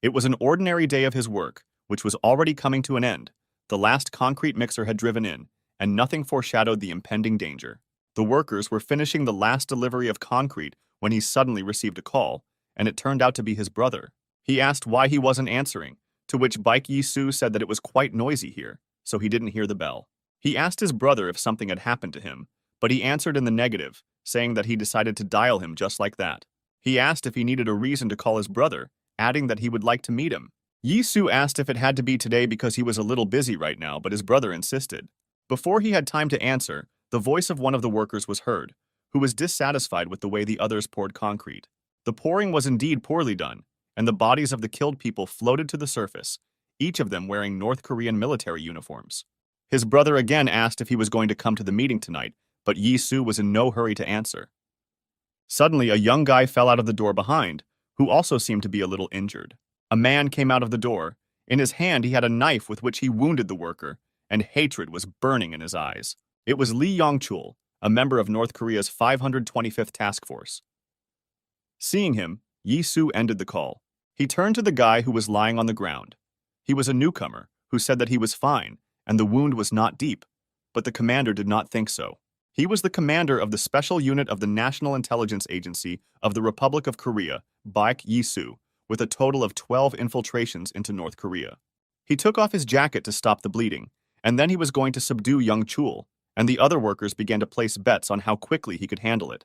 It was an ordinary day of his work, which was already coming to an end. The last concrete mixer had driven in, and nothing foreshadowed the impending danger. The workers were finishing the last delivery of concrete when he suddenly received a call, and it turned out to be his brother. He asked why he wasn't answering, to which Baek Yi-soo said that it was quite noisy here, so he didn't hear the bell. He asked his brother if something had happened to him, but he answered in the negative, saying that he decided to dial him just like that. He asked if he needed a reason to call his brother, adding that he would like to meet him. Yi-soo asked if it had to be today because he was a little busy right now, but his brother insisted. Before he had time to answer, the voice of one of the workers was heard, who was dissatisfied with the way the others poured concrete. The pouring was indeed poorly done, and the bodies of the killed people floated to the surface, each of them wearing North Korean military uniforms. His brother again asked if he was going to come to the meeting tonight, but Yi-soo was in no hurry to answer. Suddenly, a young guy fell out of the door behind, who also seemed to be a little injured. A man came out of the door. In his hand, he had a knife with which he wounded the worker, and hatred was burning in his eyes. It was Lee Yong-chul, a member of North Korea's 525th Task Force. Seeing him, Yi-soo ended the call. He turned to the guy who was lying on the ground. He was a newcomer, who said that he was fine, and the wound was not deep, but the commander did not think so. He was the commander of the Special Unit of the National Intelligence Agency of the Republic of Korea, Baek Yi-soo, with a total of 12 infiltrations into North Korea. He took off his jacket to stop the bleeding, and then he was going to subdue Yong-chul, and the other workers began to place bets on how quickly he could handle it.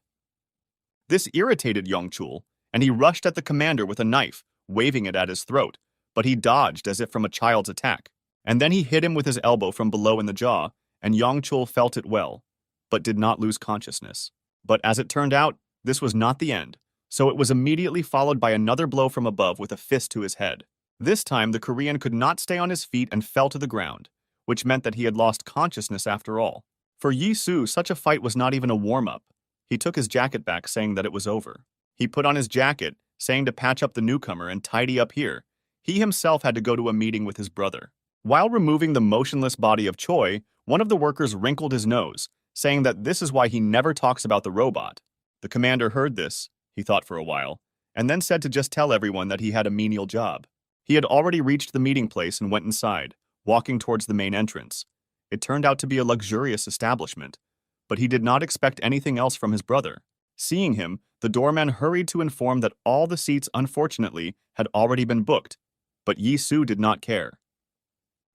This irritated Yong-chul, and he rushed at the commander with a knife, waving it at his throat, but he dodged as if from a child's attack. And then he hit him with his elbow from below in the jaw, and Yong-chul felt it well, but did not lose consciousness. But as it turned out, this was not the end, so it was immediately followed by another blow from above with a fist to his head. This time, the Korean could not stay on his feet and fell to the ground, which meant that he had lost consciousness after all. For Yi-soo, such a fight was not even a warm-up. He took his jacket back, saying that it was over. He put on his jacket, saying to patch up the newcomer and tidy up here. He himself had to go to a meeting with his brother. While removing the motionless body of Choi, one of the workers wrinkled his nose, saying that this is why he never talks about the robot. The commander heard this, he thought for a while, and then said to just tell everyone that he had a menial job. He had already reached the meeting place and went inside, walking towards the main entrance. It turned out to be a luxurious establishment, but he did not expect anything else from his brother. Seeing him, the doorman hurried to inform that all the seats, unfortunately, had already been booked, but Yi-soo did not care.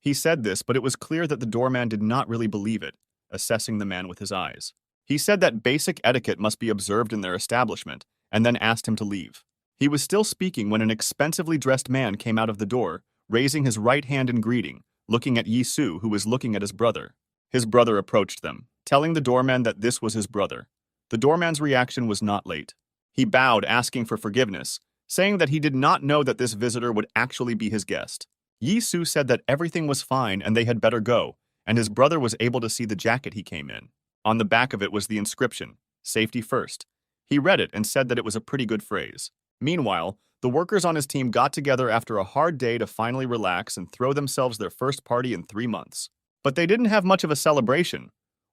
He said this, but it was clear that the doorman did not really believe it, assessing the man with his eyes. He said that basic etiquette must be observed in their establishment, and then asked him to leave. He was still speaking when an expensively dressed man came out of the door, raising his right hand in greeting, looking at Yi-soo, who was looking at his brother. His brother approached them, telling the doorman that this was his brother. The doorman's reaction was not late. He bowed, asking for forgiveness, saying that he did not know that this visitor would actually be his guest. Yi-soo said that everything was fine and they had better go, and his brother was able to see the jacket he came in. On the back of it was the inscription, "Safety first." He read it and said that it was a pretty good phrase. Meanwhile, the workers on his team got together after a hard day to finally relax and throw themselves their first party in 3 months. But they didn't have much of a celebration.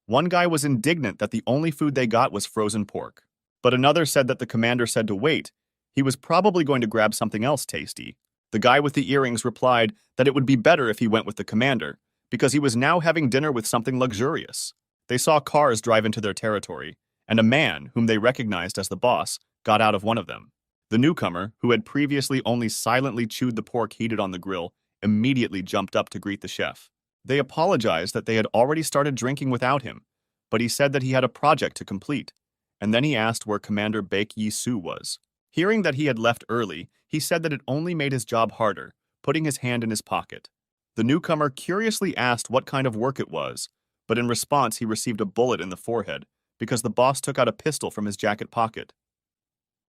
One guy was indignant that the only food they got was frozen pork. But another said that the commander said to wait. He was probably going to grab something else tasty. The guy with the earrings replied that it would be better if he went with the commander, because he was now having dinner with something luxurious. They saw cars drive into their territory, and a man, whom they recognized as the boss, got out of one of them. The newcomer, who had previously only silently chewed the pork heated on the grill, immediately jumped up to greet the chef. They apologized that they had already started drinking without him, but he said that he had a project to complete, and then he asked where Commander Baek Yi-soo was. Hearing that he had left early, he said that it only made his job harder, putting his hand in his pocket. The newcomer curiously asked what kind of work it was, but in response he received a bullet in the forehead because the boss took out a pistol from his jacket pocket.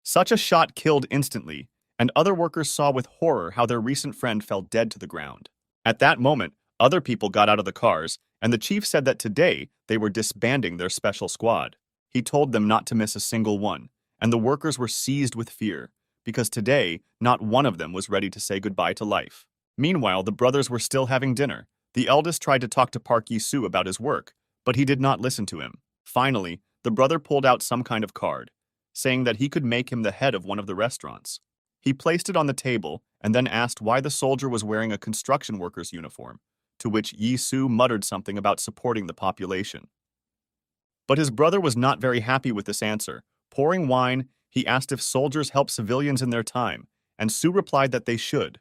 Such a shot killed instantly, and other workers saw with horror how their recent friend fell dead to the ground. At that moment, other people got out of the cars, and the chief said that today they were disbanding their special squad. He told them not to miss a single one, and the workers were seized with fear, because today not one of them was ready to say goodbye to life. Meanwhile, the brothers were still having dinner. The eldest tried to talk to Park Yi-soo about his work, but he did not listen to him. Finally, the brother pulled out some kind of card, saying that he could make him the head of one of the restaurants. He placed it on the table and then asked why the soldier was wearing a construction worker's uniform, to which Yi Su muttered something about supporting the population. But his brother was not very happy with this answer. Pouring wine, he asked if soldiers help civilians in their time, and Su replied that they should.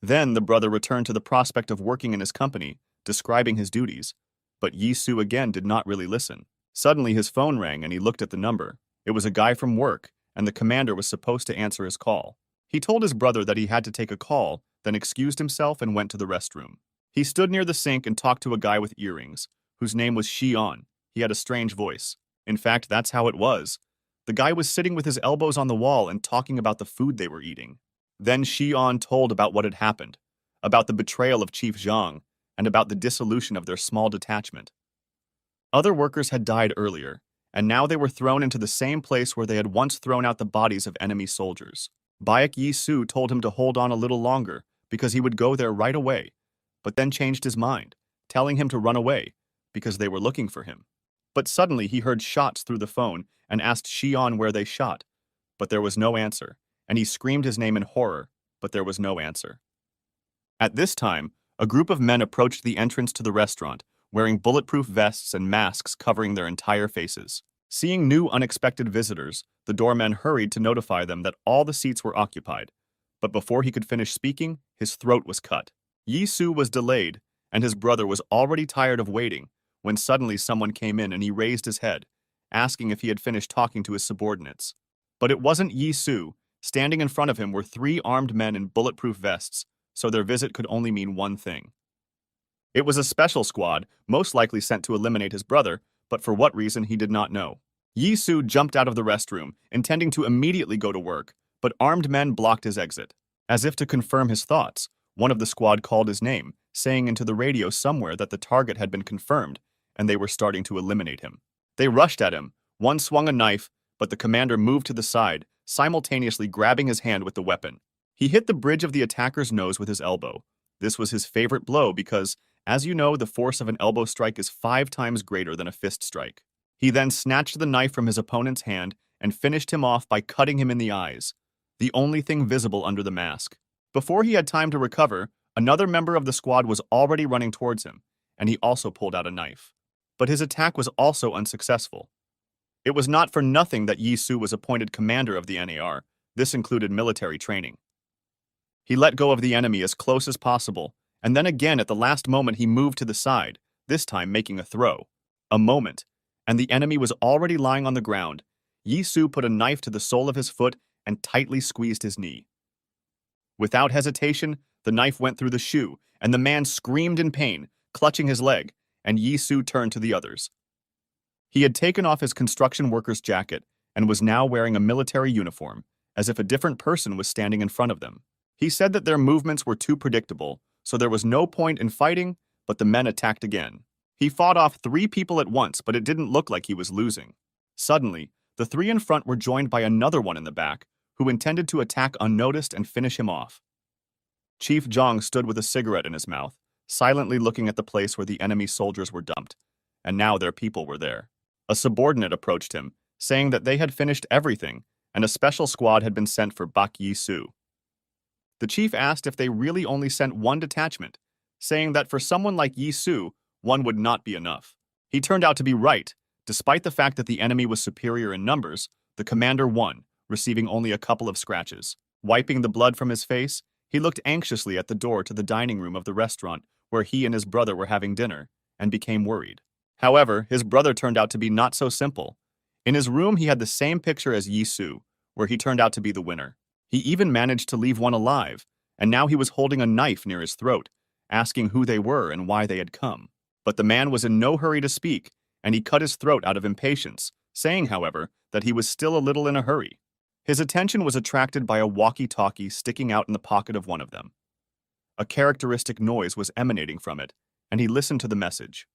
Then the brother returned to the prospect of working in his company, describing his duties. But Yi Su again did not really listen. Suddenly his phone rang and he looked at the number. It was a guy from work, and the commander was supposed to answer his call. He told his brother that he had to take a call, then excused himself and went to the restroom. He stood near the sink and talked to a guy with earrings, whose name was Xion. He had a strange voice. In fact, that's how it was. The guy was sitting with his elbows on the wall and talking about the food they were eating. Then Xion told about what had happened, about the betrayal of Chief Zhang, and about the dissolution of their small detachment. Other workers had died earlier, and now they were thrown into the same place where they had once thrown out the bodies of enemy soldiers. Baek Yi Su told him to hold on a little longer, because he would go there right away, but then changed his mind, telling him to run away, because they were looking for him. But suddenly he heard shots through the phone and asked Xion where they shot, but there was no answer, and he screamed his name in horror, but there was no answer. At this time, a group of men approached the entrance to the restaurant, wearing bulletproof vests and masks covering their entire faces. Seeing new unexpected visitors, the doorman hurried to notify them that all the seats were occupied, but before he could finish speaking, his throat was cut. Yi Su was delayed, and his brother was already tired of waiting, when suddenly someone came in and he raised his head, asking if he had finished talking to his subordinates. But it wasn't Yi Su. Standing in front of him were 3 armed men in bulletproof vests, so their visit could only mean one thing. It was a special squad, most likely sent to eliminate his brother, but for what reason he did not know. Yi Su jumped out of the restroom, intending to immediately go to work, but armed men blocked his exit. As if to confirm his thoughts, one of the squad called his name, saying into the radio somewhere that the target had been confirmed, and they were starting to eliminate him. They rushed at him. One swung a knife, but the commander moved to the side, simultaneously grabbing his hand with the weapon. He hit the bridge of the attacker's nose with his elbow. This was his favorite blow because, as you know, the force of an elbow strike is 5 times greater than a fist strike. He then snatched the knife from his opponent's hand and finished him off by cutting him in the eyes, the only thing visible under the mask. Before he had time to recover, another member of the squad was already running towards him, and he also pulled out a knife. But his attack was also unsuccessful. It was not for nothing that Yi Su was appointed commander of the NAR. This included military training. He let go of the enemy as close as possible, and then again at the last moment he moved to the side, this time making a throw. A moment, and the enemy was already lying on the ground. Yi Su put a knife to the sole of his foot and tightly squeezed his knee. Without hesitation, the knife went through the shoe, and the man screamed in pain, clutching his leg, and Yi Su turned to the others. He had taken off his construction worker's jacket and was now wearing a military uniform, as if a different person was standing in front of them. He said that their movements were too predictable, so there was no point in fighting, but the men attacked again. He fought off 3 people at once, but it didn't look like he was losing. Suddenly, the 3 in front were joined by another one in the back, who intended to attack unnoticed and finish him off. Chief Zhang stood with a cigarette in his mouth, silently looking at the place where the enemy soldiers were dumped, and now their people were there. A subordinate approached him, saying that they had finished everything, and a special squad had been sent for Baek Yi Su. The chief asked if they really only sent 1 detachment, saying that for someone like Yi Su, 1 would not be enough. He turned out to be right. Despite the fact that the enemy was superior in numbers, the commander won, receiving only a couple of scratches. Wiping the blood from his face, he looked anxiously at the door to the dining room of the restaurant where he and his brother were having dinner, and became worried. However, his brother turned out to be not so simple. In his room, he had the same picture as Yi Su, where he turned out to be the winner. He even managed to leave one alive, and now he was holding a knife near his throat, asking who they were and why they had come. But the man was in no hurry to speak, and he cut his throat out of impatience, saying, however, that he was still a little in a hurry. His attention was attracted by a walkie-talkie sticking out in the pocket of one of them. A characteristic noise was emanating from it, and he listened to the message.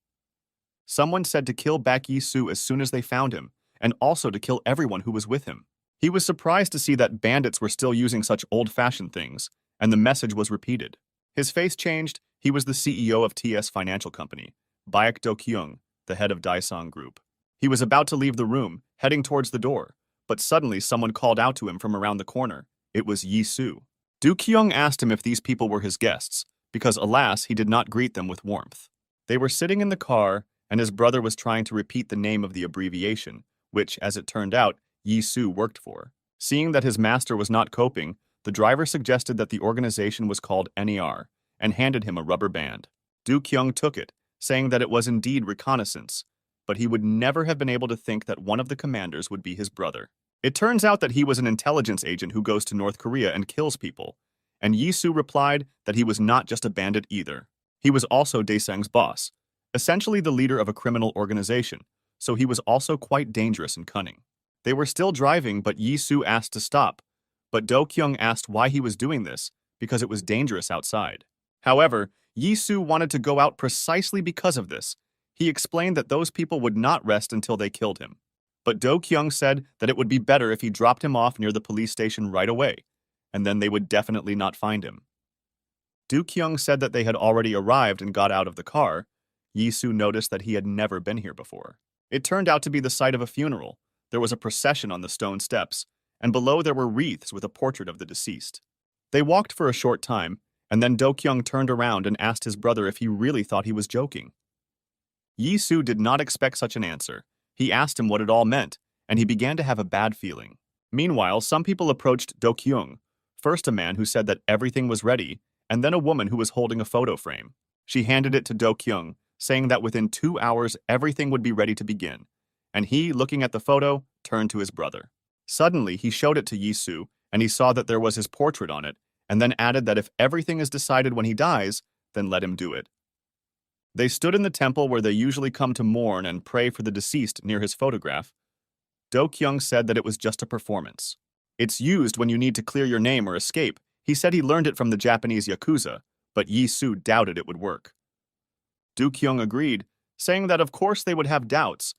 Someone said to kill Baek Yi Su as soon as they found him, and also to kill everyone who was with him. He was surprised to see that bandits were still using such old-fashioned things, and the message was repeated. His face changed. He was the CEO of TS Financial Company, Baek Do-kyung, the head of Daesung Group. He was about to leave the room, heading towards the door, but suddenly someone called out to him from around the corner. It was Yi Su. Du Kyung asked him if these people were his guests, because alas, he did not greet them with warmth. They were sitting in the car, and his brother was trying to repeat the name of the abbreviation, which, as it turned out, Yi Su worked for. Seeing that his master was not coping, the driver suggested that the organization was called NER, and handed him a rubber band. Du Kyung took it, saying that it was indeed reconnaissance, but he would never have been able to think that one of the commanders would be his brother. It turns out that he was an intelligence agent who goes to North Korea and kills people, and Yi Su replied that he was not just a bandit either. He was also Daesang's boss, essentially the leader of a criminal organization, so he was also quite dangerous and cunning. They were still driving, but Yi Su asked to stop, but Do Kyung asked why he was doing this, because it was dangerous outside. However, Yi Su wanted to go out precisely because of this. He explained that those people would not rest until they killed him. But Do Kyung said that it would be better if he dropped him off near the police station right away, and then they would definitely not find him. Du Kyung said that they had already arrived and got out of the car. Yi Su noticed that he had never been here before. It turned out to be the site of a funeral. There was a procession on the stone steps, and below there were wreaths with a portrait of the deceased. They walked for a short time, and then Do Kyung turned around and asked his brother if he really thought he was joking. Yi Su did not expect such an answer. He asked him what it all meant, and he began to have a bad feeling. Meanwhile, some people approached Do Kyung, first a man who said that everything was ready, and then a woman who was holding a photo frame. She handed it to Do Kyung, saying that within 2 hours everything would be ready to begin, and he, looking at the photo, turned to his brother. Suddenly, he showed it to Yi Su, and he saw that there was his portrait on it, and then added that if everything is decided when he dies, then let him do it. They stood in the temple where they usually come to mourn and pray for the deceased near his photograph. Do Kyung said that it was just a performance. It's used when you need to clear your name or escape. He said he learned it from the Japanese Yakuza, but Yi Su doubted it would work. Du Kyung agreed, saying that of course they would have doubts,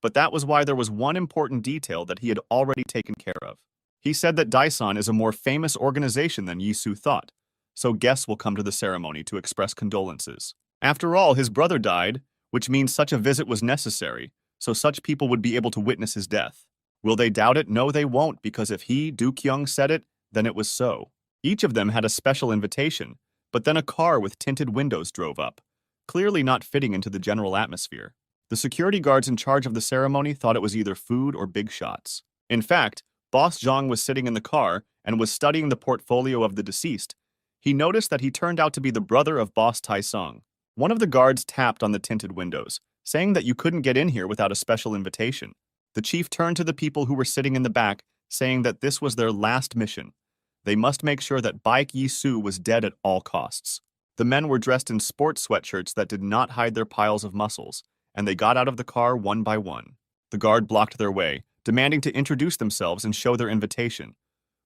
but that was why there was one important detail that he had already taken care of. He said that Daesan is a more famous organization than Yi Su thought, so guests will come to the ceremony to express condolences. After all, his brother died, which means such a visit was necessary, so such people would be able to witness his death. Will they doubt it? No, they won't, because if he, Du Kyung, said it, then it was so. Each of them had a special invitation, but then a car with tinted windows drove up, clearly not fitting into the general atmosphere. The security guards in charge of the ceremony thought it was either food or big shots. In fact, Boss Zhang was sitting in the car and was studying the portfolio of the deceased. He noticed that he turned out to be the brother of Boss Tai-sung. One of the guards tapped on the tinted windows, saying that you couldn't get in here without a special invitation. The chief turned to the people who were sitting in the back, saying that this was their last mission. They must make sure that Baek Yi Su was dead at all costs. The men were dressed in sports sweatshirts that did not hide their piles of muscles, and they got out of the car one by one. The guard blocked their way, demanding to introduce themselves and show their invitation.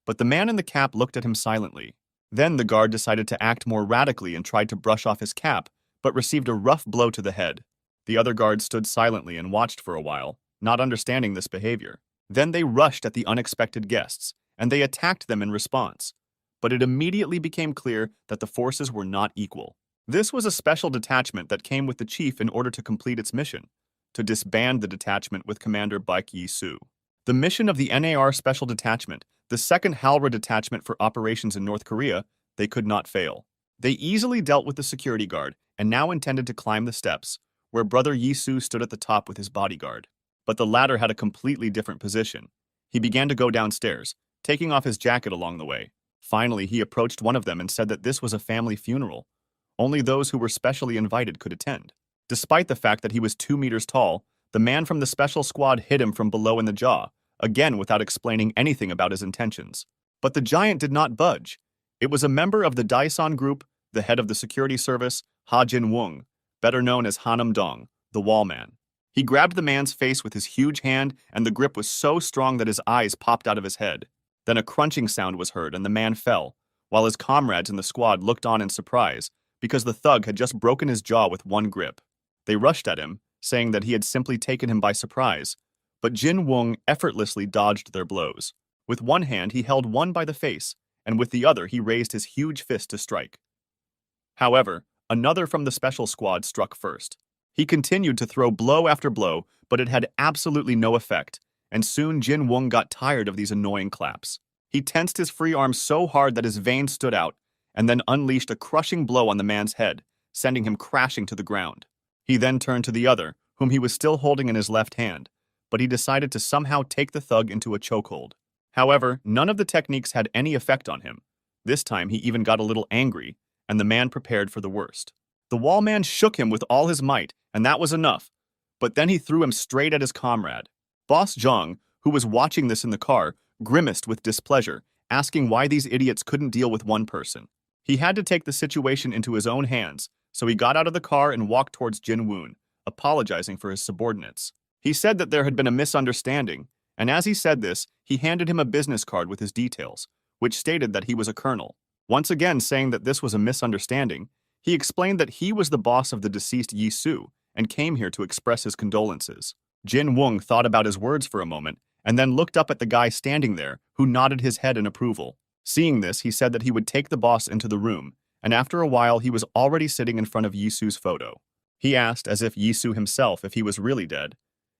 But the man in the cap looked at him silently. Then the guard decided to act more radically and tried to brush off his cap, but received a rough blow to the head. The other guards stood silently and watched for a while, not understanding this behavior. Then they rushed at the unexpected guests, and they attacked them in response. But it immediately became clear that the forces were not equal. This was a special detachment that came with the chief in order to complete its mission, to disband the detachment with Commander Baek Yi Su. The mission of the NAR Special Detachment, the second Halra detachment for operations in North Korea, they could not fail. They easily dealt with the security guard and now intended to climb the steps, where Brother Yi Su stood at the top with his bodyguard. But the latter had a completely different position. He began to go downstairs, taking off his jacket along the way. Finally, he approached one of them and said that this was a family funeral. Only those who were specially invited could attend. Despite the fact that he was 2 meters tall, the man from the special squad hit him from below in the jaw, again without explaining anything about his intentions. But the giant did not budge. It was a member of the Daesan group, the head of the security service, Ha Jin-woong, better known as Hanam Dong, the wall man. He grabbed the man's face with his huge hand, and the grip was so strong that his eyes popped out of his head. Then a crunching sound was heard, and the man fell, while his comrades in the squad looked on in surprise, because the thug had just broken his jaw with one grip. They rushed at him, saying that he had simply taken him by surprise, but Jin-woong effortlessly dodged their blows. With one hand, he held one by the face, and with the other, he raised his huge fist to strike. However, another from the special squad struck first. He continued to throw blow after blow, but it had absolutely no effect, and soon Jin-woong got tired of these annoying claps. He tensed his free arm so hard that his veins stood out, and then unleashed a crushing blow on the man's head, sending him crashing to the ground. He then turned to the other, whom he was still holding in his left hand, but he decided to somehow take the thug into a chokehold. However, none of the techniques had any effect on him. This time he even got a little angry, and the man prepared for the worst. The wall man shook him with all his might, and that was enough. But then he threw him straight at his comrade. Boss Zhang, who was watching this in the car, grimaced with displeasure, asking why these idiots couldn't deal with one person. He had to take the situation into his own hands, so he got out of the car and walked towards Jin Woon, apologizing for his subordinates. He said that there had been a misunderstanding, and as he said this, he handed him a business card with his details, which stated that he was a colonel. Once again saying that this was a misunderstanding, he explained that he was the boss of the deceased Yi Su and came here to express his condolences. Jin Woong thought about his words for a moment and then looked up at the guy standing there, who nodded his head in approval. Seeing this, he said that he would take the boss into the room, and after a while he was already sitting in front of Yi Su's photo. He asked, as if Yi Su himself, if he was really dead,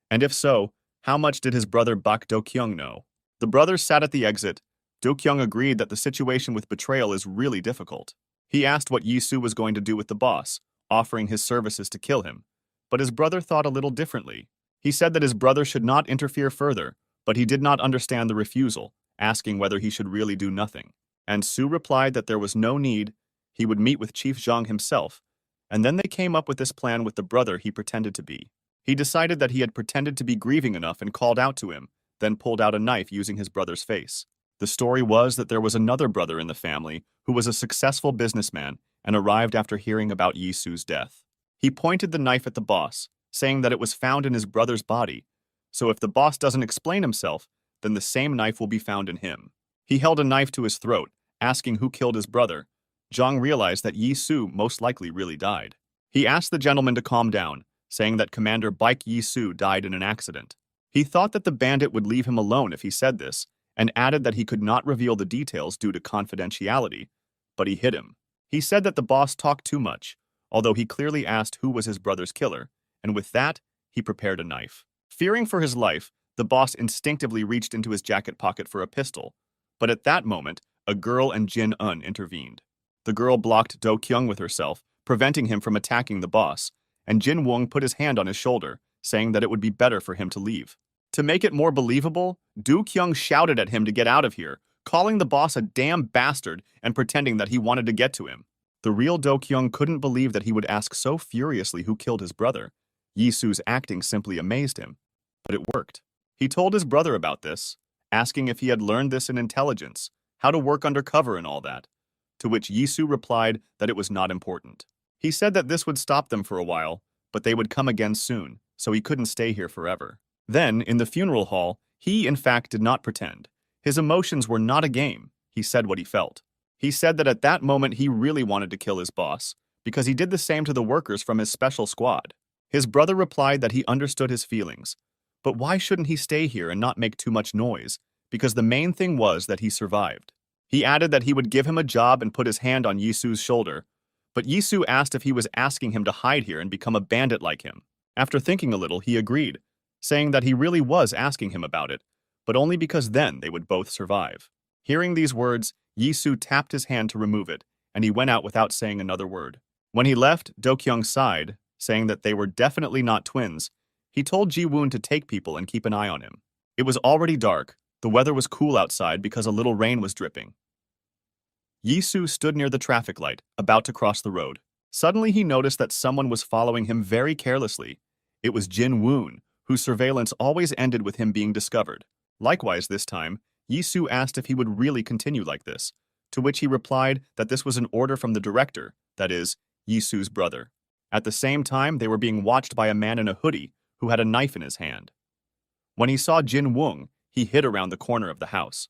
and if so, how much did his brother Bak Do-kyung know? The brothers sat at the exit. Do-kyung agreed that the situation with betrayal is really difficult. He asked what Yi Su was going to do with the boss, offering his services to kill him, but his brother thought a little differently. He said that his brother should not interfere further, but he did not understand the refusal, asking whether he should really do nothing. And Su replied that there was no need, he would meet with Chief Zhang himself, and then they came up with this plan with the brother he pretended to be. He decided that he had pretended to be grieving enough and called out to him, then pulled out a knife using his brother's face. The story was that there was another brother in the family who was a successful businessman and arrived after hearing about Yi Su's death. He pointed the knife at the boss, saying that it was found in his brother's body, so if the boss doesn't explain himself, then the same knife will be found in him. He held a knife to his throat, asking who killed his brother. Zhang realized that Yi Su most likely really died. He asked the gentleman to calm down, saying that Commander Baek Yi Su died in an accident. He thought that the bandit would leave him alone if he said this, and added that he could not reveal the details due to confidentiality, but he hid him. He said that the boss talked too much, although he clearly asked who was his brother's killer, and with that, he prepared a knife. Fearing for his life, the boss instinctively reached into his jacket pocket for a pistol, but at that moment, a girl and Jin Un intervened. The girl blocked Do Kyung with herself, preventing him from attacking the boss, and Jin Woong put his hand on his shoulder, saying that it would be better for him to leave. To make it more believable, Do Kyung shouted at him to get out of here, calling the boss a damn bastard and pretending that he wanted to get to him. The real Do Kyung couldn't believe that he would ask so furiously who killed his brother. Yi Su's acting simply amazed him, but it worked. He told his brother about this, asking if he had learned this in intelligence, how to work undercover and all that, to which Yi Su replied that it was not important. He said that this would stop them for a while, but they would come again soon, so he couldn't stay here forever. Then, in the funeral hall, he in fact did not pretend. His emotions were not a game. He said what he felt. He said that at that moment he really wanted to kill his boss, because he did the same to the workers from his special squad. His brother replied that he understood his feelings, but why shouldn't he stay here and not make too much noise, because the main thing was that he survived. He added that he would give him a job and put his hand on Yi Su's shoulder, but Yi Su asked if he was asking him to hide here and become a bandit like him. After thinking a little, he agreed, saying that he really was asking him about it, but only because then they would both survive. Hearing these words, Yi Su tapped his hand to remove it, and he went out without saying another word. When he left, Do Kyung sighed, saying that they were definitely not twins. He told Ji Woon to take people and keep an eye on him. It was already dark. The weather was cool outside because a little rain was dripping. Yi Su stood near the traffic light, about to cross the road. Suddenly he noticed that someone was following him very carelessly. It was Jin Woon, whose surveillance always ended with him being discovered. Likewise this time, Yi Su asked if he would really continue like this, to which he replied that this was an order from the director, that is, Yi Su's brother. At the same time, they were being watched by a man in a hoodie who had a knife in his hand. When he saw Jin Woong, he hid around the corner of the house.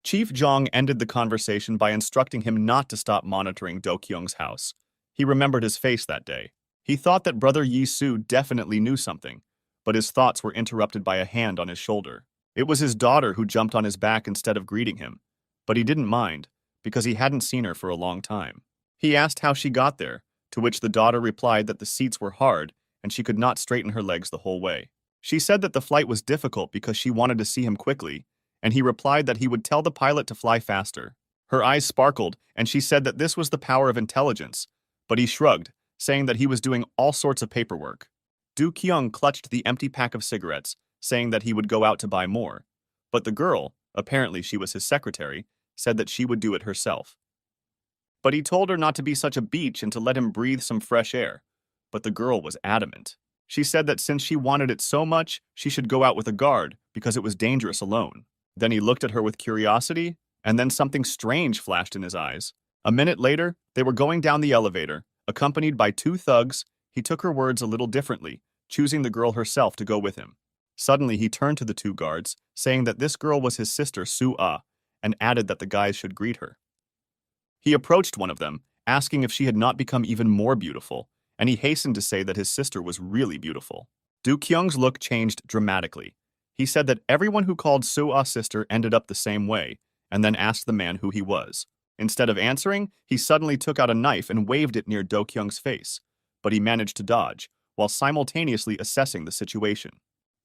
Chief Zhang ended the conversation by instructing him not to stop monitoring Do Kyung's house. He remembered his face that day. He thought that brother Yi Su definitely knew something, but his thoughts were interrupted by a hand on his shoulder. It was his daughter who jumped on his back instead of greeting him, but he didn't mind, because he hadn't seen her for a long time. He asked how she got there, to which the daughter replied that the seats were hard and she could not straighten her legs the whole way. She said that the flight was difficult because she wanted to see him quickly, and he replied that he would tell the pilot to fly faster. Her eyes sparkled, and she said that this was the power of intelligence, but he shrugged, saying that he was doing all sorts of paperwork. Do Kyung clutched the empty pack of cigarettes, saying that he would go out to buy more. But the girl, apparently she was his secretary, said that she would do it herself. But he told her not to be such a beach and to let him breathe some fresh air. But the girl was adamant. She said that since she wanted it so much, she should go out with a guard because it was dangerous alone. Then he looked at her with curiosity, and then something strange flashed in his eyes. A minute later, they were going down the elevator, accompanied by two thugs. He took her words a little differently, choosing the girl herself to go with him. Suddenly, he turned to the two guards, saying that this girl was his sister Soo-ah, and added that the guys should greet her. He approached one of them, asking if she had not become even more beautiful, and he hastened to say that his sister was really beautiful. Do Kyung's look changed dramatically. He said that everyone who called Soo-ah's sister ended up the same way, and then asked the man who he was. Instead of answering, he suddenly took out a knife and waved it near Do Kyung's face, but he managed to dodge, while simultaneously assessing the situation.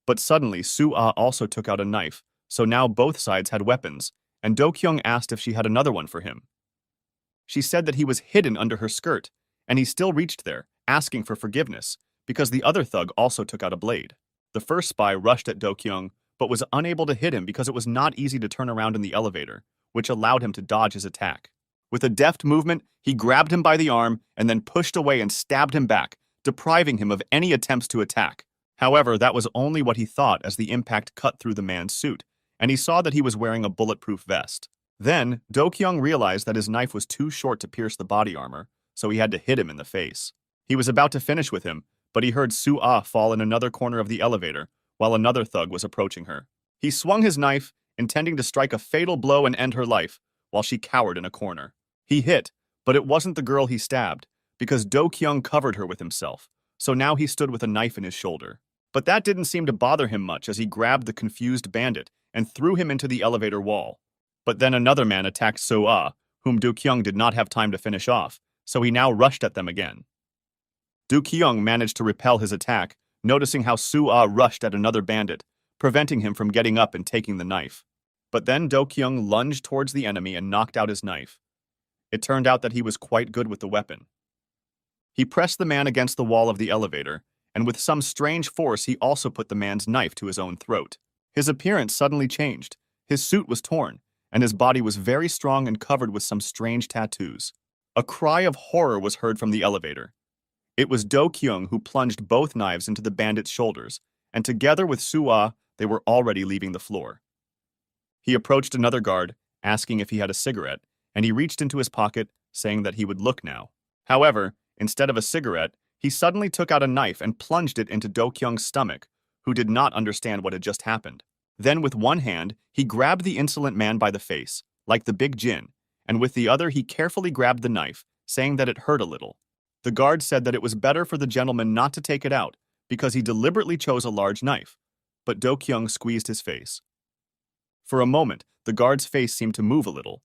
But suddenly, Soo-ah also took out a knife, so now both sides had weapons, and Do Kyung asked if she had another one for him. She said that he was hidden under her skirt, and he still reached there, asking for forgiveness, because the other thug also took out a blade. The first spy rushed at Do Kyung, but was unable to hit him because it was not easy to turn around in the elevator, which allowed him to dodge his attack. With a deft movement, he grabbed him by the arm and then pushed away and stabbed him back, depriving him of any attempts to attack. However, that was only what he thought as the impact cut through the man's suit, and he saw that he was wearing a bulletproof vest. Then, Do Kyung realized that his knife was too short to pierce the body armor, so he had to hit him in the face. He was about to finish with him, but he heard Soo-ah fall in another corner of the elevator, while another thug was approaching her. He swung his knife, intending to strike a fatal blow and end her life, while she cowered in a corner. He hit, but it wasn't the girl he stabbed, because Do Kyung covered her with himself, so now he stood with a knife in his shoulder. But that didn't seem to bother him much as he grabbed the confused bandit and threw him into the elevator wall. But then another man attacked Soo-ah, whom Do Kyung did not have time to finish off, so he now rushed at them again. Do Kyung managed to repel his attack, noticing how Soo-ah rushed at another bandit, preventing him from getting up and taking the knife. But then Do Kyung lunged towards the enemy and knocked out his knife. It turned out that he was quite good with the weapon. He pressed the man against the wall of the elevator, and with some strange force he also put the man's knife to his own throat. His appearance suddenly changed. His suit was torn, and his body was very strong and covered with some strange tattoos. A cry of horror was heard from the elevator. It was Do Kyung who plunged both knives into the bandit's shoulders, and together with Soo-ah, they were already leaving the floor. He approached another guard, asking if he had a cigarette, and he reached into his pocket, saying that he would look now. However, instead of a cigarette, he suddenly took out a knife and plunged it into Do Kyung's stomach, who did not understand what had just happened. Then with one hand, he grabbed the insolent man by the face, like the big Jin, and with the other he carefully grabbed the knife, saying that it hurt a little. The guard said that it was better for the gentleman not to take it out, because he deliberately chose a large knife, but Do Kyung squeezed his face. For a moment, the guard's face seemed to move a little.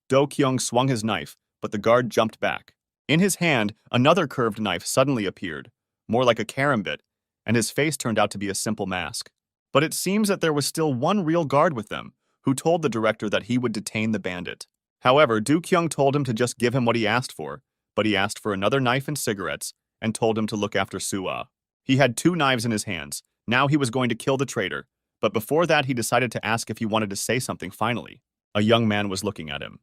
Do Kyung swung his knife, but the guard jumped back. In his hand, another curved knife suddenly appeared, more like a karambit, and his face turned out to be a simple mask. But it seems that there was still one real guard with them, who told the director that he would detain the bandit. However, Do Kyung told him to just give him what he asked for, but he asked for another knife and cigarettes, and told him to look after Soo-ah. He had two knives in his hands. Now he was going to kill the traitor, but before that he decided to ask if he wanted to say something finally. A young man was looking at him.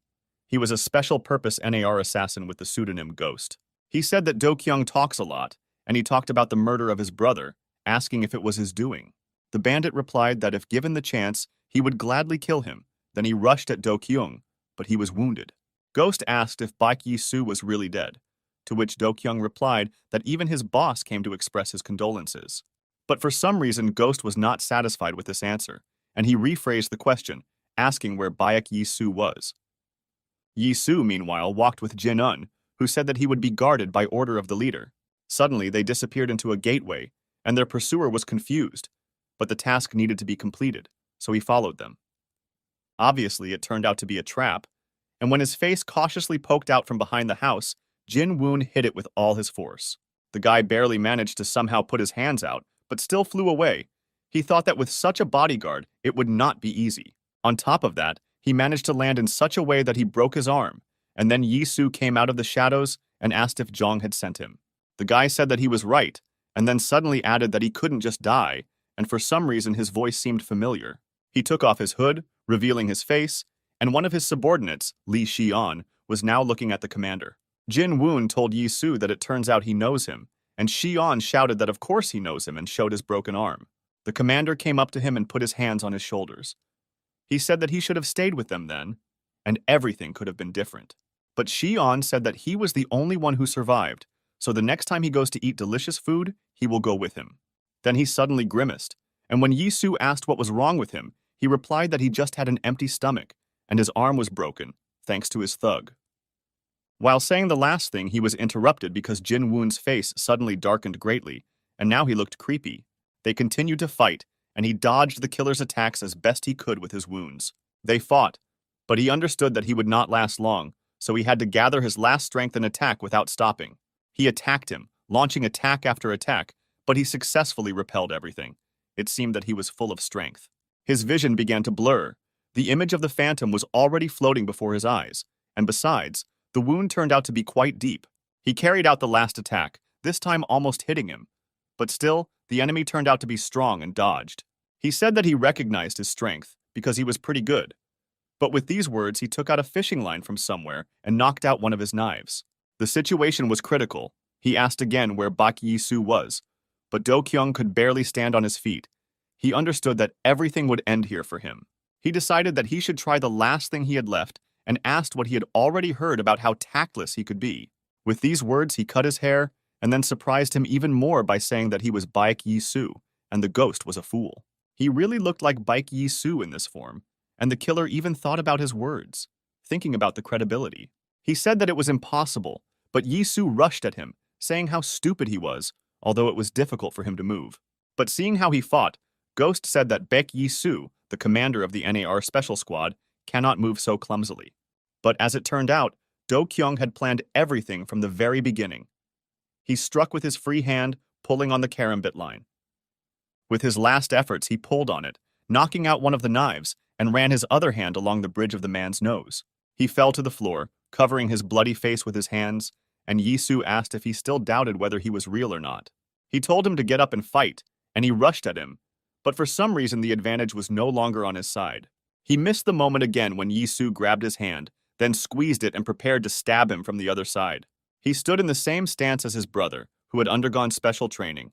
He was a special-purpose NAR assassin with the pseudonym Ghost. He said that Do Kyung talks a lot, and he talked about the murder of his brother, asking if it was his doing. The bandit replied that if given the chance, he would gladly kill him. Then he rushed at Do Kyung, but he was wounded. Ghost asked if Baek Yi-soo was really dead, to which Do Kyung replied that even his boss came to express his condolences. But for some reason, Ghost was not satisfied with this answer, and he rephrased the question, asking where Baek Yi-soo was. Yi-soo, meanwhile, walked with Jin-un, who said that he would be guarded by order of the leader. Suddenly, they disappeared into a gateway, and their pursuer was confused, but the task needed to be completed, so he followed them. Obviously, it turned out to be a trap, and when his face cautiously poked out from behind the house, Jin-woon hit it with all his force. The guy barely managed to somehow put his hands out, but still flew away. He thought that with such a bodyguard, it would not be easy. On top of that, he managed to land in such a way that he broke his arm, and then Yisu came out of the shadows and asked if Zhang had sent him. The guy said that he was right, and then suddenly added that he couldn't just die, and for some reason his voice seemed familiar. He took off his hood, revealing his face, and one of his subordinates, Li Xian, was now looking at the commander. Jin Woon told Yi Su that it turns out he knows him, and Xian shouted that of course he knows him and showed his broken arm. The commander came up to him and put his hands on his shoulders. He said that he should have stayed with them then, and everything could have been different. But Xian said that he was the only one who survived, so the next time he goes to eat delicious food, he will go with him. Then he suddenly grimaced, and when Yi Su asked what was wrong with him, he replied that he just had an empty stomach, and his arm was broken, thanks to his thug. While saying the last thing, he was interrupted because Jin Woon's face suddenly darkened greatly, and now he looked creepy. They continued to fight, and he dodged the killer's attacks as best he could with his wounds. They fought, but he understood that he would not last long, so he had to gather his last strength and attack without stopping. He attacked him, launching attack after attack, but he successfully repelled everything. It seemed that he was full of strength. His vision began to blur. The image of the phantom was already floating before his eyes, and besides, the wound turned out to be quite deep. He carried out the last attack, this time almost hitting him. But still, the enemy turned out to be strong and dodged. He said that he recognized his strength, because he was pretty good. But with these words, he took out a fishing line from somewhere and knocked out one of his knives. The situation was critical. He asked again where Bak Yi-su was, but Do Kyung could barely stand on his feet. He understood that everything would end here for him. He decided that he should try the last thing he had left and asked what he had already heard about how tactless he could be. With these words, he cut his hair and then surprised him even more by saying that he was Baek Yi-su and the ghost was a fool. He really looked like Baek Yi-su in this form, and the killer even thought about his words, thinking about the credibility. He said that it was impossible, but Yi-su rushed at him, saying how stupid he was, although it was difficult for him to move. But seeing how he fought, Ghost said that Baek Yi-su, the commander of the NAR Special Squad, cannot move so clumsily. But as it turned out, Do Kyung had planned everything from the very beginning. He struck with his free hand, pulling on the karambit line. With his last efforts, he pulled on it, knocking out one of the knives, and ran his other hand along the bridge of the man's nose. He fell to the floor, covering his bloody face with his hands, and Yi-su asked if he still doubted whether he was real or not. He told him to get up and fight, and he rushed at him, but for some reason the advantage was no longer on his side. He missed the moment again when Yi-su grabbed his hand, then squeezed it and prepared to stab him from the other side. He stood in the same stance as his brother, who had undergone special training.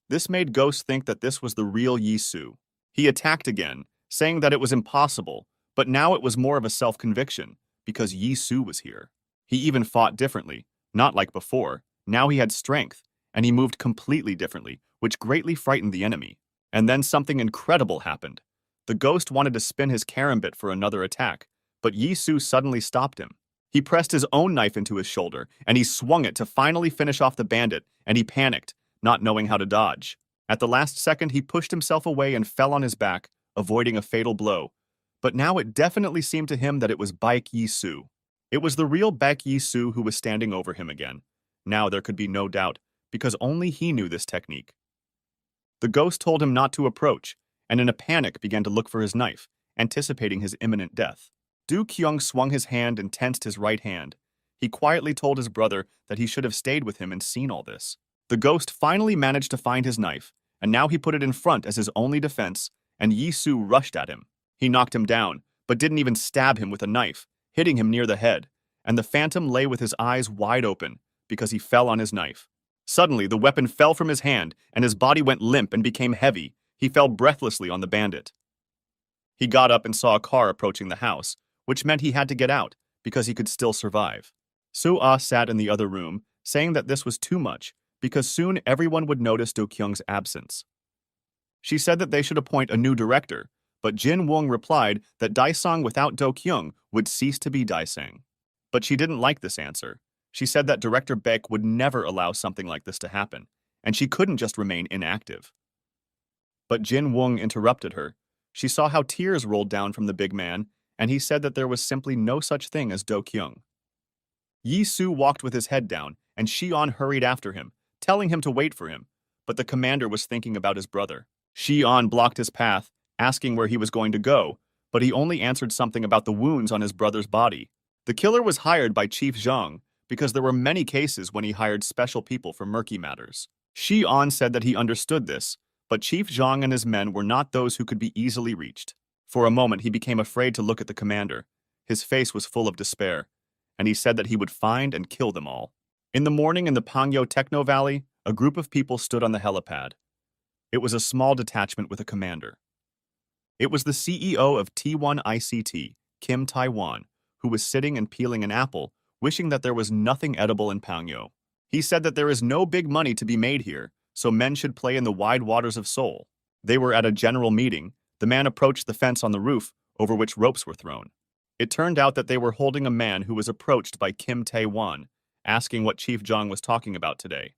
This made Ghost think that this was the real Yi-su. He attacked again, saying that it was impossible, but now it was more of a self-conviction, because Yi-su was here. He even fought differently, not like before. Now he had strength, and he moved completely differently, which greatly frightened the enemy. And then something incredible happened. The ghost wanted to spin his karambit for another attack, but Yi-su suddenly stopped him. He pressed his own knife into his shoulder, and he swung it to finally finish off the bandit, and he panicked, not knowing how to dodge. At the last second, he pushed himself away and fell on his back, avoiding a fatal blow. But now it definitely seemed to him that it was Baek Yi-su. It was the real Baek Yi-su who was standing over him again. Now there could be no doubt, because only he knew this technique. The ghost told him not to approach, and in a panic began to look for his knife, anticipating his imminent death. Do Kyung swung his hand and tensed his right hand. He quietly told his brother that he should have stayed with him and seen all this. The ghost finally managed to find his knife, and now he put it in front as his only defense, and Yi-su rushed at him. He knocked him down, but didn't even stab him with a knife, hitting him near the head, and the phantom lay with his eyes wide open because he fell on his knife. Suddenly, the weapon fell from his hand, and his body went limp and became heavy. He fell breathlessly on the bandit. He got up and saw a car approaching the house, which meant he had to get out, because he could still survive. Su-ah sat in the other room, saying that this was too much, because soon everyone would notice Do Kyung's absence. She said that they should appoint a new director, but Jin Woong replied that Daesang without Do Kyung would cease to be Daesang. But she didn't like this answer. She said that Director Baek would never allow something like this to happen, and she couldn't just remain inactive. But Jin Woong interrupted her. She saw how tears rolled down from the big man, and he said that there was simply no such thing as Do Kyung. Yi-su walked with his head down, and Xian hurried after him, telling him to wait for him, but the commander was thinking about his brother. Xian blocked his path, asking where he was going to go, but he only answered something about the wounds on his brother's body. The killer was hired by Chief Zhang because there were many cases when he hired special people for murky matters. Shi On said that he understood this, but Chief Zhang and his men were not those who could be easily reached. For a moment, he became afraid to look at the commander. His face was full of despair, and he said that he would find and kill them all. In the morning in the Pangyo Techno Valley, a group of people stood on the helipad. It was a small detachment with a commander. It was the CEO of T1 ICT, Kim Taiwan, who was sitting and peeling an apple, wishing that there was nothing edible in Pangyo. He said that there is no big money to be made here, so men should play in the wide waters of Seoul. They were at a general meeting. The man approached the fence on the roof, over which ropes were thrown. It turned out that they were holding a man who was approached by Kim Tae-won, asking what Chief Jong was talking about today.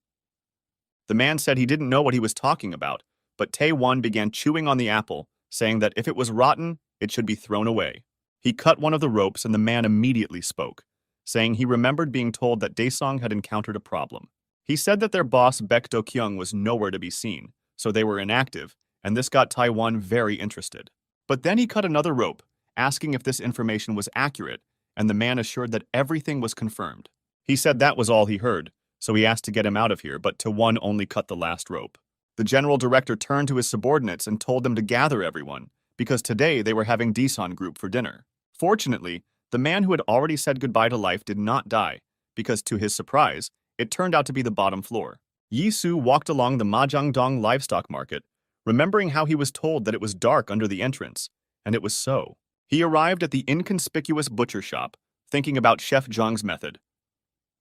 The man said he didn't know what he was talking about, but Tae-won began chewing on the apple, saying that if it was rotten, it should be thrown away. He cut one of the ropes and the man immediately spoke, saying he remembered being told that Daesung had encountered a problem. He said that their boss Baek Do-kyung was nowhere to be seen, so they were inactive, and this got Taiwan very interested. But then he cut another rope, asking if this information was accurate, and the man assured that everything was confirmed. He said that was all he heard, so he asked to get him out of here, but Taiwan only cut the last rope. The general director turned to his subordinates and told them to gather everyone, because today they were having Daesung group for dinner. Fortunately, the man who had already said goodbye to life did not die, because to his surprise, it turned out to be the bottom floor. Yi Su walked along the Mahjongdong livestock market, remembering how he was told that it was dark under the entrance, and it was so. He arrived at the inconspicuous butcher shop, thinking about Chef Zhang's method.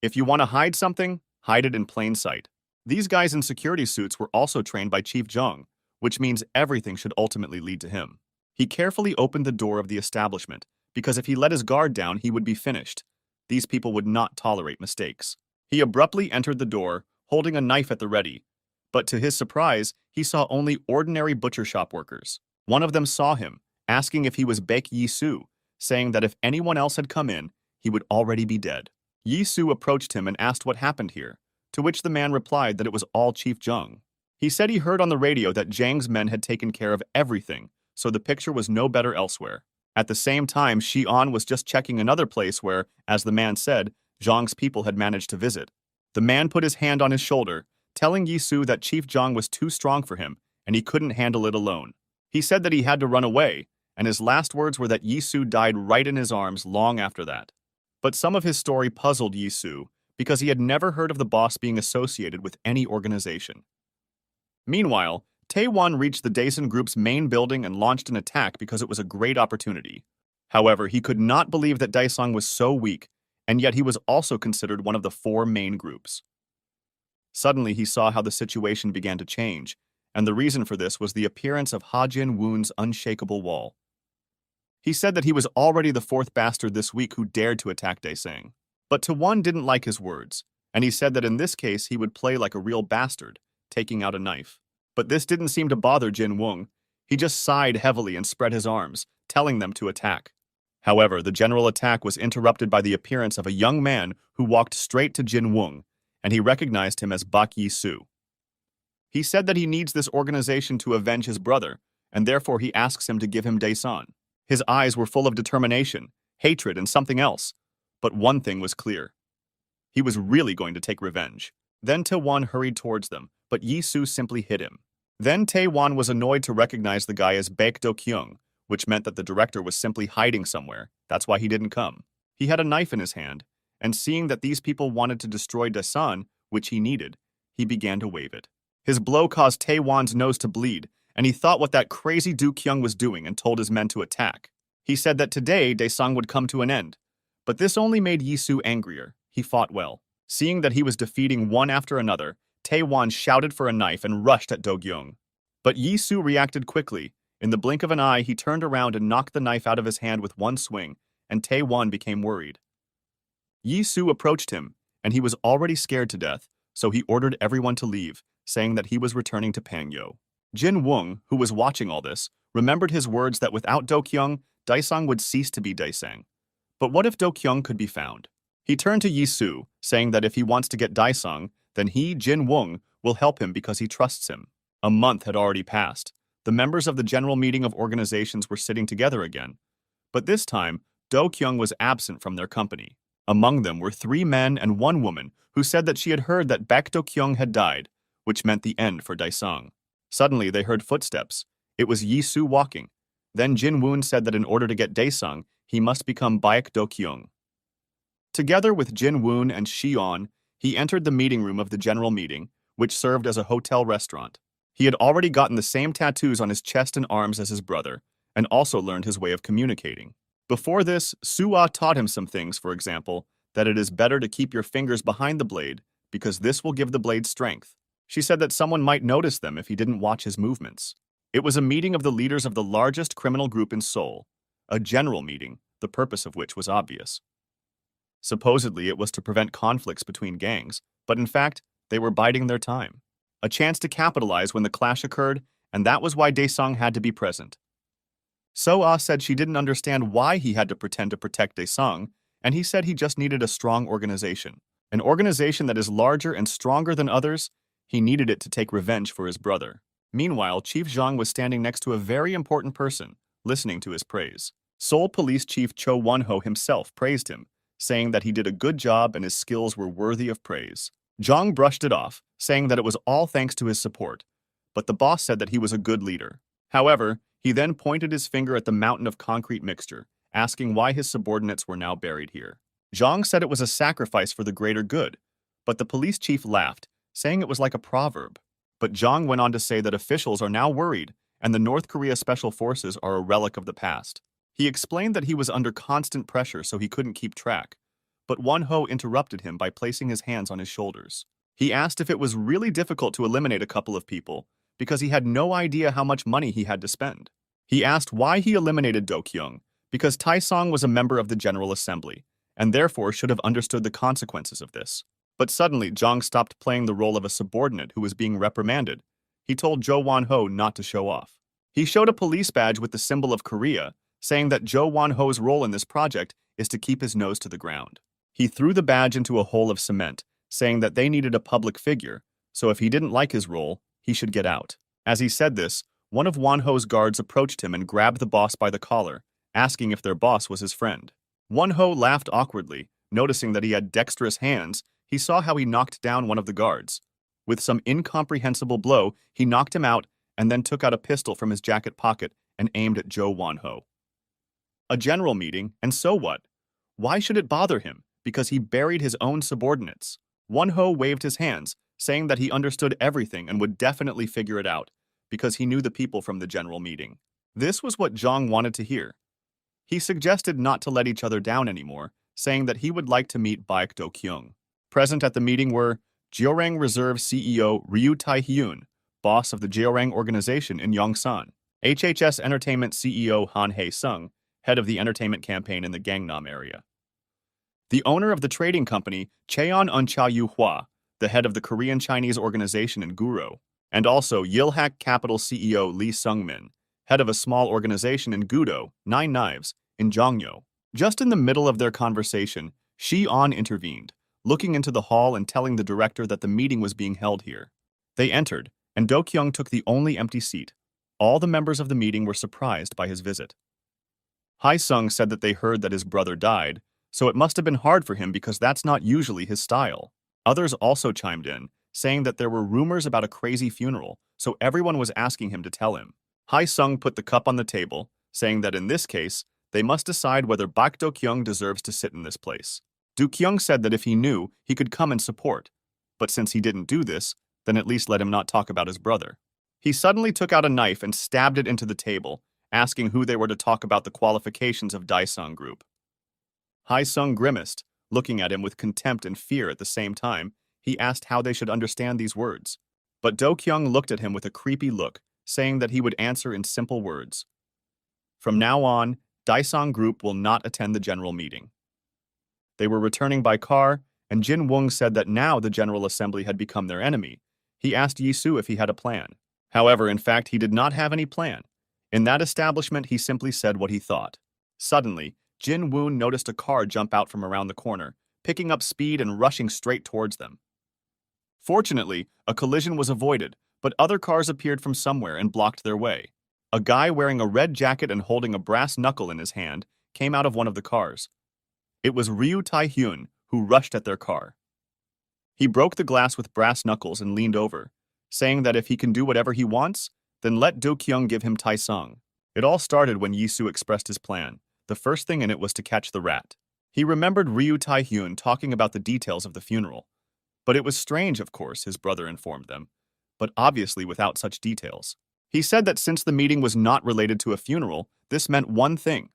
If you want to hide something, hide it in plain sight. These guys in security suits were also trained by Chief Zhang, which means everything should ultimately lead to him. He carefully opened the door of the establishment, because if he let his guard down, he would be finished. These people would not tolerate mistakes. He abruptly entered the door, holding a knife at the ready. But to his surprise, he saw only ordinary butcher shop workers. One of them saw him, asking if he was Baek Yi-su, saying that if anyone else had come in, he would already be dead. Yi-su approached him and asked what happened here, to which the man replied that it was all Chief Zhang. He said he heard on the radio that Zhang's men had taken care of everything, so the picture was no better elsewhere. At the same time, Shi-on was just checking another place where, as the man said, Zhang's people had managed to visit. The man put his hand on his shoulder, telling Yi-su that Chief Zhang was too strong for him and he couldn't handle it alone. He said that he had to run away, and his last words were that Yi-su died right in his arms long after that. But some of his story puzzled Yi-su because he had never heard of the boss being associated with any organization. Meanwhile, Tae-won reached the Daesung Group's main building and launched an attack because it was a great opportunity. However, he could not believe that Daesung was so weak, and yet he was also considered one of the 4 main groups. Suddenly, he saw how the situation began to change, and the reason for this was the appearance of Ha Jin-woon's unshakable wall. He said that he was already the 4th bastard this week who dared to attack Daesung. But Tae-won didn't like his words, and he said that in this case he would play like a real bastard, taking out a knife. But this didn't seem to bother Jin-woong. He just sighed heavily and spread his arms, telling them to attack. However, the general attack was interrupted by the appearance of a young man who walked straight to Jin-woong, and he recognized him as Baek Yi-su. He said that he needs this organization to avenge his brother, and therefore he asks him to give him Daesung. His eyes were full of determination, hatred, and something else. But one thing was clear. He was really going to take revenge. Then Tae-won hurried towards them, but Yi-su simply hit him. Then Tae-won was annoyed to recognize the guy as Baek Do-kyung, which meant that the director was simply hiding somewhere. That's why he didn't come. He had a knife in his hand, and seeing that these people wanted to destroy Daesung, which he needed, he began to wave it. His blow caused Tae-won's nose to bleed, and he thought what that crazy Do-kyung was doing and told his men to attack. He said that today Daesung would come to an end. But this only made Yi-su angrier. He fought well. Seeing that he was defeating one after another, Tae-won shouted for a knife and rushed at Do-kyung. But Yi-su reacted quickly. In the blink of an eye, he turned around and knocked the knife out of his hand with one swing, and Tae-won became worried. Yi-su approached him, and he was already scared to death, so he ordered everyone to leave, saying that he was returning to Pangyo. Jin-woong, who was watching all this, remembered his words that without Do-kyung, Daesung would cease to be Daesung. But what if Do-kyung could be found? He turned to Yi-su, saying that if he wants to get Daesung, then he, Jin-woong, will help him because he trusts him. A month had already passed. The members of the General Meeting of Organizations were sitting together again, But this time, Do Kyung was absent from their company. Among them were 3 men and 1 woman who said that she had heard that Baek Do Kyung had died, which meant the end for Daesung. Suddenly, they heard footsteps. It was Yi Soo walking. Then Jin Woon said that in order to get Daesung, he must become Baek Do Kyung. Together with Jin Woon and Shion, he entered the meeting room of the general meeting, which served as a hotel restaurant. He had already gotten the same tattoos on his chest and arms as his brother, and also learned his way of communicating. Before this, Soo-ah taught him some things, for example, that it is better to keep your fingers behind the blade because this will give the blade strength. She said that someone might notice them if he didn't watch his movements. It was a meeting of the leaders of the largest criminal group in Seoul, a general meeting, the purpose of which was obvious. Supposedly, it was to prevent conflicts between gangs, but in fact, they were biding their time. A chance to capitalize when the clash occurred, and that was why Daesung had to be present. So-ah said she didn't understand why he had to pretend to protect Daesung, and he said he just needed a strong organization. An organization that is larger and stronger than others. He needed it to take revenge for his brother. Meanwhile, Chief Zhang was standing next to a very important person, listening to his praise. Seoul Police Chief Cho Won-ho himself praised him, saying that he did a good job and his skills were worthy of praise. Zhang brushed it off, saying that it was all thanks to his support, but the boss said that he was a good leader. However, he then pointed his finger at the mountain of concrete mixture, asking why his subordinates were now buried here. Zhang said it was a sacrifice for the greater good, but the police chief laughed, saying it was like a proverb. But Zhang went on to say that officials are now worried, and the North Korea Special Forces are a relic of the past. He explained that he was under constant pressure so he couldn't keep track, but Won-ho interrupted him by placing his hands on his shoulders. He asked if it was really difficult to eliminate a couple of people, because he had no idea how much money he had to spend. He asked why he eliminated Do Kyung, because Taesong was a member of the General Assembly, and therefore should have understood the consequences of this. But suddenly, Zhang stopped playing the role of a subordinate who was being reprimanded. He told Jo Won-ho not to show off. He showed a police badge with the symbol of Korea, saying that Jo Won-ho's role in this project is to keep his nose to the ground. He threw the badge into a hole of cement, saying that they needed a public figure, so if he didn't like his role, he should get out. As he said this, one of Won-ho's guards approached him and grabbed the boss by the collar, asking if their boss was his friend. Won-ho laughed awkwardly, noticing that he had dexterous hands. He saw how he knocked down one of the guards. With some incomprehensible blow, he knocked him out and then took out a pistol from his jacket pocket and aimed at Jo Won-ho. A general meeting, and so what? Why should it bother him? Because he buried his own subordinates. Won-ho waved his hands, saying that he understood everything and would definitely figure it out, because he knew the people from the general meeting. This was what Zhang wanted to hear. He suggested not to let each other down anymore, saying that he would like to meet Baek Do Kyung. Present at the meeting were Jeorang Reserve CEO Ryu Tae-hyun, boss of the Jeorang organization in Yongsan, HHS Entertainment CEO Han Hae-sung, head of the entertainment campaign in the Gangnam area, the owner of the trading company Cheon Uncha Yu-hwa, the head of the Korean Chinese organization in Guro, and also Yilhak Capital CEO Lee Sung-min, head of a small organization in Gudo, 9 Knives, in Jongyo. Just in the middle of their conversation, Shi-on intervened, looking into the hall and telling the director that the meeting was being held here. They entered, and Do Kyung took the only empty seat. All the members of the meeting were surprised by his visit. Hae-sung said that they heard that his brother died, so it must have been hard for him because that's not usually his style. Others also chimed in, saying that there were rumors about a crazy funeral, so everyone was asking him to tell him. Hae-sung put the cup on the table, saying that in this case, they must decide whether Baek Do Kyung deserves to sit in this place. Do Kyung said that if he knew, he could come and support, but since he didn't do this, then at least let him not talk about his brother. He suddenly took out a knife and stabbed it into the table, asking who they were to talk about the qualifications of Daesung Group. Hae-sung grimaced, looking at him with contempt and fear at the same time. He asked how they should understand these words. But Do Kyung looked at him with a creepy look, saying that he would answer in simple words. From now on, Daesung Group will not attend the general meeting. They were returning by car, and Jin Woong said that now the General Assembly had become their enemy. He asked Yi Soo if he had a plan. However, in fact, he did not have any plan. In that establishment, he simply said what he thought. Suddenly, Jin Woon noticed a car jump out from around the corner, picking up speed and rushing straight towards them. Fortunately, a collision was avoided, but other cars appeared from somewhere and blocked their way. A guy wearing a red jacket and holding a brass knuckle in his hand came out of one of the cars. It was Ryu Tae-hyun, who rushed at their car. He broke the glass with brass knuckles and leaned over, saying that if he can do whatever he wants, then let Do-kyung give him Tae-sung. It all started when Yi-soo expressed his plan. The first thing in it was to catch the rat. He remembered Ryu Tae-hyun talking about the details of the funeral. But it was strange, of course, his brother informed them, but obviously without such details. He said that since the meeting was not related to a funeral, this meant one thing.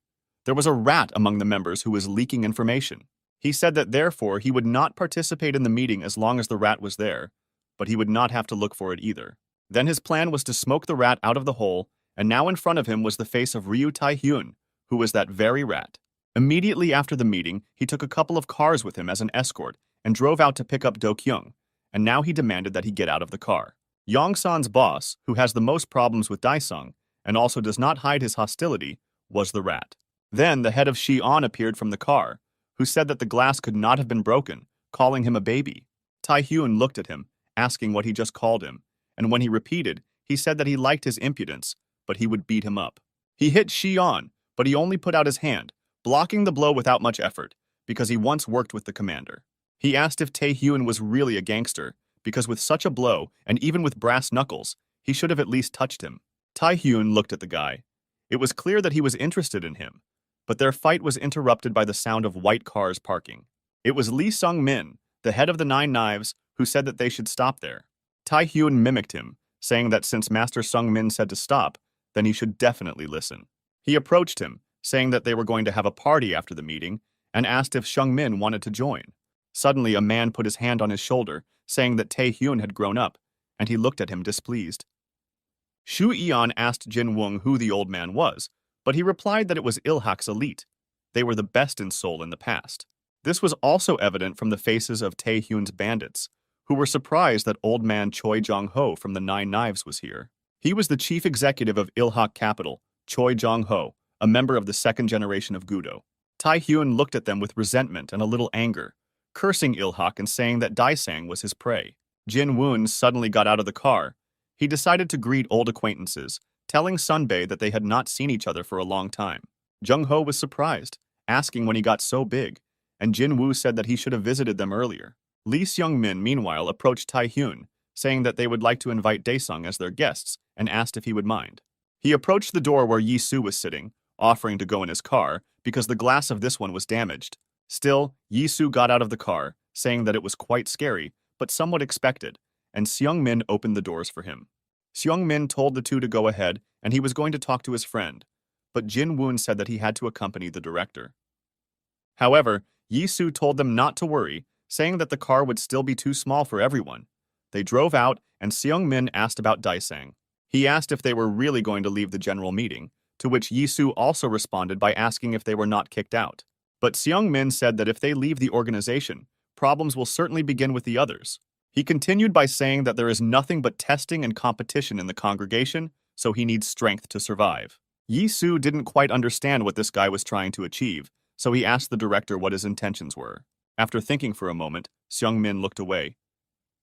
There was a rat among the members who was leaking information. He said that therefore he would not participate in the meeting as long as the rat was there, but he would not have to look for it either. Then his plan was to smoke the rat out of the hole, and now in front of him was the face of Ryu Tae-hyun, who was that very rat. Immediately after the meeting, he took a couple of cars with him as an escort and drove out to pick up Do-kyung, and now he demanded that he get out of the car. Yong-san's boss, who has the most problems with Dae-sung, and also does not hide his hostility, was the rat. Then the head of Shi-on appeared from the car, who said that the glass could not have been broken, calling him a baby. Tae-hyun looked at him, asking what he just called him, and when he repeated, he said that he liked his impudence, but he would beat him up. He hit Shi-on, but he only put out his hand, blocking the blow without much effort, because he once worked with the commander. He asked if Tae-hyun was really a gangster, because with such a blow, and even with brass knuckles, he should have at least touched him. Tae-hyun looked at the guy. It was clear that he was interested in him, but their fight was interrupted by the sound of white cars parking. It was Lee Sung-min, the head of the Nine Knives, who said that they should stop there. Tae-hyun mimicked him, saying that since Master Sung-min said to stop, then he should definitely listen. He approached him, saying that they were going to have a party after the meeting, and asked if Sung-min wanted to join. Suddenly, a man put his hand on his shoulder, saying that Tae-hyun had grown up, and he looked at him displeased. Shu Eon asked Jin Woong who the old man was, but he replied that it was Ilhak's elite. They were the best in Seoul in the past. This was also evident from the faces of Tae-hyun's bandits, who were surprised that old man Choi Jong-ho from the Nine Knives was here. He was the chief executive of Ilhak Capital, Choi Jong-ho, a member of the second generation of Gudo. Tae-hyun looked at them with resentment and a little anger, cursing Ilhak and saying that Dae-sang was his prey. Jin Woon suddenly got out of the car. He decided to greet old acquaintances, telling Sunbae that they had not seen each other for a long time. Jung-ho was surprised, asking when he got so big, and Jin Woo said that he should have visited them earlier. Lee Seung-min, meanwhile, approached Tae-hyun, saying that they would like to invite Dae-sung as their guests, and asked if he would mind. He approached the door where Yi-soo was sitting, offering to go in his car, because the glass of this one was damaged. Still, Yi-soo got out of the car, saying that it was quite scary, but somewhat expected, and Seung-min opened the doors for him. Seung-min told the two to go ahead, and he was going to talk to his friend, but Jin Woon said that he had to accompany the director. However, Yi-soo told them not to worry, saying that the car would still be too small for everyone. They drove out, and Seung-min asked about Dae-sang. He asked if they were really going to leave the general meeting, to which Yi-soo also responded by asking if they were not kicked out. But Seung-min said that if they leave the organization, problems will certainly begin with the others. He continued by saying that there is nothing but testing and competition in the congregation, so he needs strength to survive. Yi-soo didn't quite understand what this guy was trying to achieve, so he asked the director what his intentions were. After thinking for a moment, Seung-min looked away.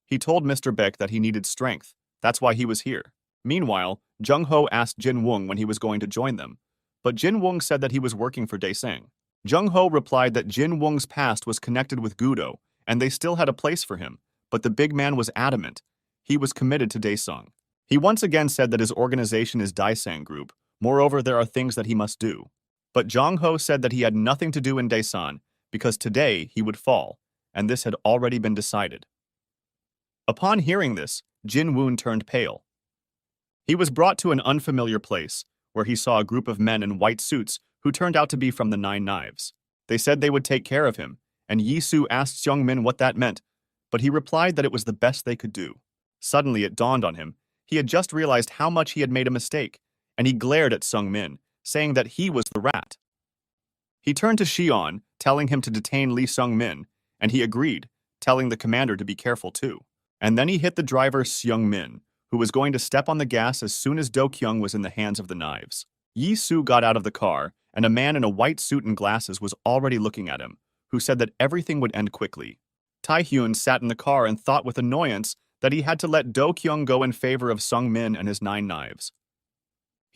He told Mr. Baek that he needed strength. That's why he was here. Meanwhile, Jung-ho asked Jin Woong when he was going to join them, but Jin Woong said that he was working for Dae-sang. Jung-ho replied that Jin Woong's past was connected with Gudo, and they still had a place for him, but the big man was adamant. He was committed to Dae-sung. He once again said that his organization is Dae-sang Group. Moreover, there are things that he must do. But Jung-ho said that he had nothing to do in Dae-san, because today he would fall, and this had already been decided. Upon hearing this, Jin Woon turned pale. He was brought to an unfamiliar place, where he saw a group of men in white suits who turned out to be from the Nine Knives. They said they would take care of him, and Yi-soo asked Seung-min what that meant, but he replied that it was the best they could do. Suddenly it dawned on him. He had just realized how much he had made a mistake, and he glared at Seung-min, saying that he was the rat. He turned to Shion, telling him to detain Lee Seung-min, and he agreed, telling the commander to be careful too. And then he hit the driver Seung-min, who was going to step on the gas as soon as Do-kyung was in the hands of the knives. Yi-soo got out of the car, and a man in a white suit and glasses was already looking at him, who said that everything would end quickly. Tae-hyun sat in the car and thought with annoyance that he had to let Do-kyung go in favor of Seung-min and his Nine Knives.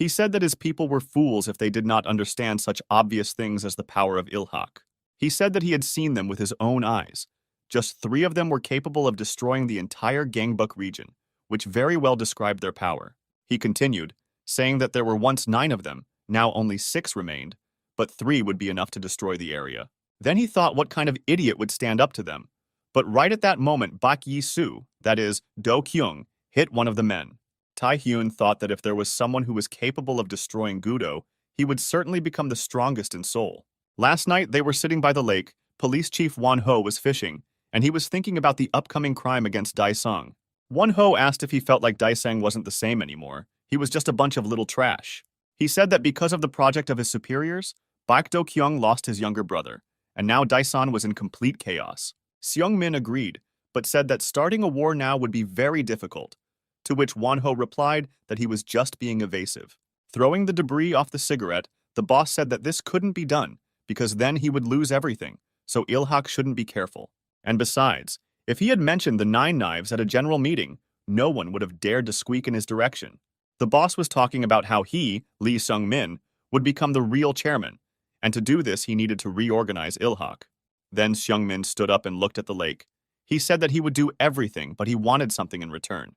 He said that his people were fools if they did not understand such obvious things as the power of Ilhak. He said that he had seen them with his own eyes. Just 3 of them were capable of destroying the entire Gangbuk region, which very well described their power. He continued, saying that there were once 9 of them, now only 6 remained, but 3 would be enough to destroy the area. Then he thought what kind of idiot would stand up to them. But right at that moment, Bak Yi-soo, that is, Do Kyung, hit one of the men. Tae-hyun thought that if there was someone who was capable of destroying Gudo, he would certainly become the strongest in Seoul. Last night, they were sitting by the lake, Police Chief Won-ho was fishing, and he was thinking about the upcoming crime against Dae-sung. Won-ho asked if he felt like Dae-sang wasn't the same anymore. He was just a bunch of little trash. He said that because of the project of his superiors, Bak Do-kyung lost his younger brother, and now Dae-san was in complete chaos. Seung-min agreed, but said that starting a war now would be very difficult, to which Won-ho replied that he was just being evasive. Throwing the debris off the cigarette, the boss said that this couldn't be done, because then he would lose everything, so Ilhak shouldn't be careful. And besides, if he had mentioned the 9 knives at a general meeting, no one would have dared to squeak in his direction. The boss was talking about how he, Lee Seung-min, would become the real chairman, and to do this he needed to reorganize Ilhak. Then Seung-min stood up and looked at the lake. He said that he would do everything, but he wanted something in return.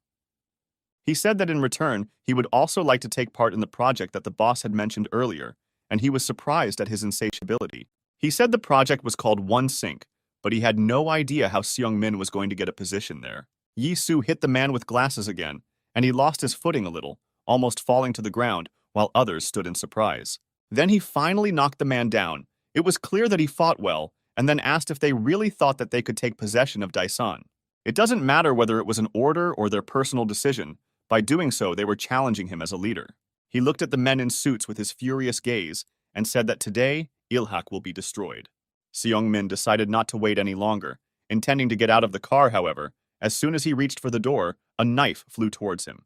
He said that in return, he would also like to take part in the project that the boss had mentioned earlier, and he was surprised at his insatiability. He said the project was called One Sink, but he had no idea how Seung-min was going to get a position there. Yi-soo hit the man with glasses again, and he lost his footing a little, almost falling to the ground, while others stood in surprise. Then he finally knocked the man down. It was clear that he fought well, and then asked if they really thought that they could take possession of Dae-san. It doesn't matter whether it was an order or their personal decision. By doing so, they were challenging him as a leader. He looked at the men in suits with his furious gaze and said that today, Ilhak will be destroyed. Seung-min decided not to wait any longer. Intending to get out of the car, however, as soon as he reached for the door, a knife flew towards him.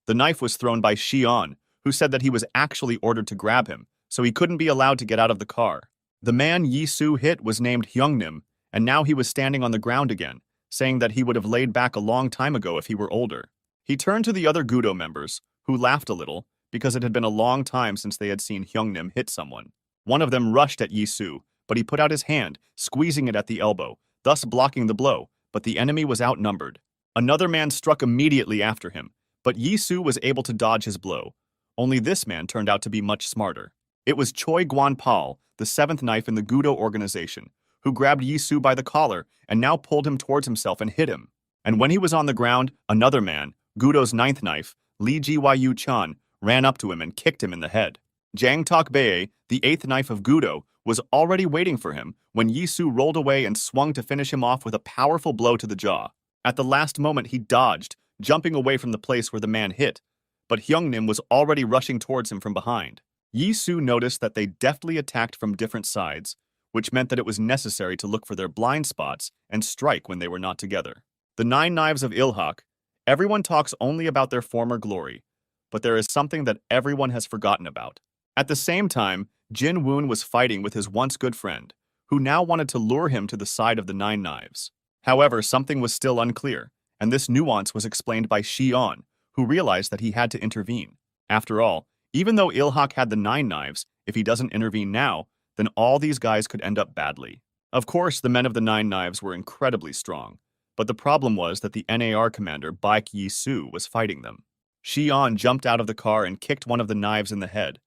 The knife was thrown by Shion, who said that he was actually ordered to grab him, so he couldn't be allowed to get out of the car. The man Yi-soo hit was named Hyungnim, and now he was standing on the ground again, saying that he would have laid back a long time ago if he were older. He turned to the other Gudo members, who laughed a little, because it had been a long time since they had seen Hyungnim hit someone. One of them rushed at Yi-soo, but he put out his hand, squeezing it at the elbow, thus blocking the blow, but the enemy was outnumbered. Another man struck immediately after him, but Yi-soo was able to dodge his blow. Only this man turned out to be much smarter. It was Choi Guan-pal, the 7th knife in the Gudo organization, who grabbed Yi-soo by the collar and now pulled him towards himself and hit him. And when he was on the ground, another man, Gudo's 9th knife, Lee Ji-Yu-chan, ran up to him and kicked him in the head. Jang Tak-bae, the 8th knife of Gudo, was already waiting for him when Yi-soo rolled away and swung to finish him off with a powerful blow to the jaw. At the last moment, he dodged, jumping away from the place where the man hit, but Hyungnim was already rushing towards him from behind. Yi-soo noticed that they deftly attacked from different sides, which meant that it was necessary to look for their blind spots and strike when they were not together. The 9 knives of Ilhak. Everyone talks only about their former glory, but there is something that everyone has forgotten about. At the same time, Jin Woon was fighting with his once good friend, who now wanted to lure him to the side of the 9 knives. However, something was still unclear, and this nuance was explained by Shion, who realized that he had to intervene. After all, even though Ilhak had the 9 knives, if he doesn't intervene now, then all these guys could end up badly. Of course, the men of the 9 knives were incredibly strong, but the problem was that the NAR commander, Baek Yi-soo, was fighting them. Shion jumped out of the car and kicked one of the knives in the head,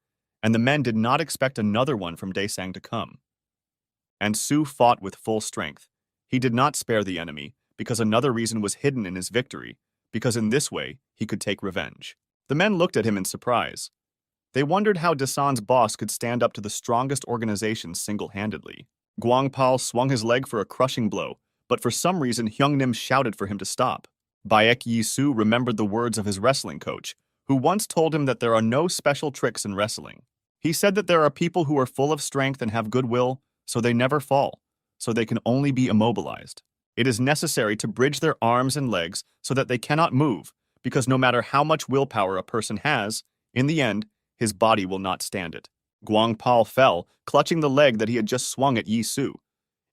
and the men did not expect another one from Dae-sang to come. And Soo fought with full strength. He did not spare the enemy, because another reason was hidden in his victory, because in this way, he could take revenge. The men looked at him in surprise. They wondered how Dasan's boss could stand up to the strongest organization single-handedly. Guangpal swung his leg for a crushing blow, but for some reason Hyungnim shouted for him to stop. Baek Yi-soo remembered the words of his wrestling coach, who once told him that there are no special tricks in wrestling. He said that there are people who are full of strength and have goodwill, so they never fall, so they can only be immobilized. It is necessary to bridge their arms and legs so that they cannot move, because no matter how much willpower a person has, in the end, his body will not stand it. Guangpal fell, clutching the leg that he had just swung at Yi-soo.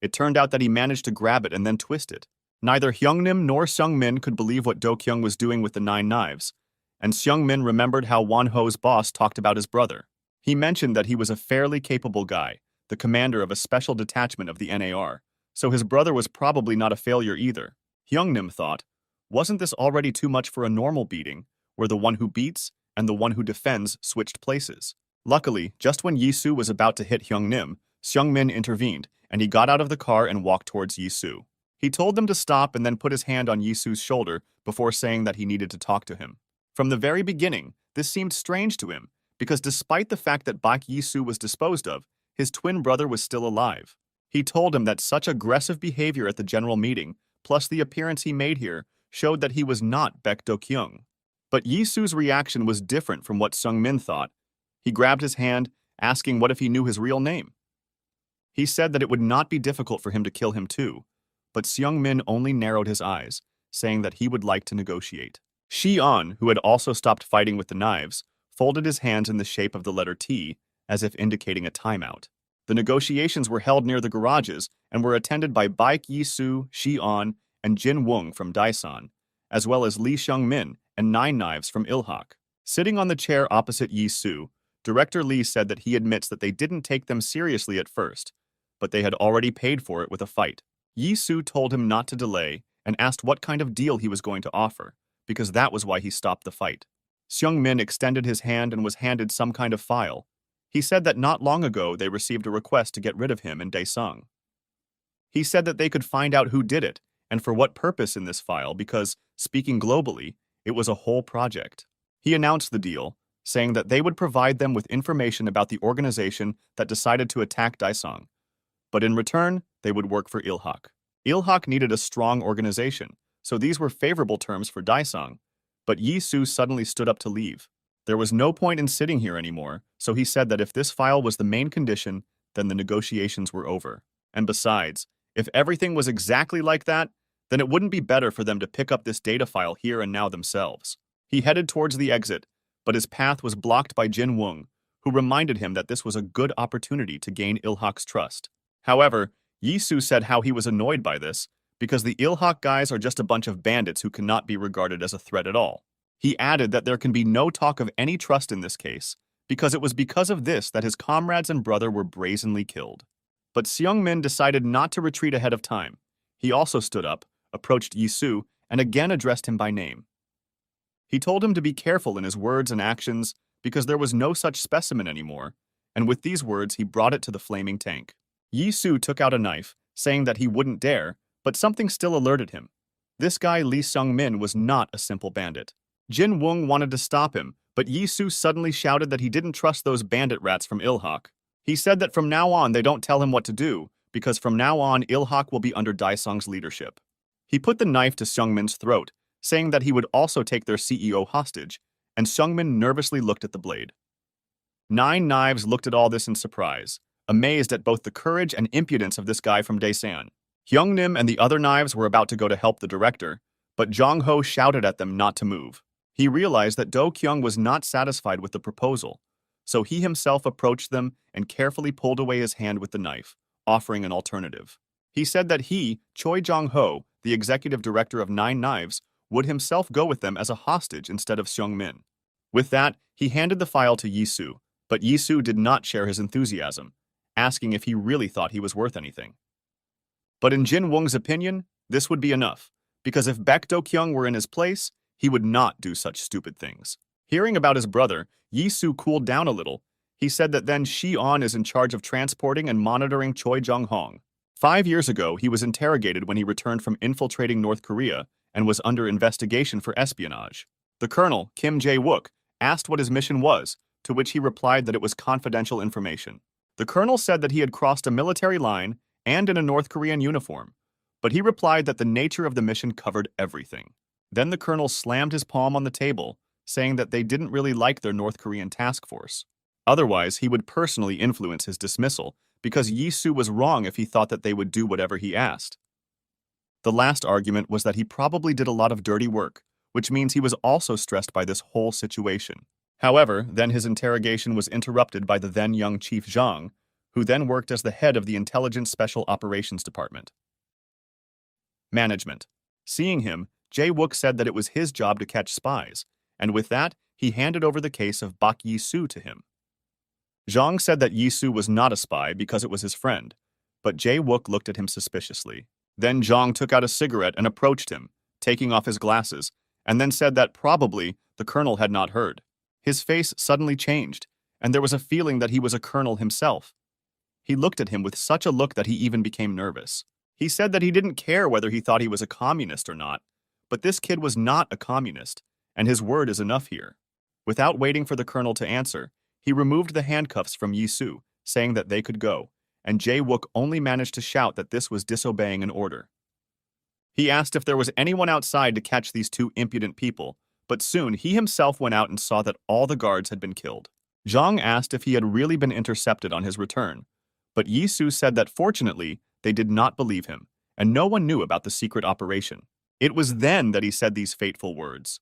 It turned out that he managed to grab it and then twist it. Neither Hyungnim nor Seung-min could believe what Do-kyung was doing with the 9 knives, and Seung-min remembered how Won-ho's boss talked about his brother. He mentioned that he was a fairly capable guy, the commander of a special detachment of the NAR, so his brother was probably not a failure either. Hyung-nim thought, wasn't this already too much for a normal beating, where the one who beats and the one who defends switched places? Luckily, just when Yi-soo was about to hit Hyung-nim, Seung-min intervened, and he got out of the car and walked towards Yi-soo. He told them to stop and then put his hand on Yi-soo's shoulder before saying that he needed to talk to him. From the very beginning, this seemed strange to him, because despite the fact that Bak Yi-soo was disposed of, his twin brother was still alive. He told him that such aggressive behavior at the general meeting, plus the appearance he made here, showed that he was not Baek Do-kyung. But Yi-soo's reaction was different from what Seung-min thought. He grabbed his hand, asking what if he knew his real name. He said that it would not be difficult for him to kill him too, but Seung-min only narrowed his eyes, saying that he would like to negotiate. Shi-on, who had also stopped fighting with the knives, folded his hands in the shape of the letter T, as if indicating a timeout. The negotiations were held near the garages and were attended by Baek Yi-soo, Shi-on, and Jin Woong from Daesan, as well as Lee Seung-min and Nine Knives from Ilhak. Sitting on the chair opposite Yi-soo, Director Lee said that he admits that they didn't take them seriously at first, but they had already paid for it with a fight. Yi-soo told him not to delay and asked what kind of deal he was going to offer, because that was why he stopped the fight. Seung-min extended his hand and was handed some kind of file. He said that not long ago they received a request to get rid of him in Daesung. He said that they could find out who did it and for what purpose in this file because, speaking globally, it was a whole project. He announced the deal, saying that they would provide them with information about the organization that decided to attack Daesung, but in return, they would work for Ilhak. Ilhak needed a strong organization, so these were favorable terms for Daesung, but Yi-soo suddenly stood up to leave. There was no point in sitting here anymore, so he said that if this file was the main condition, then the negotiations were over. And besides, if everything was exactly like that, then it wouldn't be better for them to pick up this data file here and now themselves. He headed towards the exit, but his path was blocked by Jin Woong, who reminded him that this was a good opportunity to gain Ilhak's trust. However, Yi-soo said how he was annoyed by this, because the Ilhak guys are just a bunch of bandits who cannot be regarded as a threat at all. He added that there can be no talk of any trust in this case, because it was because of this that his comrades and brother were brazenly killed. But Seung-min decided not to retreat ahead of time. He also stood up, approached Yi-soo, and again addressed him by name. He told him to be careful in his words and actions, because there was no such specimen anymore, and with these words he brought it to the flaming tank. Yi-soo took out a knife, saying that he wouldn't dare, but something still alerted him. This guy Lee Seung-min was not a simple bandit. Jin Woong wanted to stop him, but Yi-soo suddenly shouted that he didn't trust those bandit rats from Ilhak. He said that from now on they don't tell him what to do, because from now on Ilhak will be under Daesung's leadership. He put the knife to Seung-min's throat, saying that he would also take their CEO hostage, and Seung-min nervously looked at the blade. Nine Knives looked at all this in surprise, amazed at both the courage and impudence of this guy from Daesan. Hyung-nim and the other Knives were about to go to help the director, but Jong-ho shouted at them not to move. He realized that Do-kyung was not satisfied with the proposal, so he himself approached them and carefully pulled away his hand with the knife, offering an alternative. He said that he, Choi Jong-ho, the executive director of Nine Knives, would himself go with them as a hostage instead of Seung-min. With that, he handed the file to Yi-soo, but Yi-soo did not share his enthusiasm, asking if he really thought he was worth anything. But in Jin Woong's opinion, this would be enough, because if Baek Do-kyung were in his place, he would not do such stupid things. Hearing about his brother, Yi-soo cooled down a little. He said that then Shi-on is in charge of transporting and monitoring Choi Jong-hong. 5 years ago, he was interrogated when he returned from infiltrating North Korea and was under investigation for espionage. The colonel, Kim Jae-wook, asked what his mission was, to which he replied that it was confidential information. The colonel said that he had crossed a military line and in a North Korean uniform, but he replied that the nature of the mission covered everything. Then the colonel slammed his palm on the table, saying that they didn't really like their North Korean task force. Otherwise, he would personally influence his dismissal, because Yi-soo was wrong if he thought that they would do whatever he asked. The last argument was that he probably did a lot of dirty work, which means he was also stressed by this whole situation. However, then his interrogation was interrupted by the then young Chief Zhang, who then worked as the head of the Intelligence Special Operations Department. Management. Seeing him, Jae-wook said that it was his job to catch spies, and with that, he handed over the case of Bak Yi-su to him. Zhang said that Yi-su was not a spy because it was his friend, but Jae-wook looked at him suspiciously. Then Zhang took out a cigarette and approached him, taking off his glasses, and then said that probably the colonel had not heard. His face suddenly changed, and there was a feeling that he was a colonel himself. He looked at him with such a look that he even became nervous. He said that he didn't care whether he thought he was a communist or not, but this kid was not a communist, and his word is enough here. Without waiting for the colonel to answer, he removed the handcuffs from Yi-su, saying that they could go, and Jae-wook only managed to shout that this was disobeying an order. He asked if there was anyone outside to catch these two impudent people, but soon he himself went out and saw that all the guards had been killed. Zhang asked if he had really been intercepted on his return, but Yi-su said that fortunately they did not believe him, and no one knew about the secret operation. It was then that he said these fateful words.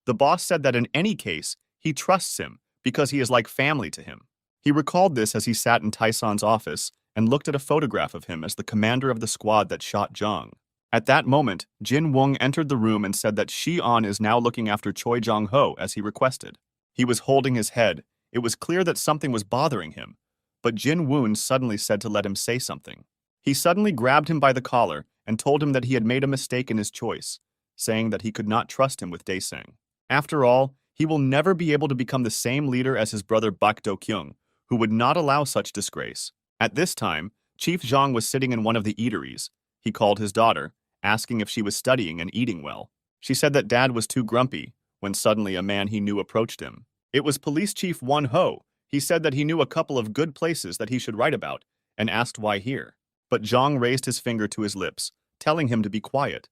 The boss said that in any case, he trusts him because he is like family to him. He recalled this as he sat in Taison's office and looked at a photograph of him as the commander of the squad that shot Zhang. At that moment, Jin Woong entered the room and said that Shi-on is now looking after Choi Jong-ho as he requested. He was holding his head. It was clear that something was bothering him, but Jin Woon suddenly said to let him say something. He suddenly grabbed him by the collar and told him that he had made a mistake in his choice, saying that he could not trust him with Daesung. After all, he will never be able to become the same leader as his brother Bak Do-kyung, who would not allow such disgrace. At this time, Chief Zhang was sitting in one of the eateries. He called his daughter, asking if she was studying and eating well. She said that Dad was too grumpy, when suddenly a man he knew approached him. It was Police Chief Won-ho. He said that he knew a couple of good places that he should write about, and asked why here. But Zhang raised his finger to his lips, telling him to be quiet,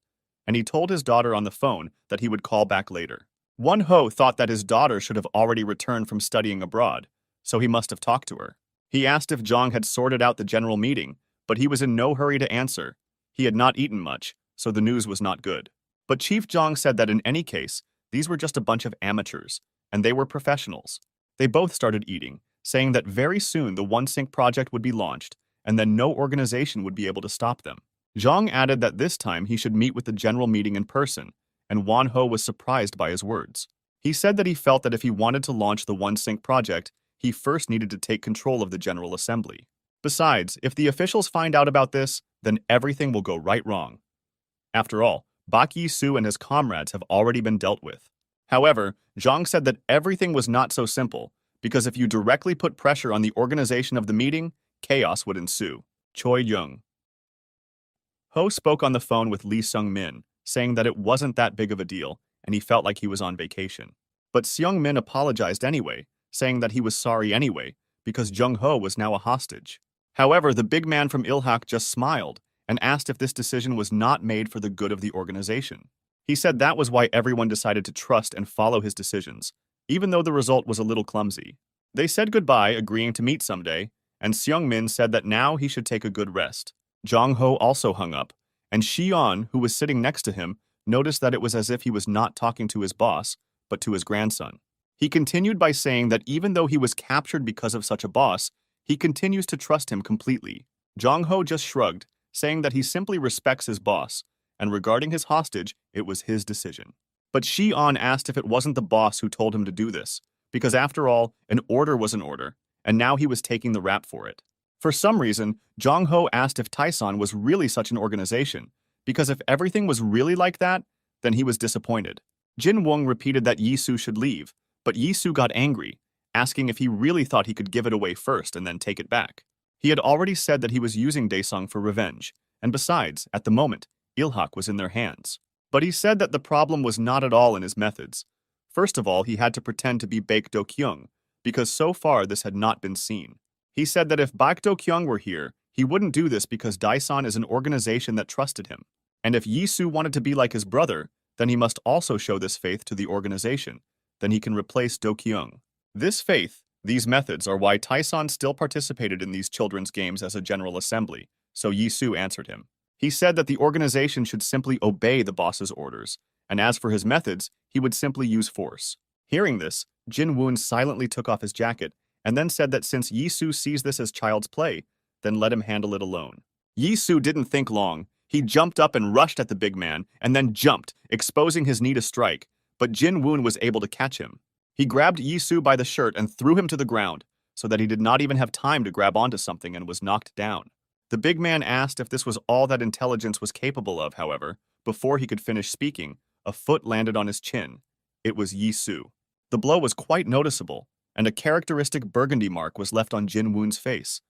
and he told his daughter on the phone that he would call back later. Won-ho thought that his daughter should have already returned from studying abroad, so he must have talked to her. He asked if Zhang had sorted out the general meeting, but he was in no hurry to answer. He had not eaten much, so the news was not good. But Chief Zhang said that in any case, these were just a bunch of amateurs, and they were professionals. They both started eating, saying that very soon the OneSync project would be launched, and then no organization would be able to stop them. Zhang added that this time he should meet with the general meeting in person, and Won-ho was surprised by his words. He said that he felt that if he wanted to launch the OneSync project, he first needed to take control of the General Assembly. Besides, if the officials find out about this, then everything will go right wrong. After all, Bak Yi-su and his comrades have already been dealt with. However, Zhang said that everything was not so simple, because if you directly put pressure on the organization of the meeting, chaos would ensue. Choi Young. Ho spoke on the phone with Lee Seung-min, saying that it wasn't that big of a deal, and he felt like he was on vacation. But Seung-min apologized anyway, saying that he was sorry anyway, because Jung-ho was now a hostage. However, the big man from Ilhak just smiled and asked if this decision was not made for the good of the organization. He said that was why everyone decided to trust and follow his decisions, even though the result was a little clumsy. They said goodbye, agreeing to meet someday, and Seung-min said that now he should take a good rest. Jong-ho also hung up, and Shi-on, who was sitting next to him, noticed that it was as if he was not talking to his boss, but to his grandson. He continued by saying that even though he was captured because of such a boss, he continues to trust him completely. Jong-ho just shrugged, saying that he simply respects his boss, and regarding his hostage, it was his decision. But Shi-on asked if it wasn't the boss who told him to do this, because after all, an order was an order, and now he was taking the rap for it. For some reason, Jong-ho asked if Taeson was really such an organization, because if everything was really like that, then he was disappointed. Jin Woong repeated that Yi-su should leave, but Yi-su got angry, asking if he really thought he could give it away first and then take it back. He had already said that he was using Daesung for revenge, and besides, at the moment, Ilhak was in their hands. But he said that the problem was not at all in his methods. First of all, he had to pretend to be Baek Do-kyung, because so far this had not been seen. He said that if Baek Do-kyung were here, he wouldn't do this because Daeson is an organization that trusted him. And if Yi-su wanted to be like his brother, then he must also show this faith to the organization. Then he can replace Do-kyung. This faith, these methods are why Taeson still participated in these children's games as a general assembly, so Yi-su answered him. He said that the organization should simply obey the boss's orders, and as for his methods, he would simply use force. Hearing this, Jin Woon silently took off his jacket and then said that since Yi-su sees this as child's play, then let him handle it alone. Yi-su didn't think long. He jumped up and rushed at the big man, and then jumped, exposing his knee to strike, but Jin Woon was able to catch him. He grabbed Yi Su by the shirt and threw him to the ground, so that he did not even have time to grab onto something and was knocked down. The big man asked if this was all that intelligence was capable of, however. Before he could finish speaking, a foot landed on his chin. It was Yi Su. The blow was quite noticeable, and a characteristic burgundy mark was left on Jin Woon's face.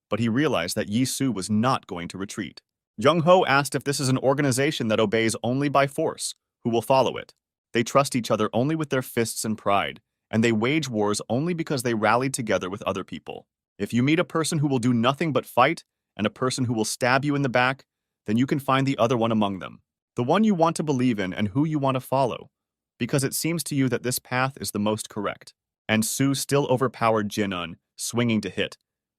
But he realized that Yi Su was not going to retreat. Jung Ho asked if this is an organization that obeys only by force, who will follow it. They trust each other only with their fists and pride, and they wage wars only because they rallied together with other people. If you meet a person who will do nothing but fight, and a person who will stab you in the back, then you can find the other one among them. The one you want to believe in and who you want to follow, because it seems to you that this path is the most correct. And Su still overpowered Jin Un, swinging to hit,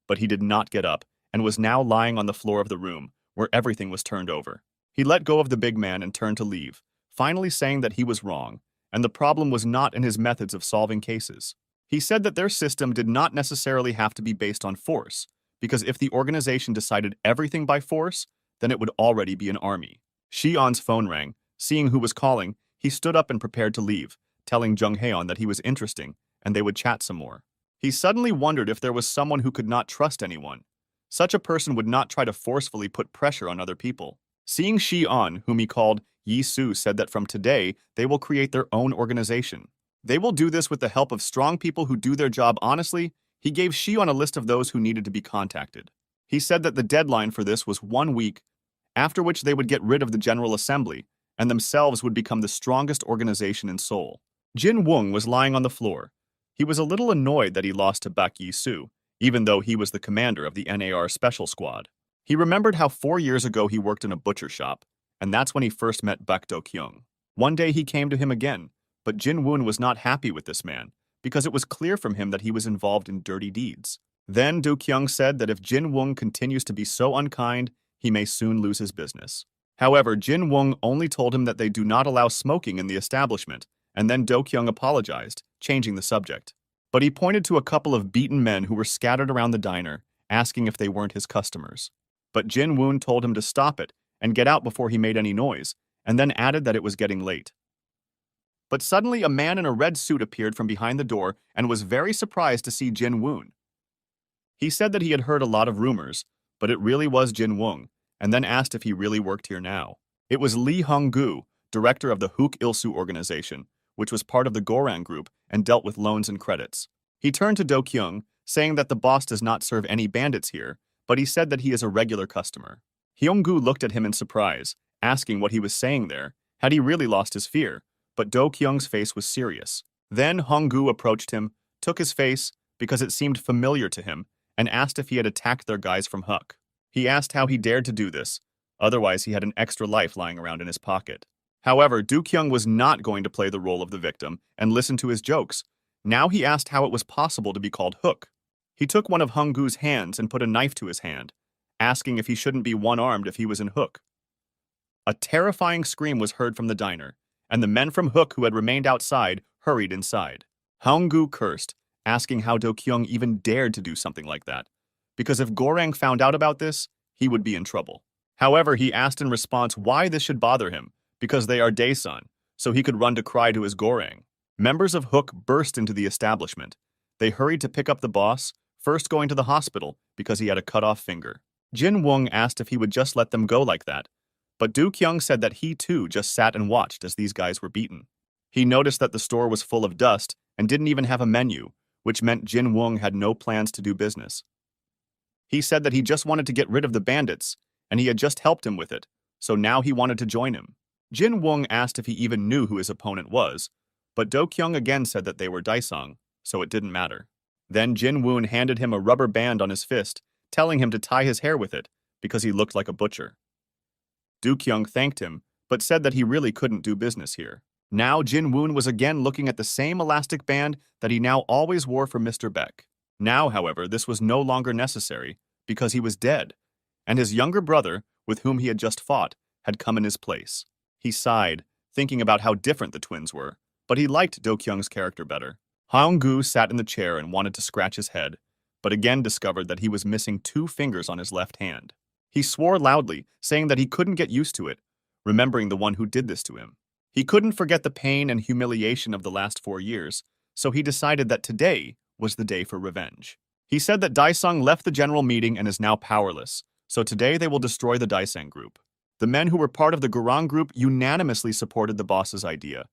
but he did not get up, and was now lying on the floor of the room, where everything was turned over. He let go of the big man and turned to leave, finally saying that he was wrong, and the problem was not in his methods of solving cases. He said that their system did not necessarily have to be based on force, because if the organization decided everything by force, then it would already be an army. Xi'an's phone rang. Seeing who was calling, he stood up and prepared to leave, telling Jung Haeon that he was interesting, and they would chat some more. He suddenly wondered if there was someone who could not trust anyone. Such a person would not try to forcefully put pressure on other people. Seeing Xi'an, whom he called Yi Su, said that from today, they will create their own organization. They will do this with the help of strong people who do their job honestly. He gave Xi'an a list of those who needed to be contacted. He said that the deadline for this was 1 week, after which they would get rid of the General Assembly, and themselves would become the strongest organization in Seoul. Jin Woong was lying on the floor. He was a little annoyed that he lost to Bak Yi-su, even though he was the commander of the NAR Special Squad. He remembered how 4 years ago he worked in a butcher shop, and that's when he first met Bak Do-kyung. One day he came to him again, but Jin Woon was not happy with this man, because it was clear from him that he was involved in dirty deeds. Then Do-kyung said that if Jin Woong continues to be so unkind, he may soon lose his business. However, Jin Woong only told him that they do not allow smoking in the establishment, and then Do-kyung apologized, changing the subject. But he pointed to a couple of beaten men who were scattered around the diner, asking if they weren't his customers. But Jin Woon told him to stop it and get out before he made any noise, and then added that it was getting late. But suddenly a man in a red suit appeared from behind the door and was very surprised to see Jin Woon. He said that he had heard a lot of rumors, but it really was Jin Woong, and then asked if he really worked here now. It was Lee Hong-gu, director of the Hook Il-su organization, which was part of the Gorang group and dealt with loans and credits. He turned to Do-kyung, saying that the boss does not serve any bandits here, but he said that he is a regular customer. Hyung-gu looked at him in surprise, asking what he was saying there. Had he really lost his fear? But Do-kyung's face was serious. Then Hong-gu approached him, took his face, because it seemed familiar to him, and asked if he had attacked their guys from Huck. He asked how he dared to do this, otherwise he had an extra life lying around in his pocket. However, Do-kyung was not going to play the role of the victim and listen to his jokes. Now he asked how it was possible to be called Hook. He took one of Hong-gu's hands and put a knife to his hand, asking if he shouldn't be one-armed if he was in Hook. A terrifying scream was heard from the diner, and the men from Hook who had remained outside hurried inside. Hong-gu cursed, asking how Do-kyung even dared to do something like that, because if Gorang found out about this, he would be in trouble. However, he asked in response why this should bother him, because they are Daesun, so he could run to cry to his Gorang. Members of Hook burst into the establishment. They hurried to pick up the boss, first going to the hospital because he had a cut-off finger. Jin Woong asked if he would just let them go like that, but Do-kyung said that he too just sat and watched as these guys were beaten. He noticed that the store was full of dust and didn't even have a menu, which meant Jin Woong had no plans to do business. He said that he just wanted to get rid of the bandits, and he had just helped him with it, so now he wanted to join him. Jin Woong asked if he even knew who his opponent was, but Do-kyung again said that they were Daesung, so it didn't matter. Then Jin Woon handed him a rubber band on his fist, telling him to tie his hair with it, because he looked like a butcher. Do-kyung thanked him, but said that he really couldn't do business here. Now Jin Woon was again looking at the same elastic band that he now always wore for Mr. Beck. Now, however, this was no longer necessary, because he was dead, and his younger brother, with whom he had just fought, had come in his place. He sighed, thinking about how different the twins were, but he liked Do-kyung's character better. Hong-gu sat in the chair and wanted to scratch his head, but again discovered that he was missing 2 fingers on his left hand. He swore loudly, saying that he couldn't get used to it, remembering the one who did this to him. He couldn't forget the pain and humiliation of the last 4 years, so he decided that today was the day for revenge. He said that Daisung left the general meeting and is now powerless, so today they will destroy the Daisang group. The men who were part of the Gurung group unanimously supported the boss's idea.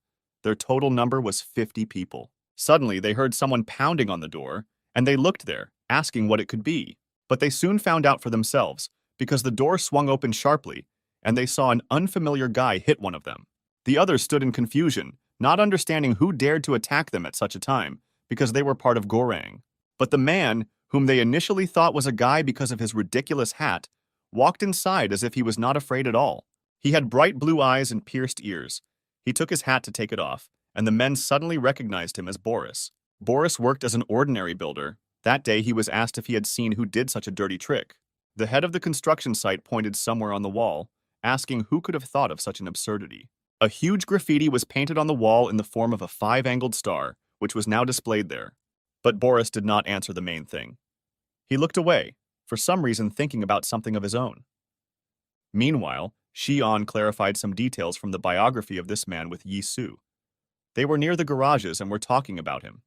Their total number was 50 people. Suddenly, they heard someone pounding on the door, and they looked there, asking what it could be. But they soon found out for themselves, because the door swung open sharply, and they saw an unfamiliar guy hit one of them. The others stood in confusion, not understanding who dared to attack them at such a time, because they were part of Gorang. But the man, whom they initially thought was a guy because of his ridiculous hat, walked inside as if he was not afraid at all. He had bright blue eyes and pierced ears. He took his hat to take it off, and the men suddenly recognized him as Boris. Boris worked as an ordinary builder. That day he was asked if he had seen who did such a dirty trick. The head of the construction site pointed somewhere on the wall, asking who could have thought of such an absurdity. A huge graffiti was painted on the wall in the form of a 5-angled star, which was now displayed there. But Boris did not answer the main thing. He looked away, for some reason thinking about something of his own. Meanwhile, Xian clarified some details from the biography of this man with Yi Su. They were near the garages and were talking about him.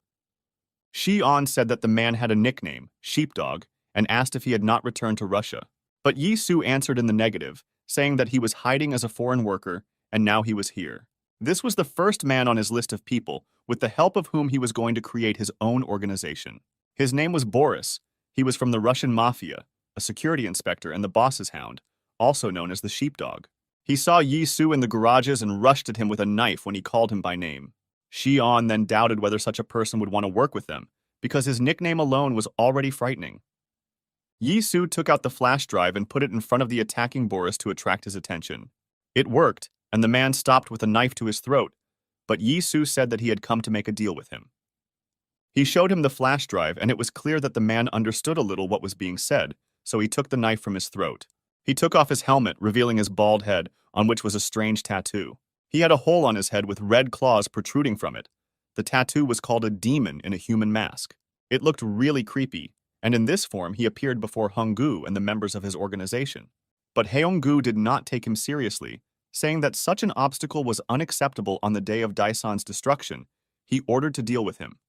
Xian said that the man had a nickname, Sheepdog, and asked if he had not returned to Russia. But Yi Su answered in the negative, saying that he was hiding as a foreign worker and now he was here. This was the first man on his list of people with the help of whom he was going to create his own organization. His name was Boris. He was from the Russian mafia, a security inspector and the boss's hound, also known as the Sheepdog. He saw Yi Su in the garages and rushed at him with a knife when he called him by name. Xian then doubted whether such a person would want to work with them, because his nickname alone was already frightening. Yi Su took out the flash drive and put it in front of the attacking Boris to attract his attention. It worked, and the man stopped with a knife to his throat, but Yi Su said that he had come to make a deal with him. He showed him the flash drive, and it was clear that the man understood a little what was being said, so he took the knife from his throat. He took off his helmet, revealing his bald head, on which was a strange tattoo. He had a hole on his head with red claws protruding from it. The tattoo was called a demon in a human mask. It looked really creepy, and in this form he appeared before Honggu and the members of his organization. But Haeonggu did not take him seriously, saying that such an obstacle was unacceptable on the day of Daisan's destruction. He ordered to deal with him.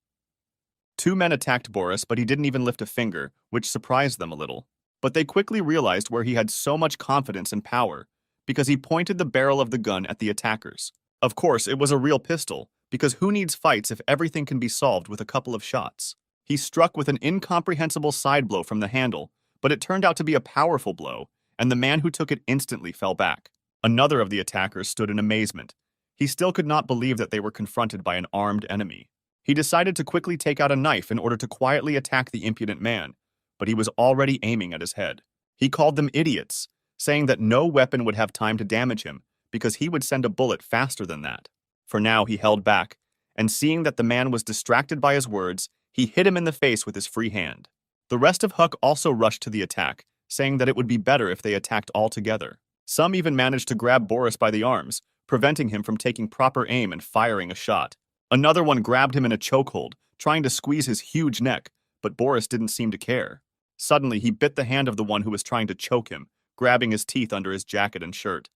2 men attacked Boris, but he didn't even lift a finger, which surprised them a little. But they quickly realized where he had so much confidence and power, because he pointed the barrel of the gun at the attackers. Of course, it was a real pistol, because who needs fights if everything can be solved with a couple of shots? He struck with an incomprehensible side blow from the handle, but it turned out to be a powerful blow, and the man who took it instantly fell back. Another of the attackers stood in amazement. He still could not believe that they were confronted by an armed enemy. He decided to quickly take out a knife in order to quietly attack the impudent man, but he was already aiming at his head. He called them idiots, saying that no weapon would have time to damage him because he would send a bullet faster than that. For now, he held back, and seeing that the man was distracted by his words, he hit him in the face with his free hand. The rest of Huck also rushed to the attack, saying that it would be better if they attacked all together. Some even managed to grab Boris by the arms, preventing him from taking proper aim and firing a shot. Another one grabbed him in a chokehold, trying to squeeze his huge neck, but Boris didn't seem to care. Suddenly, he bit the hand of the one who was trying to choke him, grabbing his teeth under his jacket and shirt.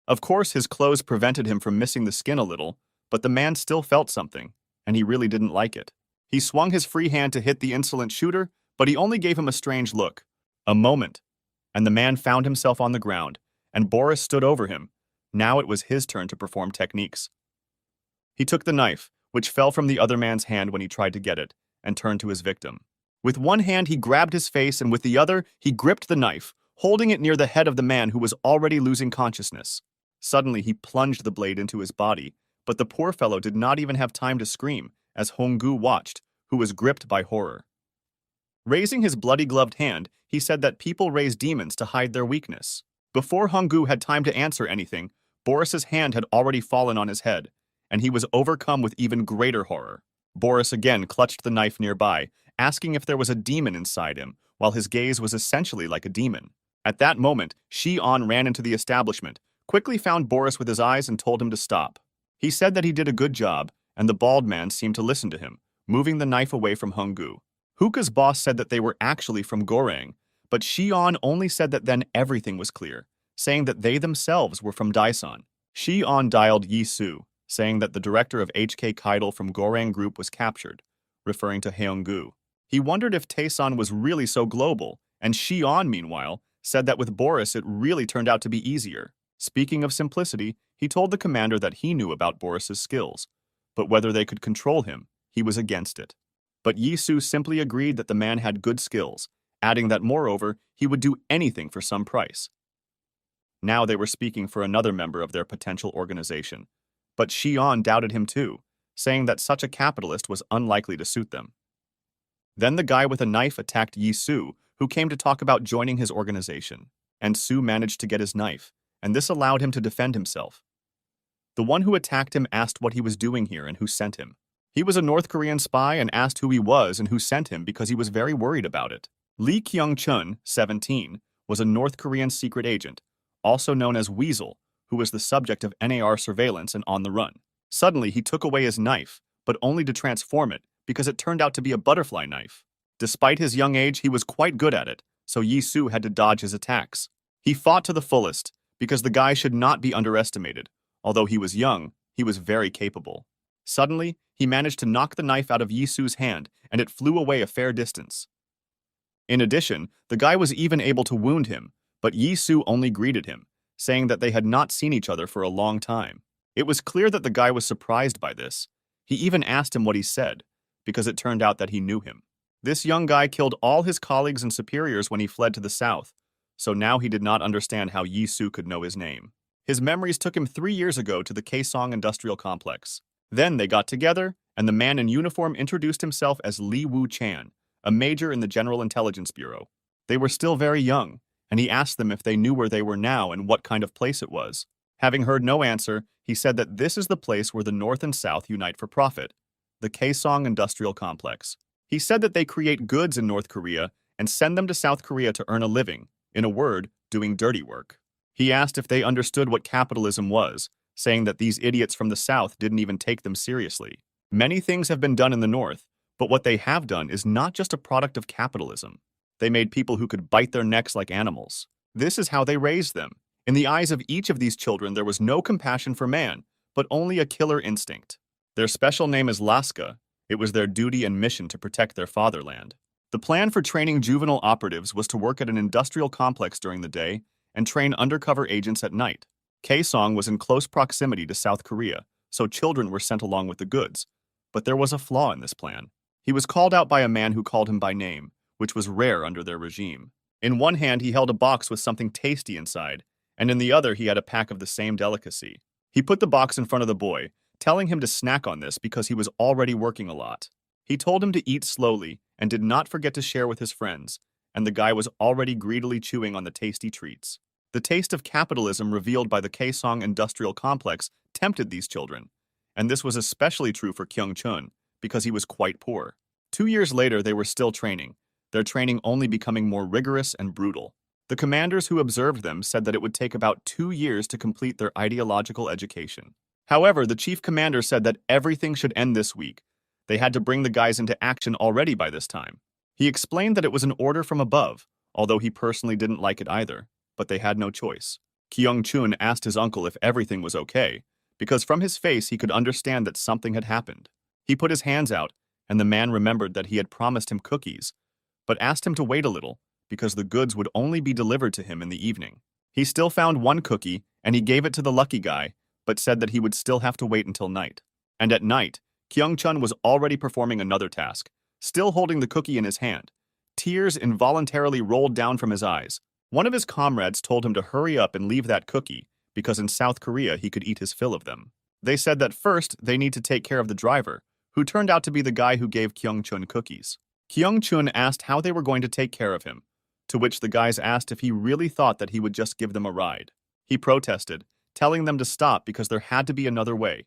Of course, his clothes prevented him from missing the skin a little, but the man still felt something, and he really didn't like it. He swung his free hand to hit the insolent shooter, but he only gave him a strange look. A moment, and the man found himself on the ground, and Boris stood over him. Now it was his turn to perform techniques. He took the knife, which fell from the other man's hand when he tried to get it, and turned to his victim. With one hand, he grabbed his face, and with the other, he gripped the knife, holding it near the head of the man who was already losing consciousness. Suddenly, he plunged the blade into his body, but the poor fellow did not even have time to scream, as Honggu watched, who was gripped by horror. Raising his bloody-gloved hand, he said that people raise demons to hide their weakness. Before Honggu had time to answer anything, Boris's hand had already fallen on his head, and he was overcome with even greater horror. Boris again clutched the knife nearby, asking if there was a demon inside him, while his gaze was essentially like a demon. At that moment, Xian ran into the establishment, quickly found Boris with his eyes and told him to stop. He said that he did a good job, and the bald man seemed to listen to him, moving the knife away from Honggu. Hookah's boss said that they were actually from Gorang, but Xian only said that then everything was clear, saying that they themselves were from Daisan. Shi-on dialed Yi-Su, saying that the director of HK Kidal from Gorang Group was captured, referring to Heung-gu. He wondered if Taeson was really so global, and Shi-on, meanwhile, said that with Boris it really turned out to be easier. Speaking of simplicity, he told the commander that he knew about Boris's skills, but whether they could control him, he was against it. But Yi-Su simply agreed that the man had good skills, adding that moreover, he would do anything for some price. Now they were speaking for another member of their potential organization, but Shi-on doubted him too, saying that such a capitalist was unlikely to suit them. Then the guy with a knife attacked Yi-Su, who came to talk about joining his organization, and Su managed to get his knife, and this allowed him to defend himself. The one who attacked him asked what he was doing here and who sent him. He was a North Korean spy and asked who he was and who sent him because he was very worried about it. Lee Kyung-chun, 17, was a North Korean secret agent, also known as Weasel, who was the subject of NAR surveillance and on the run. Suddenly, he took away his knife, but only to transform it because it turned out to be a butterfly knife. Despite his young age, he was quite good at it, so Yi-Su had to dodge his attacks. He fought to the fullest, because the guy should not be underestimated. Although he was young, he was very capable. Suddenly, he managed to knock the knife out of Yi-Su's hand, and it flew away a fair distance. In addition, the guy was even able to wound him, but Yi-Su only greeted him, saying that they had not seen each other for a long time. It was clear that the guy was surprised by this. He even asked him what he said, because it turned out that he knew him. This young guy killed all his colleagues and superiors when he fled to the south, so now he did not understand how Yi-Su could know his name. His memories took him 3 years ago to the Kaesong Industrial Complex. Then they got together, and the man in uniform introduced himself as Lee Woo-chan, a major in the General Intelligence Bureau. They were still very young, and he asked them if they knew where they were now and what kind of place it was. Having heard no answer, he said that this is the place where the North and South unite for profit, the Kaesong Industrial Complex. He said that they create goods in North Korea and send them to South Korea to earn a living, in a word, doing dirty work. He asked if they understood what capitalism was, saying that these idiots from the South didn't even take them seriously. Many things have been done in the North, but what they have done is not just a product of capitalism. They made people who could bite their necks like animals. This is how they raised them. In the eyes of each of these children, there was no compassion for man, but only a killer instinct. Their special name is Laska. It was their duty and mission to protect their fatherland. The plan for training juvenile operatives was to work at an industrial complex during the day and train undercover agents at night. Kaesong was in close proximity to South Korea, so children were sent along with the goods. But there was a flaw in this plan. He was called out by a man who called him by name, which was rare under their regime. In one hand, he held a box with something tasty inside, and in the other, he had a pack of the same delicacy. He put the box in front of the boy, telling him to snack on this because he was already working a lot. He told him to eat slowly and did not forget to share with his friends, and the guy was already greedily chewing on the tasty treats. The taste of capitalism revealed by the Kaesong Industrial Complex tempted these children, and this was especially true for Kyung-chun because he was quite poor. 2 years later, they were still training, their training only becoming more rigorous and brutal. The commanders who observed them said that it would take about 2 years to complete their ideological education. However, the chief commander said that everything should end this week. They had to bring the guys into action already by this time. He explained that it was an order from above, although he personally didn't like it either, but they had no choice. Kyung-chun asked his uncle if everything was okay, because from his face he could understand that something had happened. He put his hands out, and the man remembered that he had promised him cookies, but asked him to wait a little, because the goods would only be delivered to him in the evening. He still found one cookie, and he gave it to the lucky guy, but said that he would still have to wait until night. And at night, Kyung-chun was already performing another task, still holding the cookie in his hand. Tears involuntarily rolled down from his eyes. One of his comrades told him to hurry up and leave that cookie, because in South Korea he could eat his fill of them. They said that first they need to take care of the driver, who turned out to be the guy who gave Kyung-chun cookies. Kyung-chun asked how they were going to take care of him, to which the guys asked if he really thought that he would just give them a ride. He protested, telling them to stop because there had to be another way,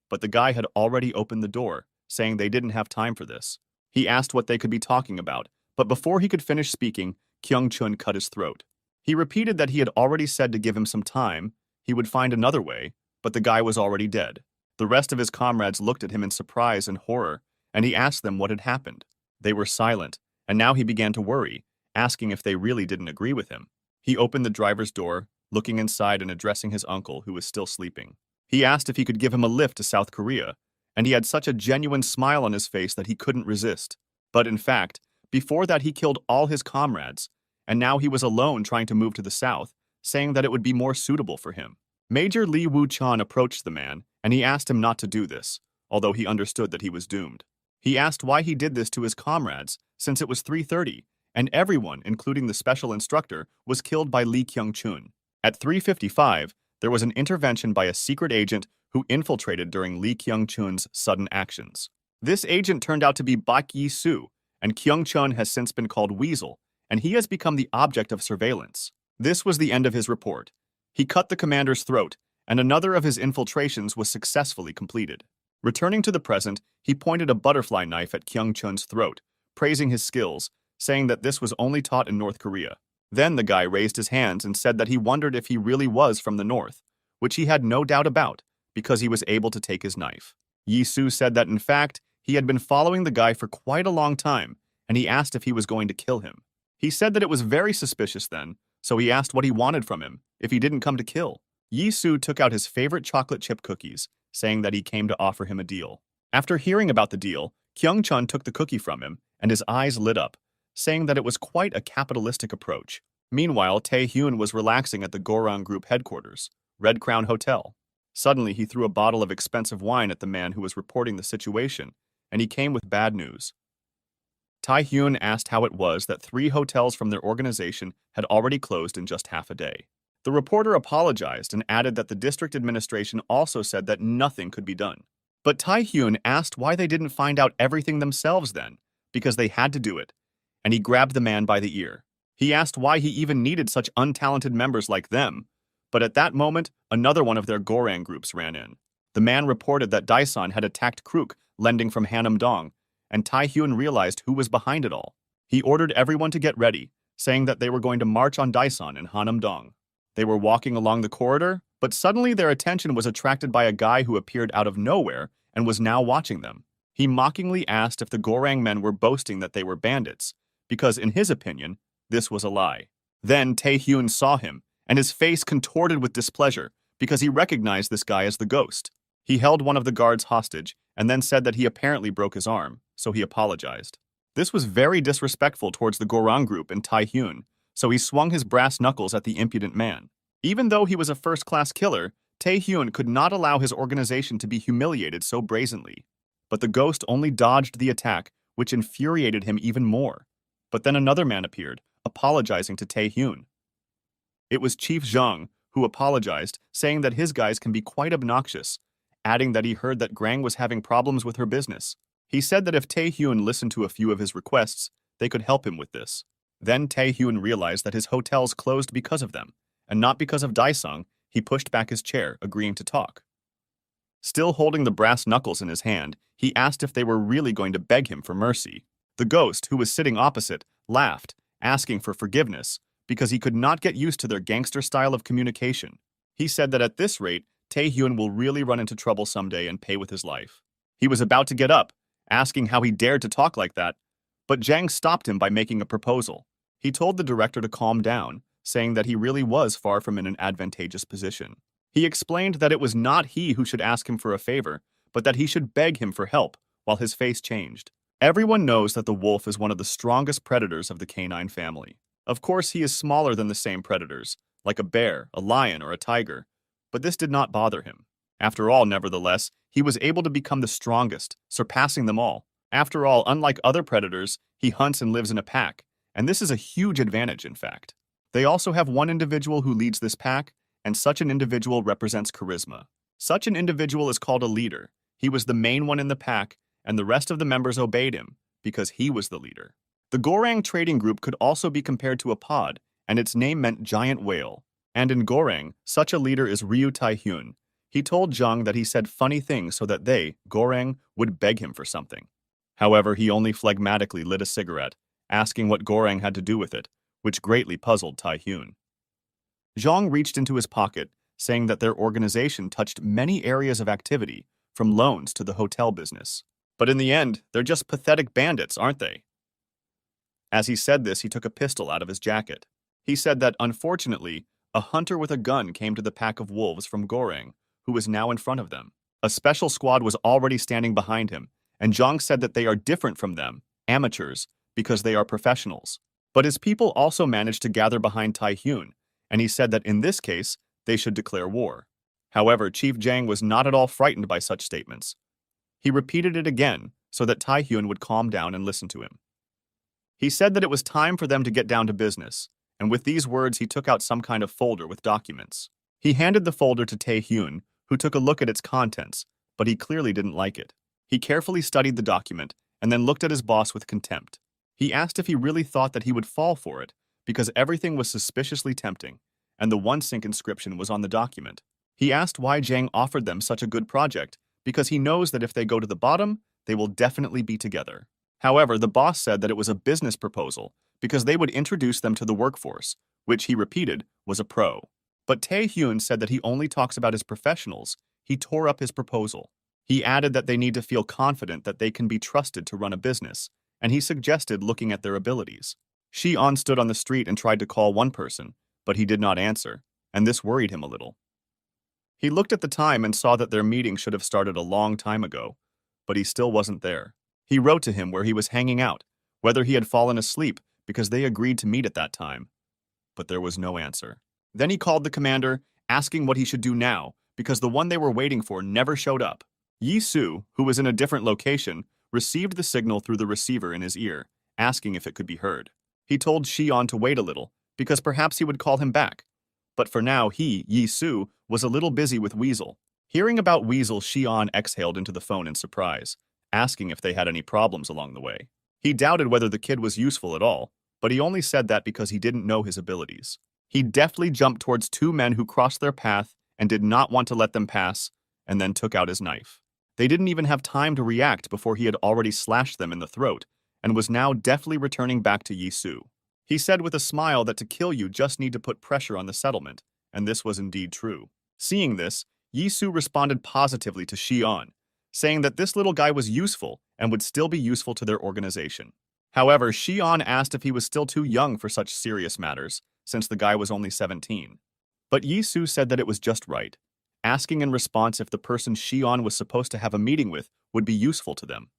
but the guy had already opened the door, saying they didn't have time for this. He asked what they could be talking about, but before he could finish speaking, Kyung-chun cut his throat. He repeated that he had already said to give him some time, he would find another way, but the guy was already dead. The rest of his comrades looked at him in surprise and horror, and he asked them what had happened. They were silent, and now he began to worry, asking if they really didn't agree with him. He opened the driver's door, looking inside and addressing his uncle, who was still sleeping. He asked if he could give him a lift to South Korea, and he had such a genuine smile on his face that he couldn't resist. But in fact, before that he killed all his comrades, and now he was alone trying to move to the south, saying that it would be more suitable for him. Major Lee Woo-chan approached the man, and he asked him not to do this, although he understood that he was doomed. He asked why he did this to his comrades, since it was 3:30, and everyone, including the special instructor, was killed by Lee Kyung-chun. At 3:55, there was an intervention by a secret agent who infiltrated during Lee Kyung-chun's sudden actions. This agent turned out to be Bak Yi-soo, and Kyung-chun has since been called Weasel, and he has become the object of surveillance. This was the end of his report. He cut the commander's throat, and another of his infiltrations was successfully completed. Returning to the present, he pointed a butterfly knife at Kyung-chun's throat, praising his skills, saying that this was only taught in North Korea. Then the guy raised his hands and said that he wondered if he really was from the north, which he had no doubt about, because he was able to take his knife. Yi-soo said that in fact, he had been following the guy for quite a long time, and he asked if he was going to kill him. He said that it was very suspicious then, so he asked what he wanted from him, if he didn't come to kill. Yi-soo took out his favorite chocolate chip cookies, saying that he came to offer him a deal. After hearing about the deal, Kyung-chun took the cookie from him, and his eyes lit up, saying that it was quite a capitalistic approach. Meanwhile, Tae-hyun was relaxing at the Gorang Group headquarters, Red Crown Hotel. Suddenly, he threw a bottle of expensive wine at the man who was reporting the situation, and he came with bad news. Tae-hyun asked how it was that 3 hotels from their organization had already closed in just half a day. The reporter apologized and added that the district administration also said that nothing could be done. But Tae-hyun asked why they didn't find out everything themselves then, because they had to do it, and he grabbed the man by the ear. He asked why he even needed such untalented members like them, but at that moment, another one of their Gorang groups ran in. The man reported that Daesan had attacked Kruk, lending from Hanam-dong, and Tae-hyun realized who was behind it all. He ordered everyone to get ready, saying that they were going to march on Daesan in Hanam-dong. They were walking along the corridor, but suddenly their attention was attracted by a guy who appeared out of nowhere and was now watching them. He mockingly asked if the Gorang men were boasting that they were bandits, because in his opinion, this was a lie. Then Tae-hyun saw him, and his face contorted with displeasure because he recognized this guy as the ghost. He held one of the guards hostage and then said that he apparently broke his arm, so he apologized. This was very disrespectful towards the Gorang group and Tae-hyun, so he swung his brass knuckles at the impudent man. Even though he was a first-class killer, Tae-hyun could not allow his organization to be humiliated so brazenly. But the ghost only dodged the attack, which infuriated him even more. But then another man appeared, apologizing to Tae-hyun. It was Chief Zhang, who apologized, saying that his guys can be quite obnoxious, adding that he heard that Grang was having problems with her business. He said that if Tae-hyun listened to a few of his requests, they could help him with this. Then Tae-hyun realized that his hotels closed because of them, and not because of Daesung. He pushed back his chair, agreeing to talk. Still holding the brass knuckles in his hand, he asked if they were really going to beg him for mercy. The ghost, who was sitting opposite, laughed, asking for forgiveness, because he could not get used to their gangster style of communication. He said that at this rate, Tae-hyun will really run into trouble someday and pay with his life. He was about to get up, asking how he dared to talk like that, but Zhang stopped him by making a proposal. He told the director to calm down, saying that he really was far from in an advantageous position. He explained that it was not he who should ask him for a favor, but that he should beg him for help, while his face changed. Everyone knows that the wolf is one of the strongest predators of the canine family. Of course, he is smaller than the same predators, like a bear, a lion, or a tiger, but this did not bother him. After all, nevertheless, he was able to become the strongest, surpassing them all. After all, unlike other predators, he hunts and lives in a pack, and this is a huge advantage, in fact. They also have one individual who leads this pack, and such an individual represents charisma. Such an individual is called a leader. He was the main one in the pack, and the rest of the members obeyed him, because he was the leader. The Gorang trading group could also be compared to a pod, and its name meant giant whale. And in Gorang, such a leader is Ryu Tae-hyun. He told Zhang that he said funny things so that they, Gorang, would beg him for something. However, he only phlegmatically lit a cigarette, asking what Gorang had to do with it, which greatly puzzled Tae-hyun. Zhang reached into his pocket, saying that their organization touched many areas of activity, from loans to the hotel business. But in the end, they're just pathetic bandits, aren't they? As he said this, he took a pistol out of his jacket. He said that, unfortunately, A hunter with a gun came to the pack of wolves from Goreng, who was now in front of them. A special squad was already standing behind him, and Zhang said that they are different from them, amateurs, because they are professionals. But his people also managed to gather behind Tai Hyun, and he said that in this case, they should declare war. However, Chief Zhang was not at all frightened by such statements. He repeated it again so that Tai Hyun would calm down and listen to him. He said that it was time for them to get down to business, and with these words he took out some kind of folder with documents. He handed the folder to Tai Hyun, who took a look at its contents, but he clearly didn't like it. He carefully studied the document and then looked at his boss with contempt. He asked if he really thought that he would fall for it, because everything was suspiciously tempting, and the one-sink inscription was on the document. He asked why Zhang offered them such a good project, because he knows that if they go to the bottom, they will definitely be together. However, the boss said that it was a business proposal, because they would introduce them to the workforce, which he repeated was a pro. But Tae Hyun said that he only talks about his professionals. He tore up his proposal. He added that they need to feel confident that they can be trusted to run a business, and he suggested looking at their abilities. Shi-on stood on the street and tried to call one person, but he did not answer, and this worried him a little. He looked at the time and saw that their meeting should have started a long time ago, but he still wasn't there. He wrote to him where he was hanging out, whether he had fallen asleep because they agreed to meet at that time. But there was no answer. Then he called the commander, asking what he should do now, because the one they were waiting for never showed up. Yi-Soo, who was in a different location, received the signal through the receiver in his ear, asking if it could be heard. He told Shi-on to wait a little, because perhaps he would call him back. But for now he, Yi-Soo, was a little busy with Weasel. Hearing about Weasel, Shi-on exhaled into the phone in surprise, asking if they had any problems along the way. He doubted whether the kid was useful at all, but he only said that because he didn't know his abilities. He deftly jumped towards two men who crossed their path and did not want to let them pass, and then took out his knife. They didn't even have time to react before he had already slashed them in the throat, and was now deftly returning back to Yi-Soo. He said with a smile that to kill you just need to put pressure on the settlement, and this was indeed true. Seeing this, Yi-Soo responded positively to Shi-on, saying that this little guy was useful and would still be useful to their organization. However, Shi-on asked if he was still too young for such serious matters, since the guy was only 17. But Yi-Soo said that it was just right, asking in response if the person Shi-on was supposed to have a meeting with would be useful to them.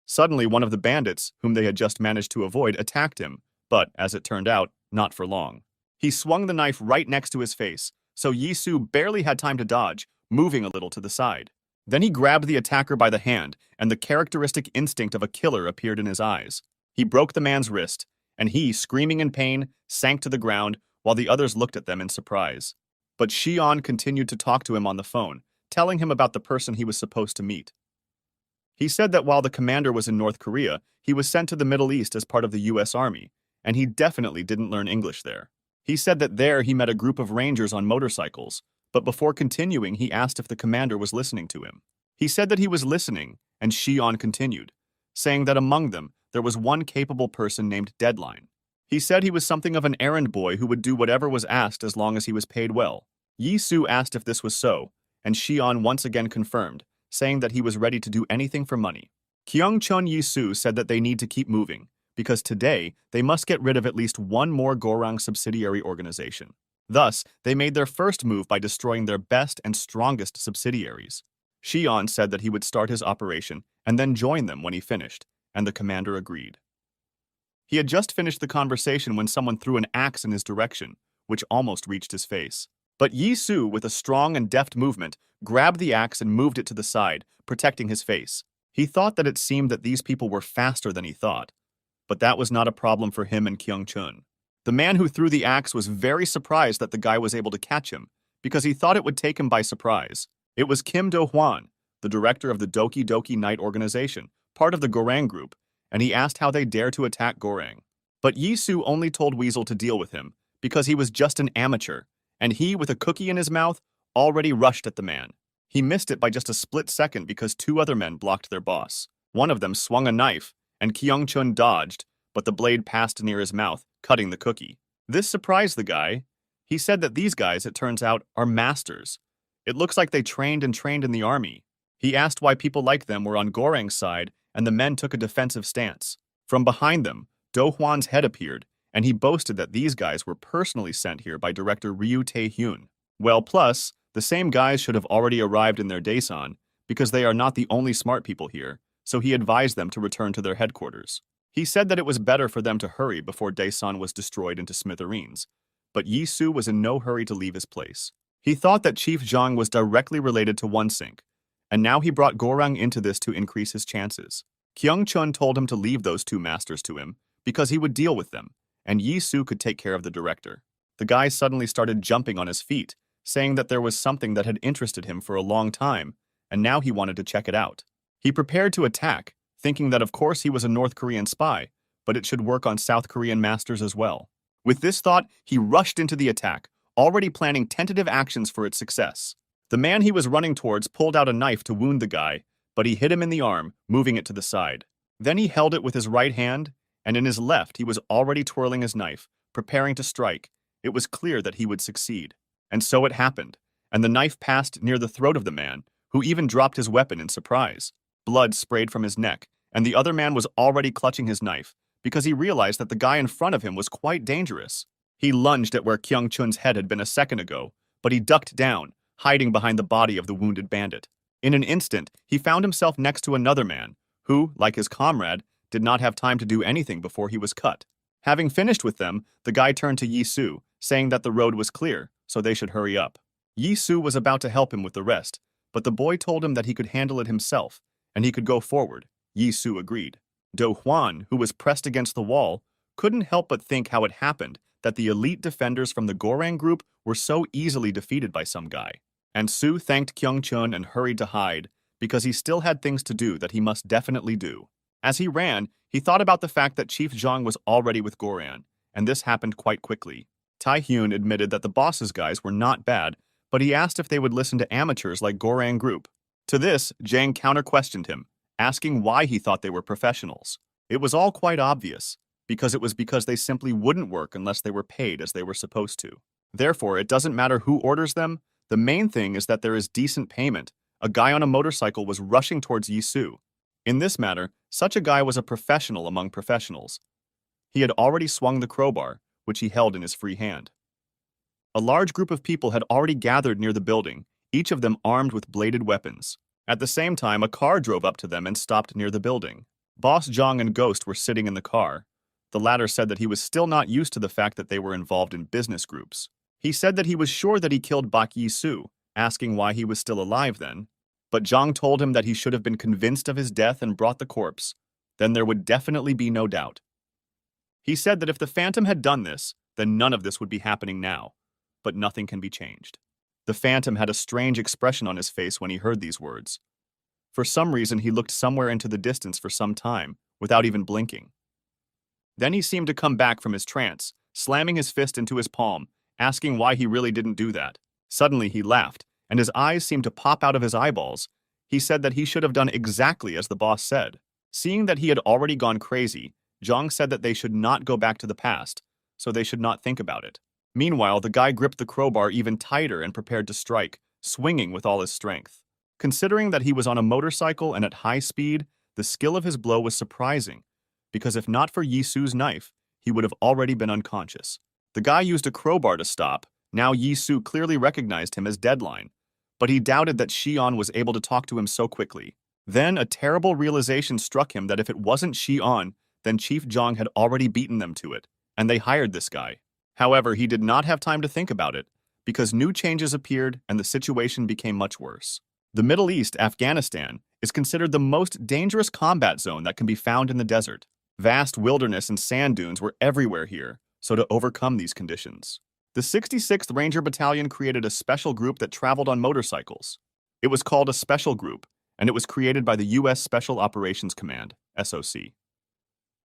Suddenly, one of the bandits, whom they had just managed to avoid, attacked him, but, as it turned out, not for long. He swung the knife right next to his face, so Yi-Soo barely had time to dodge, moving a little to the side. Then he grabbed the attacker by the hand, and the characteristic instinct of a killer appeared in his eyes. He broke the man's wrist, and he, screaming in pain, sank to the ground while the others looked at them in surprise. But Shi-on continued to talk to him on the phone, telling him about the person he was supposed to meet. He said that while the commander was in North Korea, he was sent to the Middle East as part of the U.S. Army, and he definitely didn't learn English there. He said that there he met a group of rangers on motorcycles, but before continuing he asked if the commander was listening to him. He said that he was listening, and Shi-on continued, saying that among them there was one capable person named Deadline. He said he was something of an errand boy who would do whatever was asked as long as he was paid well. Yi-Soo asked if this was so, and Shi-on once again confirmed, saying that he was ready to do anything for money. Kyung-chun Yi-Soo said that they need to keep moving, because today they must get rid of at least one more Gorang subsidiary organization. Thus, they made their first move by destroying their best and strongest subsidiaries. Shi-on said that he would start his operation and then join them when he finished, and the commander agreed. He had just finished the conversation when someone threw an axe in his direction, which almost reached his face. But Yi-Soo, with a strong and deft movement, grabbed the axe and moved it to the side, protecting his face. He thought that it seemed that these people were faster than he thought, but that was not a problem for him and Kyung-chun. The man who threw the axe was very surprised that the guy was able to catch him, because he thought it would take him by surprise. It was Kim Do-hwan, the director of the Doki Doki Night organization, part of the Gorang group, and he asked how they dare to attack Gorang. But Yi-Soo only told Weasel to deal with him, because he was just an amateur, and he, with a cookie in his mouth, already rushed at the man. He missed it by just a split second because two other men blocked their boss. One of them swung a knife, and Kyung-chun dodged, but the blade passed near his mouth, cutting the cookie. This surprised the guy. He said that these guys, it turns out, are masters. It looks like they trained in the army. He asked why people like them were on Gorang's side, and the men took a defensive stance. From behind them, Do-hwan's head appeared, and he boasted that these guys were personally sent here by director Ryu Tae-hyun. Well, plus, the same guys should have already arrived in their Daesan, because they are not the only smart people here, so he advised them to return to their headquarters. He said that it was better for them to hurry before Daesan was destroyed into smithereens, but Yi-soo was in no hurry to leave his place. He thought that Chief Zhang was directly related to One-sink, and now he brought Gorang into this to increase his chances. Kyung-chun told him to leave those two masters to him, because he would deal with them, and Yi-soo could take care of the director. The guy suddenly started jumping on his feet, saying that there was something that had interested him for a long time, and now he wanted to check it out. He prepared to attack, thinking that of course he was a North Korean spy, but it should work on South Korean masters as well. With this thought, he rushed into the attack, already planning tentative actions for its success. The man he was running towards pulled out a knife to wound the guy, but he hit him in the arm, moving it to the side. Then he held it with his right hand, and in his left he was already twirling his knife, preparing to strike. It was clear that he would succeed. And so it happened, and the knife passed near the throat of the man, who even dropped his weapon in surprise. Blood sprayed from his neck, and the other man was already clutching his knife, because he realized that the guy in front of him was quite dangerous. He lunged at where Kyung-chun's head had been a second ago, but he ducked down, hiding behind the body of the wounded bandit. In an instant, he found himself next to another man, who, like his comrade, did not have time to do anything before he was cut. Having finished with them, the guy turned to Yi-soo, saying that the road was clear, so they should hurry up. Yi-soo was about to help him with the rest, but the boy told him that he could handle it himself, and he could go forward. Yi-soo agreed. Do-hwan, who was pressed against the wall, couldn't help but think how it happened that the elite defenders from the Gorang group were so easily defeated by some guy. And Soo thanked Kyung-chun and hurried to hide, because he still had things to do that he must definitely do. As he ran, he thought about the fact that Chief Zhang was already with Goran, and this happened quite quickly. Tae-hyun admitted that the boss's guys were not bad, but he asked if they would listen to amateurs like Gorang Group. To this, Jang counter-questioned him, asking why he thought they were professionals. It was all quite obvious, because they simply wouldn't work unless they were paid as they were supposed to. Therefore, it doesn't matter who orders them, the main thing is that there is decent payment. A guy on a motorcycle was rushing towards Yi-soo. In this matter, such a guy was a professional among professionals. He had already swung the crowbar, which he held in his free hand. A large group of people had already gathered near the building, each of them armed with bladed weapons. At the same time, a car drove up to them and stopped near the building. Boss Zhang and Ghost were sitting in the car. The latter said that he was still not used to the fact that they were involved in business groups. He said that he was sure that he killed Bak Yi-soo, asking why he was still alive then. But Zhang told him that he should have been convinced of his death and brought the corpse. Then there would definitely be no doubt. He said that if the Phantom had done this, then none of this would be happening now. But nothing can be changed. The Phantom had a strange expression on his face when he heard these words. For some reason, he looked somewhere into the distance for some time, without even blinking. Then he seemed to come back from his trance, slamming his fist into his palm, asking why he really didn't do that. Suddenly he laughed, and his eyes seemed to pop out of his eyeballs. He said that he should have done exactly as the boss said. Seeing that he had already gone crazy, Zhang said that they should not go back to the past, so they should not think about it. Meanwhile, the guy gripped the crowbar even tighter and prepared to strike, swinging with all his strength. Considering that he was on a motorcycle and at high speed, the skill of his blow was surprising, because if not for Yi-soo's knife, he would have already been unconscious. The guy used a crowbar to stop. Now Yi-soo clearly recognized him as Deadline, but he doubted that Xi'an was able to talk to him so quickly. Then a terrible realization struck him that if it wasn't Xi'an, then Chief Zhang had already beaten them to it, and they hired this guy. However, he did not have time to think about it, because new changes appeared and the situation became much worse. The Middle East, Afghanistan, is considered the most dangerous combat zone that can be found in the desert. Vast wilderness and sand dunes were everywhere here, so to overcome these conditions, the 66th Ranger Battalion created a special group that traveled on motorcycles. It was called a Special Group, and it was created by the U.S. Special Operations Command, SOC.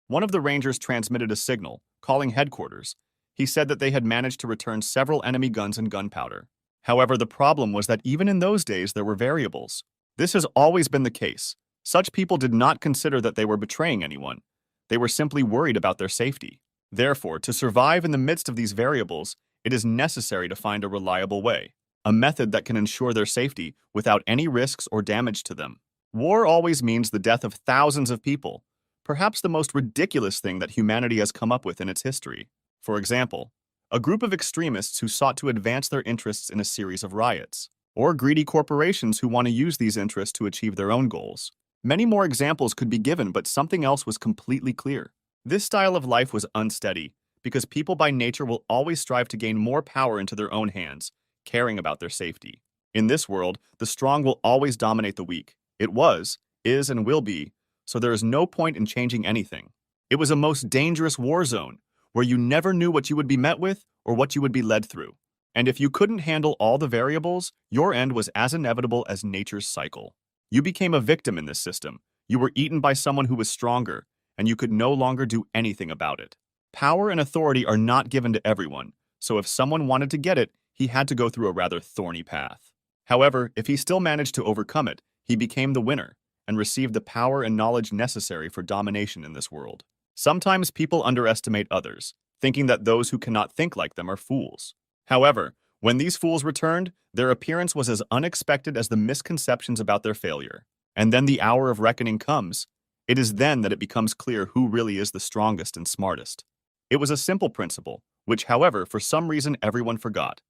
One of the Rangers transmitted a signal, calling headquarters. He said that they had managed to return several enemy guns and gunpowder. However, the problem was that even in those days there were variables. This has always been the case. Such people did not consider that they were betraying anyone. They were simply worried about their safety. Therefore, to survive in the midst of these variables, it is necessary to find a reliable way, a method that can ensure their safety without any risks or damage to them. War always means the death of thousands of people, perhaps the most ridiculous thing that humanity has come up with in its history. For example, a group of extremists who sought to advance their interests in a series of riots, or greedy corporations who want to use these interests to achieve their own goals. Many more examples could be given, but something else was completely clear. This style of life was unsteady, because people by nature will always strive to gain more power into their own hands, caring about their safety. In this world, the strong will always dominate the weak. It was, is, and will be, so there is no point in changing anything. It was a most dangerous war zone, where you never knew what you would be met with or what you would be led through. And if you couldn't handle all the variables, your end was as inevitable as nature's cycle. You became a victim in this system. You were eaten by someone who was stronger, and you could no longer do anything about it. Power and authority are not given to everyone, so if someone wanted to get it, he had to go through a rather thorny path. However, if he still managed to overcome it, he became the winner and received the power and knowledge necessary for domination in this world. Sometimes people underestimate others, thinking that those who cannot think like them are fools. However, when these fools returned, their appearance was as unexpected as the misconceptions about their failure. And then the hour of reckoning comes. It is then that it becomes clear who really is the strongest and smartest. It was a simple principle, which, however, for some reason everyone forgot.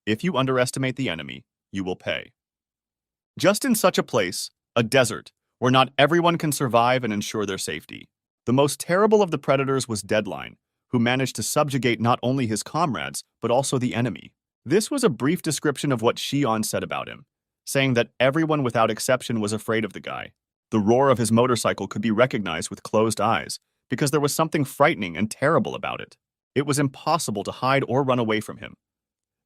If you underestimate the enemy, you will pay. Just in such a place, a desert, where not everyone can survive and ensure their safety. The most terrible of the predators was Deadline, who managed to subjugate not only his comrades, but also the enemy. This was a brief description of what Shion said about him, saying that everyone without exception was afraid of the guy. The roar of his motorcycle could be recognized with closed eyes, because there was something frightening and terrible about it. It was impossible to hide or run away from him.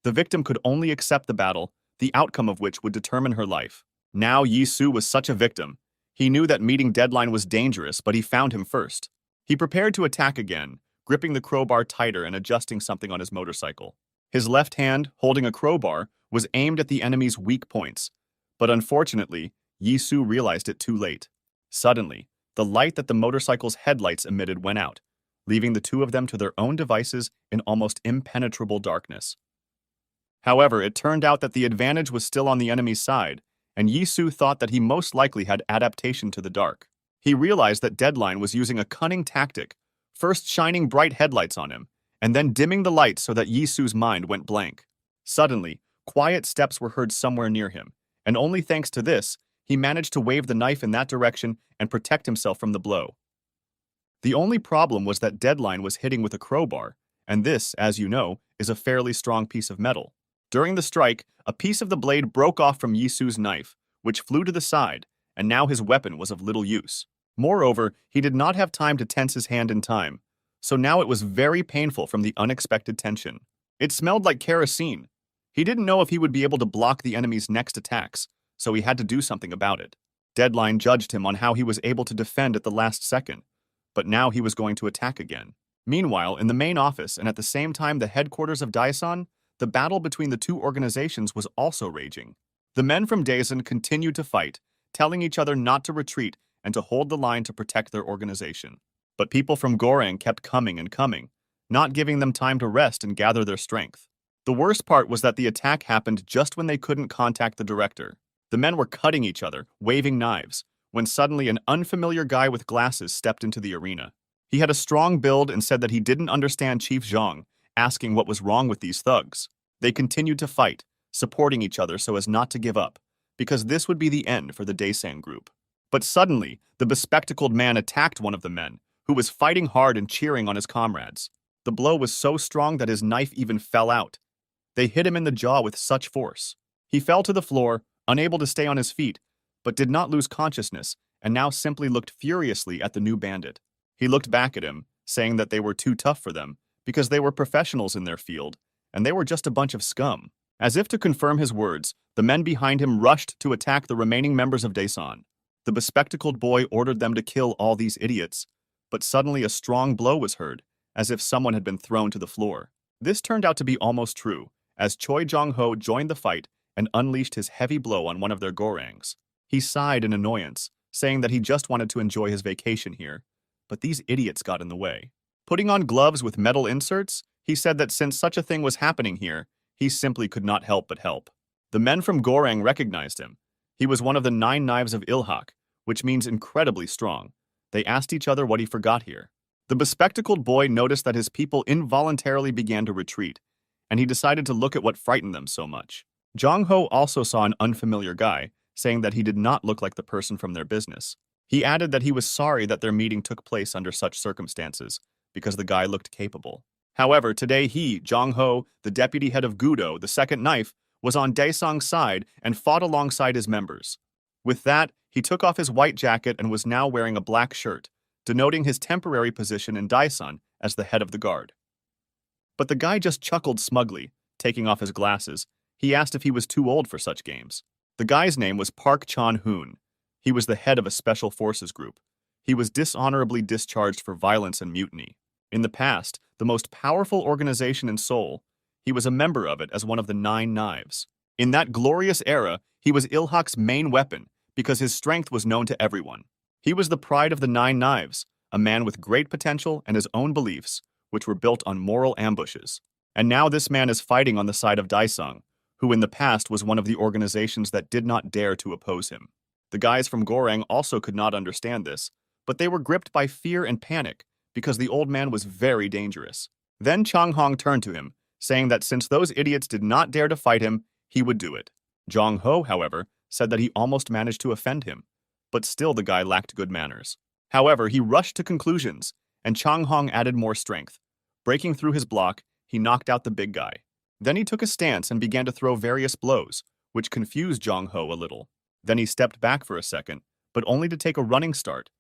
The victim could only accept the battle, the outcome of which would determine her life. Now Yi-Su was such a victim. He knew that meeting Deadline was dangerous, but he found him first. He prepared to attack again, gripping the crowbar tighter and adjusting something on his motorcycle. His left hand, holding a crowbar, was aimed at the enemy's weak points, but unfortunately, Yi-Su realized it too late. Suddenly, the light that the motorcycle's headlights emitted went out, leaving the two of them to their own devices in almost impenetrable darkness. However, it turned out that the advantage was still on the enemy's side, and Yi-Su thought that he most likely had adaptation to the dark. He realized that Deadline was using a cunning tactic, first shining bright headlights on him, and then dimming the lights so that Yi-Su's mind went blank. Suddenly, quiet steps were heard somewhere near him, and only thanks to this, he managed to wave the knife in that direction and protect himself from the blow. The only problem was that Deadline was hitting with a crowbar, and this, as you know, is a fairly strong piece of metal. During the strike, a piece of the blade broke off from Yi-Su's knife, which flew to the side, and now his weapon was of little use. Moreover, he did not have time to tense his hand in time, so now it was very painful from the unexpected tension. It smelled like kerosene. He didn't know if he would be able to block the enemy's next attacks, so he had to do something about it. Deadline judged him on how he was able to defend at the last second, but now he was going to attack again. Meanwhile, in the main office and at the same time the headquarters of Daesan, the battle between the two organizations was also raging. The men from Daesan continued to fight, telling each other not to retreat and to hold the line to protect their organization. But people from Gorang kept coming and coming, not giving them time to rest and gather their strength. The worst part was that the attack happened just when they couldn't contact the director. The men were cutting each other, waving knives, when suddenly an unfamiliar guy with glasses stepped into the arena. He had a strong build and said that he didn't understand Chief Zhang, asking what was wrong with these thugs. They continued to fight, supporting each other so as not to give up, because this would be the end for the Daesan group. But suddenly, the bespectacled man attacked one of the men, who was fighting hard and cheering on his comrades. The blow was so strong that his knife even fell out. They hit him in the jaw with such force. He fell to the floor, unable to stay on his feet, but did not lose consciousness, and now simply looked furiously at the new bandit. He looked back at him, saying that they were too tough for them, because they were professionals in their field, and they were just a bunch of scum. As if to confirm his words, the men behind him rushed to attack the remaining members of Daesan. The bespectacled boy ordered them to kill all these idiots, but suddenly a strong blow was heard, as if someone had been thrown to the floor. This turned out to be almost true, as Choi Jong-ho joined the fight and unleashed his heavy blow on one of their gorangs. He sighed in annoyance, saying that he just wanted to enjoy his vacation here, but these idiots got in the way. Putting on gloves with metal inserts, he said that since such a thing was happening here, he simply could not help but help. The men from Gorang recognized him. He was one of the 9 knives of Ilhak, which means incredibly strong. They asked each other what he forgot here. The bespectacled boy noticed that his people involuntarily began to retreat, and he decided to look at what frightened them so much. Jong Ho also saw an unfamiliar guy, saying that he did not look like the person from their business. He added that he was sorry that their meeting took place under such circumstances, because the guy looked capable. However, today he, Jong Ho, the deputy head of Gudo, the second knife, was on Daesung's side and fought alongside his members. With that, he took off his white jacket and was now wearing a black shirt, denoting his temporary position in Daesun as the head of the guard. But the guy just chuckled smugly, taking off his glasses. He asked if he was too old for such games. The guy's name was Park Chan-hoon. He was the head of a special forces group. He was dishonorably discharged for violence and mutiny. In the past, the most powerful organization in Seoul, he was a member of it as one of the 9 Knives. In that glorious era, he was Ilhak's main weapon because his strength was known to everyone. He was the pride of the 9 Knives, a man with great potential and his own beliefs, which were built on moral ambushes. And now this man is fighting on the side of Daesung, who in the past was one of the organizations that did not dare to oppose him. The guys from Goreng also could not understand this, but they were gripped by fear and panic because the old man was very dangerous. Then Chang Hong turned to him, saying that since those idiots did not dare to fight him, he would do it. Jong Ho, however, said that he almost managed to offend him, but still the guy lacked good manners. However, he rushed to conclusions, and Chang Hong added more strength. Breaking through his block, he knocked out the big guy. Then he took a stance and began to throw various blows, which confused Jong Ho a little. Then he stepped back for a second, but only to take a running start,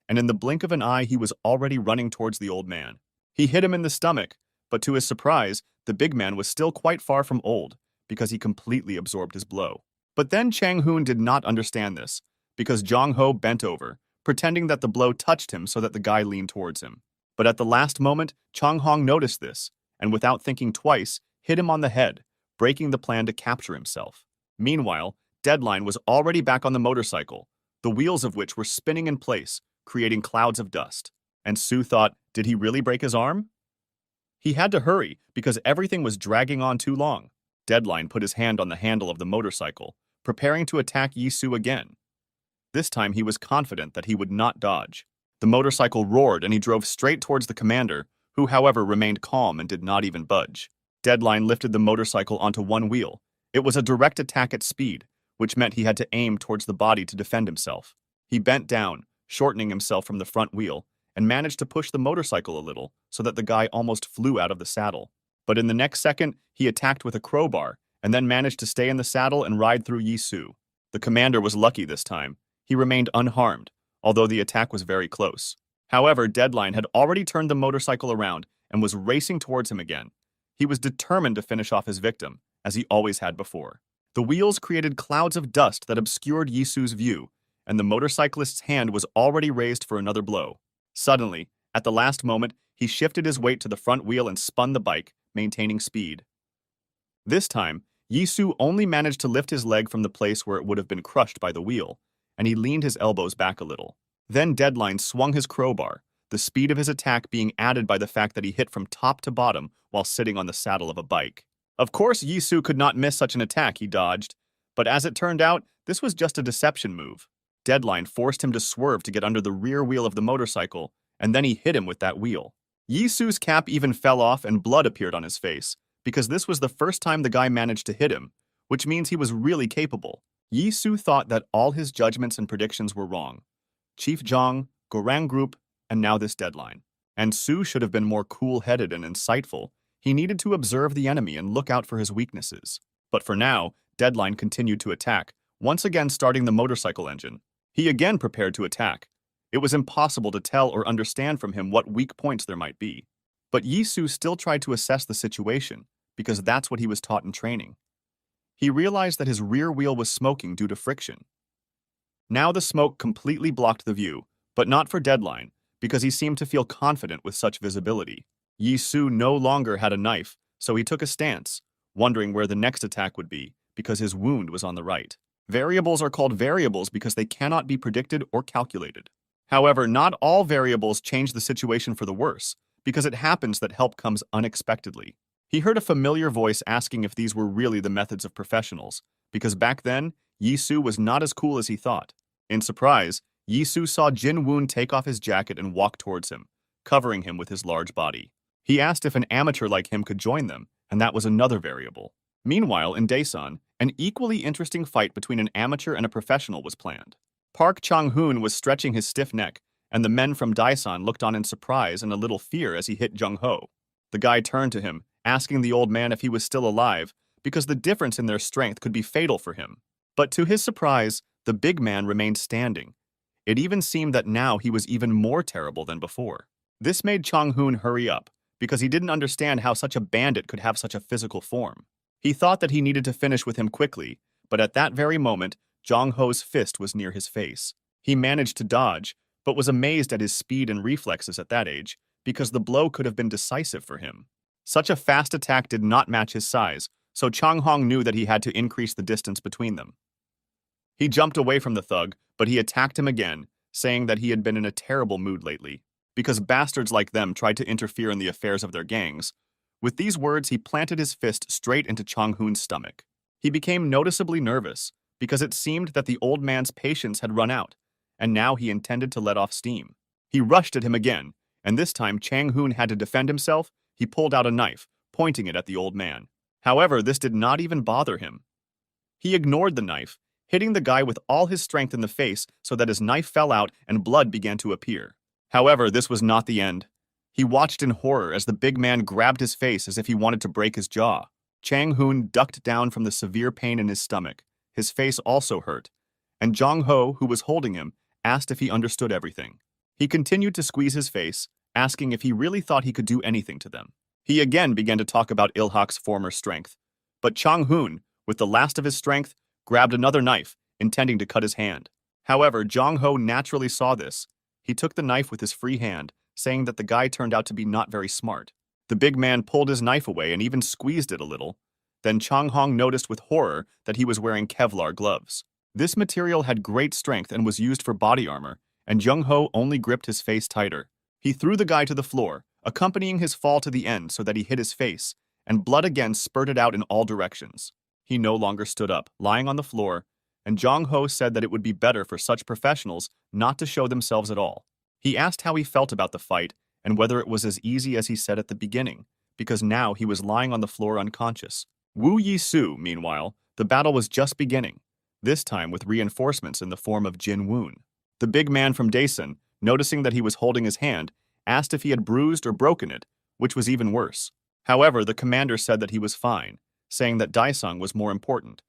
and in the blink of an eye he was already running towards the old man. He hit him in the stomach, but to his surprise, the big man was still quite far from old, because he completely absorbed his blow. But then Chang Hoon did not understand this, because Jong Ho bent over, pretending that the blow touched him so that the guy leaned towards him. But at the last moment, Chang Hong noticed this, and without thinking twice, hit him on the head, breaking the plan to capture himself. Meanwhile, Deadline was already back on the motorcycle, the wheels of which were spinning in place, creating clouds of dust. And Sue thought, did he really break his arm? He had to hurry because everything was dragging on too long. Deadline put his hand on the handle of the motorcycle, preparing to attack Yisu again. This time he was confident that he would not dodge. The motorcycle roared and he drove straight towards the commander, who however remained calm and did not even budge. Deadline lifted the motorcycle onto one wheel. It was a direct attack at speed, which meant he had to aim towards the body to defend himself. He bent down, shortening himself from the front wheel, and managed to push the motorcycle a little so that the guy almost flew out of the saddle. But in the next second, he attacked with a crowbar and then managed to stay in the saddle and ride through Yisu. The commander was lucky this time. He remained unharmed, although the attack was very close. However, Deadline had already turned the motorcycle around and was racing towards him again. He was determined to finish off his victim, as he always had before. The wheels created clouds of dust that obscured Yisu's view, and the motorcyclist's hand was already raised for another blow. Suddenly, at the last moment, he shifted his weight to the front wheel and spun the bike, maintaining speed. This time, Yisu only managed to lift his leg from the place where it would have been crushed by the wheel, and he leaned his elbows back a little. Then Deadline swung his crowbar, the speed of his attack being added by the fact that he hit from top to bottom while sitting on the saddle of a bike. Of course, Yisu could not miss such an attack he dodged, but as it turned out, this was just a deception move. Deadline forced him to swerve to get under the rear wheel of the motorcycle, and then he hit him with that wheel. Yisu's cap even fell off and blood appeared on his face, because this was the first time the guy managed to hit him, which means he was really capable. Yisu thought that all his judgments and predictions were wrong. Chief Zhang, Gorang Group, and now this Deadline. And Su should have been more cool-headed and insightful. He needed to observe the enemy and look out for his weaknesses. But for now, Deadline continued to attack, once again starting the motorcycle engine. He again prepared to attack. It was impossible to tell or understand from him what weak points there might be. But Yisu still tried to assess the situation, because that's what he was taught in training. He realized that his rear wheel was smoking due to friction. Now the smoke completely blocked the view, but not for Deadline, because he seemed to feel confident with such visibility. Yisu no longer had a knife, so he took a stance, wondering where the next attack would be, because his wound was on the right. Variables are called variables because they cannot be predicted or calculated. However, not all variables change the situation for the worse, because it happens that help comes unexpectedly. He heard a familiar voice asking if these were really the methods of professionals, because back then, Yisu was not as cool as he thought. In surprise, Yisu saw Jin Woon take off his jacket and walk towards him, covering him with his large body. He asked if an amateur like him could join them, and that was another variable. Meanwhile, in Daesan, an equally interesting fight between an amateur and a professional was planned. Park Chang-hoon was stretching his stiff neck, and the men from Daesan looked on in surprise and a little fear as he hit Jung-ho. The guy turned to him, asking the old man if he was still alive, because the difference in their strength could be fatal for him. But to his surprise, the big man remained standing. It even seemed that now he was even more terrible than before. This made Chang-hoon hurry up, because he didn't understand how such a bandit could have such a physical form. He thought that he needed to finish with him quickly, but at that very moment, Jong-ho's fist was near his face. He managed to dodge, but was amazed at his speed and reflexes at that age, because the blow could have been decisive for him. Such a fast attack did not match his size, so Chang-hong knew that he had to increase the distance between them. He jumped away from the thug, but he attacked him again, saying that he had been in a terrible mood lately, because bastards like them tried to interfere in the affairs of their gangs. With these words, he planted his fist straight into Chang-hoon's stomach. He became noticeably nervous, because it seemed that the old man's patience had run out, and now he intended to let off steam. He rushed at him again, and this time Chang-hoon had to defend himself. He pulled out a knife, pointing it at the old man. However, this did not even bother him. He ignored the knife, hitting the guy with all his strength in the face so that his knife fell out and blood began to appear. However, this was not the end. He watched in horror as the big man grabbed his face as if he wanted to break his jaw. Chang-hoon ducked down from the severe pain in his stomach. His face also hurt, and Jong-ho, who was holding him, asked if he understood everything. He continued to squeeze his face, asking if he really thought he could do anything to them. He again began to talk about Il-hak's former strength, but Chang-hoon, with the last of his strength, grabbed another knife, intending to cut his hand. However, Jong-ho naturally saw this. He took the knife with his free hand, saying that the guy turned out to be not very smart. The big man pulled his knife away and even squeezed it a little. Then Chang-hong noticed with horror that he was wearing Kevlar gloves. This material had great strength and was used for body armor, and Jung-ho only gripped his face tighter. He threw the guy to the floor, accompanying his fall to the end so that he hit his face, and blood again spurted out in all directions. He no longer stood up, lying on the floor, and Jong-ho said that it would be better for such professionals not to show themselves at all. He asked how he felt about the fight and whether it was as easy as he said at the beginning, because now he was lying on the floor unconscious. Wu Yi-su, meanwhile, the battle was just beginning, this time with reinforcements in the form of Jin Woon. The big man from Daesan, noticing that he was holding his hand, asked if he had bruised or broken it, which was even worse. However, the commander said that he was fine, saying that Daesung was more important.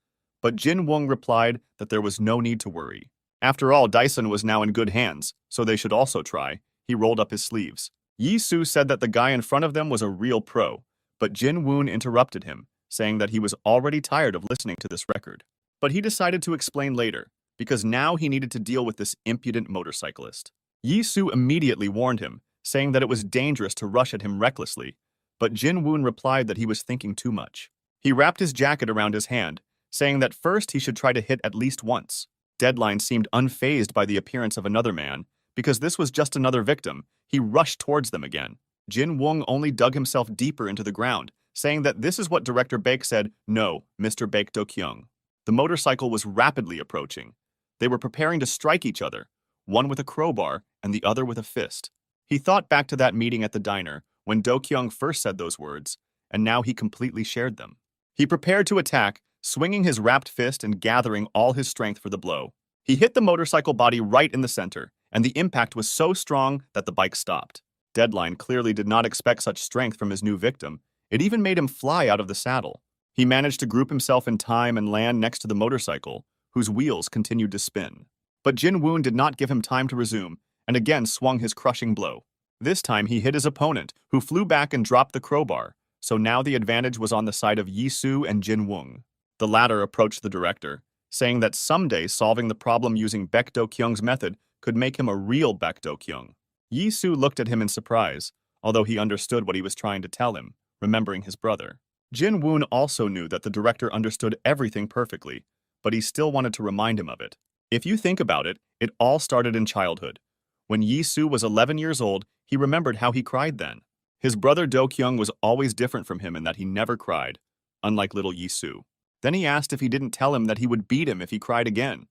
But Jin Woong replied that there was no need to worry. After all, Daesan was now in good hands, so they should also try. He rolled up his sleeves. Yi-su said that the guy in front of them was a real pro, but Jin Woon interrupted him, saying that he was already tired of listening to this record. But he decided to explain later, because now he needed to deal with this impudent motorcyclist. Yi-su immediately warned him, saying that it was dangerous to rush at him recklessly, but Jin Woon replied that he was thinking too much. He wrapped his jacket around his hand, saying that first he should try to hit at least once. Deadline seemed unfazed by the appearance of another man, because this was just another victim. He rushed towards them again. Jin Woong only dug himself deeper into the ground, saying that this is what Director Baek said, "No, Mr. Baek Do-kyung." The motorcycle was rapidly approaching. They were preparing to strike each other, one with a crowbar and the other with a fist. He thought back to that meeting at the diner when Do-kyung first said those words, and now he completely shared them. He prepared to attack, swinging his wrapped fist and gathering all his strength for the blow. He hit the motorcycle body right in the center, and the impact was so strong that the bike stopped. Deadline clearly did not expect such strength from his new victim. It even made him fly out of the saddle. He managed to group himself in time and land next to the motorcycle, whose wheels continued to spin. But Jin Woon did not give him time to resume, and again swung his crushing blow. This time he hit his opponent, who flew back and dropped the crowbar, so now the advantage was on the side of Yi-su and Jin Woong. The latter approached the director, saying that someday solving the problem using Baek Do-kyung's method could make him a real Baek Do-kyung. Yi-su looked at him in surprise, although he understood what he was trying to tell him, remembering his brother. Jin Woon also knew that the director understood everything perfectly, but he still wanted to remind him of it. If you think about it, it all started in childhood. When Yi-su was 11 years old, he remembered how he cried then. His brother Do-kyung was always different from him in that he never cried, unlike little Yi-su. Then he asked if he didn't tell him that he would beat him if he cried again,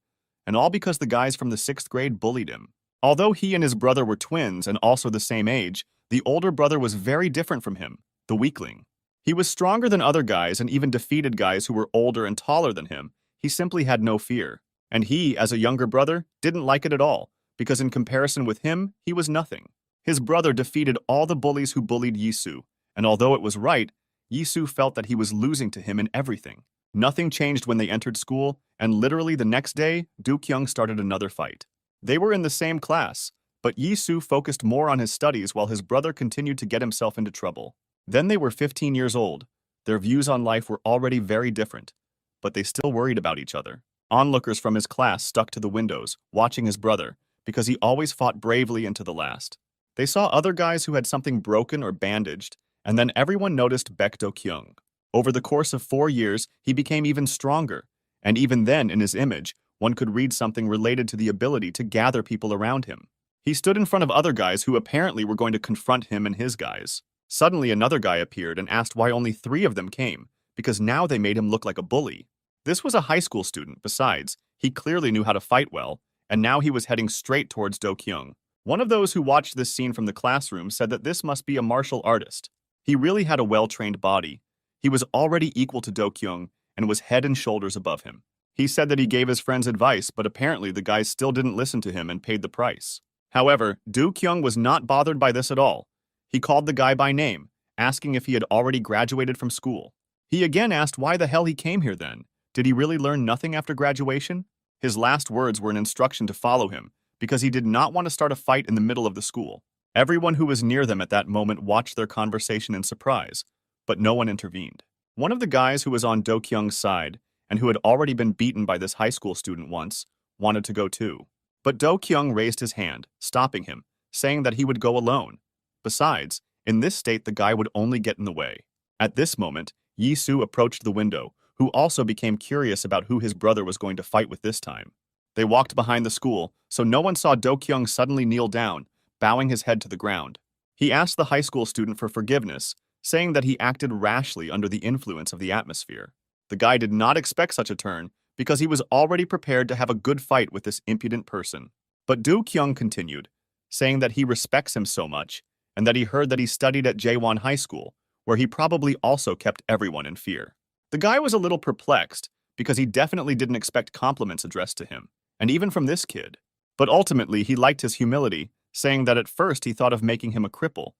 and all because the guys from the 6th grade bullied him. Although he and his brother were twins and also the same age, the older brother was very different from him, the weakling. He was stronger than other guys and even defeated guys who were older and taller than him. He simply had no fear. And he, as a younger brother, didn't like it at all, because in comparison with him, he was nothing. His brother defeated all the bullies who bullied Yisu, and although it was right, Yisu felt that he was losing to him in everything. Nothing changed when they entered school, and literally the next day, Do-kyung started another fight. They were in the same class, but Yisu focused more on his studies while his brother continued to get himself into trouble. Then they were 15 years old. Their views on life were already very different, but they still worried about each other. Onlookers from his class stuck to the windows, watching his brother, because he always fought bravely into the last. They saw other guys who had something broken or bandaged, and then everyone noticed Baek Do-kyung. Over the course of 4 years, he became even stronger, and even then, in his image, one could read something related to the ability to gather people around him. He stood in front of other guys who apparently were going to confront him and his guys. Suddenly, another guy appeared and asked why only 3 of them came, because now they made him look like a bully. This was a high school student. Besides, he clearly knew how to fight well, and now he was heading straight towards Do-kyung. One of those who watched this scene from the classroom said that this must be a martial artist. He really had a well-trained body. He was already equal to Do-kyung and was head and shoulders above him. He said that he gave his friends advice, but apparently the guys still didn't listen to him and paid the price. However, Do-kyung was not bothered by this at all. He called the guy by name, asking if he had already graduated from school. He again asked why the hell he came here then. Did he really learn nothing after graduation? His last words were an instruction to follow him, because he did not want to start a fight in the middle of the school. Everyone who was near them at that moment watched their conversation in surprise, but no one intervened. One of the guys who was on Do-kyung's side, and who had already been beaten by this high school student once, wanted to go too. But Do-kyung raised his hand, stopping him, saying that he would go alone. Besides, in this state the guy would only get in the way. At this moment, Yisu approached the window, who also became curious about who his brother was going to fight with this time. They walked behind the school, so no one saw Do-kyung suddenly kneel down, bowing his head to the ground. He asked the high school student for forgiveness, saying that he acted rashly under the influence of the atmosphere. The guy did not expect such a turn, because he was already prepared to have a good fight with this impudent person. But Do-kyung continued, saying that he respects him so much, and that he heard that he studied at Jaewon High School, where he probably also kept everyone in fear. The guy was a little perplexed, because he definitely didn't expect compliments addressed to him, and even from this kid. But ultimately, he liked his humility, saying that at first he thought of making him a cripple,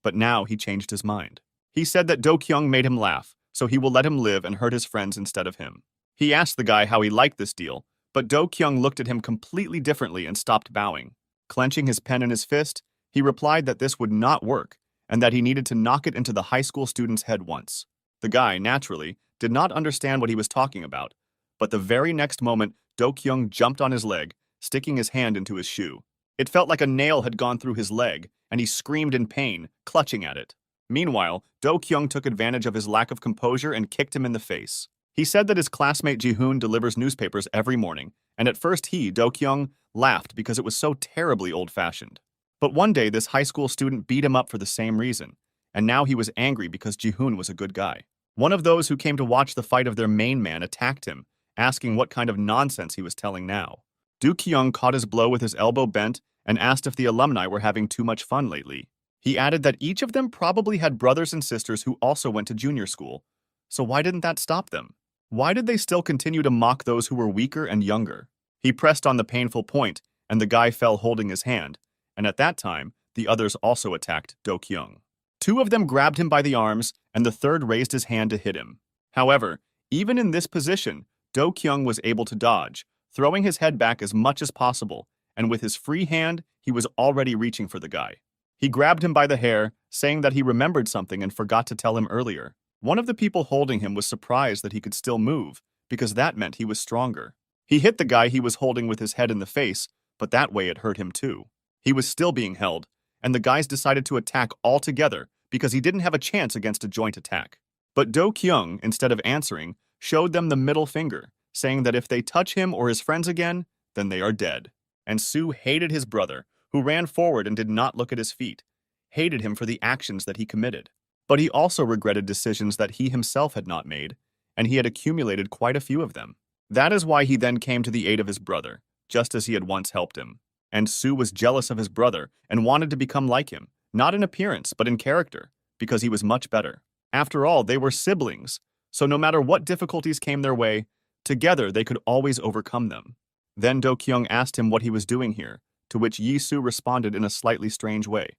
but now he changed his mind. He said that Do-kyung made him laugh, so he will let him live and hurt his friends instead of him. He asked the guy how he liked this deal, but Do-kyung looked at him completely differently and stopped bowing. Clenching his pen in his fist, he replied that this would not work, and that he needed to knock it into the high school student's head once. The guy, naturally, did not understand what he was talking about, but the very next moment, Do-kyung jumped on his leg, sticking his hand into his shoe. It felt like a nail had gone through his leg, and he screamed in pain, clutching at it. Meanwhile, Do-kyung took advantage of his lack of composure and kicked him in the face. He said that his classmate Ji-hoon delivers newspapers every morning, and at first he, Do-kyung, laughed because it was so terribly old-fashioned. But one day, this high school student beat him up for the same reason, and now he was angry because Ji-hoon was a good guy. One of those who came to watch the fight of their main man attacked him, asking what kind of nonsense he was telling now. Do-kyung caught his blow with his elbow bent and asked if the alumni were having too much fun lately. He added that each of them probably had brothers and sisters who also went to junior school, so why didn't that stop them? Why did they still continue to mock those who were weaker and younger? He pressed on the painful point, and the guy fell holding his hand, and at that time, the others also attacked Do-kyung. 2 of them grabbed him by the arms, and the third raised his hand to hit him. However, even in this position, Do-kyung was able to dodge, throwing his head back as much as possible, and with his free hand, he was already reaching for the guy. He grabbed him by the hair, saying that he remembered something and forgot to tell him earlier. One of the people holding him was surprised that he could still move, because that meant he was stronger. He hit the guy he was holding with his head in the face, but that way it hurt him too. He was still being held, and the guys decided to attack all together because he didn't have a chance against a joint attack. But Do-kyung, instead of answering, showed them the middle finger, saying that if they touch him or his friends again, then they are dead. And Soo hated his brother, who ran forward and did not look at his feet, hated him for the actions that he committed. But he also regretted decisions that he himself had not made, and he had accumulated quite a few of them. That is why he then came to the aid of his brother, just as he had once helped him. And Su was jealous of his brother and wanted to become like him, not in appearance but in character, because he was much better. After all, they were siblings, so no matter what difficulties came their way, together they could always overcome them. Then Do Kyung asked him what he was doing here, to which Yi Su responded in a slightly strange way.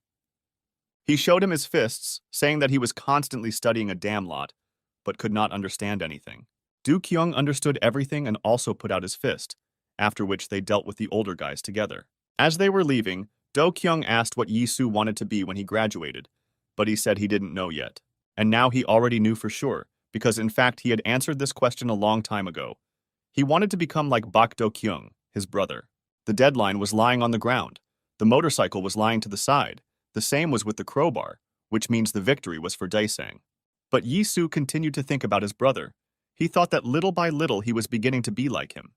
He showed him his fists, saying that he was constantly studying a damn lot, but could not understand anything. Do Kyung understood everything and also put out his fist, after which they dealt with the older guys together. As they were leaving, Do Kyung asked what Yi Su wanted to be when he graduated, but he said he didn't know yet. And now he already knew for sure, because in fact he had answered this question a long time ago. He wanted to become like Bak Do Kyung, his brother. The deadline was lying on the ground. The motorcycle was lying to the side. The same was with the crowbar, which means the victory was for Daesang. But Yi Su continued to think about his brother. He thought that little by little he was beginning to be like him.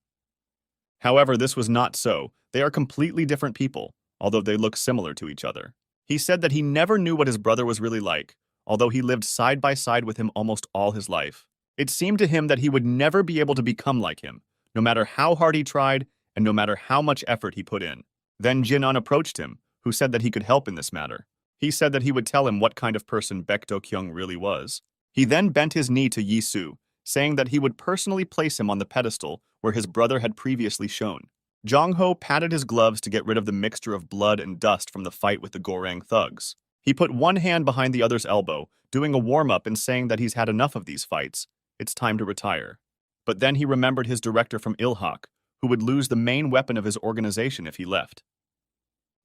However, this was not so. They are completely different people, although they look similar to each other. He said that he never knew what his brother was really like, although he lived side by side with him almost all his life. It seemed to him that he would never be able to become like him, no matter how hard he tried and no matter how much effort he put in. Then Jin-un approached him, who said that he could help in this matter. He said that he would tell him what kind of person Baek Do-kyung really was. He then bent his knee to Yi Su, saying that he would personally place him on the pedestal where his brother had previously shown. Jong-ho patted his gloves to get rid of the mixture of blood and dust from the fight with the Gorang thugs. He put one hand behind the other's elbow, doing a warm-up and saying that he's had enough of these fights. It's time to retire. But then he remembered his director from Ilhak, who would lose the main weapon of his organization if he left.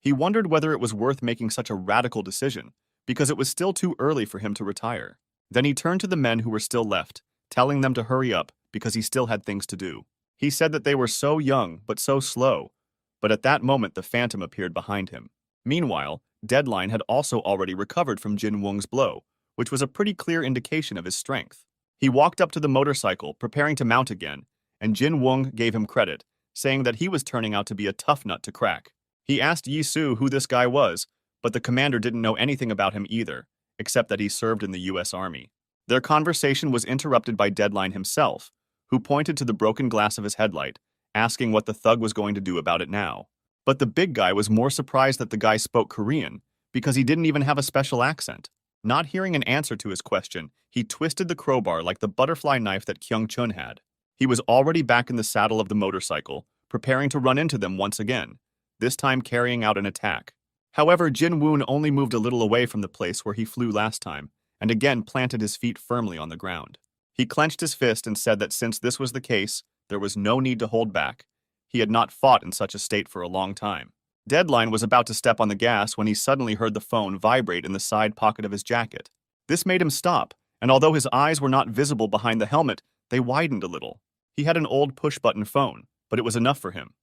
He wondered whether it was worth making such a radical decision, because it was still too early for him to retire. Then he turned to the men who were still left, telling them to hurry up because he still had things to do. He said that they were so young but so slow, but at that moment the phantom appeared behind him. Meanwhile, Deadline had also already recovered from Jin Woong's blow, which was a pretty clear indication of his strength. He walked up to the motorcycle, preparing to mount again, and Jin Woong gave him credit, saying that he was turning out to be a tough nut to crack. He asked Yi Su who this guy was, but the commander didn't know anything about him either, except that he served in the US Army. Their conversation was interrupted by Deadline himself, who pointed to the broken glass of his headlight, asking what the thug was going to do about it now. But the big guy was more surprised that the guy spoke Korean, because he didn't even have a special accent. Not hearing an answer to his question, he twisted the crowbar like the butterfly knife that Kyung Chun had. He was already back in the saddle of the motorcycle, preparing to run into them once again, this time carrying out an attack. However, Jin Woon only moved a little away from the place where he flew last time, and again planted his feet firmly on the ground. He clenched his fist and said that since this was the case, there was no need to hold back. He had not fought in such a state for a long time. Deadline was about to step on the gas when he suddenly heard the phone vibrate in the side pocket of his jacket. This made him stop, and although his eyes were not visible behind the helmet, they widened a little. He had an old push-button phone, but it was enough for him.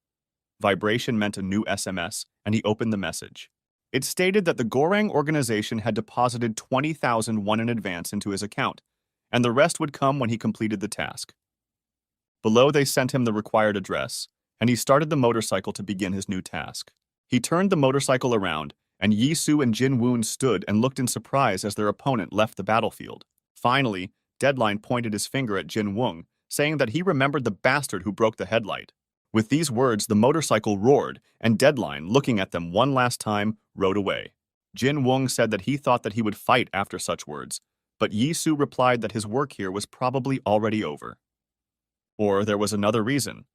Vibration meant a new SMS, and he opened the message. It stated that the Gorang organization had deposited 20,000 won in advance into his account, and the rest would come when he completed the task. Below, they sent him the required address, and he started the motorcycle to begin his new task. He turned the motorcycle around, and Yi Su and Jin Woon stood and looked in surprise as their opponent left the battlefield. Finally, Deadline pointed his finger at Jin Woong, saying that he remembered the bastard who broke the headlight. With these words, the motorcycle roared, and Deadline, looking at them one last time, rode away. Jin Woong said that he thought that he would fight after such words, but Yi Su replied that his work here was probably already over. Or there was another reason.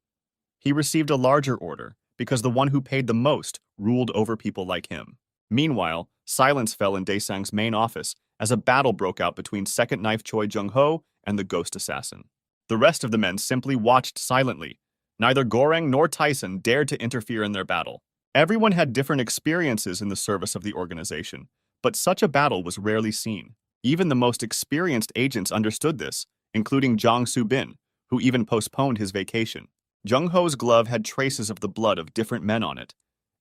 He received a larger order, because the one who paid the most ruled over people like him. Meanwhile, silence fell in Daesang's main office as a battle broke out between Second Knife Choi Jung-ho and the ghost assassin. The rest of the men simply watched silently. Neither Goreng nor Tyson dared to interfere in their battle. Everyone had different experiences in the service of the organization, but such a battle was rarely seen. Even the most experienced agents understood this, including Jang Soo-bin, who even postponed his vacation. Jung-ho's glove had traces of the blood of different men on it,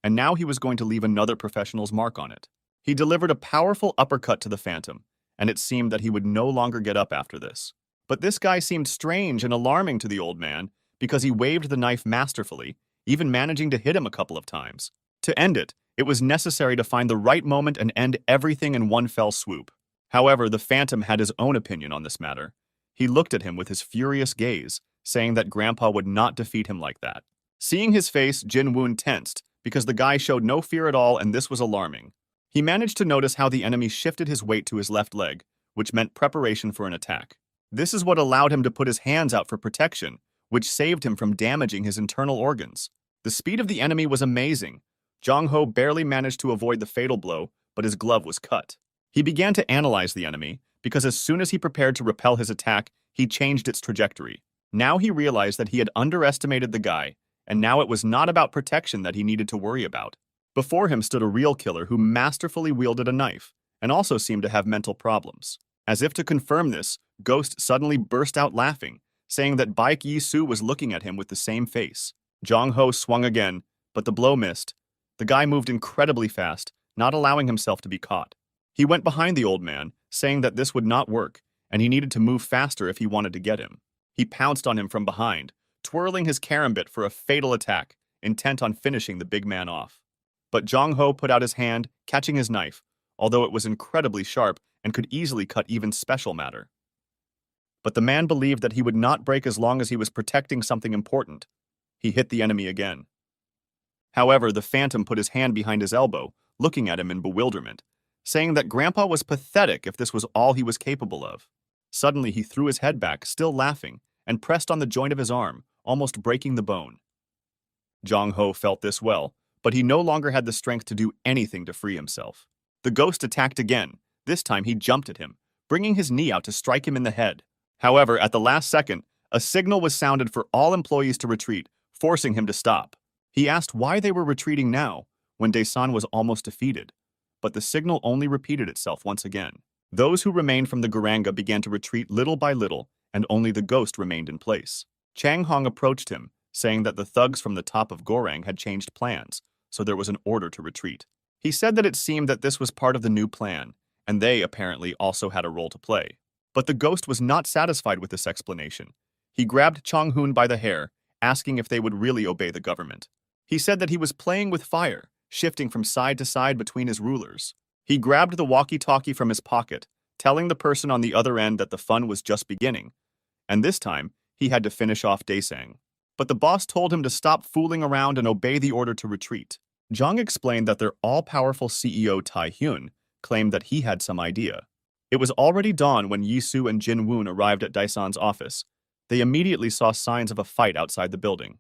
and now he was going to leave another professional's mark on it. He delivered a powerful uppercut to the Phantom, and it seemed that he would no longer get up after this. But this guy seemed strange and alarming to the old man because he waved the knife masterfully, even managing to hit him a couple of times. To end it, it was necessary to find the right moment and end everything in one fell swoop. However, the Phantom had his own opinion on this matter. He looked at him with his furious gaze, saying that Grandpa would not defeat him like that. Seeing his face, Jin Woon tensed, because the guy showed no fear at all, and this was alarming. He managed to notice how the enemy shifted his weight to his left leg, which meant preparation for an attack. This is what allowed him to put his hands out for protection, which saved him from damaging his internal organs. The speed of the enemy was amazing. Jong-ho barely managed to avoid the fatal blow, but his glove was cut. He began to analyze the enemy, because as soon as he prepared to repel his attack, he changed its trajectory. Now he realized that he had underestimated the guy, and now it was not about protection that he needed to worry about. Before him stood a real killer who masterfully wielded a knife, and also seemed to have mental problems. As if to confirm this, Ghost suddenly burst out laughing, saying that Baek Yi-soo was looking at him with the same face. Jong-ho swung again, but the blow missed. The guy moved incredibly fast, not allowing himself to be caught. He went behind the old man, saying that this would not work, and he needed to move faster if he wanted to get him. He pounced on him from behind, twirling his karambit for a fatal attack, intent on finishing the big man off. But Jong-ho put out his hand, catching his knife, although it was incredibly sharp and could easily cut even special matter. But the man believed that he would not break as long as he was protecting something important. He hit the enemy again. However, the Phantom put his hand behind his elbow, looking at him in bewilderment, saying that Grandpa was pathetic if this was all he was capable of. Suddenly, he threw his head back, still laughing, and pressed on the joint of his arm, almost breaking the bone. Jong-ho felt this well, but he no longer had the strength to do anything to free himself. The ghost attacked again. This time he jumped at him, bringing his knee out to strike him in the head. However, at the last second, a signal was sounded for all employees to retreat, forcing him to stop. He asked why they were retreating now, when Daesan was almost defeated. But the signal only repeated itself once again. Those who remained from the Garanga began to retreat little by little, and only the ghost remained in place. Chang Hong approached him, saying that the thugs from the top of Gorang had changed plans, so there was an order to retreat. He said that it seemed that this was part of the new plan, and they apparently also had a role to play. But the ghost was not satisfied with this explanation. He grabbed Chong-hoon by the hair, asking if they would really obey the government. He said that he was playing with fire, shifting from side to side between his rulers. He grabbed the walkie-talkie from his pocket, telling the person on the other end that the fun was just beginning, and this time he had to finish off Daesang. But the boss told him to stop fooling around and obey the order to retreat. Jong explained that their all-powerful CEO Tai-hyun claimed that he had some idea. It was already dawn when Yi-soo and Jin-woon arrived at Daesan's office. They immediately saw signs of a fight outside the building.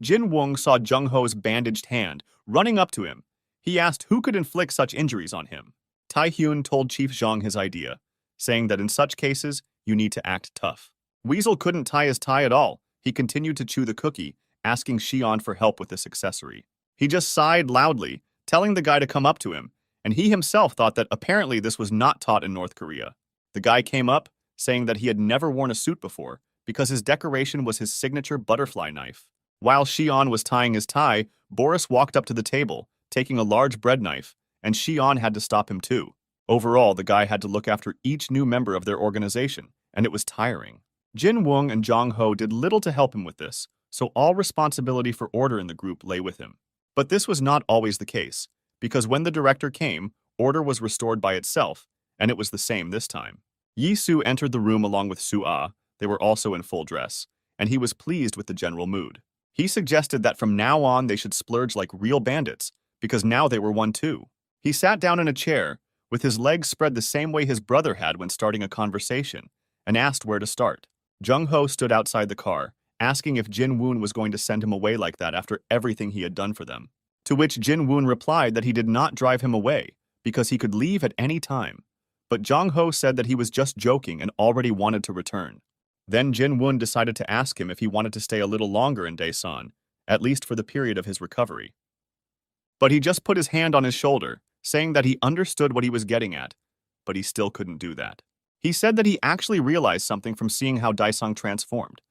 Jin-woon saw Jung-ho's bandaged hand, running up to him. He asked who could inflict such injuries on him. Tai-hyun told Chief Zhang his idea, saying that in such cases, you need to act tough. Weasel couldn't tie his tie at all. He continued to chew the cookie, asking Xion for help with this accessory. He just sighed loudly, telling the guy to come up to him, and he himself thought that apparently this was not taught in North Korea. The guy came up, saying that he had never worn a suit before, because his decoration was his signature butterfly knife. While Xion was tying his tie, Boris walked up to the table, taking a large bread knife, and Xion had to stop him too. Overall, the guy had to look after each new member of their organization, and it was tiring. Jin-woon and Jong-ho did little to help him with this, so all responsibility for order in the group lay with him. But this was not always the case, because when the director came, order was restored by itself, and it was the same this time. Yi-soo entered the room along with Su-ah. They were also in full dress, and he was pleased with the general mood. He suggested that from now on they should splurge like real bandits, because now they were one too. He sat down in a chair, with his legs spread the same way his brother had when starting a conversation, and asked where to start. Jung-ho stood outside the car, asking if Jin-woon was going to send him away like that after everything he had done for them. To which Jin-woon replied that he did not drive him away, because he could leave at any time. But Jong-ho said that he was just joking and already wanted to return. Then Jin-woon decided to ask him if he wanted to stay a little longer in Daesan, at least for the period of his recovery. But he just put his hand on his shoulder, saying that he understood what he was getting at, but he still couldn't do that. He said that he actually realized something from seeing how Daesang transformed,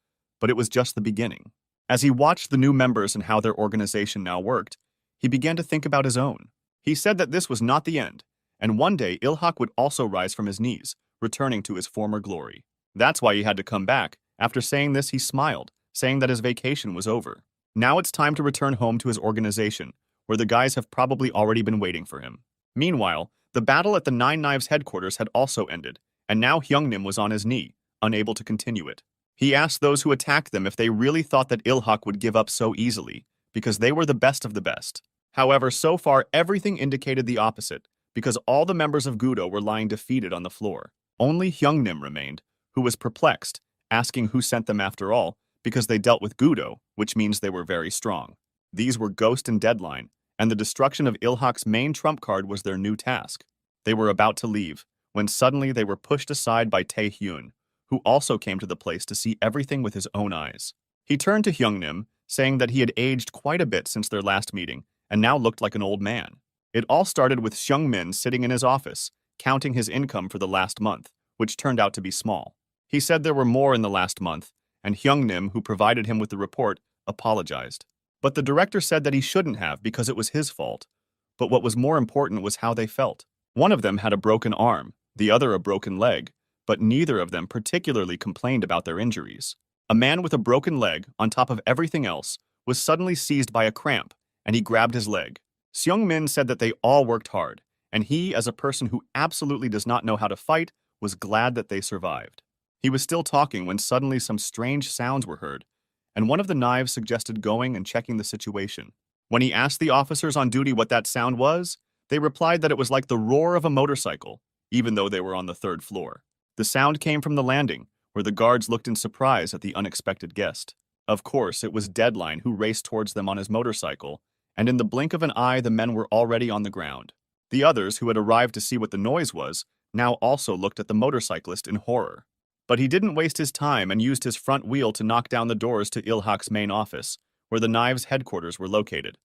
but it was just the beginning. As he watched the new members and how their organization now worked, he began to think about his own. He said that this was not the end, and one day Il-hak would also rise from his knees, returning to his former glory. That's why he had to come back. After saying this, he smiled, saying that his vacation was over. Now it's time to return home to his organization, where the guys have probably already been waiting for him. Meanwhile, the battle at the Nine Knives headquarters had also ended, and now Hyungnim was on his knee, unable to continue it. He asked those who attacked them if they really thought that Il-hak would give up so easily, because they were the best of the best. However, so far everything indicated the opposite, because all the members of Gudo were lying defeated on the floor. Only Hyungnim remained, who was perplexed, asking who sent them after all, because they dealt with Gudo, which means they were very strong. These were Ghost and Deadline, and the destruction of Ilhak's main trump card was their new task. They were about to leave, when suddenly they were pushed aside by Tae-hyun, who also came to the place to see everything with his own eyes. He turned to Hyungnim, saying that he had aged quite a bit since their last meeting, and now looked like an old man. It all started with Seung-min sitting in his office, counting his income for the last month, which turned out to be small. He said there were more in the last month, and Hyungnim, who provided him with the report, apologized. But the director said that he shouldn't have because it was his fault. But what was more important was how they felt. One of them had a broken arm, the other a broken leg, but neither of them particularly complained about their injuries. A man with a broken leg, on top of everything else, was suddenly seized by a cramp, and he grabbed his leg. Seung-min said that they all worked hard, and he, as a person who absolutely does not know how to fight, was glad that they survived. He was still talking when suddenly some strange sounds were heard, and one of the knives suggested going and checking the situation. When he asked the officers on duty what that sound was, they replied that it was like the roar of a motorcycle, even though they were on the third floor. The sound came from the landing, where the guards looked in surprise at the unexpected guest. Of course, it was Deadline who raced towards them on his motorcycle, and in the blink of an eye the men were already on the ground. The others, who had arrived to see what the noise was, now also looked at the motorcyclist in horror. But he didn't waste his time and used his front wheel to knock down the doors to Ilhak's main office, where the knives' headquarters were located.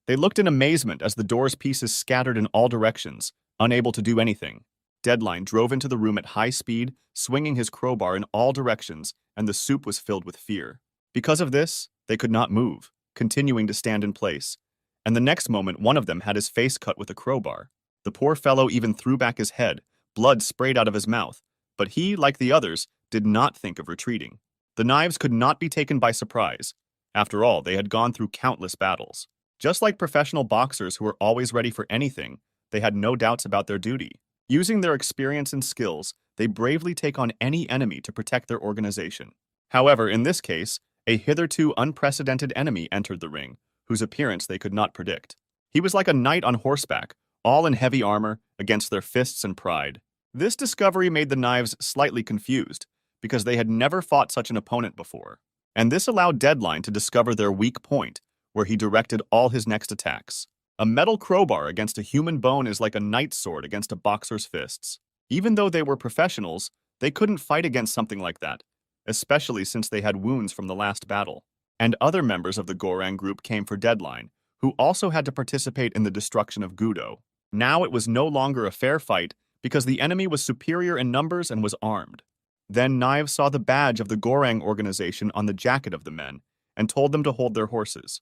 They looked in amazement as the door's pieces scattered in all directions, unable to do anything. Deadline drove into the room at high speed, swinging his crowbar in all directions, and the soup was filled with fear. Because of this, they could not move, continuing to stand in place, and the next moment one of them had his face cut with a crowbar. The poor fellow even threw back his head, blood sprayed out of his mouth, but he, like the others, did not think of retreating. The knives could not be taken by surprise. After all, they had gone through countless battles. Just like professional boxers who were always ready for anything, they had no doubts about their duty. Using their experience and skills, they bravely take on any enemy to protect their organization. However, in this case, a hitherto unprecedented enemy entered the ring, whose appearance they could not predict. He was like a knight on horseback, all in heavy armor, against their fists and pride. This discovery made the knives slightly confused, because they had never fought such an opponent before. And this allowed Deadline to discover their weak point, where he directed all his next attacks. A metal crowbar against a human bone is like a knight's sword against a boxer's fists. Even though they were professionals, they couldn't fight against something like that, especially since they had wounds from the last battle. And other members of the Gorang group came for Deadline, who also had to participate in the destruction of Gudo. Now it was no longer a fair fight because the enemy was superior in numbers and was armed. Then Knives saw the badge of the Gorang organization on the jacket of the men and told them to hold their horses.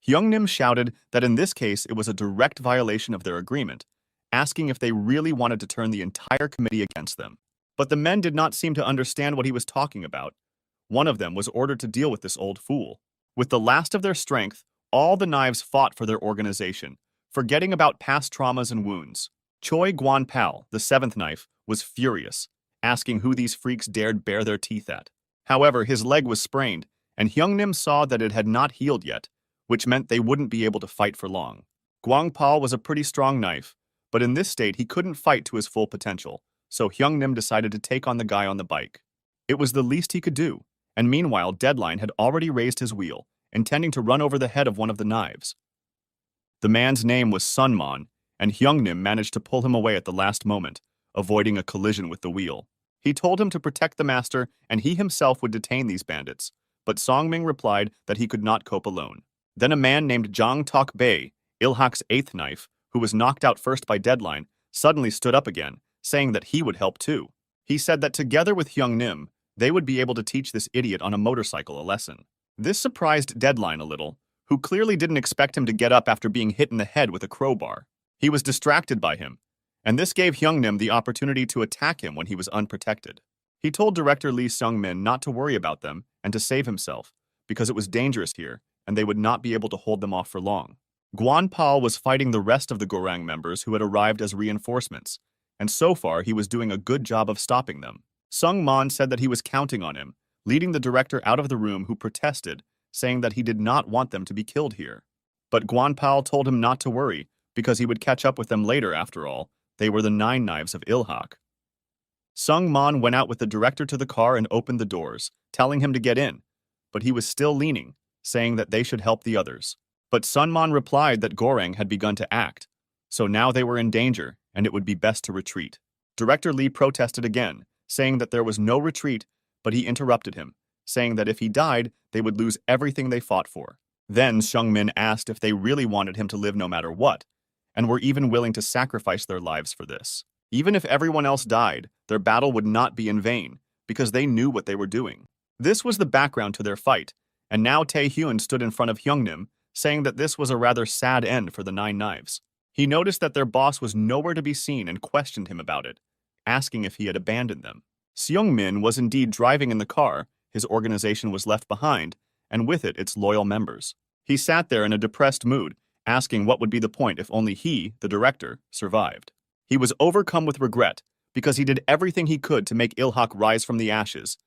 Hyungnim shouted that in this case it was a direct violation of their agreement, asking if they really wanted to turn the entire committee against them. But the men did not seem to understand what he was talking about. One of them was ordered to deal with this old fool. With the last of their strength, all the knives fought for their organization, forgetting about past traumas and wounds. Choi Guan-pal, the seventh knife, was furious, asking who these freaks dared bare their teeth at. However, his leg was sprained, and Hyungnim saw that it had not healed yet, which meant they wouldn't be able to fight for long. Guang-pal was a pretty strong knife, but in this state he couldn't fight to his full potential, so Hyungnim decided to take on the guy on the bike. It was the least he could do, and meanwhile Deadline had already raised his wheel, intending to run over the head of one of the knives. The man's name was Sunmon, and Hyungnim managed to pull him away at the last moment, avoiding a collision with the wheel. He told him to protect the master and he himself would detain these bandits, but Songming replied that he could not cope alone. Then a man named Jang Tok-bae, Ilhak's eighth knife, who was knocked out first by Deadline, suddenly stood up again, saying that he would help too. He said that together with Hyungnim, they would be able to teach this idiot on a motorcycle a lesson. This surprised Deadline a little, who clearly didn't expect him to get up after being hit in the head with a crowbar. He was distracted by him, and this gave Hyungnim the opportunity to attack him when he was unprotected. He told director Lee Seung-min not to worry about them and to save himself, because it was dangerous here, and they would not be able to hold them off for long. Guan-pal was fighting the rest of the Gorang members who had arrived as reinforcements, and so far he was doing a good job of stopping them. Sung-mon said that he was counting on him, leading the director out of the room who protested, saying that he did not want them to be killed here. But Guanpao told him not to worry, because he would catch up with them later after all. They were the 9 Knives of Ilhak. Sung Man went out with the director to the car and opened the doors, telling him to get in, but he was still leaning, saying that they should help the others. But Sun Man replied that Goreng had begun to act, so now they were in danger and it would be best to retreat. Director Lee protested again, saying that there was no retreat, but he interrupted him, saying that if he died, they would lose everything they fought for. Then Sheng Min asked if they really wanted him to live no matter what, and were even willing to sacrifice their lives for this. Even if everyone else died, their battle would not be in vain, because they knew what they were doing. This was the background to their fight, and now Tae-hyun stood in front of Hyungnim, saying that this was a rather sad end for the 9 Knives. He noticed that their boss was nowhere to be seen and questioned him about it, asking if he had abandoned them. Seung-min was indeed driving in the car, his organization was left behind, and with it its loyal members. He sat there in a depressed mood, asking what would be the point if only he, the director, survived. He was overcome with regret, because he did everything he could to make Ilhak rise from the ashes,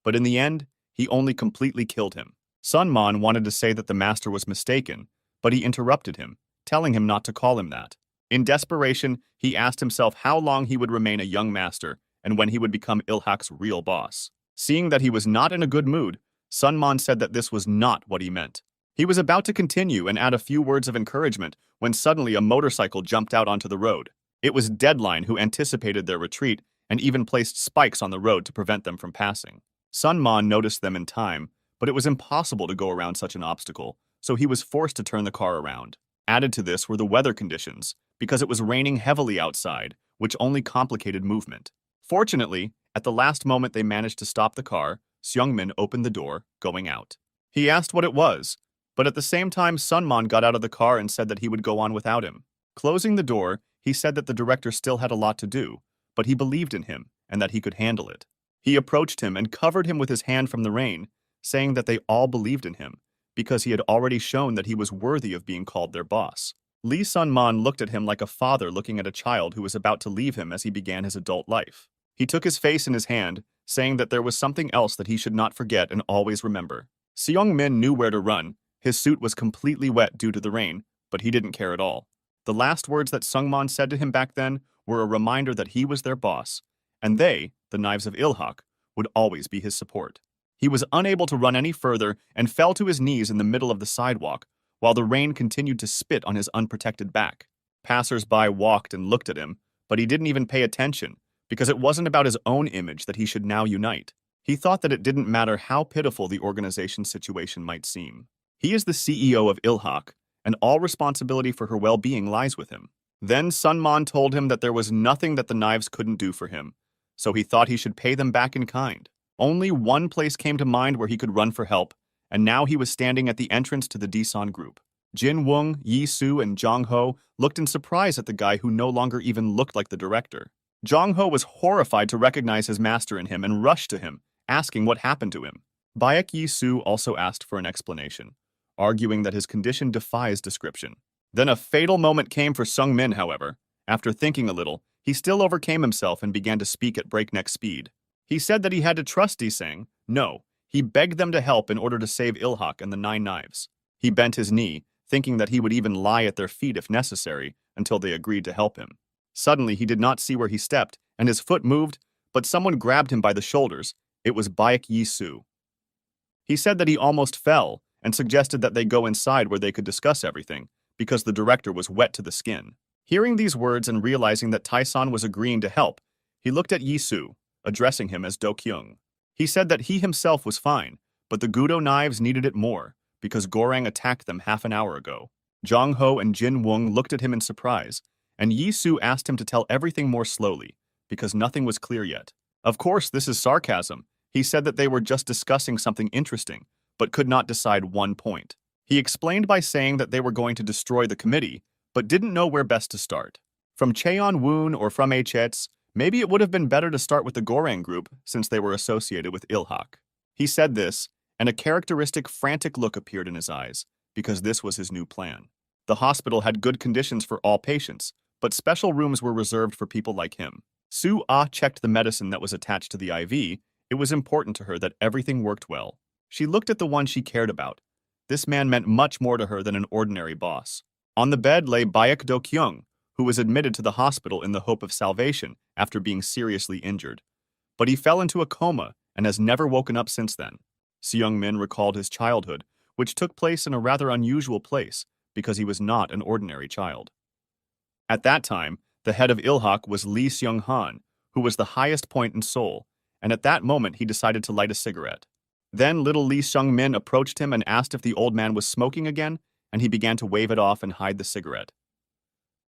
but in the end, he only completely killed him. Sun Man wanted to say that the master was mistaken, but he interrupted him, telling him not to call him that. In desperation, he asked himself how long he would remain a young master and when he would become Ilhak's real boss. Seeing that he was not in a good mood, Sun Man said that this was not what he meant. He was about to continue and add a few words of encouragement when suddenly a motorcycle jumped out onto the road. It was Deadline who anticipated their retreat and even placed spikes on the road to prevent them from passing. Sun Man noticed them in time, but it was impossible to go around such an obstacle, so he was forced to turn the car around. Added to this were the weather conditions, because it was raining heavily outside, which only complicated movement. Fortunately, at the last moment they managed to stop the car, Seung-min opened the door, going out. He asked what it was, but at the same time Sun Man got out of the car and said that he would go on without him. Closing the door, he said that the director still had a lot to do, but he believed in him and that he could handle it. He approached him and covered him with his hand from the rain, saying that they all believed in him, because he had already shown that he was worthy of being called their boss. Lee Sun-man looked at him like a father looking at a child who was about to leave him as he began his adult life. He took his face in his hand, saying that there was something else that he should not forget and always remember. Seung-min knew where to run. His suit was completely wet due to the rain, but he didn't care at all. The last words that Sung-man said to him back then were a reminder that he was their boss, and they, the Knives of Ilhak, would always be his support. He was unable to run any further and fell to his knees in the middle of the sidewalk, while the rain continued to spit on his unprotected back. Passers-by walked and looked at him, but he didn't even pay attention, because it wasn't about his own image that he should now unite. He thought that it didn't matter how pitiful the organization's situation might seem. He is the CEO of Ilhak, and all responsibility for her well-being lies with him. Then Sun-man told him that there was nothing that the Knives couldn't do for him, so he thought he should pay them back in kind. Only one place came to mind where he could run for help, and now he was standing at the entrance to the Daesan group. Jin Woong, Yi Soo, and Jong Ho looked in surprise at the guy who no longer even looked like the director. Jong Ho was horrified to recognize his master in him and rushed to him, asking what happened to him. Baek Yi Soo also asked for an explanation, arguing that his condition defies description. Then a fatal moment came for Sung Min, however. After thinking a little, he still overcame himself and began to speak at breakneck speed. He said that he had to trust Daesang. No, he begged them to help in order to save Ilhak and the 9 Knives. He bent his knee, thinking that he would even lie at their feet if necessary, until they agreed to help him. Suddenly, he did not see where he stepped, and his foot moved, but someone grabbed him by the shoulders. It was Baek Yi Soo. He said that he almost fell, and suggested that they go inside where they could discuss everything, because the director was wet to the skin. Hearing these words and realizing that Taesan was agreeing to help, he looked at Yi Soo, addressing him as Do-kyung. He said that he himself was fine, but the Gudo Knives needed it more, because Goreng attacked them half an hour ago. Jong Ho and Jin Woong looked at him in surprise, and Yi Soo asked him to tell everything more slowly, because nothing was clear yet. Of course, this is sarcasm. He said that they were just discussing something interesting, but could not decide one point. He explained by saying that they were going to destroy the committee, but didn't know where best to start. From Cheon Woon or from HETS, maybe it would have been better to start with the Goreng group since they were associated with Ilhak. He said this, and a characteristic frantic look appeared in his eyes, because this was his new plan. The hospital had good conditions for all patients, but special rooms were reserved for people like him. Soo Ah checked the medicine that was attached to the IV. It was important to her that everything worked well. She looked at the one she cared about, This man meant much more to her than an ordinary boss. On the bed lay Baek Do-kyung, who was admitted to the hospital in the hope of salvation after being seriously injured. But he fell into a coma and has never woken up since then. Seung-min recalled his childhood, which took place in a rather unusual place because he was not an ordinary child. At that time, the head of Ilhak was Lee Seung-han, who was the highest point in Seoul, and at that moment he decided to light a cigarette. Then little Lee Seung-min approached him and asked if the old man was smoking again, and he began to wave it off and hide the cigarette.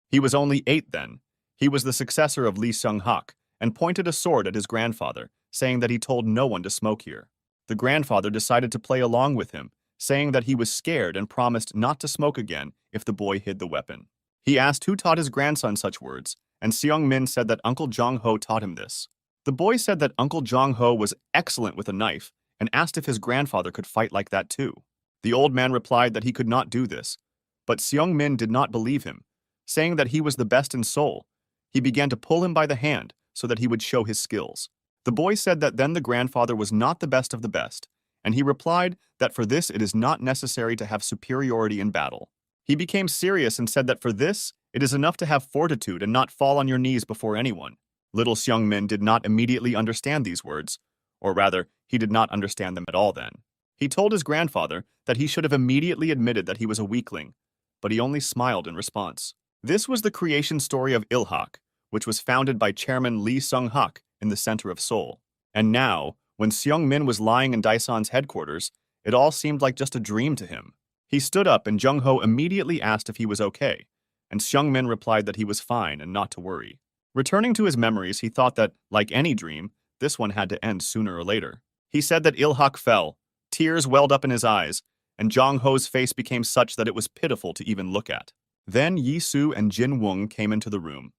He was only 8 then. He was the successor of Lee Seung-hak, and pointed a sword at his grandfather, saying that he told no one to smoke here. The grandfather decided to play along with him, saying that he was scared and promised not to smoke again if the boy hid the weapon. He asked who taught his grandson such words, and Seung-min said that Uncle Jong-ho taught him this. The boy said that Uncle Jong-ho was excellent with a knife, and asked if his grandfather could fight like that too. The old man replied that he could not do this, but Seung-min did not believe him, saying that he was the best in Seoul. He began to pull him by the hand so that he would show his skills. The boy said that then the grandfather was not the best of the best, and he replied that for this it is not necessary to have superiority in battle. He became serious and said that for this, it is enough to have fortitude and not fall on your knees before anyone. Little Seung-min did not immediately understand these words, or rather, he did not understand them at all then. He told his grandfather that he should have immediately admitted that he was a weakling, but he only smiled in response. This was the creation story of Ilhak, which was founded by Chairman Lee Seung-hak in the center of Seoul. And now, when Seung-min was lying in Daeson's headquarters, it all seemed like just a dream to him. He stood up and Jung-ho immediately asked if he was okay, and Seung-min replied that he was fine and not to worry. Returning to his memories, he thought that, like any dream, this one had to end sooner or later. He said that Ilhak fell, tears welled up in his eyes, and Jong-ho's face became such that it was pitiful to even look at. Then Yi-soo and Jin-woong came into the room.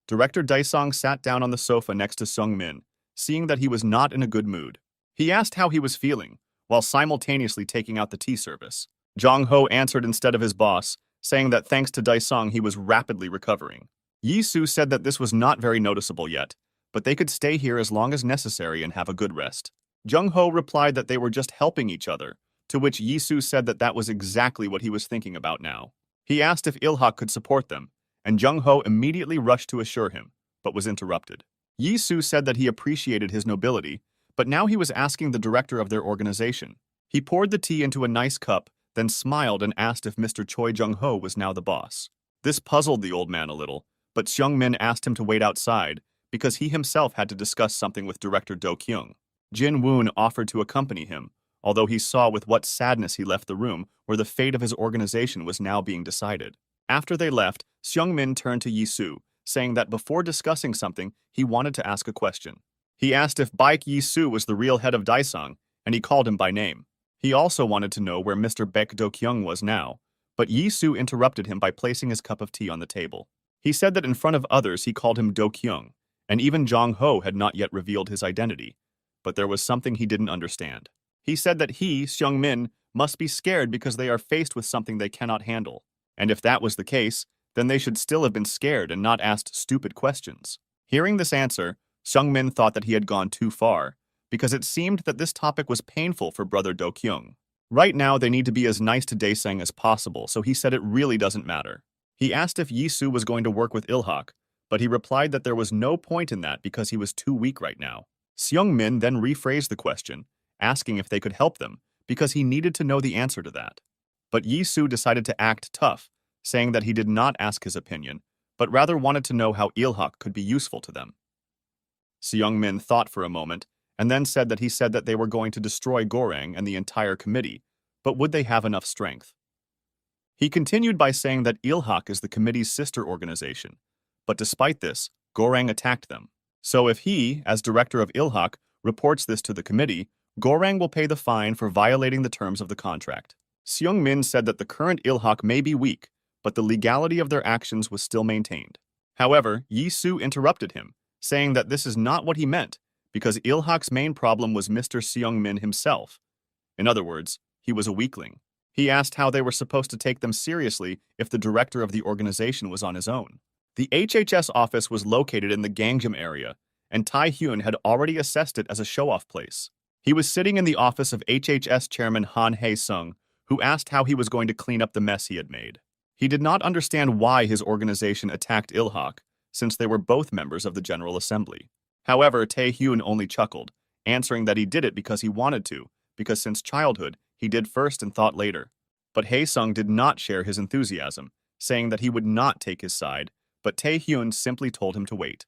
Director Daesong sat down on the sofa next to Seung-min, seeing that he was not in a good mood. He asked how he was feeling, while simultaneously taking out the tea service. Jong-ho answered instead of his boss, saying that thanks to Daesong he was rapidly recovering. Yi-soo said that this was not very noticeable yet, but they could stay here as long as necessary and have a good rest. Jung-ho replied that they were just helping each other, to which Yi-soo said that that was exactly what he was thinking about now. He asked if Ilhak could support them, and Jung-ho immediately rushed to assure him, but was interrupted. Yi-soo said that he appreciated his nobility, but now he was asking the director of their organization. He poured the tea into a nice cup, then smiled and asked if Mr. Choi Jung-ho was now the boss. This puzzled the old man a little, but Seung-min asked him to wait outside because he himself had to discuss something with Director Do-kyung. Jin-woon offered to accompany him, although he saw with what sadness he left the room where the fate of his organization was now being decided. After they left, Seung-min turned to Yi-soo, saying that before discussing something, he wanted to ask a question. He asked if Baek Yi-soo was the real head of Daesong, and he called him by name. He also wanted to know where Mr. Baek Do-kyung was now, but Yi-soo interrupted him by placing his cup of tea on the table. He said that in front of others he called him Do-kyung, and even Jong-ho had not yet revealed his identity, but there was something he didn't understand. He said that he, Seung-min, must be scared because they are faced with something they cannot handle, and if that was the case, then they should still have been scared and not asked stupid questions. Hearing this answer, Seung-min thought that he had gone too far, because it seemed that this topic was painful for brother Do-kyung. Right now, they need to be as nice to Daesang as possible, so he said it really doesn't matter. He asked if Yi-soo was going to work with Ilhak, but he replied that there was no point in that because he was too weak right now. Seung-min then rephrased the question, asking if they could help them, because he needed to know the answer to that. But Yi-soo decided to act tough, saying that he did not ask his opinion, but rather wanted to know how Ilhak could be useful to them. Seung-min thought for a moment, and then said that they were going to destroy Gorang and the entire committee, but would they have enough strength? He continued by saying that Ilhak is the committee's sister organization, but despite this, Gorang attacked them. So if he, as director of Ilhak, reports this to the committee, Gorang will pay the fine for violating the terms of the contract. Seung-min said that the current Ilhak may be weak, but the legality of their actions was still maintained. However, Yi-soo interrupted him, saying that this is not what he meant, because Ilhak's main problem was Mr. Seung-min himself. In other words, he was a weakling. He asked how they were supposed to take them seriously if the director of the organization was on his own. The HHS office was located in the Gangjam area, and Tae-hyun had already assessed it as a show-off place. He was sitting in the office of HHS Chairman Han Hae-sung, who asked how he was going to clean up the mess he had made. He did not understand why his organization attacked Ilhak, since they were both members of the General Assembly. However, Tae-hyun only chuckled, answering that he did it because he wanted to, because since childhood, he did first and thought later. But Hae-sung did not share his enthusiasm, saying that he would not take his side, but Tae-hyun simply told him to wait.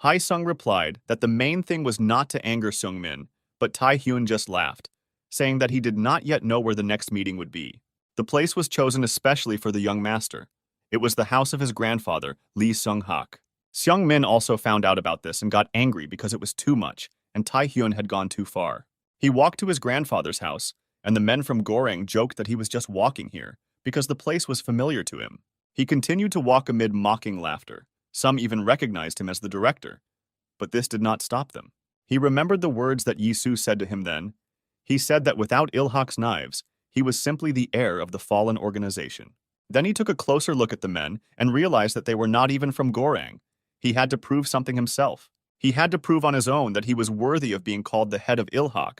Hae-sung replied that the main thing was not to anger Seung-min, but Tae-hyun just laughed, saying that he did not yet know where the next meeting would be. The place was chosen especially for the young master. It was the house of his grandfather, Lee Sung-hak. Seung-min also found out about this and got angry because it was too much, and Tae-hyun had gone too far. He walked to his grandfather's house, and the men from Goreng joked that he was just walking here, because the place was familiar to him. He continued to walk amid mocking laughter. Some even recognized him as the director. But this did not stop them. He remembered the words that Yisu said to him then. He said that without Ilhak's knives, he was simply the heir of the fallen organization. Then he took a closer look at the men and realized that they were not even from Goreng. He had to prove something himself. He had to prove on his own that he was worthy of being called the head of Ilhak.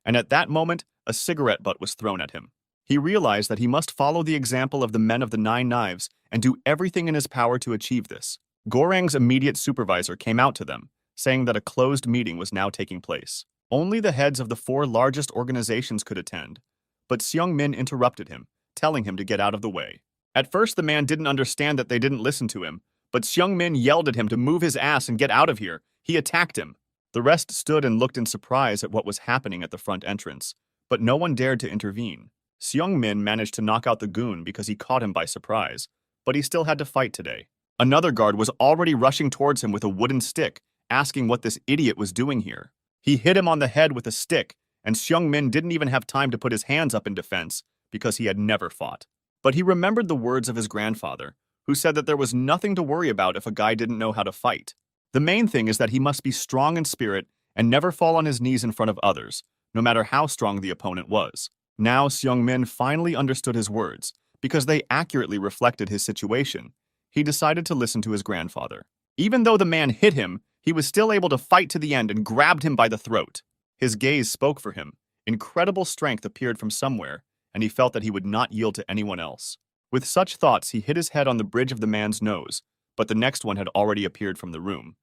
And at that moment, a cigarette butt was thrown at him. He realized that he must follow the example of the men of the 9 knives and do everything in his power to achieve this. Goreng's immediate supervisor came out to them, saying that a closed meeting was now taking place. Only the heads of the 4 largest organizations could attend. But Seung-min interrupted him, telling him to get out of the way. At first, the man didn't understand that they didn't listen to him, but Seung-min yelled at him to move his ass and get out of here. He attacked him. The rest stood and looked in surprise at what was happening at the front entrance, but no one dared to intervene. Seung-min managed to knock out the goon because he caught him by surprise, but he still had to fight today. Another guard was already rushing towards him with a wooden stick, asking what this idiot was doing here. He hit him on the head with a stick, and Seung-min didn't even have time to put his hands up in defense because he had never fought. But he remembered the words of his grandfather, who said that there was nothing to worry about if a guy didn't know how to fight. The main thing is that he must be strong in spirit and never fall on his knees in front of others, no matter how strong the opponent was. Now Seung-min finally understood his words, because they accurately reflected his situation. He decided to listen to his grandfather. Even though the man hit him, he was still able to fight to the end and grabbed him by the throat. His gaze spoke for him. Incredible strength appeared from somewhere, and he felt that he would not yield to anyone else. With such thoughts, he hit his head on the bridge of the man's nose, but the next one had already appeared from the room.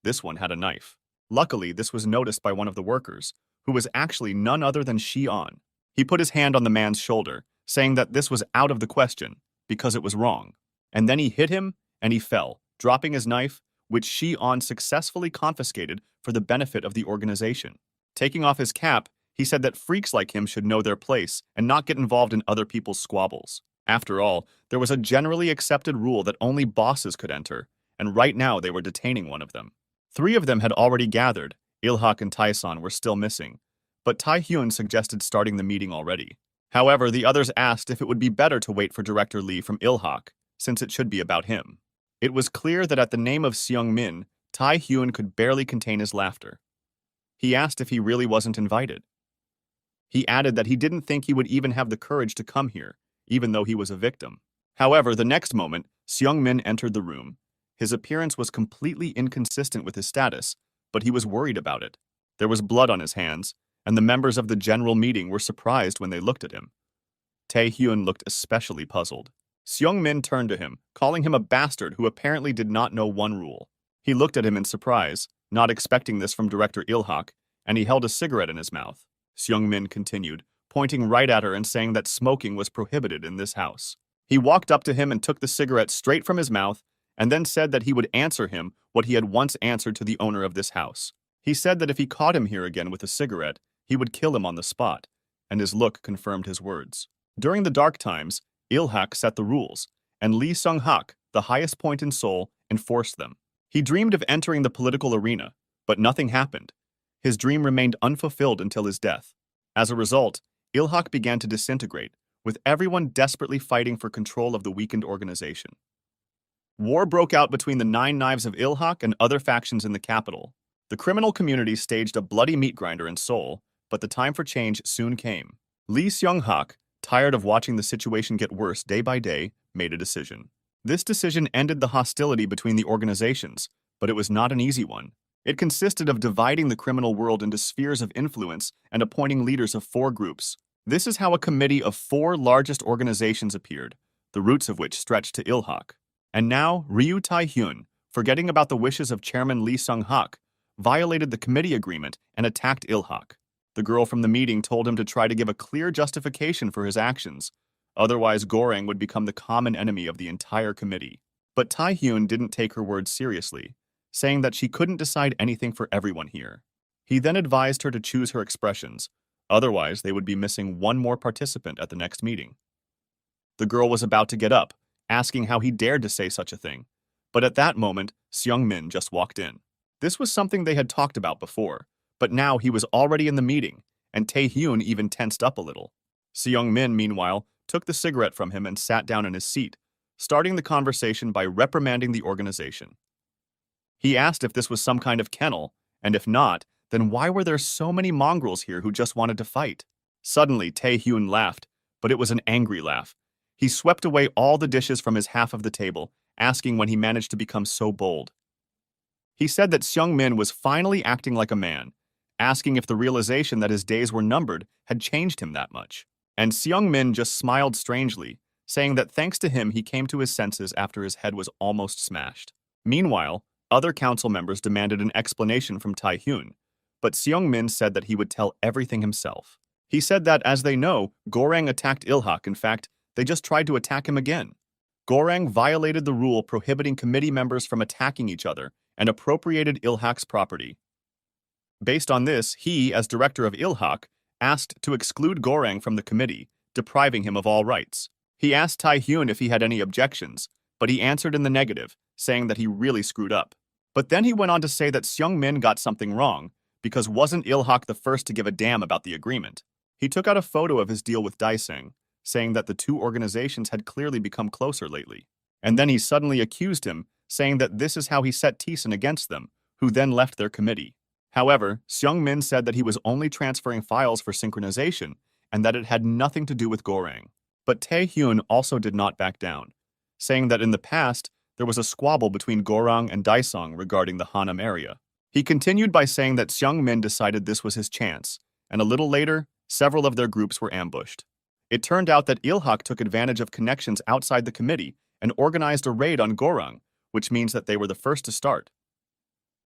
This one had a knife. Luckily, this was noticed by one of the workers, who was actually none other than Shi-on. He put his hand on the man's shoulder, saying that this was out of the question, because it was wrong. And then he hit him, and he fell, dropping his knife, which Shi-on successfully confiscated for the benefit of the organization. Taking off his cap, he said that freaks like him should know their place and not get involved in other people's squabbles. After all, there was a generally accepted rule that only bosses could enter, and right now they were detaining one of them. 3 of them had already gathered. Ilhak and Tae-san were still missing, but Tae-hyun suggested starting the meeting already. However, the others asked if it would be better to wait for Director Lee from Ilhak, since it should be about him. It was clear that at the name of Seung-min, Tae-hyun could barely contain his laughter. He asked if he really wasn't invited. He added that he didn't think he would even have the courage to come here, even though he was a victim. However, the next moment, Seung-min entered the room. His appearance was completely inconsistent with his status, but he was worried about it. There was blood on his hands, and the members of the general meeting were surprised when they looked at him. Tae-hyun looked especially puzzled. Seung-min turned to him, calling him a bastard who apparently did not know one rule. He looked at him in surprise, not expecting this from Director Ilhak, and he held a cigarette in his mouth. Seung-min continued, pointing right at her and saying that smoking was prohibited in this house. He walked up to him and took the cigarette straight from his mouth, and then said that he would answer him what he had once answered to the owner of this house. He said that if he caught him here again with a cigarette, he would kill him on the spot, and his look confirmed his words. During the dark times, Ilhak set the rules, and Lee Sung-hak, the highest point in Seoul, enforced them. He dreamed of entering the political arena, but nothing happened. His dream remained unfulfilled until his death. As a result, Ilhak began to disintegrate, with everyone desperately fighting for control of the weakened organization. War broke out between the 9 Knives of Ilhak and other factions in the capital. The criminal community staged a bloody meat grinder in Seoul, but the time for change soon came. Lee Seung-hak, tired of watching the situation get worse day by day, made a decision. This decision ended the hostility between the organizations, but it was not an easy one. It consisted of dividing the criminal world into spheres of influence and appointing leaders of 4 groups. This is how a committee of 4 largest organizations appeared, the roots of which stretched to Ilhak. And now, Ryu Tae-hyun, forgetting about the wishes of Chairman Lee Sung-hak, violated the committee agreement and attacked Ilhak. The girl from the meeting told him to try to give a clear justification for his actions, otherwise Goreng would become the common enemy of the entire committee. But Tae-hyun didn't take her words seriously, saying that she couldn't decide anything for everyone here. He then advised her to choose her expressions, otherwise they would be missing one more participant at the next meeting. The girl was about to get up, asking how he dared to say such a thing. But at that moment, Seung-min just walked in. This was something they had talked about before, but now he was already in the meeting, and Tae-hyun even tensed up a little. Seung-min, meanwhile, took the cigarette from him and sat down in his seat, starting the conversation by reprimanding the organization. He asked if this was some kind of kennel, and if not, then why were there so many mongrels here who just wanted to fight? Suddenly, Tae-hyun laughed, but it was an angry laugh. He swept away all the dishes from his half of the table, asking when he managed to become so bold. He said that Seung-min was finally acting like a man, asking if the realization that his days were numbered had changed him that much. And Seung-min just smiled strangely, saying that thanks to him he came to his senses after his head was almost smashed. Meanwhile, other council members demanded an explanation from Tae-hyun, but Seung-min said that he would tell everything himself. He said that, as they know, Goreng attacked Ilhak. In fact, they just tried to attack him again. Goreng violated the rule prohibiting committee members from attacking each other and appropriated Ilhak's property. Based on this, he, as director of Ilhak, asked to exclude Goreng from the committee, depriving him of all rights. He asked Tae-hyun if he had any objections, but he answered in the negative, saying that he really screwed up. But then he went on to say that Seung-min got something wrong, because wasn't Ilhak the first to give a damn about the agreement? He took out a photo of his deal with Daesung, saying that the two organizations had clearly become closer lately. And then he suddenly accused him, saying that this is how he set Taesun against them, who then left their committee. However, Seung-min said that he was only transferring files for synchronization and that it had nothing to do with Goreng. But Tae-hyun also did not back down, saying that in the past, there was a squabble between Goreng and Daesung regarding the Hanam area. He continued by saying that Seung-min decided this was his chance, and a little later, several of their groups were ambushed. It turned out that Ilhak took advantage of connections outside the committee and organized a raid on Goreng, which means that they were the first to start.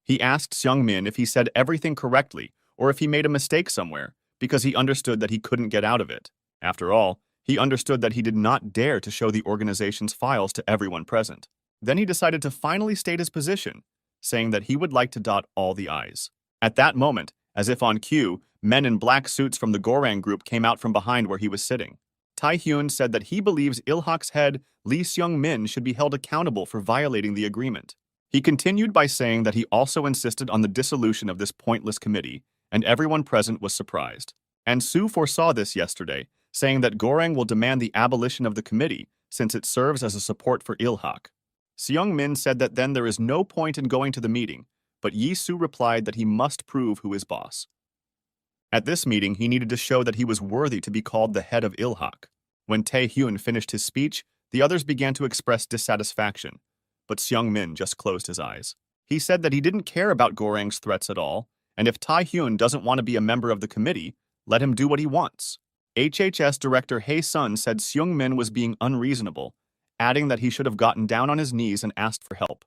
He asked Seung-min if he said everything correctly or if he made a mistake somewhere, because he understood that he couldn't get out of it. After all, he understood that he did not dare to show the organization's files to everyone present. Then he decided to finally state his position, saying that he would like to dot all the I's. At that moment, as if on cue, men in black suits from the Goreng group came out from behind where he was sitting. Tae-hyun said that he believes Ilhak's head, Lee Seung-min, should be held accountable for violating the agreement. He continued by saying that he also insisted on the dissolution of this pointless committee, and everyone present was surprised. And Soo foresaw this yesterday, saying that Goreng will demand the abolition of the committee since it serves as a support for Ilhak. Seung-min said that then there is no point in going to the meeting, but Yi-soo replied that he must prove who is boss. At this meeting, he needed to show that he was worthy to be called the head of Ilhak. When Tae-hyun finished his speech, the others began to express dissatisfaction, but Seung-min just closed his eyes. He said that he didn't care about Goreng's threats at all, and if Tae-hyun doesn't want to be a member of the committee, let him do what he wants. HHS Director Hae-sun said Seung-min was being unreasonable, adding that he should have gotten down on his knees and asked for help.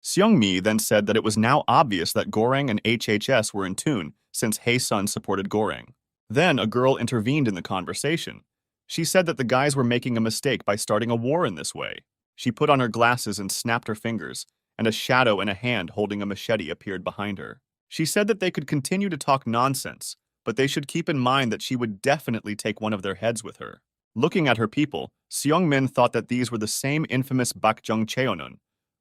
Seung-mi then said that it was now obvious that Goreng and HHS were in tune since Hae-sun supported Goreng. Then a girl intervened in the conversation. She said that the guys were making a mistake by starting a war in this way. She put on her glasses and snapped her fingers, and a shadow and a hand holding a machete appeared behind her. She said that they could continue to talk nonsense, but they should keep in mind that she would definitely take one of their heads with her. Looking at her people, Seung-min thought that these were the same infamous Bakjung Cheonun,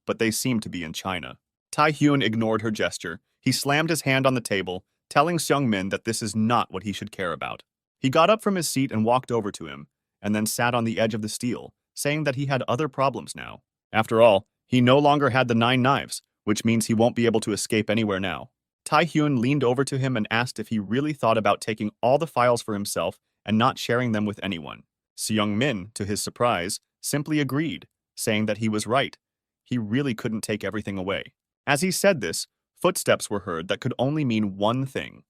but they seemed to be in China. Tae-hyun ignored her gesture. He slammed his hand on the table, telling Seung-min that this is not what he should care about. He got up from his seat and walked over to him, and then sat on the edge of the steel, saying that he had other problems now. After all, he no longer had the 9 knives, which means he won't be able to escape anywhere now. Tae-hyun leaned over to him and asked if he really thought about taking all the files for himself and not sharing them with anyone. Seung-min, to his surprise, simply agreed, saying that he was right. He really couldn't take everything away. As he said this, footsteps were heard that could only mean one thing.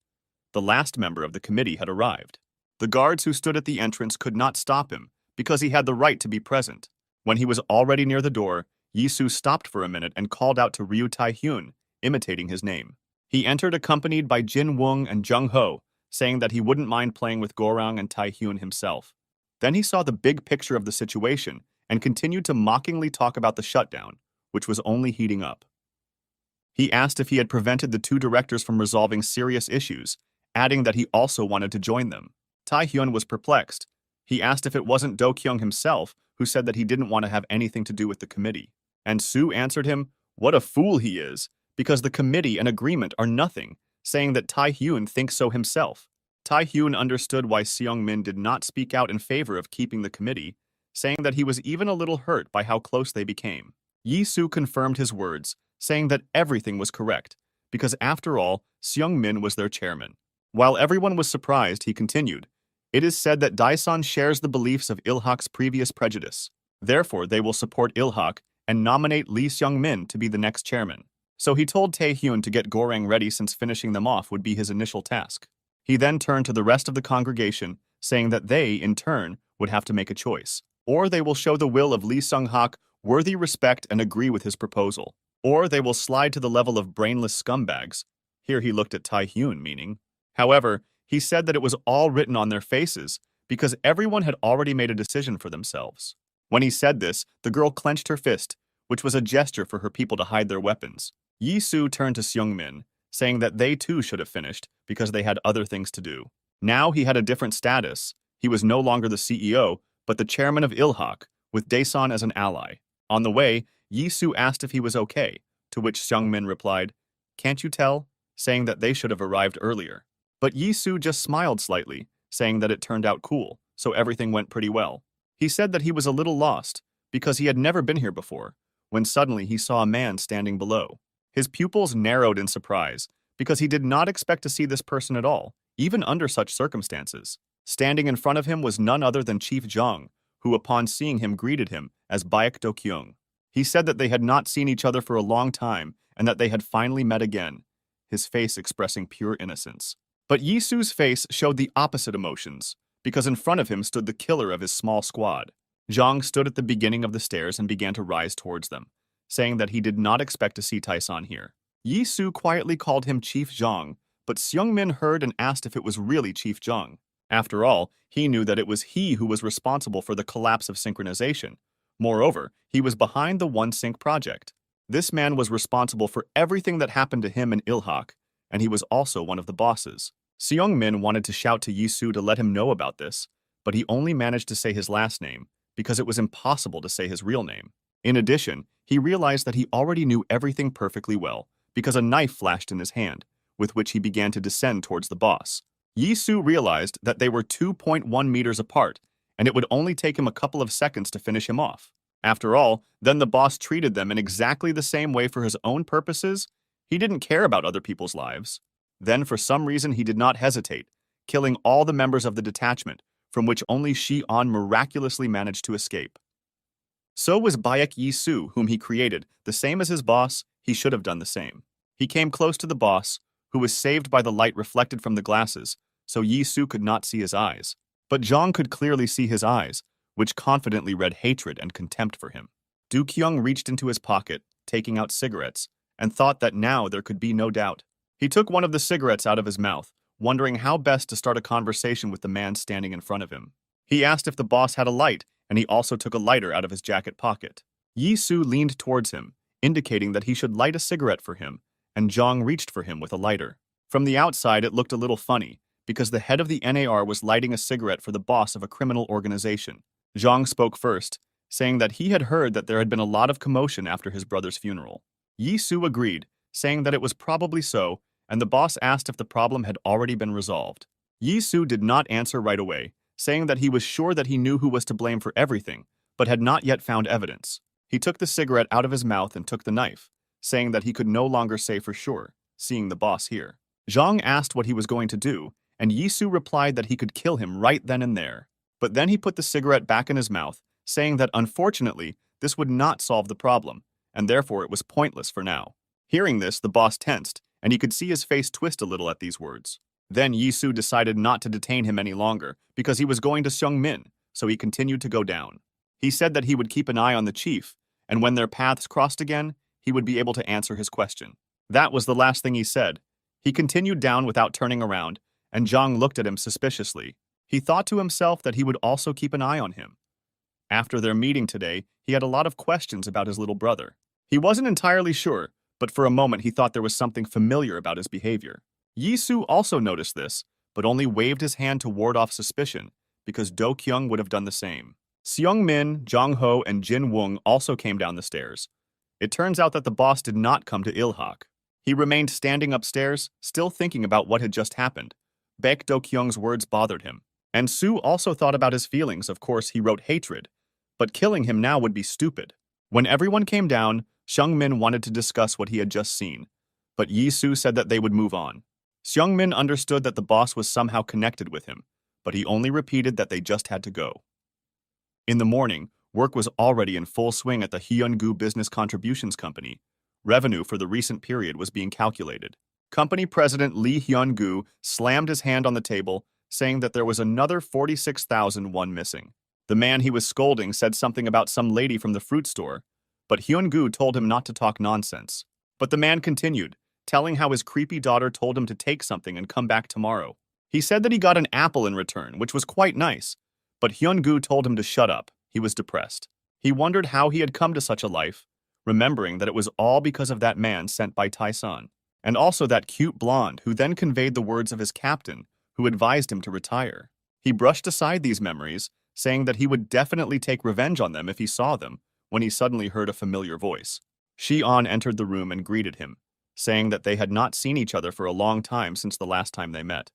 The last member of the committee had arrived. The guards who stood at the entrance could not stop him because he had the right to be present. When he was already near the door, Yisu stopped for a minute and called out to Ryu Tai-hyun, imitating his name. He entered accompanied by Jin Woong and Jung Ho, saying that he wouldn't mind playing with Gorang and Tai-hyun himself. Then he saw the big picture of the situation and continued to mockingly talk about the shutdown, which was only heating up. He asked if he had prevented the two directors from resolving serious issues, adding that he also wanted to join them. Tai-hyun was perplexed. He asked if it wasn't Do-kyung himself who said that he didn't want to have anything to do with the committee. And Soo answered him, what a fool he is, because the committee and agreement are nothing, saying that Tai-hyun thinks so himself. Tai-hyun understood why Seung-min did not speak out in favor of keeping the committee, saying that he was even a little hurt by how close they became. Yi-soo confirmed his words, saying that everything was correct, because after all, Seung-min was their chairman. While everyone was surprised, he continued, it is said that Daesan shares the beliefs of Il-hak's previous prejudice. Therefore, they will support Il-hak and nominate Lee Seung-min to be the next chairman. So he told Tae-hyun to get Gorang ready since finishing them off would be his initial task. He then turned to the rest of the congregation, saying that they, in turn, would have to make a choice. Or they will show the will of Lee Seung-hak worthy respect and agree with his proposal. Or they will slide to the level of brainless scumbags. Here he looked at Tae-hyun, meaning. However, he said that it was all written on their faces because everyone had already made a decision for themselves. When he said this, the girl clenched her fist, which was a gesture for her people to hide their weapons. Yi-soo turned to Seung-min, saying that they too should have finished because they had other things to do. Now he had a different status. He was no longer the CEO, but the chairman of Il-hak, with Daesan as an ally. On the way, Yi-soo asked if he was okay, to which Seung-min replied, can't you tell? Saying that they should have arrived earlier. But Yi-soo just smiled slightly, saying that it turned out cool, so everything went pretty well. He said that he was a little lost, because he had never been here before, when suddenly he saw a man standing below. His pupils narrowed in surprise, because he did not expect to see this person at all, even under such circumstances. Standing in front of him was none other than Chief Jung, who upon seeing him greeted him as Baek Do-kyung. He said that they had not seen each other for a long time, and that they had finally met again, his face expressing pure innocence. But Yi-soo's face showed the opposite emotions, because in front of him stood the killer of his small squad. Jong stood at the beginning of the stairs and began to rise towards them, saying that he did not expect to see Taesan here. Yi-soo quietly called him Chief Jong, but Seung-min heard and asked if it was really Chief Jong. After all, he knew that it was he who was responsible for the collapse of synchronization. Moreover, he was behind the One-Sync project. This man was responsible for everything that happened to him in Il-hak, and he was also one of the bosses. Seung-min wanted to shout to Yi-soo to let him know about this, but he only managed to say his last name because it was impossible to say his real name. In addition, he realized that he already knew everything perfectly well because a knife flashed in his hand, with which he began to descend towards the boss. Yi-soo realized that they were 2.1 meters apart, and it would only take him a couple of seconds to finish him off. After all, then the boss treated them in exactly the same way for his own purposes. He didn't care about other people's lives. Then, for some reason, he did not hesitate, killing all the members of the detachment, from which only Shi-on miraculously managed to escape. So was Baek Yi-soo, whom he created, the same as his boss. He should have done the same. He came close to the boss, who was saved by the light reflected from the glasses, so Yi-soo could not see his eyes. But Jong could clearly see his eyes, which confidently read hatred and contempt for him. Do-kyung reached into his pocket, taking out cigarettes, and thought that now there could be no doubt. He took one of the cigarettes out of his mouth, wondering how best to start a conversation with the man standing in front of him. He asked if the boss had a light, and he also took a lighter out of his jacket pocket. Yi-soo leaned towards him, indicating that he should light a cigarette for him, and Jong reached for him with a lighter. From the outside, it looked a little funny, because the head of the NAR was lighting a cigarette for the boss of a criminal organization. Jong spoke first, saying that he had heard that there had been a lot of commotion after his brother's funeral. Yi-soo agreed, saying that it was probably so, and the boss asked if the problem had already been resolved. Yi-soo did not answer right away, saying that he was sure that he knew who was to blame for everything, but had not yet found evidence. He took the cigarette out of his mouth and took the knife, saying that he could no longer say for sure, seeing the boss here. Jong asked what he was going to do, and Yi-soo replied that he could kill him right then and there. But then he put the cigarette back in his mouth, saying that unfortunately, this would not solve the problem, and therefore it was pointless for now. Hearing this, the boss tensed, and he could see his face twist a little at these words. Then Yisu decided not to detain him any longer because he was going to Seungmin, so he continued to go down. He said that he would keep an eye on the chief, and when their paths crossed again, he would be able to answer his question. That was the last thing he said. He continued down without turning around, and Zhang looked at him suspiciously. He thought to himself that he would also keep an eye on him. After their meeting today, he had a lot of questions about his little brother. He wasn't entirely sure, but for a moment he thought there was something familiar about his behavior. Yisu also noticed this, but only waved his hand to ward off suspicion, because Do Kyung would have done the same. Seungmin, Jong Ho, and Jin Woong also came down the stairs. It turns out that the boss did not come to Ilhak. He remained standing upstairs, still thinking about what had just happened. Baek Do Kyung's words bothered him. And Su also thought about his feelings. Of course, he wrote hatred, but killing him now would be stupid. When everyone came down, Seungmin wanted to discuss what he had just seen, but Yisu said that they would move on. Seungmin understood that the boss was somehow connected with him, but he only repeated that they just had to go. In the morning, work was already in full swing at the Hyungu Business Contributions Company. Revenue for the recent period was being calculated. Company President Lee Hyun-gu slammed his hand on the table, saying that there was another 46,000 won missing. The man he was scolding said something about some lady from the fruit store, but Hyun-gu told him not to talk nonsense. But the man continued, telling how his creepy daughter told him to take something and come back tomorrow. He said that he got an apple in return, which was quite nice, but Hyun-gu told him to shut up. He was depressed. He wondered how he had come to such a life, remembering that it was all because of that man sent by Tae-san, and also that cute blonde who then conveyed the words of his captain, who advised him to retire. He brushed aside these memories, saying that he would definitely take revenge on them if he saw them, when he suddenly heard a familiar voice. Shi-on entered the room and greeted him, saying that they had not seen each other for a long time since the last time they met.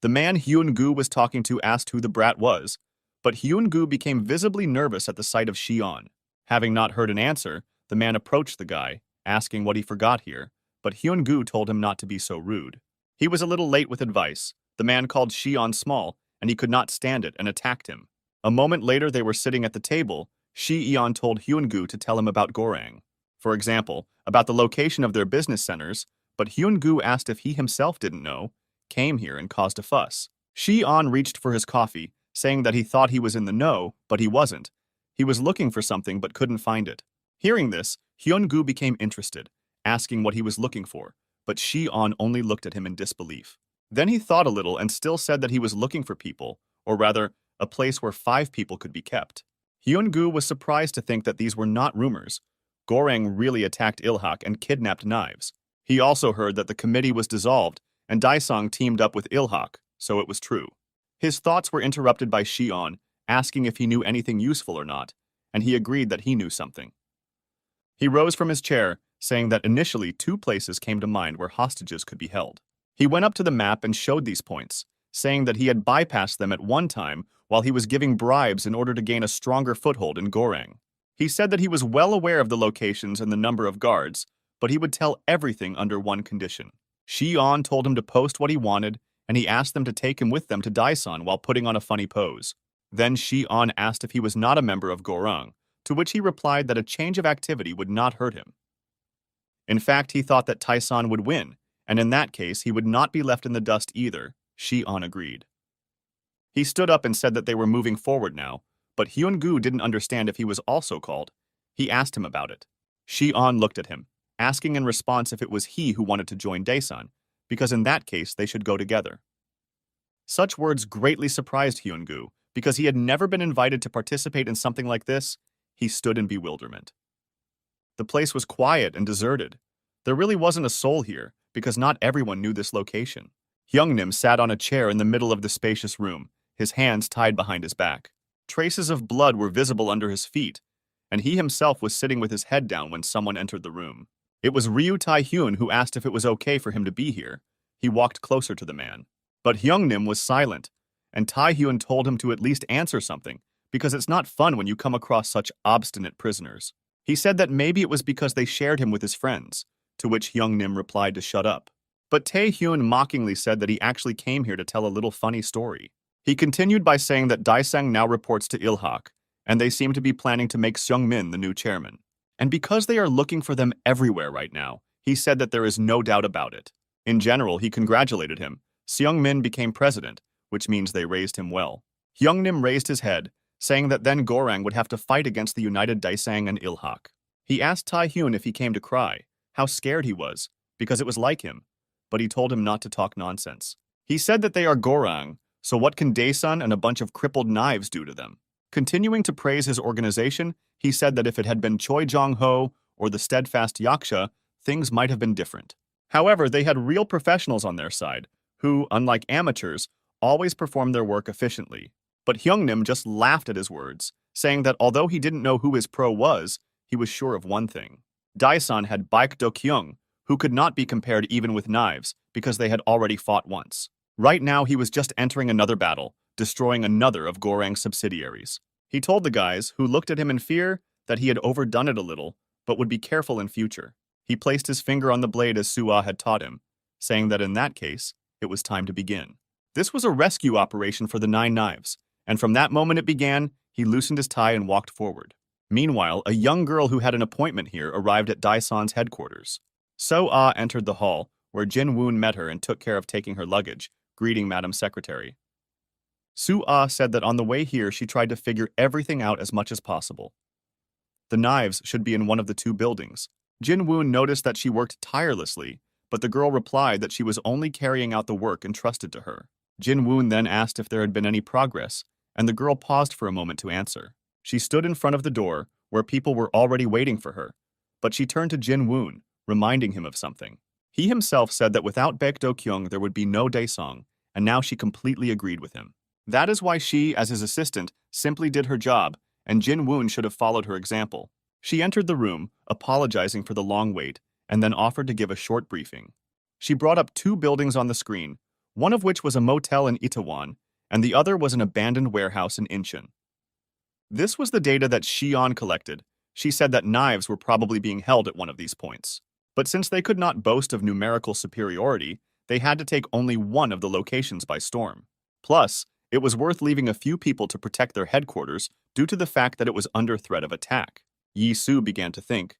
The man Hyun-gu was talking to asked who the brat was, but Hyun-gu became visibly nervous at the sight of Shi-on. Having not heard an answer, the man approached the guy, asking what he forgot here, but Hyun-gu told him not to be so rude. He was a little late with advice. The man called Shi-on small, and he could not stand it and attacked him. A moment later they were sitting at the table. Shi-eon told Hyun-gu to tell him about Gorang. For example, about the location of their business centers, but Hyun-gu asked if he himself didn't know, came here and caused a fuss. Shi-on reached for his coffee, saying that he thought he was in the know, but he wasn't. He was looking for something but couldn't find it. Hearing this, Hyun-gu became interested, asking what he was looking for, but Shi-on only looked at him in disbelief. Then he thought a little and still said that he was looking for people, or rather, a place where 5 people could be kept. Hyun-gu was surprised to think that these were not rumors. Gorang really attacked Ilhak and kidnapped Knives. He also heard that the committee was dissolved and Daesung teamed up with Ilhak, so it was true. His thoughts were interrupted by Shi-on, asking if he knew anything useful or not, and he agreed that he knew something. He rose from his chair, saying that initially 2 places came to mind where hostages could be held. He went up to the map and showed these points, saying that he had bypassed them at one time while he was giving bribes in order to gain a stronger foothold in Gorang. He said that he was well aware of the locations and the number of guards, but he would tell everything under one condition. Shi-on told him to post what he wanted, and he asked them to take him with them to Daesan while putting on a funny pose. Then Shi-on asked if he was not a member of Gorang, to which he replied that a change of activity would not hurt him. In fact, he thought that Tae-san would win, and in that case he would not be left in the dust either. Shi-on agreed. He stood up and said that they were moving forward now, but Hyun-gu didn't understand if he was also called. He asked him about it. Shi-on looked at him, asking in response if it was he who wanted to join Daesan, because in that case they should go together. Such words greatly surprised Hyun-gu, because he had never been invited to participate in something like this. He stood in bewilderment. The place was quiet and deserted. There really wasn't a soul here, because not everyone knew this location. Hyungnim sat on a chair in the middle of the spacious room, his hands tied behind his back. Traces of blood were visible under his feet, and he himself was sitting with his head down when someone entered the room. It was Ryu Tae-hyun who asked if it was okay for him to be here. He walked closer to the man. But Hyungnim was silent, and Tae-hyun told him to at least answer something, because it's not fun when you come across such obstinate prisoners. He said that maybe it was because they shared him with his friends, to which Hyungnim replied to shut up. But Tae-hyun mockingly said that he actually came here to tell a little funny story. He continued by saying that Daesang now reports to Ilhak, and they seem to be planning to make Seungmin the new chairman. And because they are looking for them everywhere right now, he said that there is no doubt about it. In general, he congratulated him, Seung-min became president, which means they raised him well. Hyung-nim raised his head, saying that then Gorang would have to fight against the united Daesang and Ilhak. He asked Tae-hyun if he came to cry, how scared he was, because it was like him, but he told him not to talk nonsense. He said that they are Gorang, so what can Daesun and a bunch of crippled knives do to them? Continuing to praise his organization, he said that if it had been Choi Jong-ho or the steadfast Yaksha, things might have been different. However, they had real professionals on their side, who, unlike amateurs, always performed their work efficiently. But Hyung-nim just laughed at his words, saying that although he didn't know who his pro was, he was sure of one thing. Daesun had Baek Do-kyung, who could not be compared even with knives, because they had already fought once. Right now, he was just entering another battle, destroying another of Gorang's subsidiaries. He told the guys, who looked at him in fear, that he had overdone it a little, but would be careful in future. He placed his finger on the blade as Soo-ah had taught him, saying that in that case, it was time to begin. This was a rescue operation for the 9 knives, and from that moment it began, he loosened his tie and walked forward. Meanwhile, a young girl who had an appointment here arrived at Daesun's headquarters. So-ah entered the hall, where Jin-woon met her and took care of taking her luggage, greeting Madam Secretary. Soo-ah said that on the way here she tried to figure everything out as much as possible. The knives should be in one of the 2 buildings. Jin-woon noticed that she worked tirelessly, but the girl replied that she was only carrying out the work entrusted to her. Jin-woon then asked if there had been any progress, and the girl paused for a moment to answer. She stood in front of the door, where people were already waiting for her, but she turned to Jin-woon, reminding him of something. He himself said that without Baek Do-kyung there would be no Daesung, and now she completely agreed with him. That is why she, as his assistant, simply did her job, and Jin-woon should have followed her example. She entered the room, apologizing for the long wait, and then offered to give a short briefing. She brought up 2 buildings on the screen, one of which was a motel in Itaewon, and the other was an abandoned warehouse in Incheon. This was the data that Xion collected. She said that knives were probably being held at one of these points. But since they could not boast of numerical superiority, they had to take only one of the locations by storm. Plus, it was worth leaving a few people to protect their headquarters due to the fact that it was under threat of attack. Yi-soo began to think.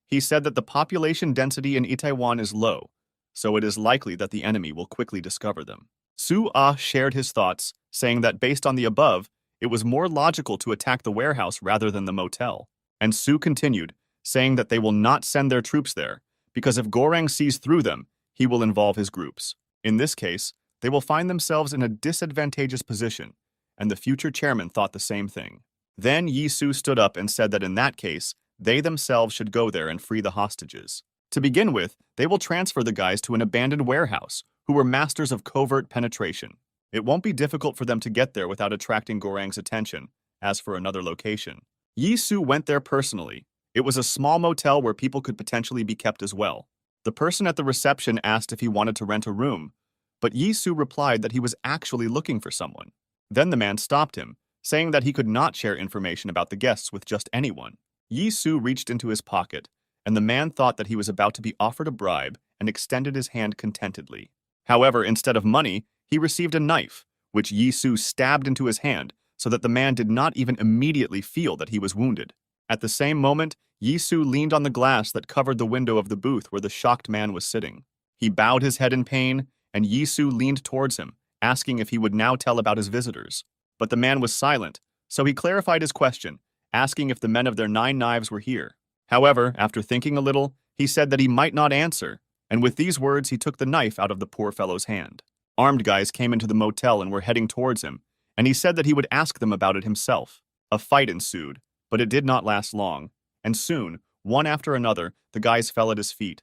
He said that the population density in Itaewon is low, so it is likely that the enemy will quickly discover them. Soo-ah shared his thoughts, saying that based on the above, it was more logical to attack the warehouse rather than the motel. And Soo continued, saying that they will not send their troops there, because if Gorang sees through them, he will involve his groups. In this case, they will find themselves in a disadvantageous position, and the future chairman thought the same thing. Then Yi-soo stood up and said that in that case, they themselves should go there and free the hostages. To begin with, they will transfer the guys to an abandoned warehouse, who were masters of covert penetration. It won't be difficult for them to get there without attracting Gorang's attention. As for another location, Yi-soo went there personally. It was a small motel where people could potentially be kept as well. The person at the reception asked if he wanted to rent a room, but Yi-soo replied that he was actually looking for someone. Then the man stopped him, saying that he could not share information about the guests with just anyone. Yi-soo reached into his pocket, and the man thought that he was about to be offered a bribe and extended his hand contentedly. However, instead of money, he received a knife, which Yi-soo stabbed into his hand so that the man did not even immediately feel that he was wounded. At the same moment, Yi-soo leaned on the glass that covered the window of the booth where the shocked man was sitting. He bowed his head in pain, and Yi-soo leaned towards him, asking if he would now tell about his visitors. But the man was silent, so he clarified his question, asking if the men of their 9 knives were here. However, after thinking a little, he said that he might not answer, and with these words he took the knife out of the poor fellow's hand. Armed guys came into the motel and were heading towards him, and he said that he would ask them about it himself. A fight ensued, but it did not last long, and soon, one after another, the guys fell at his feet.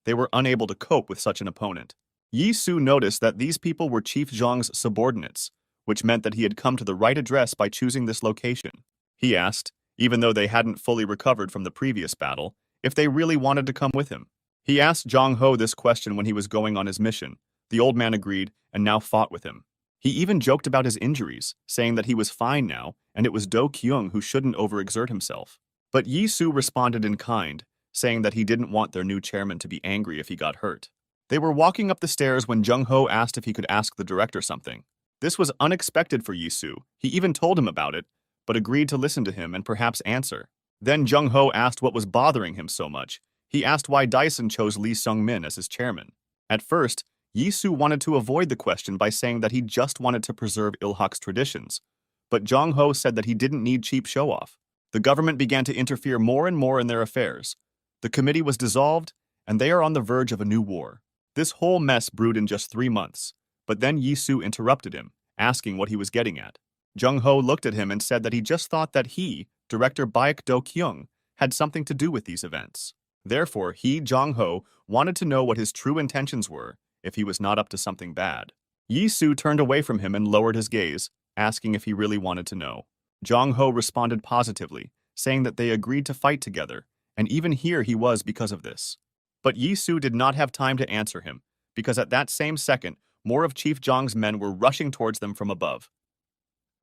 They were unable to cope with such an opponent. Yi-soo noticed that these people were Chief Zhang's subordinates, which meant that he had come to the right address by choosing this location. He asked, even though they hadn't fully recovered from the previous battle, if they really wanted to come with him. He asked Jong-ho this question when he was going on his mission. The old man agreed and now fought with him. He even joked about his injuries, saying that he was fine now and it was Do-kyung who shouldn't overexert himself. But Yi-soo responded in kind, saying that he didn't want their new chairman to be angry if he got hurt. They were walking up the stairs when Jung-ho asked if he could ask the director something. This was unexpected for Yi-soo. He even told him about it, but agreed to listen to him and perhaps answer. Then Jung-ho asked what was bothering him so much. He asked why Dyson chose Lee Sung-min as his chairman. At first, Yisu wanted to avoid the question by saying that he just wanted to preserve Ilhak's traditions, but Jong Ho said that he didn't need cheap show-off. The government began to interfere more and more in their affairs. The committee was dissolved, and they are on the verge of a new war. This whole mess brewed in just 3 months, but then Yisu interrupted him, asking what he was getting at. Jung Ho looked at him and said that he just thought that he, director Baek Do-kyung, had something to do with these events. Therefore, he, Jong Ho, wanted to know what his true intentions were if he was not up to something bad. Yisu turned away from him and lowered his gaze, asking if he really wanted to know. Jong Ho responded positively, saying that they agreed to fight together, and even here he was because of this. But Yisu did not have time to answer him, because at that same second, more of Chief Jong's men were rushing towards them from above.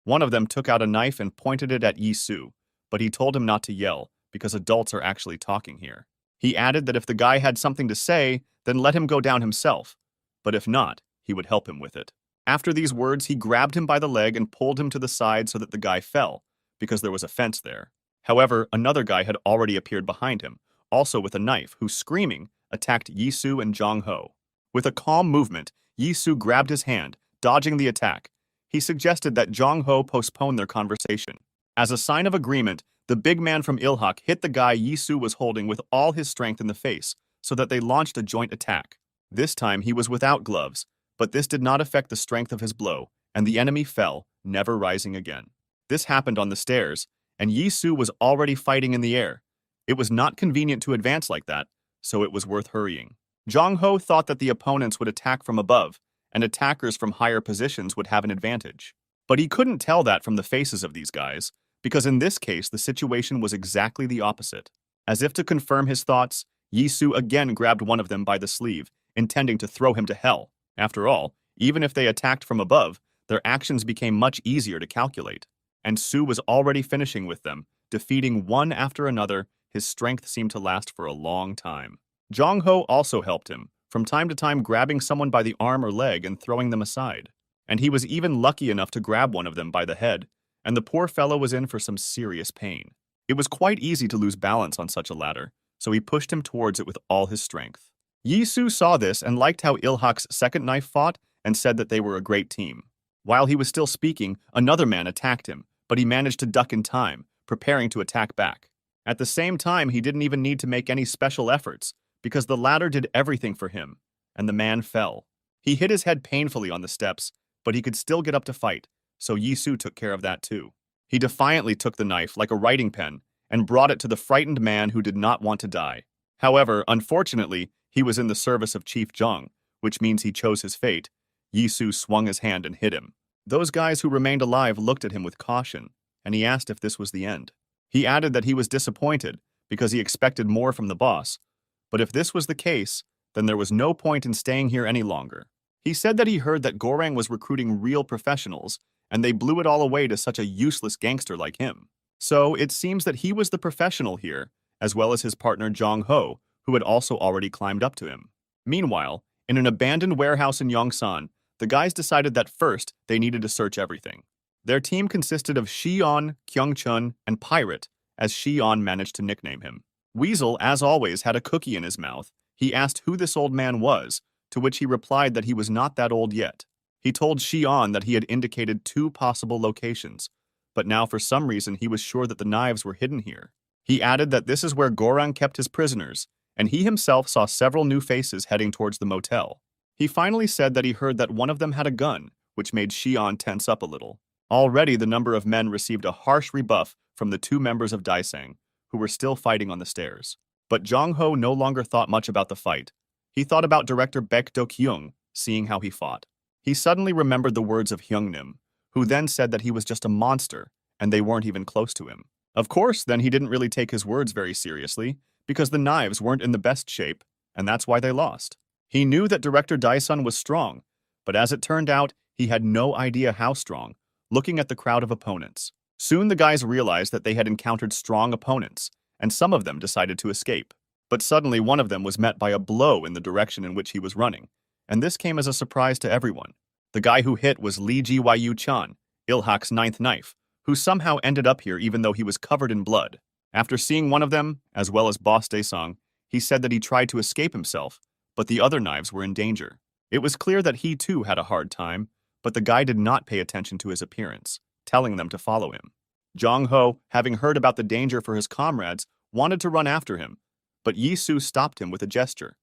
One of them took out a knife and pointed it at Yisu, but he told him not to yell, because adults are actually talking here. He added that if the guy had something to say, then let him go down himself, but if not, he would help him with it. After these words, he grabbed him by the leg and pulled him to the side so that the guy fell, because there was a fence there. However, another guy had already appeared behind him, also with a knife, who, screaming, attacked Yisu and Jong Ho. With a calm movement, Yisu grabbed his hand, dodging the attack. He suggested that Jong Ho postpone their conversation. As a sign of agreement, the big man from Ilhak hit the guy Yisu was holding with all his strength in the face, so that they launched a joint attack. This time he was without gloves, but this did not affect the strength of his blow, and the enemy fell, never rising again. This happened on the stairs, and Yisu was already fighting in the air. It was not convenient to advance like that, so it was worth hurrying. Jong Ho thought that the opponents would attack from above, and attackers from higher positions would have an advantage. But he couldn't tell that from the faces of these guys, because in this case the situation was exactly the opposite. As if to confirm his thoughts, Yisu again grabbed one of them by the sleeve, intending to throw him to hell. After all, even if they attacked from above, their actions became much easier to calculate. And Su was already finishing with them, defeating one after another. His strength seemed to last for a long time. Jong Ho also helped him, from time to time grabbing someone by the arm or leg and throwing them aside. And he was even lucky enough to grab one of them by the head, and the poor fellow was in for some serious pain. It was quite easy to lose balance on such a ladder, so he pushed him towards it with all his strength. Yisu saw this and liked how Ilhak's second knife fought and said that they were a great team. While he was still speaking, another man attacked him, but he managed to duck in time, preparing to attack back. At the same time, he didn't even need to make any special efforts, because the ladder did everything for him, and the man fell. He hit his head painfully on the steps, but he could still get up to fight, so Yisu took care of that too. He defiantly took the knife like a writing pen and brought it to the frightened man who did not want to die. However, unfortunately, he was in the service of Chief Jong, which means he chose his fate. Yisu swung his hand and hit him. Those guys who remained alive looked at him with caution, and he asked if this was the end. He added that he was disappointed because he expected more from the boss, but if this was the case, then there was no point in staying here any longer. He said that he heard that Gorang was recruiting real professionals, and they blew it all away to such a useless gangster like him. So it seems that he was the professional here, as well as his partner Jong Ho, who had also already climbed up to him. Meanwhile, in an abandoned warehouse in Yongsan, the guys decided that first they needed to search everything. Their team consisted of Shion, Kyungchun, and Pirate, as Shion managed to nickname him. Weasel, as always, had a cookie in his mouth. He asked who this old man was, to which he replied that he was not that old yet. He told Shion that he had indicated 2 possible locations, but now for some reason he was sure that the knives were hidden here. He added that this is where Gorang kept his prisoners, and he himself saw several new faces heading towards the motel. He finally said that he heard that one of them had a gun, which made Shion tense up a little. Already the number of men received a harsh rebuff from the 2 members of Daesang, who were still fighting on the stairs. But Jong Ho no longer thought much about the fight. He thought about director Baek Do-kyung, seeing how he fought. He suddenly remembered the words of Hyungnim, who then said that he was just a monster, and they weren't even close to him. Of course, then he didn't really take his words very seriously, because the knives weren't in the best shape, and that's why they lost. He knew that director Daesun was strong, but as it turned out, he had no idea how strong, looking at the crowd of opponents. Soon the guys realized that they had encountered strong opponents, and some of them decided to escape. But suddenly one of them was met by a blow in the direction in which he was running, and this came as a surprise to everyone. The guy who hit was Lee Ji-Yu-chan, Ilhak's 9th knife, who somehow ended up here even though he was covered in blood. After seeing one of them, as well as Boss Daesung, he said that he tried to escape himself, but the other knives were in danger. It was clear that he too had a hard time, but the guy did not pay attention to his appearance, telling them to follow him. Jong Ho, having heard about the danger for his comrades, wanted to run after him, but Yi Su stopped him with a gesture.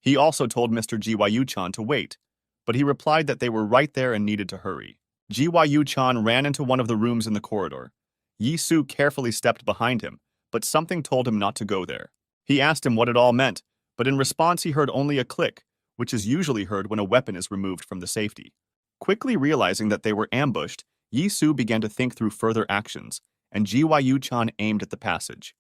He also told Mr. Gyu-chan to wait, but he replied that they were right there and needed to hurry. Gyu-chan ran into one of the rooms in the corridor. Yi Su carefully stepped behind him, but something told him not to go there. He asked him what it all meant, but in response he heard only a click, which is usually heard when a weapon is removed from the safety. Quickly realizing that they were ambushed, Yi Su began to think through further actions, and Gyu-chan aimed at the passage.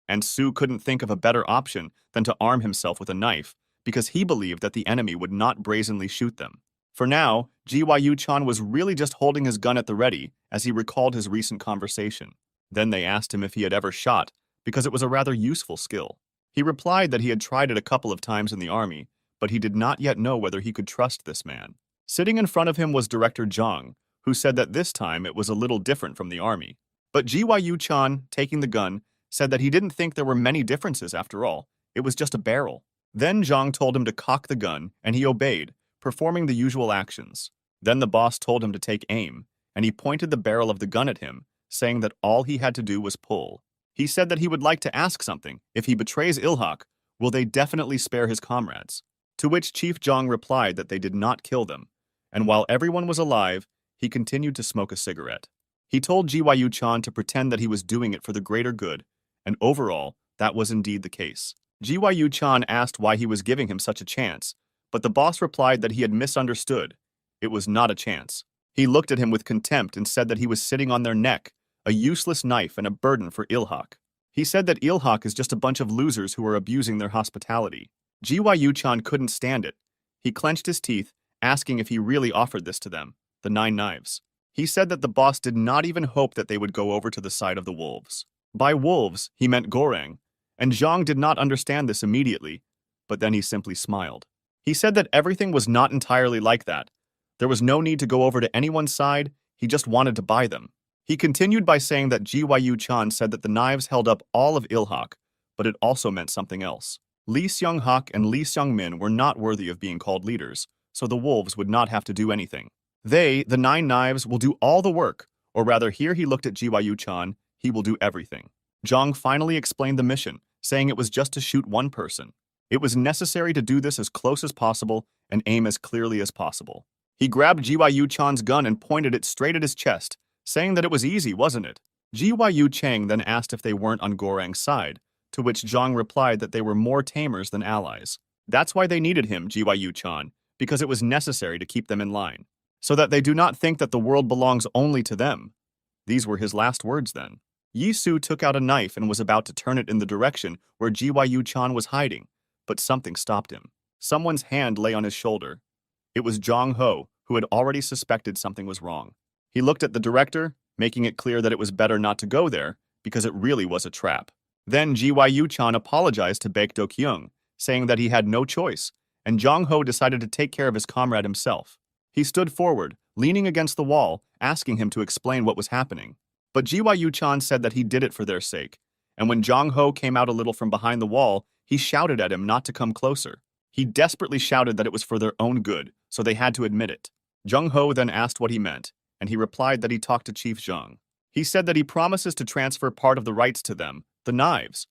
And Su couldn't think of a better option than to arm himself with a knife, because he believed that the enemy would not brazenly shoot them. For now, Gyu-chan was really just holding his gun at the ready as he recalled his recent conversation. Then they asked him if he had ever shot, because it was a rather useful skill. He replied that he had tried it a couple of times in the army, but he did not yet know whether he could trust this man. Sitting in front of him was Director Zhang, who said that this time it was a little different from the army. But Gyu-chan, taking the gun, said that he didn't think there were many differences after all. It was just a barrel. Then Zhang told him to cock the gun, and he obeyed, performing the usual actions. Then the boss told him to take aim, and he pointed the barrel of the gun at him, saying that all he had to do was pull. He said that he would like to ask something. If he betrays Ilhak, will they definitely spare his comrades? To which Chief Zhang replied that they did not kill them, and while everyone was alive, he continued to smoke a cigarette. He told Gyu-chan to pretend that he was doing it for the greater good, and overall, that was indeed the case. Gyu-chan asked why he was giving him such a chance, but the boss replied that he had misunderstood. It was not a chance. He looked at him with contempt and said that he was sitting on their neck, a useless knife and a burden for Ilhak. He said that Ilhak is just a bunch of losers who are abusing their hospitality. Gyu-chan couldn't stand it. He clenched his teeth, asking if he really offered this to them, the 9 knives. He said that the boss did not even hope that they would go over to the side of the wolves. By wolves, he meant Goreng, and Zhang did not understand this immediately, but then he simply smiled. He said that everything was not entirely like that. There was no need to go over to anyone's side, he just wanted to buy them. He continued by saying that Gyu-chan said that the knives held up all of Ilhak, but it also meant something else. Lee Seung-hak and Lee Seung-min were not worthy of being called leaders, so the wolves would not have to do anything. They, the 9 knives, will do all the work, or rather here he looked at Gyu-chan, he will do everything. Zhang finally explained the mission, saying it was just to shoot one person. It was necessary to do this as close as possible and aim as clearly as possible. He grabbed Gyu-chan's gun and pointed it straight at his chest, saying that it was easy, wasn't it? Gyu-chang then asked if they weren't on Gorang's side, to which Zhang replied that they were more tamers than allies. That's why they needed him, Gyu-chan, because it was necessary to keep them in line, so that they do not think that the world belongs only to them. These were his last words then. Yi Su took out a knife and was about to turn it in the direction where Gyu-chan was hiding, but something stopped him. Someone's hand lay on his shoulder. It was Zhang Ho, who had already suspected something was wrong. He looked at the director, making it clear that it was better not to go there, because it really was a trap. Then Gyu-chan apologized to Baek Do-kyung, saying that he had no choice, and Zhang Ho decided to take care of his comrade himself. He stood forward, leaning against the wall, asking him to explain what was happening. But Gyu-chan said that he did it for their sake, and when Zhang Ho came out a little from behind the wall, he shouted at him not to come closer. He desperately shouted that it was for their own good, so they had to admit it. Zhang Ho then asked what he meant, and he replied that he talked to Chief Zhang. He said that he promises to transfer part of the rights to them, the knives.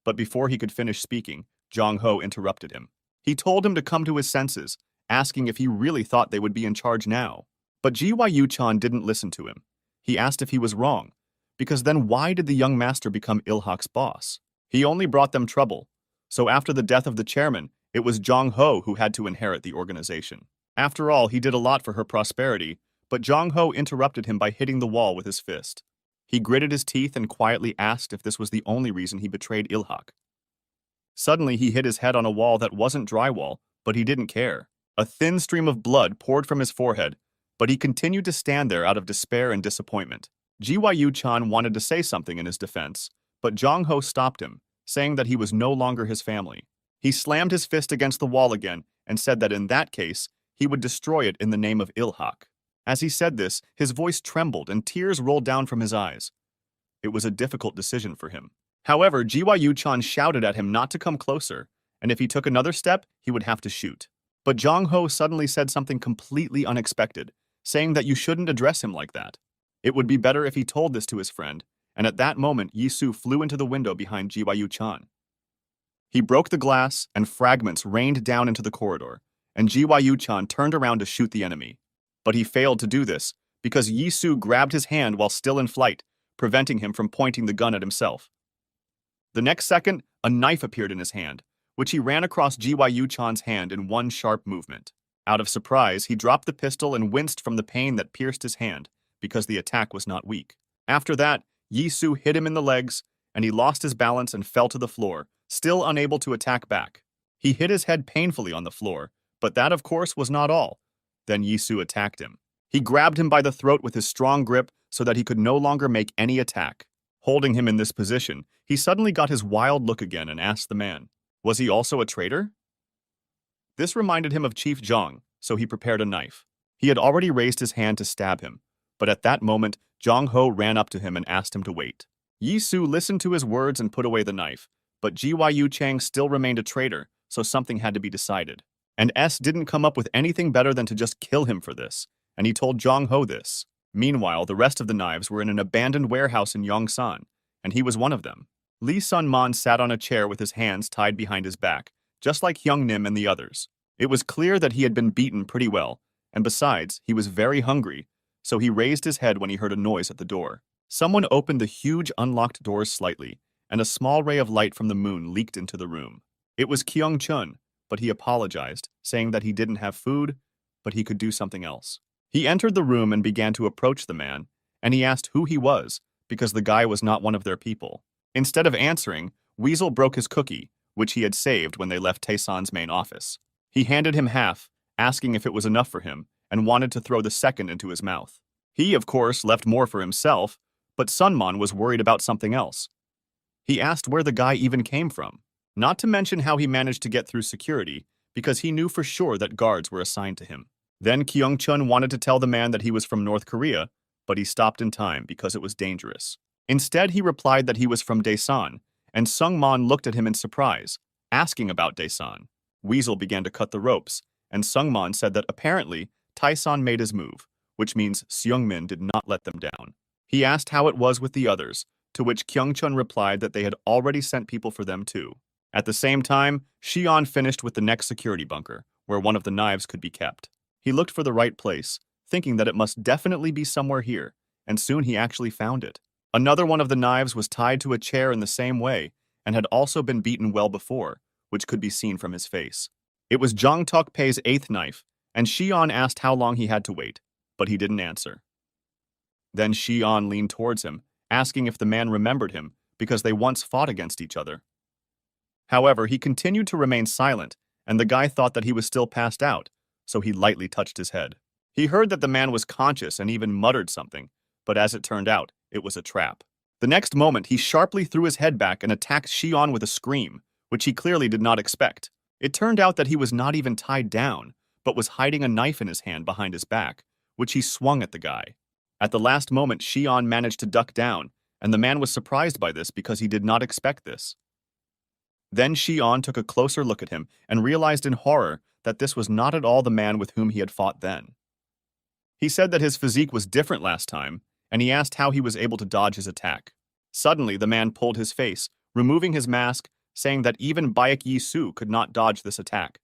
But before he could finish speaking, Zhang Ho interrupted him. He told him to come to his senses, asking if he really thought they would be in charge now. But Gyu-chan didn't listen to him. He asked if he was wrong, because then why did the young master become Ilhak's boss? He only brought them trouble, so after the death of the chairman, it was Zhang Ho who had to inherit the organization. After all, he did a lot for her prosperity, but Zhang Ho interrupted him by hitting the wall with his fist. He gritted his teeth and quietly asked if this was the only reason he betrayed Ilhak. Suddenly, he hit his head on a wall that wasn't drywall, but he didn't care. A thin stream of blood poured from his forehead, but he continued to stand there out of despair and disappointment. Gyu-chan wanted to say something in his defense, but Zhang Ho stopped him, saying that he was no longer his family. He slammed his fist against the wall again and said that in that case, he would destroy it in the name of Ilhak. As he said this, his voice trembled and tears rolled down from his eyes. It was a difficult decision for him. However, Gyu-chan shouted at him not to come closer, and if he took another step, he would have to shoot. But Jong Ho suddenly said something completely unexpected, saying that you shouldn't address him like that. It would be better if he told this to his friend, and at that moment Yisu flew into the window behind Gyu-chan. He broke the glass, and fragments rained down into the corridor, and Gyu-chan turned around to shoot the enemy. But he failed to do this, because Yisu grabbed his hand while still in flight, preventing him from pointing the gun at himself. The next second, a knife appeared in his hand, which he ran across Gyu-chan's hand in one sharp movement. Out of surprise, he dropped the pistol and winced from the pain that pierced his hand, because the attack was not weak. After that, Yisu hit him in the legs, and he lost his balance and fell to the floor, still unable to attack back. He hit his head painfully on the floor, but that of course was not all. Then Yisu attacked him. He grabbed him by the throat with his strong grip so that he could no longer make any attack. Holding him in this position, he suddenly got his wild look again and asked the man, was he also a traitor? This reminded him of Chief Zhang, so he prepared a knife. He had already raised his hand to stab him, but at that moment, Jong Ho ran up to him and asked him to wait. Yisu listened to his words and put away the knife, but Gyu still remained a traitor, so something had to be decided. And S didn't come up with anything better than to just kill him for this, and he told Jong Ho this. Meanwhile, the rest of the knives were in an abandoned warehouse in Yongsan, and he was one of them. Lee Sun-man sat on a chair with his hands tied behind his back, just like Hyung-nim and the others. It was clear that he had been beaten pretty well, and besides, he was very hungry, so he raised his head when he heard a noise at the door. Someone opened the huge unlocked doors slightly, and a small ray of light from the moon leaked into the room. It was Kyung-chun, but he apologized, saying that he didn't have food, but he could do something else. He entered the room and began to approach the man, and he asked who he was, because the guy was not one of their people. Instead of answering, Weasel broke his cookie, which he had saved when they left Taesan's main office. He handed him half, asking if it was enough for him, and wanted to throw the second into his mouth. He, of course, left more for himself, but Sun-man was worried about something else. He asked where the guy even came from, not to mention how he managed to get through security, because he knew for sure that guards were assigned to him. Then Kyung-chun wanted to tell the man that he was from North Korea, but he stopped in time because it was dangerous. Instead, he replied that he was from Daesan, and Sung-man looked at him in surprise, asking about Daesan. Weasel began to cut the ropes, and Sung-man said that apparently Taesan made his move, which means Seung-min did not let them down. He asked how it was with the others, to which Kyung-chun replied that they had already sent people for them too. At the same time, Xi'an finished with the next security bunker, where one of the knives could be kept. He looked for the right place, thinking that it must definitely be somewhere here, and soon he actually found it. Another one of the knives was tied to a chair in the same way, and had also been beaten well before, which could be seen from his face. It was Jang Tokpei's 8th knife, and Xi'an asked how long he had to wait, but he didn't answer. Then Xi'an leaned towards him, asking if the man remembered him, because they once fought against each other. However, he continued to remain silent, and the guy thought that he was still passed out, so he lightly touched his head. He heard that the man was conscious and even muttered something, but as it turned out, it was a trap. The next moment, he sharply threw his head back and attacked Xi'an with a scream, which he clearly did not expect. It turned out that he was not even tied down, but was hiding a knife in his hand behind his back, which he swung at the guy. At the last moment, Xi'an managed to duck down, and the man was surprised by this because he did not expect this. Then Xi'an took a closer look at him and realized in horror that this was not at all the man with whom he had fought then. He said that his physique was different last time, and he asked how he was able to dodge his attack. Suddenly, the man pulled his face, removing his mask, saying that even Baek Yi-soo could not dodge this attack.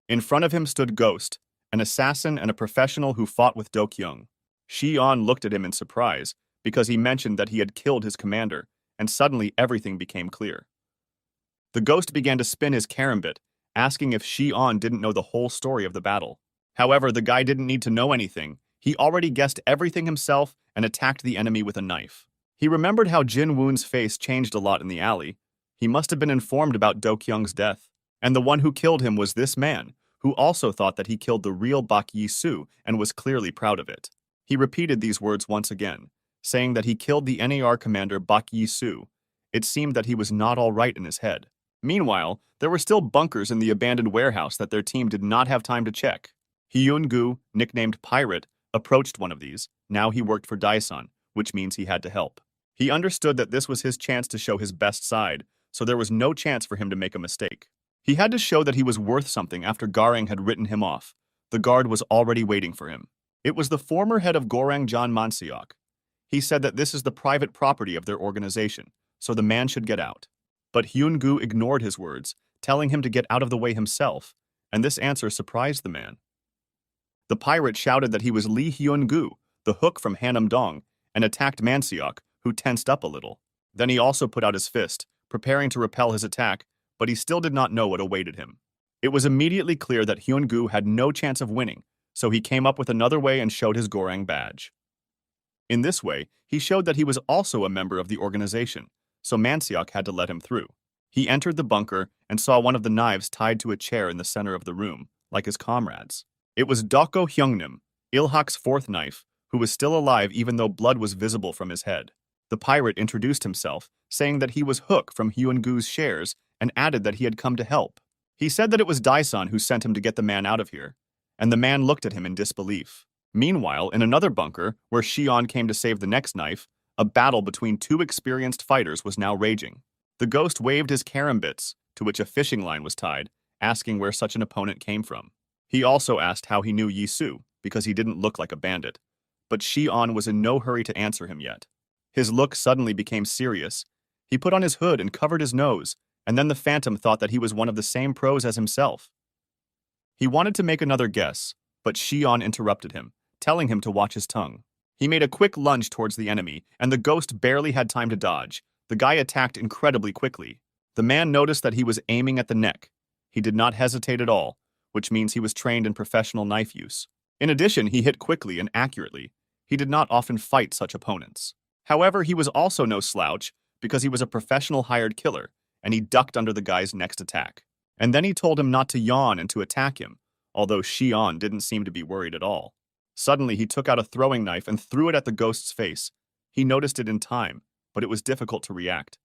In front of him stood Ghost, an assassin and a professional who fought with Do-kyung. Xi'an looked at him in surprise, because he mentioned that he had killed his commander, and suddenly everything became clear. The Ghost began to spin his karambit, asking if Xi'an didn't know the whole story of the battle. However, the guy didn't need to know anything. He already guessed everything himself and attacked the enemy with a knife. He remembered how Jin Woon's face changed a lot in the alley. He must have been informed about Do-kyung's death. And the one who killed him was this man, who also thought that he killed the real Bak Yi-soo and was clearly proud of it. He repeated these words once again, saying that he killed the NAR commander Bak Yi-soo. It seemed that he was not all right in his head. Meanwhile, there were still bunkers in the abandoned warehouse that their team did not have time to check. Hyun-gu, nicknamed Pirate, approached one of these. Now he worked for Daesan, which means he had to help. He understood that this was his chance to show his best side, so there was no chance for him to make a mistake. He had to show that he was worth something after Garang had written him off. The guard was already waiting for him. It was the former head of Gorang John Mansiok. He said that this is the private property of their organization, so the man should get out. But Hyun-gu ignored his words, telling him to get out of the way himself, and this answer surprised the man. The pirate shouted that he was Lee Hyun-gu, the hook from Hanam-dong, and attacked Mansiok, who tensed up a little. Then he also put out his fist, preparing to repel his attack, but he still did not know what awaited him. It was immediately clear that Hyun-gu had no chance of winning, so he came up with another way and showed his Gorang badge. In this way, he showed that he was also a member of the organization, so Mansiok had to let him through. He entered the bunker and saw one of the knives tied to a chair in the center of the room, like his comrades. It was Doko Hyungnim, Ilhak's fourth knife, who was still alive even though blood was visible from his head. The pirate introduced himself, saying that he was Hook from Hyun-gu's shares and added that he had come to help. He said that it was Daesan who sent him to get the man out of here, and the man looked at him in disbelief. Meanwhile, in another bunker, where Shion came to save the next knife, a battle between two experienced fighters was now raging. The ghost waved his karambits, to which a fishing line was tied, asking where such an opponent came from. He also asked how he knew Yisu, because he didn't look like a bandit. But Shion was in no hurry to answer him yet. His look suddenly became serious. He put on his hood and covered his nose, and then the phantom thought that he was one of the same pros as himself. He wanted to make another guess, but Shion interrupted him, telling him to watch his tongue. He made a quick lunge towards the enemy, and the ghost barely had time to dodge. The guy attacked incredibly quickly. The man noticed that he was aiming at the neck. He did not hesitate at all, which means he was trained in professional knife use. In addition, he hit quickly and accurately. He did not often fight such opponents. However, he was also no slouch, because he was a professional hired killer, and he ducked under the guy's next attack. And then he told him not to yawn and to attack him, although Shion didn't seem to be worried at all. Suddenly, he took out a throwing knife and threw it at the ghost's face. He noticed it in time, but it was difficult to react.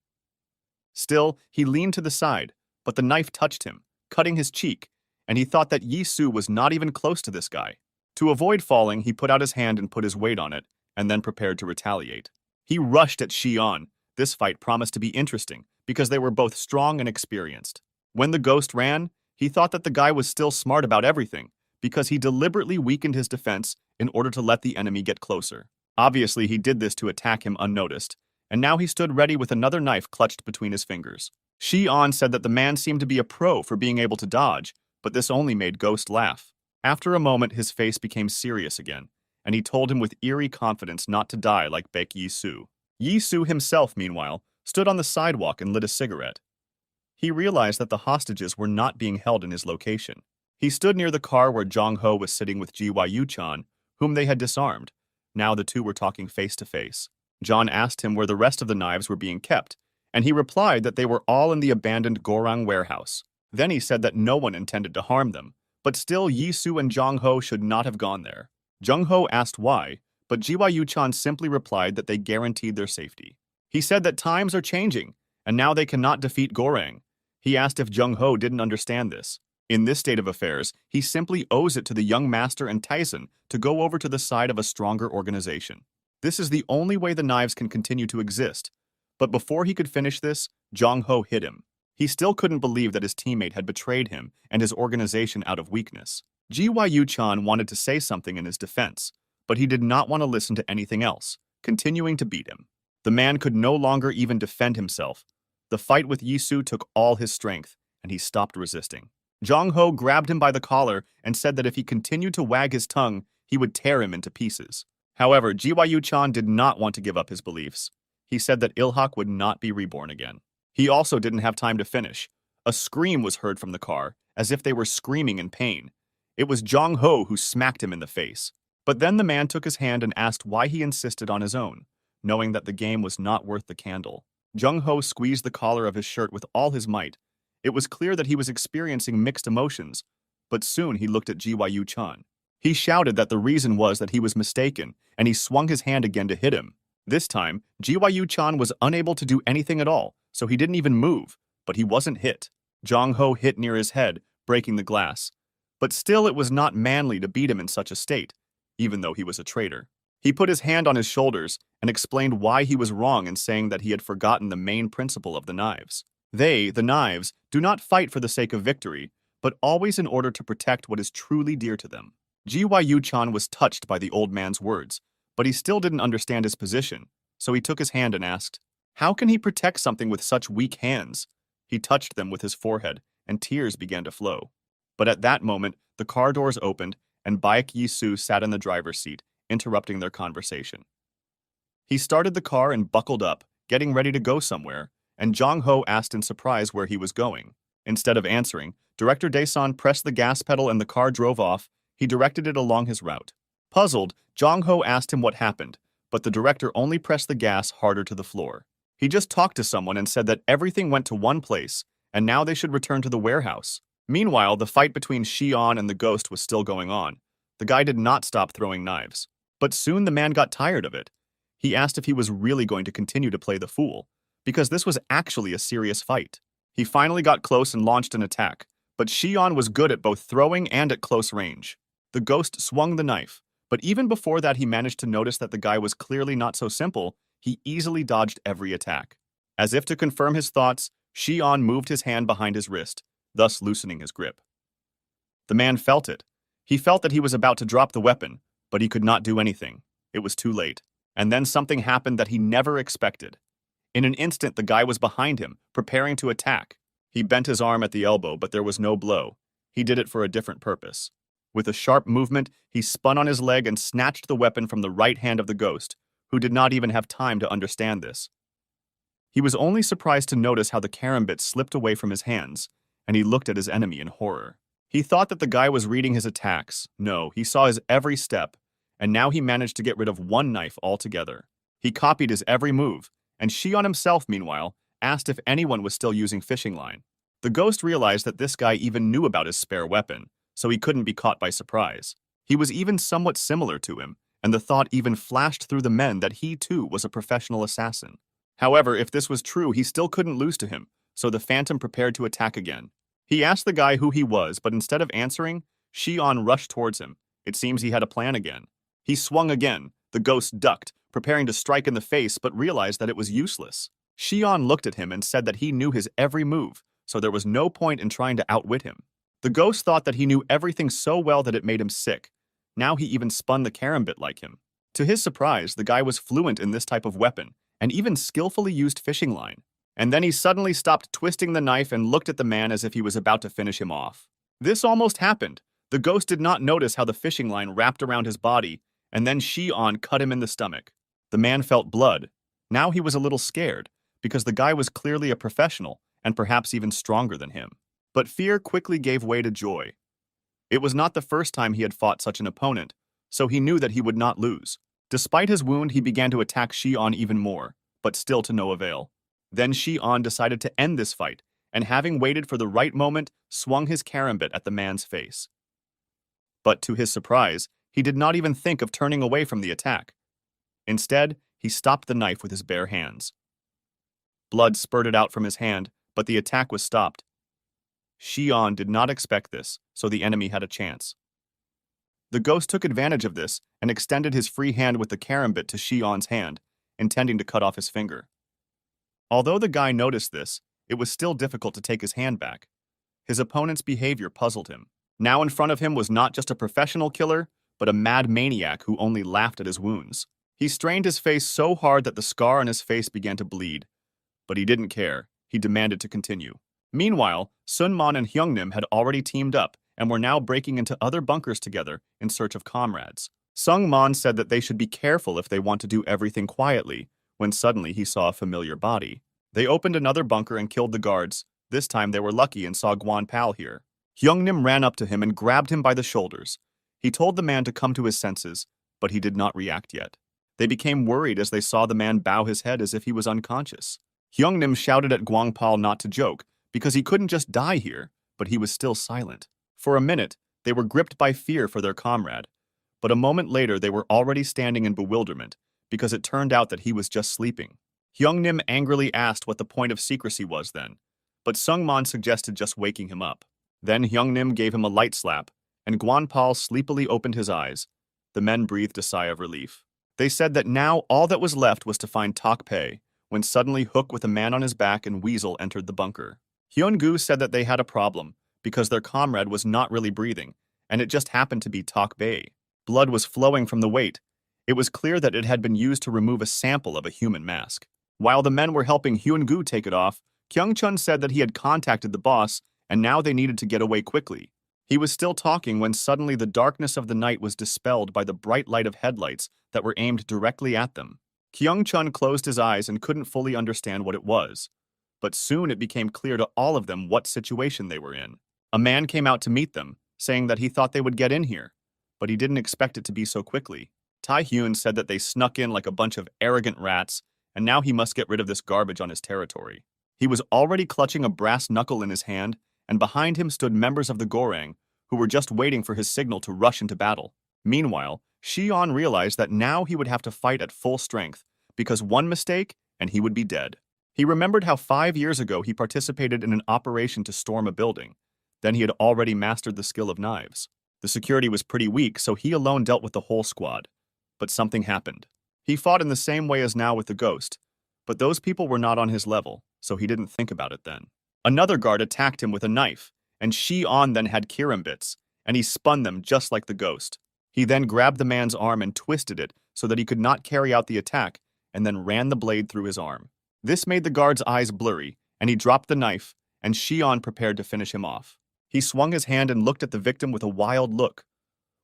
Still, he leaned to the side, but the knife touched him, cutting his cheek, and he thought that Yisu was not even close to this guy. To avoid falling, he put out his hand and put his weight on it, and then prepared to retaliate. He rushed at Shion. This fight promised to be interesting, because they were both strong and experienced. When the ghost ran, he thought that the guy was still smart about everything, because he deliberately weakened his defense in order to let the enemy get closer. Obviously, he did this to attack him unnoticed, and now he stood ready with another knife clutched between his fingers. Shion said that the man seemed to be a pro for being able to dodge, but this only made Ghost laugh. After a moment, his face became serious again, and he told him with eerie confidence not to die like Baek Yisu. Yisu himself, meanwhile, stood on the sidewalk and lit a cigarette. He realized that the hostages were not being held in his location. He stood near the car where Jong-ho was sitting with Ji-Yu-chan, whom they had disarmed. Now the two were talking face to face. John asked him where the rest of the knives were being kept, and he replied that they were all in the abandoned Gorang warehouse. Then he said that no one intended to harm them, but still Yisu and Jong-ho should not have gone there. Jong-ho asked why, but Ji-Yu-chan simply replied that they guaranteed their safety. He said that times are changing, and now they cannot defeat Gorang. He asked if Jong-ho didn't understand this. In this state of affairs, he simply owes it to the young master and Tyson to go over to the side of a stronger organization. This is the only way the knives can continue to exist. But before he could finish this, Jong-ho hit him. He still couldn't believe that his teammate had betrayed him and his organization out of weakness. Ji-Yu-chan wanted to say something in his defense, but he did not want to listen to anything else, continuing to beat him. The man could no longer even defend himself. The fight with Yisu took all his strength, and he stopped resisting. Jong-ho grabbed him by the collar and said that if he continued to wag his tongue, he would tear him into pieces. However, Ji-Yu-chan did not want to give up his beliefs. He said that Ilhak would not be reborn again. He also didn't have time to finish. A scream was heard from the car, as if they were screaming in pain. It was Jong-ho who smacked him in the face. But then the man took his hand and asked why he insisted on his own, knowing that the game was not worth the candle. Jong-ho squeezed the collar of his shirt with all his might. It was clear that he was experiencing mixed emotions, but soon he looked at Ji-Yu-chan. He shouted that the reason was that he was mistaken, and he swung his hand again to hit him. This time, Ji-Yu-chan was unable to do anything at all, so he didn't even move, but he wasn't hit. Jong-ho hit near his head, breaking the glass. But still it was not manly to beat him in such a state, even though he was a traitor. He put his hand on his shoulders and explained why he was wrong in saying that he had forgotten the main principle of the knives. They, the knives, do not fight for the sake of victory, but always in order to protect what is truly dear to them. Gyu-chan was touched by the old man's words, but he still didn't understand his position, so he took his hand and asked, "How can he protect something with such weak hands?" He touched them with his forehead, and tears began to flow. But at that moment, the car doors opened, and Baek Yi-soo sat in the driver's seat, interrupting their conversation. He started the car and buckled up, getting ready to go somewhere, and Jong-ho asked in surprise where he was going. Instead of answering, Director Daesan pressed the gas pedal and the car drove off. He directed it along his route. Puzzled, Jong-ho asked him what happened, but the director only pressed the gas harder to the floor. He just talked to someone and said that everything went to one place, and now they should return to the warehouse. Meanwhile, the fight between Shion and the ghost was still going on. The guy did not stop throwing knives. But soon the man got tired of it. He asked if he was really going to continue to play the fool, because this was actually a serious fight. He finally got close and launched an attack, but Shion was good at both throwing and at close range. The ghost swung the knife, but even before that he managed to notice that the guy was clearly not so simple. He easily dodged every attack. As if to confirm his thoughts, Shion moved his hand behind his wrist, thus loosening his grip. The man felt it. He felt that he was about to drop the weapon, but he could not do anything. It was too late. And then something happened that he never expected. In an instant, the guy was behind him, preparing to attack. He bent his arm at the elbow, but there was no blow. He did it for a different purpose. With a sharp movement, he spun on his leg and snatched the weapon from the right hand of the ghost, who did not even have time to understand this. He was only surprised to notice how the karambit slipped away from his hands, and he looked at his enemy in horror. He thought that the guy was reading his attacks. No, he saw his every step, and now he managed to get rid of one knife altogether. He copied his every move, and Shion himself, meanwhile, asked if anyone was still using fishing line. The ghost realized that this guy even knew about his spare weapon, so he couldn't be caught by surprise. He was even somewhat similar to him, and the thought even flashed through the men that he too was a professional assassin. However, if this was true, he still couldn't lose to him, so the Phantom prepared to attack again. He asked the guy who he was, but instead of answering, Shion rushed towards him. It seems he had a plan again. He swung again. The ghost ducked, preparing to strike in the face, but realized that it was useless. Shion looked at him and said that he knew his every move, so there was no point in trying to outwit him. The ghost thought that he knew everything so well that it made him sick. Now he even spun the karambit like him. To his surprise, the guy was fluent in this type of weapon, and even skillfully used fishing line. And then he suddenly stopped twisting the knife and looked at the man as if he was about to finish him off. This almost happened. The ghost did not notice how the fishing line wrapped around his body, and then Shion cut him in the stomach. The man felt blood. Now he was a little scared, because the guy was clearly a professional, and perhaps even stronger than him. But fear quickly gave way to joy. It was not the first time he had fought such an opponent, so he knew that he would not lose. Despite his wound, he began to attack Shion even more, but still to no avail. Then Shion decided to end this fight, and having waited for the right moment, swung his karambit at the man's face. But to his surprise, he did not even think of turning away from the attack. Instead, he stopped the knife with his bare hands. Blood spurted out from his hand, but the attack was stopped. Shion did not expect this, so the enemy had a chance. The ghost took advantage of this and extended his free hand with the karambit to Shion's hand, intending to cut off his finger. Although the guy noticed this, it was still difficult to take his hand back. His opponent's behavior puzzled him. Now in front of him was not just a professional killer, but a mad maniac who only laughed at his wounds. He strained his face so hard that the scar on his face began to bleed. But he didn't care. He demanded to continue. Meanwhile, Sunmon and Hyungnim had already teamed up and were now breaking into other bunkers together in search of comrades. Sungmon said that they should be careful if they want to do everything quietly, when suddenly he saw a familiar body. They opened another bunker and killed the guards. This time they were lucky and saw Guanpal here. Hyungnim ran up to him and grabbed him by the shoulders. He told the man to come to his senses, but he did not react yet. They became worried as they saw the man bow his head as if he was unconscious. Hyungnim shouted at Guangpal not to joke, because he couldn't just die here, but he was still silent. For a minute, they were gripped by fear for their comrade, but a moment later they were already standing in bewilderment, because it turned out that he was just sleeping. Hyungnim angrily asked what the point of secrecy was then, but Sungmon suggested just waking him up. Then Hyungnim gave him a light slap, and Guanpal sleepily opened his eyes. The men breathed a sigh of relief. They said that now all that was left was to find Tok Pei, when suddenly Hook with a man on his back and Weasel entered the bunker. Hyun-gu said that they had a problem because their comrade was not really breathing, and it just happened to be Tak Bae. Blood was flowing from the weight. It was clear that it had been used to remove a sample of a human mask. While the men were helping Hyun-gu take it off, Kyung-chun said that he had contacted the boss and now they needed to get away quickly. He was still talking when suddenly the darkness of the night was dispelled by the bright light of headlights that were aimed directly at them. Kyung-chun closed his eyes and couldn't fully understand what it was. But soon it became clear to all of them what situation they were in. A man came out to meet them, saying that he thought they would get in here, but he didn't expect it to be so quickly. Tae-hyun said that they snuck in like a bunch of arrogant rats, and now he must get rid of this garbage on his territory. He was already clutching a brass knuckle in his hand, and behind him stood members of the Gorang, who were just waiting for his signal to rush into battle. Meanwhile, Shion realized that now he would have to fight at full strength, because one mistake and he would be dead. He remembered how 5 years ago he participated in an operation to storm a building. Then he had already mastered the skill of knives. The security was pretty weak, so he alone dealt with the whole squad. But something happened. He fought in the same way as now with the ghost, but those people were not on his level, so he didn't think about it then. Another guard attacked him with a knife, and Shion then had kirambits, and he spun them just like the ghost. He then grabbed the man's arm and twisted it so that he could not carry out the attack, and then ran the blade through his arm. This made the guard's eyes blurry, and he dropped the knife, and Shion prepared to finish him off. He swung his hand and looked at the victim with a wild look.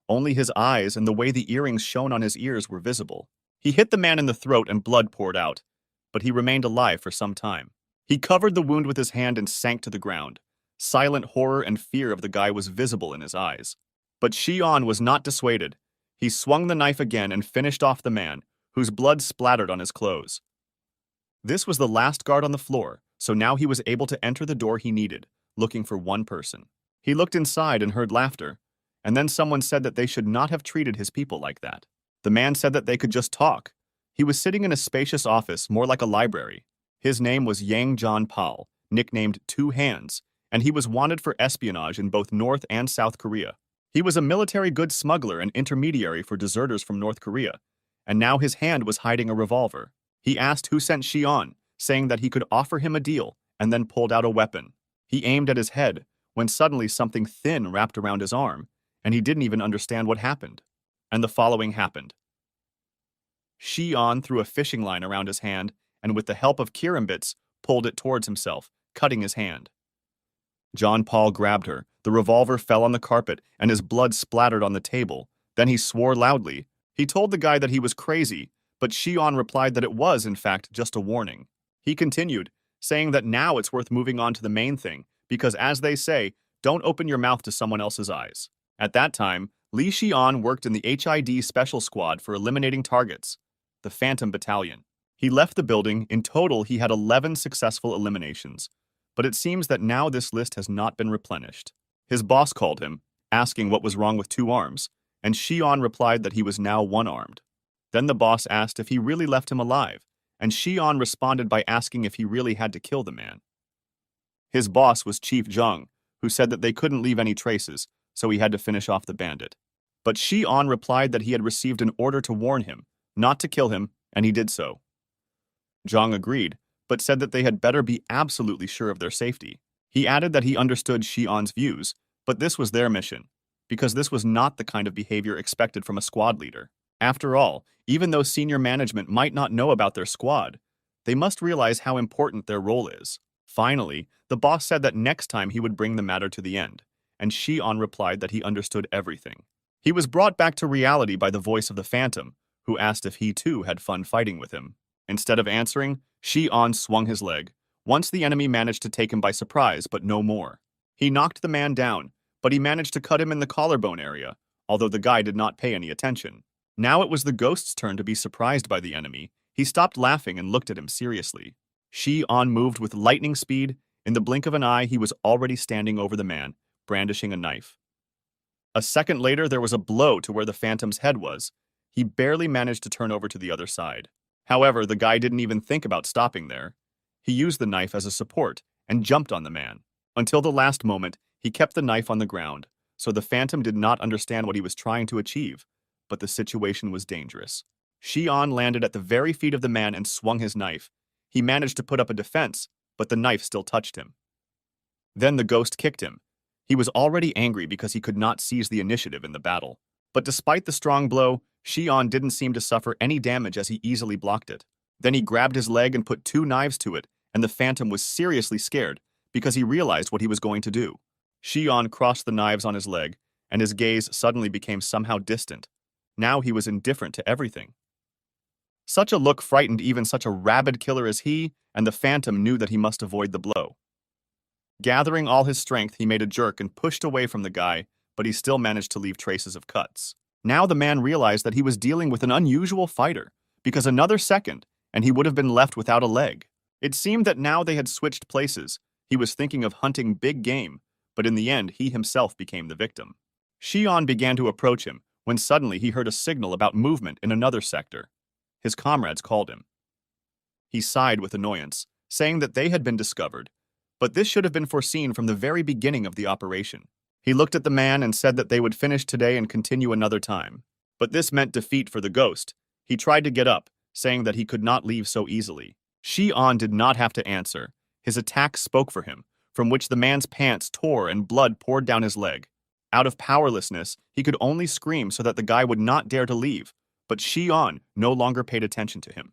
Only his eyes and the way the earrings shone on his ears were visible. He hit the man in the throat and blood poured out, but he remained alive for some time. He covered the wound with his hand and sank to the ground. Silent horror and fear of the guy was visible in his eyes. But Shion was not dissuaded. He swung the knife again and finished off the man, whose blood splattered on his clothes. This was the last guard on the floor, so now he was able to enter the door he needed, looking for one person. He looked inside and heard laughter, and then someone said that they should not have treated his people like that. The man said that they could just talk. He was sitting in a spacious office, more like a library. His name was Yang John Pal, nicknamed Two Hands, and he was wanted for espionage in both North and South Korea. He was a military goods smuggler and intermediary for deserters from North Korea, and now his hand was hiding a revolver. He asked who sent Shion, saying that he could offer him a deal, and then pulled out a weapon. He aimed at his head, when suddenly something thin wrapped around his arm, and he didn't even understand what happened. And the following happened. Shion threw a fishing line around his hand, and with the help of kirambits, pulled it towards himself, cutting his hand. John Paul grabbed her, the revolver fell on the carpet, and his blood splattered on the table. Then he swore loudly. He told the guy that he was crazy, but Shion replied that it was, in fact, just a warning. He continued, saying that now it's worth moving on to the main thing, because as they say, don't open your mouth to someone else's eyes. At that time, Lee Shion worked in the HID Special Squad for eliminating targets, the Phantom Battalion. He left the building. In total, he had 11 successful eliminations, but it seems that now this list has not been replenished. His boss called him, asking what was wrong with 2 arms, and Shion replied that he was now 1-armed. Then the boss asked if he really left him alive, and Shion responded by asking if he really had to kill the man. His boss was Chief Jung, who said that they couldn't leave any traces, so he had to finish off the bandit. But Shion replied that he had received an order to warn him, not to kill him, and he did so. Jung agreed, but said that they had better be absolutely sure of their safety. He added that he understood Shion's views, but this was their mission, because this was not the kind of behavior expected from a squad leader. After all, even though senior management might not know about their squad, they must realize how important their role is. Finally, the boss said that next time he would bring the matter to the end, and Shion replied that he understood everything. He was brought back to reality by the voice of the Phantom, who asked if he too had fun fighting with him. Instead of answering, Shion swung his leg. Once the enemy managed to take him by surprise, but no more. He knocked the man down, but he managed to cut him in the collarbone area, although the guy did not pay any attention. Now it was the ghost's turn to be surprised by the enemy. He stopped laughing and looked at him seriously. Shion moved with lightning speed. In the blink of an eye, he was already standing over the man, brandishing a knife. A second later, there was a blow to where the Phantom's head was. He barely managed to turn over to the other side. However, the guy didn't even think about stopping there. He used the knife as a support and jumped on the man. Until the last moment, he kept the knife on the ground, so the Phantom did not understand what he was trying to achieve, but the situation was dangerous. Shion landed at the very feet of the man and swung his knife. He managed to put up a defense, but the knife still touched him. Then the ghost kicked him. He was already angry because he could not seize the initiative in the battle. But despite the strong blow, Shion didn't seem to suffer any damage as he easily blocked it. Then he grabbed his leg and put 2 knives to it, and the Phantom was seriously scared because he realized what he was going to do. Shion crossed the knives on his leg, and his gaze suddenly became somehow distant. Now he was indifferent to everything. Such a look frightened even such a rabid killer as he, and the Phantom knew that he must avoid the blow. Gathering all his strength, he made a jerk and pushed away from the guy, but he still managed to leave traces of cuts. Now the man realized that he was dealing with an unusual fighter, because another second, and he would have been left without a leg. It seemed that now they had switched places. He was thinking of hunting big game, but in the end, he himself became the victim. Shion began to approach him, when suddenly he heard a signal about movement in another sector. His comrades called him. He sighed with annoyance, saying that they had been discovered, but this should have been foreseen from the very beginning of the operation. He looked at the man and said that they would finish today and continue another time. But this meant defeat for the ghost. He tried to get up, saying that he could not leave so easily. Shion did not have to answer. His attack spoke for him, from which the man's pants tore and blood poured down his leg. Out of powerlessness, he could only scream so that the guy would not dare to leave, but Shion no longer paid attention to him.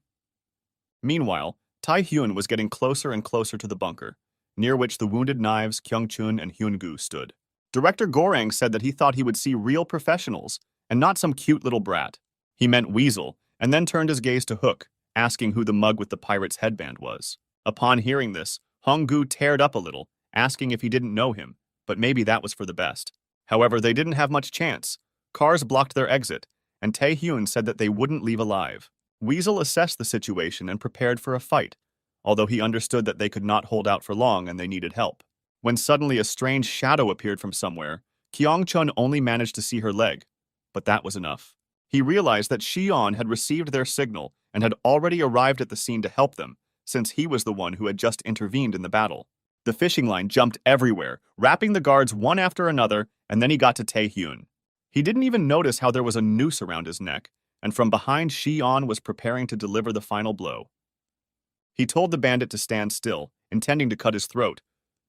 Meanwhile, Tae-hyun was getting closer and closer to the bunker, near which the wounded knives Kyung-chun and Hyun-gu stood. Director Gorang said that he thought he would see real professionals, and not some cute little brat. He meant Weasel, and then turned his gaze to Hook, asking who the mug with the pirate's headband was. Upon hearing this, Hong-gu teared up a little, asking if he didn't know him, but maybe that was for the best. However, they didn't have much chance. Cars blocked their exit, and Tae-hyun said that they wouldn't leave alive. Weasel assessed the situation and prepared for a fight, although he understood that they could not hold out for long and they needed help. When suddenly a strange shadow appeared from somewhere, Kyung-chun only managed to see her leg, but that was enough. He realized that Shion had received their signal and had already arrived at the scene to help them, since he was the one who had just intervened in the battle. The fishing line jumped everywhere, wrapping the guards one after another, and then he got to Tae-hyun. He didn't even notice how there was a noose around his neck, and from behind Shion was preparing to deliver the final blow. He told the bandit to stand still, intending to cut his throat,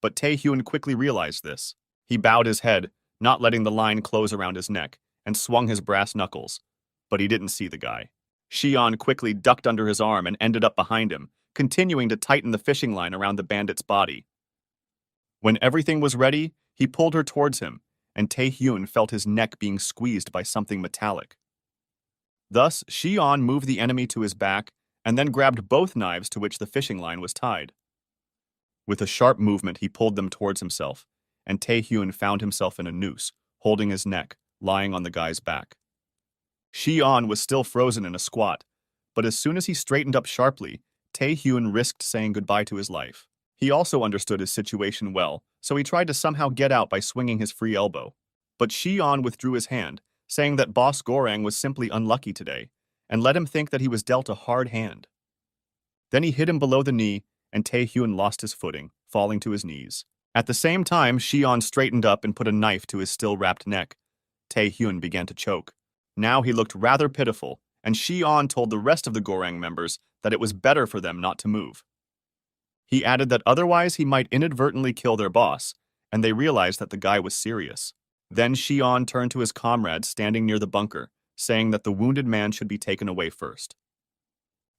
but Tae-hyun quickly realized this. He bowed his head, not letting the line close around his neck, and swung his brass knuckles, but he didn't see the guy. Shion quickly ducked under his arm and ended up behind him, continuing to tighten the fishing line around the bandit's body. When everything was ready, he pulled her towards him, and Tae-hyun felt his neck being squeezed by something metallic. Thus, Shion moved the enemy to his back and then grabbed both knives to which the fishing line was tied. With a sharp movement, he pulled them towards himself, and Tae-hyun found himself in a noose, holding his neck, lying on the guy's back. Shion was still frozen in a squat, but as soon as he straightened up sharply, Tae-hyun risked saying goodbye to his life. He also understood his situation well, so he tried to somehow get out by swinging his free elbow. But Shion withdrew his hand, saying that Boss Gorang was simply unlucky today, and let him think that he was dealt a hard hand. Then he hit him below the knee, and Tae-hyun lost his footing, falling to his knees. At the same time, Shion straightened up and put a knife to his still-wrapped neck. Tae-hyun began to choke. Now he looked rather pitiful, and Shion told the rest of the Gorang members that it was better for them not to move. He added that otherwise he might inadvertently kill their boss, and they realized that the guy was serious. Then Shion turned to his comrades standing near the bunker, saying that the wounded man should be taken away first.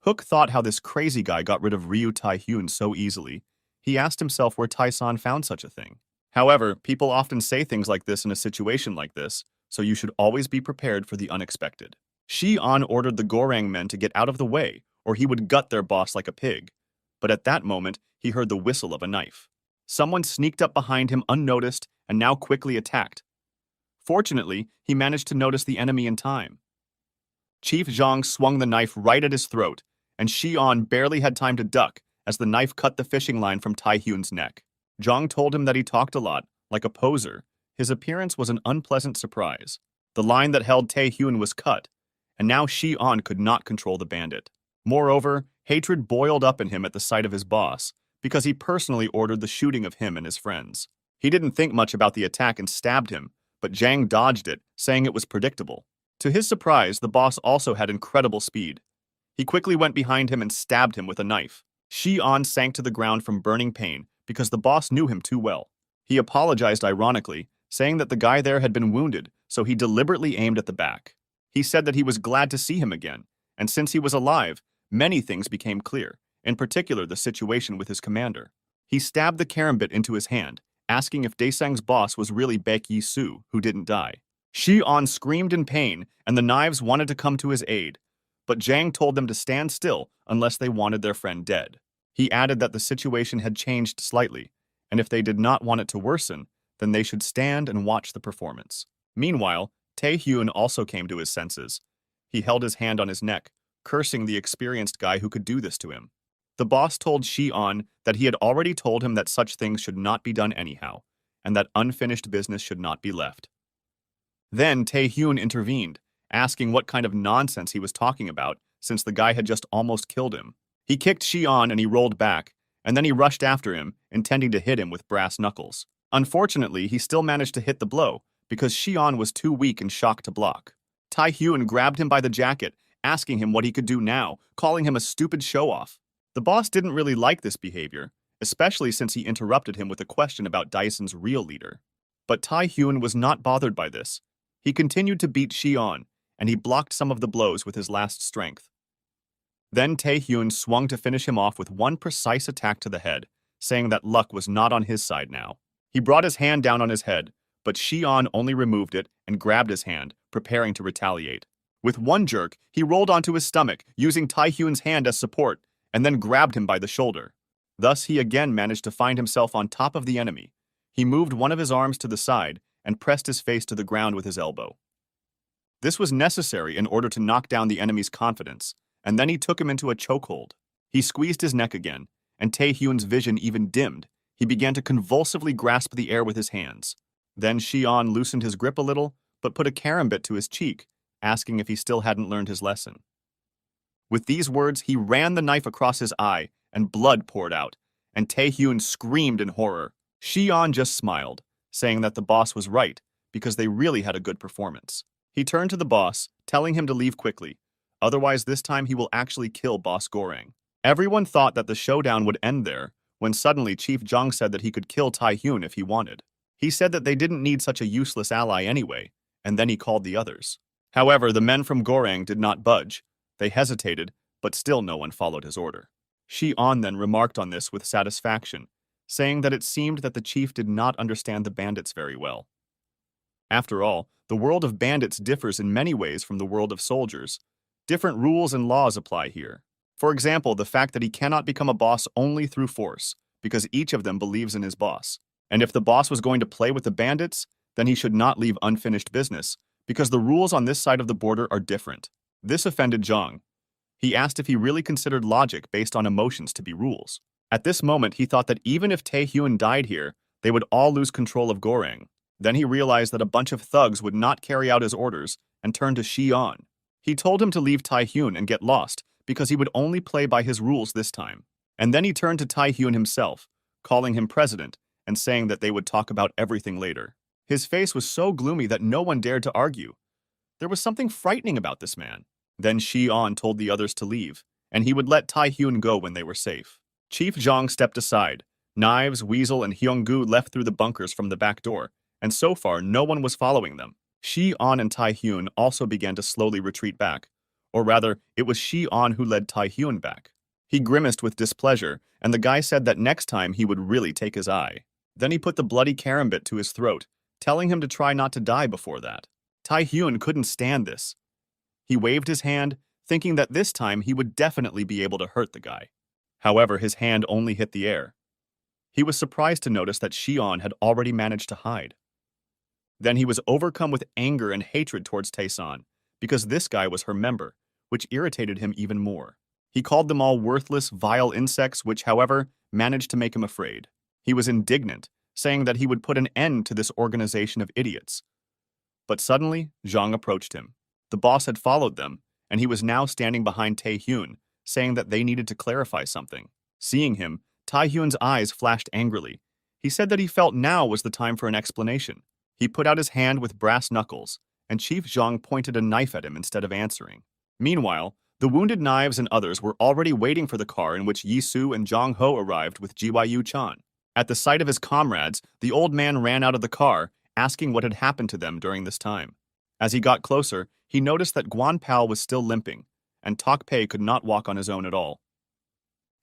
Hook thought how this crazy guy got rid of Ryu Tae-hyun so easily. He asked himself where Tae-san found such a thing. However, people often say things like this in a situation like this, so you should always be prepared for the unexpected. Shion ordered the Gorang men to get out of the way, or he would gut their boss like a pig. But at that moment, he heard the whistle of a knife. Someone sneaked up behind him unnoticed and now quickly attacked. Fortunately, he managed to notice the enemy in time. Chief Zhang swung the knife right at his throat, and Shion barely had time to duck as the knife cut the fishing line from Tae-hyun's neck. Zhang told him that he talked a lot, like a poser. His appearance was an unpleasant surprise. The line that held Tae-hyun was cut, and now Shion could not control the bandit. Moreover, hatred boiled up in him at the sight of his boss, because he personally ordered the shooting of him and his friends. He didn't think much about the attack and stabbed him, but Zhang dodged it, saying it was predictable. To his surprise, the boss also had incredible speed. He quickly went behind him and stabbed him with a knife. Shi-on sank to the ground from burning pain because the boss knew him too well. He apologized ironically, saying that the guy there had been wounded, so he deliberately aimed at the back. He said that he was glad to see him again, and since he was alive, many things became clear, in particular the situation with his commander. He stabbed the karambit into his hand, asking if Daesang's boss was really Baek Yi-soo, who didn't die. Shi-on screamed in pain, and the knives wanted to come to his aid, but Jang told them to stand still unless they wanted their friend dead. He added that the situation had changed slightly, and if they did not want it to worsen, then they should stand and watch the performance. Meanwhile, Tae-hyun also came to his senses. He held his hand on his neck, cursing the experienced guy who could do this to him. The boss told Shi-on that he had already told him that such things should not be done anyhow, and that unfinished business should not be left. Then Tae-hyun intervened, asking what kind of nonsense he was talking about since the guy had just almost killed him. He kicked Shi-on and he rolled back, and then he rushed after him, intending to hit him with brass knuckles. Unfortunately, he still managed to hit the blow because Shi-on was too weak and shocked to block. Tae-hyun grabbed him by the jacket, asking him what he could do now, calling him a stupid show-off. The boss didn't really like this behavior, especially since he interrupted him with a question about Dyson's real leader. But Tae-hyun was not bothered by this. He continued to beat Shi-on, and he blocked some of the blows with his last strength. Then Tae-hyun swung to finish him off with one precise attack to the head, saying that luck was not on his side now. He brought his hand down on his head, but Shi-on only removed it and grabbed his hand, preparing to retaliate. With one jerk, he rolled onto his stomach, using Tae-hyun's hand as support, and then grabbed him by the shoulder. Thus, he again managed to find himself on top of the enemy. He moved one of his arms to the side and pressed his face to the ground with his elbow. This was necessary in order to knock down the enemy's confidence, and then he took him into a chokehold. He squeezed his neck again, and Tae-hyun's vision even dimmed. He began to convulsively grasp the air with his hands. Then Shi-on loosened his grip a little, but put a karambit to his cheek, asking if he still hadn't learned his lesson. With these words, he ran the knife across his eye, and blood poured out, and Tae-hyun screamed in horror. Shi-on just smiled, saying that the boss was right, because they really had a good performance. He turned to the boss, telling him to leave quickly, otherwise this time he will actually kill Boss Goreng. Everyone thought that the showdown would end there, when suddenly Chief Jong said that he could kill Tae-hyun if he wanted. He said that they didn't need such a useless ally anyway, and then he called the others. However, the men from Goreng did not budge. They hesitated, but still no one followed his order. Shi-on then remarked on this with satisfaction, saying that it seemed that the chief did not understand the bandits very well. After all, the world of bandits differs in many ways from the world of soldiers. Different rules and laws apply here. For example, the fact that he cannot become a boss only through force, because each of them believes in his boss. And if the boss was going to play with the bandits, then he should not leave unfinished business, because the rules on this side of the border are different. This offended Jong. He asked if he really considered logic based on emotions to be rules. At this moment, he thought that even if Tae-hyun died here, they would all lose control of Goreng. Then he realized that a bunch of thugs would not carry out his orders and turned to Shi-on. He told him to leave Tae-hyun and get lost because he would only play by his rules this time. And then he turned to Tae-hyun himself, calling him president and saying that they would talk about everything later. His face was so gloomy that no one dared to argue. There was something frightening about this man. Then Shi-on told the others to leave, and he would let Tae-hyun go when they were safe. Chief Jong stepped aside. Knives, Weasel, and Hyung-gu left through the bunkers from the back door, and so far no one was following them. Shi-on and Tae-hyun also began to slowly retreat back, or rather, it was Shi-on who led Tae-hyun back. He grimaced with displeasure, and the guy said that next time he would really take his eye. Then he put the bloody karambit to his throat, telling him to try not to die before that. Tae-hyun couldn't stand this. He waved his hand, thinking that this time he would definitely be able to hurt the guy. However, his hand only hit the air. He was surprised to notice that Shi-on had already managed to hide. Then he was overcome with anger and hatred towards Tae-san, because this guy was her member, which irritated him even more. He called them all worthless, vile insects, which, however, managed to make him afraid. He was indignant, saying that he would put an end to this organization of idiots. But suddenly, Zhang approached him. The boss had followed them, and he was now standing behind Tae-hyun, saying that they needed to clarify something. Seeing him, Tae-hyun's eyes flashed angrily. He said that he felt now was the time for an explanation. He put out his hand with brass knuckles, and Chief Zhang pointed a knife at him instead of answering. Meanwhile, The wounded knives and others were already waiting for the car in which Yisu and Jong Ho arrived with Gyu-chan. At the sight of his comrades, the old man ran out of the car, asking what had happened to them during this time. As he got closer, he noticed that Guan-pal was still limping, and Tok-pei could not walk on his own at all.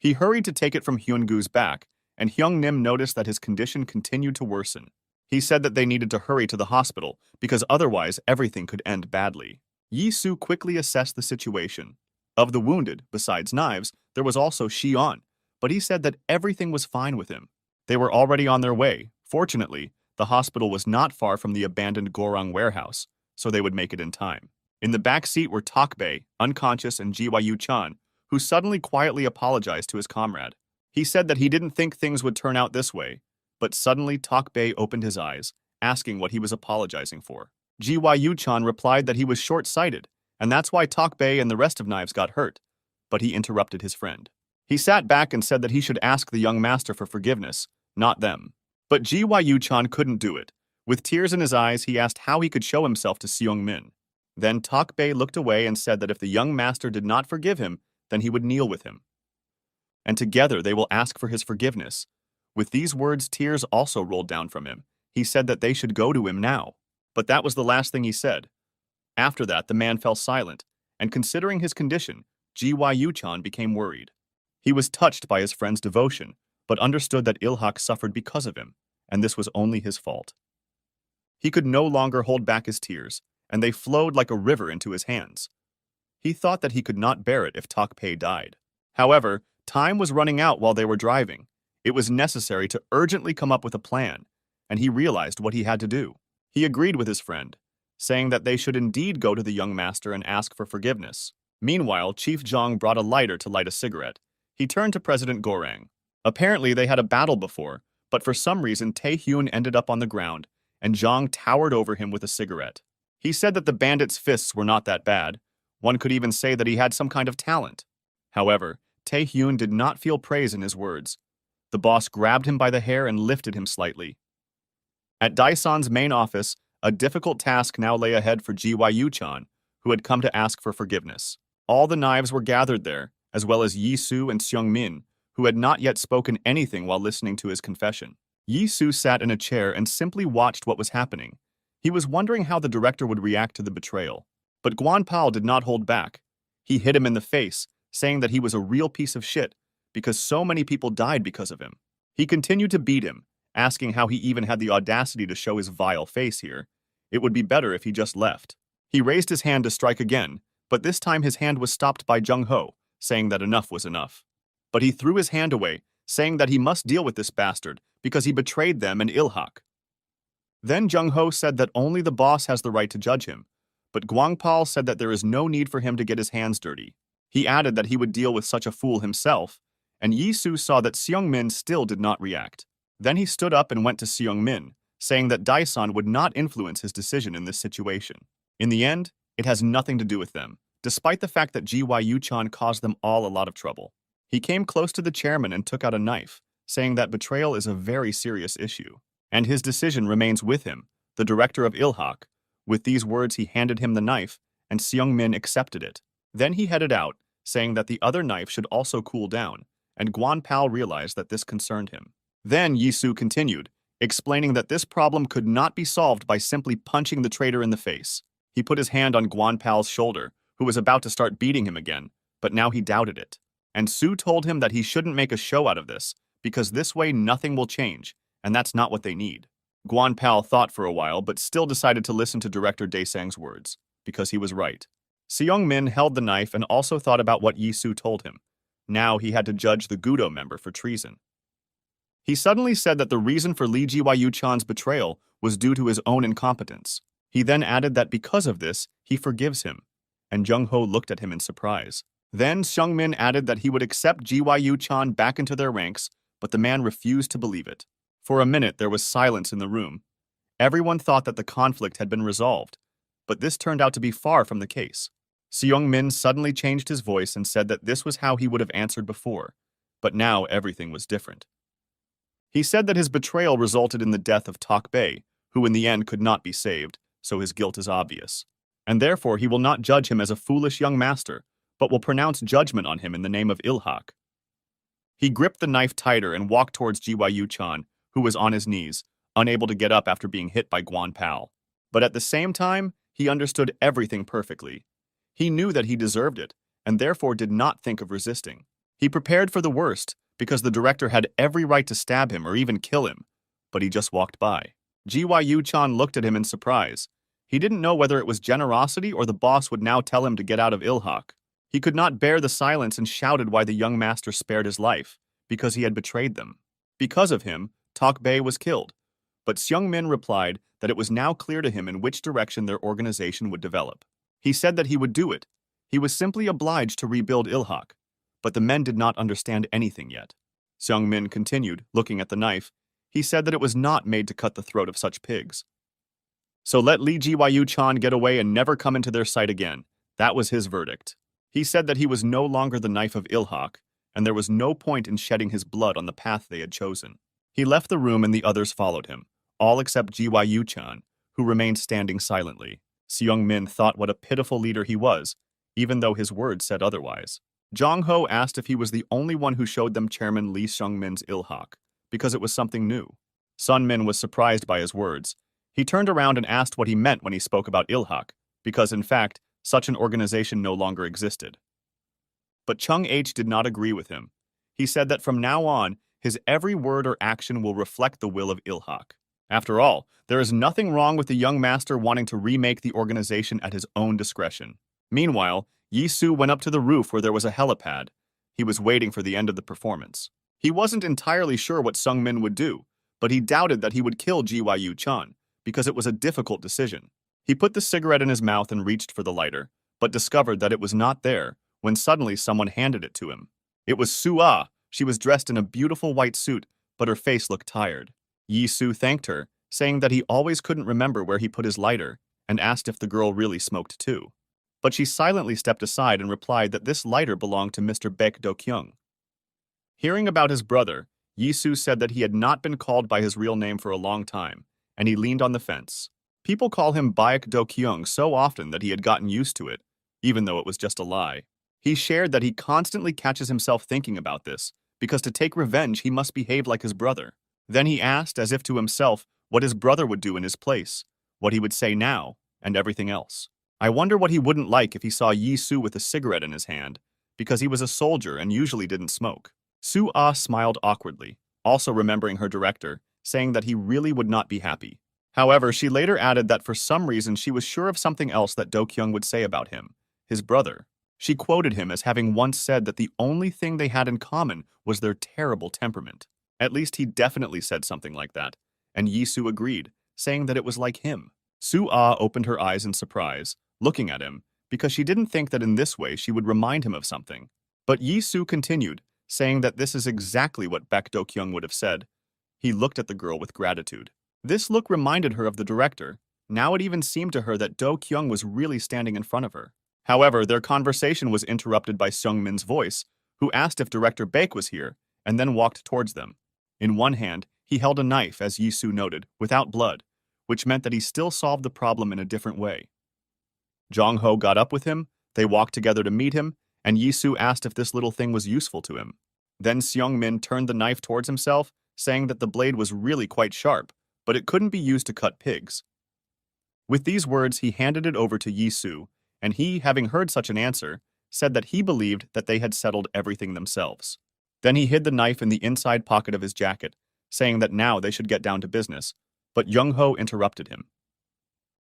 He hurried to take it from Hyun-gu's back, and Hyung-nim noticed that his condition continued to worsen. He said that they needed to hurry to the hospital, because otherwise everything could end badly. Yisu quickly assessed the situation. Of the wounded, besides knives, there was also Shion, but he said that everything was fine with him. They were already on their way. Fortunately, the hospital was not far from the abandoned Gorong warehouse, so they would make it in time. In the back seat were Tok-pei, unconscious, and Gyu-chan, who suddenly quietly apologized to his comrade. He said that he didn't think things would turn out this way, but suddenly Tok-pei opened his eyes, asking what he was apologizing for. Gyu-chan replied that he was short-sighted, and that's why Tok-pei and the rest of Knives got hurt, but he interrupted his friend. He sat back and said that he should ask the young master for forgiveness, not them. But Gyu-chan couldn't do it. With tears in his eyes, he asked how he could show himself to Seung-min. Then Tok-pei looked away and said that if the young master did not forgive him, then he would kneel with him. And together they will ask for his forgiveness. With these words, tears also rolled down from him. He said that they should go to him now. But that was the last thing he said. After that, the man fell silent, and considering his condition, Gyu-chan became worried. He was touched by his friend's devotion, but understood that Ilhak suffered because of him, and this was only his fault. He could no longer hold back his tears, and they flowed like a river into his hands. He thought that he could not bear it if Tok-pei died. However, time was running out while they were driving. It was necessary to urgently come up with a plan, and he realized what he had to do. He agreed with his friend, saying that they should indeed go to the young master and ask for forgiveness. Meanwhile, Chief Zhang brought a lighter to light a cigarette. He turned to President Gorang. Apparently, they had a battle before, but for some reason, Tae-hyun ended up on the ground, and Zhang towered over him with a cigarette. He said that the bandit's fists were not that bad. One could even say that he had some kind of talent. However, Tae-hyun did not feel praise in his words. The boss grabbed him by the hair and lifted him slightly. At Daison's main office, a difficult task now lay ahead for Gyu-chan, who had come to ask for forgiveness. All the knives were gathered there, as well as Yisu and Seung-min, who had not yet spoken anything while listening to his confession. Yisu sat in a chair and simply watched what was happening. He was wondering how the director would react to the betrayal. But Guan-pal did not hold back. He hit him in the face, saying that he was a real piece of shit, because so many people died because of him. He continued to beat him, asking how he even had the audacity to show his vile face here. It would be better if he just left. He raised his hand to strike again, but this time his hand was stopped by Jung Ho, saying that enough was enough. But he threw his hand away, saying that he must deal with this bastard because he betrayed them and Ilhak. Then Jung Ho said that only the boss has the right to judge him, but Guang-pal said that there is no need for him to get his hands dirty. He added that he would deal with such a fool himself, and Yisu saw that Seung-min still did not react. Then he stood up and went to Seung-min, saying that Daison would not influence his decision in this situation. In the end, it has nothing to do with them, despite the fact that Gyu-chan caused them all a lot of trouble. He came close to the chairman and took out a knife, saying that betrayal is a very serious issue, and his decision remains with him, the director of Ilhak. With these words, he handed him the knife, and Seung-min accepted it. Then he headed out, saying that the other knife should also cool down, and Guan-pal realized that this concerned him. Then Yisu continued, explaining that this problem could not be solved by simply punching the traitor in the face. He put his hand on Guan-pal's shoulder, who was about to start beating him again, but now he doubted it. And Su told him that he shouldn't make a show out of this, because this way nothing will change, and that's not what they need. Guan-pal thought for a while, but still decided to listen to Director Daesang's words, because he was right. Seung-min held the knife and also thought about what Yisu told him. Now he had to judge the Gudo member for treason. He suddenly said that the reason for Lee Gyu-chan's betrayal was due to his own incompetence. He then added that because of this, he forgives him, and Jung Ho looked at him in surprise. Then Seung-min added that he would accept Gyu-chan back into their ranks, but the man refused to believe it. For a minute, there was silence in the room. Everyone thought that the conflict had been resolved, but this turned out to be far from the case. Seung-min suddenly changed his voice and said that this was how he would have answered before, but now everything was different. He said that his betrayal resulted in the death of Tok-pei, who in the end could not be saved, so his guilt is obvious. And therefore he will not judge him as a foolish young master, but will pronounce judgment on him in the name of Ilhak. He gripped the knife tighter and walked towards Gyu-chan, who was on his knees, unable to get up after being hit by Guan Pal. But at the same time, he understood everything perfectly. He knew that he deserved it, and therefore did not think of resisting. He prepared for the worst, because the director had every right to stab him or even kill him, but he just walked by. Gyu-chan looked at him in surprise. He didn't know whether it was generosity or the boss would now tell him to get out of Ilhak. He could not bear the silence and shouted why the young master spared his life, because he had betrayed them. Because of him, Tok Bei was killed, but Seung Min replied that it was now clear to him in which direction their organization would develop. He said that he would do it. He was simply obliged to rebuild Ilhak, but the men did not understand anything yet. Seung Min continued, looking at the knife. He said that it was not made to cut the throat of such pigs. So let Lee Ji-Wyu-chan get away and never come into their sight again. That was his verdict. He said that he was no longer the knife of Ilhak, and there was no point in shedding his blood on the path they had chosen. He left the room and the others followed him, all except Ji-Wyu-chan, who remained standing silently. Seung Min thought what a pitiful leader he was, even though his words said otherwise. Jong Ho asked if he was the only one who showed them Chairman Lee Seung Min's Ilhak, because it was something new. Sun Min was surprised by his words. He turned around and asked what he meant when he spoke about Ilhak, because in fact, such an organization no longer existed. But Chung H did not agree with him. He said that from now on, his every word or action will reflect the will of Ilhak. After all, there is nothing wrong with the young master wanting to remake the organization at his own discretion. Meanwhile, Yi Su went up to the roof where there was a helipad. He was waiting for the end of the performance. He wasn't entirely sure what Seung Min would do, but he doubted that he would kill Ji-Wyu-chan, because it was a difficult decision. He put the cigarette in his mouth and reached for the lighter, but discovered that it was not there when suddenly someone handed it to him. It was Su-ah. She was dressed in a beautiful white suit, but her face looked tired. Yi Su thanked her, saying that he always couldn't remember where he put his lighter, and asked if the girl really smoked too. But she silently stepped aside and replied that this lighter belonged to Mr. Baek Do-kyung. Hearing about his brother, Yi Su said that he had not been called by his real name for a long time, and he leaned on the fence. People call him Baek Do-kyung so often that he had gotten used to it, even though it was just a lie. He shared that he constantly catches himself thinking about this, because to take revenge he must behave like his brother. Then he asked, as if to himself, what his brother would do in his place, what he would say now, and everything else. I wonder what he wouldn't like if he saw Yi Su with a cigarette in his hand, because he was a soldier and usually didn't smoke. Su-ah smiled awkwardly, also remembering her director, saying that he really would not be happy. However, she later added that for some reason she was sure of something else that Do-kyung would say about him, his brother. She quoted him as having once said that the only thing they had in common was their terrible temperament. At least he definitely said something like that, and Yi Su agreed, saying that it was like him. Su-ah opened her eyes in surprise, looking at him, because she didn't think that in this way she would remind him of something. But Yi Su continued, saying that this is exactly what Baek Do-kyung would have said. He looked at the girl with gratitude. This look reminded her of the director. Now it even seemed to her that Do-kyung was really standing in front of her. However, their conversation was interrupted by Seung Min's voice, who asked if Director Baek was here, and then walked towards them. In one hand, he held a knife, as Yi Su noted, without blood, which meant that he still solved the problem in a different way. Jong Ho got up with him, they walked together to meet him, and Yi Su asked if this little thing was useful to him. Then Seung Min turned the knife towards himself, saying that the blade was really quite sharp, but it couldn't be used to cut pigs. With these words, he handed it over to Yi Su, and he, having heard such an answer, said that he believed that they had settled everything themselves. Then he hid the knife in the inside pocket of his jacket, saying that now they should get down to business, but Jung Ho interrupted him.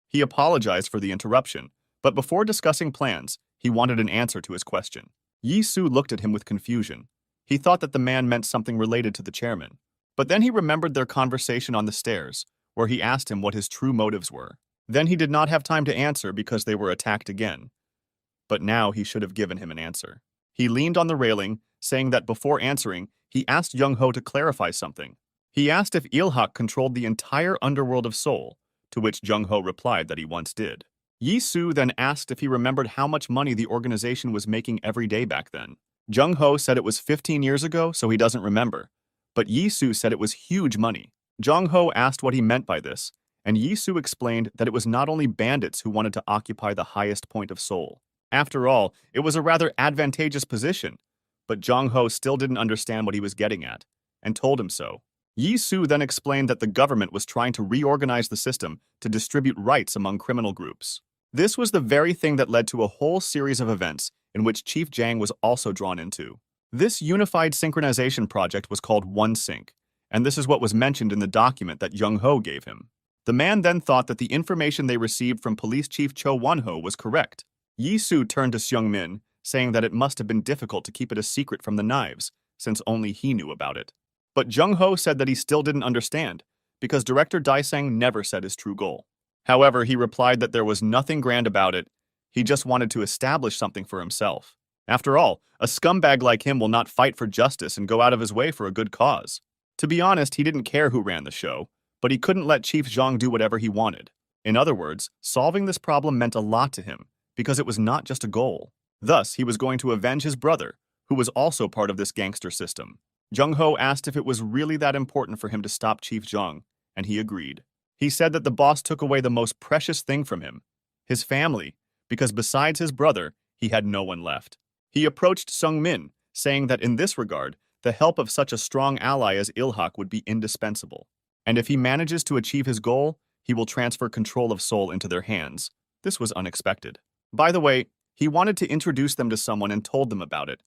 He apologized for the interruption, but before discussing plans, he wanted an answer to his question. Yi Su looked at him with confusion. He thought that the man meant something related to the chairman. But then he remembered their conversation on the stairs, where he asked him what his true motives were. Then he did not have time to answer because they were attacked again. But now he should have given him an answer. He leaned on the railing, saying that before answering, he asked Jung Ho to clarify something. He asked if Ilhak controlled the entire underworld of Seoul, to which Jung Ho replied that he once did. Yi Su then asked if he remembered how much money the organization was making every day back then. Jung Ho said it was 15 years ago, so he doesn't remember. But Yi Su said it was huge money. Jung Ho asked what he meant by this, and Yi Su explained that it was not only bandits who wanted to occupy the highest point of Seoul. After all, it was a rather advantageous position, but Jong-ho still didn't understand what he was getting at, and told him so. Yi-soo then explained that the government was trying to reorganize the system to distribute rights among criminal groups. This was the very thing that led to a whole series of events in which Chief Jang was also drawn into. This unified synchronization project was called One Sync, and this is what was mentioned in the document that Jung-ho gave him. The man then thought that the information they received from Police Chief Cho Won-ho was correct. Yi-soo turned to Seung-min, saying that it must have been difficult to keep it a secret from the knives, since only he knew about it. But Jung-ho said that he still didn't understand, because Director Dae-sang never said his true goal. However, he replied that there was nothing grand about it, he just wanted to establish something for himself. After all, a scumbag like him will not fight for justice and go out of his way for a good cause. To be honest, he didn't care who ran the show, but he couldn't let Chief Jong do whatever he wanted. In other words, solving this problem meant a lot to him, because it was not just a goal. Thus, he was going to avenge his brother, who was also part of this gangster system. Jung-ho asked if it was really that important for him to stop Chief Jong, and he agreed. He said that the boss took away the most precious thing from him, his family, because besides his brother, he had no one left. He approached Seung-min, saying that in this regard, the help of such a strong ally as Il-hak would be indispensable. And if he manages to achieve his goal, he will transfer control of Seoul into their hands. This was unexpected. By the way, he wanted to introduce them to someone and told them about it,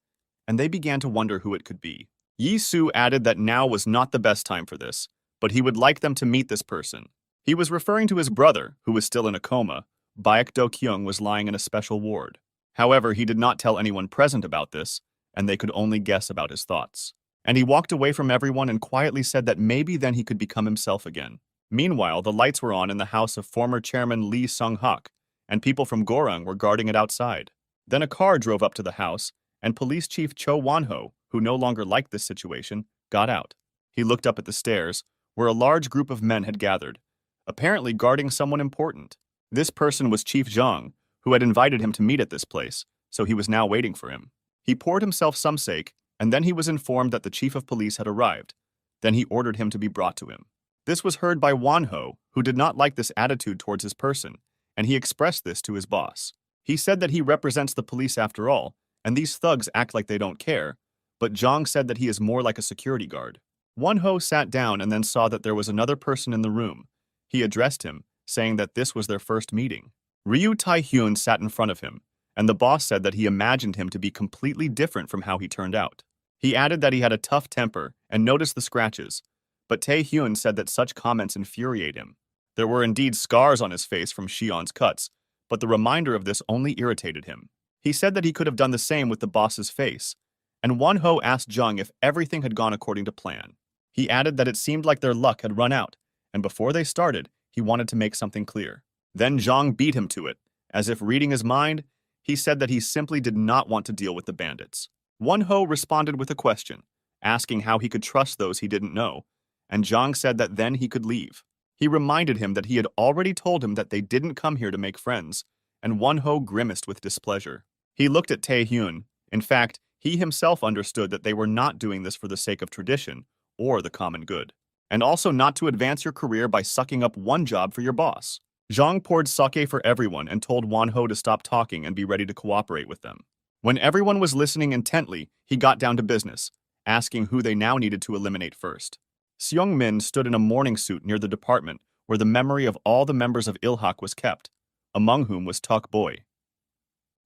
and they began to wonder who it could be. Yi-soo added that now was not the best time for this, but he would like them to meet this person. He was referring to his brother, who was still in a coma. Baek Do-kyung was lying in a special ward. However, he did not tell anyone present about this, and they could only guess about his thoughts. And he walked away from everyone and quietly said that maybe then he could become himself again. Meanwhile, the lights were on in the house of former chairman Lee Sung-hak, and people from Gorang were guarding it outside. Then a car drove up to the house, and Police Chief Cho Won-ho, who no longer liked this situation, got out. He looked up at the stairs, where a large group of men had gathered, apparently guarding someone important. This person was Chief Jong, who had invited him to meet at this place, so he was now waiting for him. He poured himself some sake, and then he was informed that the chief of police had arrived. Then he ordered him to be brought to him. This was heard by Won-ho, who did not like this attitude towards his person, and he expressed this to his boss. He said that he represents the police after all, and these thugs act like they don't care, but Jong said that he is more like a security guard. Won-ho sat down and then saw that there was another person in the room. He addressed him, saying that this was their first meeting. Ryu Tae-hyun sat in front of him, and the boss said that he imagined him to be completely different from how he turned out. He added that he had a tough temper and noticed the scratches, but Tae-hyun said that such comments infuriate him. There were indeed scars on his face from Shion's cuts, but the reminder of this only irritated him. He said that he could have done the same with the boss's face, and Won-ho asked Jung if everything had gone according to plan. He added that it seemed like their luck had run out, and before they started, he wanted to make something clear. Then Jong beat him to it. As if reading his mind, he said that he simply did not want to deal with the bandits. Won-ho responded with a question, asking how he could trust those he didn't know, and Jong said that then he could leave. He reminded him that he had already told him that they didn't come here to make friends, and Won-ho grimaced with displeasure. He looked at Tae-hyun. In fact, he himself understood that they were not doing this for the sake of tradition or the common good, and also not to advance your career by sucking up one job for your boss. Jong poured sake for everyone and told Won-ho to stop talking and be ready to cooperate with them. When everyone was listening intently, he got down to business, asking who they now needed to eliminate first. Seung-min stood in a morning suit near the department where the memory of all the members of Il-hak was kept, among whom was Tok-boy.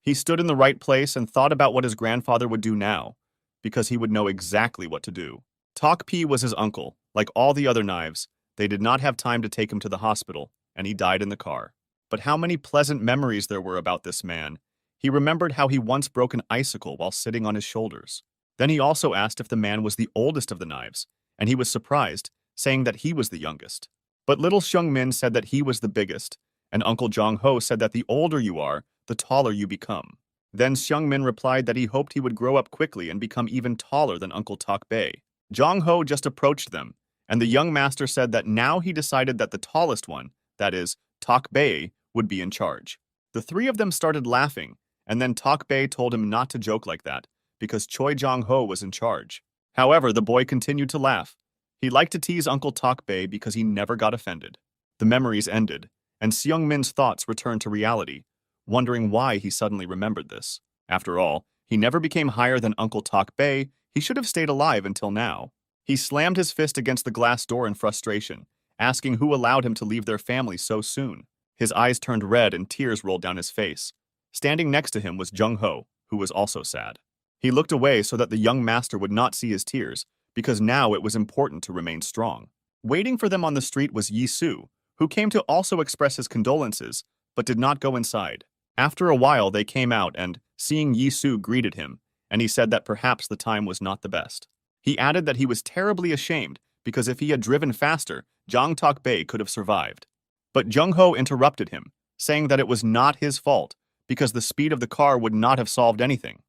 He stood in the right place and thought about what his grandfather would do now, because he would know exactly what to do. Tok-pi was his uncle. Like all the other knives, they did not have time to take him to the hospital, and he died in the car. But how many pleasant memories there were about this man. He remembered how he once broke an icicle while sitting on his shoulders. Then he also asked if the man was the oldest of the knives, and he was surprised, saying that he was the youngest. But little Seung-min said that he was the biggest, and Uncle Jong-ho said that the older you are, the taller you become. Then Seung-min replied that he hoped he would grow up quickly and become even taller than Uncle Tok-bae. Jong-ho just approached them, and the young master said that now he decided that the tallest one, that is, Tok-bae, would be in charge. The three of them started laughing, and then Tok-bae told him not to joke like that, because Choi Jong-ho was in charge. However, the boy continued to laugh. He liked to tease Uncle Tok-bae because he never got offended. The memories ended, and Seung-min's thoughts returned to reality, wondering why he suddenly remembered this. After all, he never became higher than Uncle Tok Bay. He should have stayed alive until now. He slammed his fist against the glass door in frustration, asking who allowed him to leave their family so soon. His eyes turned red and tears rolled down his face. Standing next to him was Jung Ho, who was also sad. He looked away so that the young master would not see his tears, because now it was important to remain strong. Waiting for them on the street was Yi Su, who came to also express his condolences, but did not go inside. After a while they came out and, seeing Yi Su, greeted him, and he said that perhaps the time was not the best. He added that he was terribly ashamed because if he had driven faster, Jang Tok Bei could have survived. But Jung Ho interrupted him, saying that it was not his fault because the speed of the car would not have solved anything.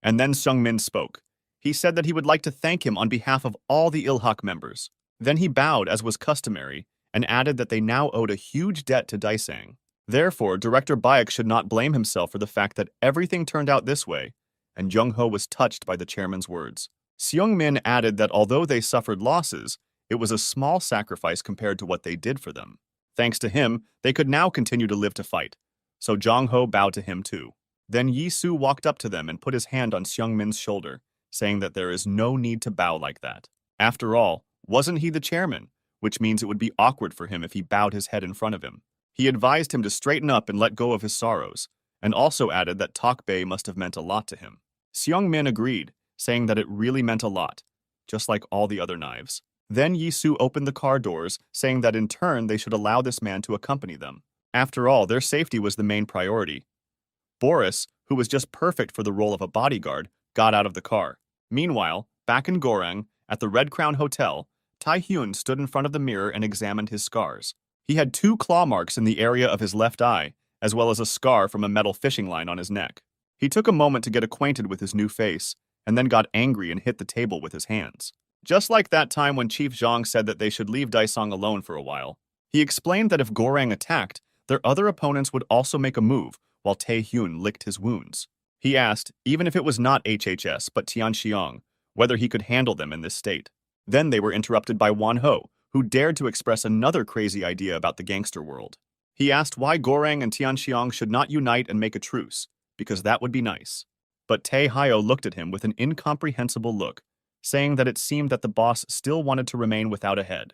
And then Sung Min spoke. He said that he would like to thank him on behalf of all the Ilhak members. Then he bowed as was customary and added that they now owed a huge debt to Daisang. Therefore, Director Bayek should not blame himself for the fact that everything turned out this way, and Jung Ho was touched by the chairman's words. Seung Min added that although they suffered losses, it was a small sacrifice compared to what they did for them. Thanks to him, they could now continue to live to fight. So Jung Ho bowed to him too. Then Yi Su walked up to them and put his hand on Seung Min's shoulder, saying that there is no need to bow like that. After all, wasn't he the chairman? Which means it would be awkward for him if he bowed his head in front of him. He advised him to straighten up and let go of his sorrows, and also added that Tok Bei must have meant a lot to him. Seung Min agreed, saying that it really meant a lot, just like all the other knives. Then Yi Su opened the car doors, saying that in turn they should allow this man to accompany them. After all, their safety was the main priority. Boris, who was just perfect for the role of a bodyguard, got out of the car. Meanwhile, back in Goreng, at the Red Crown Hotel, Tai Hyun stood in front of the mirror and examined his scars. He had 2 claw marks in the area of his left eye, as well as a scar from a metal fishing line on his neck. He took a moment to get acquainted with his new face, and then got angry and hit the table with his hands. Just like that time when Chief Zhang said that they should leave Daisong alone for a while. He explained that if Goreng attacked, their other opponents would also make a move, while Tae Hyun licked his wounds. He asked, even if it was not HHS but Tianxiong, whether he could handle them in this state. Then they were interrupted by Wan Ho, who dared to express another crazy idea about the gangster world. He asked why Goreng and Tianxiong should not unite and make a truce, because that would be nice. But Tae Hyo looked at him with an incomprehensible look, saying that it seemed that the boss still wanted to remain without a head.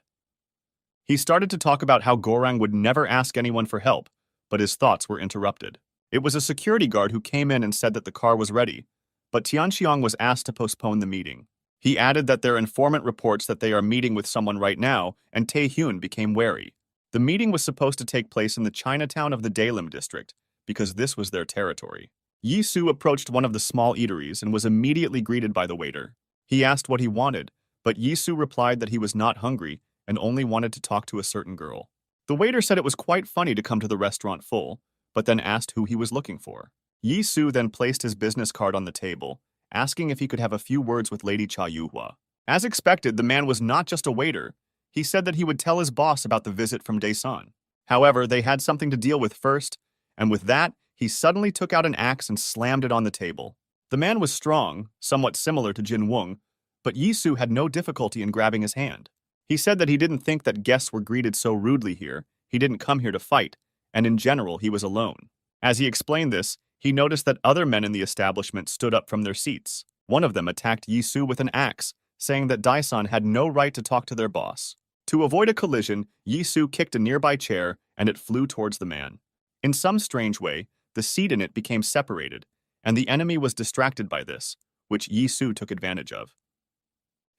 He started to talk about how Goreng would never ask anyone for help, but his thoughts were interrupted. It was a security guard who came in and said that the car was ready, but Tianxiong was asked to postpone the meeting. He added that their informant reports that they are meeting with someone right now, and Tae Hyun became wary. The meeting was supposed to take place in the Chinatown of the Dalim district, because this was their territory. Yi Su approached one of the small eateries and was immediately greeted by the waiter. He asked what he wanted, but Yi Su replied that he was not hungry and only wanted to talk to a certain girl. The waiter said it was quite funny to come to the restaurant full, but then asked who he was looking for. Yi Su then placed his business card on the table, asking if he could have a few words with Lady Cha Yuhua. As expected, the man was not just a waiter. He said that he would tell his boss about the visit from Daesan. However, they had something to deal with first, and with that, he suddenly took out an axe and slammed it on the table. The man was strong, somewhat similar to Jin Wung, but Yi Su had no difficulty in grabbing his hand. He said that he didn't think that guests were greeted so rudely here, he didn't come here to fight, and in general he was alone. As he explained this, he noticed that other men in the establishment stood up from their seats. One of them attacked Yi Su with an axe, saying that Daesan had no right to talk to their boss. To avoid a collision, Yi Su kicked a nearby chair and it flew towards the man. In some strange way, the seat in it became separated, and the enemy was distracted by this, which Yi Su took advantage of.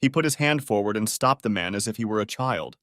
He put his hand forward and stopped the man as if he were a child,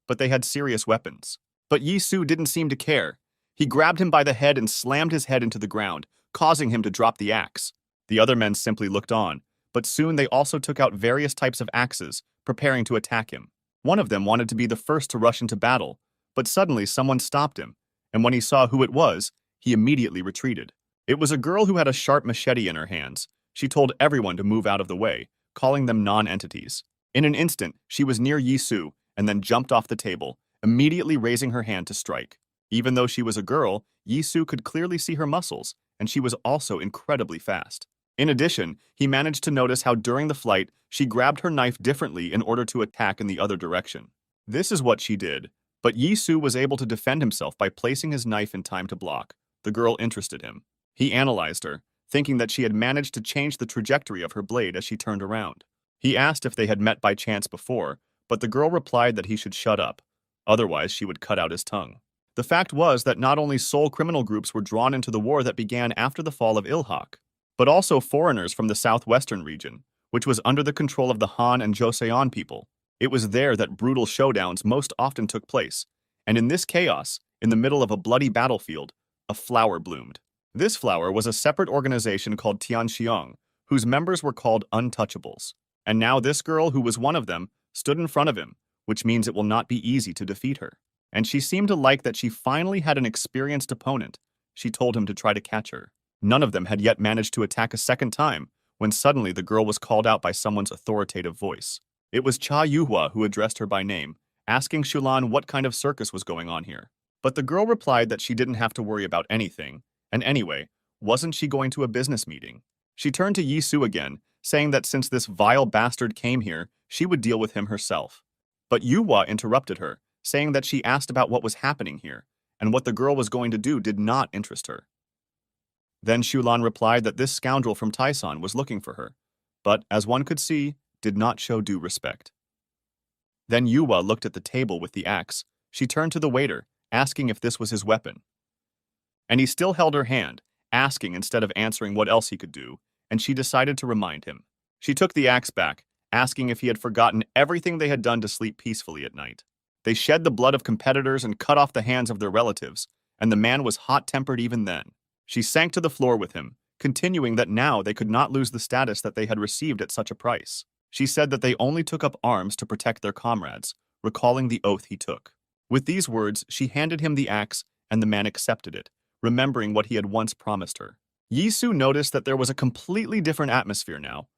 but they had serious weapons. But Yi Su didn't seem to care. He grabbed him by the head and slammed his head into the ground, causing him to drop the axe. The other men simply looked on, but soon they also took out various types of axes, preparing to attack him. One of them wanted to be the first to rush into battle, but suddenly someone stopped him, and when he saw who it was, he immediately retreated. It was a girl who had a sharp machete in her hands. She told everyone to move out of the way, calling them non-entities. In an instant, she was near Yi Su and then jumped off the table, immediately raising her hand to strike. Even though she was a girl, Yi Su could clearly see her muscles, and she was also incredibly fast. In addition, he managed to notice how during the flight, she grabbed her knife differently in order to attack in the other direction. This is what she did, but Yi Su was able to defend himself by placing his knife in time to block. the girl interested him. He analyzed her, thinking that she had managed to change the trajectory of her blade as she turned around. He asked if they had met by chance before, but the girl replied that he should shut up, otherwise she would cut out his tongue. The fact was that not only Seoul criminal groups were drawn into the war that began after the fall of Ilhak, but also foreigners from the southwestern region, which was under the control of the Han and Joseon people. It was there that brutal showdowns most often took place, and in this chaos, in the middle of a bloody battlefield, a flower bloomed. This flower was a separate organization called Tianxiong, whose members were called Untouchables. And now this girl, who was one of them, stood in front of him, which means it will not be easy to defeat her. And she seemed to like that she finally had an experienced opponent. She told him to try to catch her. None of them had yet managed to attack a second time, when suddenly the girl was called out by someone's authoritative voice. It was Cha Yuhua who addressed her by name, asking Shulan what kind of circus was going on here. But the girl replied that she didn't have to worry about anything, and anyway, wasn't she going to a business meeting? She turned to Yisu again, saying that since this vile bastard came here, she would deal with him herself. But Yuhua interrupted her, saying that she asked about what was happening here, and what the girl was going to do did not interest her. Then Shulan replied that this scoundrel from Taisan was looking for her, but, as one could see, did not show due respect. Then Yuhua looked at the table with the axe. She turned to the waiter, asking if this was his weapon. And he still held her hand, asking instead of answering what else he could do, and she decided to remind him. She took the axe back, asking if he had forgotten everything they had done to sleep peacefully at night. They shed the blood of competitors and cut off the hands of their relatives, and the man was hot-tempered even then. She sank to the floor with him, continuing that now they could not lose the status that they had received at such a price. She said that they only took up arms to protect their comrades, recalling the oath he took. With these words, she handed him the axe, and the man accepted it, remembering what he had once promised her. Yisu noticed that there was a completely different atmosphere now.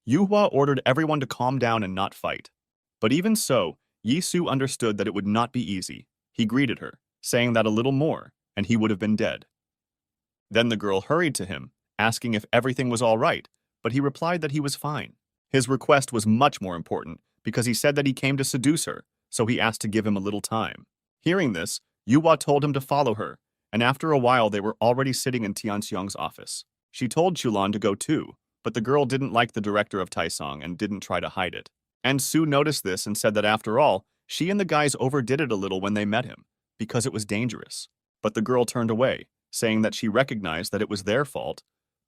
Yuhua ordered everyone to calm down and not fight. But even so, Yisu understood that it would not be easy. He greeted her, saying that a little more, and he would have been dead. Then the girl hurried to him, asking if everything was all right, but he replied that he was fine. His request was much more important, because he said that he came to seduce her, so he asked to give him a little time. Hearing this, Yuhua told him to follow her, and after a while they were already sitting in Tianxiong's office. She told Shulan to go too, but the girl didn't like the director of Taisong and didn't try to hide it. And Su noticed this and said that after all, she and the guys overdid it a little when they met him, because it was dangerous. But the girl turned away, saying that she recognized that it was their fault,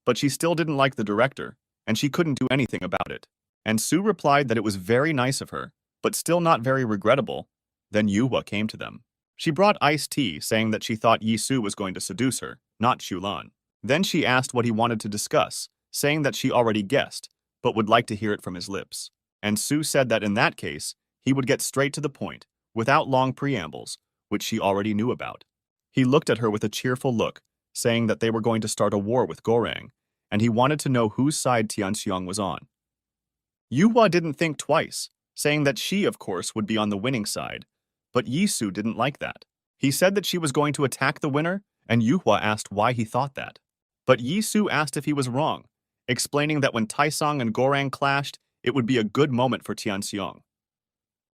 but she still didn't like the director, and she couldn't do anything about it. And Su replied that it was very nice of her, but still not very regrettable. Then Yuhua came to them. She brought iced tea, saying that she thought Yisu was going to seduce her, not Shulan. Then she asked what he wanted to discuss, saying that she already guessed, but would like to hear it from his lips. And Su said that in that case, he would get straight to the point, without long preambles, which she already knew about. He looked at her with a cheerful look, saying that they were going to start a war with Gorang, and he wanted to know whose side Tianxiong was on. Yuhua didn't think twice, saying that she, of course, would be on the winning side, but Yisu didn't like that. He said that she was going to attack the winner, and Yuhua asked why he thought that. But Yisu asked if he was wrong, explaining that when Taisong and Gorang clashed, it would be a good moment for Tianxiong.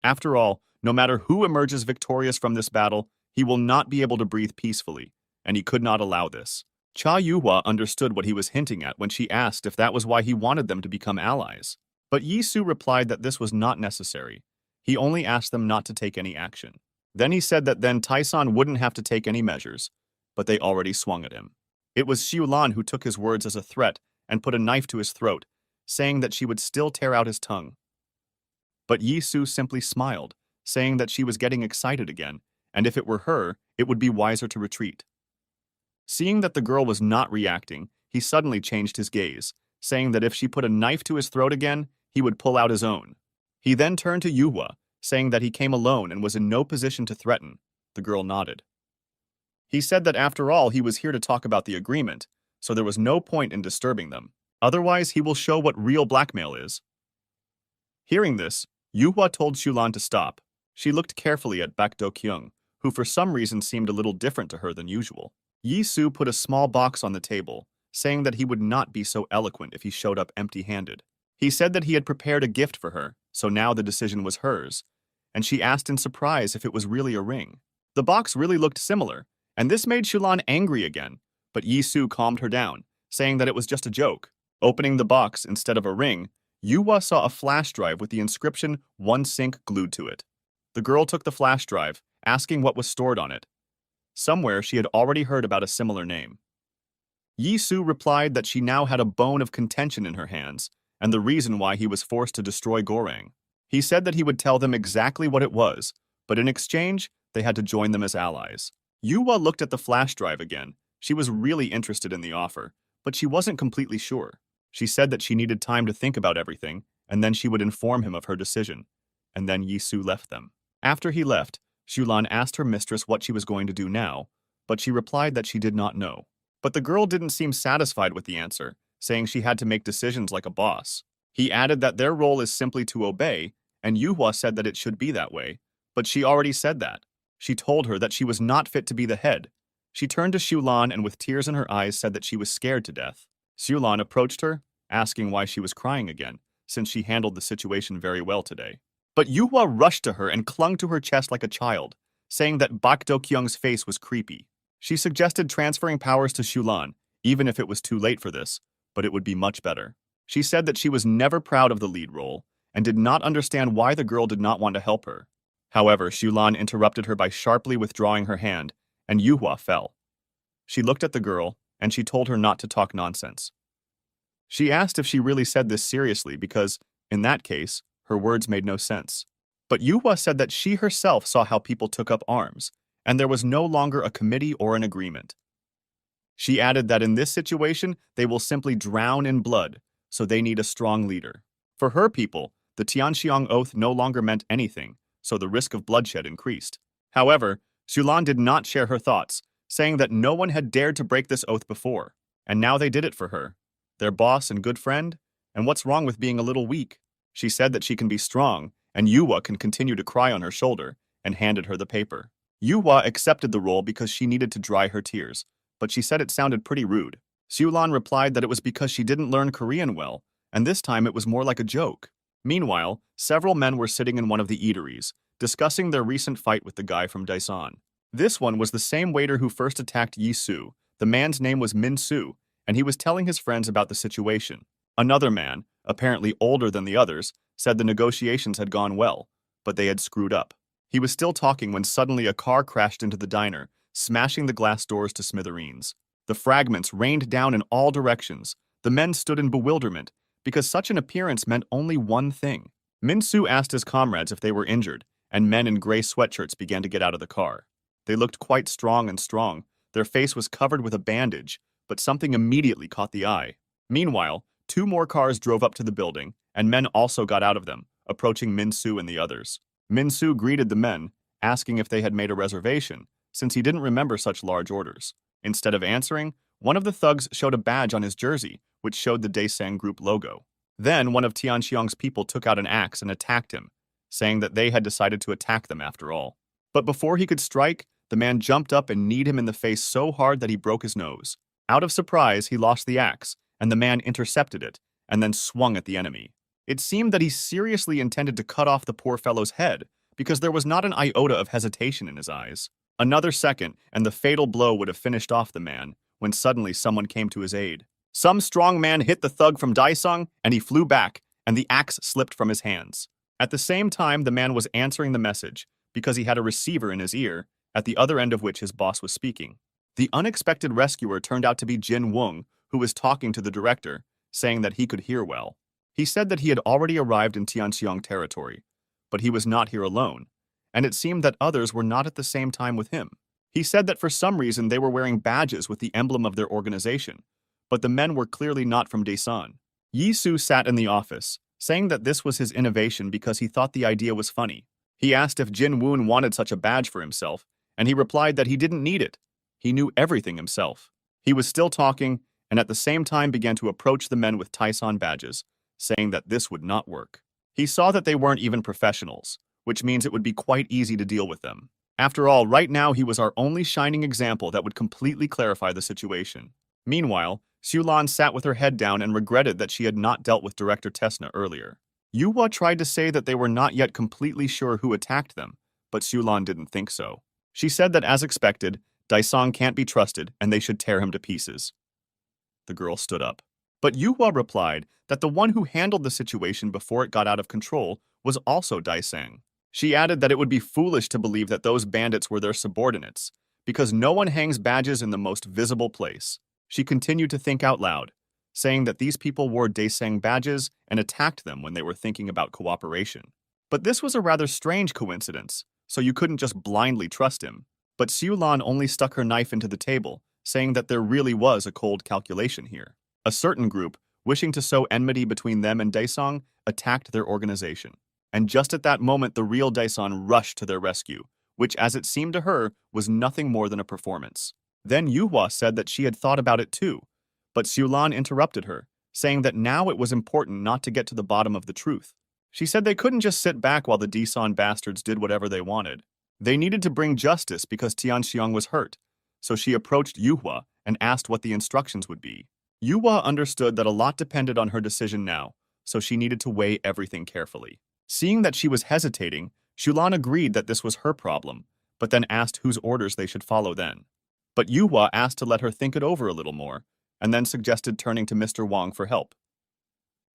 After all, no matter who emerges victorious from this battle, he will not be able to breathe peacefully, and he could not allow this. Cha Yuhua understood what he was hinting at when she asked if that was why he wanted them to become allies. But Yisu replied that this was not necessary. He only asked them not to take any action. Then he said that then Taisan wouldn't have to take any measures, but they already swung at him. It was Xiulan who took his words as a threat and put a knife to his throat, saying that she would still tear out his tongue. But Yisu simply smiled, saying that she was getting excited again, and if it were her, it would be wiser to retreat. Seeing that the girl was not reacting, he suddenly changed his gaze, saying that if she put a knife to his throat again, he would pull out his own. He then turned to Yuhua, saying that he came alone and was in no position to threaten. The girl nodded. He said that after all, he was here to talk about the agreement, so there was no point in disturbing them. Otherwise, he will show what real blackmail is. Hearing this, Yuhua told Shulan to stop. She looked carefully at Baek Do-kyung, who for some reason seemed a little different to her than usual. Yisu put a small box on the table, saying that he would not be so eloquent if he showed up empty-handed. He said that he had prepared a gift for her, so now the decision was hers, and she asked in surprise if it was really a ring. The box really looked similar, and this made Shulan angry again, but Yi Su calmed her down, saying that it was just a joke. Opening the box instead of a ring, Yuhua saw a flash drive with the inscription "One Sync" glued to it. The girl took the flash drive, asking what was stored on it. Somewhere she had already heard about a similar name. Yi Su replied that she now had a bone of contention in her hands, and the reason why he was forced to destroy Gorang. He said that he would tell them exactly what it was, but in exchange, they had to join them as allies. Yuhua looked at the flash drive again. She was really interested in the offer, but she wasn't completely sure. She said that she needed time to think about everything, and then she would inform him of her decision. And then Yi Su left them. After he left, Shulan asked her mistress what she was going to do now, but she replied that she did not know. But the girl didn't seem satisfied with the answer, saying she had to make decisions like a boss. He added that their role is simply to obey, and Yuhua said that it should be that way, but she already said that. She told her that she was not fit to be the head. She turned to Shulan and with tears in her eyes said that she was scared to death. Shulan approached her, asking why she was crying again, since she handled the situation very well today. But Yuhua rushed to her and clung to her chest like a child, saying that Bak Do-kyung's face was creepy. She suggested transferring powers to Shulan, even if it was too late for this, but it would be much better. She said that she was never proud of the lead role, and did not understand why the girl did not want to help her. However, Shulan interrupted her by sharply withdrawing her hand, and Yuhua fell. She looked at the girl, and she told her not to talk nonsense. She asked if she really said this seriously because, in that case, her words made no sense. But Yuhua said that she herself saw how people took up arms, and there was no longer a committee or an agreement. She added that in this situation, they will simply drown in blood, so they need a strong leader. For her people, the Tianxiang oath no longer meant anything, so the risk of bloodshed increased. However, Shulan did not share her thoughts, saying that no one had dared to break this oath before, and now they did it for her. Their boss and good friend? And what's wrong with being a little weak? She said that she can be strong, and Yuhua can continue to cry on her shoulder, and handed her the paper. Yuhua accepted the role because she needed to dry her tears, but she said it sounded pretty rude. Shulan replied that it was because she didn't learn Korean well, and this time it was more like a joke. Meanwhile, several men were sitting in one of the eateries, discussing their recent fight with the guy from Daesan. This one was the same waiter who first attacked Yi Su. The man's name was Min Su, and he was telling his friends about the situation. Another man, apparently older than the others, said the negotiations had gone well, but they had screwed up. He was still talking when suddenly a car crashed into the diner, smashing the glass doors to smithereens. The fragments rained down in all directions. The men stood in bewilderment, because such an appearance meant only one thing. Min Su asked his comrades if they were injured, and men in gray sweatshirts began to get out of the car. They looked quite strong. Their face was covered with a bandage, but something immediately caught the eye. Meanwhile, 2 more cars drove up to the building, and men also got out of them, approaching Min Su and the others. Min Su greeted the men, asking if they had made a reservation, since he didn't remember such large orders. Instead of answering, one of the thugs showed a badge on his jersey, which showed the Daesang Group logo. Then one of Tianxiang's people took out an axe and attacked him, saying that they had decided to attack them after all. But before he could strike, the man jumped up and kneed him in the face so hard that he broke his nose. Out of surprise, he lost the axe, and the man intercepted it, and then swung at the enemy. It seemed that he seriously intended to cut off the poor fellow's head, because there was not an iota of hesitation in his eyes. Another second, and the fatal blow would have finished off the man, when suddenly someone came to his aid. Some strong man hit the thug from Daesung, and he flew back, and the axe slipped from his hands. At the same time, the man was answering the message, because he had a receiver in his ear, at the other end of which his boss was speaking. The unexpected rescuer turned out to be Jin Wung, who was talking to the director, saying that he could hear well. He said that he had already arrived in Tianxiang territory, but he was not here alone, and it seemed that others were not at the same time with him. He said that for some reason they were wearing badges with the emblem of their organization, but the men were clearly not from Daesan. Yi Su sat in the office, saying that this was his innovation because he thought the idea was funny. He asked if Jin Woon wanted such a badge for himself, and he replied that he didn't need it. He knew everything himself. He was still talking, and at the same time began to approach the men with Daesan badges, saying that this would not work. He saw that they weren't even professionals, which means it would be quite easy to deal with them. After all, right now he was our only shining example that would completely clarify the situation. Meanwhile, Xulan sat with her head down and regretted that she had not dealt with Director Tesna earlier. Yuhua tried to say that they were not yet completely sure who attacked them, but Xulan didn't think so. She said that as expected, Daisong can't be trusted, and they should tear him to pieces. The girl stood up. But Yuhua replied that the one who handled the situation before it got out of control was also Daisang. She added that it would be foolish to believe that those bandits were their subordinates, because no one hangs badges in the most visible place. She continued to think out loud, saying that these people wore Daisang badges and attacked them when they were thinking about cooperation. But this was a rather strange coincidence, so you couldn't just blindly trust him. But Xiulan only stuck her knife into the table, saying that there really was a cold calculation here. A certain group, wishing to sow enmity between them and Daisong, attacked their organization. And just at that moment, the real Daisong rushed to their rescue, which, as it seemed to her, was nothing more than a performance. Then Yuhua said that she had thought about it too, but Xiulan interrupted her, saying that now it was important not to get to the bottom of the truth. She said they couldn't just sit back while the Daisong bastards did whatever they wanted. They needed to bring justice because Tianxiong was hurt, so she approached Yuhua and asked what the instructions would be. Yuhua understood that a lot depended on her decision now, so she needed to weigh everything carefully. Seeing that she was hesitating, Xiulan agreed that this was her problem, but then asked whose orders they should follow then. But Yuhua asked to let her think it over a little more, and then suggested turning to Mr. Wang for help.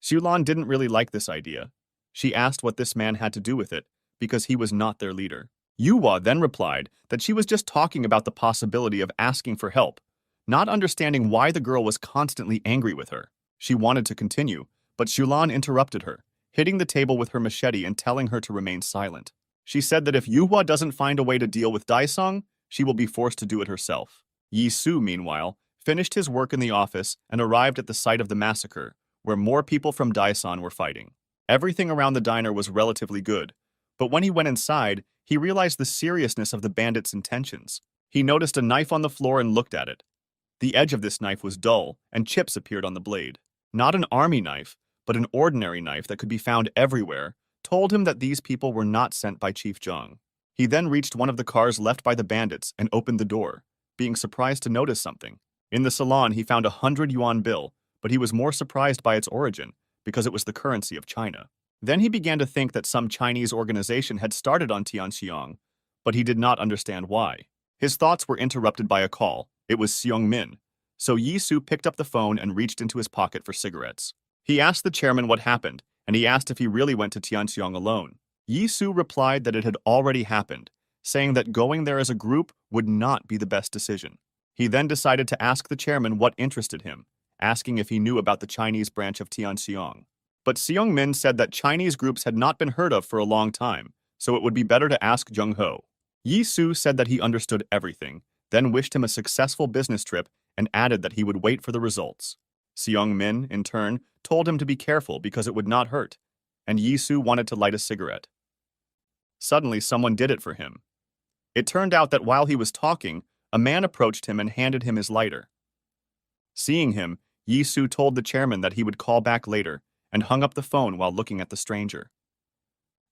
Xiulan didn't really like this idea. She asked what this man had to do with it, because he was not their leader. Yuhua then replied that she was just talking about the possibility of asking for help, not understanding why the girl was constantly angry with her. She wanted to continue, but Xiulan interrupted her, hitting the table with her machete and telling her to remain silent. She said that if Yuhua doesn't find a way to deal with Daisong, she will be forced to do it herself. Yi Su, meanwhile, finished his work in the office and arrived at the site of the massacre, where more people from Daisong were fighting. Everything around the diner was relatively good, but when he went inside, he realized the seriousness of the bandits' intentions. He noticed a knife on the floor and looked at it. The edge of this knife was dull, and chips appeared on the blade. Not an army knife, but an ordinary knife that could be found everywhere, told him that these people were not sent by Chief Zhang. He then reached one of the cars left by the bandits and opened the door, being surprised to notice something. In the salon, he found a 100 yuan bill, but he was more surprised by its origin, because it was the currency of China. Then he began to think that some Chinese organization had started on Tianxiong, but he did not understand why. His thoughts were interrupted by a call. It was Seong Min. So Yi Su picked up the phone and reached into his pocket for cigarettes. He asked the chairman what happened, and he asked if he really went to Tianxiong alone. Yi Su replied that it had already happened, saying that going there as a group would not be the best decision. He then decided to ask the chairman what interested him, asking if he knew about the Chinese branch of Tianxiong. But Seong Min said that Chinese groups had not been heard of for a long time, so it would be better to ask Jung Ho. Yi Su said that he understood everything, then wished him a successful business trip and added that he would wait for the results. Seong Min, in turn, told him to be careful because it would not hurt, and Yi Su wanted to light a cigarette. Suddenly, someone did it for him. It turned out that while he was talking, a man approached him and handed him his lighter. Seeing him, Yi Su told the chairman that he would call back later, and hung up the phone while looking at the stranger.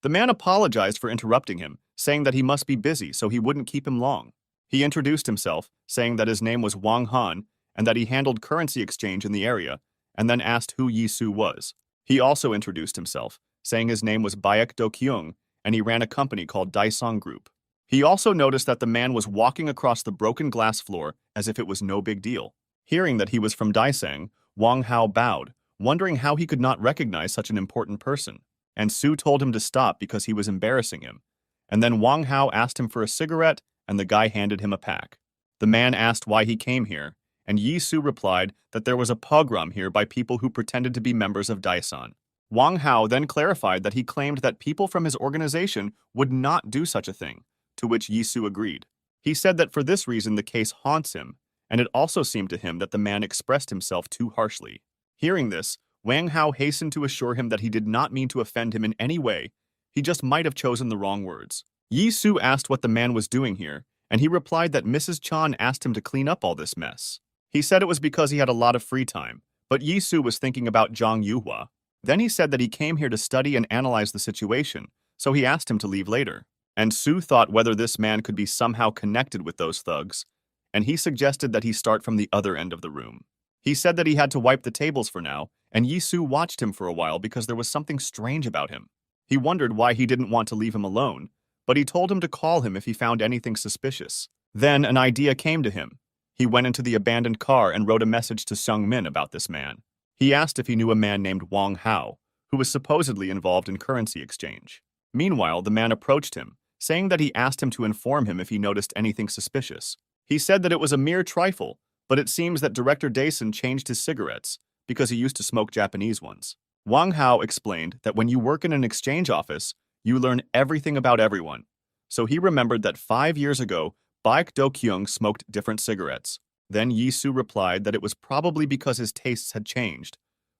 The man apologized for interrupting him, saying that he must be busy so he wouldn't keep him long. He introduced himself, saying that his name was Wang Han and that he handled currency exchange in the area, and then asked who Yi Su was. He also introduced himself, saying his name was Baek Do Kyung and he ran a company called Daisong Group. He also noticed that the man was walking across the broken glass floor as if it was no big deal. Hearing that he was from Daisang, Wang Hao bowed, wondering how he could not recognize such an important person. And Su told him to stop because he was embarrassing him. And then Wang Hao asked him for a cigarette, and the guy handed him a pack. The man asked why he came here, and Yi Su replied that there was a pogrom here by people who pretended to be members of Daisong. Wang Hao then clarified that he claimed that people from his organization would not do such a thing, to which Yi Su agreed. He said that for this reason the case haunts him, and it also seemed to him that the man expressed himself too harshly. Hearing this, Wang Hao hastened to assure him that he did not mean to offend him in any way, he just might have chosen the wrong words. Yi Su asked what the man was doing here, and he replied that Mrs. Chan asked him to clean up all this mess. He said it was because he had a lot of free time, but Yi Su was thinking about Zhang Yuhua. Then he said that he came here to study and analyze the situation, so he asked him to leave later. And Su thought whether this man could be somehow connected with those thugs, and he suggested that he start from the other end of the room. He said that he had to wipe the tables for now, and Yi Su watched him for a while because there was something strange about him. He wondered why he didn't want to leave him alone, but he told him to call him if he found anything suspicious. Then an idea came to him. He went into the abandoned car and wrote a message to Seung Min about this man. He asked if he knew a man named Wang Hao, who was supposedly involved in currency exchange. Meanwhile, the man approached him, saying that he asked him to inform him if he noticed anything suspicious. He said that it was a mere trifle, but it seems that Director Dason changed his cigarettes because he used to smoke Japanese ones. Wang Hao explained that when you work in an exchange office, you learn everything about everyone. So he remembered that 5 years ago, Baek Do-kyung smoked different cigarettes. Then Yi-soo replied that it was probably because his tastes had changed,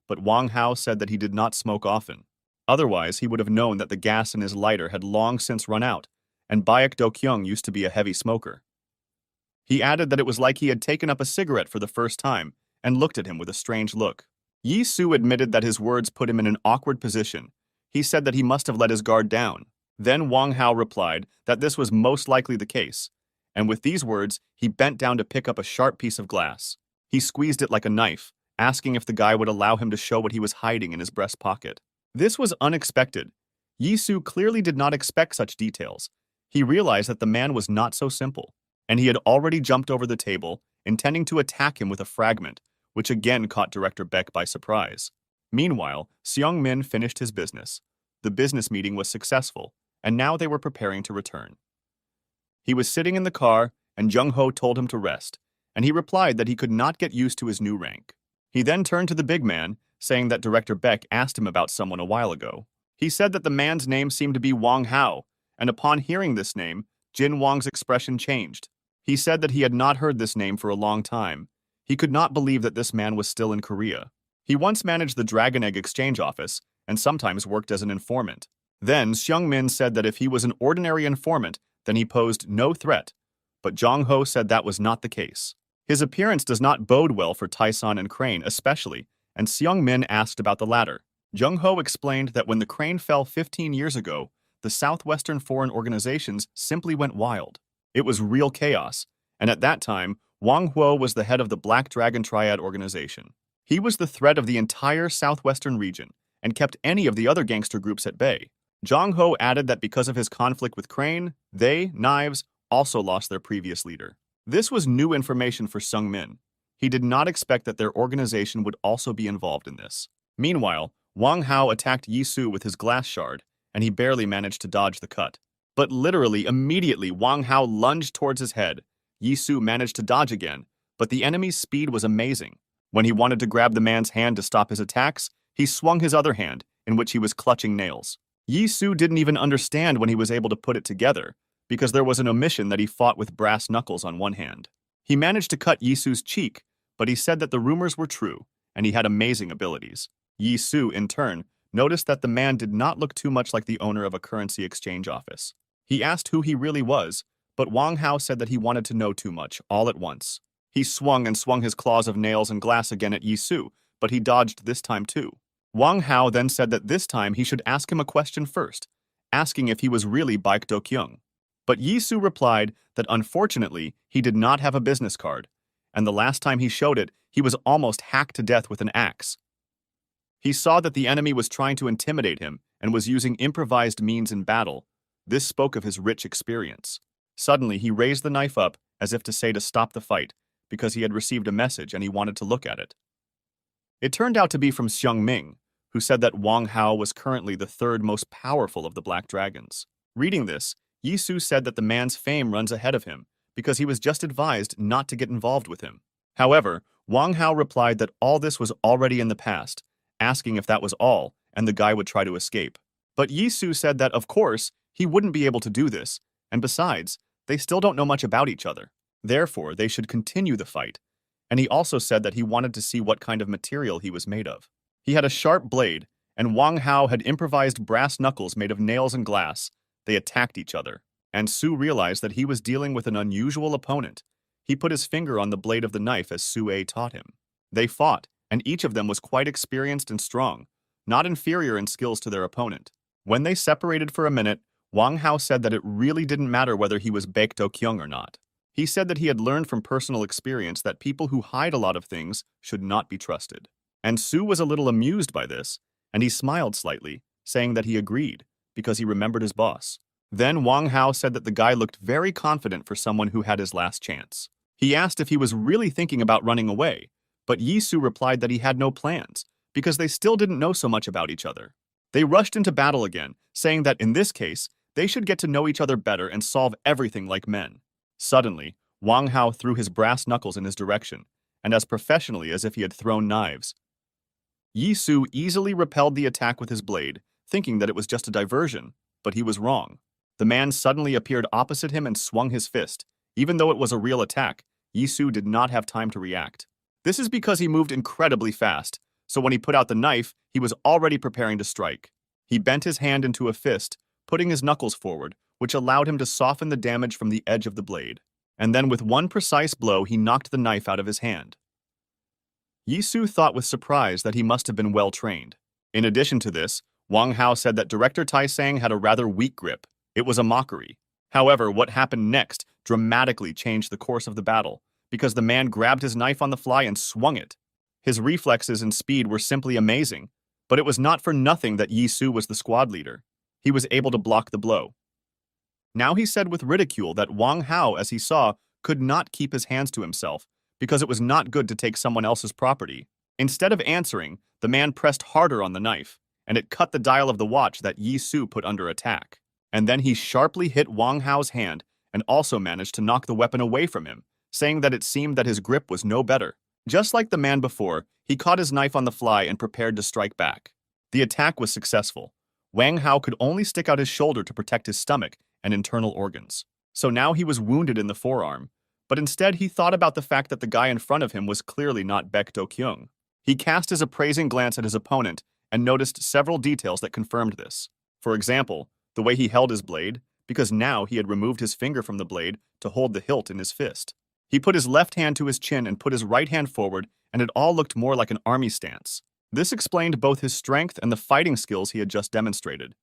but Wang Hao said that he did not smoke often. Otherwise, he would have known that the gas in his lighter had long since run out, and Baek Do-kyung used to be a heavy smoker. He added that it was like he had taken up a cigarette for the first time and looked at him with a strange look. Yi-soo admitted that his words put him in an awkward position. He said that he must have let his guard down. Then Wang Hao replied that this was most likely the case, and with these words, he bent down to pick up a sharp piece of glass. He squeezed it like a knife, asking if the guy would allow him to show what he was hiding in his breast pocket. This was unexpected. Yi-soo clearly did not expect such details. He realized that the man was not so simple, and he had already jumped over the table, intending to attack him with a fragment, which again caught Director Beck by surprise. Meanwhile, Seung Min finished his business. The business meeting was successful, and now they were preparing to return. He was sitting in the car, and Jung-ho told him to rest, and he replied that he could not get used to his new rank. He then turned to the big man, saying that Director Beck asked him about someone a while ago. He said that the man's name seemed to be Wang Hao, and upon hearing this name, Jin Wang's expression changed. He said that he had not heard this name for a long time. He could not believe that this man was still in Korea. He once managed the Dragon Egg Exchange Office, and sometimes worked as an informant. Then Seung Min said that if he was an ordinary informant, then he posed no threat, but Jong-ho said that was not the case. His appearance does not bode well for Taeson and Crane especially, and Seung Min asked about the latter. Jung-ho explained that when the Crane fell 15 years ago, the Southwestern foreign organizations simply went wild. It was real chaos, and at that time, Wang Huo was the head of the Black Dragon Triad organization. He was the threat of the entire Southwestern region, and kept any of the other gangster groups at bay. Jong-ho added that because of his conflict with Crane, they, Knives, also lost their previous leader. This was new information for Seung Min. He did not expect that their organization would also be involved in this. Meanwhile, Wang Hao attacked Yi-soo with his glass shard, and he barely managed to dodge the cut. But literally, immediately, Wang Hao lunged towards his head. Yi-soo managed to dodge again, but the enemy's speed was amazing. When he wanted to grab the man's hand to stop his attacks, he swung his other hand, in which he was clutching nails. Yi-soo didn't even understand when he was able to put it together, because there was an omission that he fought with brass knuckles on one hand. He managed to cut Yi-soo's cheek, but he said that the rumors were true, and he had amazing abilities. Yi-soo, in turn, noticed that the man did not look too much like the owner of a currency exchange office. He asked who he really was, but Wang Hao said that he wanted to know too much, all at once. He swung and swung his claws of nails and glass again at Yi-soo, but he dodged this time too. Wang Hao then said that this time he should ask him a question first, asking if he was really Baek Do-kyung. But Yi-soo replied that unfortunately he did not have a business card, and the last time he showed it, he was almost hacked to death with an axe. He saw that the enemy was trying to intimidate him and was using improvised means in battle. This spoke of his rich experience. Suddenly, he raised the knife up as if to say to stop the fight, because he had received a message and he wanted to look at it. It turned out to be from Seung Ming, who said that Wang Hao was currently the third most powerful of the Black Dragons. Reading this, Yi-soo said that the man's fame runs ahead of him, because he was just advised not to get involved with him. However, Wang Hao replied that all this was already in the past, asking if that was all, and the guy would try to escape. But Yi-soo said that, of course, he wouldn't be able to do this, and besides, they still don't know much about each other. Therefore, they should continue the fight. And he also said that he wanted to see what kind of material he was made of. He had a sharp blade, and Wang Hao had improvised brass knuckles made of nails and glass. They attacked each other, and Su realized that he was dealing with an unusual opponent. He put his finger on the blade of the knife as Su-ae taught him. They fought, and each of them was quite experienced and strong, not inferior in skills to their opponent. When they separated for a minute, Wang Hao said that it really didn't matter whether he was Baek Do-kyung or not. He said that he had learned from personal experience that people who hide a lot of things should not be trusted. And Su was a little amused by this, and he smiled slightly, saying that he agreed, because he remembered his boss. Then Wang Hao said that the guy looked very confident for someone who had his last chance. He asked if he was really thinking about running away, but Yi Su replied that he had no plans, because they still didn't know so much about each other. They rushed into battle again, saying that in this case, they should get to know each other better and solve everything like men. Suddenly, Wang Hao threw his brass knuckles in his direction, and as professionally as if he had thrown knives. Yi Su easily repelled the attack with his blade, thinking that it was just a diversion, but he was wrong. The man suddenly appeared opposite him and swung his fist. Even though it was a real attack, Yi Su did not have time to react. This is because he moved incredibly fast, so when he put out the knife, he was already preparing to strike. He bent his hand into a fist, putting his knuckles forward, which allowed him to soften the damage from the edge of the blade. And then with one precise blow, he knocked the knife out of his hand. Yi Su thought with surprise that he must have been well trained. In addition to this, Wang Hao said that Director Taisang had a rather weak grip. It was a mockery. However, what happened next dramatically changed the course of the battle, because the man grabbed his knife on the fly and swung it. His reflexes and speed were simply amazing, but it was not for nothing that Yi Su was the squad leader. He was able to block the blow. Now he said with ridicule that Wang Hao, as he saw, could not keep his hands to himself, because it was not good to take someone else's property. Instead of answering, the man pressed harder on the knife, and it cut the dial of the watch that Yi Su put under attack. And then he sharply hit Wang Hao's hand and also managed to knock the weapon away from him, saying that it seemed that his grip was no better. Just like the man before, he caught his knife on the fly and prepared to strike back. The attack was successful. Wang Hao could only stick out his shoulder to protect his stomach and internal organs. So now he was wounded in the forearm, but instead he thought about the fact that the guy in front of him was clearly not Baek Do-kyung. He cast his appraising glance at his opponent and noticed several details that confirmed this. For example, the way he held his blade, because now he had removed his finger from the blade to hold the hilt in his fist. He put his left hand to his chin and put his right hand forward, and it all looked more like an army stance. This explained both his strength and the fighting skills he had just demonstrated.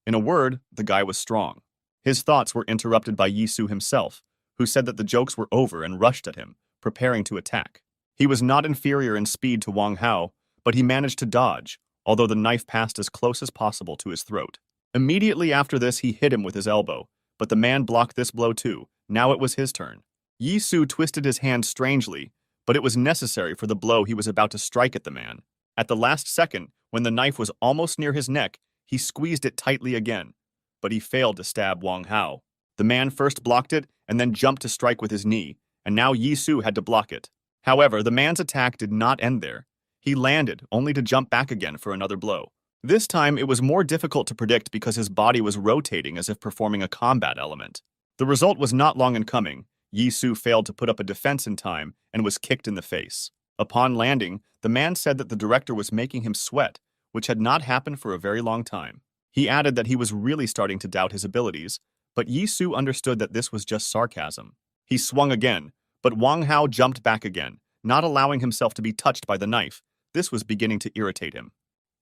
In a word, the guy was strong. His thoughts were interrupted by Yi Su himself, who said that the jokes were over and rushed at him, preparing to attack. He was not inferior in speed to Wang Hao, but he managed to dodge, although the knife passed as close as possible to his throat. Immediately after this, he hit him with his elbow, but the man blocked this blow too. Now it was his turn. Yi Su twisted his hand strangely, but it was necessary for the blow he was about to strike at the man. At the last second, when the knife was almost near his neck, he squeezed it tightly again, but he failed to stab Wang Hao. The man first blocked it and then jumped to strike with his knee, and now Yi Su had to block it. However, the man's attack did not end there. He landed, only to jump back again for another blow. This time, it was more difficult to predict because his body was rotating as if performing a combat element. The result was not long in coming. Yi Su failed to put up a defense in time and was kicked in the face. Upon landing, the man said that the director was making him sweat, which had not happened for a very long time. He added that he was really starting to doubt his abilities, but Yi Su understood that this was just sarcasm. He swung again, but Wang Hao jumped back again, not allowing himself to be touched by the knife. This was beginning to irritate him.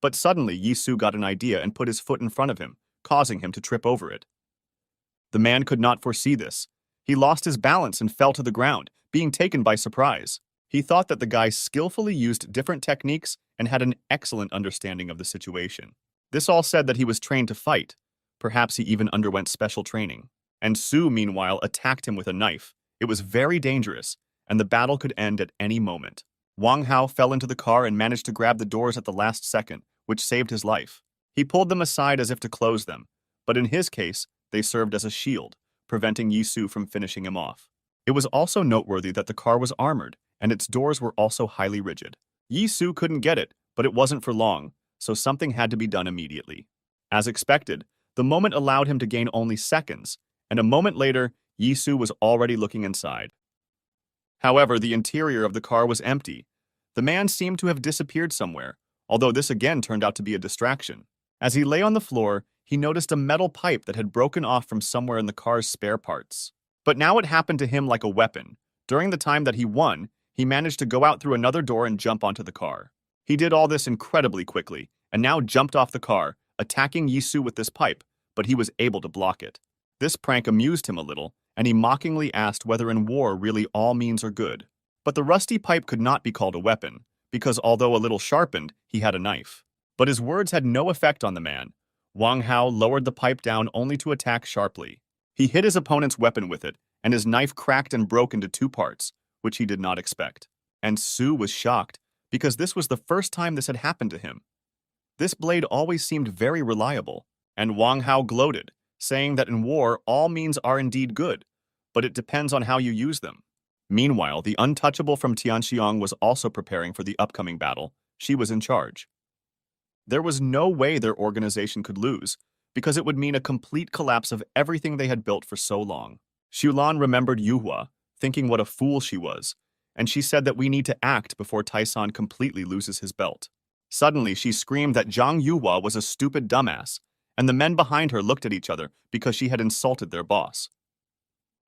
But suddenly, Yi Su got an idea and put his foot in front of him, causing him to trip over it. The man could not foresee this. He lost his balance and fell to the ground, being taken by surprise. He thought that the guy skillfully used different techniques and had an excellent understanding of the situation. This all said that he was trained to fight. Perhaps he even underwent special training. And Su, meanwhile, attacked him with a knife. It was very dangerous, and the battle could end at any moment. Wang Hao fell into the car and managed to grab the doors at the last second, which saved his life. He pulled them aside as if to close them, but in his case, they served as a shield, preventing Yi Su from finishing him off. It was also noteworthy that the car was armored, and its doors were also highly rigid. Yi Su couldn't get it, but it wasn't for long, so something had to be done immediately. As expected, the moment allowed him to gain only seconds, and a moment later, Yi Su was already looking inside. However, the interior of the car was empty. The man seemed to have disappeared somewhere, although this again turned out to be a distraction. As he lay on the floor, he noticed a metal pipe that had broken off from somewhere in the car's spare parts. But now it happened to him like a weapon. During the time that he won, he managed to go out through another door and jump onto the car. He did all this incredibly quickly, and now jumped off the car, attacking Yi Su with this pipe, but he was able to block it. This prank amused him a little, and he mockingly asked whether in war really all means are good. But the rusty pipe could not be called a weapon, because although a little sharpened, he had a knife. But his words had no effect on the man. Wang Hao lowered the pipe down only to attack sharply. He hit his opponent's weapon with it, and his knife cracked and broke into two parts, which he did not expect. And Su was shocked, because this was the first time this had happened to him. This blade always seemed very reliable, and Wang Hao gloated, saying that in war all means are indeed good, but it depends on how you use them. Meanwhile, the untouchable from Tianxiong was also preparing for the upcoming battle. She was in charge. There was no way their organization could lose, because it would mean a complete collapse of everything they had built for so long. Xulan remembered Yuhua, thinking what a fool she was, and she said that we need to act before Taisan completely loses his belt. Suddenly, she screamed that Zhang Yuhua was a stupid dumbass, and the men behind her looked at each other because she had insulted their boss.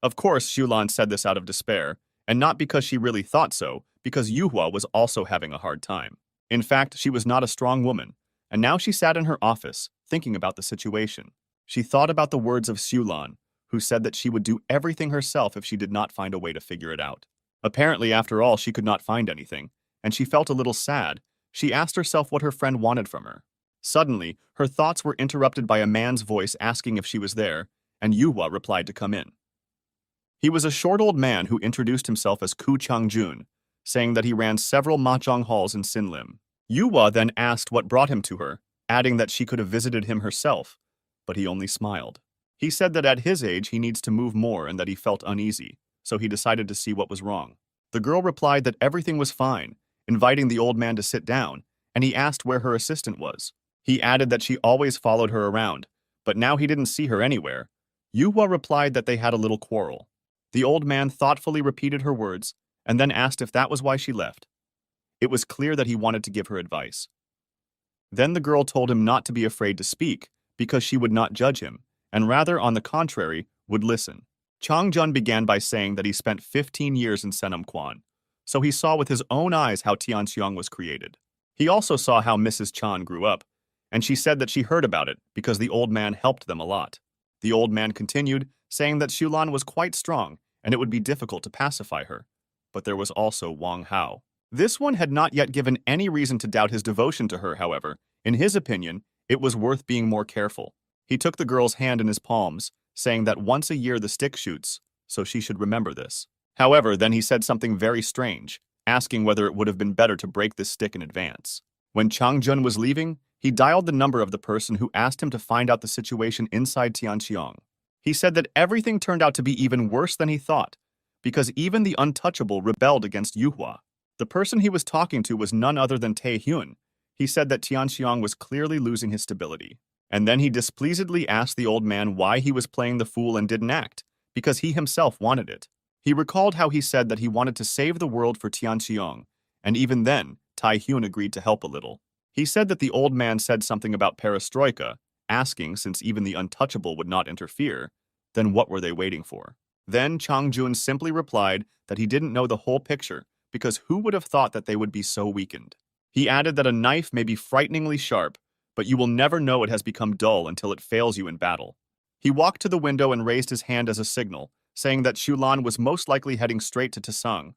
Of course, Xulan said this out of despair, and not because she really thought so, because Yuhua was also having a hard time. In fact, she was not a strong woman, and now she sat in her office, thinking about the situation. She thought about the words of Xulan, who said that she would do everything herself if she did not find a way to figure it out. Apparently, after all, she could not find anything, and she felt a little sad. She asked herself what her friend wanted from her. Suddenly, her thoughts were interrupted by a man's voice asking if she was there, and Yuhua replied to come in. He was a short old man who introduced himself as Ku Changjun, saying that he ran several mahjong halls in Sinlim. Yuhua then asked what brought him to her, adding that she could have visited him herself, but he only smiled. He said that at his age he needs to move more and that he felt uneasy, so he decided to see what was wrong. The girl replied that everything was fine, inviting the old man to sit down, and he asked where her assistant was. He added that she always followed her around, but now he didn't see her anywhere. Yuhua replied that they had a little quarrel. The old man thoughtfully repeated her words, and then asked if that was why she left. It was clear that he wanted to give her advice. Then the girl told him not to be afraid to speak, because she would not judge him, and rather, on the contrary, would listen. Chang Jun began by saying that he spent 15 years in Senum Quan, so he saw with his own eyes how Tianxiong was created. He also saw how Mrs. Chan grew up, and she said that she heard about it because the old man helped them a lot. The old man continued, saying that Xulan was quite strong, and it would be difficult to pacify her. But there was also Wang Hao. This one had not yet given any reason to doubt his devotion to her, however. In his opinion, it was worth being more careful. He took the girl's hand in his palms, saying that once a year the stick shoots, so she should remember this. However, then he said something very strange, asking whether it would have been better to break this stick in advance. When Chang Jun was leaving, he dialed the number of the person who asked him to find out the situation inside Tianxiong. He said that everything turned out to be even worse than he thought, because even the untouchable rebelled against Yuhua. The person he was talking to was none other than Tae Hyun. He said that Tianxiong was clearly losing his stability. And then he displeasedly asked the old man why he was playing the fool and didn't act, because he himself wanted it. He recalled how he said that he wanted to save the world for Tianxiong, and even then, Tae Hyun agreed to help a little. He said that the old man said something about perestroika, asking, since even the untouchable would not interfere, then what were they waiting for? Then Chang Jun simply replied that he didn't know the whole picture, because who would have thought that they would be so weakened? He added that a knife may be frighteningly sharp, but you will never know it has become dull until it fails you in battle. He walked to the window and raised his hand as a signal, saying that Xulan was most likely heading straight to Tasang.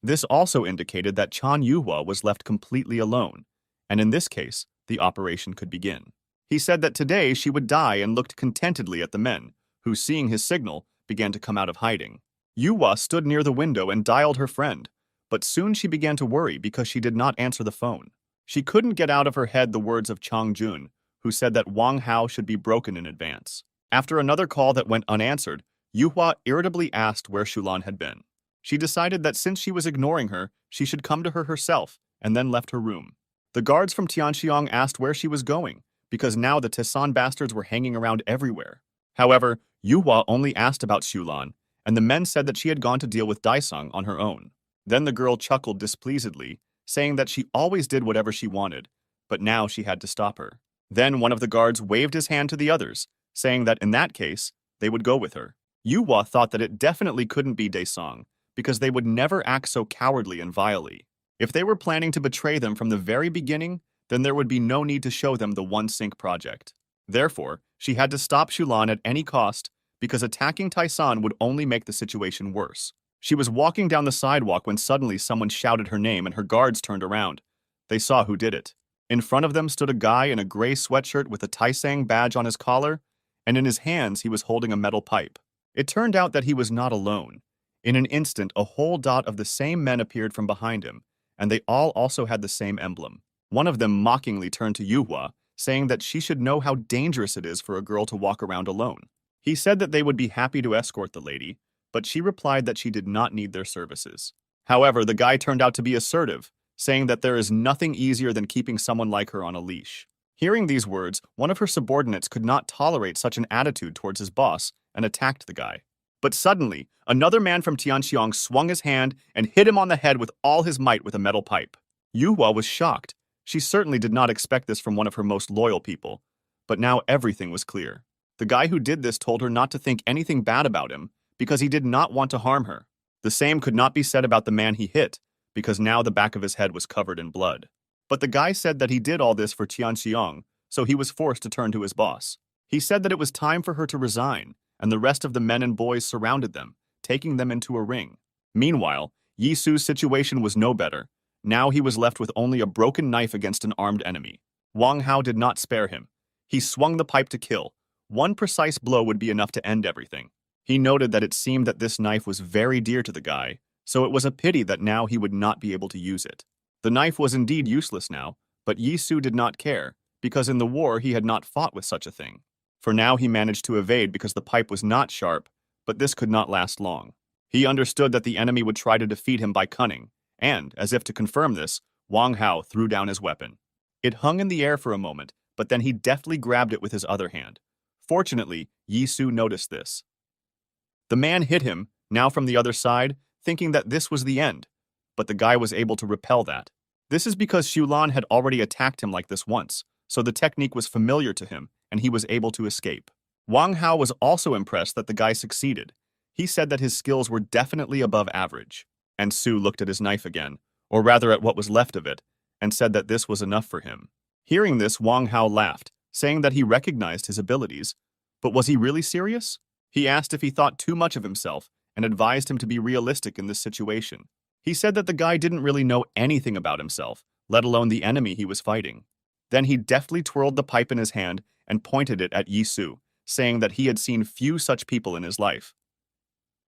This also indicated that Chan Yuhua was left completely alone, and in this case, the operation could begin. He said that today she would die and looked contentedly at the men, who, seeing his signal, began to come out of hiding. Yuhua stood near the window and dialed her friend, but soon she began to worry because she did not answer the phone. She couldn't get out of her head the words of Chang Jun, who said that Wang Hao should be broken in advance. After another call that went unanswered, Yuhua irritably asked where Xulan had been. She decided that since she was ignoring her, she should come to her herself, and then left her room. The guards from Tianxiong asked where she was going, because now the Tisan bastards were hanging around everywhere. However, Yuhua only asked about Xulan, and the men said that she had gone to deal with Daisung on her own. Then the girl chuckled displeasedly, saying that she always did whatever she wanted, but now she had to stop her. Then one of the guards waved his hand to the others, saying that in that case, they would go with her. Yuhua thought that it definitely couldn't be Daisung, because they would never act so cowardly and vilely. If they were planning to betray them from the very beginning, then there would be no need to show them the One Sync project. Therefore, she had to stop Xulan at any cost, because attacking Taisan would only make the situation worse. She was walking down the sidewalk when suddenly someone shouted her name and her guards turned around. They saw who did it. In front of them stood a guy in a gray sweatshirt with a Taisang badge on his collar, and in his hands he was holding a metal pipe. It turned out that he was not alone. In an instant, a whole dot of the same men appeared from behind him, and they all also had the same emblem. One of them mockingly turned to Yuhua, saying that she should know how dangerous it is for a girl to walk around alone. He said that they would be happy to escort the lady, but she replied that she did not need their services. However, the guy turned out to be assertive, saying that there is nothing easier than keeping someone like her on a leash. Hearing these words, one of her subordinates could not tolerate such an attitude towards his boss and attacked the guy. But suddenly, another man from Tianxiong swung his hand and hit him on the head with all his might with a metal pipe. Yuhua was shocked. She certainly did not expect this from one of her most loyal people. But now everything was clear. The guy who did this told her not to think anything bad about him because he did not want to harm her. The same could not be said about the man he hit, because now the back of his head was covered in blood. But the guy said that he did all this for Tianxiong, so he was forced to turn to his boss. He said that it was time for her to resign, and the rest of the men and boys surrounded them, taking them into a ring. Meanwhile, Yisu's situation was no better. Now he was left with only a broken knife against an armed enemy. Wang Hao did not spare him. He swung the pipe to kill. One precise blow would be enough to end everything. He noted that it seemed that this knife was very dear to the guy, so it was a pity that now he would not be able to use it. The knife was indeed useless now, but Yisu did not care, because in the war he had not fought with such a thing. For now he managed to evade because the pipe was not sharp, but this could not last long. He understood that the enemy would try to defeat him by cunning, and, as if to confirm this, Wang Hao threw down his weapon. It hung in the air for a moment, but then he deftly grabbed it with his other hand. Fortunately, Yisu noticed this. The man hit him, now from the other side, thinking that this was the end, but the guy was able to repel that. This is because Xulan had already attacked him like this once, so the technique was familiar to him, and he was able to escape. Wang Hao was also impressed that the guy succeeded. He said that his skills were definitely above average. And Su looked at his knife again, or rather at what was left of it, and said that this was enough for him. Hearing this, Wang Hao laughed, saying that he recognized his abilities. But was he really serious? He asked if he thought too much of himself, and advised him to be realistic in this situation. He said that the guy didn't really know anything about himself, let alone the enemy he was fighting. Then he deftly twirled the pipe in his hand and pointed it at Yisu, saying that he had seen few such people in his life.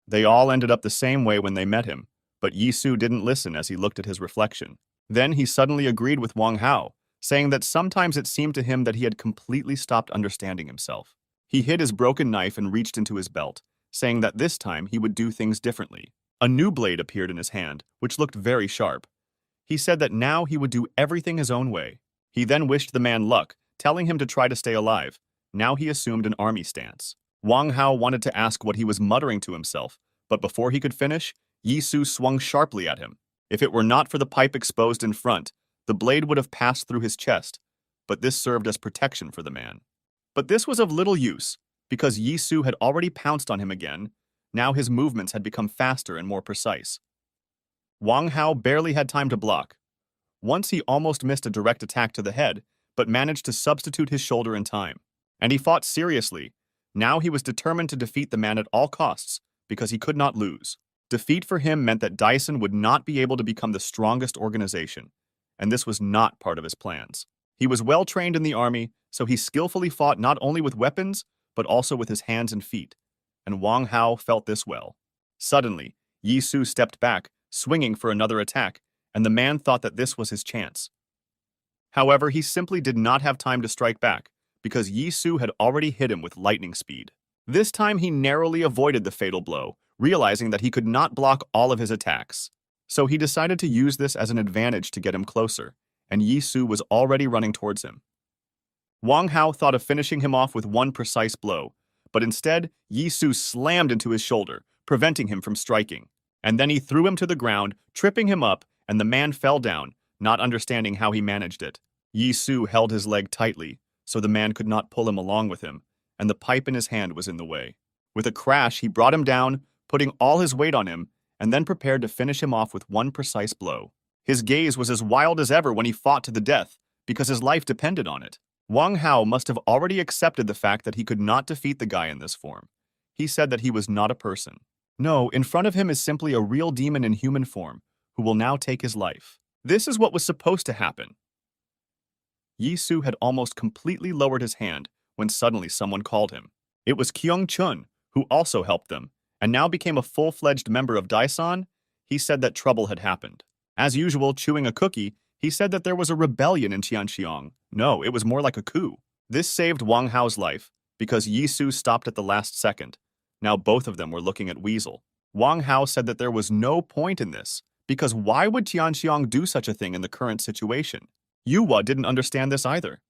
They all ended up the same way when they met him, but Yisu didn't listen as he looked at his reflection. Then he suddenly agreed with Wang Hao, saying that sometimes it seemed to him that he had completely stopped understanding himself. He hid his broken knife and reached into his belt, saying that this time he would do things differently. A new blade appeared in his hand, which looked very sharp. He said that now he would do everything his own way. He then wished the man luck, telling him to try to stay alive. Now he assumed an army stance. Wang Hao wanted to ask what he was muttering to himself, but before he could finish, Yisu swung sharply at him. If it were not for the pipe exposed in front, the blade would have passed through his chest, but this served as protection for the man. But this was of little use, because Yisu had already pounced on him again. Now his movements had become faster and more precise. Wang Hao barely had time to block. Once he almost missed a direct attack to the head, but managed to substitute his shoulder in time. And he fought seriously. Now he was determined to defeat the man at all costs, because he could not lose. Defeat for him meant that Dyson would not be able to become the strongest organization, and this was not part of his plans. He was well trained in the army, so he skillfully fought not only with weapons, but also with his hands and feet, and Wang Hao felt this well. Suddenly, Yisu stepped back, swinging for another attack, and the man thought that this was his chance. However, he simply did not have time to strike back, because Yisu had already hit him with lightning speed. This time he narrowly avoided the fatal blow, realizing that he could not block all of his attacks. So he decided to use this as an advantage to get him closer, and Yisu was already running towards him. Wang Hao thought of finishing him off with one precise blow, but instead, Yisu slammed into his shoulder, preventing him from striking. And then he threw him to the ground, tripping him up, and the man fell down, not understanding how he managed it. Yisu held his leg tightly, so the man could not pull him along with him, and the pipe in his hand was in the way. With a crash, he brought him down, putting all his weight on him, and then prepared to finish him off with one precise blow. His gaze was as wild as ever when he fought to the death, because his life depended on it. Wang Hao must have already accepted the fact that he could not defeat the guy in this form. He said that he was not a person. No, in front of him is simply a real demon in human form, who will now take his life. This is what was supposed to happen. Yi-Soo had almost completely lowered his hand when suddenly someone called him. It was Kyung-chun, who also helped them, and now became a full-fledged member of Daesan. He said that trouble had happened. As usual, chewing a cookie, he said that there was a rebellion in Tianxiong. No, it was more like a coup. This saved Wang Hao's life, because Yi-Soo stopped at the last second. Now both of them were looking at Weasel. Wang Hao said that there was no point in this, because why would Tianxiong do such a thing in the current situation? Yuhua didn't understand this either.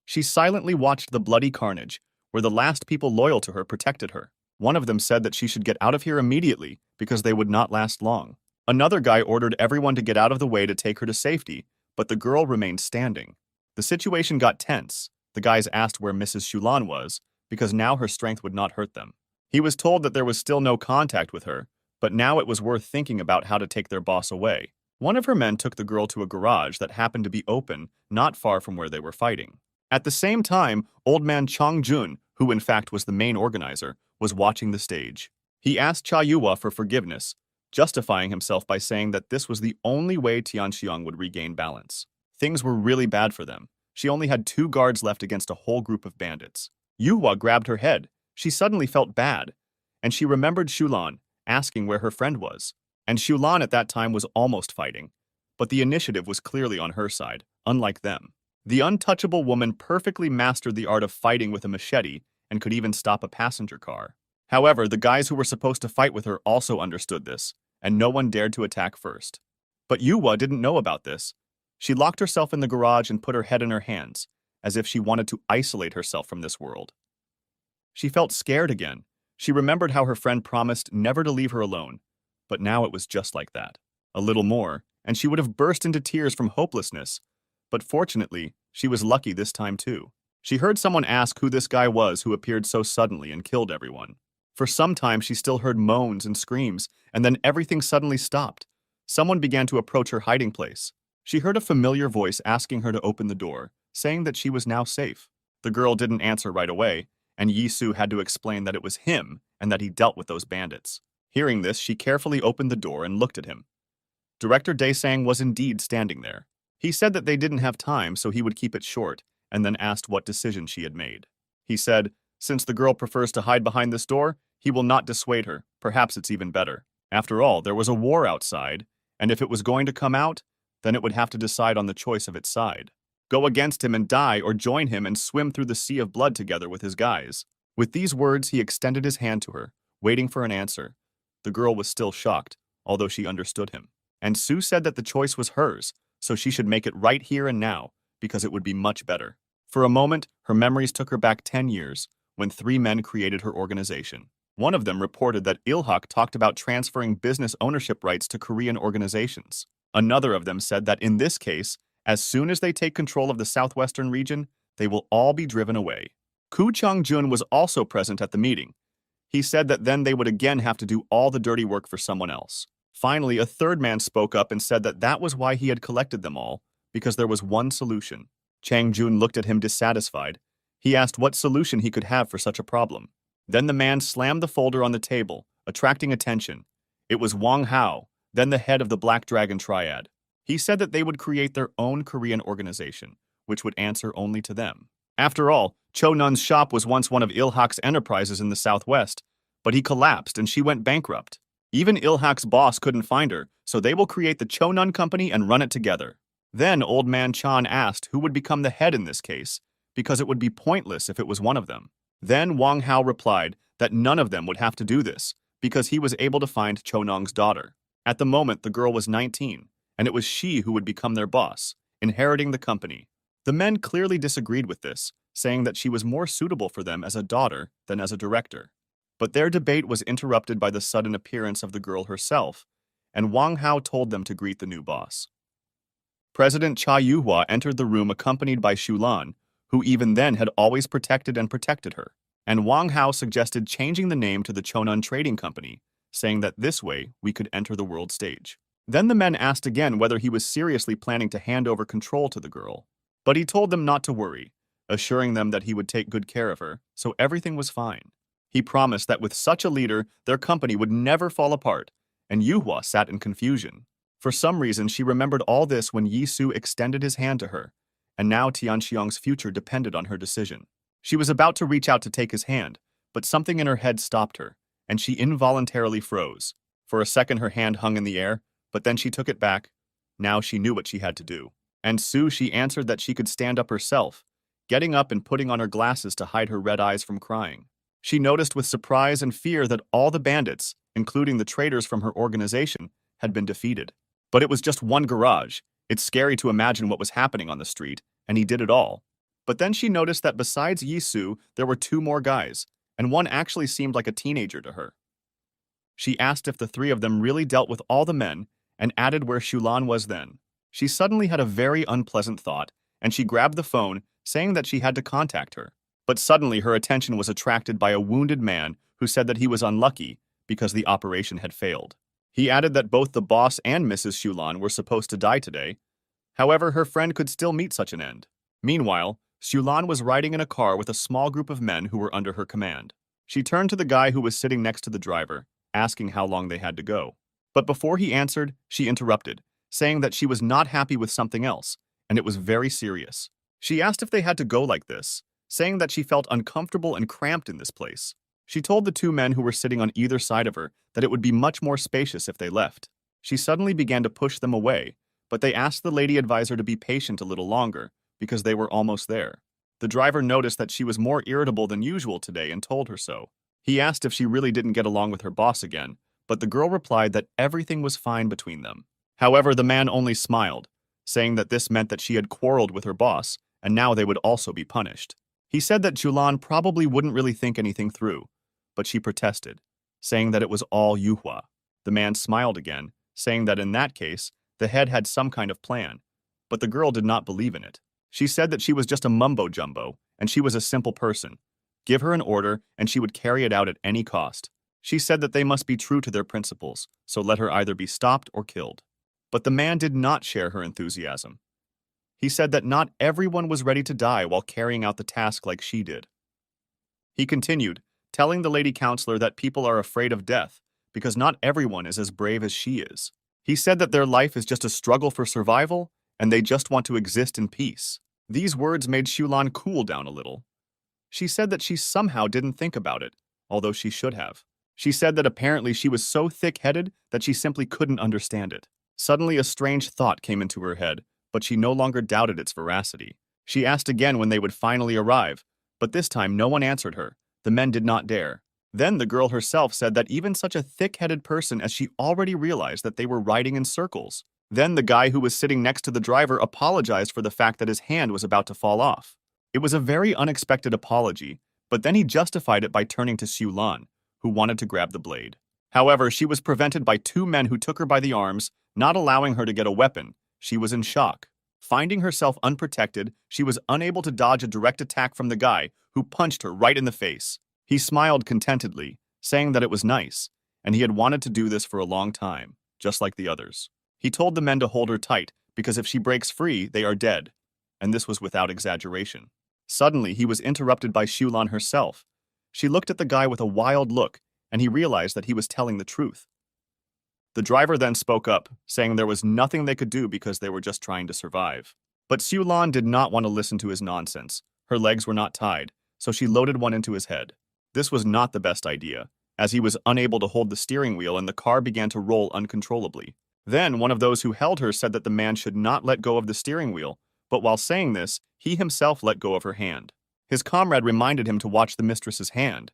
She silently watched the bloody carnage, where the last people loyal to her protected her. One of them said that she should get out of here immediately, because they would not last long. Another guy ordered everyone to get out of the way to take her to safety, but the girl remained standing. The situation got tense. The guys asked where Mrs. Shulan was, because now her strength would not hurt them. He was told that there was still no contact with her, but now it was worth thinking about how to take their boss away. One of her men took the girl to a garage that happened to be open, not far from where they were fighting. At the same time, old man Chang Jun, who in fact was the main organizer, was watching the stage. He asked Cha Yuhua for forgiveness, justifying himself by saying that this was the only way Tianxiong would regain balance. Things were really bad for them. She only had 2 guards left against a whole group of bandits. Yuhua grabbed her head. She suddenly felt bad, and she remembered Shulan, asking where her friend was. And Shulan at that time was almost fighting, but the initiative was clearly on her side, unlike them. The untouchable woman perfectly mastered the art of fighting with a machete and could even stop a passenger car. However, the guys who were supposed to fight with her also understood this, and no one dared to attack first. But Yuhua didn't know about this. She locked herself in the garage and put her head in her hands, as if she wanted to isolate herself from this world. She felt scared again. She remembered how her friend promised never to leave her alone, but now it was just like that. A little more, and she would have burst into tears from hopelessness. But fortunately, she was lucky this time too. She heard someone ask who this guy was who appeared so suddenly and killed everyone. For some time, she still heard moans and screams, and then everything suddenly stopped. Someone began to approach her hiding place. She heard a familiar voice asking her to open the door, saying that she was now safe. The girl didn't answer right away, and Yi-Soo had to explain that it was him and that he dealt with those bandits. Hearing this, she carefully opened the door and looked at him. Director Daesang was indeed standing there. He said that they didn't have time, so he would keep it short, and then asked what decision she had made. He said, since the girl prefers to hide behind this door, he will not dissuade her. Perhaps it's even better. After all, there was a war outside, and if it was going to come out, then it would have to decide on the choice of its side. Go against him and die, or join him and swim through the sea of blood together with his guys. With these words, he extended his hand to her, waiting for an answer. The girl was still shocked, although she understood him. And Sue said that the choice was hers, so she should make it right here and now, because it would be much better. For a moment, her memories took her back 10 years, when 3 men created her organization. One of them reported that Ilhak talked about transferring business ownership rights to Korean organizations. Another of them said that in this case, as soon as they take control of the southwestern region, they will all be driven away. Koo Chang-jun was also present at the meeting. He said that then they would again have to do all the dirty work for someone else. Finally, a third man spoke up and said that that was why he had collected them all, because there was one solution. Chang-jun looked at him dissatisfied. He asked what solution he could have for such a problem. Then the man slammed the folder on the table, attracting attention. It was Wang Hao, then the head of the Black Dragon Triad. He said that they would create their own Korean organization, which would answer only to them. After all, Cho Nun's shop was once one of Ilhak's enterprises in the southwest, but he collapsed and she went bankrupt. Even Ilhak's boss couldn't find her, so they will create the Cho Nun Company and run it together. Then Old Man Chan asked who would become the head in this case, because it would be pointless if it was one of them. Then Wang Hao replied that none of them would have to do this, because he was able to find Cho Nung's daughter. At the moment, the girl was 19, and it was she who would become their boss, inheriting the company. The men clearly disagreed with this, saying that she was more suitable for them as a daughter than as a director. But their debate was interrupted by the sudden appearance of the girl herself, and Wang Hao told them to greet the new boss. President Cha Yuhua entered the room accompanied by Shulan, who even then had always protected her, and Wang Hao suggested changing the name to the Chonan Trading Company, saying that this way we could enter the world stage. Then the men asked again whether he was seriously planning to hand over control to the girl, but he told them not to worry, assuring them that he would take good care of her, so everything was fine. He promised that with such a leader, their company would never fall apart, and Yuhua sat in confusion. For some reason, she remembered all this when Yi-Soo extended his hand to her, and now Tianxiang's future depended on her decision. She was about to reach out to take his hand, but something in her head stopped her, and she involuntarily froze. For a second her hand hung in the air, but then she took it back. Now she knew what she had to do. And she answered that she could stand up herself, getting up and putting on her glasses to hide her red eyes from crying. She noticed with surprise and fear that all the bandits, including the traitors from her organization, had been defeated. But it was just one garage. It's scary to imagine what was happening on the street, and he did it all. But then she noticed that besides Yisu, there were two more guys, and one actually seemed like a teenager to her. She asked if the three of them really dealt with all the men, and added where Shulan was then. She suddenly had a very unpleasant thought, and she grabbed the phone, saying that she had to contact her. But suddenly her attention was attracted by a wounded man who said that he was unlucky because the operation had failed. He added that both the boss and Mrs. Shulan were supposed to die today. However, her friend could still meet such an end. Meanwhile, Shulan was riding in a car with a small group of men who were under her command. She turned to the guy who was sitting next to the driver, asking how long they had to go. But before he answered, she interrupted, saying that she was not happy with something else, and it was very serious. She asked if they had to go like this, saying that she felt uncomfortable and cramped in this place. She told the two men who were sitting on either side of her that it would be much more spacious if they left. She suddenly began to push them away, but they asked the lady advisor to be patient a little longer, because they were almost there. The driver noticed that she was more irritable than usual today and told her so. He asked if she really didn't get along with her boss again, but the girl replied that everything was fine between them. However, the man only smiled, saying that this meant that she had quarreled with her boss, and now they would also be punished. He said that Julan probably wouldn't really think anything through, but she protested, saying that it was all Yuhua. The man smiled again, saying that in that case, the head had some kind of plan, but the girl did not believe in it. She said that she was just a mumbo-jumbo, and she was a simple person. Give her an order, and she would carry it out at any cost. She said that they must be true to their principles, so let her either be stopped or killed. But the man did not share her enthusiasm. He said that not everyone was ready to die while carrying out the task like she did. He continued, telling the lady counselor that people are afraid of death because not everyone is as brave as she is. He said that their life is just a struggle for survival and they just want to exist in peace. These words made Shulan cool down a little. She said that she somehow didn't think about it, although she should have. She said that apparently she was so thick-headed that she simply couldn't understand it. Suddenly a strange thought came into her head, but she no longer doubted its veracity. She asked again when they would finally arrive, but this time no one answered her. The men did not dare. Then the girl herself said that even such a thick-headed person as she already realized that they were riding in circles. Then the guy who was sitting next to the driver apologized for the fact that his hand was about to fall off. It was a very unexpected apology, but then he justified it by turning to Shulan, who wanted to grab the blade. However, she was prevented by two men who took her by the arms, not allowing her to get a weapon. She was in shock. Finding herself unprotected, she was unable to dodge a direct attack from the guy, who punched her right in the face. He smiled contentedly, saying that it was nice, and he had wanted to do this for a long time, just like the others. He told the men to hold her tight, because if she breaks free, they are dead. And this was without exaggeration. Suddenly, he was interrupted by Shulan herself. She looked at the guy with a wild look, and he realized that he was telling the truth. The driver then spoke up, saying there was nothing they could do because they were just trying to survive. But Shulan did not want to listen to his nonsense. Her legs were not tied, so she loaded one into his head. This was not the best idea, as he was unable to hold the steering wheel and the car began to roll uncontrollably. Then one of those who held her said that the man should not let go of the steering wheel, but while saying this, he himself let go of her hand. His comrade reminded him to watch the mistress's hand,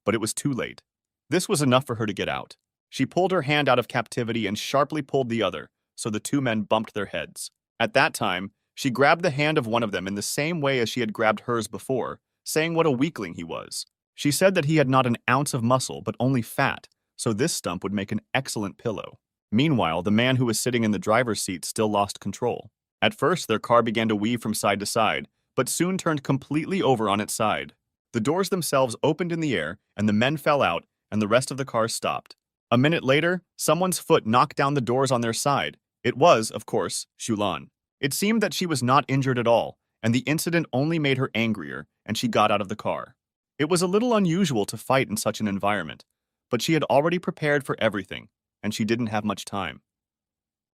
but it was too late. This was enough for her to get out. She pulled her hand out of captivity and sharply pulled the other, so the two men bumped their heads. At that time, she grabbed the hand of one of them in the same way as she had grabbed hers before, saying what a weakling he was. She said that he had not an ounce of muscle, but only fat, so this stump would make an excellent pillow. Meanwhile, the man who was sitting in the driver's seat still lost control. At first, their car began to weave from side to side, but soon turned completely over on its side. The doors themselves opened in the air, and the men fell out, and the rest of the car stopped. A minute later, someone's foot knocked down the doors on their side. It was, of course, Shulan. It seemed that she was not injured at all, and the incident only made her angrier, and she got out of the car. It was a little unusual to fight in such an environment, but she had already prepared for everything, and she didn't have much time.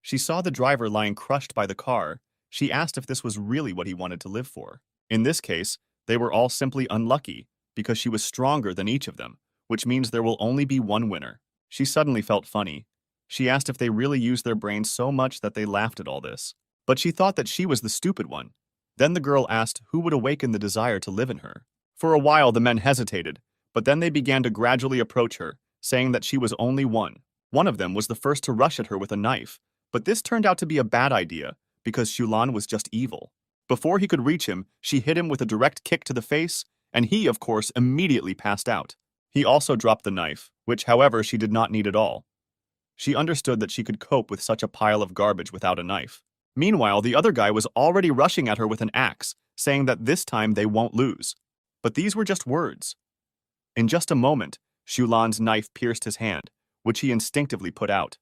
She saw the driver lying crushed by the car. She asked if this was really what he wanted to live for. In this case, they were all simply unlucky, because she was stronger than each of them, which means there will only be one winner. She suddenly felt funny. She asked if they really used their brains so much that they laughed at all this. But she thought that she was the stupid one. Then the girl asked who would awaken the desire to live in her. For a while the men hesitated, but then they began to gradually approach her, saying that she was only one. One of them was the first to rush at her with a knife, but this turned out to be a bad idea, because Shulan was just evil. Before he could reach him, she hit him with a direct kick to the face, and he, of course, immediately passed out. He also dropped the knife, which, however, she did not need at all. She understood that she could cope with such a pile of garbage without a knife. Meanwhile, the other guy was already rushing at her with an axe, saying that this time they won't lose. But these were just words. In just a moment, Shulan's knife pierced his hand, which he instinctively put out.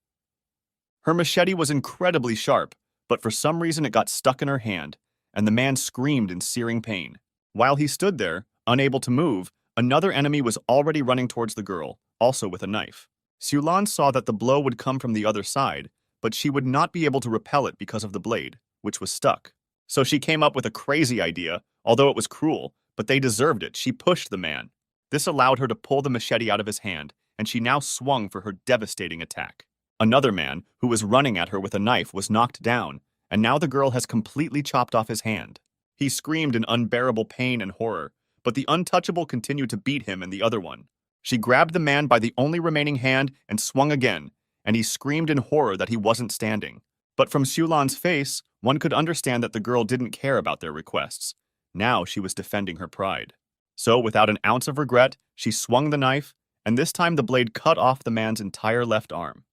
Her machete was incredibly sharp, but for some reason it got stuck in her hand, and the man screamed in searing pain. While he stood there, unable to move, another enemy was already running towards the girl, also with a knife. Shulan saw that the blow would come from the other side, but she would not be able to repel it because of the blade, which was stuck. So she came up with a crazy idea, although it was cruel, but they deserved it. She pushed the man. This allowed her to pull the machete out of his hand, and she now swung for her devastating attack. Another man, who was running at her with a knife, was knocked down, and now the girl has completely chopped off his hand. He screamed in unbearable pain and horror, but the untouchable continued to beat him and the other one. She grabbed the man by the only remaining hand and swung again, and he screamed in horror that he wasn't standing. But from Shulan's face, one could understand that the girl didn't care about their requests. Now she was defending her pride. So, without an ounce of regret, she swung the knife, and this time the blade cut off the man's entire left arm.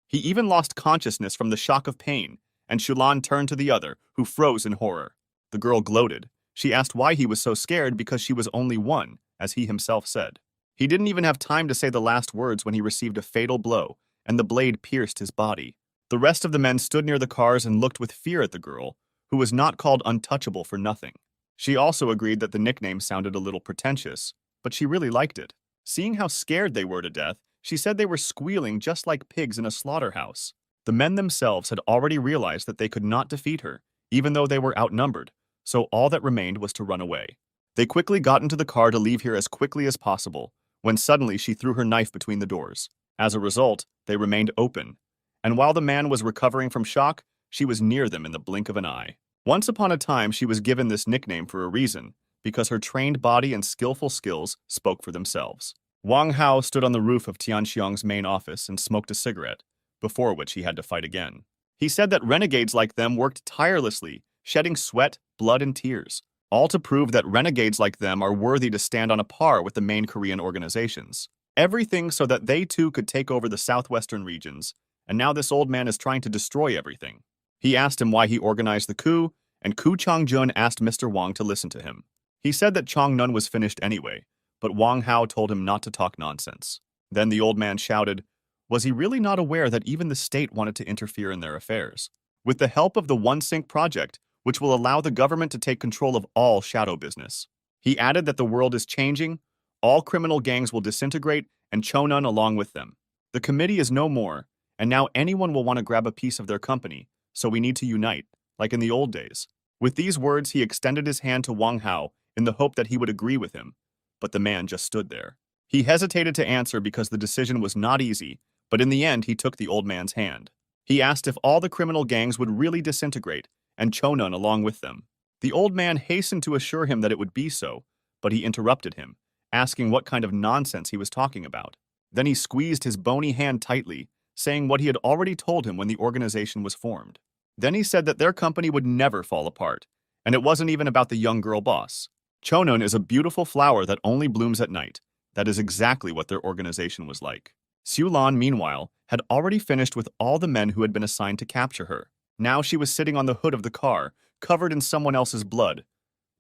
He even lost consciousness from the shock of pain, and Shulan turned to the other, who froze in horror. The girl gloated. She asked why he was so scared because she was only one, as he himself said. He didn't even have time to say the last words when he received a fatal blow, and the blade pierced his body. The rest of the men stood near the cars and looked with fear at the girl, who was not called untouchable for nothing. She also agreed that the nickname sounded a little pretentious, but she really liked it. Seeing how scared they were to death, she said they were squealing just like pigs in a slaughterhouse. The men themselves had already realized that they could not defeat her, even though they were outnumbered, so all that remained was to run away. They quickly got into the car to leave here as quickly as possible, when suddenly she threw her knife between the doors. As a result, they remained open, and while the man was recovering from shock, she was near them in the blink of an eye. Once upon a time, she was given this nickname for a reason, because her trained body and skillful skills spoke for themselves. Wang Hao stood on the roof of Tianxiong's main office and smoked a cigarette, before which he had to fight again. He said that renegades like them worked tirelessly, shedding sweat, blood, and tears, all to prove that renegades like them are worthy to stand on a par with the main Korean organizations. Everything so that they too could take over the southwestern regions, and now this old man is trying to destroy everything. He asked him why he organized the coup, and Ku Chang-jun asked Mr. Wang to listen to him. He said that Chang-nun was finished anyway, but Wang Hao told him not to talk nonsense. Then the old man shouted, was he really not aware that even the state wanted to interfere in their affairs? With the help of the One Sync project, which will allow the government to take control of all shadow business. He added that the world is changing, all criminal gangs will disintegrate, and Chonan along with them. The committee is no more, and now anyone will want to grab a piece of their company, so we need to unite, like in the old days. With these words, he extended his hand to Wang Hao in the hope that he would agree with him, but the man just stood there. He hesitated to answer because the decision was not easy, but in the end he took the old man's hand. He asked if all the criminal gangs would really disintegrate, and Chonan along with them. The old man hastened to assure him that it would be so, but he interrupted him, asking what kind of nonsense he was talking about. Then he squeezed his bony hand tightly, saying what he had already told him when the organization was formed. Then he said that their company would never fall apart, and it wasn't even about the young girl boss. Chonan is a beautiful flower that only blooms at night. That is exactly what their organization was like. Shulan, meanwhile, had already finished with all the men who had been assigned to capture her. Now she was sitting on the hood of the car, covered in someone else's blood,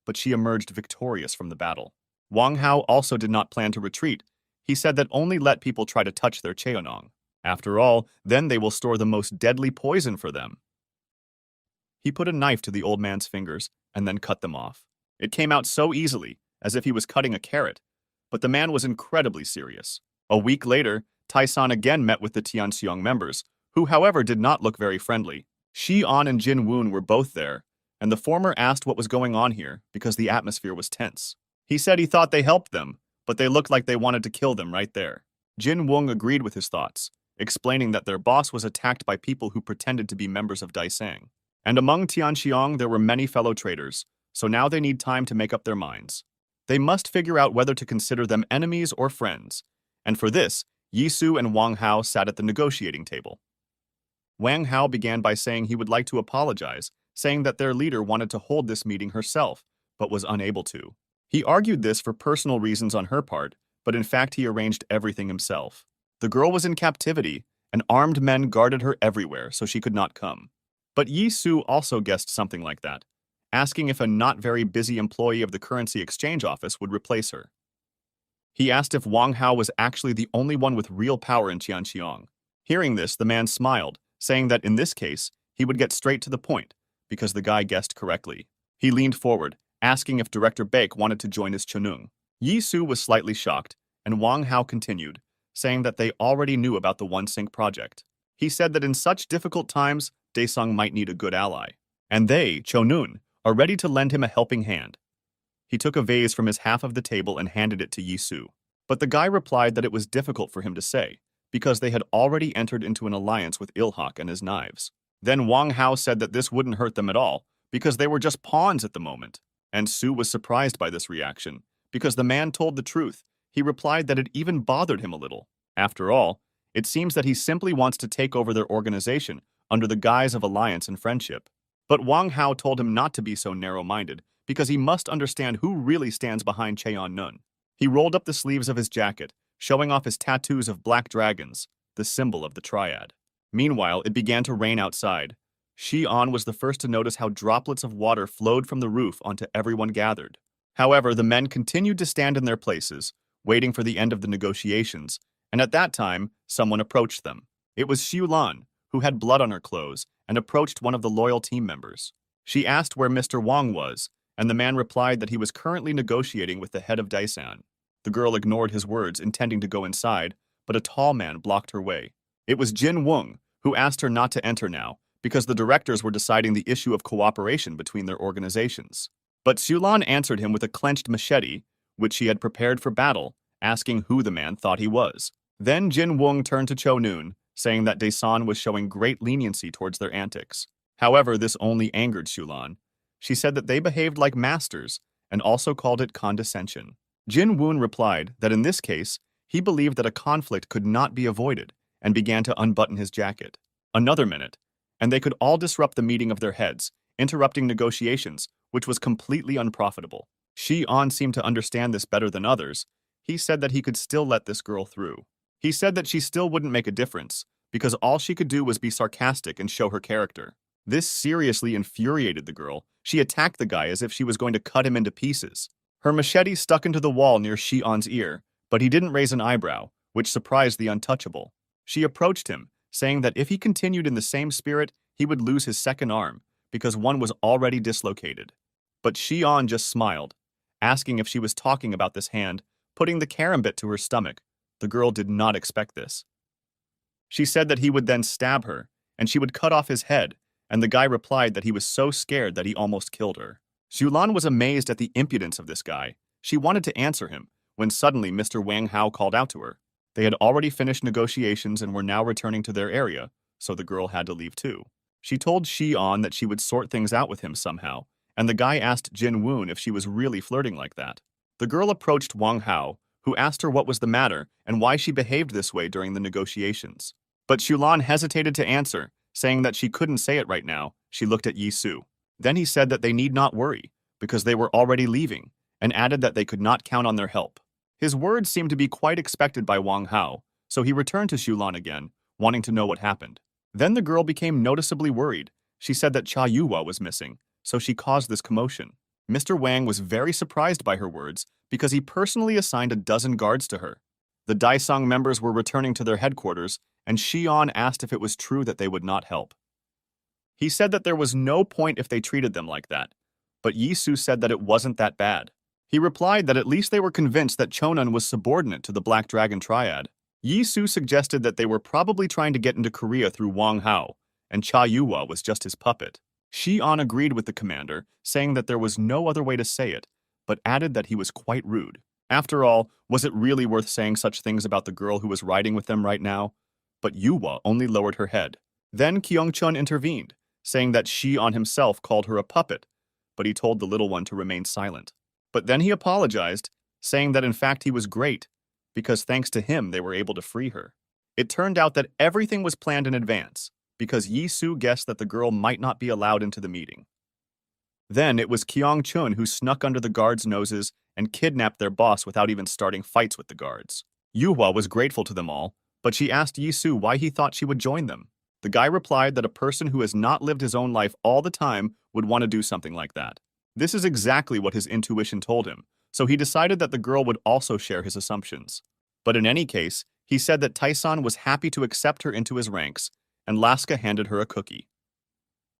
but she emerged victorious from the battle. Wang Hao also did not plan to retreat. He said that only let people try to touch their Cheonong. After all, then they will store the most deadly poison for them. He put a knife to the old man's fingers and then cut them off. It came out so easily, as if he was cutting a carrot, but the man was incredibly serious. A week later, Tai-san again met with the Tianxiong members, who, however, did not look very friendly. Shi-on and Jin-woon were both there, and the former asked what was going on here because the atmosphere was tense. He said he thought they helped them, but they looked like they wanted to kill them right there. Jin-woon agreed with his thoughts, explaining that their boss was attacked by people who pretended to be members of Daisang. And among Tianqiang there were many fellow traitors, so now they need time to make up their minds. They must figure out whether to consider them enemies or friends, and for this, Yisu and Wang Hao sat at the negotiating table. Wang Hao began by saying he would like to apologize, saying that their leader wanted to hold this meeting herself, but was unable to. He argued this for personal reasons on her part, but in fact he arranged everything himself. The girl was in captivity, and armed men guarded her everywhere so she could not come. But Yisu also guessed something like that, asking if a not very busy employee of the currency exchange office would replace her. He asked if Wang Hao was actually the only one with real power in Tianqiang. Hearing this, the man smiled, saying that in this case, he would get straight to the point, because the guy guessed correctly. He leaned forward, asking if Director Baek wanted to join his Chunung. Yisu was slightly shocked, and Wang Hao continued, saying that they already knew about the One Sync project. He said that in such difficult times, Daesung might need a good ally. And they, Chonun, are ready to lend him a helping hand. He took a vase from his half of the table and handed it to Yisu. But the guy replied that it was difficult for him to say, because they had already entered into an alliance with Ilhak and his knives. Then Wang Hao said that this wouldn't hurt them at all, because they were just pawns at the moment. And Su was surprised by this reaction, because the man told the truth. He replied that it even bothered him a little. After all, it seems that he simply wants to take over their organization under the guise of alliance and friendship. But Wang Hao told him not to be so narrow-minded, because he must understand who really stands behind Cheon Nun. He rolled up the sleeves of his jacket, showing off his tattoos of black dragons, the symbol of the triad. Meanwhile, it began to rain outside. Shi-on was the first to notice how droplets of water flowed from the roof onto everyone gathered. However, the men continued to stand in their places, waiting for the end of the negotiations, and at that time, someone approached them. It was Xiulan, who had blood on her clothes, and approached one of the loyal team members. She asked where Mr. Wang was, and the man replied that he was currently negotiating with the head of Daisan. The girl ignored his words, intending to go inside, but a tall man blocked her way. It was Jin Wung, who asked her not to enter now, because the directors were deciding the issue of cooperation between their organizations. But Xiulan answered him with a clenched machete, which she had prepared for battle, asking who the man thought he was. Then Jin Wung turned to Chonun, saying that Daesan was showing great leniency towards their antics. However, this only angered Xiulan. She said that they behaved like masters, and also called it condescension. Jin Woon replied that in this case, he believed that a conflict could not be avoided, and began to unbutton his jacket. Another minute, and they could all disrupt the meeting of their heads, interrupting negotiations, which was completely unprofitable. Shi-on seemed to understand this better than others. He said that he could still let this girl through. He said that she still wouldn't make a difference, because all she could do was be sarcastic and show her character. This seriously infuriated the girl. She attacked the guy as if she was going to cut him into pieces. Her machete stuck into the wall near Shi-on's ear, but he didn't raise an eyebrow, which surprised the untouchable. She approached him, saying that if he continued in the same spirit, he would lose his second arm, because one was already dislocated. But Shi-on just smiled, asking if she was talking about this hand, putting the karambit to her stomach. The girl did not expect this. She said that he would then stab her, and she would cut off his head, and the guy replied that he was so scared that he almost killed her. Xiulan was amazed at the impudence of this guy. She wanted to answer him, when suddenly Mr. Wang Hao called out to her. They had already finished negotiations and were now returning to their area, so the girl had to leave too. She told Shi-on that she would sort things out with him somehow, and the guy asked Jin Woon if she was really flirting like that. The girl approached Wang Hao, who asked her what was the matter and why she behaved this way during the negotiations. But Xiulan hesitated to answer, saying that she couldn't say it right now. She looked at Yisu. Then he said that they need not worry, because they were already leaving, and added that they could not count on their help. His words seemed to be quite expected by Wang Hao, so he returned to Xiulan again, wanting to know what happened. Then the girl became noticeably worried. She said that Cha Yuhua was missing, so she caused this commotion. Mr. Wang was very surprised by her words because he personally assigned a dozen guards to her. The Daisang members were returning to their headquarters, and Shi-on asked if it was true that they would not help. He said that there was no point if they treated them like that, but Yisu said that it wasn't that bad. He replied that at least they were convinced that Chonan was subordinate to the Black Dragon Triad. Yisu suggested that they were probably trying to get into Korea through Wang Hao, and Cha Yuhua was just his puppet. Shi-an agreed with the commander, saying that there was no other way to say it, but added that he was quite rude. After all, was it really worth saying such things about the girl who was riding with them right now? But Yuhua only lowered her head. Then Kyung-chun intervened, saying that Shi-an himself called her a puppet, but he told the little one to remain silent. But then he apologized, saying that in fact he was great, because thanks to him they were able to free her. It turned out that everything was planned in advance, because Yi-soo guessed that the girl might not be allowed into the meeting. Then it was Kyung-chun who snuck under the guards' noses and kidnapped their boss without even starting fights with the guards. Yuhua was grateful to them all, but she asked Yi-soo why he thought she would join them. The guy replied that a person who has not lived his own life all the time would want to do something like that. This is exactly what his intuition told him, so he decided that the girl would also share his assumptions. But in any case, he said that Taesan was happy to accept her into his ranks, and Laska handed her a cookie.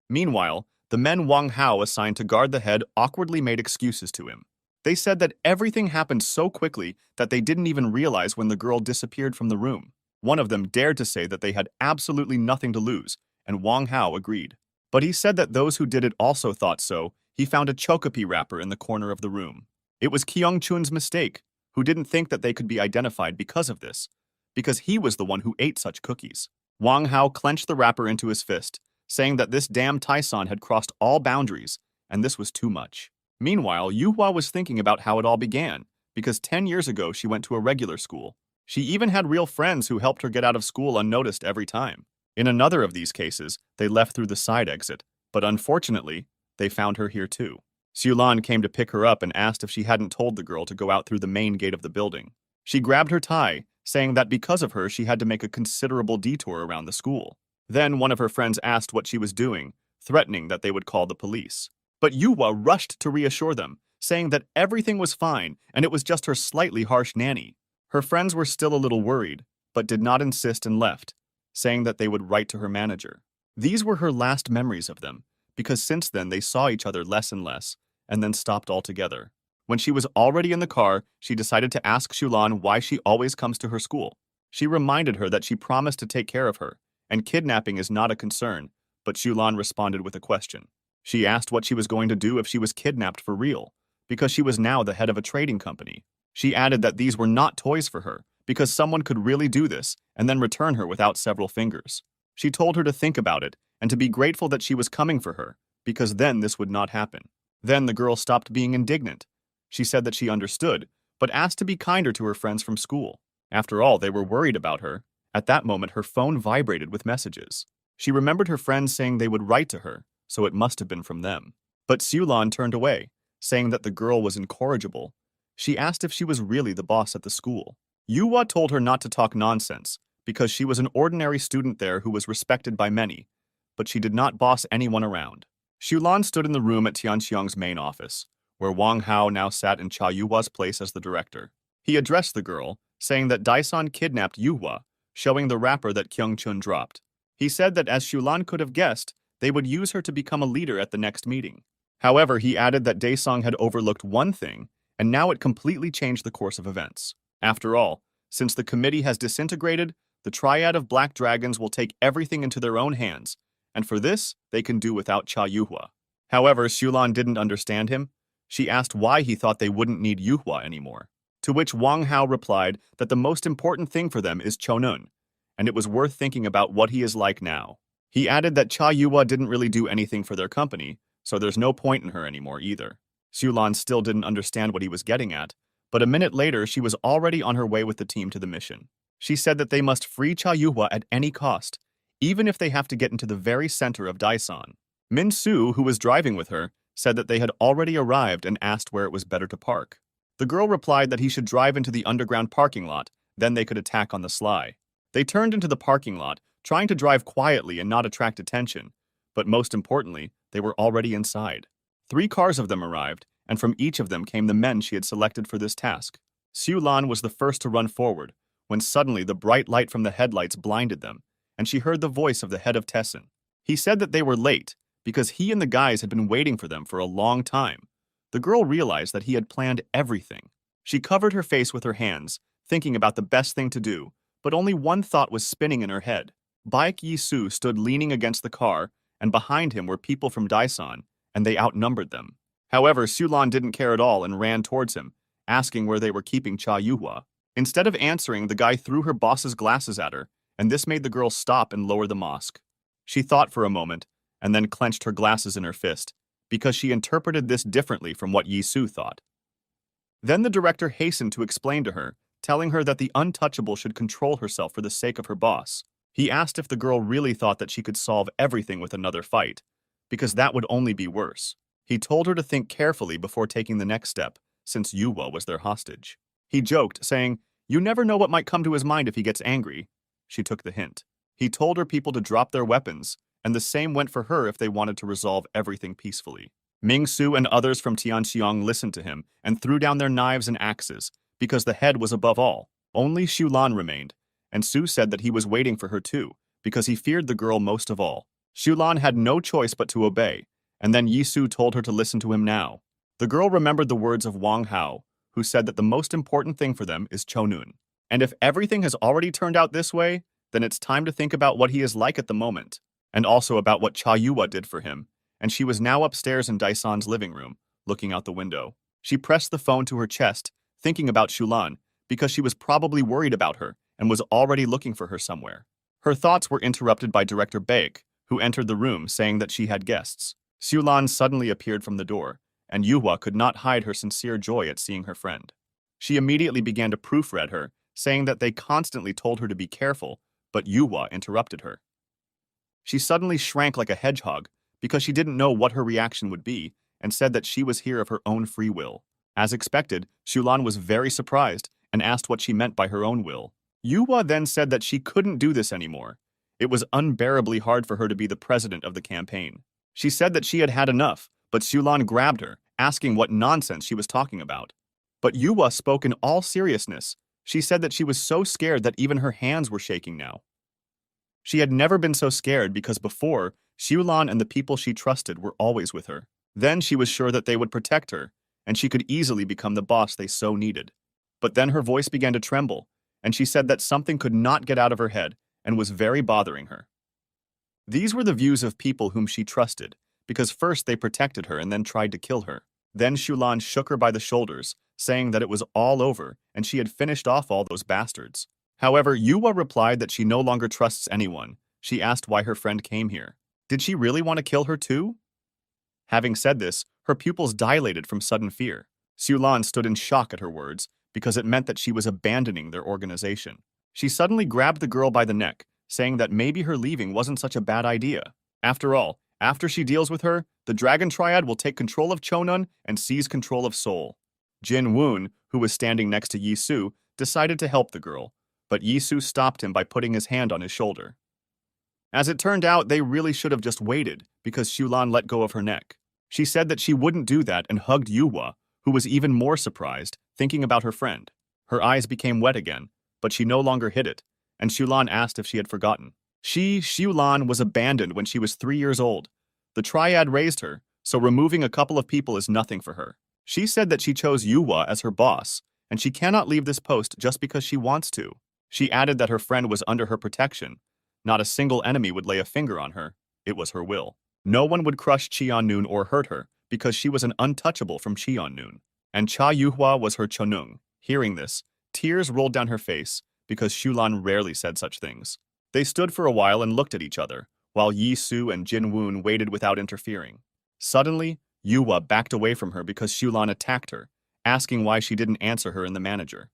Meanwhile, the men Wang Hao assigned to guard the head awkwardly made excuses to him. They said that everything happened so quickly that they didn't even realize when the girl disappeared from the room. One of them dared to say that they had absolutely nothing to lose, and Wang Hao agreed. But he said that those who did it also thought so. He found a chocopi wrapper in the corner of the room. It was Kyung-chun's mistake, who didn't think that they could be identified because of this, because he was the one who ate such cookies. Wang Hao clenched the wrapper into his fist, saying that this damn Taesan had crossed all boundaries, and this was too much. Meanwhile, Yuhua was thinking about how it all began, because 10 years ago she went to a regular school. She even had real friends who helped her get out of school unnoticed every time. In another of these cases, they left through the side exit, but unfortunately, they found her here too. Xiulan came to pick her up and asked if she hadn't told the girl to go out through the main gate of the building. She grabbed her tie, saying that because of her she had to make a considerable detour around the school. Then one of her friends asked what she was doing, threatening that they would call the police. But Yuhua rushed to reassure them, saying that everything was fine and it was just her slightly harsh nanny. Her friends were still a little worried, but did not insist and left, saying that they would write to her manager. These were her last memories of them, because since then they saw each other less and less, and then stopped altogether. When she was already in the car, she decided to ask Xiulan why she always comes to her school. She reminded her that she promised to take care of her, and kidnapping is not a concern, but Xiulan responded with a question. She asked what she was going to do if she was kidnapped for real, because she was now the head of a trading company. She added that these were not toys for her, because someone could really do this and then return her without several fingers. She told her to think about it and to be grateful that she was coming for her, because then this would not happen. Then the girl stopped being indignant. She said that she understood, but asked to be kinder to her friends from school. After all, they were worried about her. At that moment, her phone vibrated with messages. She remembered her friends saying they would write to her, so it must have been from them. But Xiulan turned away, saying that the girl was incorrigible. She asked if she was really the boss at the school. Yuhua told her not to talk nonsense, because she was an ordinary student there who was respected by many, but she did not boss anyone around. Xiulan stood in the room at Tianxiang's main office, where Wang Hao now sat in Cha Yuhua's place as the director. He addressed the girl, saying that Daesan kidnapped Yuhua, showing the wrapper that Kyung-chun dropped. He said that as Xiulan could have guessed, they would use her to become a leader at the next meeting. However, he added that Daesong had overlooked one thing, and now it completely changed the course of events. After all, since the committee has disintegrated, the triad of black dragons will take everything into their own hands, and for this, they can do without Cha Yuhua. However, Xiulan didn't understand him. She asked why he thought they wouldn't need Yuhua anymore, to which Wang Hao replied that the most important thing for them is Chonun, and it was worth thinking about what he is like now. He added that Cha Yuhua didn't really do anything for their company, so there's no point in her anymore either. Xiulan still didn't understand what he was getting at, but a minute later she was already on her way with the team to the mission. She said that they must free Cha Yuhua at any cost, even if they have to get into the very center of Daesan. Min Su, who was driving with her, said that they had already arrived and asked where it was better to park. The girl replied that he should drive into the underground parking lot, then they could attack on the sly. They turned into the parking lot, trying to drive quietly and not attract attention, but most importantly, they were already inside. 3 cars of them arrived, and from each of them came the men she had selected for this task. Xiulan was the first to run forward, when suddenly the bright light from the headlights blinded them, and she heard the voice of the head of Tessin. He said that they were late, because he and the guys had been waiting for them for a long time. The girl realized that he had planned everything. She covered her face with her hands, thinking about the best thing to do, but only one thought was spinning in her head. Baek Yi-soo stood leaning against the car, and behind him were people from Daesan, and they outnumbered them. However, Sulan didn't care at all and ran towards him, asking where they were keeping Cha Yuhua. Instead of answering, the guy threw her boss's glasses at her, and this made the girl stop and lower the mask. She thought for a moment, and then clenched her glasses in her fist, because she interpreted this differently from what Yi-soo thought. Then the director hastened to explain to her, telling her that the untouchable should control herself for the sake of her boss. He asked if the girl really thought that she could solve everything with another fight, because that would only be worse. He told her to think carefully before taking the next step, since Yuhua was their hostage. He joked, saying, "You never know what might come to his mind if he gets angry." She took the hint. He told her people to drop their weapons, and the same went for her if they wanted to resolve everything peacefully. Ming-su and others from Tianxiong listened to him and threw down their knives and axes, because the head was above all. Only Shulan remained, and Su said that he was waiting for her too, because he feared the girl most of all. Shulan had no choice but to obey, and then Yi-su told her to listen to him now. The girl remembered the words of Wang Hao, who said that the most important thing for them is Chonun. And if everything has already turned out this way, then it's time to think about what he is like at the moment, and also about what Cha Yuhua did for him. And she was now upstairs in Daisan's living room, looking out the window. She pressed the phone to her chest, thinking about Shulan, because she was probably worried about her and was already looking for her somewhere. Her thoughts were interrupted by Director Baek, who entered the room saying that she had guests. Shulan suddenly appeared from the door, and Yuhua could not hide her sincere joy at seeing her friend. She immediately began to proofread her, saying that they constantly told her to be careful, but Yuhua interrupted her. She suddenly shrank like a hedgehog, because she didn't know what her reaction would be, and said that she was here of her own free will. As expected, Shulan was very surprised and asked what she meant by her own will. Yuhua then said that she couldn't do this anymore. It was unbearably hard for her to be the president of the campaign. She said that she had had enough, but Shulan grabbed her, asking what nonsense she was talking about. But Yuhua spoke in all seriousness. She said that she was so scared that even her hands were shaking now. She had never been so scared because before, Shulan and the people she trusted were always with her. Then she was sure that they would protect her, and she could easily become the boss they so needed. But then her voice began to tremble, and she said that something could not get out of her head and was very bothering her. These were the views of people whom she trusted, because first they protected her and then tried to kill her. Then Shulan shook her by the shoulders, saying that it was all over and she had finished off all those bastards. However, Yuhua replied that she no longer trusts anyone. She asked why her friend came here. Did she really want to kill her too? Having said this, her pupils dilated from sudden fear. Shulan stood in shock at her words, because it meant that she was abandoning their organization. She suddenly grabbed the girl by the neck, saying that maybe her leaving wasn't such a bad idea. After all, after she deals with her, the Dragon Triad will take control of Chonun and seize control of Seoul. Jin Woon, who was standing next to Yi-soo, decided to help the girl, but Yi-soo stopped him by putting his hand on his shoulder. As it turned out, they really should have just waited, because Shulan let go of her neck. She said that she wouldn't do that and hugged Yuhua, who was even more surprised, thinking about her friend. Her eyes became wet again, but she no longer hid it, and Shulan asked if she had forgotten. Shulan, was abandoned when she was 3 years old. The Triad raised her, so removing a couple of people is nothing for her. She said that she chose Yuhua as her boss, and she cannot leave this post just because she wants to. She added that her friend was under her protection. Not a single enemy would lay a finger on her. It was her will. No one would crush Cheon-noon or hurt her, because she was an untouchable from Cheon-noon. And Cha Yuhua was her Chonung. Hearing this, tears rolled down her face, because Shulan rarely said such things. They stood for a while and looked at each other, while Yi-soo and Jin Woon waited without interfering. Suddenly, Yuhua backed away from her because Shulan attacked her, asking why she didn't answer her in the manager.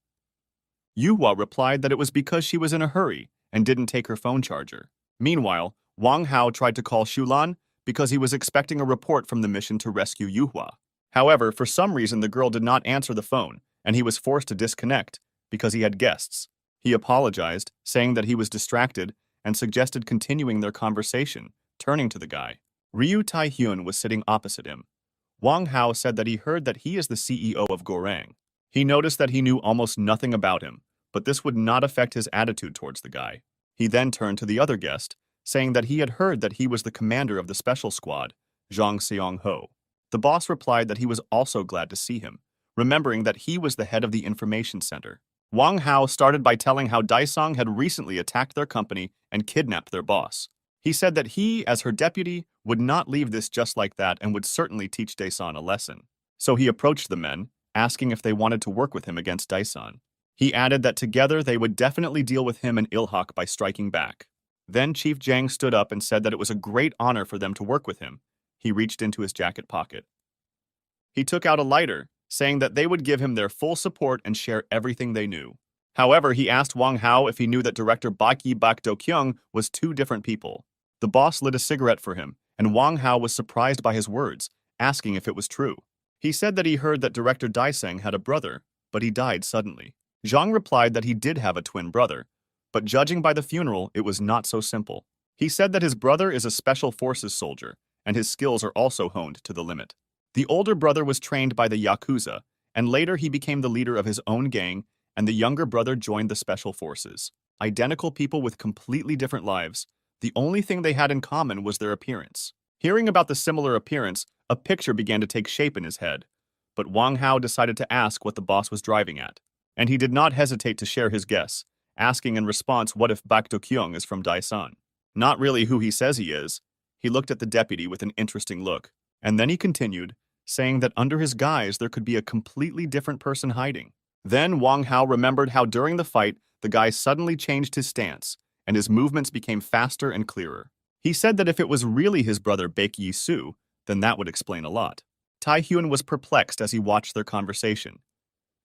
Yuhua replied that it was because she was in a hurry and didn't take her phone charger. Meanwhile, Wang Hao tried to call Shulan because he was expecting a report from the mission to rescue Yuhua. However, for some reason the girl did not answer the phone, and he was forced to disconnect because he had guests. He apologized, saying that he was distracted, and suggested continuing their conversation, turning to the guy. Ryu Tai-hyun was sitting opposite him. Wang Hao said that he heard that he is the CEO of Gorang. He noticed that he knew almost nothing about him, but this would not affect his attitude towards the guy. He then turned to the other guest, saying that he had heard that he was the commander of the special squad, Zhang Seong-ho. The boss replied that he was also glad to see him, remembering that he was the head of the information center. Wang Hao started by telling how Daisong had recently attacked their company and kidnapped their boss. He said that he, as her deputy, would not leave this just like that and would certainly teach Daesan a lesson. So he approached the men, asking if they wanted to work with him against Daesan. He added that together they would definitely deal with him and Ilhak by striking back. Then Chief Jang stood up and said that it was a great honor for them to work with him. He reached into his jacket pocket. He took out a lighter, saying that they would give him their full support and share everything they knew. However, he asked Wang Hao if he knew that director Bak Yi Bak Do Kyung was two different people. The boss lit a cigarette for him, and Wang Hao was surprised by his words, asking if it was true. He said that he heard that director Daiseng had a brother, but he died suddenly. Zhang replied that he did have a twin brother, but judging by the funeral, it was not so simple. He said that his brother is a special forces soldier, and his skills are also honed to the limit. The older brother was trained by the Yakuza, and later he became the leader of his own gang, and the younger brother joined the special forces. Identical people with completely different lives. The only thing they had in common was their appearance. Hearing about the similar appearance, a picture began to take shape in his head. But Wang Hao decided to ask what the boss was driving at. And he did not hesitate to share his guess, asking in response what if Bak Do-kyung is from Daesan. Not really who he says he is. He looked at the deputy with an interesting look. And then he continued, saying that under his guise there could be a completely different person hiding. Then Wang Hao remembered how during the fight, the guy suddenly changed his stance, and his movements became faster and clearer. He said that if it was really his brother Baek Yi-soo, then that would explain a lot. Tai-hyun was perplexed as he watched their conversation.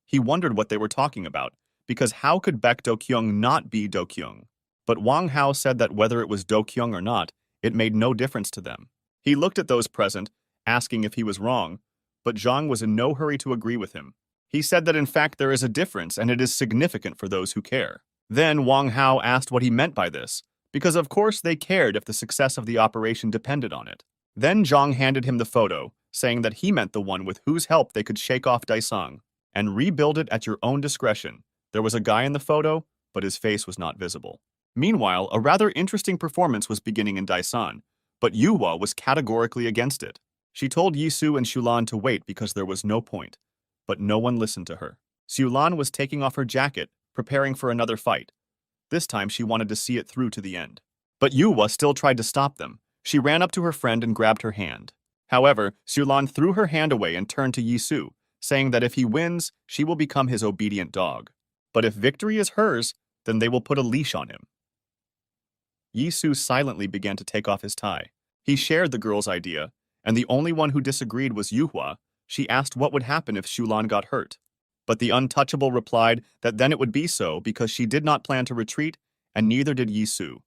He wondered what they were talking about, because how could Baek Do-kyung not be Do-kyung? But Wang Hao said that whether it was Do-kyung or not, it made no difference to them. He looked at those present, asking if he was wrong, but Zhang was in no hurry to agree with him. He said that in fact there is a difference and it is significant for those who care. Then Wang Hao asked what he meant by this, because of course they cared if the success of the operation depended on it. Then Zhang handed him the photo, saying that he meant the one with whose help they could shake off Daisang and rebuild it at your own discretion. There was a guy in the photo, but his face was not visible. Meanwhile, a rather interesting performance was beginning in Daesan, but Yuhua was categorically against it. She told Yisu and Shulan to wait because there was no point, but no one listened to her. Shulan was taking off her jacket, preparing for another fight. This time she wanted to see it through to the end. But Yuhua still tried to stop them. She ran up to her friend and grabbed her hand. However, Shulan threw her hand away and turned to Yisu, saying that if he wins, she will become his obedient dog. But if victory is hers, then they will put a leash on him. Yisu silently began to take off his tie. He shared the girl's idea, and the only one who disagreed was Yuhua. She asked what would happen if Shulan got hurt. But the untouchable replied that then it would be so because she did not plan to retreat, and neither did Yisu.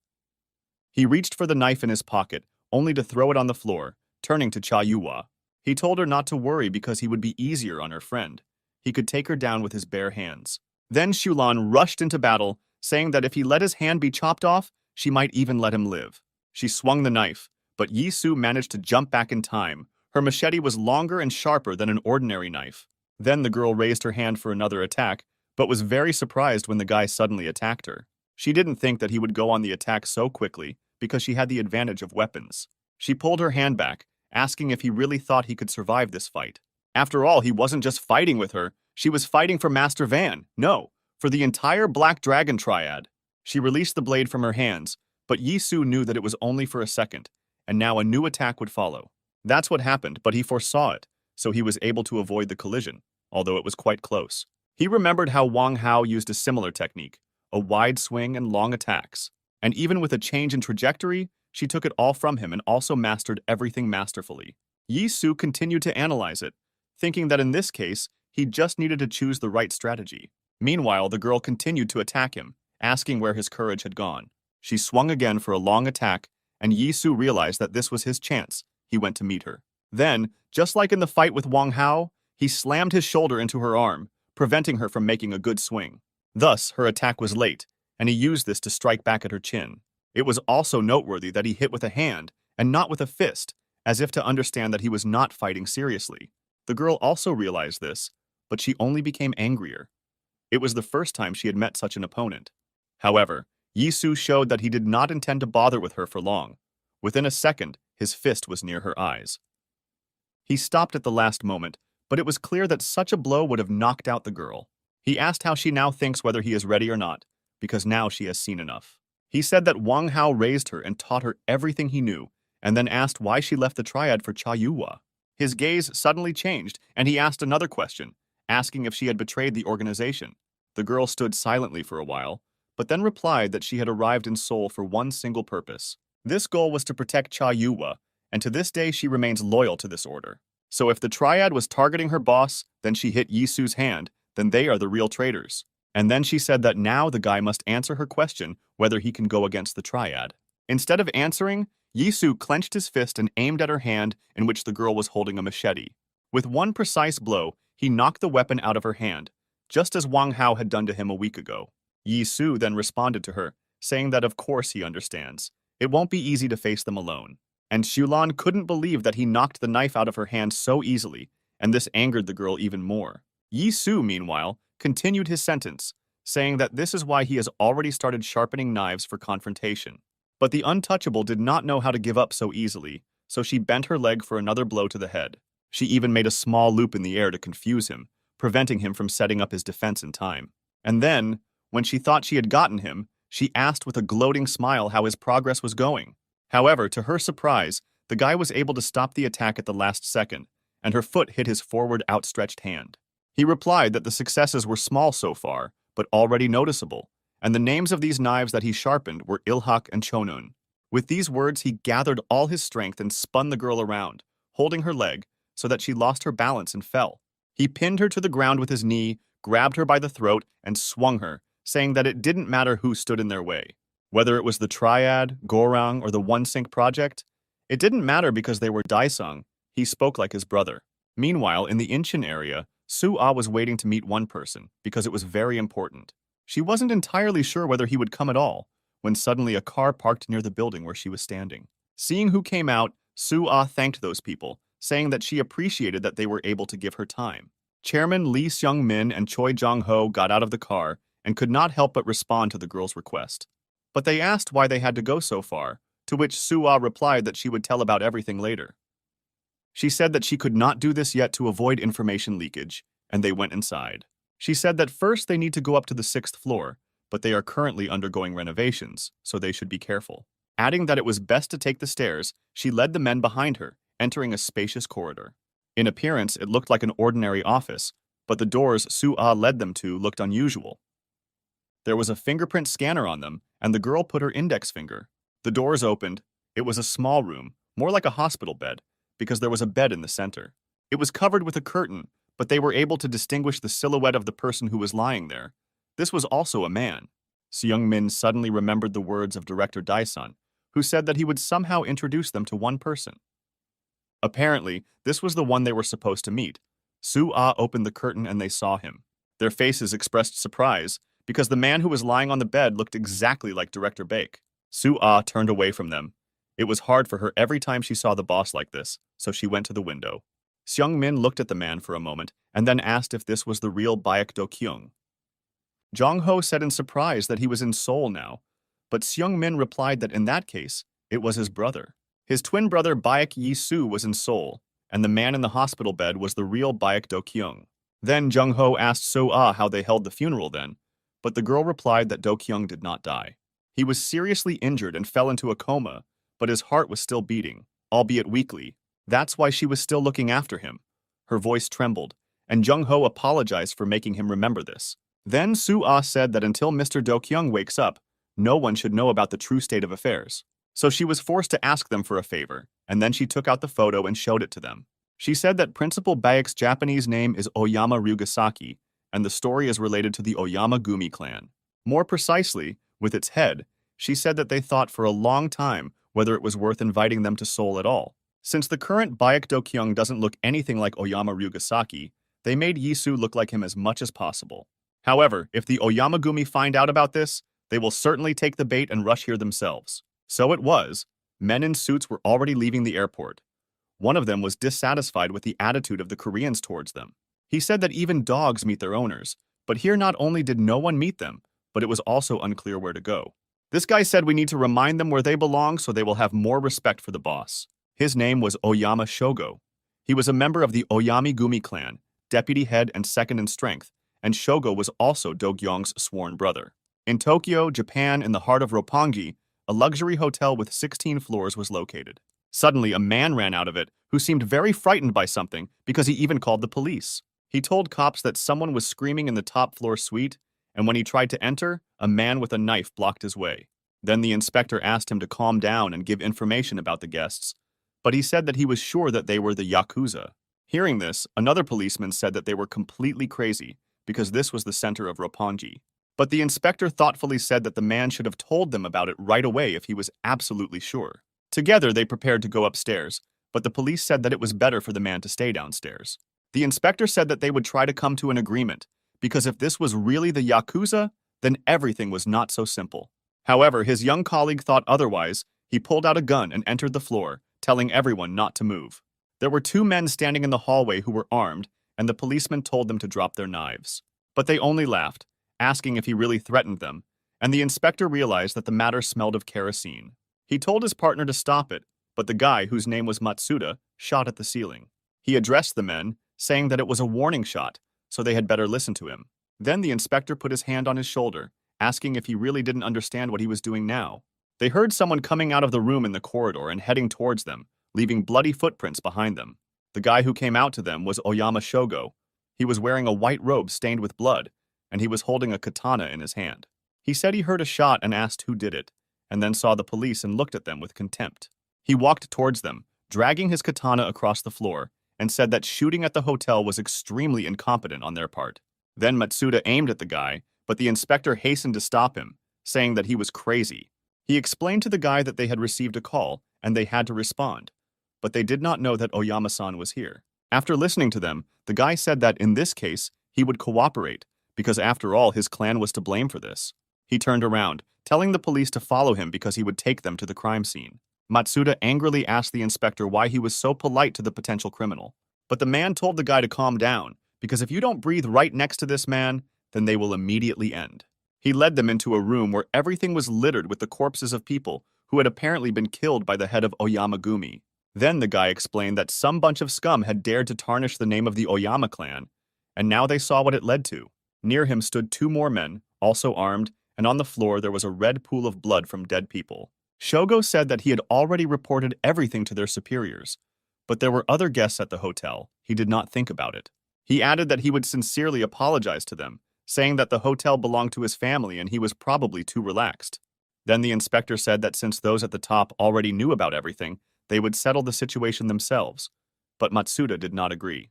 He reached for the knife in his pocket, only to throw it on the floor, turning to Cha Yuhua. He told her not to worry because he would be easier on her friend. He could take her down with his bare hands. Then Shulan rushed into battle, saying that if he let his hand be chopped off, she might even let him live. She swung the knife, but Yisu managed to jump back in time. Her machete was longer and sharper than an ordinary knife. Then the girl raised her hand for another attack, but was very surprised when the guy suddenly attacked her. She didn't think that he would go on the attack so quickly because she had the advantage of weapons. She pulled her hand back, asking if he really thought he could survive this fight. After all, he wasn't just fighting with her, she was fighting for Master Van. No, for the entire Black Dragon Triad. She released the blade from her hands, but Yisu knew that it was only for a second, and now a new attack would follow. That's what happened, but he foresaw it, so he was able to avoid the collision, although it was quite close. He remembered how Wang Hao used a similar technique, a wide swing and long attacks. And even with a change in trajectory, she took it all from him and also mastered everything masterfully. Yisu continued to analyze it, thinking that in this case, he just needed to choose the right strategy. Meanwhile, the girl continued to attack him, asking where his courage had gone. She swung again for a long attack, and Yisu realized that this was his chance. He went to meet her. Then, just like in the fight with Wang Hao, he slammed his shoulder into her arm, preventing her from making a good swing. Thus, her attack was late, and he used this to strike back at her chin. It was also noteworthy that he hit with a hand, and not with a fist, as if to understand that he was not fighting seriously. The girl also realized this, but she only became angrier. It was the first time she had met such an opponent. However, Yisu showed that he did not intend to bother with her for long. Within a second, his fist was near her eyes. He stopped at the last moment, but it was clear that such a blow would have knocked out the girl. He asked how she now thinks whether he is ready or not, because now she has seen enough. He said that Wang Hao raised her and taught her everything he knew, and then asked why she left the triad for Cha Yuhua. His gaze suddenly changed, and he asked another question, asking if she had betrayed the organization. The girl stood silently for a while, but then replied that she had arrived in Seoul for one single purpose. This goal was to protect Cha Yuhua, and to this day she remains loyal to this order. So if the triad was targeting her boss, then she hit Yisu's hand, then they are the real traitors. And then she said that now the guy must answer her question whether he can go against the triad. Instead of answering, Yisu clenched his fist and aimed at her hand in which the girl was holding a machete. With one precise blow, he knocked the weapon out of her hand, just as Wang Hao had done to him a week ago. Yisu then responded to her, saying that of course he understands. It won't be easy to face them alone. And Shulan couldn't believe that he knocked the knife out of her hand so easily, and this angered the girl even more. Yisu, meanwhile, continued his sentence, saying that this is why he has already started sharpening knives for confrontation. But the untouchable did not know how to give up so easily, so she bent her leg for another blow to the head. She even made a small loop in the air to confuse him, preventing him from setting up his defense in time. And then, when she thought she had gotten him, she asked with a gloating smile how his progress was going. However, to her surprise, the guy was able to stop the attack at the last second, and her foot hit his forward outstretched hand. He replied that the successes were small so far, but already noticeable, and the names of these knives that he sharpened were Ilhak and Chonun. With these words, he gathered all his strength and spun the girl around, holding her leg, so that she lost her balance and fell. He pinned her to the ground with his knee, grabbed her by the throat, and swung her, saying that it didn't matter who stood in their way. Whether it was the Triad, Gorang, or the One Sync project, it didn't matter because they were Daisung. He spoke like his brother. Meanwhile, in the Incheon area, Su-ah was waiting to meet one person because it was very important. She wasn't entirely sure whether he would come at all, when suddenly a car parked near the building where she was standing. Seeing who came out, Su-ah thanked those people, saying that she appreciated that they were able to give her time. Chairman Lee Seung-min and Choi Jong-ho got out of the car and could not help but respond to the girl's request. But they asked why they had to go so far, to which Su-ah replied that she would tell about everything later. She said that she could not do this yet to avoid information leakage, and they went inside. She said that first they need to go up to the 6th floor, but they are currently undergoing renovations, so they should be careful. Adding that it was best to take the stairs, she led the men behind her, entering a spacious corridor. In appearance, it looked like an ordinary office, but the doors Su-ah led them to looked unusual. There was a fingerprint scanner on them, and the girl put her index finger. The doors opened. It was a small room, more like a hospital bed, because there was a bed in the center. It was covered with a curtain, but they were able to distinguish the silhouette of the person who was lying there. This was also a man. Seung-min suddenly remembered the words of director Dae-sun, who said that he would somehow introduce them to one person. Apparently, this was the one they were supposed to meet. Su-ah opened the curtain and they saw him. Their faces expressed surprise, because the man who was lying on the bed looked exactly like Director Baek. Su-ah turned away from them. It was hard for her every time she saw the boss like this, so she went to the window. Seung-min looked at the man for a moment and then asked if this was the real Baek Do-kyung. Jong-ho said in surprise that he was in Seoul now, but Seung-min replied that in that case, it was his brother. His twin brother Baek Yi-soo was in Seoul, and the man in the hospital bed was the real Baek Do-kyung. Then Jung-ho asked So-ah how they held the funeral then, but the girl replied that Do-kyung did not die. He was seriously injured and fell into a coma, but his heart was still beating, albeit weakly. That's why she was still looking after him. Her voice trembled, and Jung-ho apologized for making him remember this. Then Su-ah said that until Mr. Do-kyung wakes up, no one should know about the true state of affairs. So she was forced to ask them for a favor, and then she took out the photo and showed it to them. She said that Principal Baek's Japanese name is Oyama Ryugasaki, and the story is related to the Oyama Gumi clan. More precisely, with its head, she said that they thought for a long time whether it was worth inviting them to Seoul at all. Since the current Baek Do-kyung doesn't look anything like Oyama Ryugasaki, they made Yisu look like him as much as possible. However, if the Oyama Gumi find out about this, they will certainly take the bait and rush here themselves. So it was. Men in suits were already leaving the airport. One of them was dissatisfied with the attitude of the Koreans towards them. He said that even dogs meet their owners, but here not only did no one meet them, but it was also unclear where to go. This guy said we need to remind them where they belong so they will have more respect for the boss. His name was Oyama Shogo. He was a member of the Oyami Gumi clan, deputy head and second in strength, and Shogo was also Do-kyung's sworn brother. In Tokyo, Japan, in the heart of Roppongi, a luxury hotel with 16 floors was located. Suddenly, a man ran out of it who seemed very frightened by something because he even called the police. He told cops that someone was screaming in the top floor suite, and when he tried to enter, a man with a knife blocked his way. Then the inspector asked him to calm down and give information about the guests, but he said that he was sure that they were the Yakuza. Hearing this, another policeman said that they were completely crazy because this was the center of Roppongi. But the inspector thoughtfully said that the man should have told them about it right away if he was absolutely sure. Together, they prepared to go upstairs, but the police said that it was better for the man to stay downstairs. The inspector said that they would try to come to an agreement, because if this was really the Yakuza, then everything was not so simple. However, his young colleague thought otherwise. He pulled out a gun and entered the floor, telling everyone not to move. There were two men standing in the hallway who were armed, and the policeman told them to drop their knives. But they only laughed, asking if he really threatened them, and the inspector realized that the matter smelled of kerosene. He told his partner to stop it, but the guy, whose name was Matsuda, shot at the ceiling. He addressed the men, saying that it was a warning shot, so they had better listen to him. Then the inspector put his hand on his shoulder, asking if he really didn't understand what he was doing now. They heard someone coming out of the room in the corridor and heading towards them, leaving bloody footprints behind them. The guy who came out to them was Oyama Shogo. He was wearing a white robe stained with blood, and he was holding a katana in his hand. He said he heard a shot and asked who did it, and then saw the police and looked at them with contempt. He walked towards them, dragging his katana across the floor, and said that shooting at the hotel was extremely incompetent on their part. Then Matsuda aimed at the guy, but the inspector hastened to stop him, saying that he was crazy. He explained to the guy that they had received a call, and they had to respond, but they did not know that Oyama-san was here. After listening to them, the guy said that in this case, he would cooperate, because after all, his clan was to blame for this. He turned around, telling the police to follow him because he would take them to the crime scene. Matsuda angrily asked the inspector why he was so polite to the potential criminal. But the man told the guy to calm down, because if you don't breathe right next to this man, then they will immediately end. He led them into a room where everything was littered with the corpses of people who had apparently been killed by the head of Oyama-gumi. Then the guy explained that some bunch of scum had dared to tarnish the name of the Oyama clan, and now they saw what it led to. Near him stood two more men, also armed, and on the floor there was a red pool of blood from dead people. Shogo said that he had already reported everything to their superiors, but there were other guests at the hotel. He did not think about it. He added that he would sincerely apologize to them, saying that the hotel belonged to his family and he was probably too relaxed. Then the inspector said that since those at the top already knew about everything, they would settle the situation themselves, but Matsuda did not agree.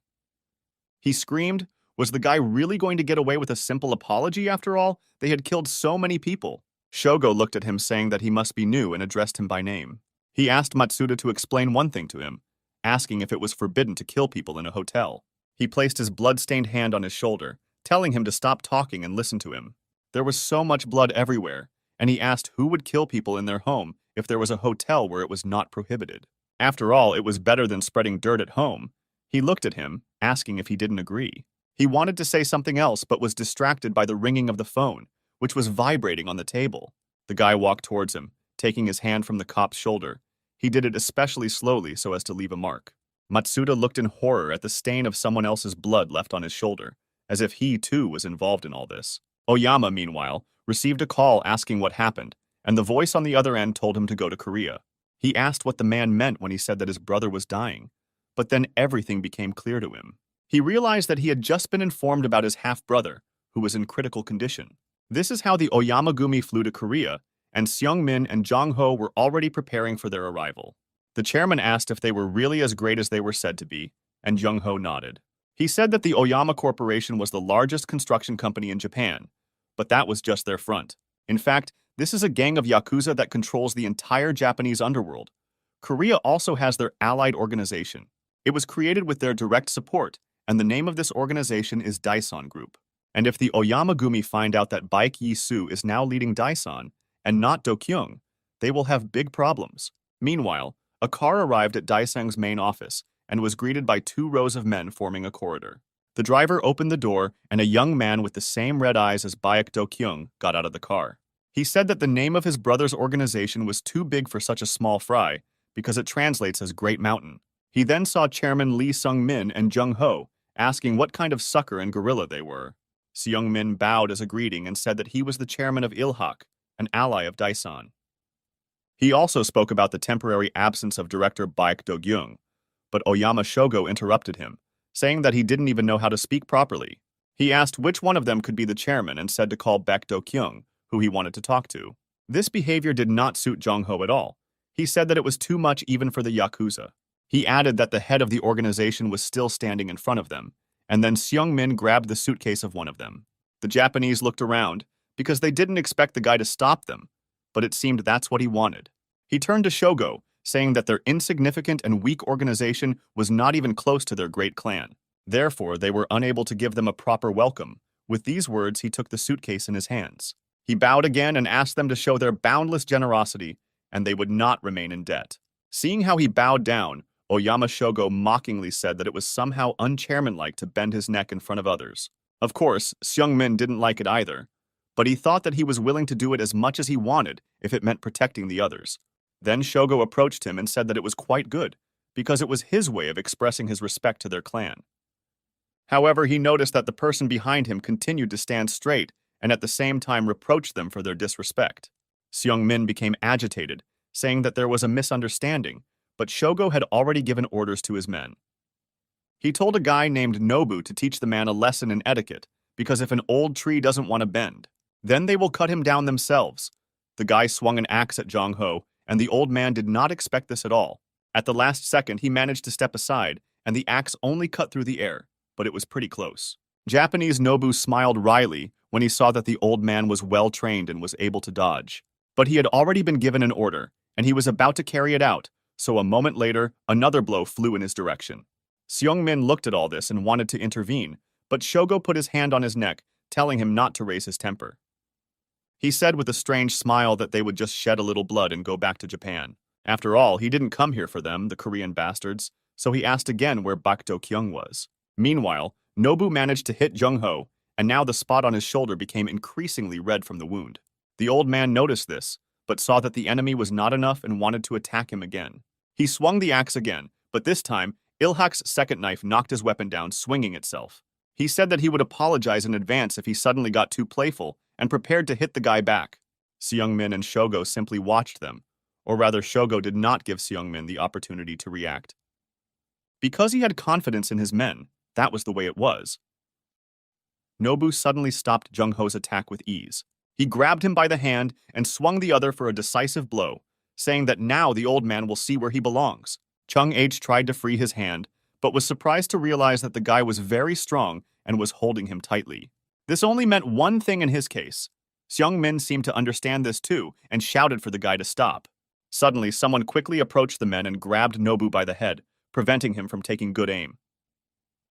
He screamed, was the guy really going to get away with a simple apology after all? They had killed so many people. Shogo looked at him saying that he must be new and addressed him by name. He asked Matsuda to explain one thing to him, asking if it was forbidden to kill people in a hotel. He placed his blood-stained hand on his shoulder, telling him to stop talking and listen to him. There was so much blood everywhere, and he asked who would kill people in their home if there was a hotel where it was not prohibited. After all, it was better than spreading dirt at home. He looked at him, asking if he didn't agree. He wanted to say something else but was distracted by the ringing of the phone, which was vibrating on the table. The guy walked towards him, taking his hand from the cop's shoulder. He did it especially slowly so as to leave a mark. Matsuda looked in horror at the stain of someone else's blood left on his shoulder, as if he too was involved in all this. Oyama, meanwhile, received a call asking what happened, and the voice on the other end told him to go to Korea. He asked what the man meant when he said that his brother was dying, but then everything became clear to him. He realized that he had just been informed about his half-brother, who was in critical condition. This is how the Oyama-gumi flew to Korea, and Seung-min and Jong-ho were already preparing for their arrival. The chairman asked if they were really as great as they were said to be, and Jong-ho nodded. He said that the Oyama Corporation was the largest construction company in Japan, but that was just their front. In fact, this is a gang of Yakuza that controls the entire Japanese underworld. Korea also has their allied organization. It was created with their direct support, and the name of this organization is Daison Group. And if the Oyama-gumi find out that Baek Yi-soo is now leading Daison, and not Do-kyung, they will have big problems. Meanwhile, a car arrived at Daisong's main office and was greeted by 2 rows of men forming a corridor. The driver opened the door, and a young man with the same red eyes as Baek Do-kyung got out of the car. He said that the name of his brother's organization was too big for such a small fry because it translates as Great Mountain. He then saw Chairman Lee Seung-min and Jung-ho, asking what kind of sucker and gorilla they were. Seung-min bowed as a greeting and said that he was the chairman of Ilhak, an ally of Daesan. He also spoke about the temporary absence of director Baek Do-gyung, but Oyama Shogo interrupted him, saying that he didn't even know how to speak properly. He asked which one of them could be the chairman and said to call Baek Do-kyung, who he wanted to talk to. This behavior did not suit Jong-ho at all. He said that it was too much even for the Yakuza. He added that the head of the organization was still standing in front of them, and then Seung-min grabbed the suitcase of one of them. The Japanese looked around, because they didn't expect the guy to stop them, but it seemed that's what he wanted. He turned to Shogo, saying that their insignificant and weak organization was not even close to their great clan. Therefore, they were unable to give them a proper welcome. With these words, he took the suitcase in his hands. He bowed again and asked them to show their boundless generosity, and they would not remain in debt. Seeing how he bowed down, Oyama Shogo mockingly said that it was somehow unchairmanlike to bend his neck in front of others. Of course, Seung-min didn't like it either, but he thought that he was willing to do it as much as he wanted if it meant protecting the others. Then Shogo approached him and said that it was quite good, because it was his way of expressing his respect to their clan. However, he noticed that the person behind him continued to stand straight and at the same time reproached them for their disrespect. Seung-min became agitated, saying that there was a misunderstanding, but Shogo had already given orders to his men. He told a guy named Nobu to teach the man a lesson in etiquette, because if an old tree doesn't want to bend, then they will cut him down themselves. The guy swung an axe at Jong-ho, and the old man did not expect this at all. At the last second, he managed to step aside, and the axe only cut through the air, but it was pretty close. Japanese Nobu smiled wryly when he saw that the old man was well-trained and was able to dodge. But he had already been given an order, and he was about to carry it out, so a moment later, another blow flew in his direction. Seung-min looked at all this and wanted to intervene, but Shogo put his hand on his neck, telling him not to raise his temper. He said with a strange smile that they would just shed a little blood and go back to Japan. After all, he didn't come here for them, the Korean bastards, so he asked again where Baek Do-kyung was. Meanwhile, Nobu managed to hit Jong-ho, and now the spot on his shoulder became increasingly red from the wound. The old man noticed this, but saw that the enemy was not enough and wanted to attack him again. He swung the axe again, but this time, Ilhak's second knife knocked his weapon down, swinging itself. He said that he would apologize in advance if he suddenly got too playful, and prepared to hit the guy back. Seung-min and Shogo simply watched them, or rather Shogo did not give Seung-min the opportunity to react. Because he had confidence in his men, that was the way it was. Nobu suddenly stopped Jong-ho's attack with ease. He grabbed him by the hand and swung the other for a decisive blow, saying that now the old man will see where he belongs. Chung-H tried to free his hand, but was surprised to realize that the guy was very strong and was holding him tightly. This only meant one thing in his case. Seung-min seemed to understand this too and shouted for the guy to stop. Suddenly, someone quickly approached the men and grabbed Nobu by the head, preventing him from taking good aim.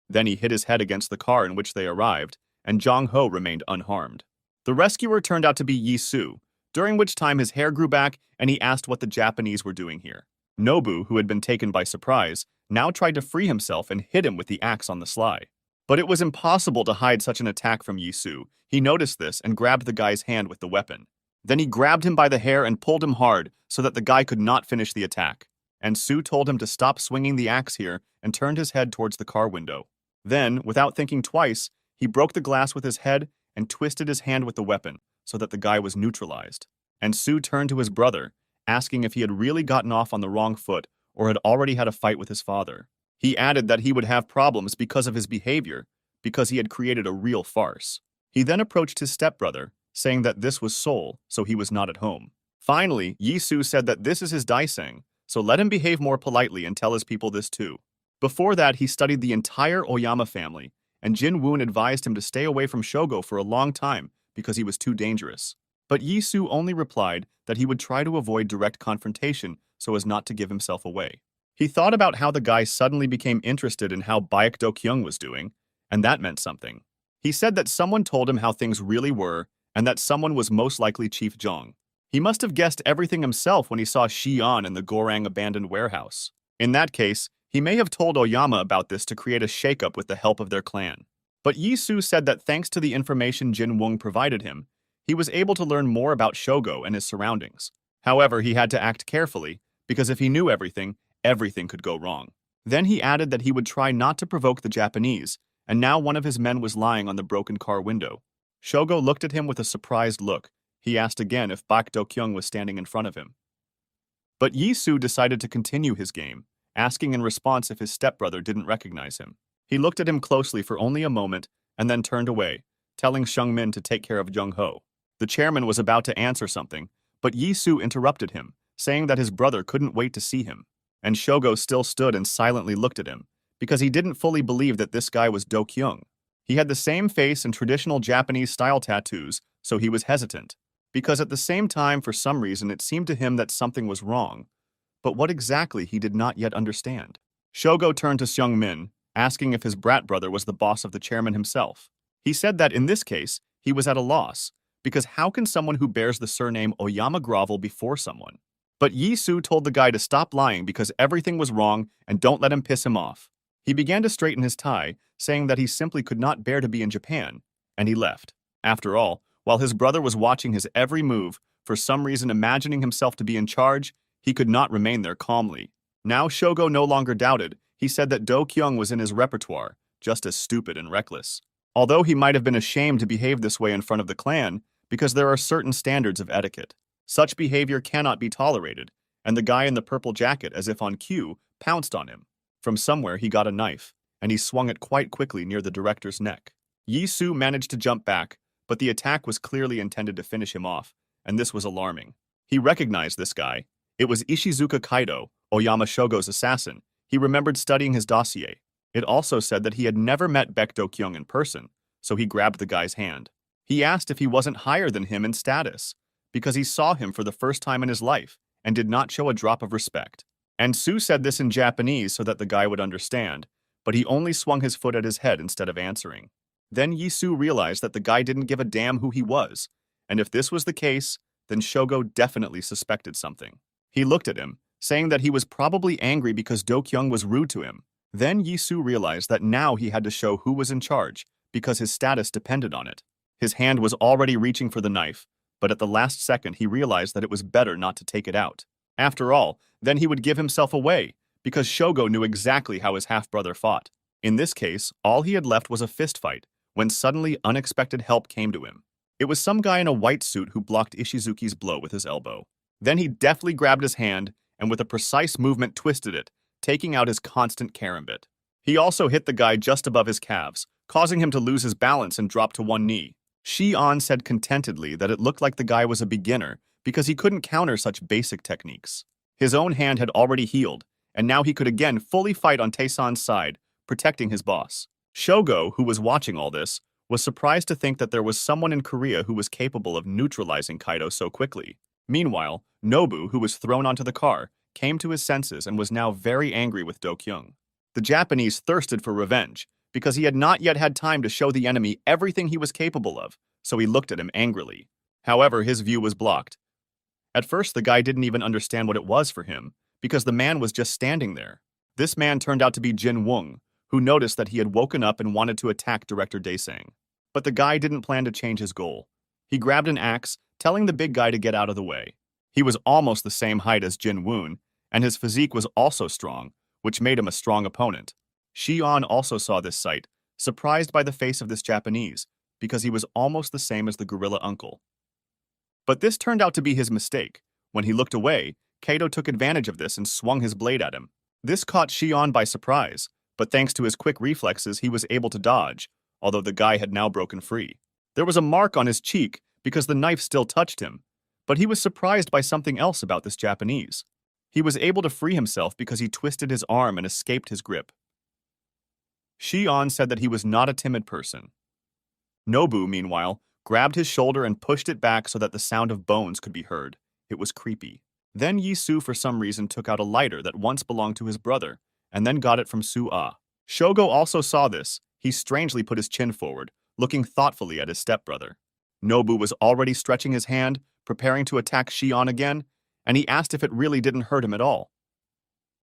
Then he hit his head against the car in which they arrived, and Jong-ho remained unharmed. The rescuer turned out to be Yi-soo, during which time his hair grew back and he asked what the Japanese were doing here. Nobu, who had been taken by surprise, now tried to free himself and hit him with the axe on the sly. But it was impossible to hide such an attack from Yi-soo. He noticed this and grabbed the guy's hand with the weapon. Then he grabbed him by the hair and pulled him hard so that the guy could not finish the attack. And Soo told him to stop swinging the axe here and turned his head towards the car window. Then, without thinking twice, he broke the glass with his head and twisted his hand with the weapon so that the guy was neutralized. And Soo turned to his brother, asking if he had really gotten off on the wrong foot or had already had a fight with his father. He added that he would have problems because of his behavior, because he had created a real farce. He then approached his stepbrother, saying that this was Seoul, so he was not at home. Finally, Yi-soo said that this is his daiseng, so let him behave more politely and tell his people this too. Before that, he studied the entire Oyama family, and Jin Woon advised him to stay away from Shogo for a long time because he was too dangerous. But Yi-soo only replied that he would try to avoid direct confrontation so as not to give himself away. He thought about how the guy suddenly became interested in how Baek Do-kyung was doing, and that meant something. He said that someone told him how things really were, and that someone was most likely Chief Jong. He must have guessed everything himself when he saw Xi'an in the Gorang abandoned warehouse. In that case, he may have told Oyama about this to create a shakeup with the help of their clan. But Yi-soo said that thanks to the information Jin Woong provided him, he was able to learn more about Shogo and his surroundings. However, he had to act carefully, because if he knew everything, everything could go wrong. Then he added that he would try not to provoke the Japanese, and now one of his men was lying on the broken car window. Shogo looked at him with a surprised look. He asked again if Bak Do-kyung was standing in front of him. But Yi-soo decided to continue his game, asking in response if his stepbrother didn't recognize him. He looked at him closely for only a moment and then turned away, telling Seung-min to take care of Jung-ho. The chairman was about to answer something, but Yi-soo interrupted him, saying that his brother couldn't wait to see him. And Shogo still stood and silently looked at him, because he didn't fully believe that this guy was Do-kyung. He had the same face and traditional Japanese-style tattoos, so he was hesitant. Because at the same time, for some reason, it seemed to him that something was wrong. But what exactly he did not yet understand. Shogo turned to Seung-min, asking if his brat brother was the boss of the chairman himself. He said that in this case, he was at a loss, because how can someone who bears the surname Oyama grovel before someone? But Yi-soo told the guy to stop lying because everything was wrong and don't let him piss him off. He began to straighten his tie, saying that he simply could not bear to be in Japan, and he left. After all, while his brother was watching his every move, for some reason imagining himself to be in charge, he could not remain there calmly. Now Shogo no longer doubted. He said that Do-kyung was in his repertoire, just as stupid and reckless. Although he might have been ashamed to behave this way in front of the clan, because there are certain standards of etiquette. Such behavior cannot be tolerated, and the guy in the purple jacket, as if on cue, pounced on him. From somewhere he got a knife, and he swung it quite quickly near the director's neck. Yi-soo managed to jump back, but the attack was clearly intended to finish him off, and this was alarming. He recognized this guy. It was Ishizuka Kaido, Oyama Shogo's assassin. He remembered studying his dossier. It also said that he had never met Baek Do-kyung in person, so he grabbed the guy's hand. He asked if he wasn't higher than him in status, because he saw him for the first time in his life and did not show a drop of respect. And Sue said this in Japanese so that the guy would understand, but he only swung his foot at his head instead of answering. Then Yi-soo realized that the guy didn't give a damn who he was, and if this was the case, then Shogo definitely suspected something. He looked at him, saying that he was probably angry because Do-kyung was rude to him. Then Yi-soo realized that now he had to show who was in charge, because his status depended on it. His hand was already reaching for the knife, but at the last second he realized that it was better not to take it out. After all, then he would give himself away, because Shogo knew exactly how his half-brother fought. In this case, all he had left was a fistfight, when suddenly unexpected help came to him. It was some guy in a white suit who blocked Ishizuki's blow with his elbow. Then he deftly grabbed his hand, and with a precise movement twisted it, taking out his constant karambit. He also hit the guy just above his calves, causing him to lose his balance and drop to one knee. Shi-on said contentedly that it looked like the guy was a beginner because he couldn't counter such basic techniques. His own hand had already healed, and now he could again fully fight on Taeson's side, protecting his boss. Shogo, who was watching all this, was surprised to think that there was someone in Korea who was capable of neutralizing Kaido so quickly. Meanwhile, Nobu, who was thrown onto the car, came to his senses and was now very angry with Do-kyung. The Japanese thirsted for revenge, because he had not yet had time to show the enemy everything he was capable of, so he looked at him angrily. However, his view was blocked. At first, the guy didn't even understand what it was for him, because the man was just standing there. This man turned out to be Jin Woong, who noticed that he had woken up and wanted to attack Director Daesang. But the guy didn't plan to change his goal. He grabbed an axe, telling the big guy to get out of the way. He was almost the same height as Jin Woon, and his physique was also strong, which made him a strong opponent. Shi-on also saw this sight, surprised by the face of this Japanese, because he was almost the same as the gorilla uncle. But this turned out to be his mistake. When he looked away, Kaido took advantage of this and swung his blade at him. This caught Shi-on by surprise, but thanks to his quick reflexes he was able to dodge, although the guy had now broken free. There was a mark on his cheek because the knife still touched him, but he was surprised by something else about this Japanese. He was able to free himself because he twisted his arm and escaped his grip. Shi-on said that he was not a timid person. Nobu, meanwhile, grabbed his shoulder and pushed it back so that the sound of bones could be heard. It was creepy. Then Yi-soo for some reason took out a lighter that once belonged to his brother, and then got it from Su-ah. Shogo also saw this. He strangely put his chin forward, looking thoughtfully at his stepbrother. Nobu was already stretching his hand, preparing to attack Shi-on again, and he asked if it really didn't hurt him at all.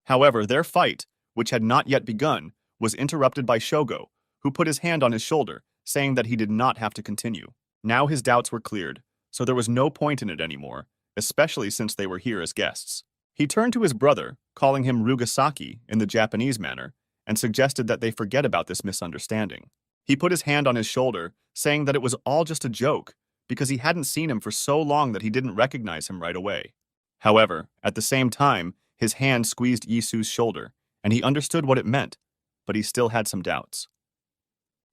However, their fight, which had not yet begun, was interrupted by Shogo, who put his hand on his shoulder, saying that he did not have to continue. Now his doubts were cleared, so there was no point in it anymore, especially since they were here as guests. He turned to his brother, calling him Rugasaki in the Japanese manner, and suggested that they forget about this misunderstanding. He put his hand on his shoulder, saying that it was all just a joke, because he hadn't seen him for so long that he didn't recognize him right away. However, at the same time, his hand squeezed Yisu's shoulder, and he understood what it meant, but he still had some doubts.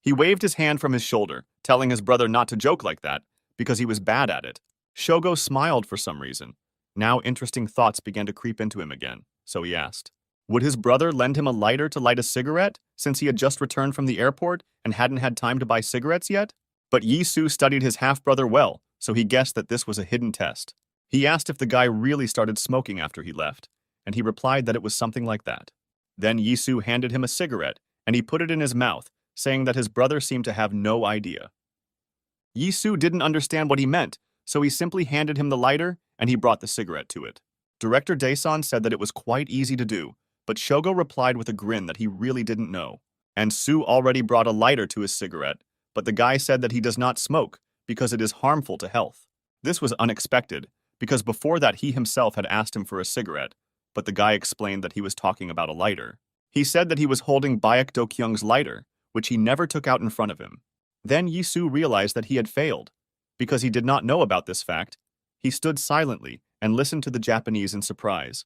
He waved his hand from his shoulder, telling his brother not to joke like that, because he was bad at it. Shogo smiled for some reason. Now interesting thoughts began to creep into him again, so he asked, would his brother lend him a lighter to light a cigarette, since he had just returned from the airport and hadn't had time to buy cigarettes yet? But Yisu studied his half-brother well, so he guessed that this was a hidden test. He asked if the guy really started smoking after he left, and he replied that it was something like that. Then Yisu handed him a cigarette, and he put it in his mouth, saying that his brother seemed to have no idea. Yisu didn't understand what he meant, so he simply handed him the lighter, and he brought the cigarette to it. Director Daesan said that it was quite easy to do, but Shogo replied with a grin that he really didn't know. And Su already brought a lighter to his cigarette, but the guy said that he does not smoke because it is harmful to health. This was unexpected, because before that he himself had asked him for a cigarette, but the guy explained that he was talking about a lighter. He said that he was holding Baek Do-kyung's lighter, which he never took out in front of him. Then Yisu realized that he had failed. Because he did not know about this fact, he stood silently and listened to the Japanese in surprise.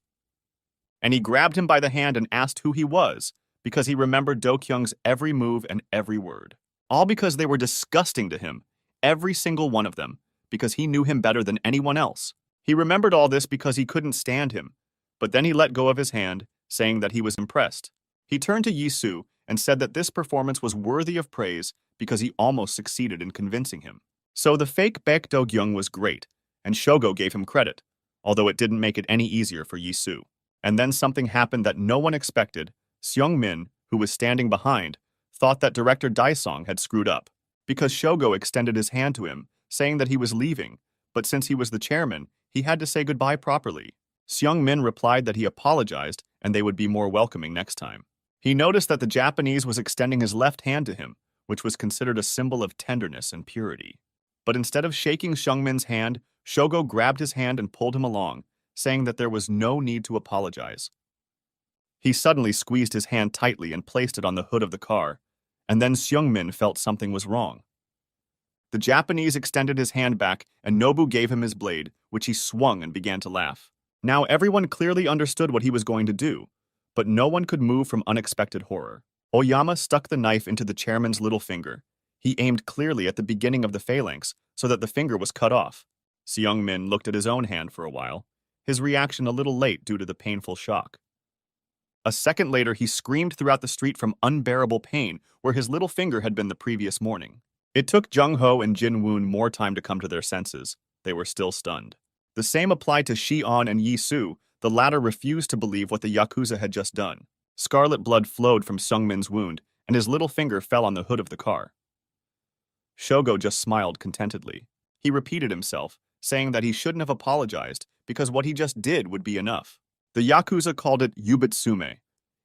And he grabbed him by the hand and asked who he was, because he remembered Do-kyung's every move and every word. All because they were disgusting to him, every single one of them, because he knew him better than anyone else. He remembered all this because he couldn't stand him, but then he let go of his hand, saying that he was impressed. He turned to Yisu and said that this performance was worthy of praise because he almost succeeded in convincing him. So the fake Baek Do-kyung was great, and Shogo gave him credit, although it didn't make it any easier for Yisu. And then something happened that no one expected. Seung-min, who was standing behind, thought that director Daesong had screwed up, because Shogo extended his hand to him, saying that he was leaving, but since he was the chairman, he had to say goodbye properly. Seung-min replied that he apologized and they would be more welcoming next time. He noticed that the Japanese was extending his left hand to him, which was considered a symbol of tenderness and purity. But instead of shaking Seung-min's hand, Shogo grabbed his hand and pulled him along, saying that there was no need to apologize. He suddenly squeezed his hand tightly and placed it on the hood of the car, and then Seung-min felt something was wrong. The Japanese extended his hand back, and Nobu gave him his blade, which he swung and began to laugh. Now everyone clearly understood what he was going to do, but no one could move from unexpected horror. Oyama stuck the knife into the chairman's little finger. He aimed clearly at the beginning of the phalanx, so that the finger was cut off. Seung-min looked at his own hand for a while, his reaction a little late due to the painful shock. A second later, he screamed throughout the street from unbearable pain where his little finger had been the previous morning. It took Jung-ho and Jin-woon more time to come to their senses. They were still stunned. The same applied to Shi-on and Yi-soo. The latter refused to believe what the Yakuza had just done. Scarlet blood flowed from Seung-min's wound, and his little finger fell on the hood of the car. Shogo just smiled contentedly. He repeated himself, saying that he shouldn't have apologized because what he just did would be enough. The Yakuza called it yubitsume.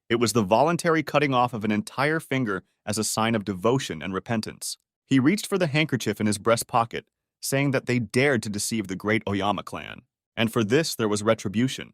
It was the voluntary cutting off of an entire finger as a sign of devotion and repentance. He reached for the handkerchief in his breast pocket, saying that they dared to deceive the great Oyama clan, and for this there was retribution.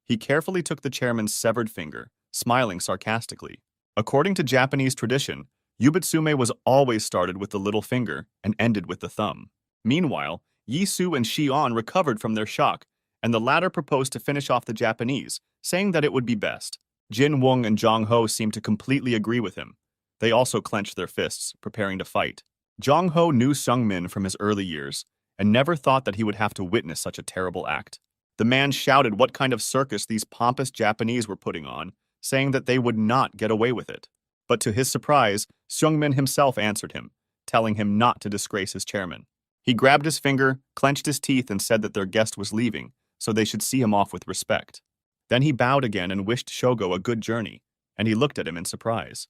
He carefully took the chairman's severed finger, smiling sarcastically. According to Japanese tradition, yubitsume was always started with the little finger and ended with the thumb. Meanwhile, Yi-soo and Shi-on recovered from their shock, and the latter proposed to finish off the Japanese, saying that it would be best. Jin-woong and Jong-ho seemed to completely agree with him. They also clenched their fists, preparing to fight. Jong-ho knew Seung-min from his early years, and never thought that he would have to witness such a terrible act. The man shouted what kind of circus these pompous Japanese were putting on, saying that they would not get away with it. But to his surprise, Seung-min himself answered him, telling him not to disgrace his chairman. He grabbed his finger, clenched his teeth, and said that their guest was leaving, so they should see him off with respect. Then he bowed again and wished Shogo a good journey, and he looked at him in surprise.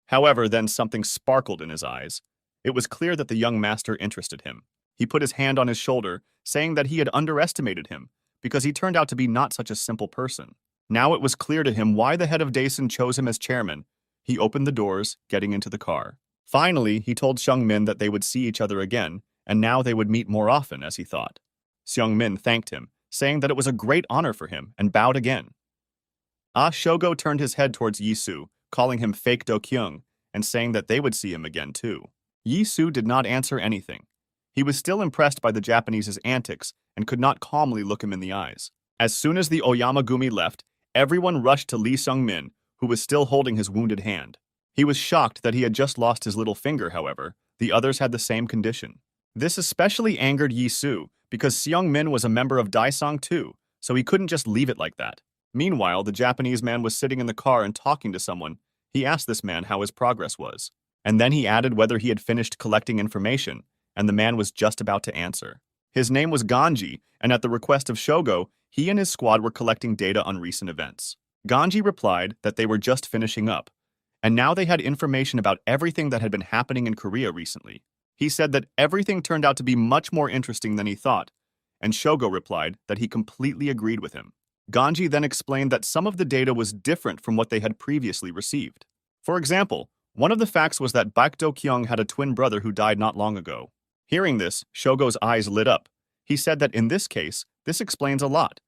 However, then something sparkled in his eyes. It was clear that the young master interested him. He put his hand on his shoulder, saying that he had underestimated him, because he turned out to be not such a simple person. Now it was clear to him why the head of Daesun chose him as chairman. He opened the doors, getting into the car. Finally, he told Seung-min that they would see each other again, and now they would meet more often, as he thought. Seung-min thanked him, saying that it was a great honor for him, and bowed again. Shogo turned his head towards Yisu, calling him fake Do-kyung, and saying that they would see him again too. Yisu did not answer anything. He was still impressed by the Japanese's antics and could not calmly look him in the eyes. As soon as the Oyamagumi left, everyone rushed to Lee Sung-min, who was still holding his wounded hand. He was shocked that he had just lost his little finger, however. The others had the same condition. This especially angered Yisu, because Seung-min was a member of Daesung too, so he couldn't just leave it like that. Meanwhile, the Japanese man was sitting in the car and talking to someone. He asked this man how his progress was. And then he added whether he had finished collecting information, and the man was just about to answer. His name was Ganji, and at the request of Shogo, he and his squad were collecting data on recent events. Ganji replied that they were just finishing up, and now they had information about everything that had been happening in Korea recently. He said that everything turned out to be much more interesting than he thought, and Shogo replied that he completely agreed with him. Ganji then explained that some of the data was different from what they had previously received. For example, one of the facts was that Baek Do-kyung had a twin brother who died not long ago. Hearing this, Shogo's eyes lit up. He said that in this case, this explains a lot,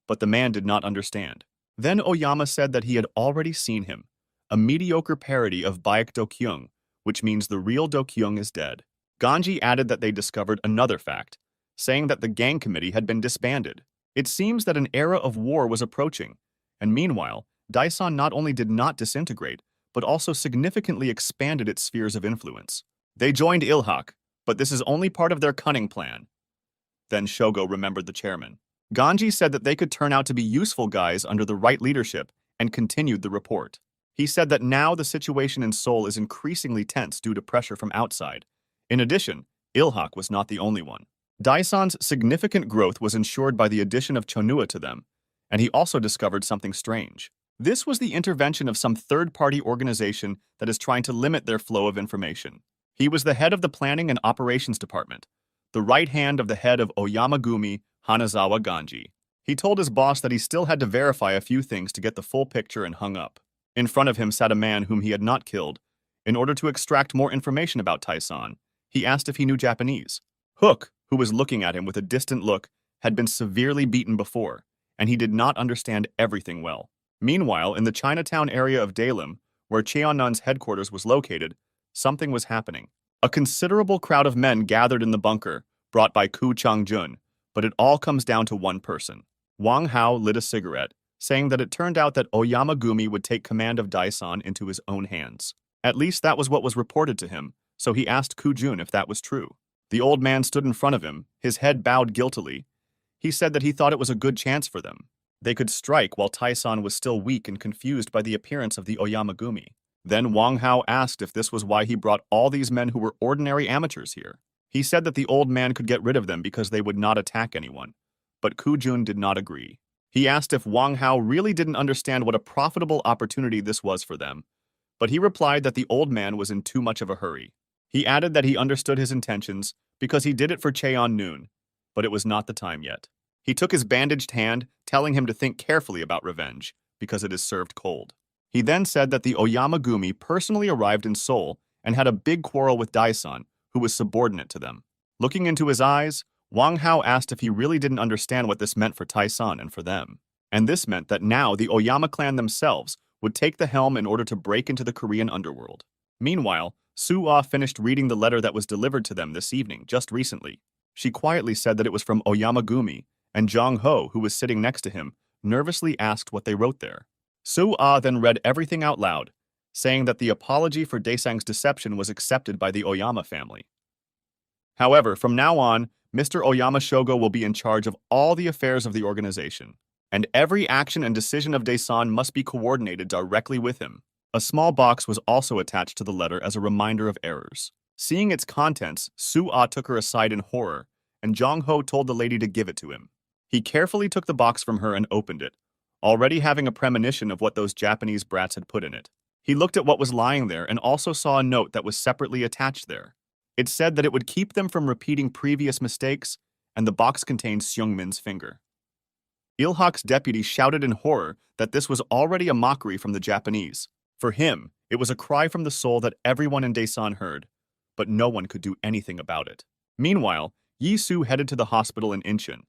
but the man did not understand. Then Oyama said that he had already seen him, a mediocre parody of Baek Do-kyung, which means the real Do-kyung is dead. Ganji added that they discovered another fact, saying that the gang committee had been disbanded. It seems that an era of war was approaching, and meanwhile, Daesan not only did not disintegrate, but also significantly expanded its spheres of influence. They joined Ilhak, but this is only part of their cunning plan. Then Shogo remembered the chairman. Ganji said that they could turn out to be useful guys under the right leadership and continued the report. He said that now the situation in Seoul is increasingly tense due to pressure from outside. In addition, Ilhak was not the only one. Daesan's significant growth was ensured by the addition of Chonhua to them, and he also discovered something strange. This was the intervention of some third-party organization that is trying to limit their flow of information. He was the head of the Planning and Operations Department, the right hand of the head of Oyamagumi, Hanazawa Ganji. He told his boss that he still had to verify a few things to get the full picture and hung up. In front of him sat a man whom he had not killed. In order to extract more information about Daesan, he asked if he knew Japanese. Hook, who was looking at him with a distant look, had been severely beaten before, and he did not understand everything well. Meanwhile, in the Chinatown area of Daelim, where Cheonnun's headquarters was located, something was happening. A considerable crowd of men gathered in the bunker, brought by Koo Chang-jun, but it all comes down to one person. Wang Hao lit a cigarette, saying that it turned out that Oyamagumi would take command of Daesan into his own hands. At least that was what was reported to him, so he asked Koo-jun if that was true. The old man stood in front of him, his head bowed guiltily. He said that he thought it was a good chance for them. They could strike while Daesan was still weak and confused by the appearance of the Oyamagumi. Then Wang Hao asked if this was why he brought all these men who were ordinary amateurs here. He said that the old man could get rid of them because they would not attack anyone. But Koo-jun did not agree. He asked if Wang Hao really didn't understand what a profitable opportunity this was for them, but he replied that the old man was in too much of a hurry. He added that he understood his intentions because he did it for Cheon-noon, but it was not the time yet. He took his bandaged hand, telling him to think carefully about revenge, because it is served cold. He then said that the Oyamagumi personally arrived in Seoul and had a big quarrel with Daesan, who was subordinate to them. Looking into his eyes, Wang Hao asked if he really didn't understand what this meant for Daesan and for them. And this meant that now the Oyama clan themselves would take the helm in order to break into the Korean underworld. Meanwhile, Soo-ah finished reading the letter that was delivered to them this evening, just recently. She quietly said that it was from Oyamagumi, and Jong-ho, who was sitting next to him, nervously asked what they wrote there. Soo-ah then read everything out loud, saying that the apology for Daesang's deception was accepted by the Oyama family. However, from now on, Mr. Oyama Shogo will be in charge of all the affairs of the organization, and every action and decision of Daesan must be coordinated directly with him. A small box was also attached to the letter as a reminder of errors. Seeing its contents, Soo-ah took her aside in horror, and Jong-ho told the lady to give it to him. He carefully took the box from her and opened it, already having a premonition of what those Japanese brats had put in it. He looked at what was lying there and also saw a note that was separately attached there. It said that it would keep them from repeating previous mistakes, and the box contained Seung-min's finger. Ilhak's deputy shouted in horror that this was already a mockery from the Japanese. For him, it was a cry from the soul that everyone in Daesan heard, but no one could do anything about it. Meanwhile, Yisu headed to the hospital in Incheon.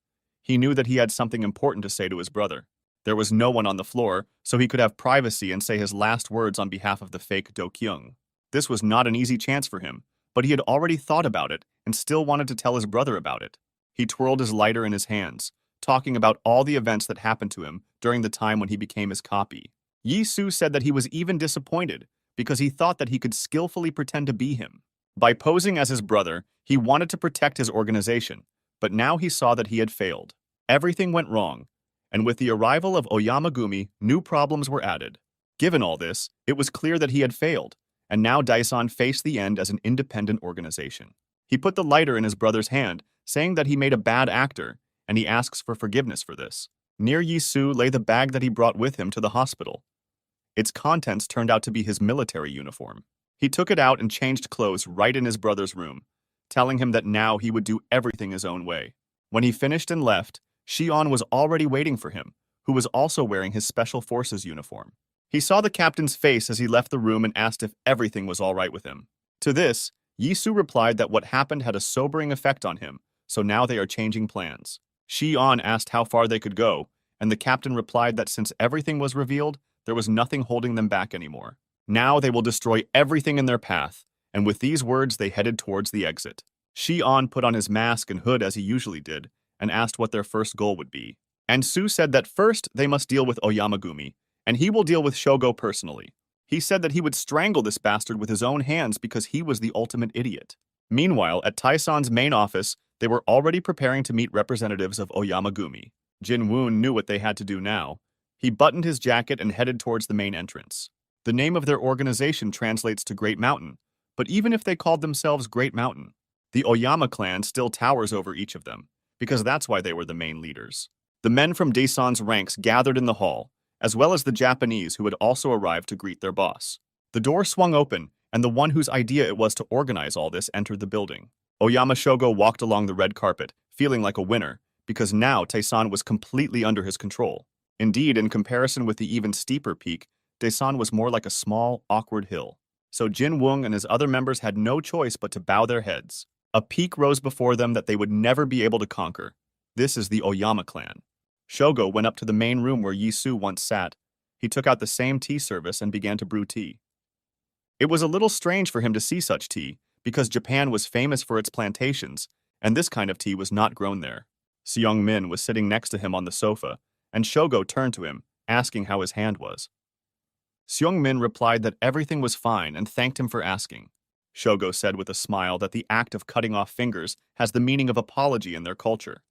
He knew that he had something important to say to his brother. There was no one on the floor, so he could have privacy and say his last words on behalf of the fake Do Kyung. This was not an easy chance for him, but he had already thought about it and still wanted to tell his brother about it. He twirled his lighter in his hands, talking about all the events that happened to him during the time when he became his copy. Yi-soo said that he was even disappointed because he thought that he could skillfully pretend to be him. By posing as his brother, he wanted to protect his organization, but now he saw that he had failed. Everything went wrong, and with the arrival of Oyamagumi, new problems were added. Given all this, it was clear that he had failed, and now Daison faced the end as an independent organization. He put the lighter in his brother's hand, saying that he made a bad actor, and he asks for forgiveness for this. Near Yi-soo lay the bag that he brought with him to the hospital. Its contents turned out to be his military uniform. He took it out and changed clothes right in his brother's room, telling him that now he would do everything his own way. When he finished and left, Shion was already waiting for him, who was also wearing his Special Forces uniform. He saw the captain's face as he left the room and asked if everything was all right with him. To this, Yi-soo replied that what happened had a sobering effect on him, so now they are changing plans. Shion asked how far they could go, and the captain replied that since everything was revealed, there was nothing holding them back anymore. Now they will destroy everything in their path, and with these words they headed towards the exit. Shion put on his mask and hood as he usually did, and asked what their first goal would be. And Su said that first they must deal with Oyamagumi, and he will deal with Shogo personally. He said that he would strangle this bastard with his own hands because he was the ultimate idiot. Meanwhile, at Taison's main office, they were already preparing to meet representatives of Oyamagumi. Jin-woon knew what they had to do now. He buttoned his jacket and headed towards the main entrance. The name of their organization translates to Great Mountain, but even if they called themselves Great Mountain, the Oyama clan still towers over each of them, because that's why they were the main leaders. The men from Daison's ranks gathered in the hall, as well as the Japanese who had also arrived to greet their boss. The door swung open, and the one whose idea it was to organize all this entered the building. Oyama Shogo walked along the red carpet, feeling like a winner, because now Daison was completely under his control. Indeed, in comparison with the even steeper peak, Daison was more like a small, awkward hill. So Jin-woong and his other members had no choice but to bow their heads. A peak rose before them that they would never be able to conquer. This is the Oyama clan. Shogo went up to the main room where Yi-soo once sat. He took out the same tea service and began to brew tea. It was a little strange for him to see such tea, because Japan was famous for its plantations, and this kind of tea was not grown there. Seung-min was sitting next to him on the sofa, and Shogo turned to him, asking how his hand was. Seung-min replied that everything was fine and thanked him for asking. Shogo said with a smile that the act of cutting off fingers has the meaning of apology in their culture.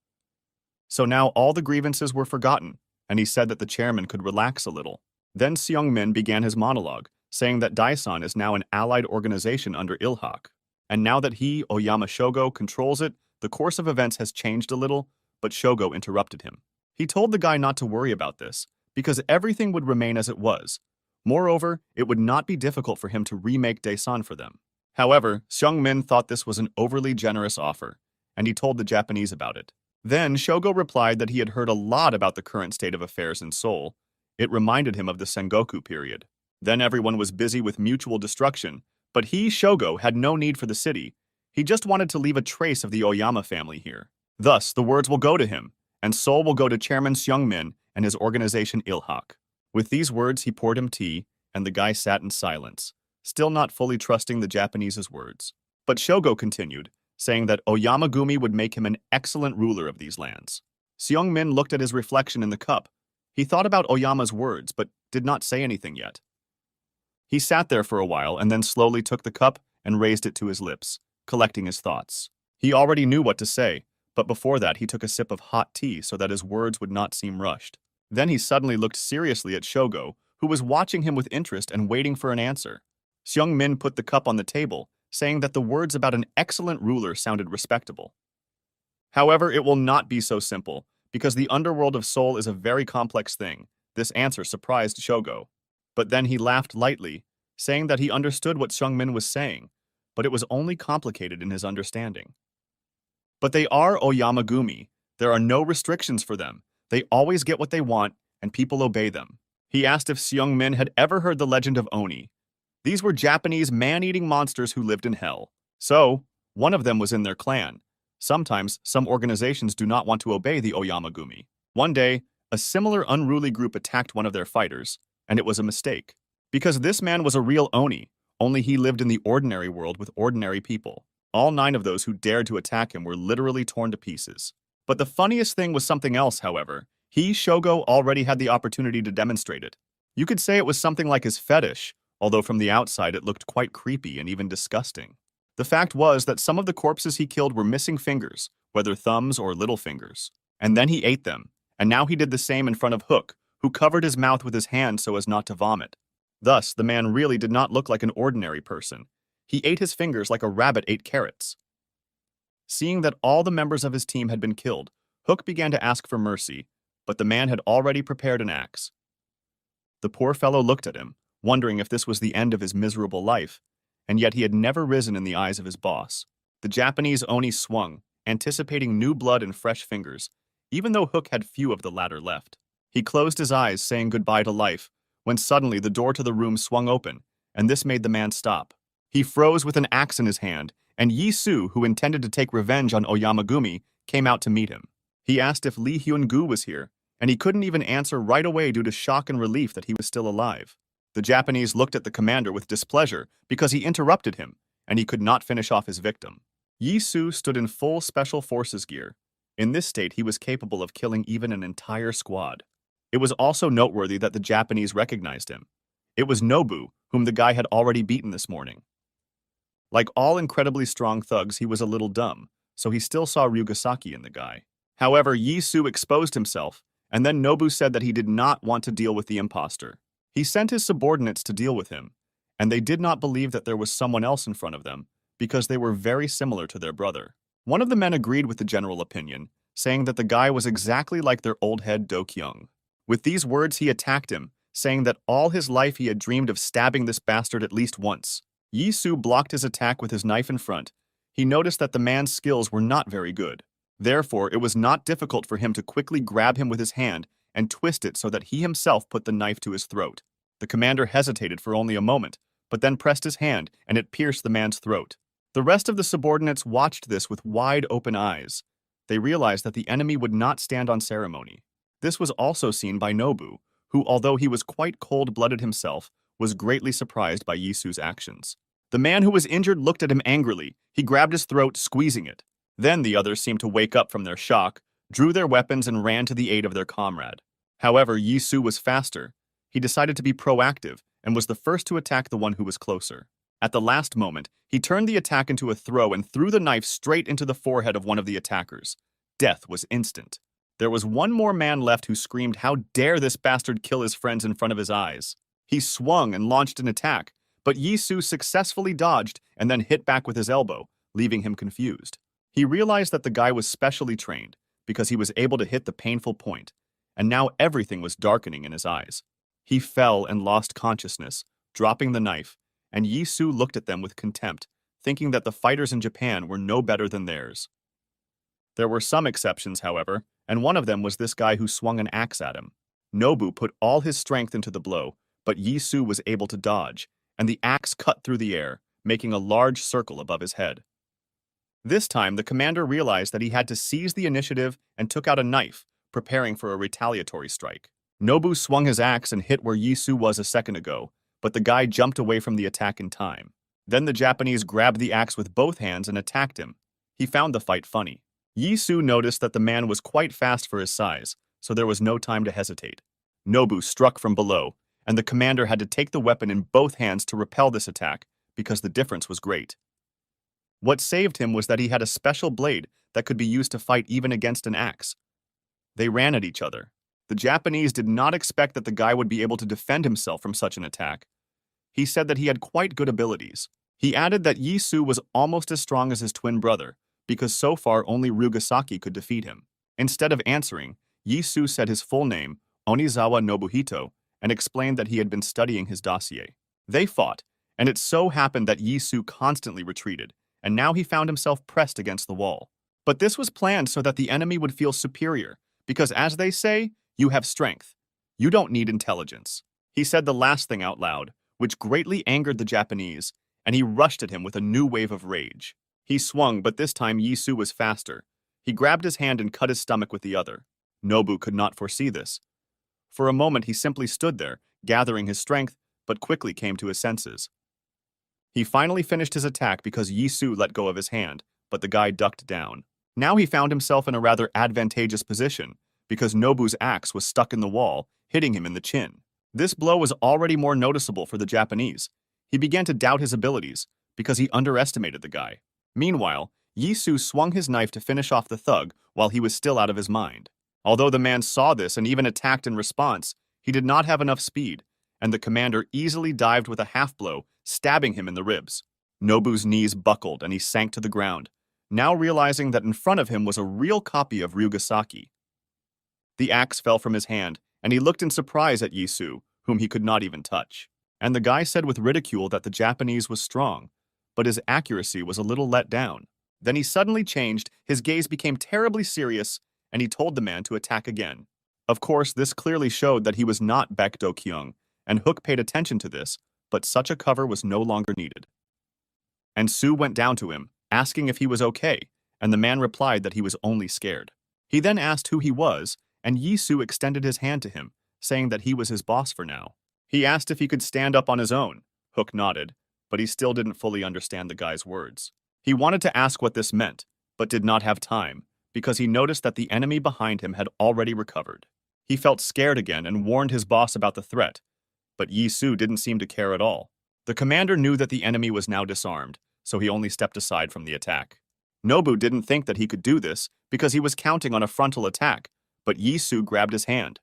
So now all the grievances were forgotten, and he said that the chairman could relax a little. Then Seung-min began his monologue, saying that Daison is now an allied organization under Ilhak. And now that he, Oyama Shogo, controls it, the course of events has changed a little, but Shogo interrupted him. He told the guy not to worry about this, because everything would remain as it was. Moreover, it would not be difficult for him to remake Daison for them. However, Seung-min thought this was an overly generous offer, and he told the Japanese about it. Then Shogo replied that he had heard a lot about the current state of affairs in Seoul. It reminded him of the Sengoku period. Then everyone was busy with mutual destruction, but he, Shogo, had no need for the city. He just wanted to leave a trace of the Oyama family here. Thus, the words will go to him, and Seoul will go to Chairman Seung-min and his organization Ilhak. With these words, he poured him tea, and the guy sat in silence, still not fully trusting the Japanese's words. But Shogo continued, saying that Oyamagumi would make him an excellent ruler of these lands. Seung-min looked at his reflection in the cup. He thought about Oyama's words, but did not say anything yet. He sat there for a while and then slowly took the cup and raised it to his lips, collecting his thoughts. He already knew what to say, but before that he took a sip of hot tea so that his words would not seem rushed. Then he suddenly looked seriously at Shogo, who was watching him with interest and waiting for an answer. Seung-min put the cup on the table, saying that the words about an excellent ruler sounded respectable. However, it will not be so simple, because the underworld of Seoul is a very complex thing. This answer surprised Shogo. But then he laughed lightly, saying that he understood what Seung-min was saying, but it was only complicated in his understanding. But they are Oyamagumi. There are no restrictions for them. They always get what they want, and people obey them. He asked if Seung-min had ever heard the legend of Oni. These were Japanese man-eating monsters who lived in hell. So, one of them was in their clan. Sometimes, some organizations do not want to obey the Oyamagumi. One day, A similar unruly group attacked one of their fighters, and it was a mistake. Because this man was a real Oni, only he lived in the ordinary world with ordinary people. All 9 of those who dared to attack him were literally torn to pieces. But the funniest thing was something else, however. He, Shogo, already had the opportunity to demonstrate it. You could say it was something like his fetish, although from the outside it looked quite creepy and even disgusting. The fact was that some of the corpses he killed were missing fingers, whether thumbs or little fingers. And then he ate them, and now he did the same in front of Hook, who covered his mouth with his hand so as not to vomit. Thus, the man really did not look like an ordinary person. He ate his fingers like a rabbit ate carrots. Seeing that all the members of his team had been killed, Hook began to ask for mercy, but the man had already prepared an axe. The poor fellow looked at him, wondering if this was the end of his miserable life, and yet he had never risen in the eyes of his boss. The Japanese Oni swung, anticipating new blood and fresh fingers, even though Hook had few of the latter left. He closed his eyes, saying goodbye to life, when suddenly the door to the room swung open, and this made the man stop. He froze with an axe in his hand, and Yi-Su, who intended to take revenge on Oyamagumi, came out to meet him. He asked if Lee Hyun-gu was here, and he couldn't even answer right away due to shock and relief that he was still alive. The Japanese looked at the commander with displeasure because he interrupted him, and he could not finish off his victim. Yi-Su stood in full Special Forces gear. In this state, he was capable of killing even an entire squad. It was also noteworthy that the Japanese recognized him. It was Nobu, whom the guy had already beaten this morning. Like all incredibly strong thugs, he was a little dumb, so he still saw Ryugasaki in the guy. However, Yi-Su exposed himself, and then Nobu said that he did not want to deal with the imposter. He sent his subordinates to deal with him, and they did not believe that there was someone else in front of them, because they were very similar to their brother. One of the men agreed with the general opinion, saying that the guy was exactly like their old head Do-kyung. With these words, he attacked him, saying that all his life he had dreamed of stabbing this bastard at least once. Yi-Su blocked his attack with his knife in front. He noticed that the man's skills were not very good. Therefore, it was not difficult for him to quickly grab him with his hand and twist it so that he himself put the knife to his throat. The commander hesitated for only a moment, but then pressed his hand, and it pierced the man's throat. The rest of the subordinates watched this with wide open eyes. They realized that the enemy would not stand on ceremony. This was also seen by Nobu, who, although he was quite cold-blooded himself, was greatly surprised by Yi-Su's actions. The man who was injured looked at him angrily. He grabbed his throat, squeezing it. Then the others seemed to wake up from their shock, drew their weapons, and ran to the aid of their comrade. However, Yi-Su was faster. He decided to be proactive and was the first to attack the one who was closer. At the last moment, he turned the attack into a throw and threw the knife straight into the forehead of one of the attackers. Death was instant. There was one more man left who screamed, "How dare this bastard kill his friends in front of his eyes?" He swung and launched an attack, but Yi-Su successfully dodged and then hit back with his elbow, leaving him confused. He realized that the guy was specially trained because he was able to hit the painful point, and now everything was darkening in his eyes. He fell and lost consciousness, dropping the knife, and Yi-Su looked at them with contempt, thinking that the fighters in Japan were no better than theirs. There were some exceptions, however, and one of them was this guy who swung an axe at him. Nobu put all his strength into the blow, but Yi-Su was able to dodge, and the axe cut through the air, making a large circle above his head. This time, the commander realized that he had to seize the initiative and took out a knife, preparing for a retaliatory strike. Nobu swung his axe and hit where Yi-Su was a second ago, but the guy jumped away from the attack in time. Then the Japanese grabbed the axe with both hands and attacked him. He found the fight funny. Yi-Su noticed that the man was quite fast for his size, so there was no time to hesitate. Nobu struck from below, and the commander had to take the weapon in both hands to repel this attack, because the difference was great. What saved him was that he had a special blade that could be used to fight even against an axe. They ran at each other. The Japanese did not expect that the guy would be able to defend himself from such an attack. He said that he had quite good abilities. He added that Yi-Su was almost as strong as his twin brother, because so far only Ryugasaki could defeat him. Instead of answering, Yi-Su said his full name, Onizawa Nobuhito, and explained that he had been studying his dossier. They fought, and it so happened that Yi-Su constantly retreated, and now he found himself pressed against the wall. But this was planned so that the enemy would feel superior, because as they say, you have strength. You don't need intelligence. He said the last thing out loud, which greatly angered the Japanese, and he rushed at him with a new wave of rage. He swung, but this time Yi-Su was faster. He grabbed his hand and cut his stomach with the other. Nobu could not foresee this. For a moment he simply stood there, gathering his strength, but quickly came to his senses. He finally finished his attack because Yisu let go of his hand, but the guy ducked down. Now he found himself in a rather advantageous position, because Nobu's axe was stuck in the wall, hitting him in the chin. This blow was already more noticeable for the Japanese. He began to doubt his abilities, because he underestimated the guy. Meanwhile, Yisu swung his knife to finish off the thug while he was still out of his mind. Although the man saw this and even attacked in response, he did not have enough speed, and the commander easily dived with a half blow, stabbing him in the ribs. Nobu's knees buckled and he sank to the ground, now realizing that in front of him was a real copy of Ryugasaki. The axe fell from his hand, and he looked in surprise at Yisu, whom he could not even touch. And the guy said with ridicule that the Japanese was strong, but his accuracy was a little let down. Then he suddenly changed, his gaze became terribly serious, and he told the man to attack again. Of course, this clearly showed that he was not Baek Do-kyung, and Hook paid attention to this, but such a cover was no longer needed. And Su went down to him, asking if he was okay, and the man replied that he was only scared. He then asked who he was, and Yisu extended his hand to him, saying that he was his boss for now. He asked if he could stand up on his own. Hook nodded, but he still didn't fully understand the guy's words. He wanted to ask what this meant, but did not have time, because he noticed that the enemy behind him had already recovered. He felt scared again and warned his boss about the threat, but Yisu didn't seem to care at all. The commander knew that the enemy was now disarmed, so he only stepped aside from the attack. Nobu didn't think that he could do this because he was counting on a frontal attack, but Yisu grabbed his hand.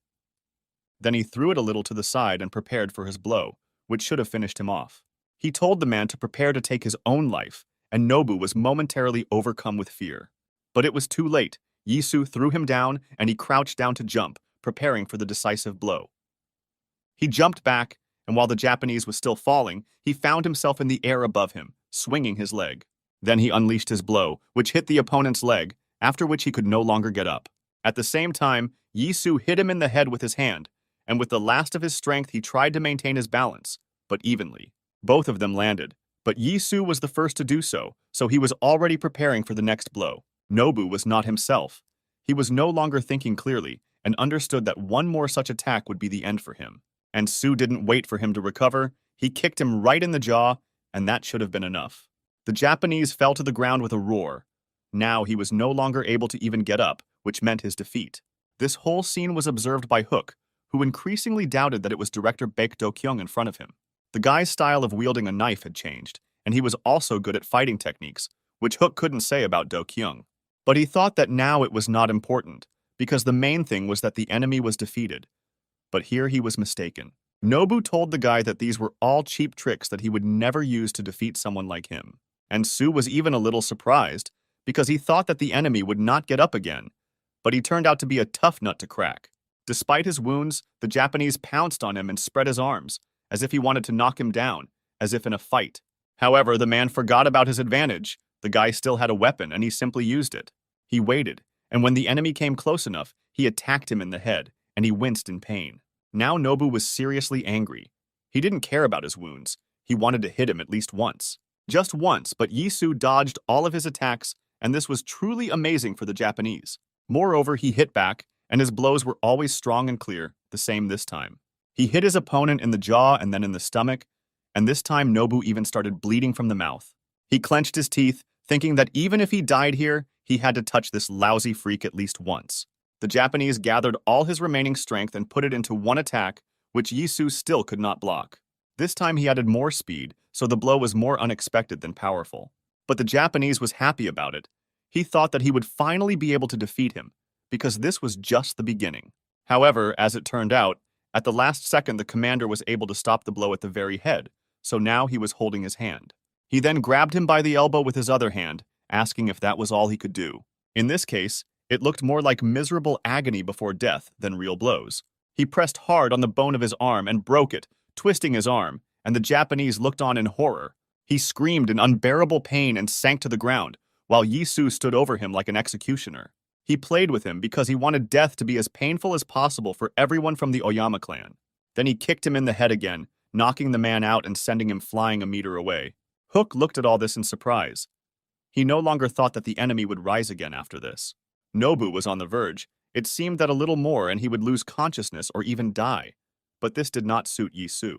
Then he threw it a little to the side and prepared for his blow, which should have finished him off. He told the man to prepare to take his own life, and Nobu was momentarily overcome with fear. But it was too late. Yisu threw him down, and he crouched down to jump, preparing for the decisive blow. He jumped back, and while the Japanese was still falling, he found himself in the air above him, swinging his leg. Then he unleashed his blow, which hit the opponent's leg, after which he could no longer get up. At the same time, Yisu hit him in the head with his hand, and with the last of his strength he tried to maintain his balance, but evenly. Both of them landed, but Yisu was the first to do so, so he was already preparing for the next blow. Nobu was not himself. He was no longer thinking clearly, and understood that one more such attack would be the end for him. And Su didn't wait for him to recover. He kicked him right in the jaw, and that should have been enough. The Japanese fell to the ground with a roar. Now he was no longer able to even get up, which meant his defeat. This whole scene was observed by Hook, who increasingly doubted that it was director Baek Do-kyung in front of him. The guy's style of wielding a knife had changed, and he was also good at fighting techniques, which Hook couldn't say about Do-kyung. But he thought that now it was not important, because the main thing was that the enemy was defeated. But here he was mistaken. Nobu told the guy that these were all cheap tricks that he would never use to defeat someone like him. And Su was even a little surprised, because he thought that the enemy would not get up again, but he turned out to be a tough nut to crack. Despite his wounds, the Japanese pounced on him and spread his arms, as if he wanted to knock him down, as if in a fight. However, the man forgot about his advantage. The guy still had a weapon, and he simply used it. He waited, and when the enemy came close enough, he attacked him in the head, and he winced in pain. Now Nobu was seriously angry. He didn't care about his wounds. He wanted to hit him at least once. Just once, but Yisu dodged all of his attacks, and this was truly amazing for the Japanese. Moreover, he hit back, and his blows were always strong and clear, the same this time. He hit his opponent in the jaw and then in the stomach, and this time Nobu even started bleeding from the mouth. He clenched his teeth, thinking that even if he died here, he had to touch this lousy freak at least once. The Japanese gathered all his remaining strength and put it into one attack, which Yisu still could not block. This time he added more speed, so the blow was more unexpected than powerful. But the Japanese was happy about it. He thought that he would finally be able to defeat him, because this was just the beginning. However, as it turned out, at the last second the commander was able to stop the blow at the very head, so now he was holding his hand. He then grabbed him by the elbow with his other hand, asking if that was all he could do. In this case, it looked more like miserable agony before death than real blows. He pressed hard on the bone of his arm and broke it, twisting his arm, and the Japanese looked on in horror. He screamed in unbearable pain and sank to the ground, while Yisu stood over him like an executioner. He played with him because he wanted death to be as painful as possible for everyone from the Oyama clan. Then he kicked him in the head again, knocking the man out and sending him flying a meter away. Hook looked at all this in surprise. He no longer thought that the enemy would rise again after this. Nobu was on the verge, It seemed that a little more and he would lose consciousness or even die, but this did not suit Yi-Su.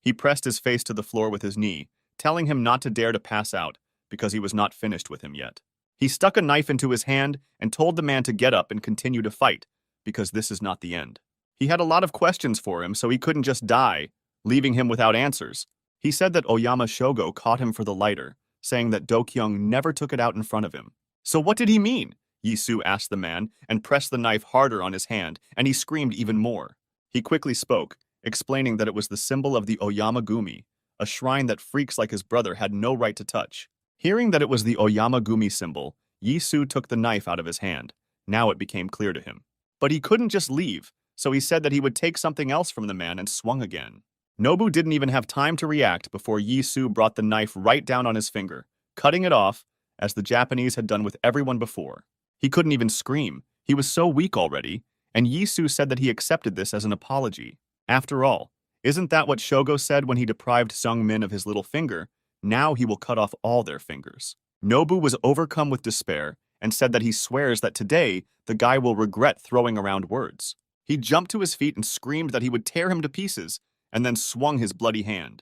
He pressed his face to the floor with his knee, telling him not to dare to pass out, because he was not finished with him yet. He stuck a knife into his hand and told the man to get up and continue to fight, because this is not the end. He had a lot of questions for him, so he couldn't just die, leaving him without answers. He said that Oyama Shogo caught him for the lighter, saying that Do-kyung never took it out in front of him. So what did he mean? Yi-Su asked the man and pressed the knife harder on his hand, and he screamed even more. He quickly spoke, explaining that it was the symbol of the Oyama Gumi, a shrine that freaks like his brother had no right to touch. Hearing that it was the Oyama Gumi symbol, Yi-Su took the knife out of his hand. Now it became clear to him. But he couldn't just leave, so he said that he would take something else from the man and swung again. Nobu didn't even have time to react before Yi-Su brought the knife right down on his finger, cutting it off, as the Japanese had done with everyone before. He couldn't even scream. He was so weak already, and Yi-Su said that he accepted this as an apology. After all, isn't that what Shogo said when he deprived Sung-min of his little finger? Now he will cut off all their fingers. Nobu was overcome with despair and said that he swears that today the guy will regret throwing around words. He jumped to his feet and screamed that he would tear him to pieces, and then swung his bloody hand.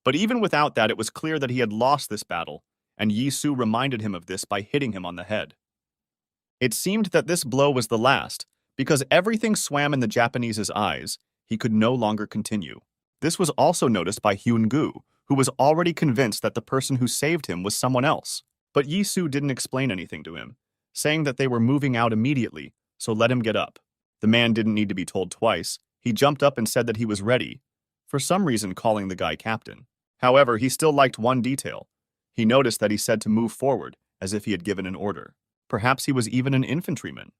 But even without that, it was clear that he had lost this battle, and Yi-Su reminded him of this by hitting him on the head. It seemed that this blow was the last, because everything swam in the Japanese's eyes. He could no longer continue. This was also noticed by Hyun-gu, who was already convinced that the person who saved him was someone else. But Yi-Su didn't explain anything to him, saying that they were moving out immediately, so let him get up. The man didn't need to be told twice. He jumped up and said that he was ready, for some reason calling the guy captain. However, he still liked one detail. He noticed that he said to move forward, as if he had given an order. Perhaps he was even an infantryman.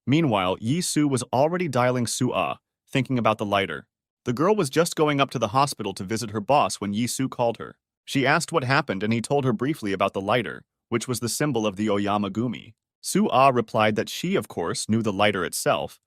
Meanwhile, Yi-Su was already dialing Su-ah, thinking about the lighter. The girl was just going up to the hospital to visit her boss when Yi-Su called her. She asked what happened and he told her briefly about the lighter, which was the symbol of the Oyama Gumi. Su-ah replied that she, of course, knew the lighter itself,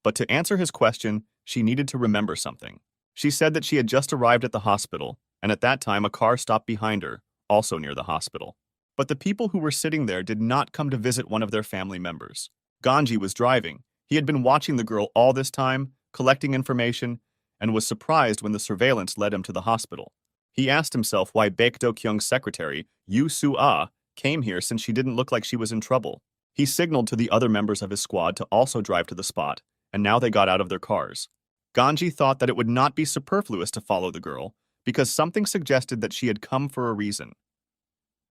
but to answer his question, she needed to remember something. She said that she had just arrived at the hospital, and at that time a car stopped behind her, also near the hospital. But the people who were sitting there did not come to visit one of their family members. Ganji was driving. He had been watching the girl all this time, collecting information, and was surprised when the surveillance led him to the hospital. He asked himself why Baek Do-kyung's secretary, Yu Su-ah, came here since she didn't look like she was in trouble. He signaled to the other members of his squad to also drive to the spot, and now they got out of their cars. Ganji thought that it would not be superfluous to follow the girl, because something suggested that she had come for a reason.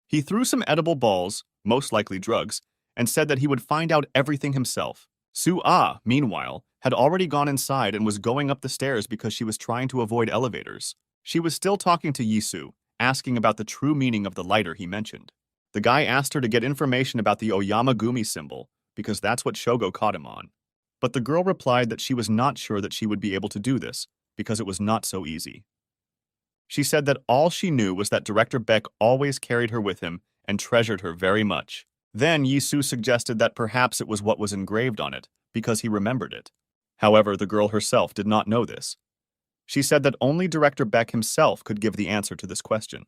He threw some edible balls, most likely drugs, and said that he would find out everything himself. Su-ah, meanwhile, had already gone inside and was going up the stairs because she was trying to avoid elevators. She was still talking to Yi-Su, asking about the true meaning of the lighter he mentioned. The guy asked her to get information about the Oyama Gumi symbol, because that's what Shogo caught him on. But the girl replied that she was not sure that she would be able to do this, because it was not so easy. She said that all she knew was that Director Beck always carried her with him and treasured her very much. Then Yi-Su suggested that perhaps it was what was engraved on it, because he remembered it. However, the girl herself did not know this. She said that only Director Beck himself could give the answer to this question.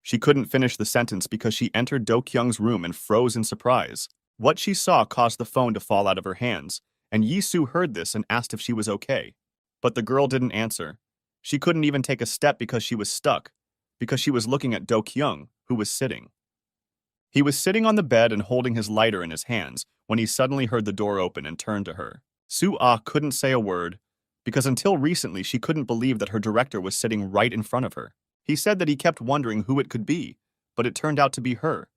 She couldn't finish the sentence because she entered Do-kyung's room and froze in surprise. What she saw caused the phone to fall out of her hands, and Yi-Su heard this and asked if she was okay. But the girl didn't answer. She couldn't even take a step because she was stuck, because she was looking at Do-kyung, who was sitting. He was sitting on the bed and holding his lighter in his hands when he suddenly heard the door open and turned to her. Su-ah couldn't say a word, because until recently she couldn't believe that her director was sitting right in front of her. He said that he kept wondering who it could be, but it turned out to be her.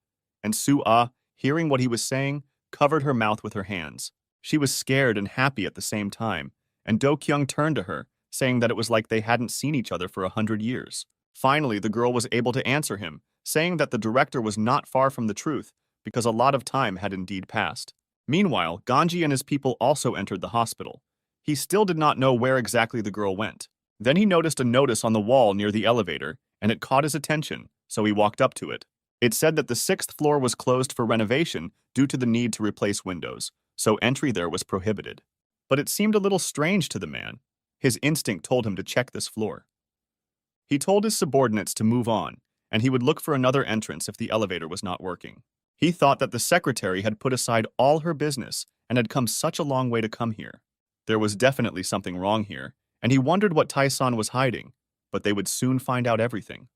And Su-ah, hearing what he was saying, covered her mouth with her hands. She was scared and happy at the same time, and Do-kyung turned to her, saying that it was like they hadn't seen each other for 100 years. Finally, the girl was able to answer him, saying that the director was not far from the truth, because a lot of time had indeed passed. Meanwhile, Ganji and his people also entered the hospital. He still did not know where exactly the girl went. Then he noticed a notice on the wall near the elevator, and it caught his attention, so he walked up to it. It said that the 6th floor was closed for renovation due to the need to replace windows, so entry there was prohibited. But it seemed a little strange to the man. His instinct told him to check this floor. He told his subordinates to move on, and he would look for another entrance if the elevator was not working. He thought that the secretary had put aside all her business and had come such a long way to come here. There was definitely something wrong here, and he wondered what Tai-san was hiding, but they would soon find out everything.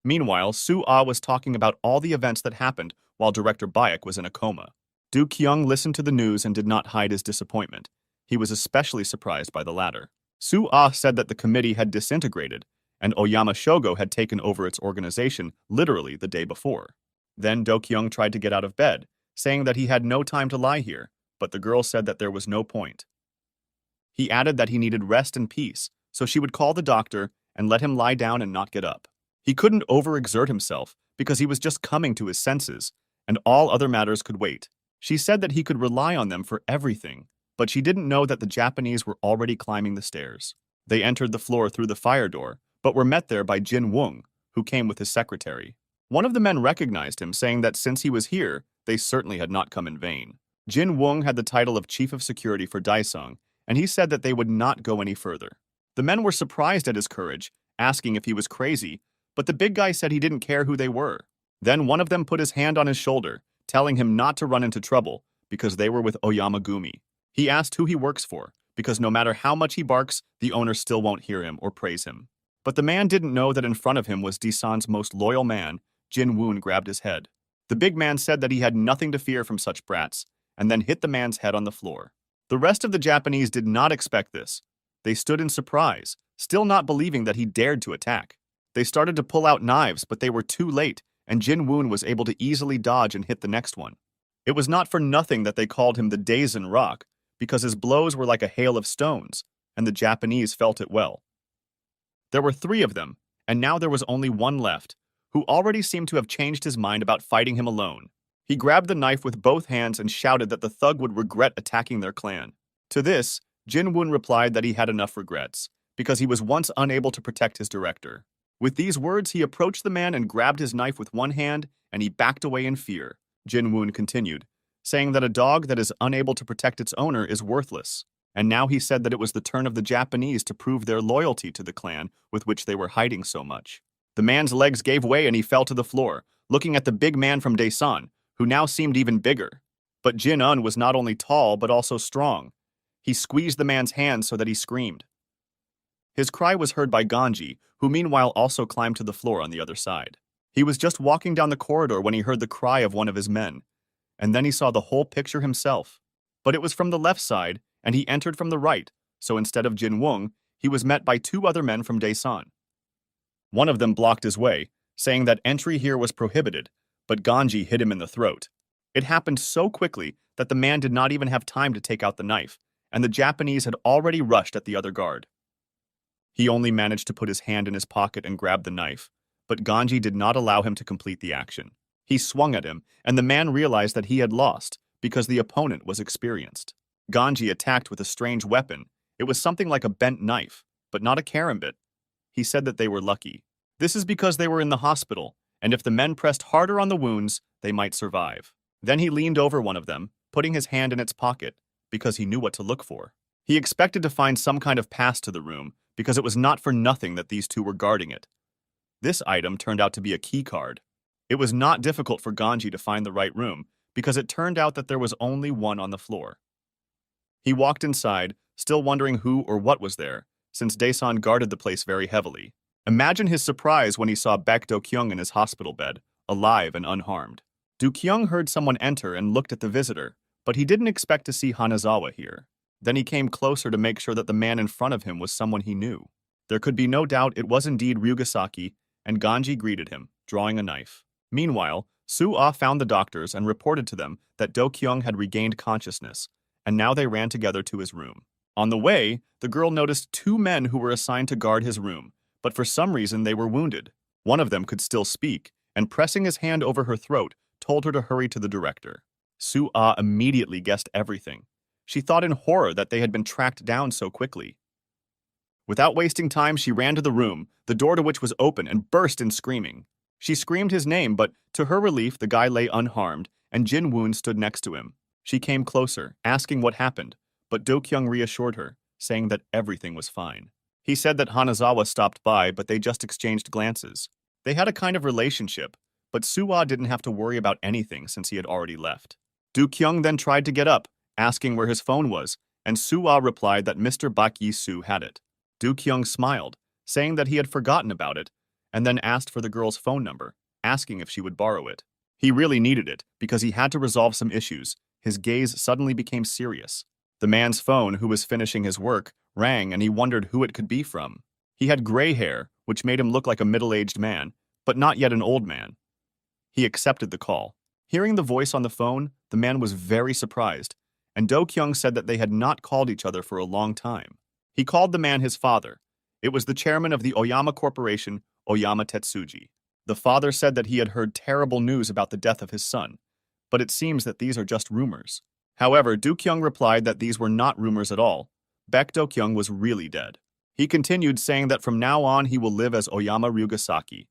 Meanwhile, Su-ah was talking about all the events that happened while Director Bayek was in a coma. Du Kyung listened to the news and did not hide his disappointment. He was especially surprised by the latter. Su-ah said that the committee had disintegrated, and Oyama Shogo had taken over its organization literally the day before. Then Do Kyung tried to get out of bed, saying that he had no time to lie here, but the girl said that there was no point. He added that he needed rest and peace, so she would call the doctor and let him lie down and not get up. He couldn't overexert himself because he was just coming to his senses, and all other matters could wait. She said that he could rely on them for everything, but she didn't know that the Japanese were already climbing the stairs. They entered the floor through the fire door, but were met there by Jin Woong, who came with his secretary. One of the men recognized him, saying that since he was here, they certainly had not come in vain. Jin Woong had the title of Chief of Security for Daesung, and he said that they would not go any further. The men were surprised at his courage, asking if he was crazy, but the big guy said he didn't care who they were. Then one of them put his hand on his shoulder, telling him not to run into trouble because they were with Oyama Gumi. He asked who he works for, because no matter how much he barks, the owner still won't hear him or praise him. But the man didn't know that in front of him was Daesung's most loyal man. Jin Woon grabbed his head. The big man said that he had nothing to fear from such brats, and then hit the man's head on the floor. The rest of the Japanese did not expect this. They stood in surprise, still not believing that he dared to attack. They started to pull out knives, but they were too late, and Jin Woon was able to easily dodge and hit the next one. It was not for nothing that they called him the Daisen Rock, because his blows were like a hail of stones, and the Japanese felt it well. There were 3 of them, and now there was only one left, who already seemed to have changed his mind about fighting him alone. He grabbed the knife with both hands and shouted that the thug would regret attacking their clan. To this, Jin Woon replied that he had enough regrets, because he was once unable to protect his director. With these words, he approached the man and grabbed his knife with one hand, and he backed away in fear. Jin Woon continued, saying that a dog that is unable to protect its owner is worthless. And now he said that it was the turn of the Japanese to prove their loyalty to the clan with which they were hiding so much. The man's legs gave way and he fell to the floor, looking at the big man from Daesan, who now seemed even bigger. But Jin Un was not only tall but also strong. He squeezed the man's hand so that he screamed. His cry was heard by Ganji, who meanwhile also climbed to the floor on the other side. He was just walking down the corridor when he heard the cry of one of his men, and then he saw the whole picture himself. But it was from the left side, and he entered from the right, so instead of Jin Woong, he was met by 2 other men from Daesan. One of them blocked his way, saying that entry here was prohibited, but Ganji hit him in the throat. It happened so quickly that the man did not even have time to take out the knife, and the Japanese had already rushed at the other guard. He only managed to put his hand in his pocket and grab the knife, but Ganji did not allow him to complete the action. He swung at him, and the man realized that he had lost because the opponent was experienced. Ganji attacked with a strange weapon. It was something like a bent knife, but not a karambit. He said that they were lucky. This is because they were in the hospital, and if the men pressed harder on the wounds, they might survive. Then he leaned over one of them, putting his hand in its pocket, because he knew what to look for. He expected to find some kind of pass to the room, because it was not for nothing that these 2 were guarding it. This item turned out to be a key card. It was not difficult for Ganji to find the right room, because it turned out that there was only one on the floor. He walked inside, still wondering who or what was there, since Daesan guarded the place very heavily. Imagine his surprise when he saw Baek Do-kyung in his hospital bed, alive and unharmed. Do-kyung heard someone enter and looked at the visitor, but he didn't expect to see Hanazawa here. Then he came closer to make sure that the man in front of him was someone he knew. There could be no doubt it was indeed Ryugasaki, and Ganji greeted him, drawing a knife. Meanwhile, Su-ah found the doctors and reported to them that Do-kyung had regained consciousness, and now they ran together to his room. On the way, the girl noticed 2 men who were assigned to guard his room, but for some reason they were wounded. One of them could still speak, and pressing his hand over her throat, told her to hurry to the director. Su-ah immediately guessed everything. She thought in horror that they had been tracked down so quickly. Without wasting time, she ran to the room, the door to which was open, and burst in screaming. She screamed his name, but to her relief, the guy lay unharmed, and Jin Woon stood next to him. She came closer, asking what happened, but Do-kyung reassured her, saying that everything was fine. He said that Hanazawa stopped by, but they just exchanged glances. They had a kind of relationship, but Soo-ah didn't have to worry about anything since he had already left. Do-kyung then tried to get up, asking where his phone was, and Soo-ah replied that Mr. Bak Yi-soo had it. Do-kyung smiled, saying that he had forgotten about it, and then asked for the girl's phone number, asking if she would borrow it. He really needed it, because he had to resolve some issues. His gaze suddenly became serious. The man's phone, who was finishing his work, rang, and he wondered who it could be from. He had gray hair, which made him look like a middle-aged man, but not yet an old man. He accepted the call. Hearing the voice on the phone, the man was very surprised, and Do-kyung said that they had not called each other for a long time. He called the man his father. It was the chairman of the Oyama Corporation, Oyama Tetsuji. The father said that he had heard terrible news about the death of his son, but it seems that these are just rumors. However, Do-kyung replied that these were not rumors at all. Baek Do-kyung was really dead. He continued, saying that from now on he will live as Oyama Ryugasaki.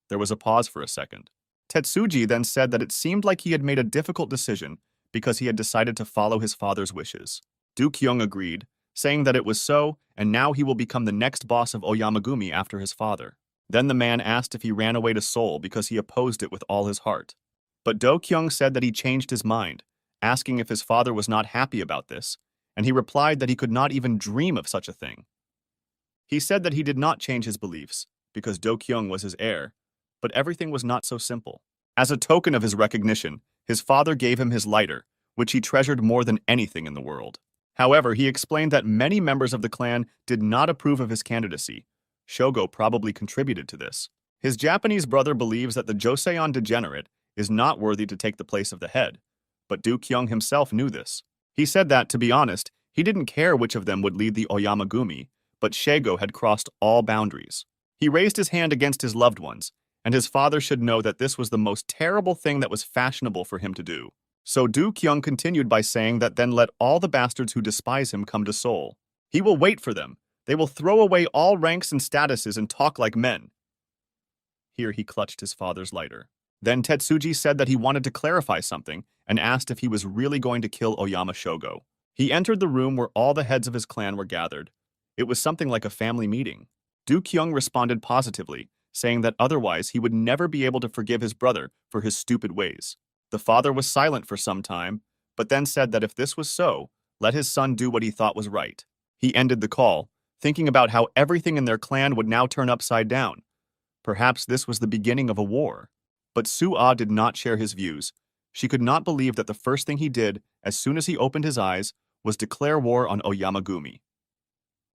There was a pause for a second. Tetsuji then said that it seemed like he had made a difficult decision because he had decided to follow his father's wishes. Do-kyung agreed, saying that it was so, and now he will become the next boss of Oyamagumi after his father. Then the man asked if he ran away to Seoul because he opposed it with all his heart. But Do-kyung said that he changed his mind, asking if his father was not happy about this, and he replied that he could not even dream of such a thing. He said that he did not change his beliefs, because Do-kyung was his heir, but everything was not so simple. As a token of his recognition, his father gave him his lighter, which he treasured more than anything in the world. However, he explained that many members of the clan did not approve of his candidacy. Shogo probably contributed to this. His Japanese brother believes that the Joseon degenerate is not worthy to take the place of the head, but Do-kyung himself knew this. He said that, to be honest, he didn't care which of them would lead the Oyamagumi, but Shogo had crossed all boundaries. He raised his hand against his loved ones, and his father should know that this was the most terrible thing that was fashionable for him to do. So Do-kyung continued by saying that then let all the bastards who despise him come to Seoul. He will wait for them. They will throw away all ranks and statuses and talk like men. Here he clutched his father's lighter. Then Tetsuji said that he wanted to clarify something and asked if he was really going to kill Oyama Shogo. He entered the room where all the heads of his clan were gathered. It was something like a family meeting. Do-kyung responded positively, saying that otherwise he would never be able to forgive his brother for his stupid ways. The father was silent for some time, but then said that if this was so, let his son do what he thought was right. He ended the call, thinking about how everything in their clan would now turn upside down. Perhaps this was the beginning of a war. But Soo-ah did not share his views. She could not believe that the first thing he did, as soon as he opened his eyes, was declare war on Oyamagumi.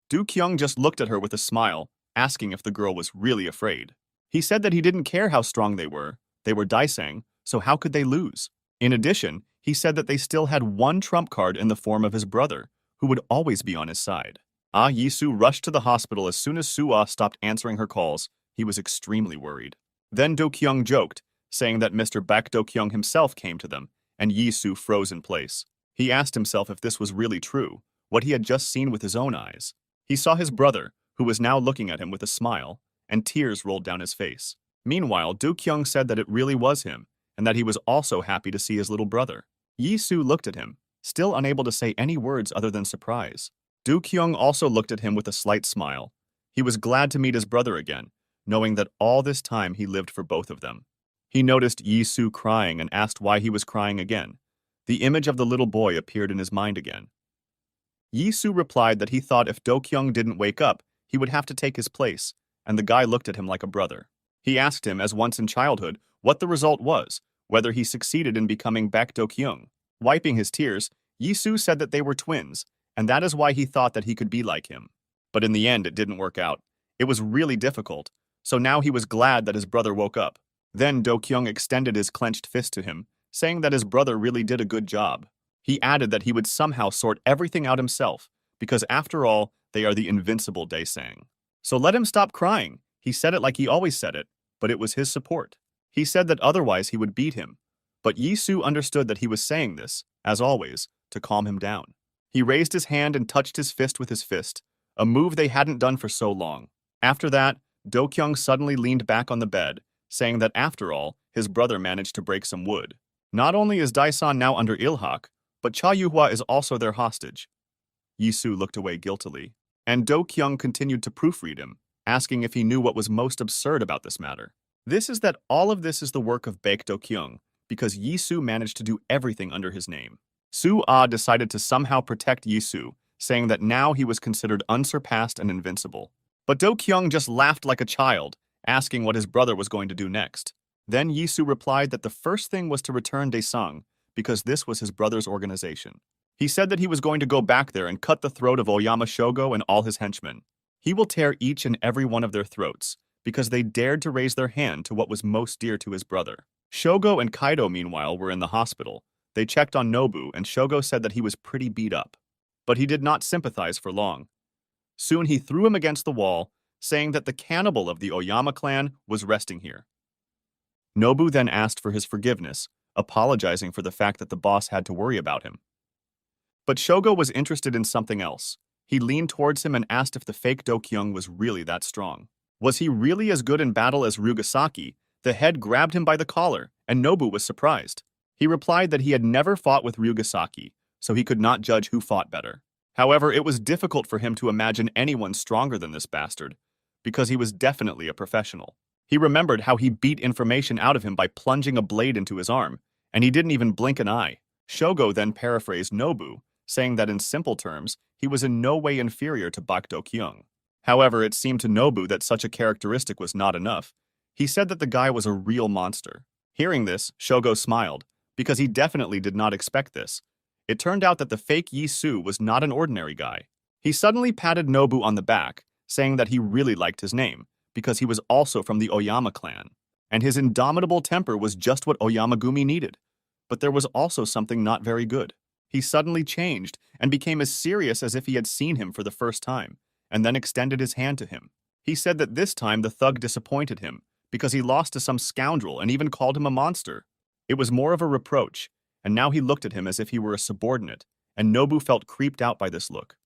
Do-kyung just looked at her with a smile, asking if the girl was really afraid. He said that he didn't care how strong they were Daesang, so how could they lose? In addition, he said that they still had one trump card in the form of his brother, who would always be on his side. Ah Yi-soo rushed to the hospital as soon as Soo-ah stopped answering her calls. He was extremely worried. Then Do-kyung joked, saying that Mr. Baek Do-kyung himself came to them, and Yi-soo froze in place. He asked himself if this was really true, what he had just seen with his own eyes. He saw his brother, who was now looking at him with a smile, and tears rolled down his face. Meanwhile, Do-kyung said that it really was him, and that he was also happy to see his little brother. Yi-soo looked at him, still unable to say any words other than surprise. Do-kyung also looked at him with a slight smile. He was glad to meet his brother again, knowing that all this time he lived for both of them. He noticed Yi-soo crying and asked why he was crying again. The image of the little boy appeared in his mind again. Yi-soo replied that he thought if Do-kyung didn't wake up, he would have to take his place, and the guy looked at him like a brother. He asked him, as once in childhood, what the result was, whether he succeeded in becoming Baek Do-kyung. Wiping his tears, Yi-soo said that they were twins, and that is why he thought that he could be like him. But in the end, it didn't work out. It was really difficult, so now he was glad that his brother woke up. Then Do-kyung extended his clenched fist to him, saying that his brother really did a good job. He added that he would somehow sort everything out himself, because after all, they are the invincible Daesang. So let him stop crying. He said it like he always said it, but it was his support. He said that otherwise he would beat him. But Yi-soo understood that he was saying this, as always, to calm him down. He raised his hand and touched his fist with his fist, a move they hadn't done for so long. After that, Do-kyung suddenly leaned back on the bed, saying that after all, his brother managed to break some wood. Not only is Daesan now under Ilhak, but Cha Yuhua is also their hostage. Yi-soo looked away guiltily, and Do-kyung continued to proofread him, asking if he knew what was most absurd about this matter. This is that all of this is the work of Baek Do-kyung, because Yi-soo managed to do everything under his name. Soo-ah decided to somehow protect Yi-soo, saying that now he was considered unsurpassed and invincible. But Do-kyung just laughed like a child, asking what his brother was going to do next. Then Yi-soo replied that the first thing was to return Daesung, because this was his brother's organization. He said that he was going to go back there and cut the throat of Oyama Shogo and all his henchmen. He will tear each and every one of their throats, because they dared to raise their hand to what was most dear to his brother. Shogo and Kaido, meanwhile, were in the hospital. They checked on Nobu, and Shogo said that he was pretty beat up. But he did not sympathize for long. Soon he threw him against the wall, saying that the cannibal of the Oyama clan was resting here. Nobu then asked for his forgiveness, apologizing for the fact that the boss had to worry about him. But Shogo was interested in something else. He leaned towards him and asked if the fake Do-kyung was really that strong. Was he really as good in battle as Ryugasaki? The head grabbed him by the collar, and Nobu was surprised. He replied that he had never fought with Ryugasaki, so he could not judge who fought better. However, it was difficult for him to imagine anyone stronger than this bastard, because he was definitely a professional. He remembered how he beat information out of him by plunging a blade into his arm, and he didn't even blink an eye. Shogo then paraphrased Nobu, saying that in simple terms, he was in no way inferior to Baek Do-kyung. However, it seemed to Nobu that such a characteristic was not enough. He said that the guy was a real monster. Hearing this, Shogo smiled, because he definitely did not expect this. It turned out that the fake Yi-soo was not an ordinary guy. He suddenly patted Nobu on the back, saying that he really liked his name, because he was also from the Oyama clan. And his indomitable temper was just what Oyamagumi needed. But there was also something not very good. He suddenly changed and became as serious as if he had seen him for the first time, and then extended his hand to him. He said that this time the thug disappointed him, because he lost to some scoundrel and even called him a monster. It was more of a reproach, and now he looked at him as if he were a subordinate, and Nobu felt creeped out by this look.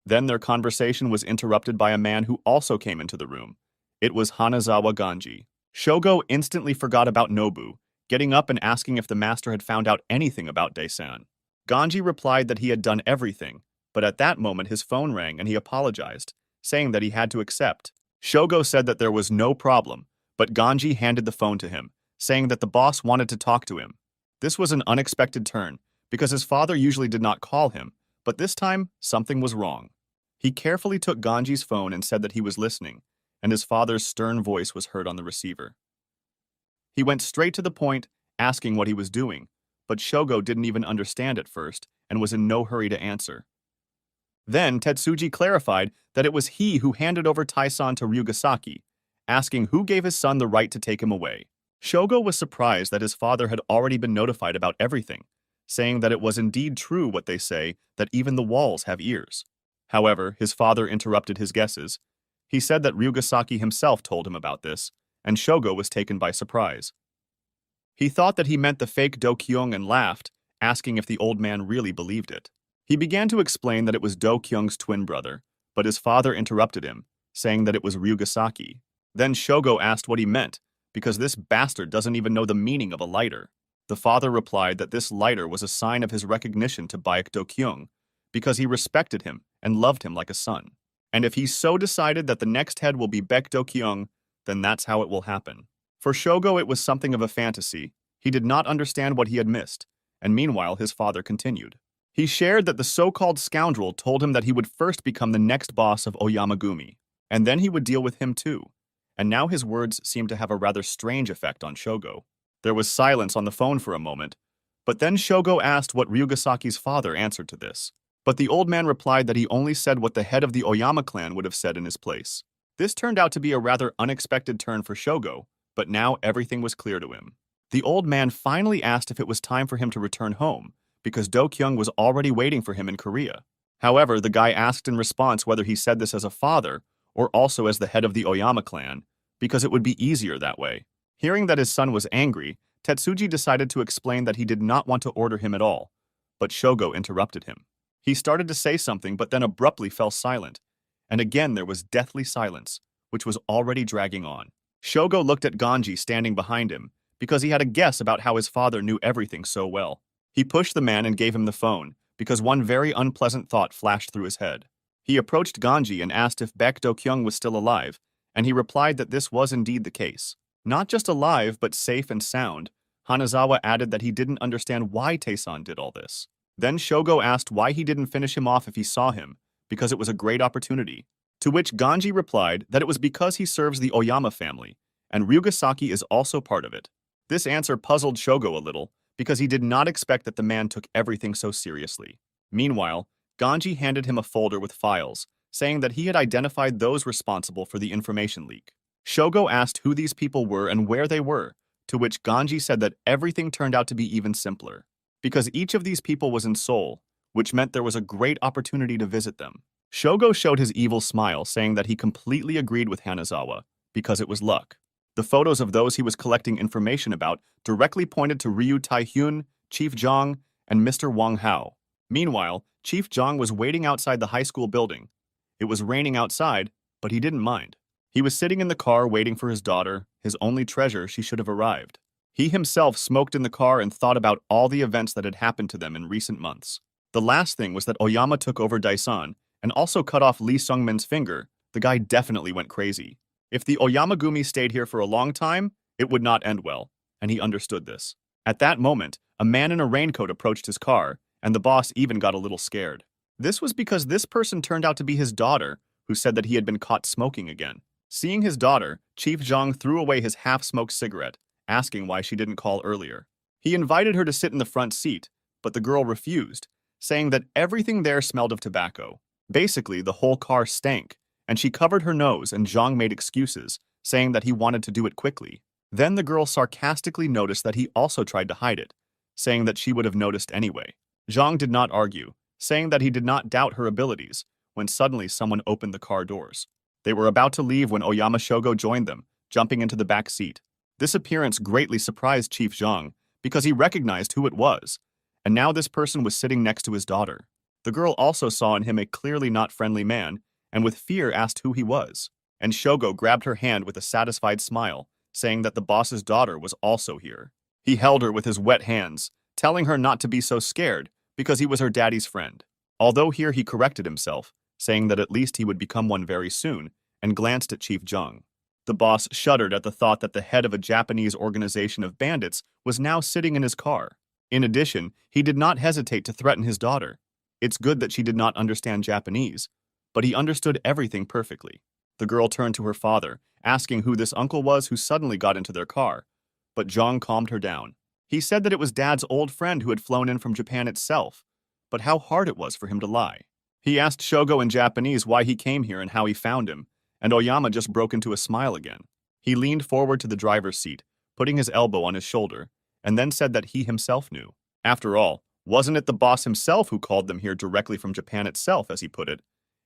Then their conversation was interrupted by a man who also came into the room. It was Hanazawa Ganji. Shogo instantly forgot about Nobu, getting up and asking if the master had found out anything about Daesan. Ganji replied that he had done everything, but at that moment his phone rang and he apologized, saying that he had to accept. Shogo said that there was no problem, but Ganji handed the phone to him, saying that the boss wanted to talk to him. This was an unexpected turn, because his father usually did not call him, but this time something was wrong. He carefully took Ganji's phone and said that he was listening, and his father's stern voice was heard on the receiver. He went straight to the point, asking what he was doing, but Shogo didn't even understand at first and was in no hurry to answer. Then Tetsuji clarified that it was he who handed over Taisan to Ryugasaki, asking who gave his son the right to take him away. Shogo was surprised that his father had already been notified about everything, saying that it was indeed true what they say, that even the walls have ears. However, his father interrupted his guesses. He said that Ryugasaki himself told him about this, and Shogo was taken by surprise. He thought that he meant the fake Do-kyung and laughed, asking if the old man really believed it. He began to explain that it was Do-kyung's twin brother, but his father interrupted him, saying that it was Ryugasaki. Then Shogo asked what he meant, because this bastard doesn't even know the meaning of a lighter. The father replied that this lighter was a sign of his recognition to Baek Do-kyung, because he respected him and loved him like a son. And if he so decided that the next head will be Baek Do-kyung, then that's how it will happen. For Shogo, it was something of a fantasy. He did not understand what he had missed, and meanwhile his father continued. He shared that the so-called scoundrel told him that he would first become the next boss of Oyamagumi, and then he would deal with him too. And now his words seemed to have a rather strange effect on Shogo. There was silence on the phone for a moment, but then Shogo asked what Ryugasaki's father answered to this. But the old man replied that he only said what the head of the Oyama clan would have said in his place. This turned out to be a rather unexpected turn for Shogo, but now everything was clear to him. The old man finally asked if it was time for him to return home, because Do-kyung was already waiting for him in Korea. However, the guy asked in response whether he said this as a father or also as the head of the Oyama clan, because it would be easier that way. Hearing that his son was angry, Tetsuji decided to explain that he did not want to order him at all, but Shogo interrupted him. He started to say something but then abruptly fell silent, and again there was deathly silence, which was already dragging on. Shogo looked at Ganji standing behind him, because he had a guess about how his father knew everything so well. He pushed the man and gave him the phone, because one very unpleasant thought flashed through his head. He approached Ganji and asked if Baek Do-kyung was still alive, and he replied that this was indeed the case. Not just alive, but safe and sound, Hanazawa added that he didn't understand why Taesan did all this. Then Shogo asked why he didn't finish him off if he saw him, because it was a great opportunity. To which Ganji replied that it was because he serves the Oyama family, and Ryugasaki is also part of it. This answer puzzled Shogo a little, because he did not expect that the man took everything so seriously. Meanwhile, Ganji handed him a folder with files, saying that he had identified those responsible for the information leak. Shogo asked who these people were and where they were, to which Ganji said that everything turned out to be even simpler, because each of these people was in Seoul, which meant there was a great opportunity to visit them. Shogo showed his evil smile, saying that he completely agreed with Hanazawa, because it was luck. The photos of those he was collecting information about directly pointed to Ryu Tai-hyun, Chief Jong, and Mr. Wang Hao. Meanwhile, Chief Jong was waiting outside the high school building. It was raining outside, but he didn't mind. He was sitting in the car waiting for his daughter, his only treasure. She should have arrived. He himself smoked in the car and thought about all the events that had happened to them in recent months. The last thing was that Oyama took over Daisan and also cut off Lee Sungmin's finger. The guy definitely went crazy. If the Oyamagumi stayed here for a long time, it would not end well, and he understood this. At that moment, a man in a raincoat approached his car, and the boss even got a little scared. This was because this person turned out to be his daughter, who said that he had been caught smoking again. Seeing his daughter, Chief Jong threw away his half-smoked cigarette, asking why she didn't call earlier. He invited her to sit in the front seat, but the girl refused, saying that everything there smelled of tobacco. Basically, the whole car stank, and she covered her nose, and Jong made excuses, saying that he wanted to do it quickly. Then the girl sarcastically noticed that he also tried to hide it, saying that she would have noticed anyway. Jong did not argue, saying that he did not doubt her abilities, when suddenly someone opened the car doors. They were about to leave when Oyama Shogo joined them, jumping into the back seat. This appearance greatly surprised Chief Jong, because he recognized who it was, and now this person was sitting next to his daughter. The girl also saw in him a clearly not friendly man, and with fear asked who he was. And Shogo grabbed her hand with a satisfied smile, saying that the boss's daughter was also here. He held her with his wet hands, telling her not to be so scared, because he was her daddy's friend. Although here he corrected himself, saying that at least he would become one very soon, and glanced at Chief Jong. The boss shuddered at the thought that the head of a Japanese organization of bandits was now sitting in his car. In addition, he did not hesitate to threaten his daughter. It's good that she did not understand Japanese, but he understood everything perfectly. The girl turned to her father, asking who this uncle was who suddenly got into their car, but Jong calmed her down. He said that it was Dad's old friend who had flown in from Japan itself, but how hard it was for him to lie. He asked Shogo in Japanese why he came here and how he found him, and Oyama just broke into a smile again. He leaned forward to the driver's seat, putting his elbow on his shoulder, and then said that he himself knew. After all, wasn't it the boss himself who called them here directly from Japan itself, as he put it?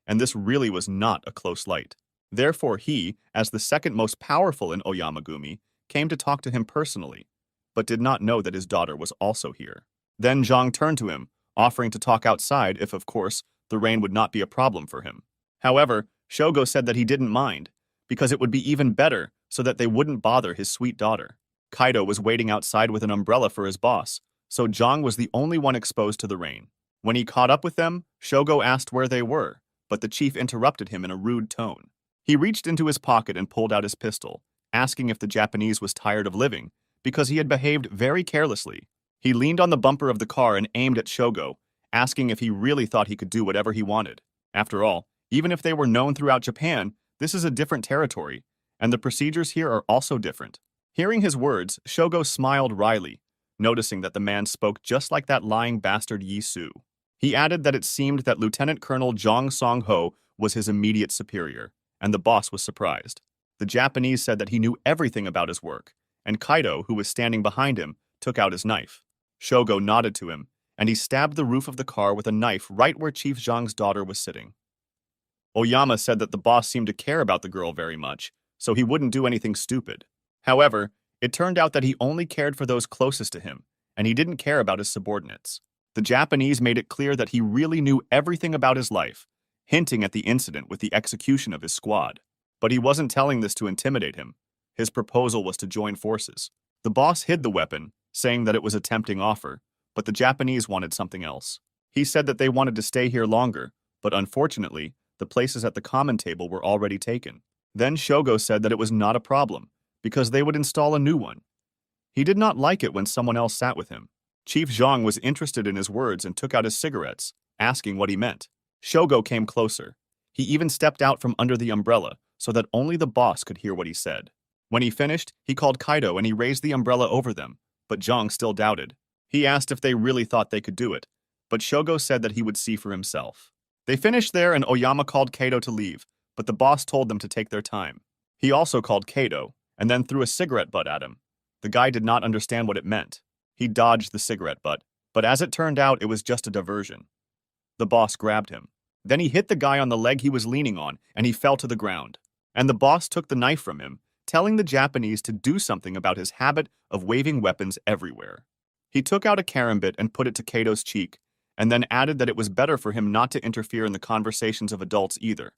And this really was not a close light. Therefore he, as the second most powerful in Oyamagumi, came to talk to him personally, but did not know that his daughter was also here. Then Jong turned to him, offering to talk outside if, of course, the rain would not be a problem for him. However, Shogo said that he didn't mind, because it would be even better so that they wouldn't bother his sweet daughter. Kaido was waiting outside with an umbrella for his boss, so Jong was the only one exposed to the rain. When he caught up with them, Shogo asked where they were, but the chief interrupted him in a rude tone. He reached into his pocket and pulled out his pistol, asking if the Japanese was tired of living, because he had behaved very carelessly. He leaned on the bumper of the car and aimed at Shogo, asking if he really thought he could do whatever he wanted. After all, even if they were known throughout Japan, this is a different territory, and the procedures here are also different. Hearing his words, Shogo smiled wryly, noticing that the man spoke just like that lying bastard Yi Su. He added that it seemed that Lieutenant Colonel Jong Song-ho was his immediate superior, and the boss was surprised. The Japanese said that he knew everything about his work, and Kaido, who was standing behind him, took out his knife. Shogo nodded to him, and he stabbed the roof of the car with a knife right where Chief Zhang's daughter was sitting. Oyama said that the boss seemed to care about the girl very much, so he wouldn't do anything stupid. However, it turned out that he only cared for those closest to him, and he didn't care about his subordinates. The Japanese made it clear that he really knew everything about his life, hinting at the incident with the execution of his squad. But he wasn't telling this to intimidate him. His proposal was to join forces. The boss hid the weapon, saying that it was a tempting offer, but the Japanese wanted something else. He said that they wanted to stay here longer, but unfortunately, the places at the common table were already taken. Then Shogo said that it was not a problem, because they would install a new one. He did not like it when someone else sat with him. Chief Zhang was interested in his words and took out his cigarettes, asking what he meant. Shogo came closer. He even stepped out from under the umbrella so that only the boss could hear what he said. When he finished, he called Kaido and he raised the umbrella over them, but Zhang still doubted. He asked if they really thought they could do it, but Shogo said that he would see for himself. They finished there and Oyama called Kaido to leave, but the boss told them to take their time. He also called Kaido, and then threw a cigarette butt at him. The guy did not understand what it meant. He dodged the cigarette butt, but as it turned out, it was just a diversion. The boss grabbed him. Then he hit the guy on the leg he was leaning on, and he fell to the ground. And the boss took the knife from him, telling the Japanese to do something about his habit of waving weapons everywhere. He took out a karambit and put it to Kaido's cheek, and then added that it was better for him not to interfere in the conversations of adults either.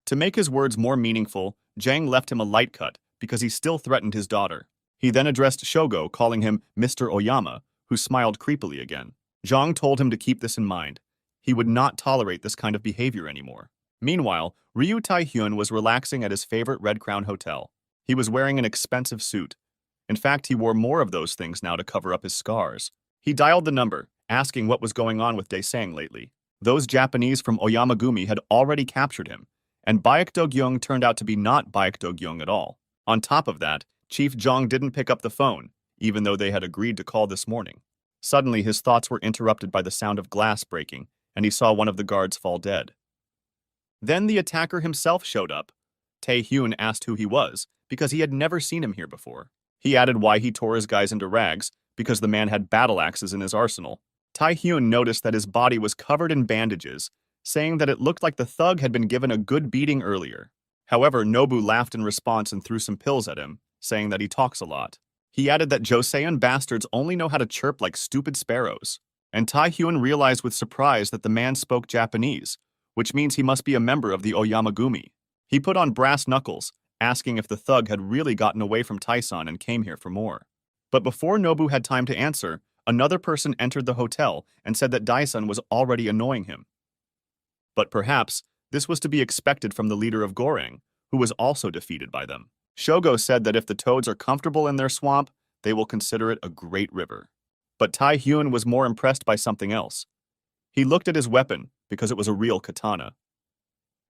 To make his words more meaningful, Zhang left him a light cut because he still threatened his daughter. He then addressed Shogo, calling him Mr. Oyama, who smiled creepily again. Zhang told him to keep this in mind. He would not tolerate this kind of behavior anymore. Meanwhile, Ryu Taehyun was relaxing at his favorite Red Crown hotel. He was wearing an expensive suit. In fact, he wore more of those things now to cover up his scars. He dialed the number, asking what was going on with Daesang lately. Those Japanese from Oyamagumi had already captured him, and Baekdo-gyeong turned out to be not Baekdo-gyeong at all. On top of that, Chief Zhang didn't pick up the phone, even though they had agreed to call this morning. Suddenly, his thoughts were interrupted by the sound of glass breaking, and he saw one of the guards fall dead. Then the attacker himself showed up. Taehyun asked who he was, because he had never seen him here before. He added why he tore his guys into rags, because the man had battle axes in his arsenal. Taehyun noticed that his body was covered in bandages, saying that it looked like the thug had been given a good beating earlier. However, Nobu laughed in response and threw some pills at him, saying that he talks a lot. He added that Joseon bastards only know how to chirp like stupid sparrows. And Taehyun realized with surprise that the man spoke Japanese, which means he must be a member of the Oyamagumi. He put on brass knuckles, asking if the thug had really gotten away from Taesan and came here for more. But before Nobu had time to answer, another person entered the hotel and said that Daesan was already annoying him. But perhaps this was to be expected from the leader of Goreng, who was also defeated by them. Shogo said that if the toads are comfortable in their swamp, they will consider it a great river. But Taehyun was more impressed by something else. He looked at his weapon, because it was a real katana.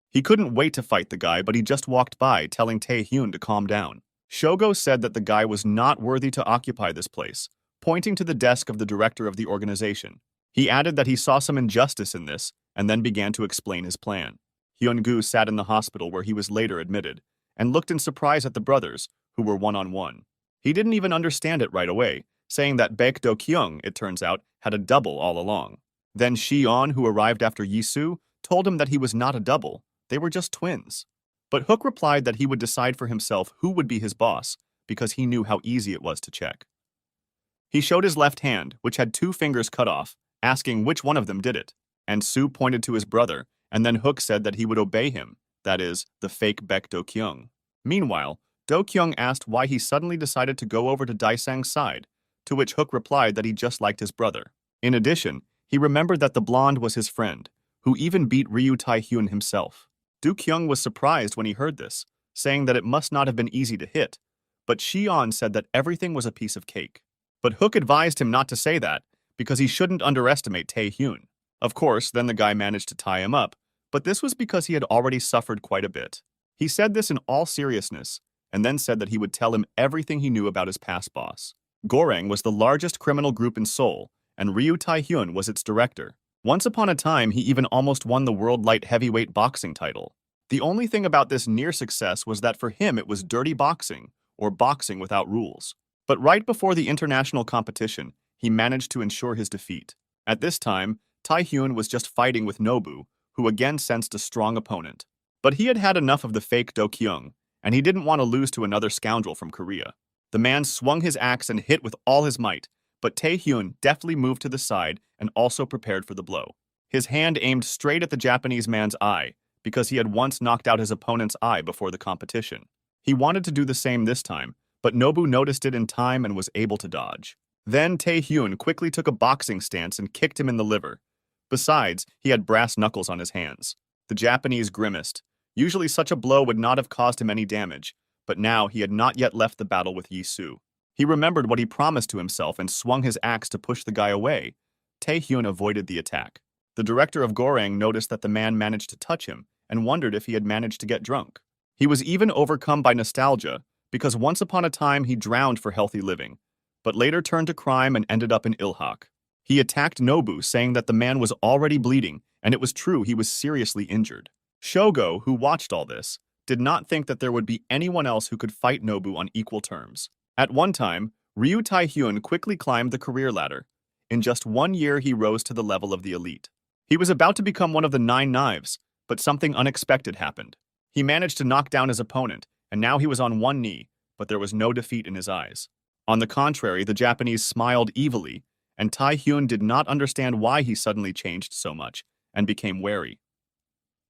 He couldn't wait to fight the guy, but he just walked by, telling Taehyun to calm down. Shogo said that the guy was not worthy to occupy this place, pointing to the desk of the director of the organization. He added that he saw some injustice in this, and then began to explain his plan. Hyun-gu sat in the hospital where he was later admitted, and looked in surprise at the brothers, who were one-on-one. He didn't even understand it right away, saying that Baekdo-kyung, it turns out, had a double all along. Then Shi-on, who arrived after Yisu, told him that he was not a double, they were just twins. But Hook replied that he would decide for himself who would be his boss, because he knew how easy it was to check. He showed his left hand, which had 2 fingers cut off, asking which one of them did it, and Su pointed to his brother, and then Hook said that he would obey him, that is, the fake Baekdo-kyung. Meanwhile, Do-kyung asked why he suddenly decided to go over to Daesang's side, to which Hook replied that he just liked his brother. In addition, he remembered that the blonde was his friend, who even beat Ryu Taehyun himself. Do-kyung was surprised when he heard this, saying that it must not have been easy to hit, but Shi-on said that everything was a piece of cake. But Hook advised him not to say that, because he shouldn't underestimate Taehyun. Of course, then the guy managed to tie him up, but this was because he had already suffered quite a bit. He said this in all seriousness, and then said that he would tell him everything he knew about his past boss. Goreng was the largest criminal group in Seoul, and Ryu Taehyun was its director. Once upon a time, he even almost won the World Light Heavyweight Boxing title. The only thing about this near success was that for him it was dirty boxing, or boxing without rules. But right before the international competition, he managed to ensure his defeat. At this time, Taehyun was just fighting with Nobu, who again sensed a strong opponent. But he had had enough of the fake Do-kyung, and he didn't want to lose to another scoundrel from Korea. The man swung his axe and hit with all his might, but Taehyun deftly moved to the side and also prepared for the blow. His hand aimed straight at the Japanese man's eye, because he had once knocked out his opponent's eye before the competition. He wanted to do the same this time, but Nobu noticed it in time and was able to dodge. Then Taehyun quickly took a boxing stance and kicked him in the liver. Besides, he had brass knuckles on his hands. The Japanese grimaced. Usually such a blow would not have caused him any damage, but now he had not yet left the battle with Yisu. He remembered what he promised to himself and swung his axe to push the guy away. Taehyun avoided the attack. The director of Gorang noticed that the man managed to touch him and wondered if he had managed to get drunk. He was even overcome by nostalgia because once upon a time he drowned for healthy living, but later turned to crime and ended up in Ilhak. He attacked Nobu, saying that the man was already bleeding, and it was true he was seriously injured. Shogo, who watched all this, did not think that there would be anyone else who could fight Nobu on equal terms. At one time, Ryu Taehyun quickly climbed the career ladder. In just 1 year, he rose to the level of the elite. He was about to become one of the 9 knives, but something unexpected happened. He managed to knock down his opponent, and now he was on one knee, but there was no defeat in his eyes. On the contrary, the Japanese smiled evilly, and Taehyun did not understand why he suddenly changed so much and became wary.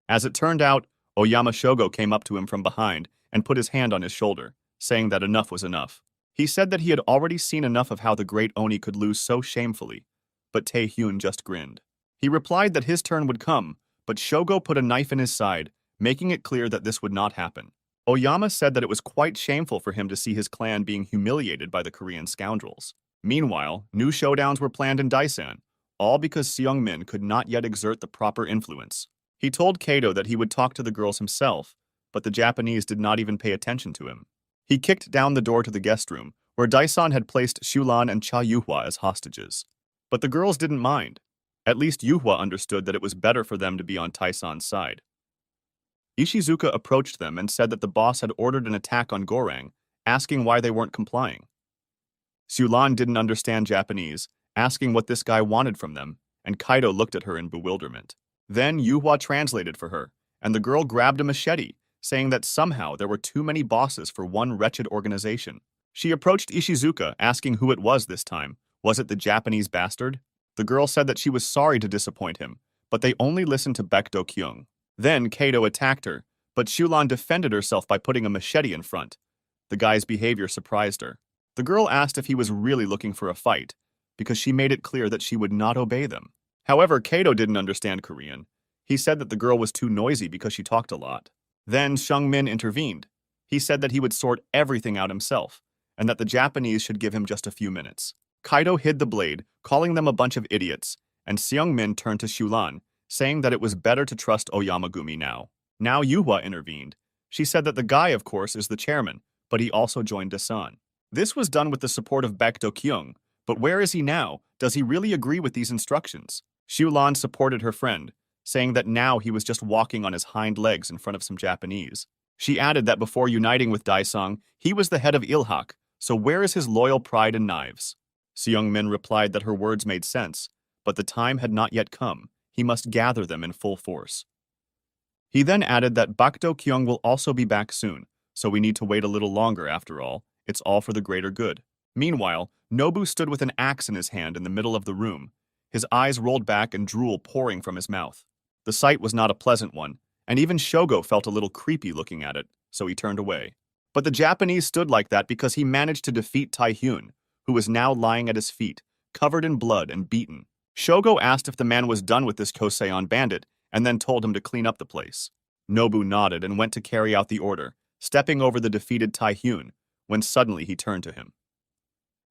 As it turned out, Oyama Shogo came up to him from behind and put his hand on his shoulder, saying that enough was enough. He said that he had already seen enough of how the great Oni could lose so shamefully, but Taehyun just grinned. He replied that his turn would come, but Shogo put a knife in his side, making it clear that this would not happen. Oyama said that it was quite shameful for him to see his clan being humiliated by the Korean scoundrels. Meanwhile, new showdowns were planned in Daisan, all because Seung-min could not yet exert the proper influence. He told Kato that he would talk to the girls himself, but the Japanese did not even pay attention to him. He kicked down the door to the guest room, where Daisan had placed Shulan and Cha Yuhua as hostages. But the girls didn't mind. At least Yuhua understood that it was better for them to be on Taisan's side. Ishizuka approached them and said that the boss had ordered an attack on Gorang, asking why they weren't complying. Shulan didn't understand Japanese, asking what this guy wanted from them, and Kaido looked at her in bewilderment. Then Yuhua translated for her, and the girl grabbed a machete, saying that somehow there were too many bosses for one wretched organization. She approached Ishizuka, asking who it was this time. Was it the Japanese bastard? The girl said that she was sorry to disappoint him, but they only listened to Baekdo Kyung. Then Kato attacked her, but Shulan defended herself by putting a machete in front. The guy's behavior surprised her. The girl asked if he was really looking for a fight, because she made it clear that she would not obey them. However, Kato didn't understand Korean. He said that the girl was too noisy because she talked a lot. Then Seung-min intervened. He said that he would sort everything out himself, and that the Japanese should give him just a few minutes. Kaido hid the blade, calling them a bunch of idiots, and Seung-min turned to Shulan, saying that it was better to trust Oyamagumi now. Now Yuhua intervened. She said that the guy, of course, is the chairman, but he also joined Dasan. This was done with the support of Baekdo Kyung, but where is he now? Does he really agree with these instructions? Shulan supported her friend, saying that now he was just walking on his hind legs in front of some Japanese. She added that before uniting with Daesung, he was the head of Ilhak, so where is his loyal pride in knives? Seung-min replied that her words made sense, but the time had not yet come. He must gather them in full force. He then added that Baekdo Kyung will also be back soon, so we need to wait a little longer after all. It's all for the greater good. Meanwhile, Nobu stood with an axe in his hand in the middle of the room, his eyes rolled back and drool pouring from his mouth. The sight was not a pleasant one, and even Shogo felt a little creepy looking at it, so he turned away. But the Japanese stood like that because he managed to defeat Taehyun, who was now lying at his feet, covered in blood and beaten. Shogo asked if the man was done with this Koseon bandit, and then told him to clean up the place. Nobu nodded and went to carry out the order, stepping over the defeated Taehyun, when suddenly he turned to him.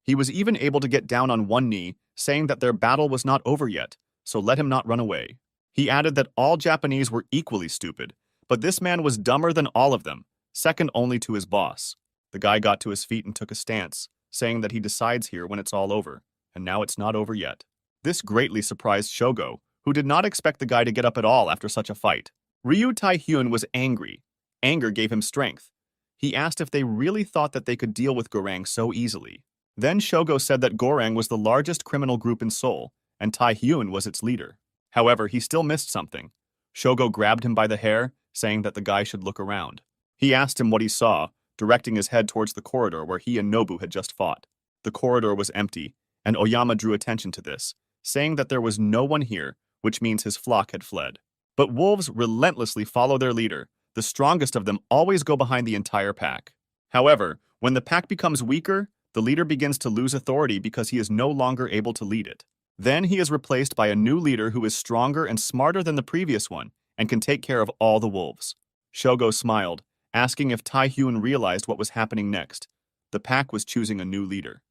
He was even able to get down on one knee, saying that their battle was not over yet, so let him not run away. He added that all Japanese were equally stupid, but this man was dumber than all of them, second only to his boss. The guy got to his feet and took a stance, saying that he decides here when it's all over, and now it's not over yet. This greatly surprised Shogo, who did not expect the guy to get up at all after such a fight. Ryu Taehyun was angry. Anger gave him strength. He asked if they really thought that they could deal with Gorang so easily. Then Shogo said that Gorang was the largest criminal group in Seoul, and Taehyun was its leader. However, he still missed something. Shogo grabbed him by the hair, saying that the guy should look around. He asked him what he saw, directing his head towards the corridor where he and Nobu had just fought. The corridor was empty, and Oyama drew attention to this, saying that there was no one here, which means his flock had fled. But wolves relentlessly follow their leader. The strongest of them always go behind the entire pack. However, when the pack becomes weaker, the leader begins to lose authority because he is no longer able to lead it. Then he is replaced by a new leader who is stronger and smarter than the previous one and can take care of all the wolves. Shogo smiled, asking if Tae-hyun realized what was happening next. The pack was choosing a new leader.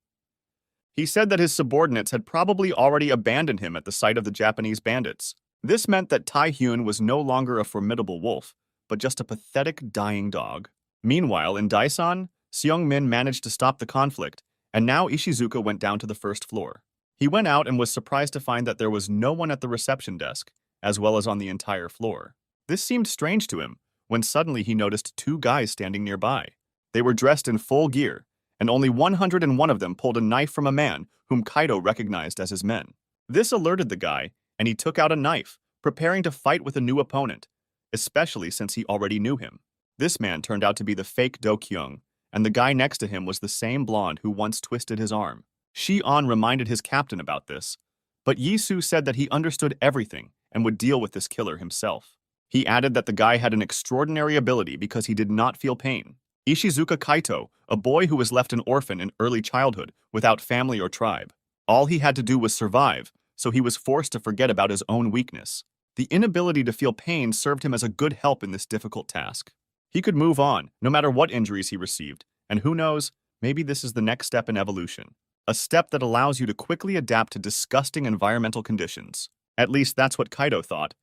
He said that his subordinates had probably already abandoned him at the sight of the Japanese bandits. This meant that Tae-hyun was no longer a formidable wolf, but just a pathetic dying dog. Meanwhile, in Daesan, Seung-min managed to stop the conflict, and now Ishizuka went down to the first floor. He went out and was surprised to find that there was no one at the reception desk, as well as on the entire floor. This seemed strange to him, when suddenly he noticed two guys standing nearby. They were dressed in full gear, and only 101 of them pulled a knife from a man whom Kaido recognized as his men. This alerted the guy, and he took out a knife, preparing to fight with a new opponent, especially since he already knew him. This man turned out to be the fake Do-kyung, and the guy next to him was the same blonde who once twisted his arm. Shi-on reminded his captain about this, but Yi-soo said that he understood everything and would deal with this killer himself. He added that the guy had an extraordinary ability because he did not feel pain. Ishizuka Kaito, a boy who was left an orphan in early childhood without family or tribe. All he had to do was survive, so he was forced to forget about his own weakness. The inability to feel pain served him as a good help in this difficult task. He could move on, no matter what injuries he received, and who knows, maybe this is the next step in evolution. A step that allows you to quickly adapt to disgusting environmental conditions. At least that's what Kaido thought.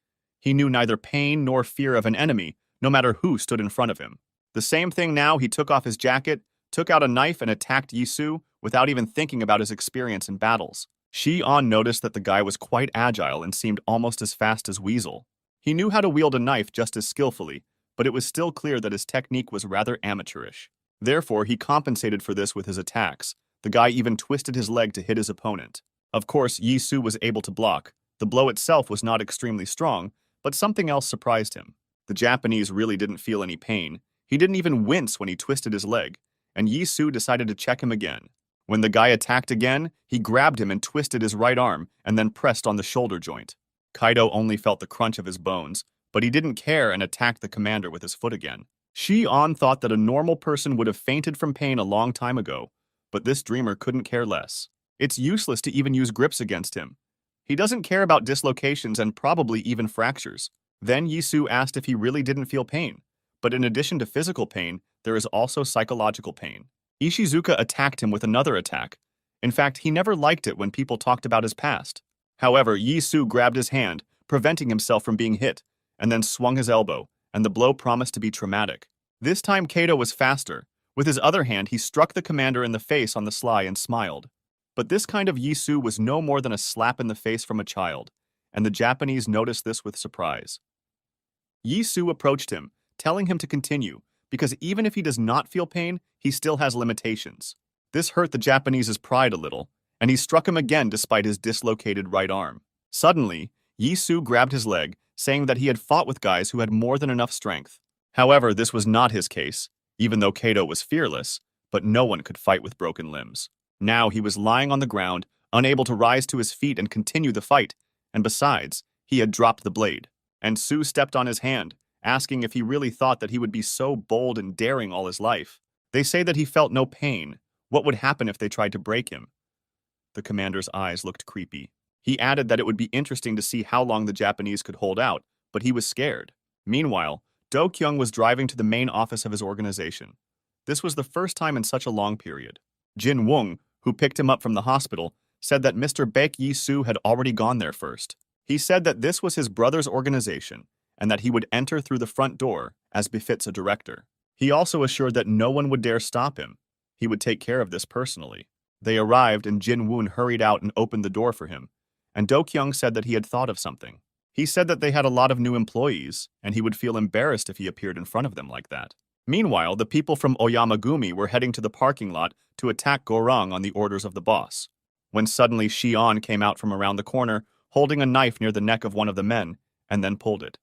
He knew neither pain nor fear of an enemy, no matter who stood in front of him. The same thing now, he took off his jacket, took out a knife and attacked Yi-soo without even thinking about his experience in battles. Shi-on noticed that the guy was quite agile and seemed almost as fast as Weasel. He knew how to wield a knife just as skillfully, but it was still clear that his technique was rather amateurish. Therefore, he compensated for this with his attacks. The guy even twisted his leg to hit his opponent. Of course, Yi-soo was able to block. The blow itself was not extremely strong, but something else surprised him. The Japanese really didn't feel any pain. He didn't even wince when he twisted his leg, and Yi-soo decided to check him again. When the guy attacked again, he grabbed him and twisted his right arm and then pressed on the shoulder joint. Kaido only felt the crunch of his bones, but he didn't care and attacked the commander with his foot again. Shi-on thought that a normal person would have fainted from pain a long time ago, but this dreamer couldn't care less. It's useless to even use grips against him. He doesn't care about dislocations and probably even fractures. Then Yi-soo asked if he really didn't feel pain. But in addition to physical pain, there is also psychological pain. Ishizuka attacked him with another attack. In fact, he never liked it when people talked about his past. However, Yi-soo grabbed his hand, preventing himself from being hit, and then swung his elbow, and the blow promised to be traumatic. This time Kaido was faster. With his other hand, he struck the commander in the face on the sly and smiled. But this kind of Yi-soo was no more than a slap in the face from a child, and the Japanese noticed this with surprise. Yi-soo approached him, telling him to continue, because even if he does not feel pain, he still has limitations. This hurt the Japanese's pride a little, and he struck him again despite his dislocated right arm. Suddenly, Yi-soo grabbed his leg, saying that he had fought with guys who had more than enough strength. However, this was not his case, even though Kaido was fearless, but no one could fight with broken limbs. Now he was lying on the ground, unable to rise to his feet and continue the fight, and besides, he had dropped the blade. And Sue stepped on his hand, asking if he really thought that he would be so bold and daring all his life. They say that he felt no pain. What would happen if they tried to break him? The commander's eyes looked creepy. He added that it would be interesting to see how long the Japanese could hold out, but he was scared. Meanwhile, Do-kyung was driving to the main office of his organization. This was the first time in such a long period. Jin Woong, who picked him up from the hospital, said that Mr. Baek Yi-soo had already gone there first. He said that this was his brother's organization, and that he would enter through the front door, as befits a director. He also assured that no one would dare stop him. He would take care of this personally. They arrived and Jin Woon hurried out and opened the door for him, and Do-kyung said that he had thought of something. He said that they had a lot of new employees, and he would feel embarrassed if he appeared in front of them like that. Meanwhile, the people from Oyamagumi were heading to the parking lot to attack Gorang on the orders of the boss, when suddenly Shion came out from around the corner, holding a knife near the neck of one of the men, and then pulled it.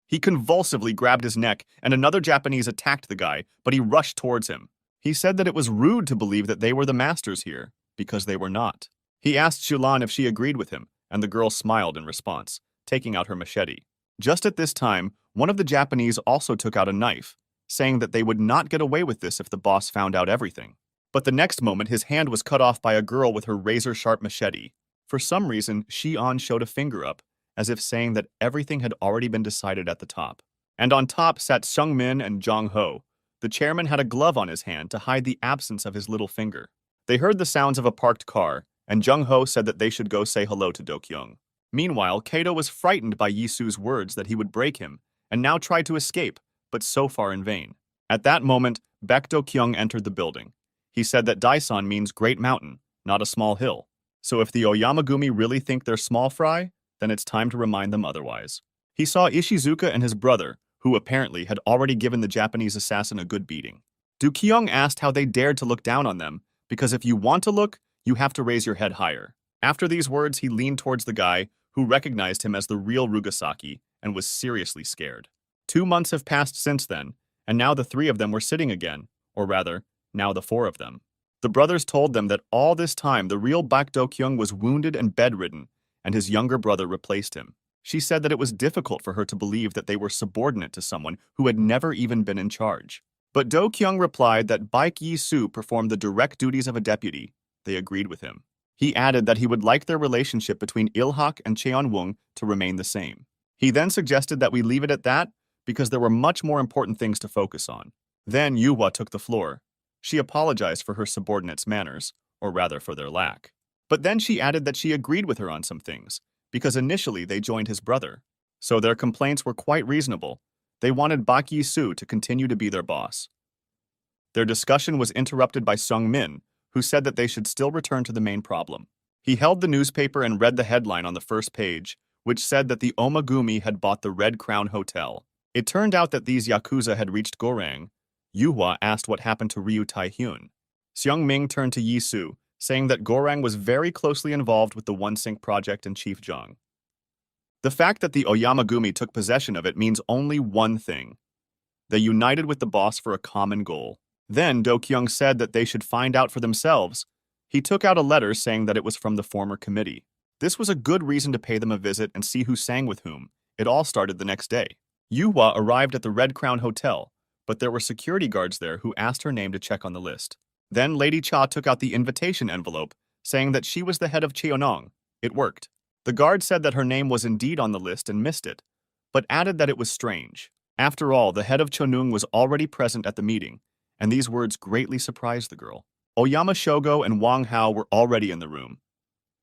He convulsively grabbed his neck, and another Japanese attacked the guy, but he rushed towards him. He said that it was rude to believe that they were the masters here, because they were not. He asked Shulan if she agreed with him, and the girl smiled in response, taking out her machete. Just at this time, one of the Japanese also took out a knife, saying that they would not get away with this if the boss found out everything. But the next moment, his hand was cut off by a girl with her razor-sharp machete. For some reason, Shion showed a finger up, as if saying that everything had already been decided at the top. and on top sat Seung-min and Jong-ho. The chairman had a glove on his hand to hide the absence of his little finger. They heard the sounds of a parked car, and Jung-ho said that they should go say hello to Do-kyung. Meanwhile, Kato was frightened by Yi-su's words that he would break him, and now tried to escape, but so far in vain. At that moment, Baek Do-kyung entered the building. He said that Daesan means great mountain, not a small hill. So if the Oyamagumi really think they're small fry, then it's time to remind them otherwise. He saw Ishizuka and his brother, who apparently had already given the Japanese assassin a good beating. Do-kyung asked how they dared to look down on them, because if you want to look, you have to raise your head higher. After these words, he leaned towards the guy, who recognized him as the real Rugasaki, and was seriously scared. 2 months have passed since then, and now the 3 of them were sitting again, or rather, now the 4 of them. The brothers told them that all this time the real Baek Do-kyung was wounded and bedridden, and his younger brother replaced him. She said that it was difficult for her to believe that they were subordinate to someone who had never even been in charge. But Do-kyung replied that Baek Yi-su performed the direct duties of a deputy. They agreed with him. He added that he would like their relationship between Il-hak and Cheon-woong to remain the same. He then suggested that we leave it at that because there were much more important things to focus on. Then Yuhwa took the floor. She apologized for her subordinates' manners, or rather for their lack. But then she added that she agreed with her on some things, because initially they joined his brother. So their complaints were quite reasonable. They wanted Baek Yi-su to continue to be their boss. Their discussion was interrupted by Seung-min, who said that they should still return to the main problem. He held the newspaper and read the headline on the first page, which said that the Omagumi had bought the Red Crown Hotel. It turned out that these Yakuza had reached Gorang. Yuhwa asked what happened to Ryu Tai-hyun. Seung-ming turned to Yi-su, saying that Gorang was very closely involved with the One-Sink project and Chief Jong. The fact that the Oyamagumi took possession of it means only one thing. They united with the boss for a common goal. Then Do-kyung said that they should find out for themselves. He took out a letter saying that it was from the former committee. This was a good reason to pay them a visit and see who sang with whom. It all started the next day. Yuhwa arrived at the Red Crown Hotel, but there were security guards there who asked her name to check on the list. Then Lady Cha took out the invitation envelope, saying that she was the head of Cheonong. It worked. The guard said that her name was indeed on the list and missed it, but added that it was strange. After all, the head of Chonung was already present at the meeting, and these words greatly surprised the girl. Oyama Shogo and Wang Hao were already in the room.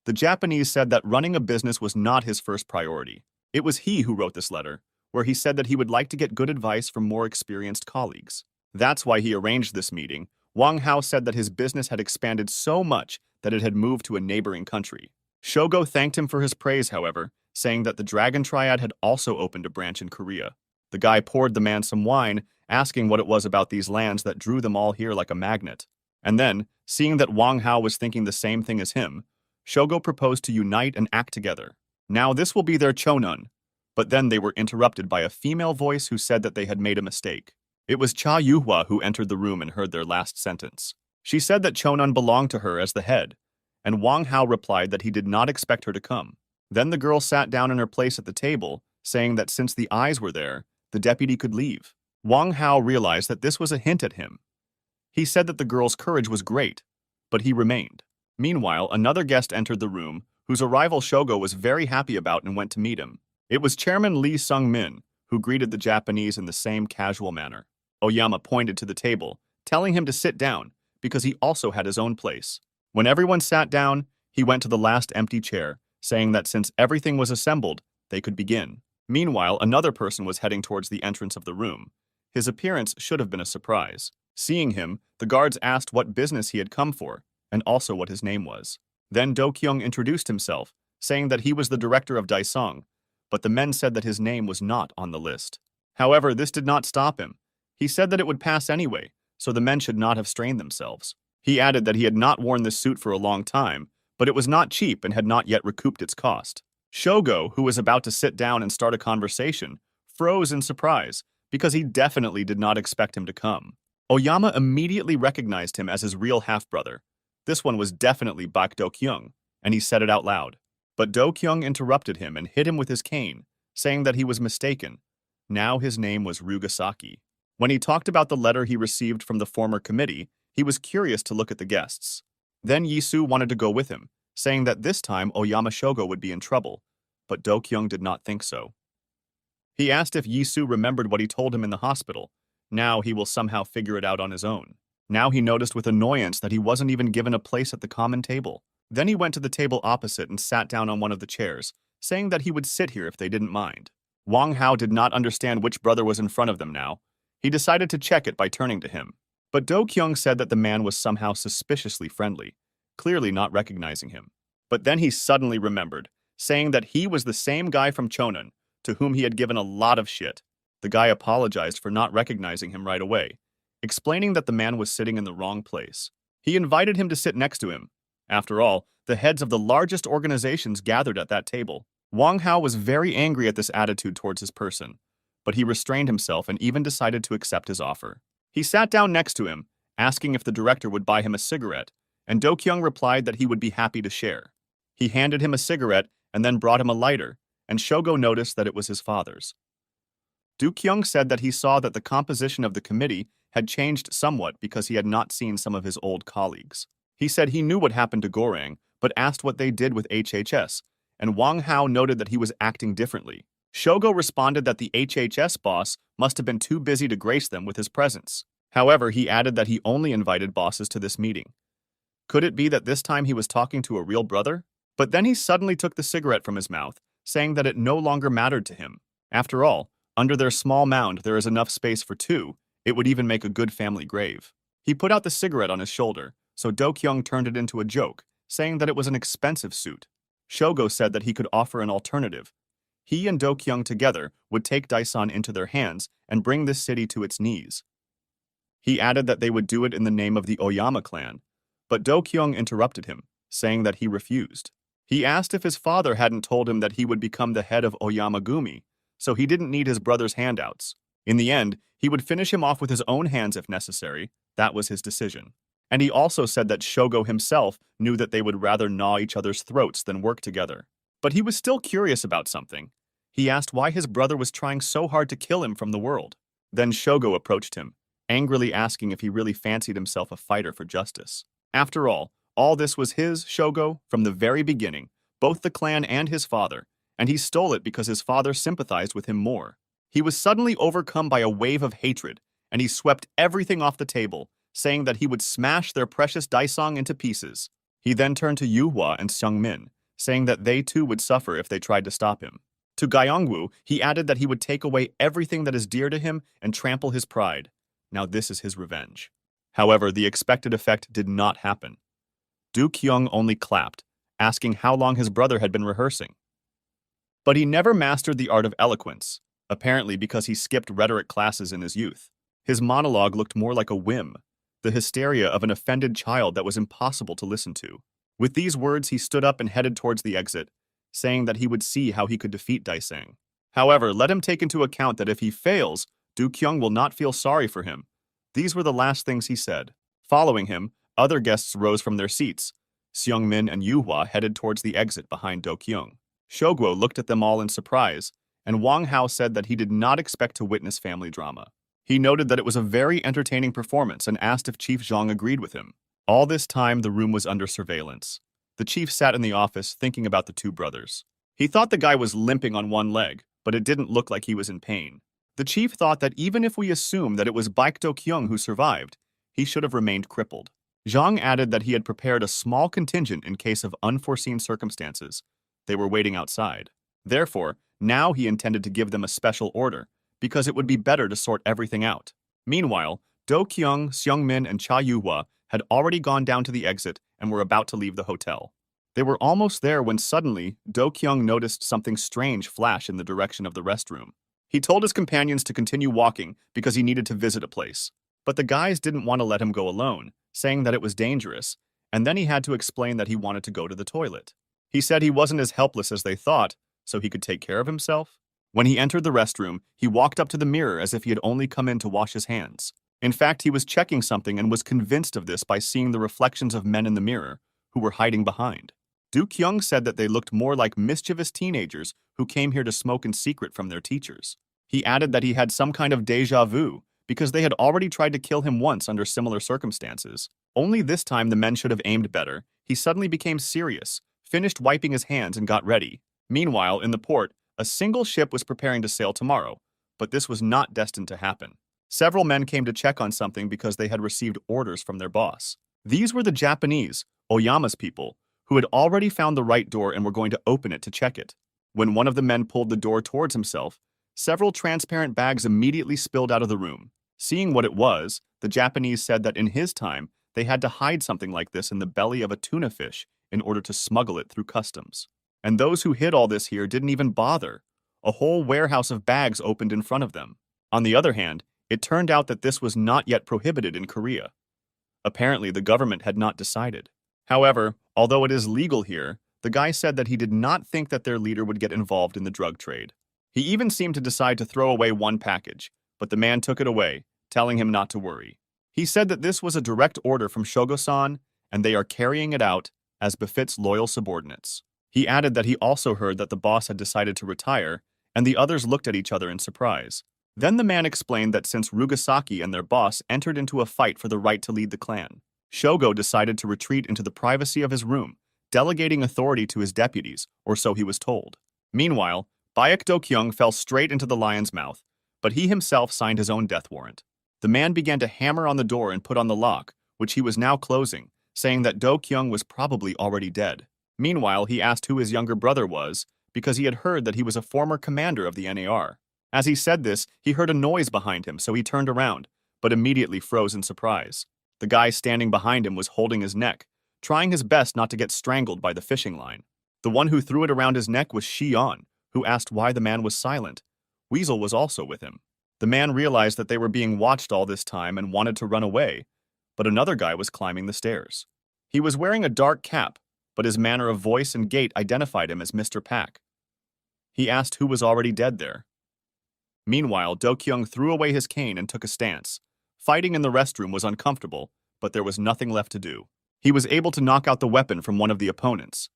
The Japanese said that running a business was not his first priority. It was he who wrote this letter, where he said that he would like to get good advice from more experienced colleagues. That's why he arranged this meeting. Wang Hao said that his business had expanded so much that it had moved to a neighboring country. Shogo thanked him for his praise, however, saying that the Dragon Triad had also opened a branch in Korea. The guy poured the man some wine, asking what it was about these lands that drew them all here like a magnet. And then, seeing that Wang Hao was thinking the same thing as him, Shogo proposed to unite and act together. Now this will be their Chonun. But then they were interrupted by a female voice who said that they had made a mistake. It was Cha Yuhua who entered the room and heard their last sentence. She said that Chonun belonged to her as the head, and Wang Hao replied that he did not expect her to come. Then the girl sat down in her place at the table, saying that since the eyes were there, the deputy could leave. Wang Hao realized that this was a hint at him. He said that the girl's courage was great, but he remained. Meanwhile, another guest entered the room, whose arrival Shogo was very happy about and went to meet him. It was Chairman Lee Seung-min, who greeted the Japanese in the same casual manner. Oyama pointed to the table, telling him to sit down, because he also had his own place. When everyone sat down, he went to the last empty chair, saying that since everything was assembled, they could begin. Meanwhile, another person was heading towards the entrance of the room. His appearance should have been a surprise. Seeing him, the guards asked what business he had come for, and also what his name was. Then Do-kyung introduced himself, saying that he was the director of Daesung, but the men said that his name was not on the list. However, this did not stop him. He said that it would pass anyway, so the men should not have strained themselves. He added that he had not worn this suit for a long time, but it was not cheap and had not yet recouped its cost. Shogo, who was about to sit down and start a conversation, froze in surprise, because he definitely did not expect him to come. Oyama immediately recognized him as his real half-brother. This one was definitely Baek Do-kyung, and he said it out loud. But Do-kyung interrupted him and hit him with his cane, saying that he was mistaken. Now his name was Rugasaki. When he talked about the letter he received from the former committee, he was curious to look at the guests. Then Yi-su wanted to go with him, saying that this time Oyama Shogo would be in trouble, but Do-kyung did not think so. He asked if Yisu remembered what he told him in the hospital. Now he will somehow figure it out on his own. Now he noticed with annoyance that he wasn't even given a place at the common table. Then he went to the table opposite and sat down on one of the chairs, saying that he would sit here if they didn't mind. Wang Hao did not understand which brother was in front of them now. He decided to check it by turning to him. But Do Kyung said that the man was somehow suspiciously friendly, clearly not recognizing him. But then he suddenly remembered, saying that he was the same guy from Chonan, to whom he had given a lot of shit. The guy apologized for not recognizing him right away, explaining that the man was sitting in the wrong place. He invited him to sit next to him. After all, the heads of the largest organizations gathered at that table. Wang Hao was very angry at this attitude towards his person, but he restrained himself and even decided to accept his offer. He sat down next to him, asking if the director would buy him a cigarette, and Do Kyung replied that he would be happy to share. He handed him a cigarette and then brought him a lighter, and Shogo noticed that it was his father's. Do Kyung said that he saw that the composition of the committee had changed somewhat because he had not seen some of his old colleagues. He said he knew what happened to Gorang, but asked what they did with HHS, and Wang Hao noted that he was acting differently. Shogo responded that the HHS boss must have been too busy to grace them with his presence. However, he added that he only invited bosses to this meeting. Could it be that this time he was talking to a real brother? But then he suddenly took the cigarette from his mouth, saying that it no longer mattered to him. After all, under their small mound there is enough space for two. It would even make a good family grave. He put out the cigarette on his shoulder, so Do Kyung turned it into a joke, saying that it was an expensive suit. Shogo said that he could offer an alternative. He and Do Kyung together would take Daesan into their hands and bring this city to its knees. He added that they would do it in the name of the Oyama clan, but Do Kyung interrupted him, saying that he refused. He asked if his father hadn't told him that he would become the head of Oyama Gumi, so he didn't need his brother's handouts. In the end, he would finish him off with his own hands if necessary. That was his decision. And he also said that Shogo himself knew that they would rather gnaw each other's throats than work together. But he was still curious about something. He asked why his brother was trying so hard to kill him from the world. Then Shogo approached him, angrily asking if he really fancied himself a fighter for justice. After all this was his, Shogo, from the very beginning, both the clan and his father, and he stole it because his father sympathized with him more. He was suddenly overcome by a wave of hatred, and he swept everything off the table, saying that he would smash their precious Daesong into pieces. He then turned to Yuhua and Seungmin, saying that they too would suffer if they tried to stop him. To Gyeongwoo, he added that he would take away everything that is dear to him and trample his pride. Now this is his revenge. However, the expected effect did not happen. Do Kyung only clapped, asking how long his brother had been rehearsing. But he never mastered the art of eloquence, apparently because he skipped rhetoric classes in his youth. His monologue looked more like a whim, the hysteria of an offended child that was impossible to listen to. With these words, he stood up and headed towards the exit, saying that he would see how he could defeat Daesang. However, let him take into account that if he fails, Do Kyung will not feel sorry for him. These were the last things he said. Following him, other guests rose from their seats. Seungmin and Yuhua headed towards the exit behind Do Kyung. Shogo looked at them all in surprise, and Wang Hao said that he did not expect to witness family drama. He noted that it was a very entertaining performance and asked if Chief Zhang agreed with him. All this time, the room was under surveillance. The chief sat in the office thinking about the two brothers. He thought the guy was limping on one leg, but it didn't look like he was in pain. The chief thought that even if we assume that it was Baek Do Kyung who survived, he should have remained crippled. Zhang added that he had prepared a small contingent in case of unforeseen circumstances. They were waiting outside. Therefore, now he intended to give them a special order, because it would be better to sort everything out. Meanwhile, Do Kyung, Seungmin, and Cha Yuhua had already gone down to the exit and were about to leave the hotel. They were almost there when suddenly, Do Kyung noticed something strange flash in the direction of the restroom. He told his companions to continue walking because he needed to visit a place. But the guys didn't want to let him go alone, saying that it was dangerous, and then he had to explain that he wanted to go to the toilet. He said he wasn't as helpless as they thought, so he could take care of himself. When he entered the restroom, he walked up to the mirror as if he had only come in to wash his hands. In fact, he was checking something and was convinced of this by seeing the reflections of men in the mirror, who were hiding behind. Do Kyung said that they looked more like mischievous teenagers who came here to smoke in secret from their teachers. He added that he had some kind of déjà vu, because they had already tried to kill him once under similar circumstances. Only this time the men should have aimed better. He suddenly became serious, finished wiping his hands and got ready. Meanwhile, in the port, A single ship was preparing to sail tomorrow, but this was not destined to happen. Several men came to check on something because they had received orders from their boss. These were the Japanese, Oyama's people, who had already found the right door and were going to open it to check it. When one of the men pulled the door towards himself, several transparent bags immediately spilled out of the room. Seeing what it was, the Japanese said that in his time, they had to hide something like this in the belly of a tuna fish in order to smuggle it through customs. And those who hid all this here didn't even bother. A whole warehouse of bags opened in front of them. On the other hand, it turned out that this was not yet prohibited in Korea. Apparently, the government had not decided. However, although it is legal here, the guy said that he did not think that their leader would get involved in the drug trade. He even seemed to decide to throw away one package, but the man took it away, telling him not to worry. He said that this was a direct order from Shogo-san, and they are carrying it out as befits loyal subordinates. He added that he also heard that the boss had decided to retire, and the others looked at each other in surprise. Then the man explained that since Rugasaki and their boss entered into a fight for the right to lead the clan, Shogo decided to retreat into the privacy of his room, delegating authority to his deputies, or so he was told. Meanwhile, Baek Do-kyung fell straight into the lion's mouth, but he himself signed his own death warrant. The man began to hammer on the door and put on the lock, which he was now closing, saying that Do-kyung was probably already dead. Meanwhile, he asked who his younger brother was, because he had heard that he was a former commander of the NAR. As he said this, he heard a noise behind him, so he turned around, but immediately froze in surprise. The guy standing behind him was holding his neck, trying his best not to get strangled by the fishing line. The one who threw it around his neck was Shion, who asked why the man was silent. Weasel was also with him. The man realized that they were being watched all this time and wanted to run away, but another guy was climbing the stairs. He was wearing a dark cap, but his manner of voice and gait identified him as Mr. Pak. He asked who was already dead there. Meanwhile, Do-kyung threw away his cane and took a stance. Fighting in the restroom was uncomfortable, but there was nothing left to do. He was able to knock out the weapon from one of the opponents.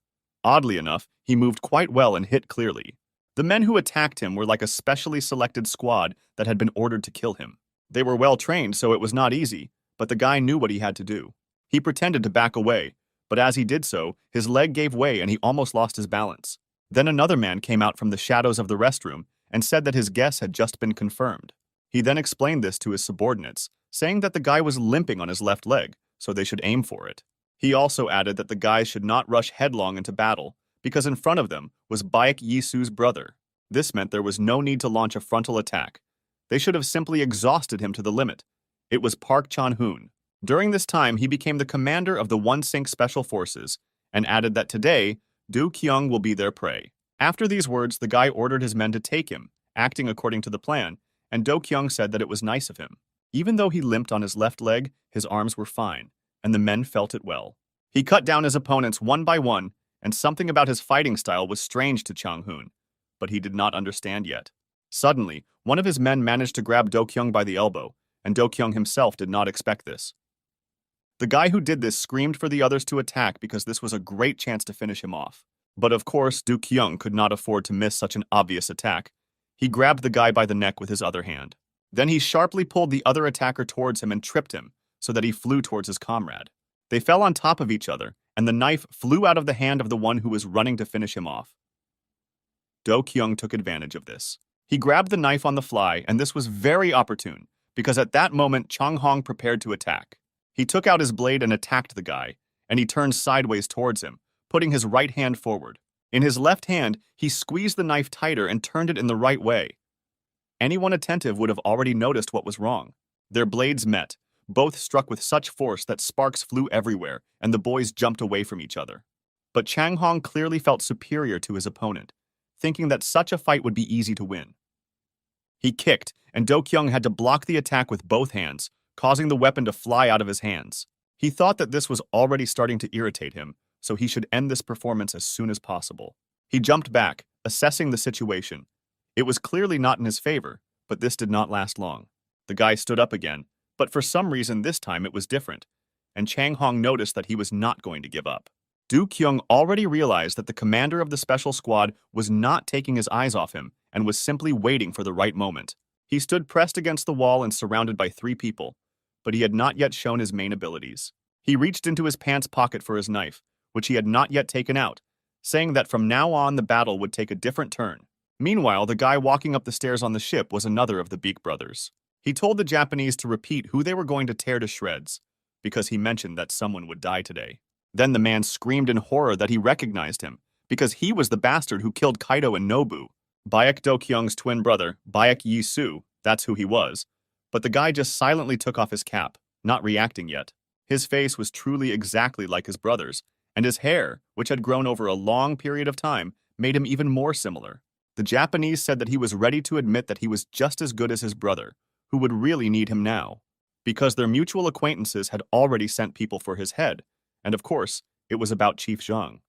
Oddly enough, he moved quite well and hit clearly. The men who attacked him were like a specially selected squad that had been ordered to kill him. They were well trained, so it was not easy, but the guy knew what he had to do. He pretended to back away, but as he did so, his leg gave way and he almost lost his balance. Then another man came out from the shadows of the restroom and said that his guess had just been confirmed. He then explained this to his subordinates, saying that the guy was limping on his left leg, so they should aim for it. He also added that the guys should not rush headlong into battle, because in front of them was Baek Yisu's brother. This meant there was no need to launch a frontal attack. They should have simply exhausted him to the limit. It was Park Chan-hoon. During this time, he became the commander of the One-Sink Special Forces, and added that today, Do-kyung will be their prey. After these words, the guy ordered his men to take him, acting according to the plan, and Do-kyung said that it was nice of him. Even though he limped on his left leg, his arms were fine, and the men felt it well. He cut down his opponents one by one, and something about his fighting style was strange to Chang-hoon, but he did not understand yet. Suddenly, one of his men managed to grab Do-kyung by the elbow, and Do-kyung himself did not expect this. The guy who did this screamed for the others to attack because this was a great chance to finish him off. But of course, Do-kyung could not afford to miss such an obvious attack. He grabbed the guy by the neck with his other hand. Then he sharply pulled the other attacker towards him and tripped him, so that he flew towards his comrade. They fell on top of each other, and the knife flew out of the hand of the one who was running to finish him off. Do-kyung took advantage of this. He grabbed the knife on the fly, and this was very opportune, because at that moment Chang-hong prepared to attack. He took out his blade and attacked the guy, and he turned sideways towards him, putting his right hand forward. In his left hand, he squeezed the knife tighter and turned it in the right way. Anyone attentive would have already noticed what was wrong. Their blades met, both struck with such force that sparks flew everywhere, and the boys jumped away from each other. But Chang-hong clearly felt superior to his opponent, thinking that such a fight would be easy to win. He kicked, and Do-kyung had to block the attack with both hands, causing the weapon to fly out of his hands. He thought that this was already starting to irritate him, so he should end this performance as soon as possible. He jumped back, assessing the situation. It was clearly not in his favor, but this did not last long. The guy stood up again, but for some reason this time it was different, and Chang-hong noticed that he was not going to give up. Do-kyung already realized that the commander of the special squad was not taking his eyes off him and was simply waiting for the right moment. He stood pressed against the wall and surrounded by 3 people, but he had not yet shown his main abilities. He reached into his pants pocket for his knife, which he had not yet taken out, saying that from now on the battle would take a different turn. Meanwhile, the guy walking up the stairs on the ship was another of the Beak brothers. He told the Japanese to repeat who they were going to tear to shreds, because he mentioned that someone would die today. Then the man screamed in horror that he recognized him, because he was the bastard who killed Kaido and Nobu. Baek Do-kyung's twin brother, Baek Yi-soo, that's who he was. But the guy just silently took off his cap, not reacting yet. His face was truly exactly like his brother's, and his hair, which had grown over a long period of time, made him even more similar. The Japanese said that he was ready to admit that he was just as good as his brother, who would really need him now, because their mutual acquaintances had already sent people for his head, and of course, it was about Chief Zhang.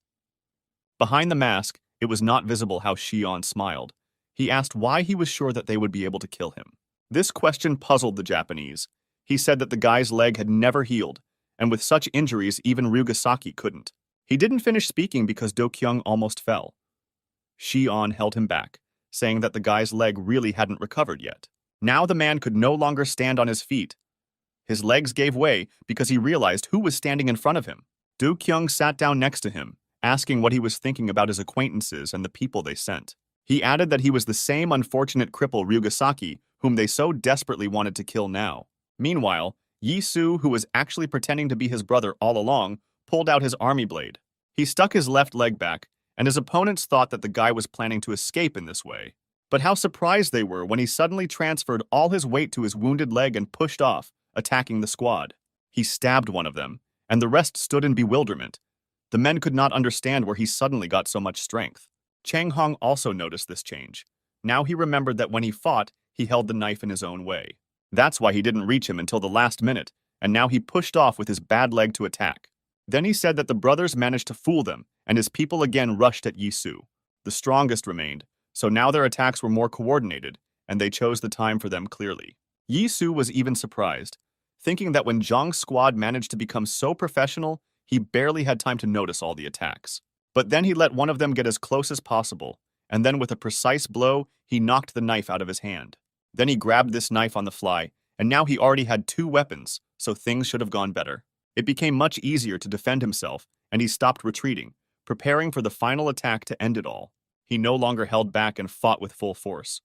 Behind the mask, it was not visible how Xion smiled. He asked why he was sure that they would be able to kill him. This question puzzled the Japanese. He said that the guy's leg had never healed, and with such injuries even Ryugasaki couldn't. He didn't finish speaking because Do-kyung almost fell. Xion held him back, saying that the guy's leg really hadn't recovered yet. Now the man could no longer stand on his feet. His legs gave way because he realized who was standing in front of him. Do-kyung sat down next to him, asking what he was thinking about his acquaintances and the people they sent. He added that he was the same unfortunate cripple Ryugasaki whom they so desperately wanted to kill now. Meanwhile, Yi-soo, who was actually pretending to be his brother all along, pulled out his army blade. He stuck his left leg back, and his opponents thought that the guy was planning to escape in this way. But how surprised they were when he suddenly transferred all his weight to his wounded leg and pushed off, attacking the squad. He stabbed one of them, and the rest stood in bewilderment. The men could not understand where he suddenly got so much strength. Chang Hong also noticed this change. Now he remembered that when he fought, he held the knife in his own way. That's why he didn't reach him until the last minute, and now he pushed off with his bad leg to attack. Then he said that the brothers managed to fool them, and his people again rushed at Yi-soo. The strongest remained, so now their attacks were more coordinated, and they chose the time for them clearly. Yi-soo was even surprised, thinking that when Zhang's squad managed to become so professional, he barely had time to notice all the attacks. But then he let one of them get as close as possible, and then with a precise blow, he knocked the knife out of his hand. Then he grabbed this knife on the fly, and now he already had 2 weapons, so things should have gone better. It became much easier to defend himself, and he stopped retreating, preparing for the final attack to end it all. He no longer held back and fought with full force.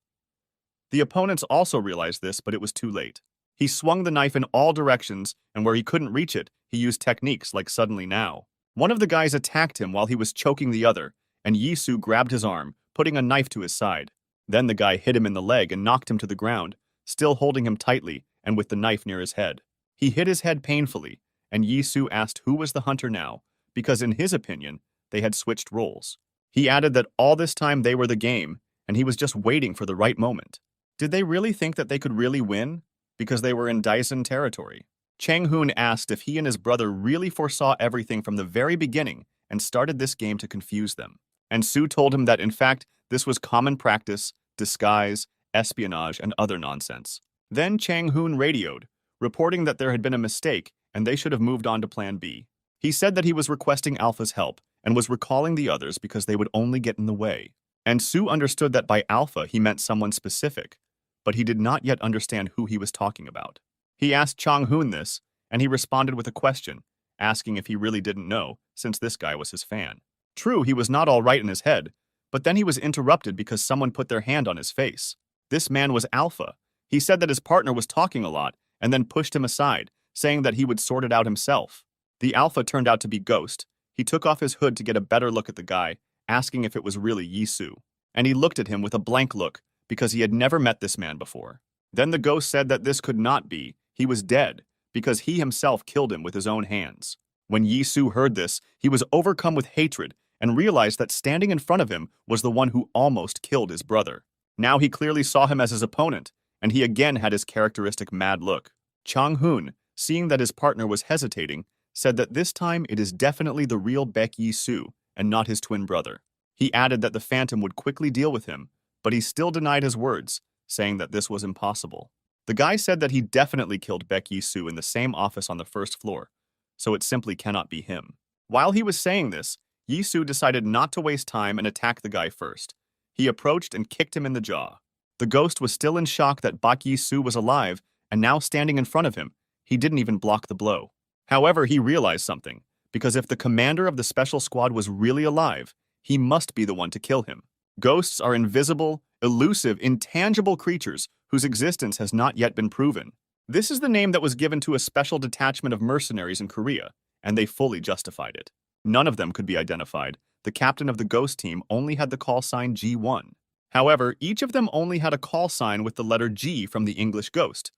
The opponents also realized this, but it was too late. He swung the knife in all directions, and where he couldn't reach it, he used techniques like Suddenly Now. One of the guys attacked him while he was choking the other, and Yi-soo grabbed his arm, putting a knife to his side. Then the guy hit him in the leg and knocked him to the ground, still holding him tightly and with the knife near his head. He hit his head painfully, and Yi-soo asked who was the hunter now, because in his opinion, they had switched roles. He added that all this time they were the game, and he was just waiting for the right moment. Did they really think that they could really win? Because they were in Daisen territory. Chang Hoon asked if he and his brother really foresaw everything from the very beginning and started this game to confuse them. And Su told him that in fact, this was common practice, disguise, espionage, and other nonsense. Then Chang Hoon radioed, reporting that there had been a mistake and they should have moved on to Plan B. He said that he was requesting Alpha's help and was recalling the others because they would only get in the way. And Su understood that by Alpha he meant someone specific, but he did not yet understand who he was talking about. He asked Chang Hoon this, and he responded with a question, asking if he really didn't know, since this guy was his fan. True, he was not all right in his head, but then he was interrupted because someone put their hand on his face. This man was Alpha. He said that his partner was talking a lot, and then pushed him aside, saying that he would sort it out himself. The Alpha turned out to be Ghost. He took off his hood to get a better look at the guy, asking if it was really Yi-soo. And he looked at him with a blank look, because he had never met this man before. Then the Ghost said that this could not be. He was dead, because he himself killed him with his own hands. When Yi-soo heard this, he was overcome with hatred and realized that standing in front of him was the one who almost killed his brother. Now he clearly saw him as his opponent, and he again had his characteristic mad look. Chang Hoon, seeing that his partner was hesitating, said that this time it is definitely the real Baek Yi-soo and not his twin brother. He added that the Phantom would quickly deal with him, but he still denied his words, saying that this was impossible. The guy said that he definitely killed Baek Yi-soo in the same office on the first floor, so it simply cannot be him. While he was saying this, Yi-soo decided not to waste time and attack the guy first. He approached and kicked him in the jaw. The Ghost was still in shock that Baek Yi-soo was alive, and now standing in front of him, he didn't even block the blow. However, he realized something, because if the commander of the special squad was really alive, he must be the one to kill him. Ghosts are invisible, elusive, intangible creatures whose existence has not yet been proven. This is the name that was given to a special detachment of mercenaries in Korea, and they fully justified it. None of them could be identified. The captain of the ghost team only had the call sign G1. However, each of them only had a call sign with the letter G from the English ghost,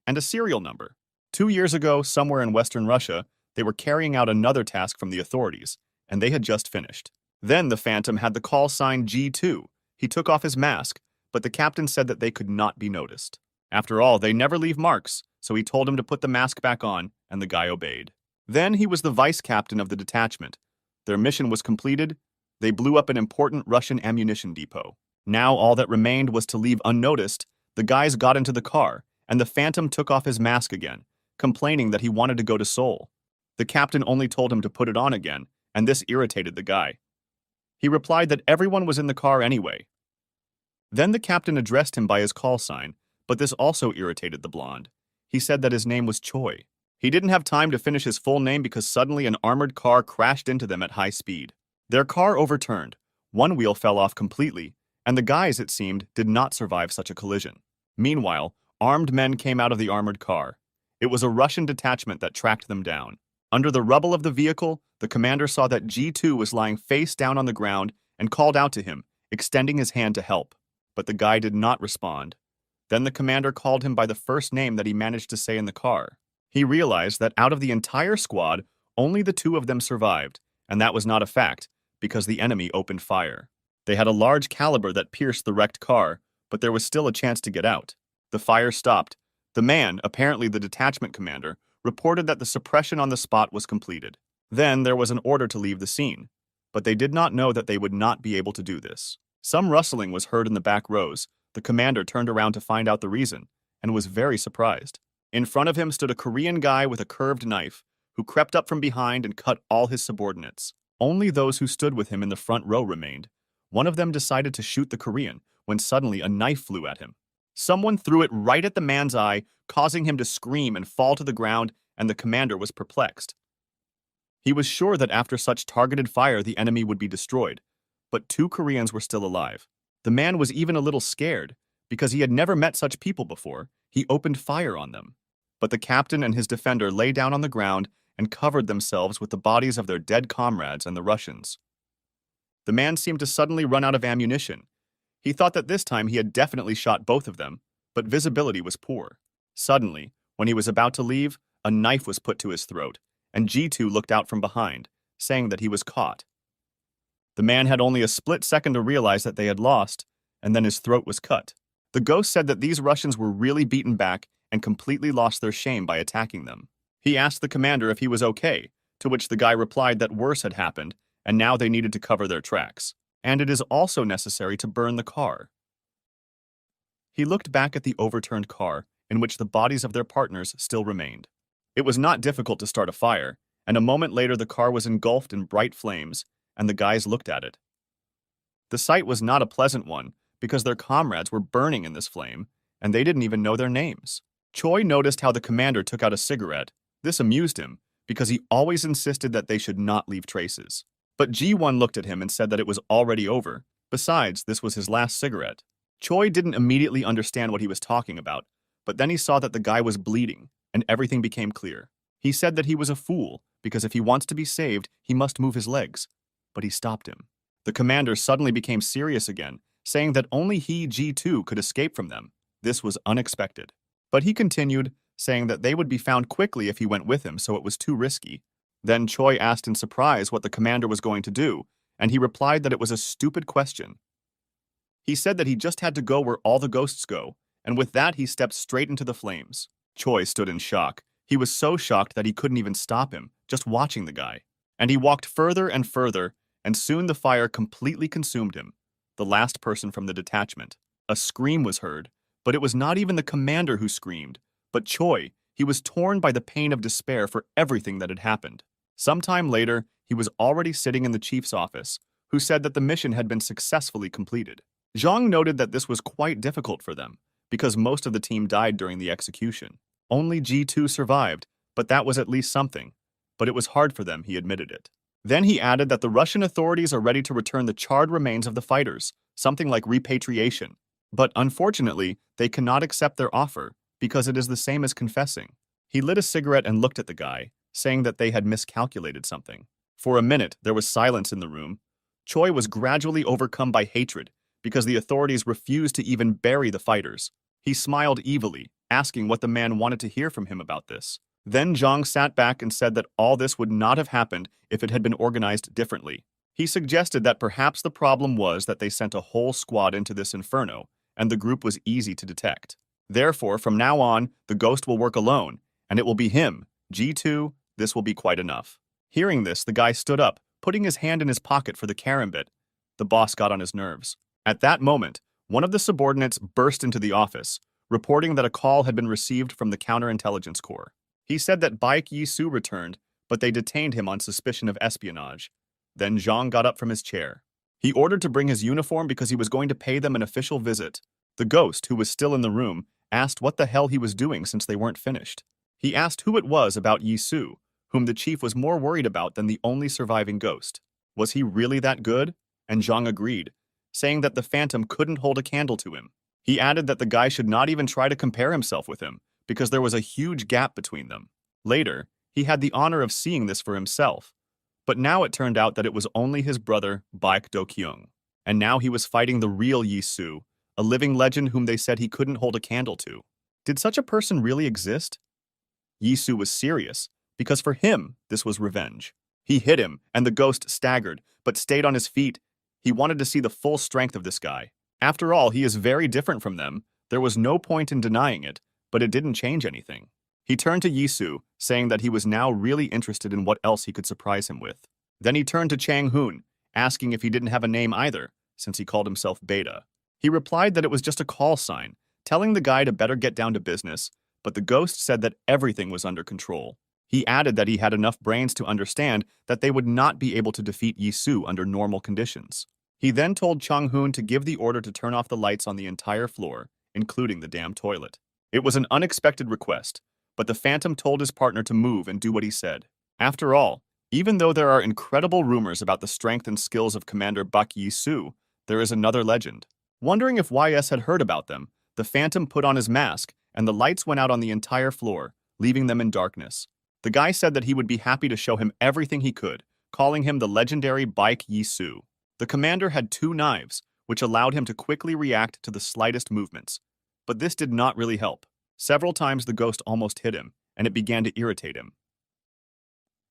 and a serial number. 2 years ago, somewhere in Western Russia, they were carrying out another task from the authorities, and they had just finished. Then the Phantom had the call sign G2. He took off his mask, but the captain said that they could not be noticed. After all, they never leave marks, so he told him to put the mask back on, and the guy obeyed. Then he was the vice captain of the detachment. Their mission was completed. They blew up an important Russian ammunition depot. Now all that remained was to leave unnoticed. The guys got into the car, and the Phantom took off his mask again, complaining that he wanted to go to Seoul. The captain only told him to put it on again, and this irritated the guy. He replied that everyone was in the car anyway. Then the captain addressed him by his call sign, but this also irritated the blonde. He said that his name was Choi. He didn't have time to finish his full name because suddenly an armored car crashed into them at high speed. Their car overturned, one wheel fell off completely, and the guys, it seemed, did not survive such a collision. Meanwhile, armed men came out of the armored car. It was a Russian detachment that tracked them down. Under the rubble of the vehicle, the commander saw that G2 was lying face down on the ground and called out to him, extending his hand to help. But the guy did not respond. Then the commander called him by the first name that he managed to say in the car. He realized that out of the entire squad, only the two of them survived, and that was not a fact, because the enemy opened fire. They had a large caliber that pierced the wrecked car, but there was still a chance to get out. The fire stopped. The man, apparently the detachment commander, reported that the suppression on the spot was completed. Then there was an order to leave the scene, but they did not know that they would not be able to do this. Some rustling was heard in the back rows. The commander turned around to find out the reason, and was very surprised. In front of him stood a Korean guy with a curved knife, who crept up from behind and cut all his subordinates. Only those who stood with him in the front row remained. One of them decided to shoot the Korean, when suddenly a knife flew at him. Someone threw it right at the man's eye, causing him to scream and fall to the ground, and the commander was perplexed. He was sure that after such targeted fire the enemy would be destroyed, but 2 Koreans were still alive. The man was even a little scared, because he had never met such people before. He opened fire on them. But the captain and his defender lay down on the ground and covered themselves with the bodies of their dead comrades and the Russians. The man seemed to suddenly run out of ammunition. He thought that this time he had definitely shot both of them, but visibility was poor. Suddenly, when he was about to leave, a knife was put to his throat, and G2 looked out from behind, saying that he was caught. The man had only a split second to realize that they had lost, and then his throat was cut. The ghost said that these Russians were really beaten back and completely lost their shame by attacking them. He asked the commander if he was okay, to which the guy replied that worse had happened, and now they needed to cover their tracks. And it is also necessary to burn the car. He looked back at the overturned car, in which the bodies of their partners still remained. It was not difficult to start a fire, and a moment later the car was engulfed in bright flames, and the guys looked at it. The sight was not a pleasant one, because their comrades were burning in this flame, and they didn't even know their names. Choi noticed how the commander took out a cigarette. This amused him, because he always insisted that they should not leave traces. But G1 looked at him and said that it was already over. Besides, this was his last cigarette. Choi didn't immediately understand what he was talking about, but then he saw that the guy was bleeding, and everything became clear. He said that he was a fool, because if he wants to be saved, he must move his legs. But he stopped him. The commander suddenly became serious again, saying that only he, G2, could escape from them. This was unexpected. But he continued, saying that they would be found quickly if he went with him, so it was too risky. Then Choi asked in surprise what the commander was going to do, and he replied that it was a stupid question. He said that he just had to go where all the ghosts go, and with that he stepped straight into the flames. Choi stood in shock. He was so shocked that he couldn't even stop him, just watching the guy. And he walked further and further, and soon the fire completely consumed him, the last person from the detachment. A scream was heard, but it was not even the commander who screamed, but Choi. He was torn by the pain of despair for everything that had happened. Sometime later, he was already sitting in the chief's office, who said that the mission had been successfully completed. Zhang noted that this was quite difficult for them, because most of the team died during the execution. Only G2 survived, but that was at least something. But it was hard for them, he admitted it. Then he added that the Russian authorities are ready to return the charred remains of the fighters, something like repatriation. But unfortunately, they cannot accept their offer because it is the same as confessing. He lit a cigarette and looked at the guy, saying that they had miscalculated something. For a minute, there was silence in the room. Choi was gradually overcome by hatred because the authorities refused to even bury the fighters. He smiled evilly, asking what the man wanted to hear from him about this. Then Zhang sat back and said that all this would not have happened if it had been organized differently. He suggested that perhaps the problem was that they sent a whole squad into this inferno, and the group was easy to detect. Therefore, from now on, the ghost will work alone, and it will be him, G2, this will be quite enough. Hearing this, the guy stood up, putting his hand in his pocket for the karambit. The boss got on his nerves. At that moment, one of the subordinates burst into the office, reporting that a call had been received from the Counterintelligence Corps. He said that Baek Yi-soo returned, but they detained him on suspicion of espionage. Then Zhang got up from his chair. He ordered to bring his uniform because he was going to pay them an official visit. The ghost, who was still in the room, asked what the hell he was doing since they weren't finished. He asked who it was about Yi-soo, whom the chief was more worried about than the only surviving ghost. Was he really that good? And Zhang agreed, saying that the phantom couldn't hold a candle to him. He added that the guy should not even try to compare himself with him, because there was a huge gap between them. Later, he had the honor of seeing this for himself. But now it turned out that it was only his brother, Baek Do-kyung. And now he was fighting the real Yi-soo, a living legend whom they said he couldn't hold a candle to. Did such a person really exist? Yi-soo was serious, because for him, this was revenge. He hit him, and the ghost staggered, but stayed on his feet. He wanted to see the full strength of this guy. After all, he is very different from them. There was no point in denying it, but it didn't change anything. He turned to Yi-soo, saying that he was now really interested in what else he could surprise him with. Then he turned to Chang-hoon, asking if he didn't have a name either, since he called himself Beta. He replied that it was just a call sign, telling the guy to better get down to business, but the ghost said that everything was under control. He added that he had enough brains to understand that they would not be able to defeat Yi-soo under normal conditions. He then told Chang-hoon to give the order to turn off the lights on the entire floor, including the damn toilet. It was an unexpected request, but the phantom told his partner to move and do what he said. After all, even though there are incredible rumors about the strength and skills of Commander Baek Yi-soo, there is another legend. Wondering if YS had heard about them, the phantom put on his mask, and the lights went out on the entire floor, leaving them in darkness. The guy said that he would be happy to show him everything he could, calling him the legendary Baek Yi-soo. The commander had 2 knives, which allowed him to quickly react to the slightest movements. But this did not really help. Several times the ghost almost hit him, and it began to irritate him.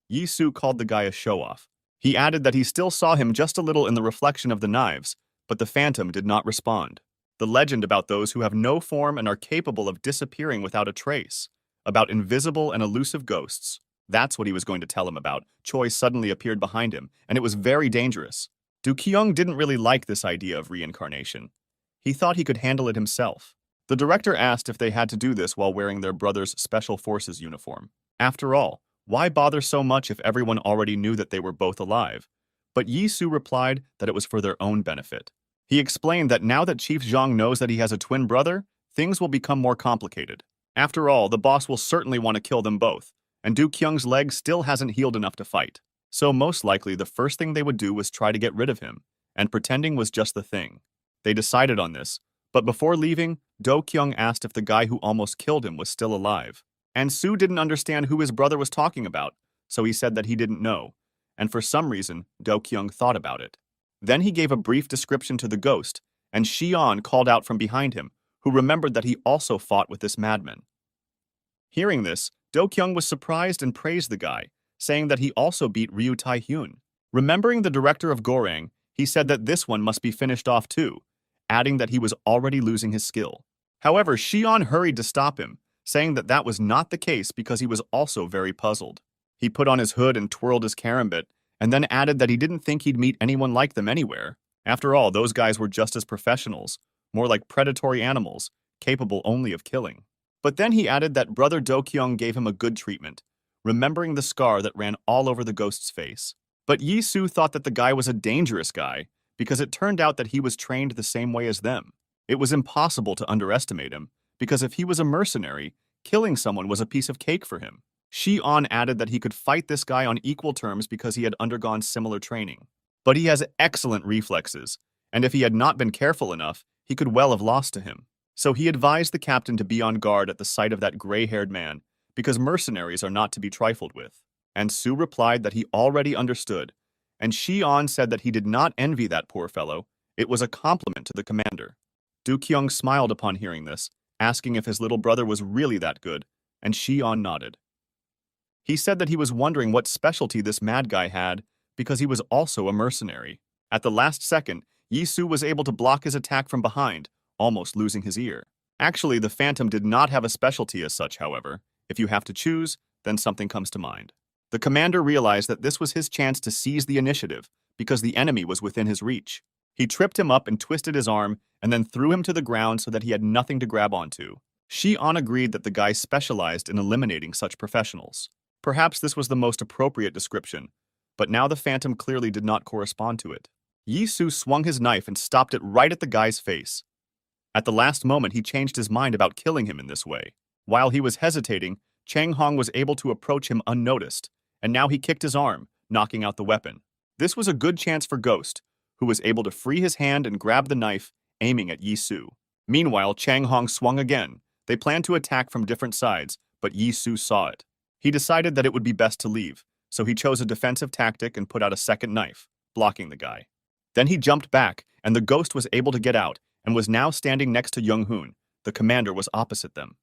Yi-soo called the guy a show-off. He added that he still saw him just a little in the reflection of the knives, but the phantom did not respond. The legend about those who have no form and are capable of disappearing without a trace. About invisible and elusive ghosts. That's what he was going to tell him about. Choi suddenly appeared behind him, and it was very dangerous. Do-kyung didn't really like this idea of reincarnation. He thought he could handle it himself. The director asked if they had to do this while wearing their brother's Special Forces uniform. After all, why bother so much if everyone already knew that they were both alive? But Yi-soo replied that it was for their own benefit. He explained that now that Chief Zhang knows that he has a twin brother, things will become more complicated. After all, the boss will certainly want to kill them both, and Do-kyung's leg still hasn't healed enough to fight. So most likely the first thing they would do was try to get rid of him, and pretending was just the thing. They decided on this, but before leaving, Do-kyung asked if the guy who almost killed him was still alive. And Soo didn't understand who his brother was talking about, so he said that he didn't know, and for some reason, Do-kyung thought about it. Then he gave a brief description to the ghost, and Xian called out from behind him, who remembered that he also fought with this madman. Hearing this, Do-kyung was surprised and praised the guy, saying that he also beat Ryu Tai-hyun. Remembering the director of Gorang, he said that this one must be finished off too, adding that he was already losing his skill. However, Xian hurried to stop him, saying that that was not the case because he was also very puzzled. He put on his hood and twirled his karambit, and then added that he didn't think he'd meet anyone like them anywhere. After all, those guys were just as professionals, more like predatory animals, capable only of killing. But then he added that brother Do-kyung gave him a good treatment, remembering the scar that ran all over the ghost's face. But Yi-soo thought that the guy was a dangerous guy, because it turned out that he was trained the same way as them. It was impossible to underestimate him, because if he was a mercenary, killing someone was a piece of cake for him. Shi-on added that he could fight this guy on equal terms because he had undergone similar training. But he has excellent reflexes, and if he had not been careful enough, he could well have lost to him. So he advised the captain to be on guard at the sight of that gray-haired man, because mercenaries are not to be trifled with. And Su replied that he already understood, and Shi-on said that he did not envy that poor fellow. It was a compliment to the commander. Du Kyung smiled upon hearing this, asking if his little brother was really that good, and Shi-on nodded. He said that he was wondering what specialty this mad guy had, because he was also a mercenary. At the last second, Yi-Su was able to block his attack from behind, almost losing his ear. Actually, the Phantom did not have a specialty as such, however. If you have to choose, then something comes to mind. The commander realized that this was his chance to seize the initiative, because the enemy was within his reach. He tripped him up and twisted his arm, and then threw him to the ground so that he had nothing to grab onto. Shi-on agreed that the guy specialized in eliminating such professionals. Perhaps this was the most appropriate description, but now the Phantom clearly did not correspond to it. Yi-Su swung his knife and stopped it right at the guy's face. At the last moment, he changed his mind about killing him in this way. While he was hesitating, Chang Hong was able to approach him unnoticed, and now he kicked his arm, knocking out the weapon. This was a good chance for Ghost, who was able to free his hand and grab the knife, aiming at Yi-Su. Meanwhile, Chang Hong swung again. They planned to attack from different sides, but Yi-Su saw it. He decided that it would be best to leave, so he chose a defensive tactic and put out a second knife, blocking the guy. Then he jumped back, and the Ghost was able to get out, and was now standing next to Young-hoon. The commander was opposite them.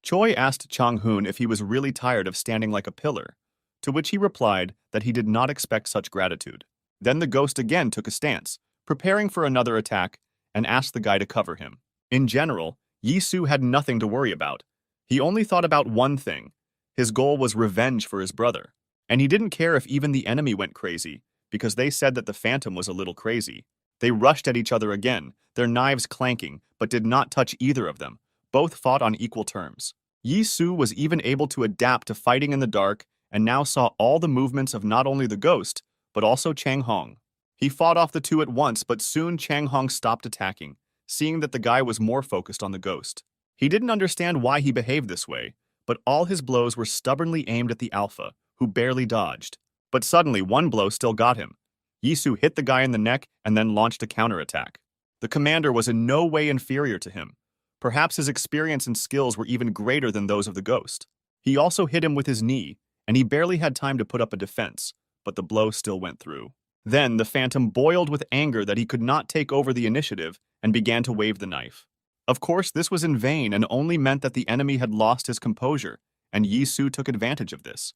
Choi asked Chang-hoon if he was really tired of standing like a pillar, to which he replied that he did not expect such gratitude. Then the Ghost again took a stance, preparing for another attack, and asked the guy to cover him. In general, Yi-Su had nothing to worry about. He only thought about one thing. His goal was revenge for his brother. And he didn't care if even the enemy went crazy, because they said that the Phantom was a little crazy. They rushed at each other again, their knives clanking, but did not touch either of them. Both fought on equal terms. Yi-Su was even able to adapt to fighting in the dark and now saw all the movements of not only the Ghost, but also Chang Hong. He fought off the two at once, but soon Chang Hong stopped attacking, seeing that the guy was more focused on the Ghost. He didn't understand why he behaved this way, but all his blows were stubbornly aimed at the Alpha, who barely dodged. But suddenly, one blow still got him. Yi-Su hit the guy in the neck and then launched a counterattack. The commander was in no way inferior to him. Perhaps his experience and skills were even greater than those of the Ghost. He also hit him with his knee, and he barely had time to put up a defense, but the blow still went through. Then the Phantom boiled with anger that he could not take over the initiative and began to wave the knife. Of course, this was in vain and only meant that the enemy had lost his composure, and Yi-Su took advantage of this.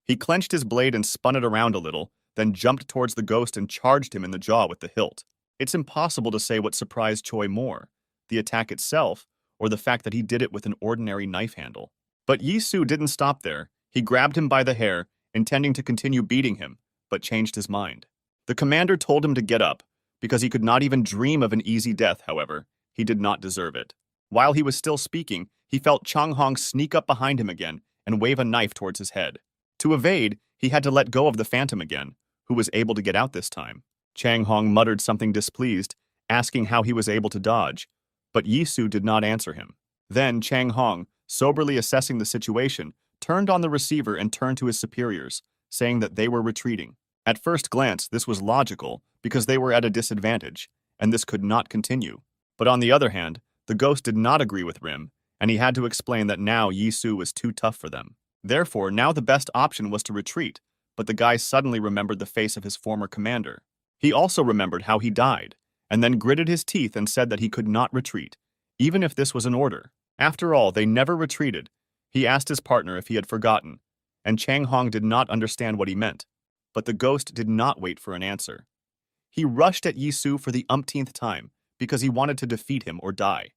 He clenched his blade and spun it around a little, then jumped towards the Ghost and charged him in the jaw with the hilt. It's impossible to say what surprised Choi more, the attack itself, or the fact that he did it with an ordinary knife handle. But Yi-Su didn't stop there. He grabbed him by the hair, intending to continue beating him, but changed his mind. The commander told him to get up, because he could not even dream of an easy death, however. He did not deserve it. While he was still speaking, he felt Chang Hong sneak up behind him again and wave a knife towards his head. To evade, he had to let go of the Phantom again, who was able to get out this time. Chang Hong muttered something displeased, asking how he was able to dodge, but Yi-Su did not answer him. Then Chang Hong, soberly assessing the situation, turned on the receiver and turned to his superiors, saying that they were retreating. At first glance, this was logical, because they were at a disadvantage, and this could not continue. But on the other hand, the Ghost did not agree with Rim, and he had to explain that now Yi-Su was too tough for them. Therefore, now the best option was to retreat, but the guy suddenly remembered the face of his former commander. He also remembered how he died, and then gritted his teeth and said that he could not retreat, even if this was an order. After all, they never retreated. He asked his partner if he had forgotten, and Chang Hong did not understand what he meant, but the Ghost did not wait for an answer. He rushed at Yi-Su for the umpteenth time, because he wanted to defeat him or die.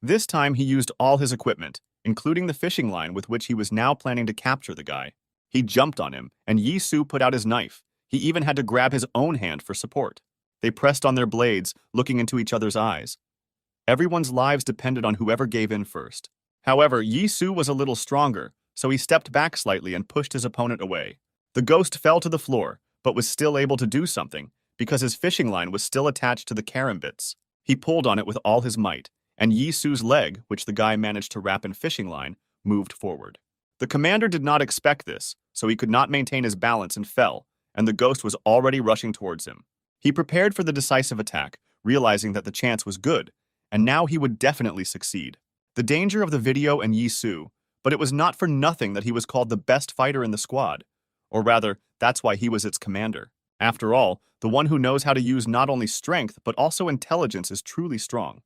This time he used all his equipment, including the fishing line with which he was now planning to capture the guy. He jumped on him, and Yi-Su put out his knife. He even had to grab his own hand for support. They pressed on their blades, looking into each other's eyes. Everyone's lives depended on whoever gave in first. However, Yi-Su was a little stronger, so he stepped back slightly and pushed his opponent away. The Ghost fell to the floor, but was still able to do something, because his fishing line was still attached to the karambits. He pulled on it with all his might, and Yi-Su's leg, which the guy managed to wrap in fishing line, moved forward. The commander did not expect this, so he could not maintain his balance and fell, and the ghost was already rushing towards him. He prepared for the decisive attack, realizing that the chance was good, and now he would definitely succeed. The danger of the video and Yi Su, but it was not for nothing that he was called the best fighter in the squad. Or rather, that's why he was its commander. After all, the one who knows how to use not only strength but also intelligence is truly strong.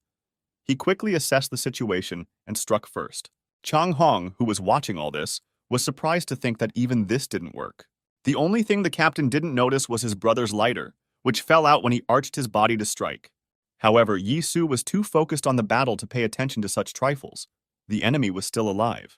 He quickly assessed the situation and struck first. Chang Hong, who was watching all this, was surprised to think that even this didn't work. The only thing the captain didn't notice was his brother's lighter, which fell out when he arched his body to strike. However, Yi Su was too focused on the battle to pay attention to such trifles. The enemy was still alive.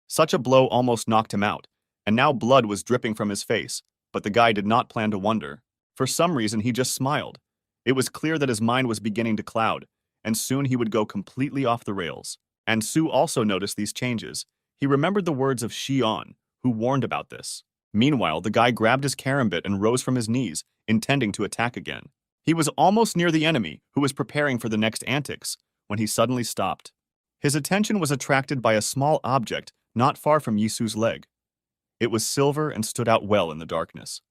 Such a blow almost knocked him out, and now blood was dripping from his face, but the guy did not plan to wonder. For some reason, he just smiled. It was clear that his mind was beginning to cloud, and soon he would go completely off the rails. And Su also noticed these changes. He remembered the words of Xi'an, who warned about this. Meanwhile, the guy grabbed his karambit and rose from his knees, intending to attack again. He was almost near the enemy, who was preparing for the next antics, when he suddenly stopped. His attention was attracted by a small object not far from Yi Su's leg. It was silver and stood out well in the darkness.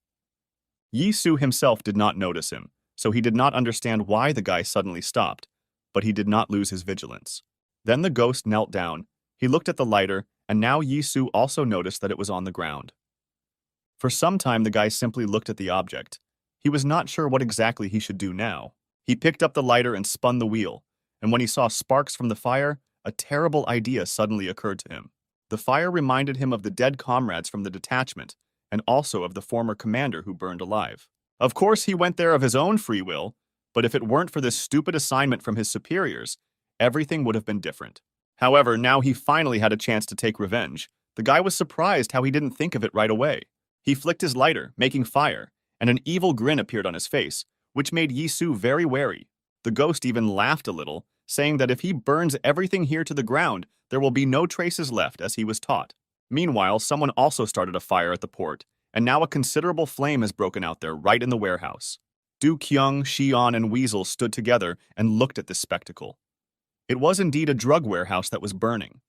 Yi Su himself did not notice him, so he did not understand why the guy suddenly stopped, but he did not lose his vigilance. Then the ghost knelt down, he looked at the lighter, and now Yi Su also noticed that it was on the ground. For some time the guy simply looked at the object. He was not sure what exactly he should do now. He picked up the lighter and spun the wheel, and when he saw sparks from the fire, a terrible idea suddenly occurred to him. The fire reminded him of the dead comrades from the detachment, and also of the former commander who burned alive. Of course, he went there of his own free will, but if it weren't for this stupid assignment from his superiors, everything would have been different. However, now he finally had a chance to take revenge. The guy was surprised how he didn't think of it right away. He flicked his lighter, making fire, and an evil grin appeared on his face, which made Yi Su very wary. The ghost even laughed a little, saying that if he burns everything here to the ground, there will be no traces left, as he was taught. Meanwhile, someone also started a fire at the port, and now a considerable flame has broken out there right in the warehouse. Du Kyung, Xi'an, and Weasel stood together and looked at this spectacle. It was indeed a drug warehouse that was burning.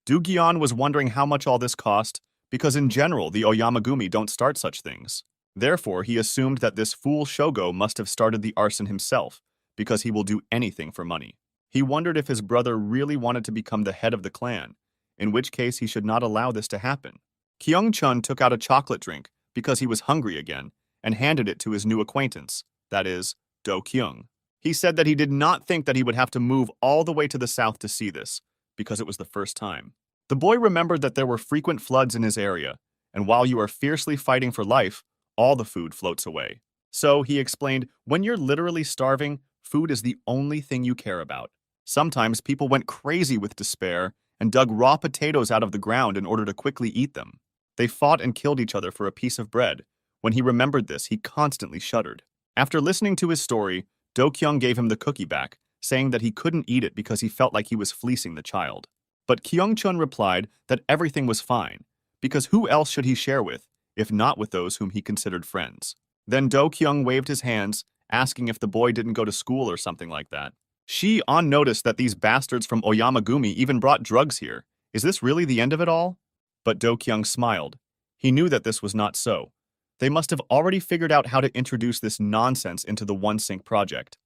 Du Gyan was wondering how much all this cost, because in general the Oyamagumi don't start such things. Therefore, he assumed that this fool Shogo must have started the arson himself, because he will do anything for money. He wondered if his brother really wanted to become the head of the clan, in which case he should not allow this to happen. Kyung-chun took out a chocolate drink because he was hungry again and handed it to his new acquaintance, that is, Do-kyung. He said that he did not think that he would have to move all the way to the south to see this, because it was the first time. The boy remembered that there were frequent floods in his area, and while you are fiercely fighting for life, all the food floats away. So, he explained, when you're literally starving, food is the only thing you care about. Sometimes people went crazy with despair and dug raw potatoes out of the ground in order to quickly eat them. They fought and killed each other for a piece of bread. When he remembered this, he constantly shuddered. After listening to his story, Do-kyung gave him the cookie back, saying that he couldn't eat it because he felt like he was fleecing the child. But Kyung-chun replied that everything was fine, because who else should he share with, if not with those whom he considered friends? Then Do-kyung waved his hands, asking if the boy didn't go to school or something like that. Shi-an noticed that these bastards from Oyamagumi even brought drugs here. Is this really the end of it all? But Do-kyung smiled. He knew that this was not so. They must have already figured out how to introduce this nonsense into the One-Sync project.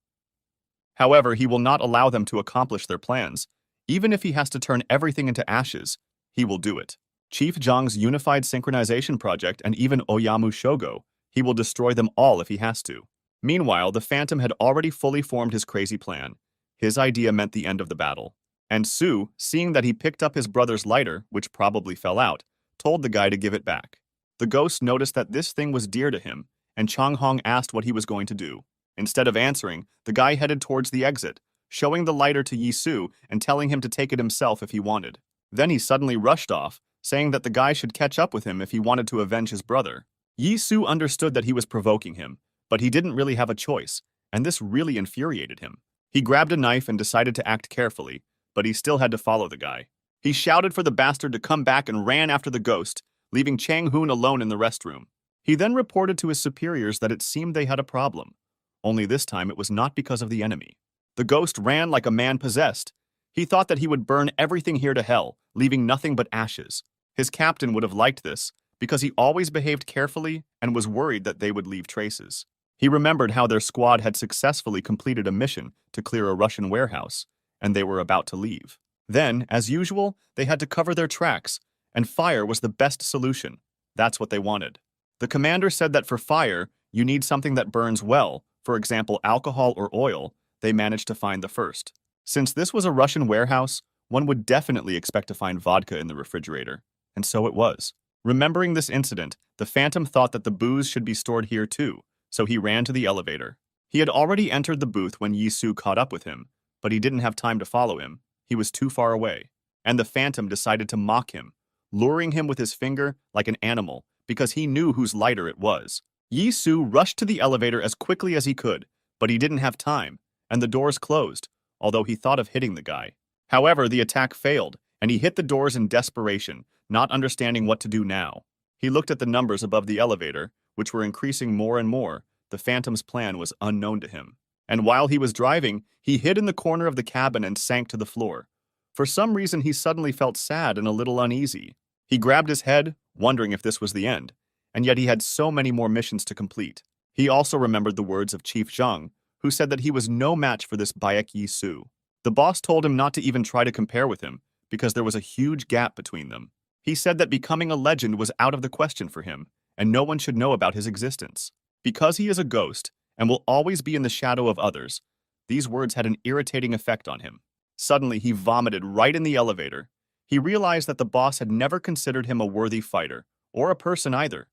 However, he will not allow them to accomplish their plans. Even if he has to turn everything into ashes, he will do it. Chief Zhang's Unified Synchronization Project and even Oyamu Shogo, he will destroy them all if he has to. Meanwhile, the Phantom had already fully formed his crazy plan. His idea meant the end of the battle. And Su, seeing that he picked up his brother's lighter, which probably fell out, told the guy to give it back. The ghost noticed that this thing was dear to him, and Chang Hong asked what he was going to do. Instead of answering, the guy headed towards the exit, showing the lighter to Yi Su and telling him to take it himself if he wanted. Then he suddenly rushed off, saying that the guy should catch up with him if he wanted to avenge his brother. Yi Su understood that he was provoking him, but he didn't really have a choice, and this really infuriated him. He grabbed a knife and decided to act carefully, but he still had to follow the guy. He shouted for the bastard to come back and ran after the ghost, leaving Chang Hoon alone in the restroom. He then reported to his superiors that it seemed they had a problem. Only this time it was not because of the enemy. The ghost ran like a man possessed. He thought that he would burn everything here to hell, leaving nothing but ashes. His captain would have liked this, because he always behaved carefully and was worried that they would leave traces. He remembered how their squad had successfully completed a mission to clear a Russian warehouse, and they were about to leave. Then, as usual, they had to cover their tracks, and fire was the best solution. That's what they wanted. The commander said that for fire, you need something that burns well, for example, alcohol or oil. They managed to find the first. Since this was a Russian warehouse, one would definitely expect to find vodka in the refrigerator. And so it was. Remembering this incident, the Phantom thought that the booze should be stored here too, so he ran to the elevator. He had already entered the booth when Yisu caught up with him, but he didn't have time to follow him. He was too far away. And the Phantom decided to mock him, luring him with his finger like an animal, because he knew whose lighter it was. Yisu rushed to the elevator as quickly as he could, but he didn't have time, and the doors closed, although he thought of hitting the guy. However, the attack failed, and he hit the doors in desperation, not understanding what to do now. He looked at the numbers above the elevator, which were increasing more and more. The Phantom's plan was unknown to him. And while he was driving, he hid in the corner of the cabin and sank to the floor. For some reason, he suddenly felt sad and a little uneasy. He grabbed his head, wondering if this was the end, and yet he had so many more missions to complete. He also remembered the words of Chief Zhang, who said that he was no match for this Bayek Yisu. The boss told him not to even try to compare with him, because there was a huge gap between them. He said that becoming a legend was out of the question for him, and no one should know about his existence. Because he is a ghost, and will always be in the shadow of others, these words had an irritating effect on him. Suddenly, he vomited right in the elevator. He realized that the boss had never considered him a worthy fighter, or a person either.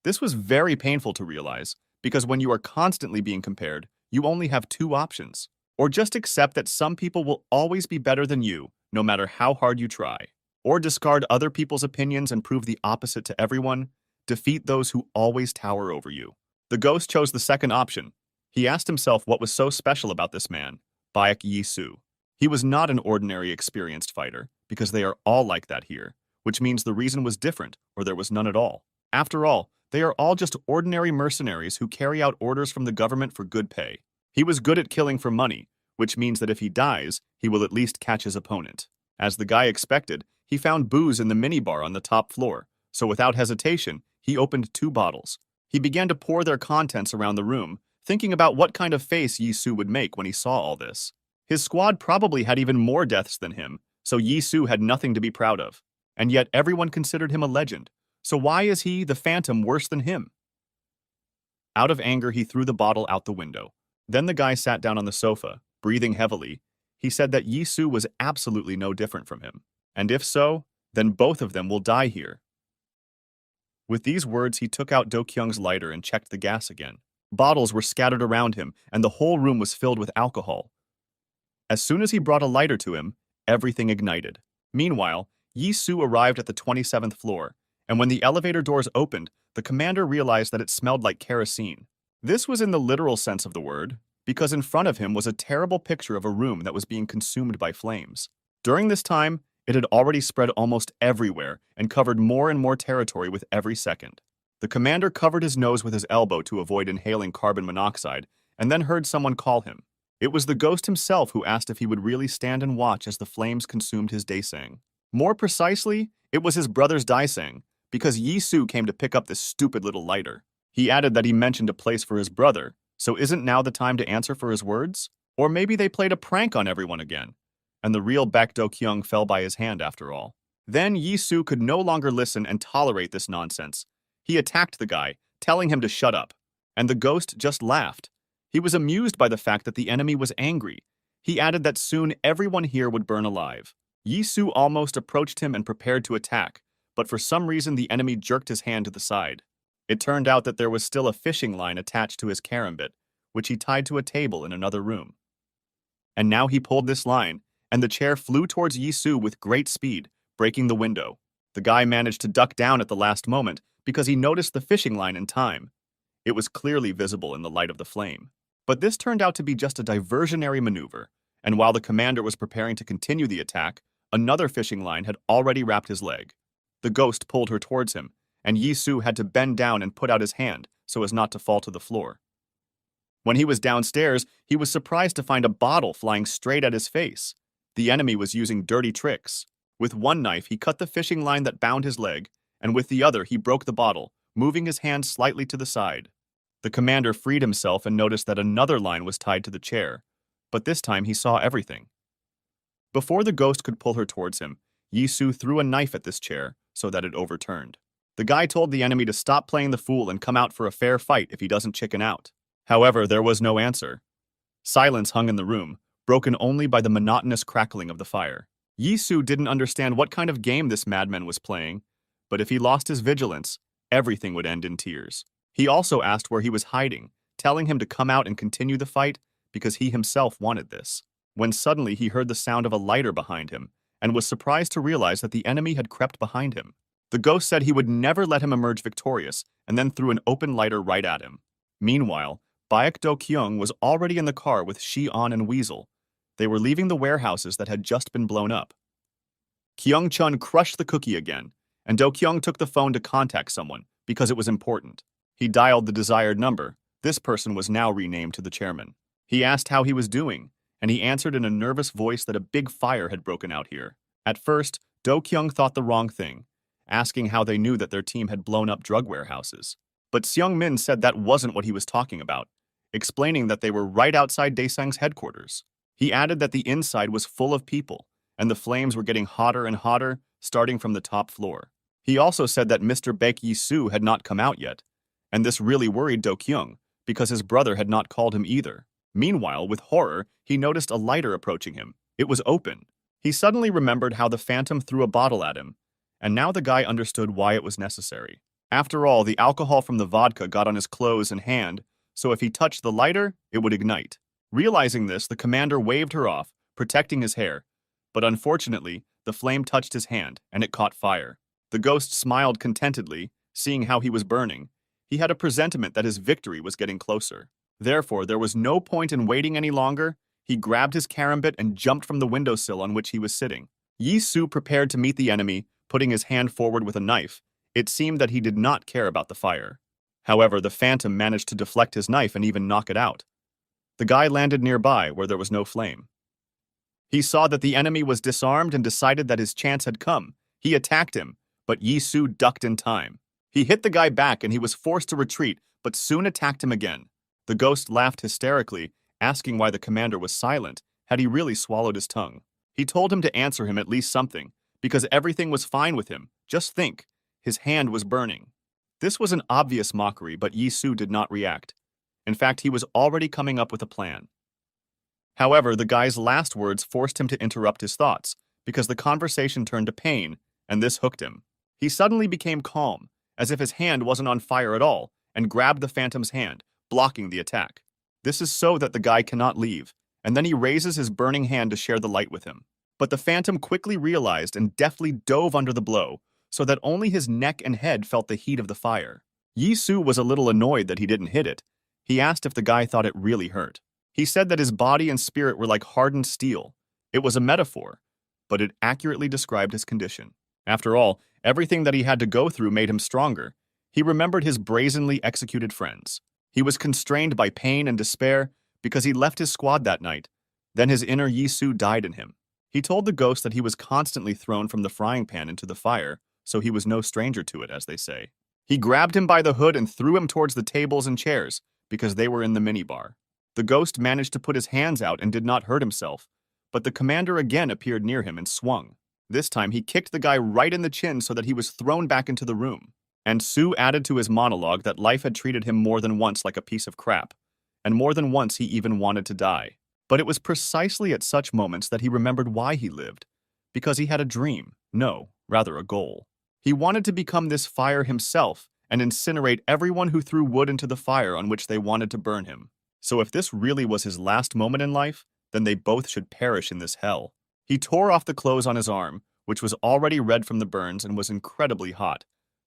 This was very painful to realize, because when you are constantly being compared, you only have two options. Or just accept that some people will always be better than you, no matter how hard you try. Or discard other people's opinions and prove the opposite to everyone. Defeat those who always tower over you. The ghost chose the second option. He asked himself what was so special about this man, Bayek Yisu. He was not an ordinary experienced fighter, because they are all like that here, which means the reason was different, or there was none at all. After all, they are all just ordinary mercenaries who carry out orders from the government for good pay. He was good at killing for money, which means that if he dies, he will at least catch his opponent. As the guy expected, he found booze in the minibar on the top floor, so without hesitation, he opened 2 bottles. He began to pour their contents around the room, thinking about what kind of face Yisu would make when he saw all this. His squad probably had even more deaths than him, so Yisu had nothing to be proud of. And yet everyone considered him a legend. So why is he, the Phantom, worse than him? Out of anger, he threw the bottle out the window. Then the guy sat down on the sofa, breathing heavily. He said that Yisu was absolutely no different from him. And if so, then both of them will die here. With these words, he took out Do Kyung's lighter and checked the gas again. Bottles were scattered around him, and the whole room was filled with alcohol. As soon as he brought a lighter to him, everything ignited. Meanwhile, Yisu arrived at the 27th floor, and when the elevator doors opened, the commander realized that it smelled like kerosene. This was in the literal sense of the word, because in front of him was a terrible picture of a room that was being consumed by flames. During this time, it had already spread almost everywhere and covered more and more territory with every second. The commander covered his nose with his elbow to avoid inhaling carbon monoxide, and then heard someone call him. It was the ghost himself who asked if he would really stand and watch as the flames consumed his daesang. More precisely, it was his brother's daesang, because Yisu came to pick up this stupid little lighter. He added that he mentioned a place for his brother, so isn't now the time to answer for his words? Or maybe they played a prank on everyone again, and the real Baek Do-kyung fell by his hand after all. Then Yisu could no longer listen and tolerate this nonsense. He attacked the guy, telling him to shut up, and the ghost just laughed. He was amused by the fact that the enemy was angry. He added that soon everyone here would burn alive. Yisu almost approached him and prepared to attack, but for some reason the enemy jerked his hand to the side. It turned out that there was still a fishing line attached to his karambit, which he tied to a table in another room. And now he pulled this line, and the chair flew towards Yisu with great speed, breaking the window. The guy managed to duck down at the last moment because he noticed the fishing line in time. It was clearly visible in the light of the flame. But this turned out to be just a diversionary maneuver, and while the commander was preparing to continue the attack, another fishing line had already wrapped his leg. The ghost pulled her towards him, and Yisu had to bend down and put out his hand so as not to fall to the floor. When he was downstairs, he was surprised to find a bottle flying straight at his face. The enemy was using dirty tricks. With one knife, he cut the fishing line that bound his leg, and with the other, he broke the bottle, moving his hand slightly to the side. The commander freed himself and noticed that another line was tied to the chair, but this time he saw everything. Before the ghost could pull her towards him, Yisu threw a knife at this chair so that it overturned. The guy told the enemy to stop playing the fool and come out for a fair fight if he doesn't chicken out. However, there was no answer. Silence hung in the room, broken only by the monotonous crackling of the fire. Yisu didn't understand what kind of game this madman was playing, but if he lost his vigilance, everything would end in tears. He also asked where he was hiding, telling him to come out and continue the fight because he himself wanted this. When suddenly he heard the sound of a lighter behind him and was surprised to realize that the enemy had crept behind him. The ghost said he would never let him emerge victorious and then threw an open lighter right at him. Meanwhile, Baek Do-kyung was already in the car with Shi-on and Weasel. They were leaving the warehouses that had just been blown up. Kyung-chun crushed the cookie again, and Do-kyung took the phone to contact someone because it was important. He dialed the desired number. This person was now renamed to the chairman. He asked how he was doing, and he answered in a nervous voice that a big fire had broken out here. At first, Do-kyung thought the wrong thing, asking how they knew that their team had blown up drug warehouses. But Seung-min said that wasn't what he was talking about, explaining that they were right outside Daesang's headquarters. He added that the inside was full of people, and the flames were getting hotter and hotter, starting from the top floor. He also said that Mr. Baek Yi-soo had not come out yet, and this really worried Do-kyung, because his brother had not called him either. Meanwhile, with horror, he noticed a lighter approaching him. It was open. He suddenly remembered how the phantom threw a bottle at him, and now the guy understood why it was necessary. After all, the alcohol from the vodka got on his clothes and hand, so if he touched the lighter, it would ignite. Realizing this, the commander waved her off, protecting his hair, but unfortunately, the flame touched his hand, and it caught fire. The ghost smiled contentedly, seeing how he was burning. He had a presentiment that his victory was getting closer. Therefore, there was no point in waiting any longer. He grabbed his karambit and jumped from the windowsill on which he was sitting. Yi-soo prepared to meet the enemy, putting his hand forward with a knife. It seemed that he did not care about the fire. However, the phantom managed to deflect his knife and even knock it out. The guy landed nearby, where there was no flame. He saw that the enemy was disarmed and decided that his chance had come. He attacked him, but Yi-soo ducked in time. He hit the guy back and he was forced to retreat, but soon attacked him again. The ghost laughed hysterically, asking why the commander was silent. Had he really swallowed his tongue? He told him to answer him at least something, because everything was fine with him. Just think, his hand was burning. This was an obvious mockery, but Yi-soo did not react. In fact, he was already coming up with a plan. However, the guy's last words forced him to interrupt his thoughts, because the conversation turned to pain, and this hooked him. He suddenly became calm, as if his hand wasn't on fire at all, and grabbed the phantom's hand, blocking the attack. This is so that the guy cannot leave, and then he raises his burning hand to share the light with him. But the phantom quickly realized and deftly dove under the blow, so that only his neck and head felt the heat of the fire. Yi-soo was a little annoyed that he didn't hit it. He asked if the guy thought it really hurt. He said that his body and spirit were like hardened steel. It was a metaphor, but it accurately described his condition. After all, everything that he had to go through made him stronger. He remembered his brazenly executed friends. He was constrained by pain and despair because he left his squad that night. Then his inner Yi-soo died in him. He told the ghost that he was constantly thrown from the frying pan into the fire, so he was no stranger to it, as they say. He grabbed him by the hood and threw him towards the tables and chairs, because they were in the minibar. The ghost managed to put his hands out and did not hurt himself, but the commander again appeared near him and swung. This time he kicked the guy right in the chin so that he was thrown back into the room. And Sue added to his monologue that life had treated him more than once like a piece of crap, and more than once he even wanted to die. But it was precisely at such moments that he remembered why he lived, because he had a dream, no, rather a goal. He wanted to become this fire himself and incinerate everyone who threw wood into the fire on which they wanted to burn him. So if this really was his last moment in life, then they both should perish in this hell. He tore off the clothes on his arm, which was already red from the burns and was incredibly hot,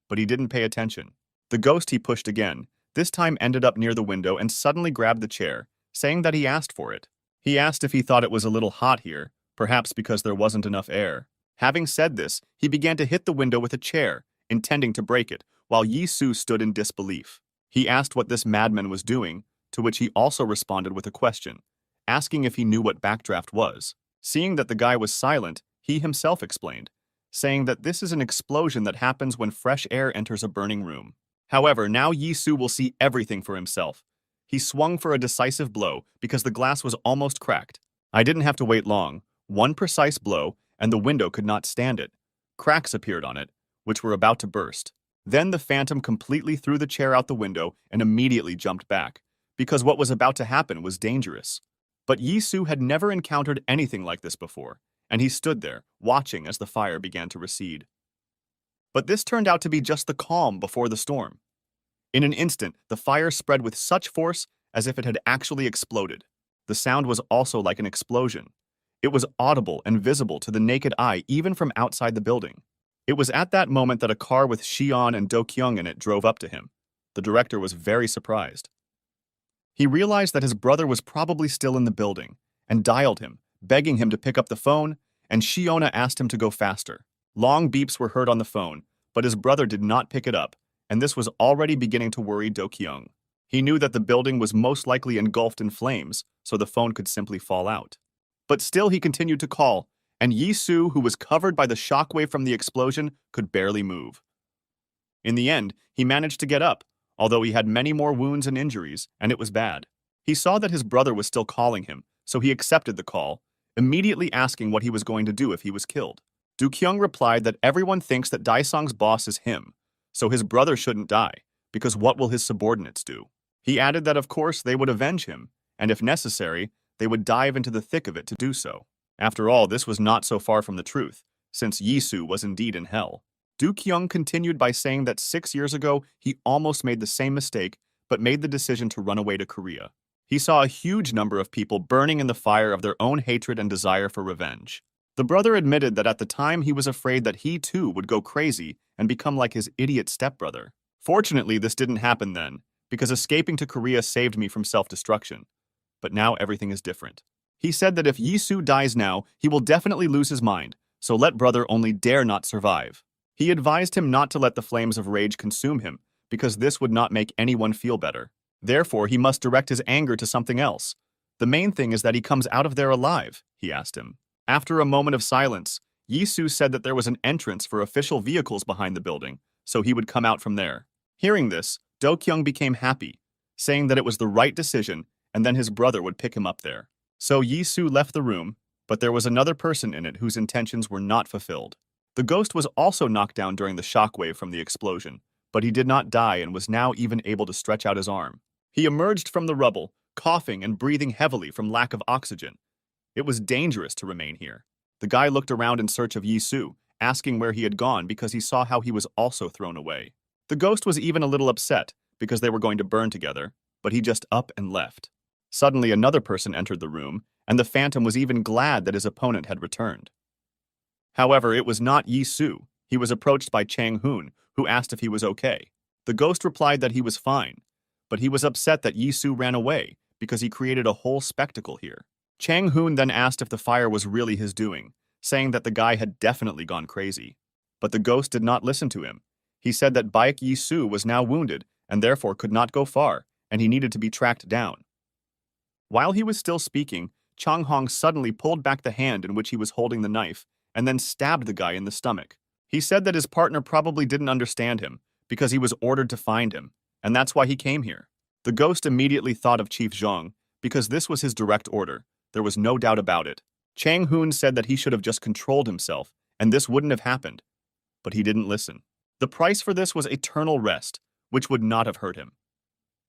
but he didn't pay attention. The ghost he pushed again, this time ended up near the window and suddenly grabbed the chair, saying that he asked for it. He asked if he thought it was a little hot here, perhaps because there wasn't enough air. Having said this, he began to hit the window with a chair, intending to break it, while Yi-soo stood in disbelief. He asked what this madman was doing, to which he also responded with a question, asking if he knew what backdraft was. Seeing that the guy was silent, he himself explained saying that this is an explosion that happens when fresh air enters a burning room. However, now Yisu will see everything for himself. He swung for a decisive blow because the glass was almost cracked. I didn't have to wait long. One precise blow, and the window could not stand it. Cracks appeared on it, which were about to burst. Then the phantom completely threw the chair out the window and immediately jumped back, because what was about to happen was dangerous. But Yisu had never encountered anything like this before, and he stood there, watching as the fire began to recede. But this turned out to be just the calm before the storm. In an instant, the fire spread with such force as if it had actually exploded. The sound was also like an explosion. It was audible and visible to the naked eye even from outside the building. It was at that moment that a car with Xion and Do-kyung in it drove up to him. The director was very surprised. He realized that his brother was probably still in the building and dialed him, begging him to pick up the phone, and Shiona asked him to go faster. Long beeps were heard on the phone, but his brother did not pick it up, and this was already beginning to worry Do-kyung. He knew that the building was most likely engulfed in flames, so the phone could simply fall out. But still he continued to call, and Yisu, who was covered by the shockwave from the explosion, could barely move. In the end, he managed to get up, although he had many more wounds and injuries, and it was bad. He saw that his brother was still calling him, so he accepted the call, immediately asking what he was going to do if he was killed. Do-kyung replied that everyone thinks that Daesung's boss is him, so his brother shouldn't die, because what will his subordinates do? He added that of course they would avenge him, and if necessary, they would dive into the thick of it to do so. After all, this was not so far from the truth, since Yisu was indeed in hell. Do-kyung continued by saying that 6 years ago he almost made the same mistake, but made the decision to run away to Korea. He saw a huge number of people burning in the fire of their own hatred and desire for revenge. The brother admitted that at the time he was afraid that he too would go crazy and become like his idiot stepbrother. Fortunately, this didn't happen then, because escaping to Korea saved me from self-destruction. But now everything is different. He said that if Yisu dies now, he will definitely lose his mind, so let brother only dare not survive. He advised him not to let the flames of rage consume him, because this would not make anyone feel better. Therefore, he must direct his anger to something else. The main thing is that he comes out of there alive, he asked him. After a moment of silence, Yisu said that there was an entrance for official vehicles behind the building, so he would come out from there. Hearing this, Do-kyung became happy, saying that it was the right decision and then his brother would pick him up there. So Yisu left the room, but there was another person in it whose intentions were not fulfilled. The ghost was also knocked down during the shockwave from the explosion, but he did not die and was now even able to stretch out his arm. He emerged from the rubble, coughing and breathing heavily from lack of oxygen. It was dangerous to remain here. The guy looked around in search of Yisu, asking where he had gone because he saw how he was also thrown away. The ghost was even a little upset because they were going to burn together, but he just up and left. Suddenly another person entered the room, and the phantom was even glad that his opponent had returned. However, it was not Yisu. He was approached by Chang-hoon, who asked if he was okay. The ghost replied that he was fine, but he was upset that Yisu ran away because he created a whole spectacle here. Chang-hoon then asked if the fire was really his doing, saying that the guy had definitely gone crazy. But the ghost did not listen to him. He said that Baek Yisu was now wounded and therefore could not go far, and he needed to be tracked down. While he was still speaking, Chang-hong suddenly pulled back the hand in which he was holding the knife and then stabbed the guy in the stomach. He said that his partner probably didn't understand him because he was ordered to find him, and that's why he came here. The ghost immediately thought of Chief Zhang because this was his direct order. There was no doubt about it. Chang-hoon said that he should have just controlled himself, and this wouldn't have happened. But he didn't listen. The price for this was eternal rest, which would not have hurt him.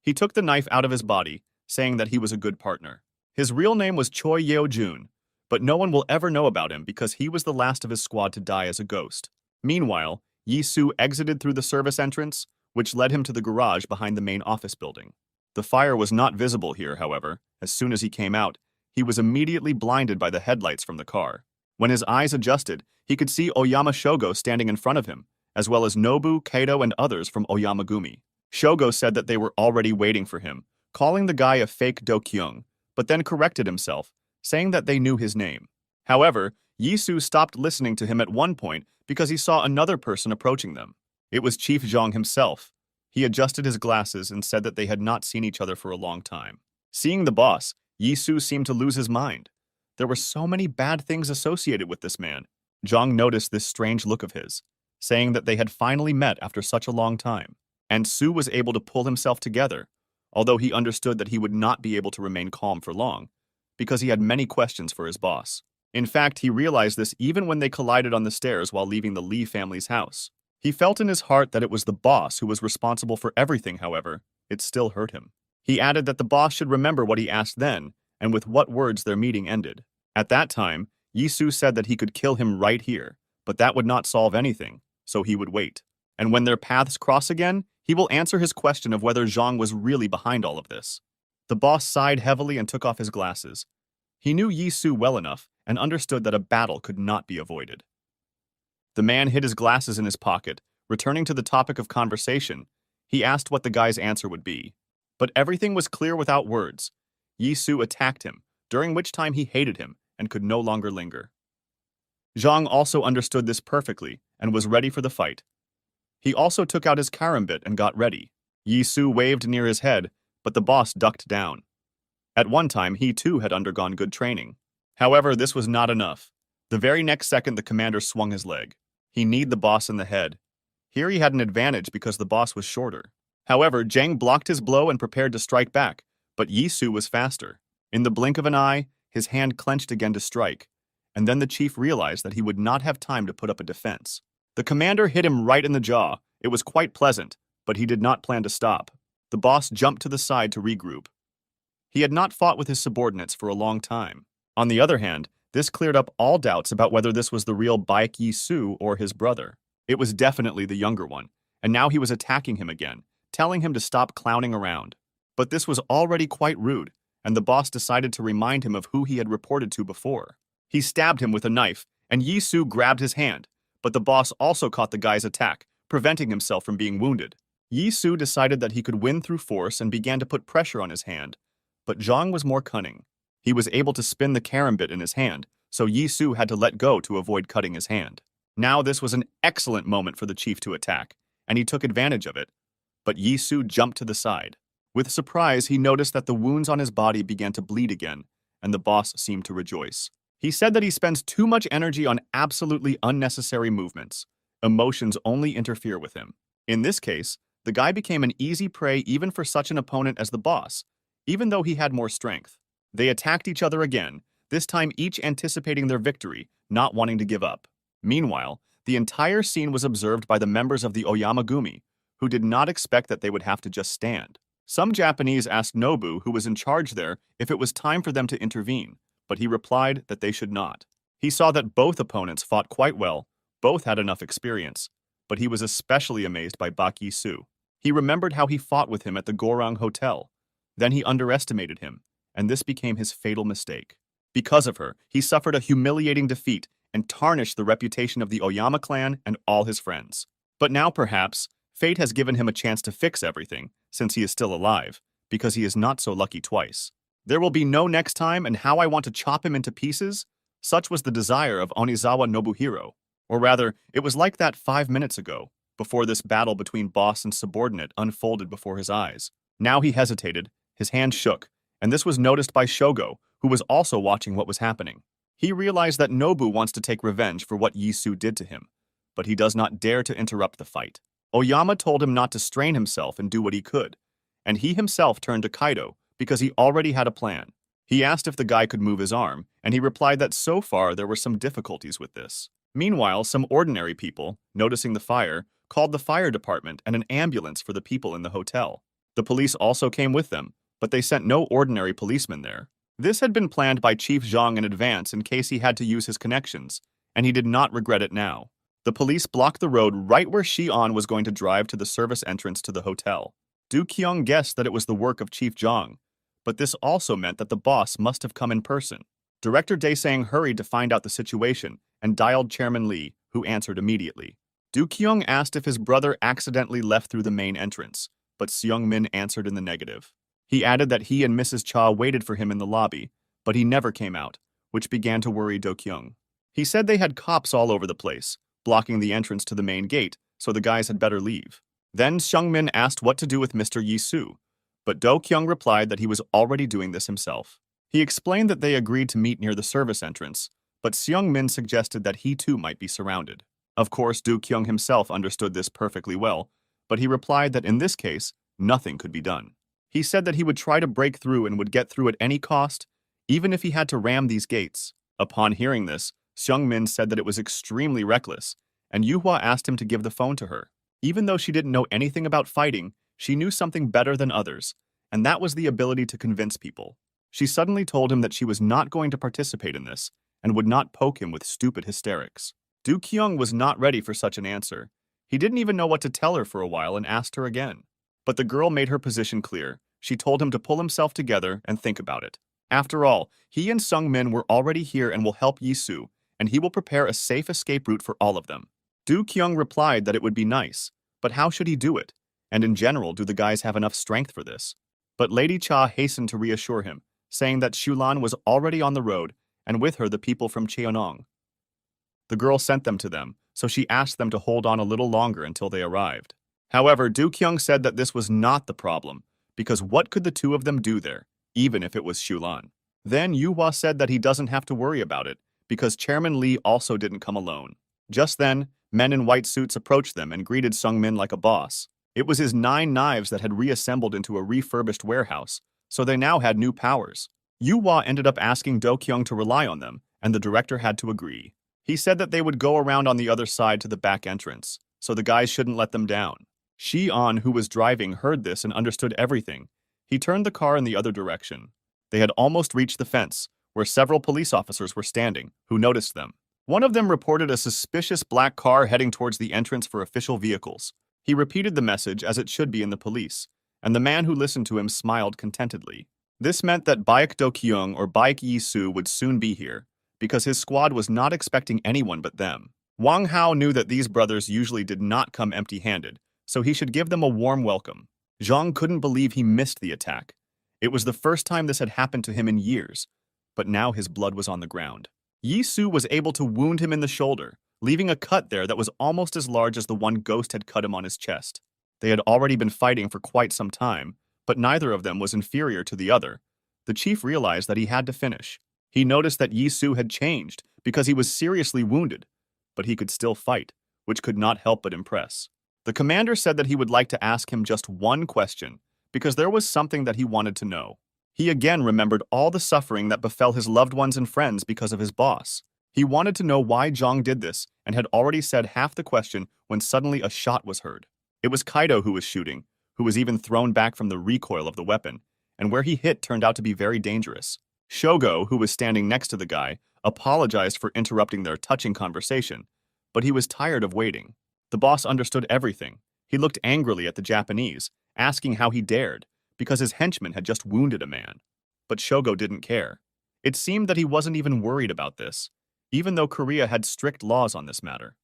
He took the knife out of his body, saying that he was a good partner. His real name was Choi Yeo-jun, but no one will ever know about him because he was the last of his squad to die as a ghost. Meanwhile, Yisu exited through the service entrance, which led him to the garage behind the main office building. The fire was not visible here, however. As soon as he came out, he was immediately blinded by the headlights from the car. When his eyes adjusted, he could see Oyama Shogo standing in front of him, as well as Nobu, Kato, and others from Oyamagumi. Shogo said that they were already waiting for him, calling the guy a fake Do-kyung, but then corrected himself, saying that they knew his name. However, Yisu stopped listening to him at one point because he saw another person approaching them. It was Chief Zhang himself. He adjusted his glasses and said that they had not seen each other for a long time. Seeing the boss, Yisu seemed to lose his mind. There were so many bad things associated with this man. Zhang noticed this strange look of his, saying that they had finally met after such a long time, and Su was able to pull himself together, although he understood that he would not be able to remain calm for long, because he had many questions for his boss. In fact, he realized this even when they collided on the stairs while leaving the Li family's house. He felt in his heart that it was the boss who was responsible for everything, however, it still hurt him. He added that the boss should remember what he asked then, and with what words their meeting ended. At that time, Yisu said that he could kill him right here, but that would not solve anything, so he would wait. And when their paths cross again, he will answer his question of whether Zhang was really behind all of this. The boss sighed heavily and took off his glasses. He knew Yisu well enough and understood that a battle could not be avoided. The man hid his glasses in his pocket. Returning to the topic of conversation, he asked what the guy's answer would be. But everything was clear without words. Yisu attacked him, during which time he hated him and could no longer linger. Zhang also understood this perfectly and was ready for the fight. He also took out his karambit and got ready. Yisu waved near his head, but the boss ducked down. At one time, he too had undergone good training. However, this was not enough. The very next second, the commander swung his leg. He kneed the boss in the head. Here he had an advantage because the boss was shorter. However, Zhang blocked his blow and prepared to strike back, but Yisu was faster. In the blink of an eye, his hand clenched again to strike, and then the chief realized that he would not have time to put up a defense. The commander hit him right in the jaw. It was quite pleasant, but he did not plan to stop. The boss jumped to the side to regroup. He had not fought with his subordinates for a long time. On the other hand, this cleared up all doubts about whether this was the real Baek Yisu or his brother. It was definitely the younger one, and now he was attacking him again, telling him to stop clowning around. But this was already quite rude, and the boss decided to remind him of who he had reported to before. He stabbed him with a knife, and Yisu grabbed his hand, but the boss also caught the guy's attack, preventing himself from being wounded. Yisu decided that he could win through force and began to put pressure on his hand, but Zhang was more cunning. He was able to spin the karambit in his hand, so Yisu had to let go to avoid cutting his hand. Now this was an excellent moment for the chief to attack, and he took advantage of it. But Yisu jumped to the side. With surprise, he noticed that the wounds on his body began to bleed again, and the boss seemed to rejoice. He said that he spends too much energy on absolutely unnecessary movements. Emotions only interfere with him. In this case, the guy became an easy prey even for such an opponent as the boss, even though he had more strength. They attacked each other again, this time each anticipating their victory, not wanting to give up. Meanwhile, the entire scene was observed by the members of the Oyamagumi, who did not expect that they would have to just stand. Some Japanese asked Nobu, who was in charge there, if it was time for them to intervene, but he replied that they should not. He saw that both opponents fought quite well, both had enough experience, but he was especially amazed by Baek Yisu. He remembered how he fought with him at the Gorang Hotel. Then he underestimated him, and this became his fatal mistake. Because of her, he suffered a humiliating defeat and tarnished the reputation of the Oyama clan and all his friends. But now perhaps, fate has given him a chance to fix everything, since he is still alive, because he is not so lucky twice. There will be no next time, and how I want to chop him into pieces? Such was the desire of Onizawa Nobuhiro. Or rather, it was like that 5 minutes ago, before this battle between boss and subordinate unfolded before his eyes. Now he hesitated, his hand shook, and this was noticed by Shogo, who was also watching what was happening. He realized that Nobu wants to take revenge for what Yisu did to him, but he does not dare to interrupt the fight. Oyama told him not to strain himself and do what he could, and he himself turned to Kaido because he already had a plan. He asked if the guy could move his arm, and he replied that so far there were some difficulties with this. Meanwhile, some ordinary people, noticing the fire, called the fire department and an ambulance for the people in the hotel. The police also came with them, but they sent no ordinary policemen there. This had been planned by Chief Zhang in advance in case he had to use his connections, and he did not regret it now. The police blocked the road right where Xi'an was going to drive to the service entrance to the hotel. Du Qiong guessed that it was the work of Chief Zhang, but this also meant that the boss must have come in person. Director Daesang hurried to find out the situation and dialed Chairman Li, who answered immediately. Du Qiong asked if his brother accidentally left through the main entrance, but Seung Min answered in the negative. He added that he and Mrs. Cha waited for him in the lobby, but he never came out, which began to worry Do Kyung. He said they had cops all over the place, blocking the entrance to the main gate, so the guys had better leave. Then Seung Min asked what to do with Mr. Yisu, but Do Kyung replied that he was already doing this himself. He explained that they agreed to meet near the service entrance, but Seung-min suggested that he too might be surrounded. Of course, Do-kyung himself understood this perfectly well, but he replied that in this case, nothing could be done. He said that he would try to break through and would get through at any cost, even if he had to ram these gates. Upon hearing this, Seung-min said that it was extremely reckless, and Yuhua asked him to give the phone to her. Even though she didn't know anything about fighting, she knew something better than others, and that was the ability to convince people. She suddenly told him that she was not going to participate in this, and would not poke him with stupid hysterics. Do-kyung was not ready for such an answer. He didn't even know what to tell her for a while and asked her again. But the girl made her position clear. She told him to pull himself together and think about it. After all, he and Seung-min were already here and will help Yi-soo, and he will prepare a safe escape route for all of them. Do-kyung replied that it would be nice, but how should he do it? And in general, do the guys have enough strength for this? But Lady Cha hastened to reassure him, saying that Shulan was already on the road, and with her the people from Cheonong. The girl sent them to them, so she asked them to hold on a little longer until they arrived. However, Do-kyung said that this was not the problem, because what could the two of them do there, even if it was Shulan? Then Yuhua said that he doesn't have to worry about it, because Chairman Lee also didn't come alone. Just then, men in white suits approached them and greeted Seung-min like a boss. It was his 9 knives that had reassembled into a refurbished warehouse, so they now had new powers. Yuhua ended up asking Do-kyung to rely on them, and the director had to agree. He said that they would go around on the other side to the back entrance, so the guys shouldn't let them down. Shi-an, who was driving, heard this and understood everything. He turned the car in the other direction. They had almost reached the fence, where several police officers were standing, who noticed them. One of them reported a suspicious black car heading towards the entrance for official vehicles. He repeated the message as it should be in the police, and the man who listened to him smiled contentedly. This meant that Baek Do-kyung or Baek Yi-soo would soon be here, because his squad was not expecting anyone but them. Wang Hao knew that these brothers usually did not come empty-handed, so he should give them a warm welcome. Zhang couldn't believe he missed the attack. It was the first time this had happened to him in years, but now his blood was on the ground. Yi-soo was able to wound him in the shoulder, leaving a cut there that was almost as large as the one Ghost had cut him on his chest. They had already been fighting for quite some time, but neither of them was inferior to the other. The chief realized that he had to finish. He noticed that Yi-soo had changed because he was seriously wounded, but he could still fight, which could not help but impress. The commander said that he would like to ask him just one question, because there was something that he wanted to know. He again remembered all the suffering that befell his loved ones and friends because of his boss. He wanted to know why Zhang did this and had already said half the question when suddenly a shot was heard. It was Kaido who was shooting, who was even thrown back from the recoil of the weapon, and where he hit turned out to be very dangerous. Shogo, who was standing next to the guy, apologized for interrupting their touching conversation, but he was tired of waiting. The boss understood everything. He looked angrily at the Japanese, asking how he dared, because his henchman had just wounded a man. But Shogo didn't care. It seemed that he wasn't even worried about this, even though Korea had strict laws on this matter.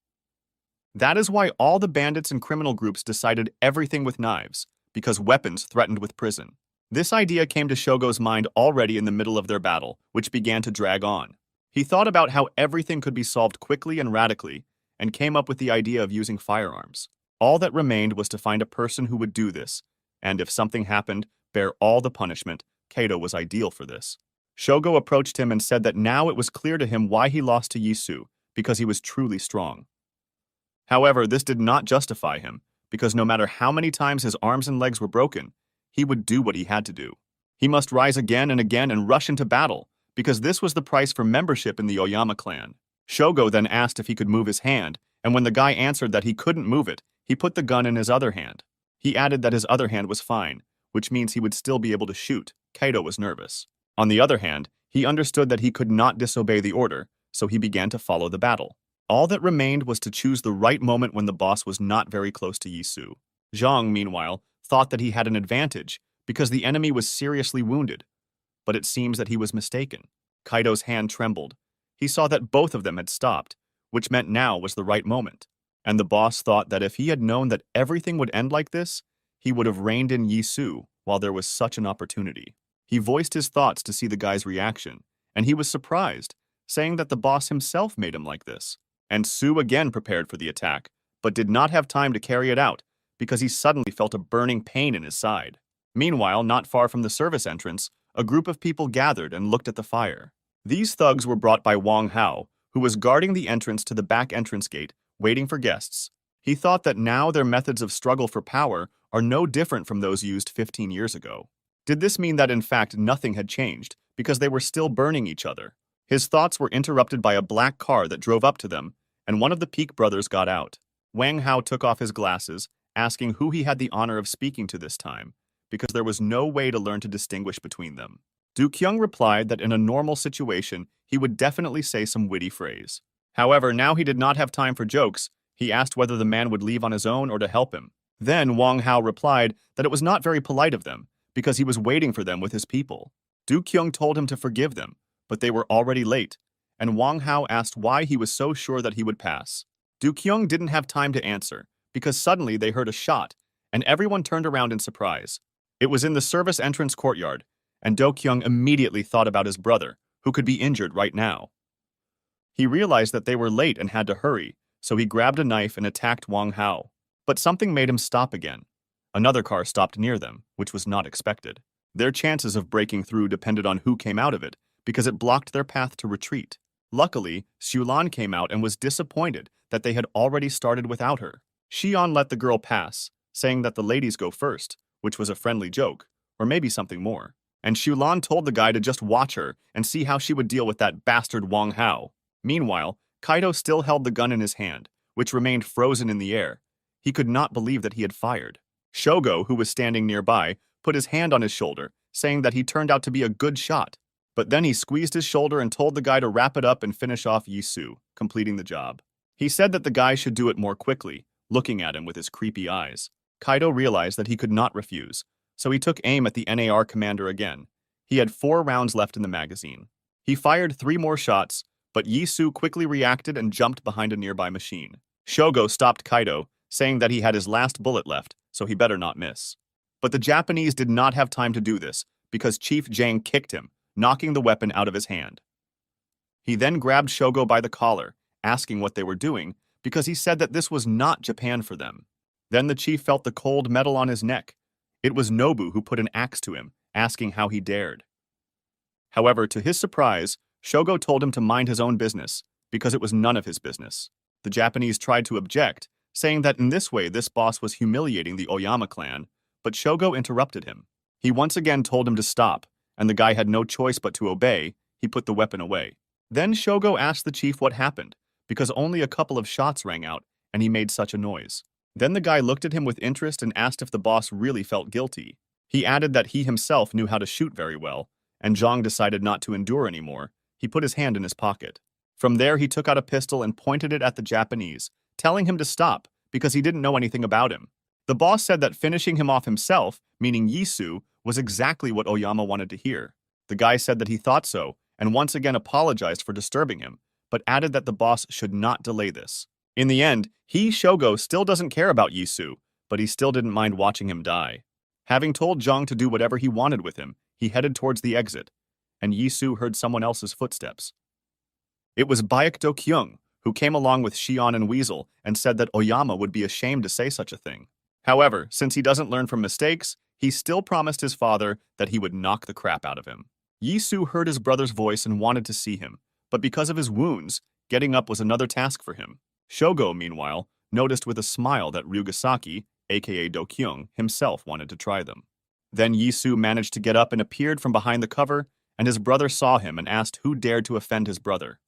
That is why all the bandits and criminal groups decided everything with knives, because weapons threatened with prison. This idea came to Shogo's mind already in the middle of their battle, which began to drag on. He thought about how everything could be solved quickly and radically, and came up with the idea of using firearms. All that remained was to find a person who would do this, and if something happened, bear all the punishment. Kaido was ideal for this. Shogo approached him and said that now it was clear to him why he lost to Yi-soo, because he was truly strong. However, this did not justify him, because no matter how many times his arms and legs were broken, he would do what he had to do. He must rise again and rush into battle, because this was the price for membership in the Oyama clan. Shogo then asked if he could move his hand, and when the guy answered that he couldn't move it, he put the gun in his other hand. He added that his other hand was fine, which means he would still be able to shoot. Kaido was nervous. On the other hand, he understood that he could not disobey the order, so he began to follow the battle. All that remained was to choose the right moment when the boss was not very close to Yi-soo. Zhang, meanwhile, thought that he had an advantage because the enemy was seriously wounded, but it seems that he was mistaken. Kaido's hand trembled. He saw that both of them had stopped, which meant now was the right moment. And the boss thought that if he had known that everything would end like this, he would have reined in Yi-soo while there was such an opportunity. He voiced his thoughts to see the guy's reaction, and he was surprised, saying that the boss himself made him like this. And Soo again prepared for the attack, but did not have time to carry it out because he suddenly felt a burning pain in his side. Meanwhile, not far from the service entrance, a group of people gathered and looked at the fire. These thugs were brought by Wang Hao, who was guarding the entrance to the back entrance gate, waiting for guests. He thought that now their methods of struggle for power are no different from those used 15 years ago. Did this mean that in fact nothing had changed, because they were still burning each other? His thoughts were interrupted by a black car that drove up to them, and one of the Peak brothers got out. Wang Hao took off his glasses, asking who he had the honor of speaking to this time, because there was no way to learn to distinguish between them. Du Kyung replied that in a normal situation, he would definitely say some witty phrase. However, now he did not have time for jokes. He asked whether the man would leave on his own or to help him. Then Wang Hao replied that it was not very polite of them, because he was waiting for them with his people. Du Kyung told him to forgive them, but they were already late, and Wang Hao asked why he was so sure that he would pass. Du Kyung didn't have time to answer, because suddenly they heard a shot, and everyone turned around in surprise. It was in the service entrance courtyard, and Do Kyung immediately thought about his brother, who could be injured right now. He realized that they were late and had to hurry, so he grabbed a knife and attacked Wang Hao. But something made him stop again. Another car stopped near them, which was not expected. Their chances of breaking through depended on who came out of it, because it blocked their path to retreat. Luckily, Xulan came out and was disappointed that they had already started without her. Xian let the girl pass, saying that the ladies go first, which was a friendly joke, or maybe something more. And Xulan told the guy to just watch her and see how she would deal with that bastard Wang Hao. Meanwhile, Kaido still held the gun in his hand, which remained frozen in the air. He could not believe that he had fired. Shogo, who was standing nearby, put his hand on his shoulder, saying that he turned out to be a good shot. But then he squeezed his shoulder and told the guy to wrap it up and finish off Yisu, completing the job. He said that the guy should do it more quickly, looking at him with his creepy eyes. Kaido realized that he could not refuse, so he took aim at the NAR commander again. He had 4 rounds left in the magazine. He fired 3 more shots, but Yisu quickly reacted and jumped behind a nearby machine. Shogo stopped Kaido, saying that he had his last bullet left, so he better not miss. But the Japanese did not have time to do this, because Chief Jang kicked him, knocking the weapon out of his hand. He then grabbed Shogo by the collar, asking what they were doing, because he said that this was not Japan for them. Then the chief felt the cold metal on his neck. It was Nobu who put an axe to him, asking how he dared. However, to his surprise, Shogo told him to mind his own business, because it was none of his business. The Japanese tried to object, saying that in this way this boss was humiliating the Oyama clan, but Shogo interrupted him. He once again told him to stop, and the guy had no choice but to obey. He put the weapon away. Then Shogo asked the chief what happened, because only a couple of shots rang out, and he made such a noise. Then the guy looked at him with interest and asked if the boss really felt guilty. He added that he himself knew how to shoot very well, and Zhang decided not to endure anymore. He put his hand in his pocket. From there, he took out a pistol and pointed it at the Japanese, telling him to stop, because he didn't know anything about him. The boss said that finishing him off himself, meaning Yisu, was exactly what Oyama wanted to hear. The guy said that he thought so, and once again apologized for disturbing him, but added that the boss should not delay this. In the end, Shogo, still doesn't care about Yisu, but he still didn't mind watching him die. Having told Zhang to do whatever he wanted with him, he headed towards the exit, and Yisu heard someone else's footsteps. It was Baekdo Kyung, who came along with Xian and Weasel and said that Oyama would be ashamed to say such a thing. However, since he doesn't learn from mistakes, he still promised his father that he would knock the crap out of him. Yisu heard his brother's voice and wanted to see him, but because of his wounds, getting up was another task for him. Shogo, meanwhile, noticed with a smile that Ryugasaki, aka Do Kyung, himself wanted to try them. Then Yisu managed to get up and appeared from behind the cover, and his brother saw him and asked who dared to offend his brother.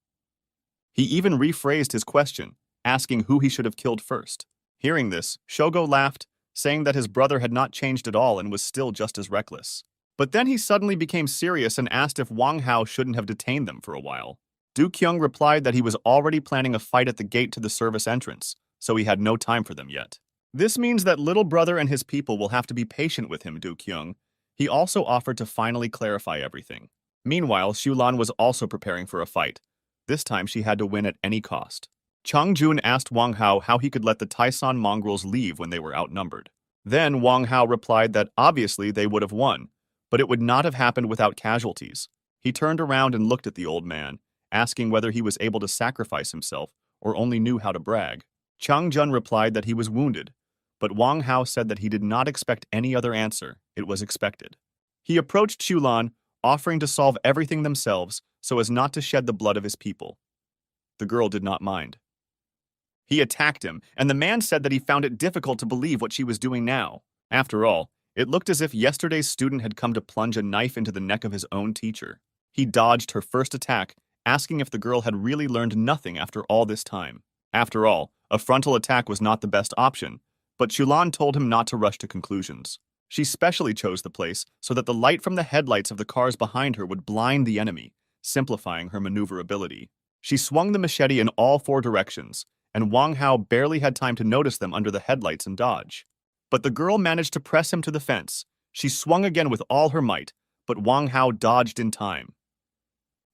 He even rephrased his question, asking who he should have killed first. Hearing this, Shogo laughed, saying that his brother had not changed at all and was still just as reckless. But then he suddenly became serious and asked if Wang Hao shouldn't have detained them for a while. Du Kyung replied that he was already planning a fight at the gate to the service entrance, so he had no time for them yet. This means that little brother and his people will have to be patient with him, Du Kyung. He also offered to finally clarify everything. Meanwhile, Xulan was also preparing for a fight. This time she had to win at any cost. Chang Jun asked Wang Hao how he could let the Taisan mongrels leave when they were outnumbered. Then Wang Hao replied that obviously they would have won, but it would not have happened without casualties. He turned around and looked at the old man, asking whether he was able to sacrifice himself or only knew how to brag. Chang Jun replied that he was wounded, but Wang Hao said that he did not expect any other answer. It was expected. He approached Xulan, offering to solve everything themselves, so as not to shed the blood of his people. The girl did not mind. He attacked him, and the man said that he found it difficult to believe what she was doing now. After all, it looked as if yesterday's student had come to plunge a knife into the neck of his own teacher. He dodged her first attack, asking if the girl had really learned nothing after all this time. After all, a frontal attack was not the best option, but Shulan told him not to rush to conclusions. She specially chose the place so that the light from the headlights of the cars behind her would blind the enemy, simplifying her maneuverability. She swung the machete in all four directions, and Wang Hao barely had time to notice them under the headlights and dodge. But the girl managed to press him to the fence. She swung again with all her might, but Wang Hao dodged in time.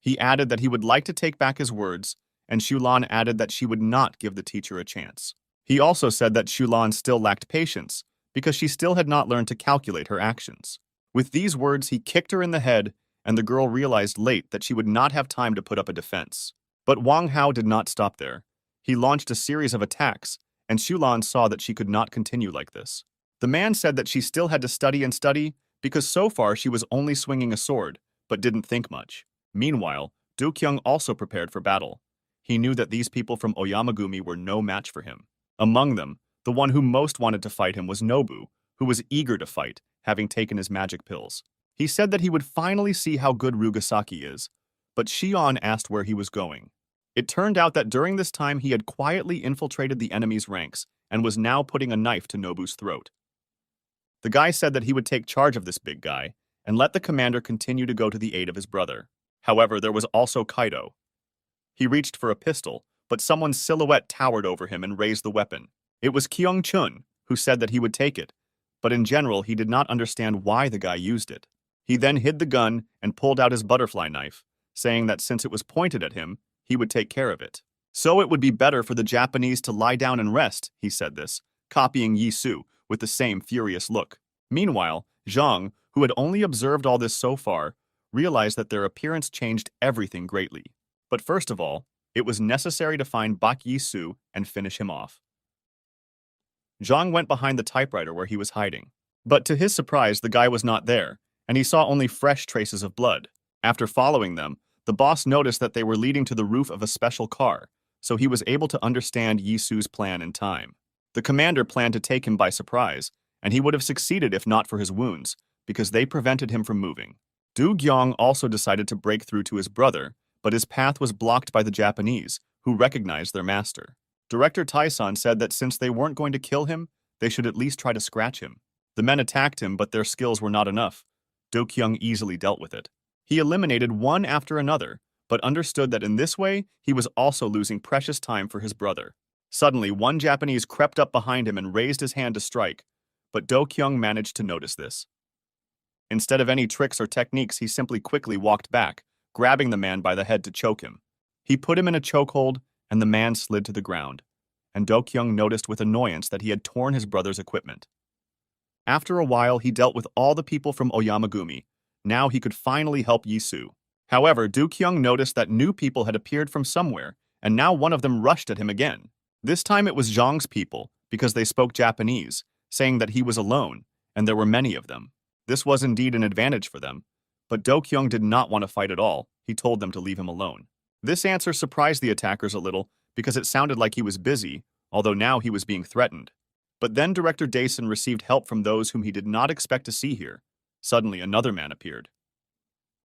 He added that he would like to take back his words, and Shulan added that she would not give the teacher a chance. He also said that Shulan still lacked patience, because she still had not learned to calculate her actions. With these words, he kicked her in the head, and the girl realized late that she would not have time to put up a defense. But Wang Hao did not stop there. He launched a series of attacks, and Shulan saw that she could not continue like this. The man said that she still had to study and study, because so far she was only swinging a sword, but didn't think much. Meanwhile, Du Kyung also prepared for battle. He knew that these people from Oyamagumi were no match for him. Among them, the one who most wanted to fight him was Nobu, who was eager to fight, having taken his magic pills. He said that he would finally see how good Rugasaki is, but Shion asked where he was going. It turned out that during this time he had quietly infiltrated the enemy's ranks and was now putting a knife to Nobu's throat. The guy said that he would take charge of this big guy and let the commander continue to go to the aid of his brother. However, there was also Kaido. He reached for a pistol, but someone's silhouette towered over him and raised the weapon. It was Kyung Chun, who said that he would take it, but in general he did not understand why the guy used it. He then hid the gun and pulled out his butterfly knife, saying that since it was pointed at him, he would take care of it. So it would be better for the Japanese to lie down and rest, he said this, copying Yi Su with the same furious look. Meanwhile, Zhang, who had only observed all this so far, realized that their appearance changed everything greatly. But first of all, it was necessary to find Bak Yi Su and finish him off. Zhang went behind the typewriter where he was hiding. But to his surprise, the guy was not there, and he saw only fresh traces of blood. After following them, the boss noticed that they were leading to the roof of a special car, so he was able to understand Yi Su's plan in time. The commander planned to take him by surprise, and he would have succeeded if not for his wounds, because they prevented him from moving. Du Gyong also decided to break through to his brother, but his path was blocked by the Japanese, who recognized their master. Director Taison said that since they weren't going to kill him, they should at least try to scratch him. The men attacked him, but their skills were not enough. Do Kyung easily dealt with it. He eliminated one after another, but understood that in this way, he was also losing precious time for his brother. Suddenly, one Japanese crept up behind him and raised his hand to strike, but Do Kyung managed to notice this. Instead of any tricks or techniques, he simply quickly walked back, grabbing the man by the head to choke him. He put him in a chokehold, and the man slid to the ground, and Do Kyung noticed with annoyance that he had torn his brother's equipment. After a while, he dealt with all the people from Oyamagumi. Now he could finally help Yi Su. However, Do Kyung noticed that new people had appeared from somewhere, and now one of them rushed at him again. This time it was Zhang's people, because they spoke Japanese, saying that he was alone, and there were many of them. This was indeed an advantage for them, but Do Kyung did not want to fight at all. He told them to leave him alone. This answer surprised the attackers a little, because it sounded like he was busy, although now he was being threatened. But then Director Dason received help from those whom he did not expect to see here. Suddenly, another man appeared.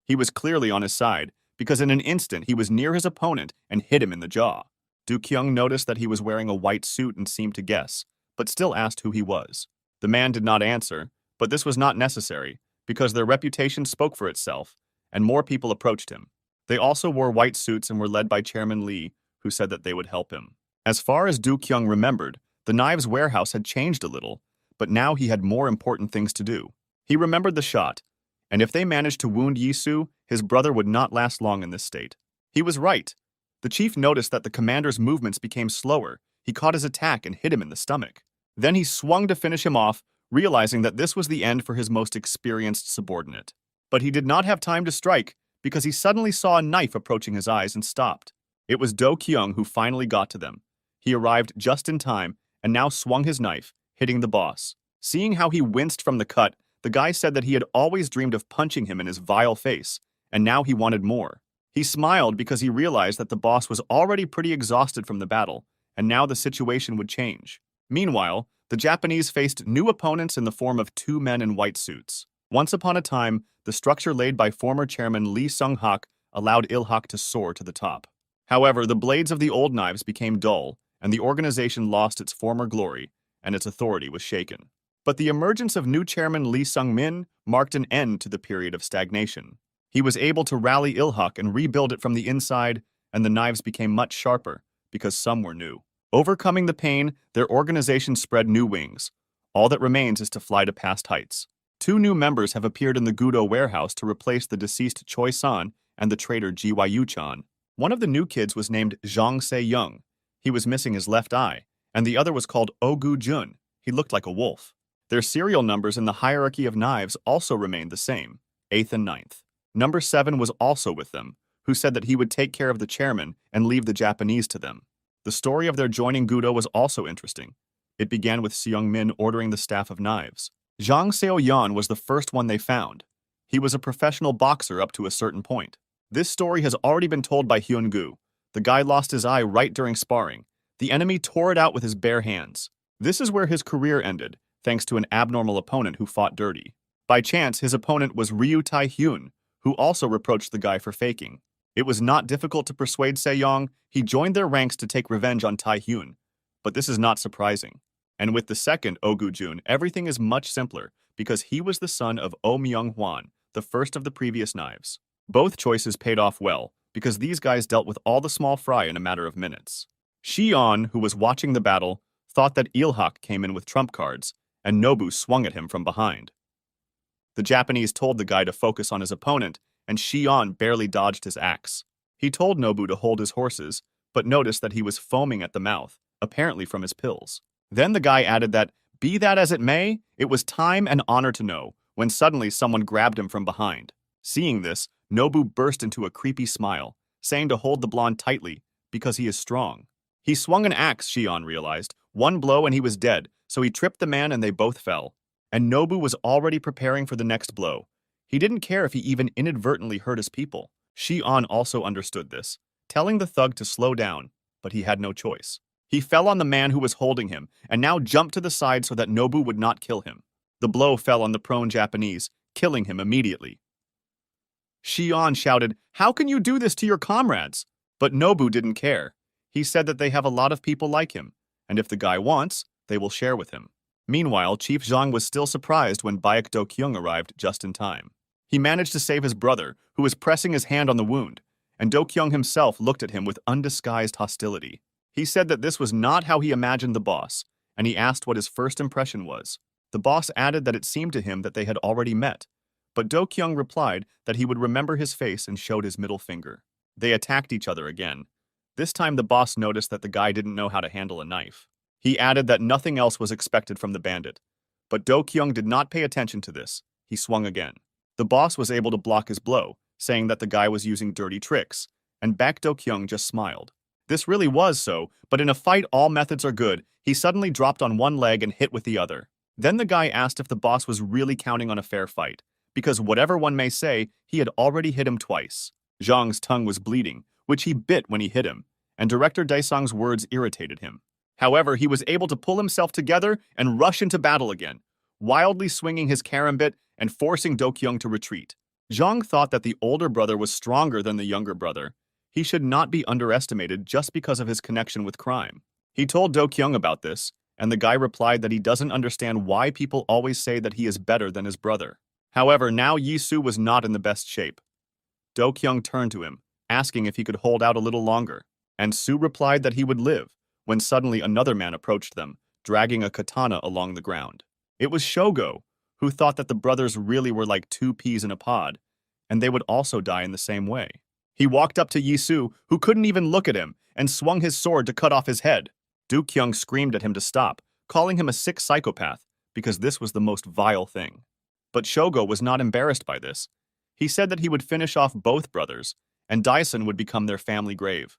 He was clearly on his side, because in an instant he was near his opponent and hit him in the jaw. Du Kyung noticed that he was wearing a white suit and seemed to guess, but still asked who he was. The man did not answer, but this was not necessary, because their reputation spoke for itself, and more people approached him. They also wore white suits and were led by Chairman Lee, who said that they would help him. As far as Du Kyung remembered, the knives warehouse had changed a little, but now he had more important things to do. He remembered the shot, and if they managed to wound Yi Su, his brother would not last long in this state. He was right. The chief noticed that the commander's movements became slower. He caught his attack and hit him in the stomach. Then he swung to finish him off, realizing that this was the end for his most experienced subordinate. But he did not have time to strike, because he suddenly saw a knife approaching his eyes and stopped. It was Do Kyung who finally got to them. He arrived just in time and now swung his knife, hitting the boss. Seeing how he winced from the cut, the guy said that he had always dreamed of punching him in his vile face, and now he wanted more. He smiled because he realized that the boss was already pretty exhausted from the battle, and now the situation would change. Meanwhile, the Japanese faced new opponents in the form of two men in white suits. Once upon a time, the structure laid by former chairman Lee Sung-hak allowed Ilhak to soar to the top. However, the blades of the old knives became dull, and the organization lost its former glory, and its authority was shaken. But the emergence of new chairman Lee Sung-min marked an end to the period of stagnation. He was able to rally Ilhak and rebuild it from the inside, and the knives became much sharper, because some were new. Overcoming the pain, their organization spread new wings. All that remains is to fly to past heights. Two new members have appeared in the Gudo warehouse to replace the deceased Choi-san and the traitor Ji-Yu-chan. One of the new kids was named Zhang Se-young. He was missing his left eye, and the other was called Ogu-jun. He looked like a wolf. Their serial numbers in the hierarchy of knives also remained the same, 8th and 9th. Number 7 was also with them, who said that he would take care of the chairman and leave the Japanese to them. The story of their joining Gudo was also interesting. It began with Seung-min ordering the staff of knives. Zhang Seo-yan was the first one they found. He was a professional boxer up to a certain point. This story has already been told by Hyun-gu. The guy lost his eye right during sparring. The enemy tore it out with his bare hands. This is where his career ended, thanks to an abnormal opponent who fought dirty. By chance, his opponent was Ryu Tai-hyun, who also reproached the guy for faking. It was not difficult to persuade Se-young. He joined their ranks to take revenge on Tai-hyun. But this is not surprising. And with the second Ogu-jun, everything is much simpler, because he was the son of Oh Myung-hwan, the first of the previous knives. Both choices paid off well, because these guys dealt with all the small fry in a matter of minutes. Shion, who was watching the battle, thought that Ilhak came in with trump cards, and Nobu swung at him from behind. The Japanese told the guy to focus on his opponent, and Shion barely dodged his axe. He told Nobu to hold his horses, but noticed that he was foaming at the mouth, apparently from his pills. Then the guy added that, be that as it may, it was time and honor to know, when suddenly someone grabbed him from behind. Seeing this, Nobu burst into a creepy smile, saying to hold the blonde tightly, because he is strong. He swung an axe, Shion realized. One blow and he was dead, so he tripped the man and they both fell. And Nobu was already preparing for the next blow. He didn't care if he even inadvertently hurt his people. Shion also understood this, telling the thug to slow down, but he had no choice. He fell on the man who was holding him, and now jumped to the side so that Nobu would not kill him. The blow fell on the prone Japanese, killing him immediately. Shion shouted, "How can you do this to your comrades?" But Nobu didn't care. He said that they have a lot of people like him, and if the guy wants, they will share with him. Meanwhile, Chief Zhang was still surprised when Baek Do-kyung arrived just in time. He managed to save his brother, who was pressing his hand on the wound, and Do-kyung himself looked at him with undisguised hostility. He said that this was not how he imagined the boss, and he asked what his first impression was. The boss added that it seemed to him that they had already met, but Do-kyung replied that he would remember his face and showed his middle finger. They attacked each other again. This time the boss noticed that the guy didn't know how to handle a knife. He added that nothing else was expected from the bandit. But Do-kyung did not pay attention to this. He swung again. The boss was able to block his blow, saying that the guy was using dirty tricks, and Baek Do-kyung just smiled. This really was so, but in a fight all methods are good. He suddenly dropped on one leg and hit with the other. Then the guy asked if the boss was really counting on a fair fight, because whatever one may say, he had already hit him twice. Zhang's tongue was bleeding, which he bit when he hit him, and Director Daesung's words irritated him. However, he was able to pull himself together and rush into battle again, wildly swinging his karambit and forcing Do-kyung to retreat. Zhang thought that the older brother was stronger than the younger brother. He should not be underestimated just because of his connection with crime. He told Do-kyung about this, and the guy replied that he doesn't understand why people always say that he is better than his brother. However, now Yi-soo was not in the best shape. Do-kyung turned to him, asking if he could hold out a little longer, and Soo replied that he would live, when suddenly another man approached them, dragging a katana along the ground. It was Shogo, who thought that the brothers really were like two peas in a pod, and they would also die in the same way. He walked up to Yi-soo, who couldn't even look at him, and swung his sword to cut off his head. Do-kyung screamed at him to stop, calling him a sick psychopath, because this was the most vile thing. But Shogo was not embarrassed by this. He said that he would finish off both brothers, and Daisen would become their family grave.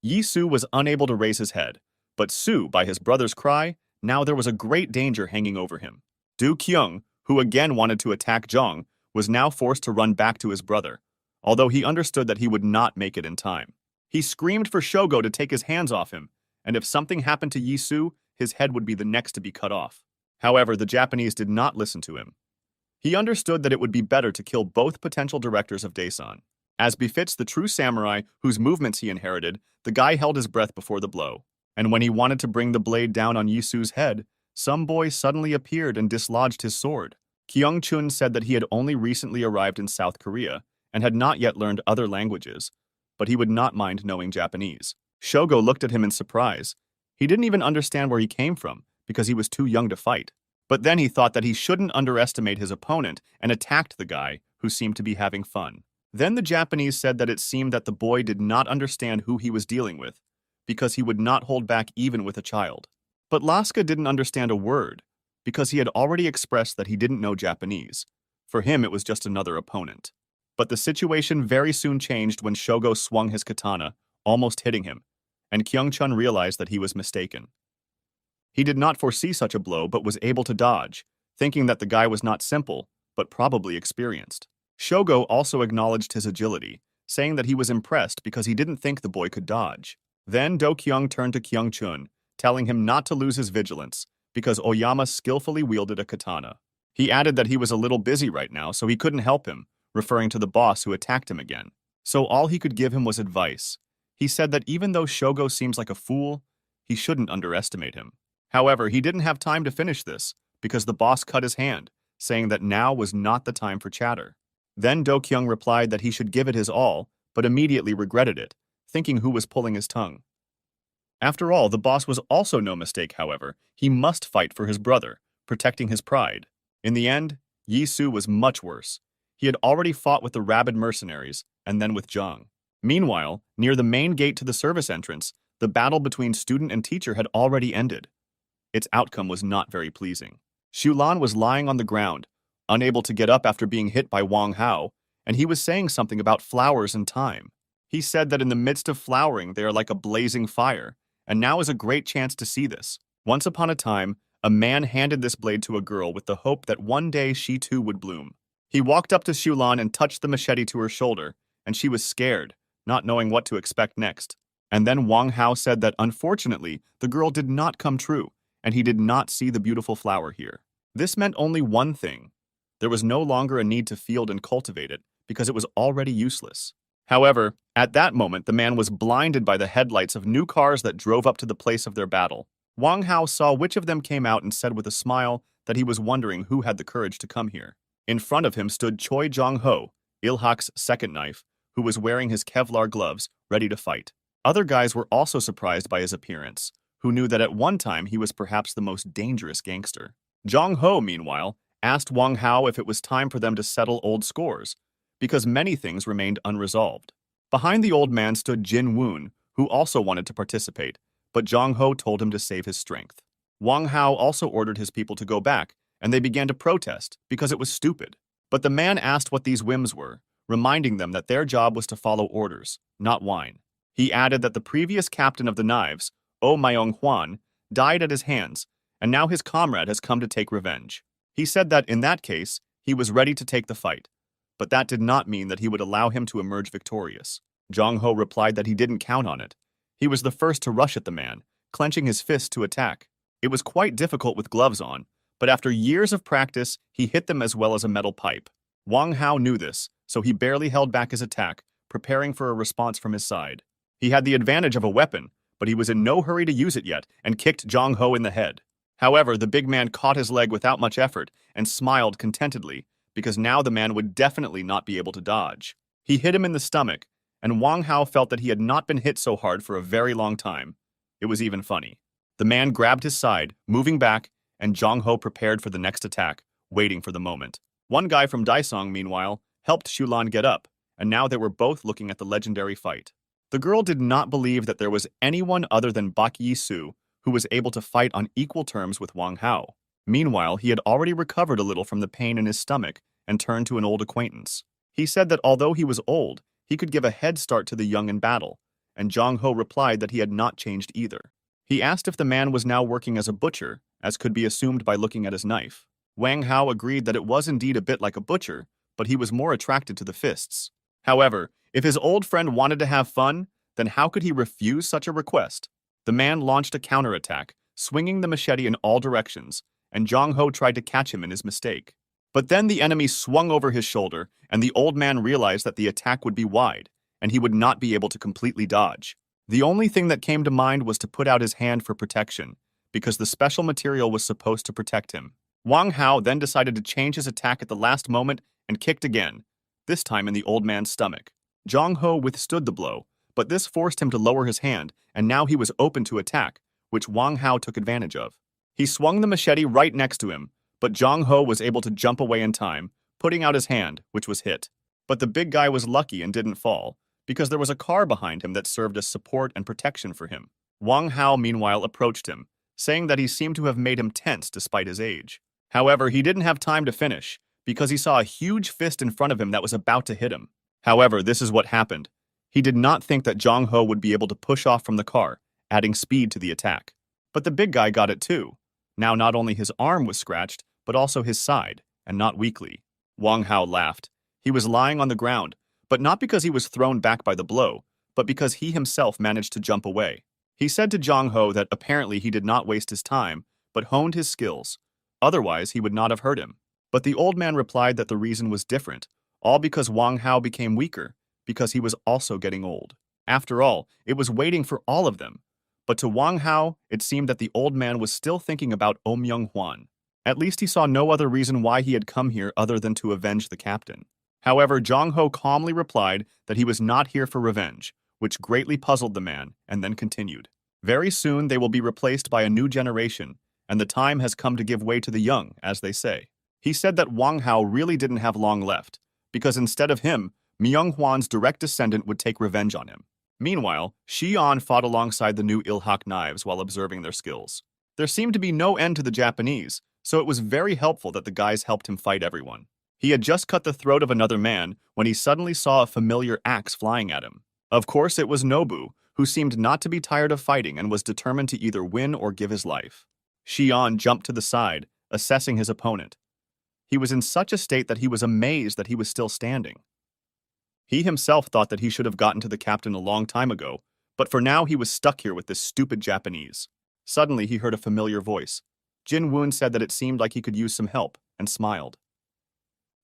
Yi-soo was unable to raise his head, but Soo, by his brother's cry, now there was a great danger hanging over him. Do-kyung, who again wanted to attack Zhang, was now forced to run back to his brother, although he understood that he would not make it in time. He screamed for Shogo to take his hands off him, and if something happened to Yisu, his head would be the next to be cut off. However, the Japanese did not listen to him. He understood that it would be better to kill both potential directors of Daesan. As befits the true samurai whose movements he inherited, the guy held his breath before the blow. And when he wanted to bring the blade down on Yisu's head, some boy suddenly appeared and dislodged his sword. Kyung-chun said that he had only recently arrived in South Korea and had not yet learned other languages, but he would not mind knowing Japanese. Shogo looked at him in surprise. He didn't even understand where he came from because he was too young to fight. But then he thought that he shouldn't underestimate his opponent and attacked the guy who seemed to be having fun. Then the Japanese said that it seemed that the boy did not understand who he was dealing with because he would not hold back even with a child. But Laska didn't understand a word because he had already expressed that he didn't know Japanese. For him, it was just another opponent. But the situation very soon changed when Shogo swung his katana, almost hitting him, and Kyung-chun realized that he was mistaken. He did not foresee such a blow but was able to dodge, thinking that the guy was not simple, but probably experienced. Shogo also acknowledged his agility, saying that he was impressed because he didn't think the boy could dodge. Then Do-kyung turned to Kyung-chun, telling him not to lose his vigilance, because Oyama skillfully wielded a katana. He added that he was a little busy right now, so he couldn't help him, referring to the boss who attacked him again. So all he could give him was advice. He said that even though Shogo seems like a fool, he shouldn't underestimate him. However, he didn't have time to finish this, because the boss cut his hand, saying that now was not the time for chatter. Then Do-kyung replied that he should give it his all, but immediately regretted it, thinking who was pulling his tongue. After all, the boss was also no mistake, however. He must fight for his brother, protecting his pride. In the end, Yisu was much worse. He had already fought with the rabid mercenaries, and then with Zhang. Meanwhile, near the main gate to the service entrance, the battle between student and teacher had already ended. Its outcome was not very pleasing. Shulan was lying on the ground, unable to get up after being hit by Wang Hao, and he was saying something about flowers and time. He said that in the midst of flowering they are like a blazing fire, and now is a great chance to see this. Once upon a time, a man handed this blade to a girl with the hope that one day she too would bloom. He walked up to Shulan and touched the machete to her shoulder, and she was scared, not knowing what to expect next. And then Wang Hao said that unfortunately, the girl did not come true, and he did not see the beautiful flower here. This meant only one thing. There was no longer a need to field and cultivate it, because it was already useless. However, at that moment, the man was blinded by the headlights of new cars that drove up to the place of their battle. Wang Hao saw which of them came out and said with a smile that he was wondering who had the courage to come here. In front of him stood Choi Jong-ho, Ilhak's second knife, who was wearing his Kevlar gloves, ready to fight. Other guys were also surprised by his appearance, who knew that at one time he was perhaps the most dangerous gangster. Jong-ho, meanwhile, asked Wang Hao if it was time for them to settle old scores, because many things remained unresolved. Behind the old man stood Jin Woon, who also wanted to participate, but Jong-ho told him to save his strength. Wang Hao also ordered his people to go back, and they began to protest because it was stupid. But the man asked what these whims were, reminding them that their job was to follow orders, not whine. He added that the previous captain of the knives, Oh Myung-hwan, died at his hands, and now his comrade has come to take revenge. He said that in that case, he was ready to take the fight, but that did not mean that he would allow him to emerge victorious. Jong-ho replied that he didn't count on it. He was the first to rush at the man, clenching his fist to attack. It was quite difficult with gloves on, but after years of practice, he hit them as well as a metal pipe. Wang Hao knew this, so he barely held back his attack, preparing for a response from his side. He had the advantage of a weapon, but he was in no hurry to use it yet and kicked Jong-ho in the head. However, the big man caught his leg without much effort and smiled contentedly, because now the man would definitely not be able to dodge. He hit him in the stomach, and Wang Hao felt that he had not been hit so hard for a very long time. It was even funny. The man grabbed his side, moving back, and Jong-ho prepared for the next attack, waiting for the moment. One guy from Daesong, meanwhile, helped Shulan get up, and now they were both looking at the legendary fight. The girl did not believe that there was anyone other than Bak Yi-soo who was able to fight on equal terms with Wang Hao. Meanwhile, he had already recovered a little from the pain in his stomach and turned to an old acquaintance. He said that although he was old, he could give a head start to the young in battle, and Jong-ho replied that he had not changed either. He asked if the man was now working as a butcher, as could be assumed by looking at his knife. Wang Hao agreed that it was indeed a bit like a butcher, but he was more attracted to the fists. However, if his old friend wanted to have fun, then how could he refuse such a request? The man launched a counterattack, swinging the machete in all directions, and Jong Ho tried to catch him in his mistake. But then the enemy swung over his shoulder, and the old man realized that the attack would be wide, and he would not be able to completely dodge. The only thing that came to mind was to put out his hand for protection, because the special material was supposed to protect him. Wang Hao then decided to change his attack at the last moment and kicked again, this time in the old man's stomach. Jong Ho withstood the blow, but this forced him to lower his hand, and now he was open to attack, which Wang Hao took advantage of. He swung the machete right next to him, but Jong Ho was able to jump away in time, putting out his hand, which was hit. But the big guy was lucky and didn't fall, because there was a car behind him that served as support and protection for him. Wang Hao meanwhile approached him, saying that he seemed to have made him tense despite his age. However, he didn't have time to finish, because he saw a huge fist in front of him that was about to hit him. However, this is what happened. He did not think that Jong Ho would be able to push off from the car, adding speed to the attack. But the big guy got it too. Now not only his arm was scratched, but also his side, and not weakly. Wang Hao laughed. He was lying on the ground, but not because he was thrown back by the blow, but because he himself managed to jump away. He said to Jong Ho that apparently he did not waste his time, but honed his skills. Otherwise, he would not have hurt him. But the old man replied that the reason was different, all because Wang Hao became weaker, because he was also getting old. After all, it was waiting for all of them. But to Wang Hao, it seemed that the old man was still thinking about Myung Hwan. At least he saw no other reason why he had come here other than to avenge the captain. However, Jong Ho calmly replied that he was not here for revenge, which greatly puzzled the man, and then continued. Very soon they will be replaced by a new generation, and the time has come to give way to the young, as they say. He said that Wang Hao really didn't have long left, because instead of him, Myung Hwan's direct descendant would take revenge on him. Meanwhile, Xi'an fought alongside the new Ilhak knives while observing their skills. There seemed to be no end to the Japanese, so it was very helpful that the guys helped him fight everyone. He had just cut the throat of another man when he suddenly saw a familiar axe flying at him. Of course, it was Nobu, who seemed not to be tired of fighting and was determined to either win or give his life. Xi'an jumped to the side, assessing his opponent. He was in such a state that he was amazed that he was still standing. He himself thought that he should have gotten to the captain a long time ago, but for now he was stuck here with this stupid Japanese. Suddenly he heard a familiar voice. Jin Woon said that it seemed like he could use some help, and smiled.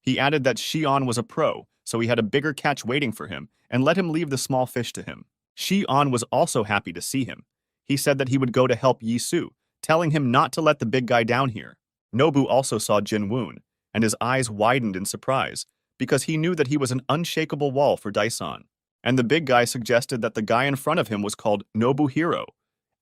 He added that Xi'an was a pro, so he had a bigger catch waiting for him, and let him leave the small fish to him. Xi'an was also happy to see him. He said that he would go to help Yi Su, telling him not to let the big guy down here. Nobu also saw Jin Woon, and his eyes widened in surprise, because he knew that he was an unshakable wall for Daison. And the big guy suggested that the guy in front of him was called Nobuhiro,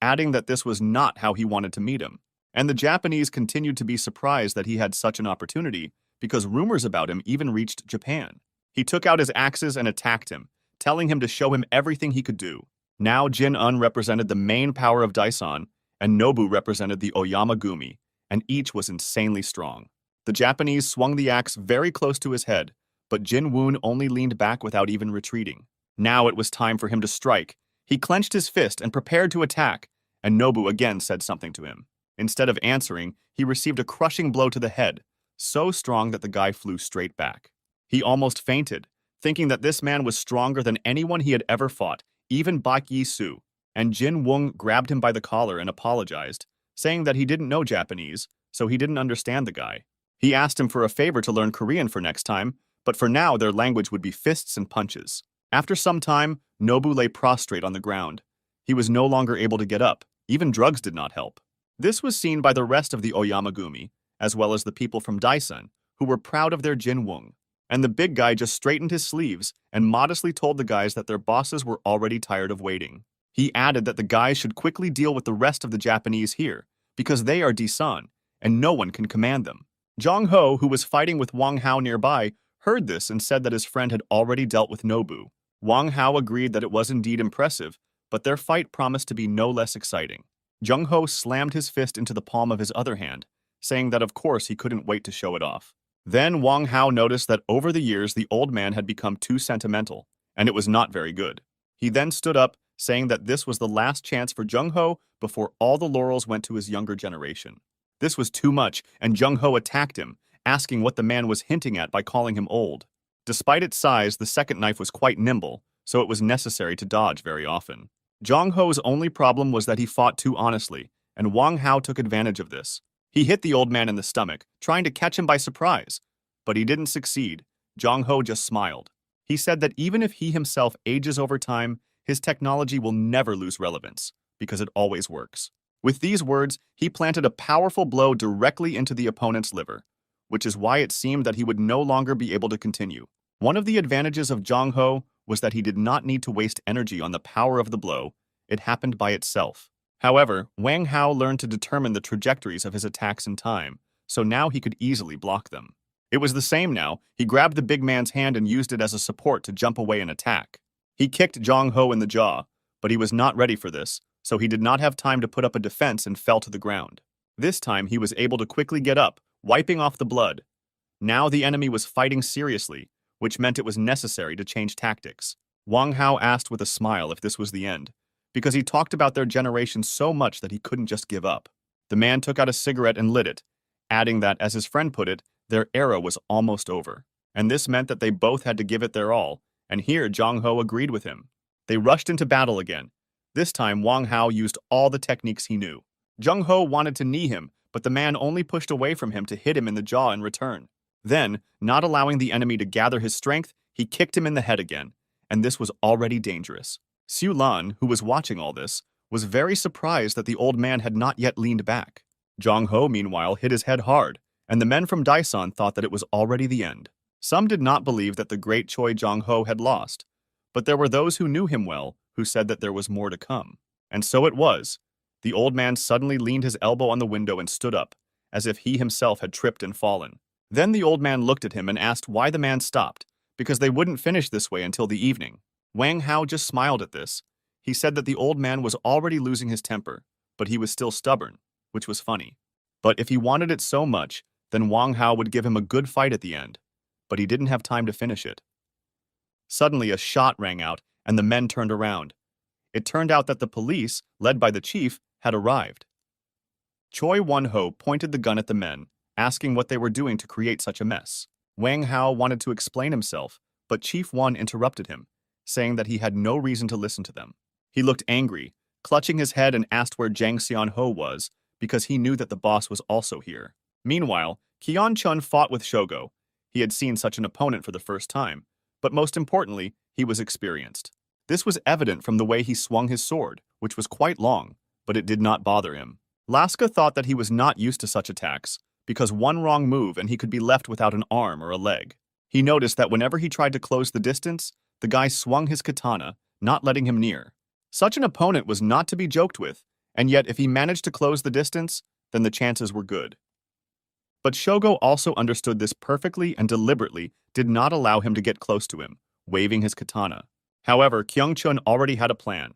adding that this was not how he wanted to meet him. And the Japanese continued to be surprised that he had such an opportunity, because rumors about him even reached Japan. He took out his axes and attacked him, telling him to show him everything he could do. Now Jin-un represented the main power of Daison, and Nobu represented the Oyama Gumi, and each was insanely strong. The Japanese swung the axe very close to his head, but Jin Woon only leaned back without even retreating. Now it was time for him to strike. He clenched his fist and prepared to attack, and Nobu again said something to him. Instead of answering, he received a crushing blow to the head, so strong that the guy flew straight back. He almost fainted, thinking that this man was stronger than anyone he had ever fought, even Bak Yi-su, and Jin Woong grabbed him by the collar and apologized, saying that he didn't know Japanese, so he didn't understand the guy. He asked him for a favor to learn Korean for next time, but for now their language would be fists and punches. After some time, Nobu lay prostrate on the ground. He was no longer able to get up. Even drugs did not help. This was seen by the rest of the Oyamagumi, as well as the people from Daisen, who were proud of their Jin Woong. And the big guy just straightened his sleeves and modestly told the guys that their bosses were already tired of waiting. He added that the guys should quickly deal with the rest of the Japanese here, because they are Daesan, and no one can command them. Jong Ho, who was fighting with Wang Hao nearby, heard this and said that his friend had already dealt with Nobu. Wang Hao agreed that it was indeed impressive, but their fight promised to be no less exciting. Jung Ho slammed his fist into the palm of his other hand, saying that of course he couldn't wait to show it off. Then Wang Hao noticed that over the years the old man had become too sentimental, and it was not very good. He then stood up, saying that this was the last chance for Jung Ho before all the laurels went to his younger generation. This was too much, and Jung Ho attacked him, asking what the man was hinting at by calling him old. Despite its size, the second knife was quite nimble, so it was necessary to dodge very often. Zhang Ho's only problem was that he fought too honestly, and Wang Hao took advantage of this. He hit the old man in the stomach, trying to catch him by surprise. But he didn't succeed. Zhang Ho just smiled. He said that even if he himself ages over time, his technology will never lose relevance, because it always works. With these words, he planted a powerful blow directly into the opponent's liver, which is why it seemed that he would no longer be able to continue. One of the advantages of Zhang Ho was that he did not need to waste energy on the power of the blow. It happened by itself. However, Wang Hao learned to determine the trajectories of his attacks in time, so now he could easily block them. It was the same now. He grabbed the big man's hand and used it as a support to jump away and attack. He kicked Zhang Ho in the jaw, but he was not ready for this, so he did not have time to put up a defense and fell to the ground. This time, he was able to quickly get up, wiping off the blood. Now the enemy was fighting seriously, which meant it was necessary to change tactics. Wang Hao asked with a smile if this was the end, because he talked about their generation so much that he couldn't just give up. The man took out a cigarette and lit it, adding that, as his friend put it, their era was almost over. And this meant that they both had to give it their all, and here Zhang Ho agreed with him. They rushed into battle again. This time, Wang Hao used all the techniques he knew. Zhang Ho wanted to knee him, but the man only pushed away from him to hit him in the jaw in return. Then, not allowing the enemy to gather his strength, he kicked him in the head again, and this was already dangerous. Xu Lan, who was watching all this, was very surprised that the old man had not yet leaned back. Zhang Ho, meanwhile, hit his head hard, and the men from Daesan thought that it was already the end. Some did not believe that the great Choi Zhang Ho had lost, but there were those who knew him well who said that there was more to come. And so it was. The old man suddenly leaned his elbow on the window and stood up, as if he himself had tripped and fallen. Then the old man looked at him and asked why the man stopped, because they wouldn't finish this way until the evening. Wang Hao just smiled at this. He said that the old man was already losing his temper, but he was still stubborn, which was funny. But if he wanted it so much, then Wang Hao would give him a good fight at the end. But he didn't have time to finish it. Suddenly a shot rang out, and the men turned around. It turned out that the police, led by the chief, had arrived. Choi Won-ho pointed the gun at the men, asking what they were doing to create such a mess. Wang Hao wanted to explain himself, but Chief Won interrupted him, saying that he had no reason to listen to them. He looked angry, clutching his head, and asked where Jang Xian-ho was, because he knew that the boss was also here. Meanwhile, Kian Chun fought with Shogo. He had seen such an opponent for the first time, but most importantly, he was experienced. This was evident from the way he swung his sword, which was quite long, but it did not bother him. Laska thought that he was not used to such attacks, because one wrong move and he could be left without an arm or a leg. He noticed that whenever he tried to close the distance, the guy swung his katana, not letting him near. Such an opponent was not to be joked with, and yet if he managed to close the distance, then the chances were good. But Shogo also understood this perfectly and deliberately did not allow him to get close to him, waving his katana. However, Kyung-chun already had a plan.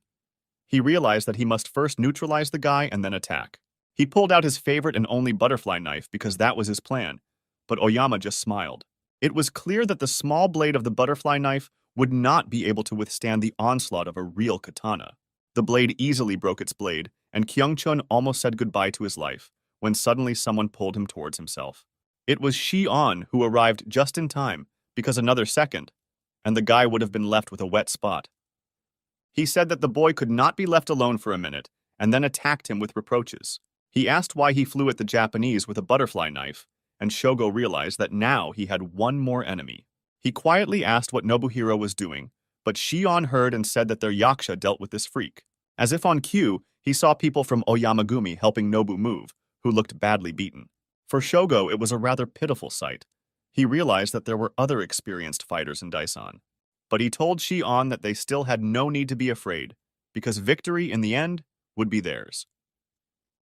He realized that he must first neutralize the guy and then attack. He pulled out his favorite and only butterfly knife because that was his plan, but Oyama just smiled. It was clear that the small blade of the butterfly knife would not be able to withstand the onslaught of a real katana. The blade easily broke its blade, and Kyung-chun almost said goodbye to his life, when suddenly someone pulled him towards himself. It was Shi-on who arrived just in time, because another second, and the guy would have been left with a wet spot. He said that the boy could not be left alone for a minute, and then attacked him with reproaches. He asked why he flew at the Japanese with a butterfly knife, and Shogo realized that now he had one more enemy. He quietly asked what Nobuhiro was doing, but Shion heard and said that their yaksha dealt with this freak. As if on cue, he saw people from Oyamagumi helping Nobu move, who looked badly beaten. For Shogo, it was a rather pitiful sight. He realized that there were other experienced fighters in Daesan. But he told Shion that they still had no need to be afraid, because victory, in the end, would be theirs.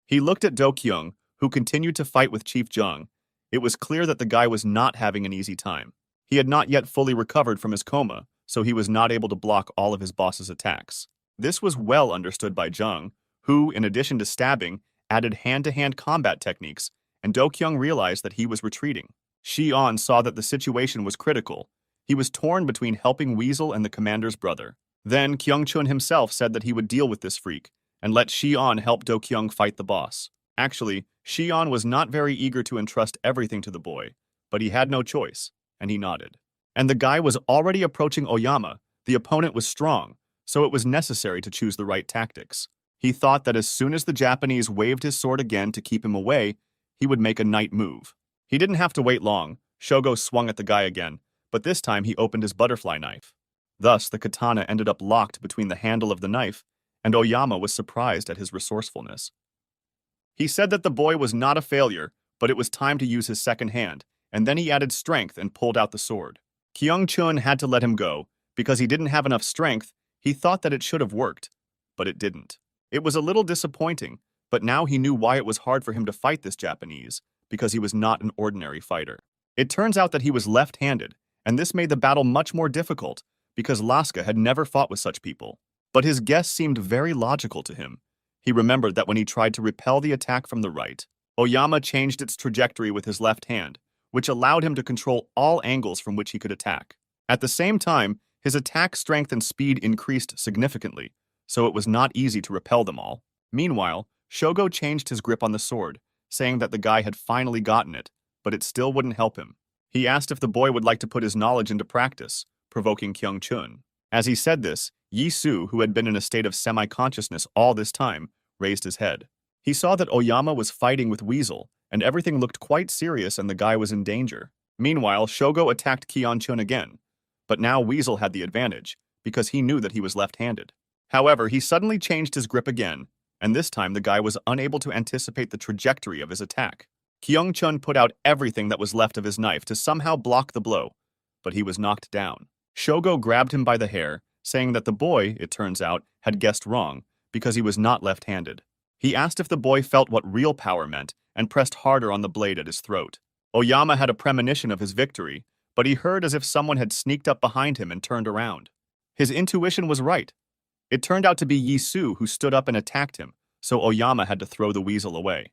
He looked at Do Kyung, who continued to fight with Chief Jung. It was clear that the guy was not having an easy time. He had not yet fully recovered from his coma, so he was not able to block all of his boss's attacks. This was well understood by Jung, who, in addition to stabbing, added hand-to-hand combat techniques, and Do Kyung realized that he was retreating. Shion saw that the situation was critical. He was torn between helping Weasel and the commander's brother. Then Kyung-chun himself said that he would deal with this freak, and let Shion help Do Kyung fight the boss. Actually, Shion was not very eager to entrust everything to the boy, but he had no choice, and he nodded. And the guy was already approaching Oyama. The opponent was strong, so it was necessary to choose the right tactics. He thought that as soon as the Japanese waved his sword again to keep him away, he would make a knight move. He didn't have to wait long. Shogo swung at the guy again, but this time he opened his butterfly knife. Thus, the katana ended up locked between the handle of the knife, and Oyama was surprised at his resourcefulness. He said that the boy was not a failure, but it was time to use his second hand, and then he added strength and pulled out the sword. Kyung-chun had to let him go. Because he didn't have enough strength, he thought that it should have worked, but it didn't. It was a little disappointing, but now he knew why it was hard for him to fight this Japanese, because he was not an ordinary fighter. It turns out that he was left-handed, and this made the battle much more difficult, because Laska had never fought with such people. But his guess seemed very logical to him. He remembered that when he tried to repel the attack from the right, Oyama changed its trajectory with his left hand, which allowed him to control all angles from which he could attack. At the same time, his attack strength and speed increased significantly, so it was not easy to repel them all. Meanwhile, Shogo changed his grip on the sword, saying that the guy had finally gotten it, but it still wouldn't help him. He asked if the boy would like to put his knowledge into practice, provoking Kyung-chun. As he said this, Yi-su, who had been in a state of semi-consciousness all this time, raised his head. He saw that Oyama was fighting with Weasel, and everything looked quite serious and the guy was in danger. Meanwhile, Shogo attacked Kyung-chun again, but now Weasel had the advantage, because he knew that he was left-handed. However, he suddenly changed his grip again, and this time the guy was unable to anticipate the trajectory of his attack. Kyung-chun put out everything that was left of his knife to somehow block the blow, but he was knocked down. Shogo grabbed him by the hair, saying that the boy, it turns out, had guessed wrong, because he was not left-handed. He asked if the boy felt what real power meant and pressed harder on the blade at his throat. Oyama had a premonition of his victory, but he heard as if someone had sneaked up behind him and turned around. His intuition was right. It turned out to be Yi-su who stood up and attacked him, so Oyama had to throw the weasel away.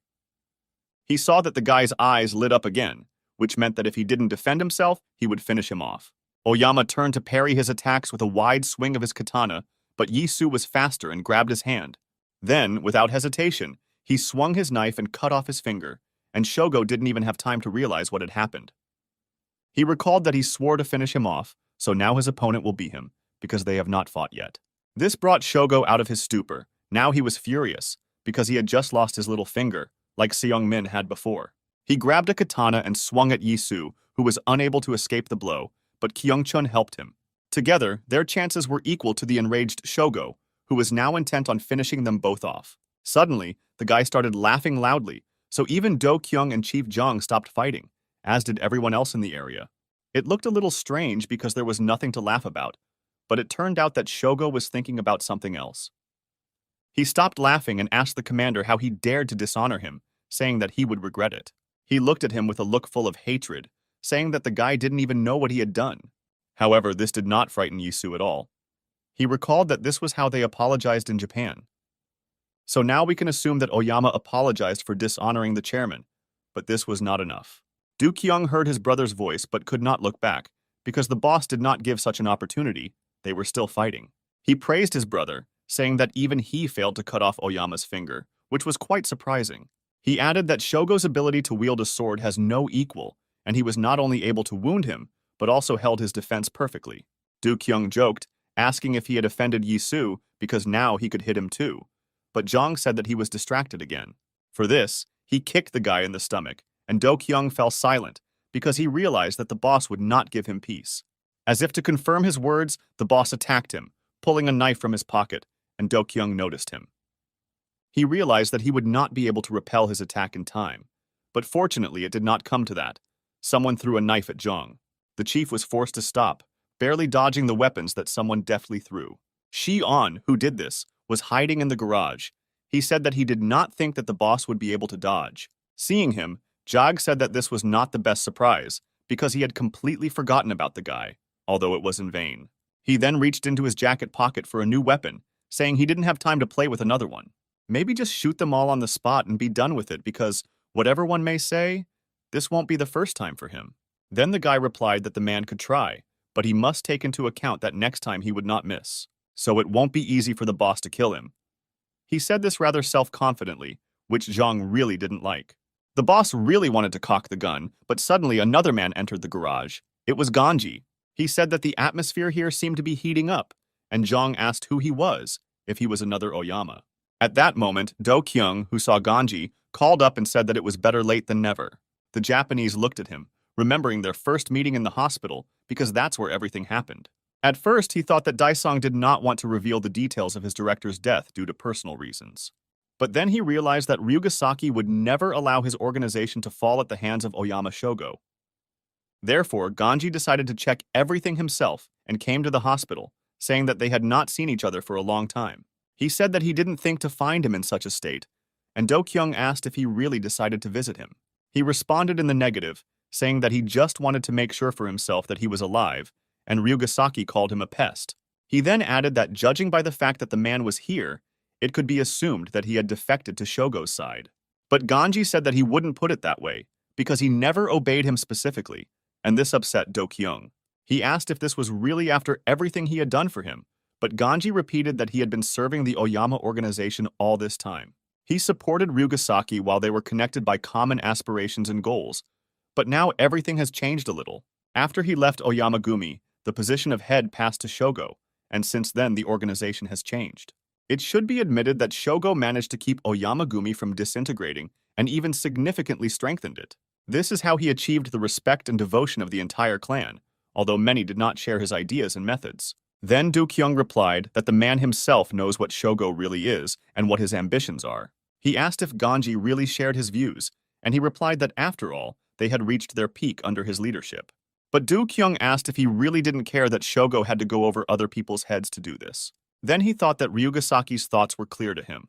He saw that the guy's eyes lit up again, which meant that if he didn't defend himself, he would finish him off. Oyama turned to parry his attacks with a wide swing of his katana, but Yi-su was faster and grabbed his hand. Then, without hesitation, he swung his knife and cut off his finger, and Shogo didn't even have time to realize what had happened. He recalled that he swore to finish him off, so now his opponent will be him, because they have not fought yet. This brought Shogo out of his stupor. Now he was furious, because he had just lost his little finger, like Seong-min had before. He grabbed a katana and swung at Yi-su, who was unable to escape the blow, but Kyung-chun helped him. Together, their chances were equal to the enraged Shogo, who was now intent on finishing them both off. Suddenly, the guy started laughing loudly, so even Do-kyung and Chief Jong stopped fighting, as did everyone else in the area. It looked a little strange because there was nothing to laugh about, but it turned out that Shogo was thinking about something else. He stopped laughing and asked the commander how he dared to dishonor him, saying that he would regret it. He looked at him with a look full of hatred, saying that the guy didn't even know what he had done. However, this did not frighten Yi-su at all. He recalled that this was how they apologized in Japan. So now we can assume that Oyama apologized for dishonoring the chairman, but this was not enough. Do-kyung heard his brother's voice but could not look back, because the boss did not give such an opportunity. They were still fighting. He praised his brother, saying that even he failed to cut off Oyama's finger, which was quite surprising. He added that Shogo's ability to wield a sword has no equal, and he was not only able to wound him, but also held his defense perfectly. Do-kyung joked, asking if he had offended Yi-su because now he could hit him too, but Jong said that he was distracted again. For this, he kicked the guy in the stomach, and Do-kyung fell silent because he realized that the boss would not give him peace. As if to confirm his words, the boss attacked him, pulling a knife from his pocket, and Do-kyung noticed him. He realized that he would not be able to repel his attack in time, but fortunately it did not come to that. Someone threw a knife at Jong. The chief was forced to stop, barely dodging the weapons that someone deftly threw. Shi-on, who did this, was hiding in the garage. He said that he did not think that the boss would be able to dodge. Seeing him, Jag said that this was not the best surprise, because he had completely forgotten about the guy, although it was in vain. He then reached into his jacket pocket for a new weapon, saying he didn't have time to play with another one. Maybe just shoot them all on the spot and be done with it because, whatever one may say, this won't be the first time for him. Then the guy replied that the man could try, but he must take into account that next time he would not miss, so it won't be easy for the boss to kill him. He said this rather self-confidently, which Zhang really didn't like. The boss really wanted to cock the gun, but suddenly another man entered the garage. It was Ganji. He said that the atmosphere here seemed to be heating up, and Zhang asked who he was, if he was another Oyama. At that moment, Do Kyung, who saw Ganji, called up and said that it was better late than never. The Japanese looked at him, remembering their first meeting in the hospital, because that's where everything happened. At first, he thought that Daisong did not want to reveal the details of his director's death due to personal reasons. But then he realized that Ryugasaki would never allow his organization to fall at the hands of Oyama Shogo. Therefore, Ganji decided to check everything himself and came to the hospital, saying that they had not seen each other for a long time. He said that he didn't think to find him in such a state, and Do Kyung asked if he really decided to visit him. He responded in the negative, saying that he just wanted to make sure for himself that he was alive, and Ryugasaki called him a pest. He then added that judging by the fact that the man was here, it could be assumed that he had defected to Shogo's side. But Ganji said that he wouldn't put it that way, because he never obeyed him specifically, and this upset Do Kyung. He asked if this was really after everything he had done for him, but Ganji repeated that he had been serving the Oyama organization all this time. He supported Ryugasaki while they were connected by common aspirations and goals, but now everything has changed a little. After he left Oyamagumi, the position of head passed to Shogo, and since then the organization has changed. It should be admitted that Shogo managed to keep Oyamagumi from disintegrating and even significantly strengthened it. This is how he achieved the respect and devotion of the entire clan, although many did not share his ideas and methods. Then Do Kyung replied that the man himself knows what Shogo really is and what his ambitions are. He asked if Ganji really shared his views, and he replied that after all, they had reached their peak under his leadership. But Do Kyung asked if he really didn't care that Shogo had to go over other people's heads to do this. Then he thought that Ryugasaki's thoughts were clear to him,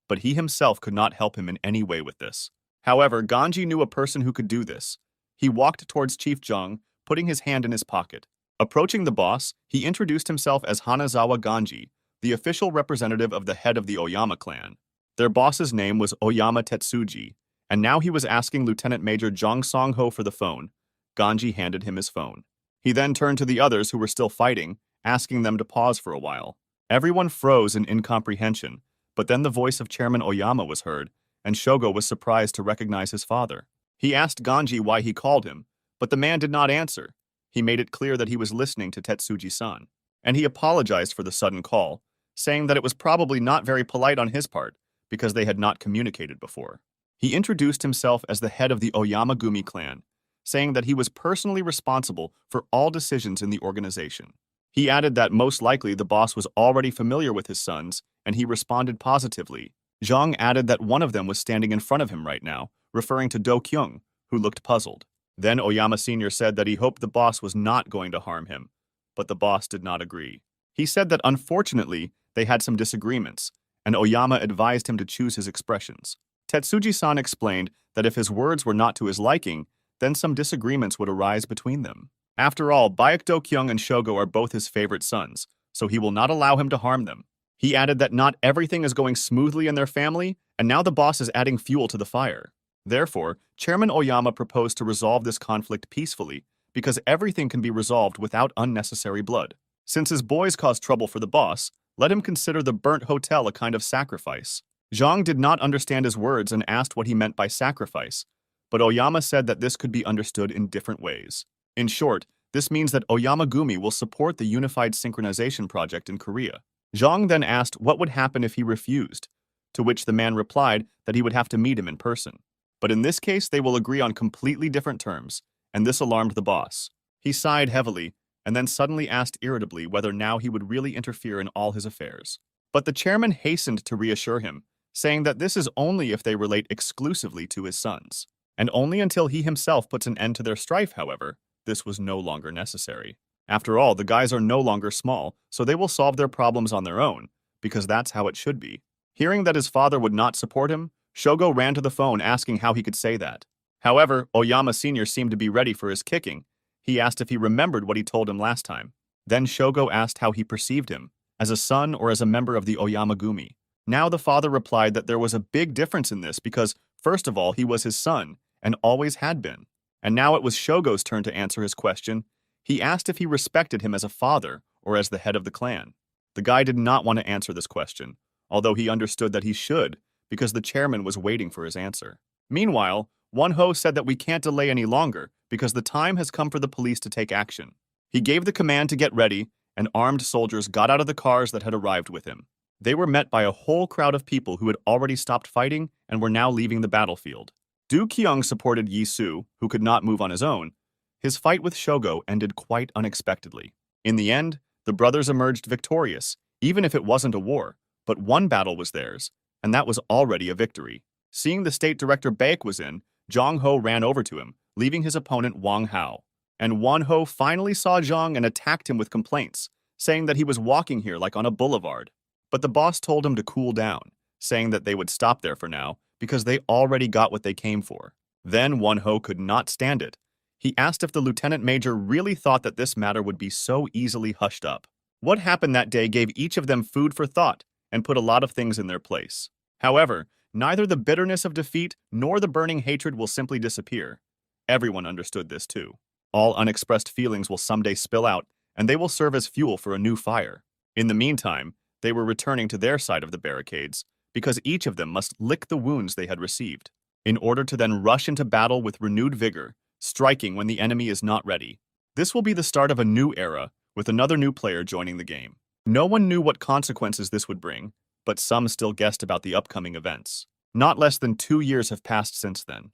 but he himself could not help him in any way with this. However, Ganji knew a person who could do this. He walked towards Chief Zhang, putting his hand in his pocket. Approaching the boss, he introduced himself as Hanazawa Ganji, the official representative of the head of the Oyama clan. Their boss's name was Oyama Tetsuji, and now he was asking Lieutenant Major Jong Song-ho for the phone. Ganji handed him his phone. He then turned to the others who were still fighting, asking them to pause for a while. Everyone froze in incomprehension, but then the voice of Chairman Oyama was heard, and Shogo was surprised to recognize his father. He asked Ganji why he called him, but the man did not answer. He made it clear that he was listening to Tetsuji-san, and he apologized for the sudden call, saying that it was probably not very polite on his part, because they had not communicated before. He introduced himself as the head of the Oyamagumi clan, saying that he was personally responsible for all decisions in the organization. He added that most likely the boss was already familiar with his sons, and he responded positively. Zhang added that one of them was standing in front of him right now, referring to Do Kyung, who looked puzzled. Then Oyama Sr. said that he hoped the boss was not going to harm him, but the boss did not agree. He said that unfortunately, they had some disagreements, and Oyama advised him to choose his expressions. Tetsuji-san explained that if his words were not to his liking, then some disagreements would arise between them. After all, Byuk-do Kyung and Shogo are both his favorite sons, so he will not allow him to harm them. He added that not everything is going smoothly in their family, and now the boss is adding fuel to the fire. Therefore, Chairman Oyama proposed to resolve this conflict peacefully, because everything can be resolved without unnecessary blood. Since his boys caused trouble for the boss, let him consider the burnt hotel a kind of sacrifice. Zhang did not understand his words and asked what he meant by sacrifice, but Oyama said that this could be understood in different ways. In short, this means that Oyamagumi will support the Unified Synchronization Project in Korea. Zhang then asked what would happen if he refused, to which the man replied that he would have to meet him in person. But in this case, they will agree on completely different terms, and this alarmed the boss. He sighed heavily, and then suddenly asked irritably whether now he would really interfere in all his affairs. But the chairman hastened to reassure him, saying that this is only if they relate exclusively to his sons. And only until he himself puts an end to their strife, however, this was no longer necessary. After all, the guys are no longer small, so they will solve their problems on their own, because that's how it should be. Hearing that his father would not support him, Shogo ran to the phone asking how he could say that. However, Oyama Sr. seemed to be ready for his kicking. He asked if he remembered what he told him last time. Then Shogo asked how he perceived him, as a son or as a member of the Oyamagumi. Now the father replied that there was a big difference in this because, first of all, he was his son, and always had been. And now it was Shogo's turn to answer his question. He asked if he respected him as a father or as the head of the clan. The guy did not want to answer this question, although he understood that he should, because the chairman was waiting for his answer. Meanwhile, Won-ho said that we can't delay any longer because the time has come for the police to take action. He gave the command to get ready, and armed soldiers got out of the cars that had arrived with him. They were met by a whole crowd of people who had already stopped fighting and were now leaving the battlefield. Du Kyung supported Yi Su, who could not move on his own. His fight with Shogo ended quite unexpectedly. In the end, the brothers emerged victorious, even if it wasn't a war, but one battle was theirs, and that was already a victory. Seeing the state director Baek was in, Zhang Ho ran over to him, leaving his opponent Wang Hao. And Wan Ho finally saw Zhang and attacked him with complaints, saying that he was walking here like on a boulevard. But the boss told him to cool down, saying that they would stop there for now because they already got what they came for. Then Wan Ho could not stand it. He asked if the lieutenant major really thought that this matter would be so easily hushed up. What happened that day gave each of them food for thought and put a lot of things in their place. However, neither the bitterness of defeat nor the burning hatred will simply disappear. Everyone understood this too. All unexpressed feelings will someday spill out, and they will serve as fuel for a new fire. In the meantime, they were returning to their side of the barricades, because each of them must lick the wounds they had received, in order to then rush into battle with renewed vigor, striking when the enemy is not ready. This will be the start of a new era, with another new player joining the game. No one knew what consequences this would bring, but some still guessed about the upcoming events. Not less than 2 years have passed since then.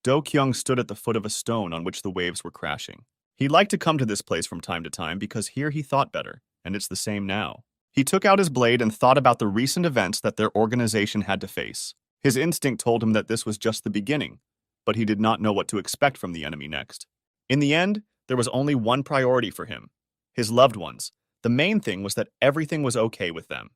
Do Kyung stood at the foot of a stone on which the waves were crashing. He liked to come to this place from time to time because here he thought better, and it's the same now. He took out his blade and thought about the recent events that their organization had to face. His instinct told him that this was just the beginning, but he did not know what to expect from the enemy next. In the end, there was only one priority for him: his loved ones. The main thing was that everything was okay with them.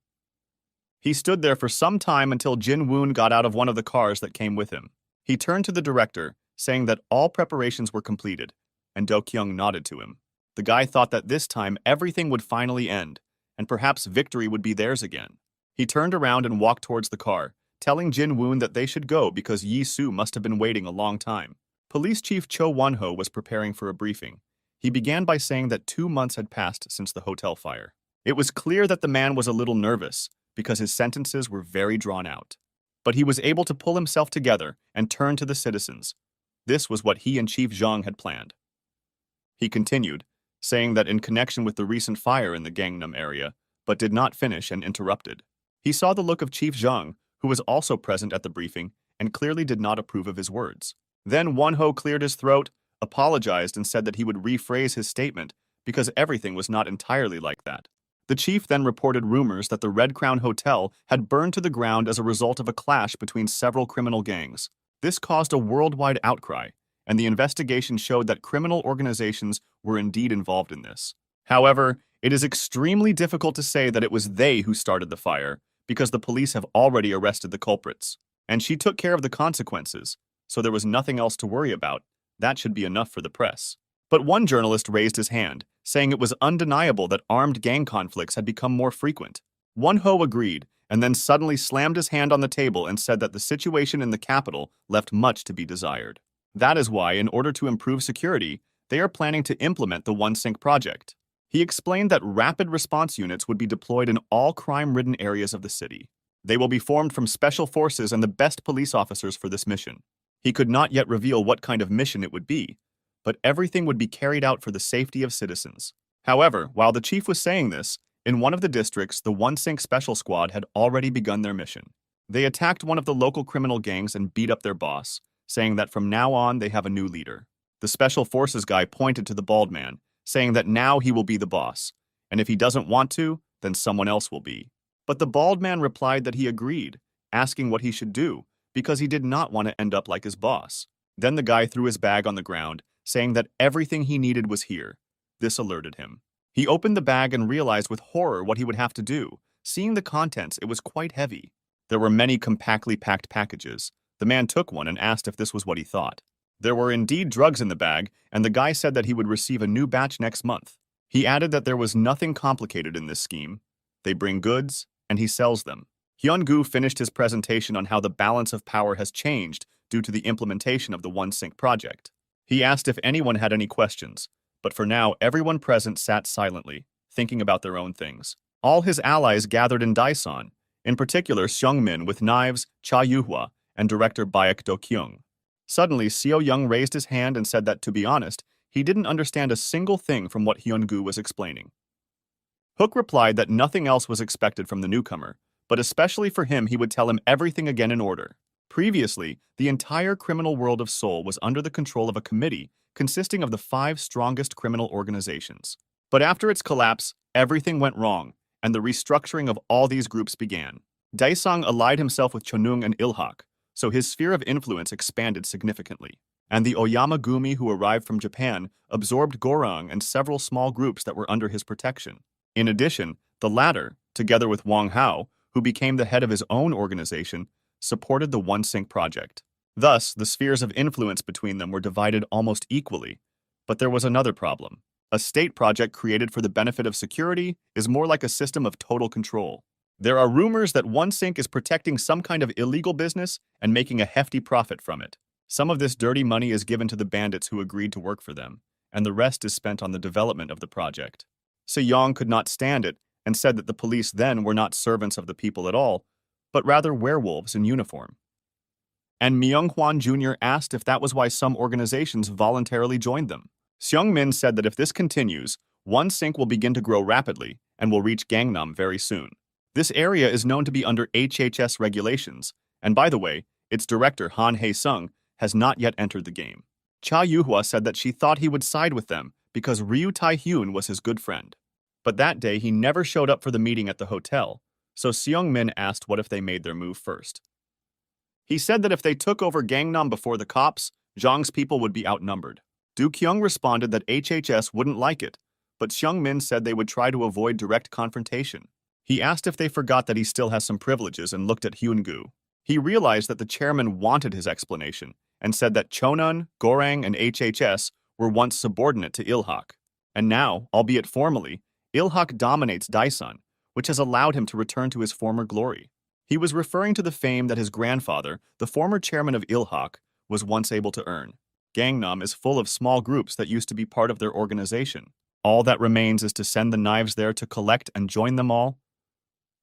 He stood there for some time until Jin Woon got out of one of the cars that came with him. He turned to the director, saying that all preparations were completed, and Do Kyung nodded to him. The guy thought that this time everything would finally end, and perhaps victory would be theirs again. He turned around and walked towards the car, telling Jin Woon that they should go because Yi Su must have been waiting a long time. Police Chief Cho Won-ho was preparing for a briefing. He began by saying that 2 months had passed since the hotel fire. It was clear that the man was a little nervous because his sentences were very drawn out. But he was able to pull himself together and turn to the citizens. This was what he and Chief Zhang had planned. He continued, saying that in connection with the recent fire in the Gangnam area, but did not finish and interrupted. He saw the look of Chief Zhang, who was also present at the briefing, and clearly did not approve of his words. Then Won-ho cleared his throat, apologized, and said that he would rephrase his statement because everything was not entirely like that. The chief then reported rumors that the Red Crown Hotel had burned to the ground as a result of a clash between several criminal gangs. This caused a worldwide outcry, and the investigation showed that criminal organizations were indeed involved in this. However, it is extremely difficult to say that it was they who started the fire, because the police have already arrested the culprits. And she took care of the consequences, so there was nothing else to worry about. That should be enough for the press. But one journalist raised his hand, saying it was undeniable that armed gang conflicts had become more frequent. Won-ho agreed, and then suddenly slammed his hand on the table and said that the situation in the capital left much to be desired. That is why, in order to improve security, they are planning to implement the One Sync project. He explained that rapid response units would be deployed in all crime-ridden areas of the city. They will be formed from special forces and the best police officers for this mission. He could not yet reveal what kind of mission it would be, but everything would be carried out for the safety of citizens. However, while the chief was saying this, in one of the districts, the One Sync Special Squad had already begun their mission. They attacked one of the local criminal gangs and beat up their boss, saying that from now on they have a new leader. The Special Forces guy pointed to the bald man, saying that now he will be the boss, and if he doesn't want to, then someone else will be. But the bald man replied that he agreed, asking what he should do, because he did not want to end up like his boss. Then the guy threw his bag on the ground, saying that everything he needed was here. This alerted him. He opened the bag and realized with horror what he would have to do. Seeing the contents, it was quite heavy. There were many compactly packed packages. The man took one and asked if this was what he thought. There were indeed drugs in the bag, and the guy said that he would receive a new batch next month. He added that there was nothing complicated in this scheme. They bring goods, and he sells them. Hyun-gu finished his presentation on how the balance of power has changed due to the implementation of the One Sync project. He asked if anyone had any questions, but for now everyone present sat silently, thinking about their own things. All his allies gathered in Daesan, in particular Seung-min with knives, Cha Yu-hwa, and director Baek Do-kyung. Suddenly, Seo Young raised his hand and said that, to be honest, He didn't understand a single thing from what Hyun-gu was explaining. Hook replied that nothing else was expected from the newcomer, but especially for him he would tell him everything again in order. Previously, the entire criminal world of Seoul was under the control of a committee consisting of the 5 strongest criminal organizations. But after its collapse, everything went wrong, and the restructuring of all these groups began. Daesung allied himself with Chonung and Ilhak, so his sphere of influence expanded significantly. And the Oyama Gumi who arrived from Japan absorbed Gorang and several small groups that were under his protection. In addition, the latter, together with Wang Hao, who became the head of his own organization, supported the One Sync project. Thus, the spheres of influence between them were divided almost equally. But there was another problem. A state project created for the benefit of security is more like a system of total control. There are rumors that One Sync is protecting some kind of illegal business and making a hefty profit from it. Some of this dirty money is given to the bandits who agreed to work for them, and the rest is spent on the development of the project. Se-young could not stand it and said that the police then were not servants of the people at all, but rather werewolves in uniform. And Myung-hwan Jr. asked if that was why some organizations voluntarily joined them. Seung-min said that if this continues, One Sync will begin to grow rapidly and will reach Gangnam very soon. This area is known to be under HHS regulations, and by the way, its director Han Hae-sung has not yet entered the game. Cha Yuhua said that she thought he would side with them because Ryu Tai-hyun was his good friend. But that day he never showed up for the meeting at the hotel, so Seung-min asked what if they made their move first. He said that if they took over Gangnam before the cops, Zhang's people would be outnumbered. Do Kyung responded that HHS wouldn't like it, but Seung-min said they would try to avoid direct confrontation. He asked if they forgot that he still has some privileges and looked at Hyun-gu. He realized that the chairman wanted his explanation and said that Chonan, Gorang, and HHS were once subordinate to Ilhak. And now, albeit formally, Ilhak dominates Daesun, which has allowed him to return to his former glory. He was referring to the fame that his grandfather, the former chairman of Ilhak, was once able to earn. Gangnam is full of small groups that used to be part of their organization. All that remains is to send the knives there to collect and join them all.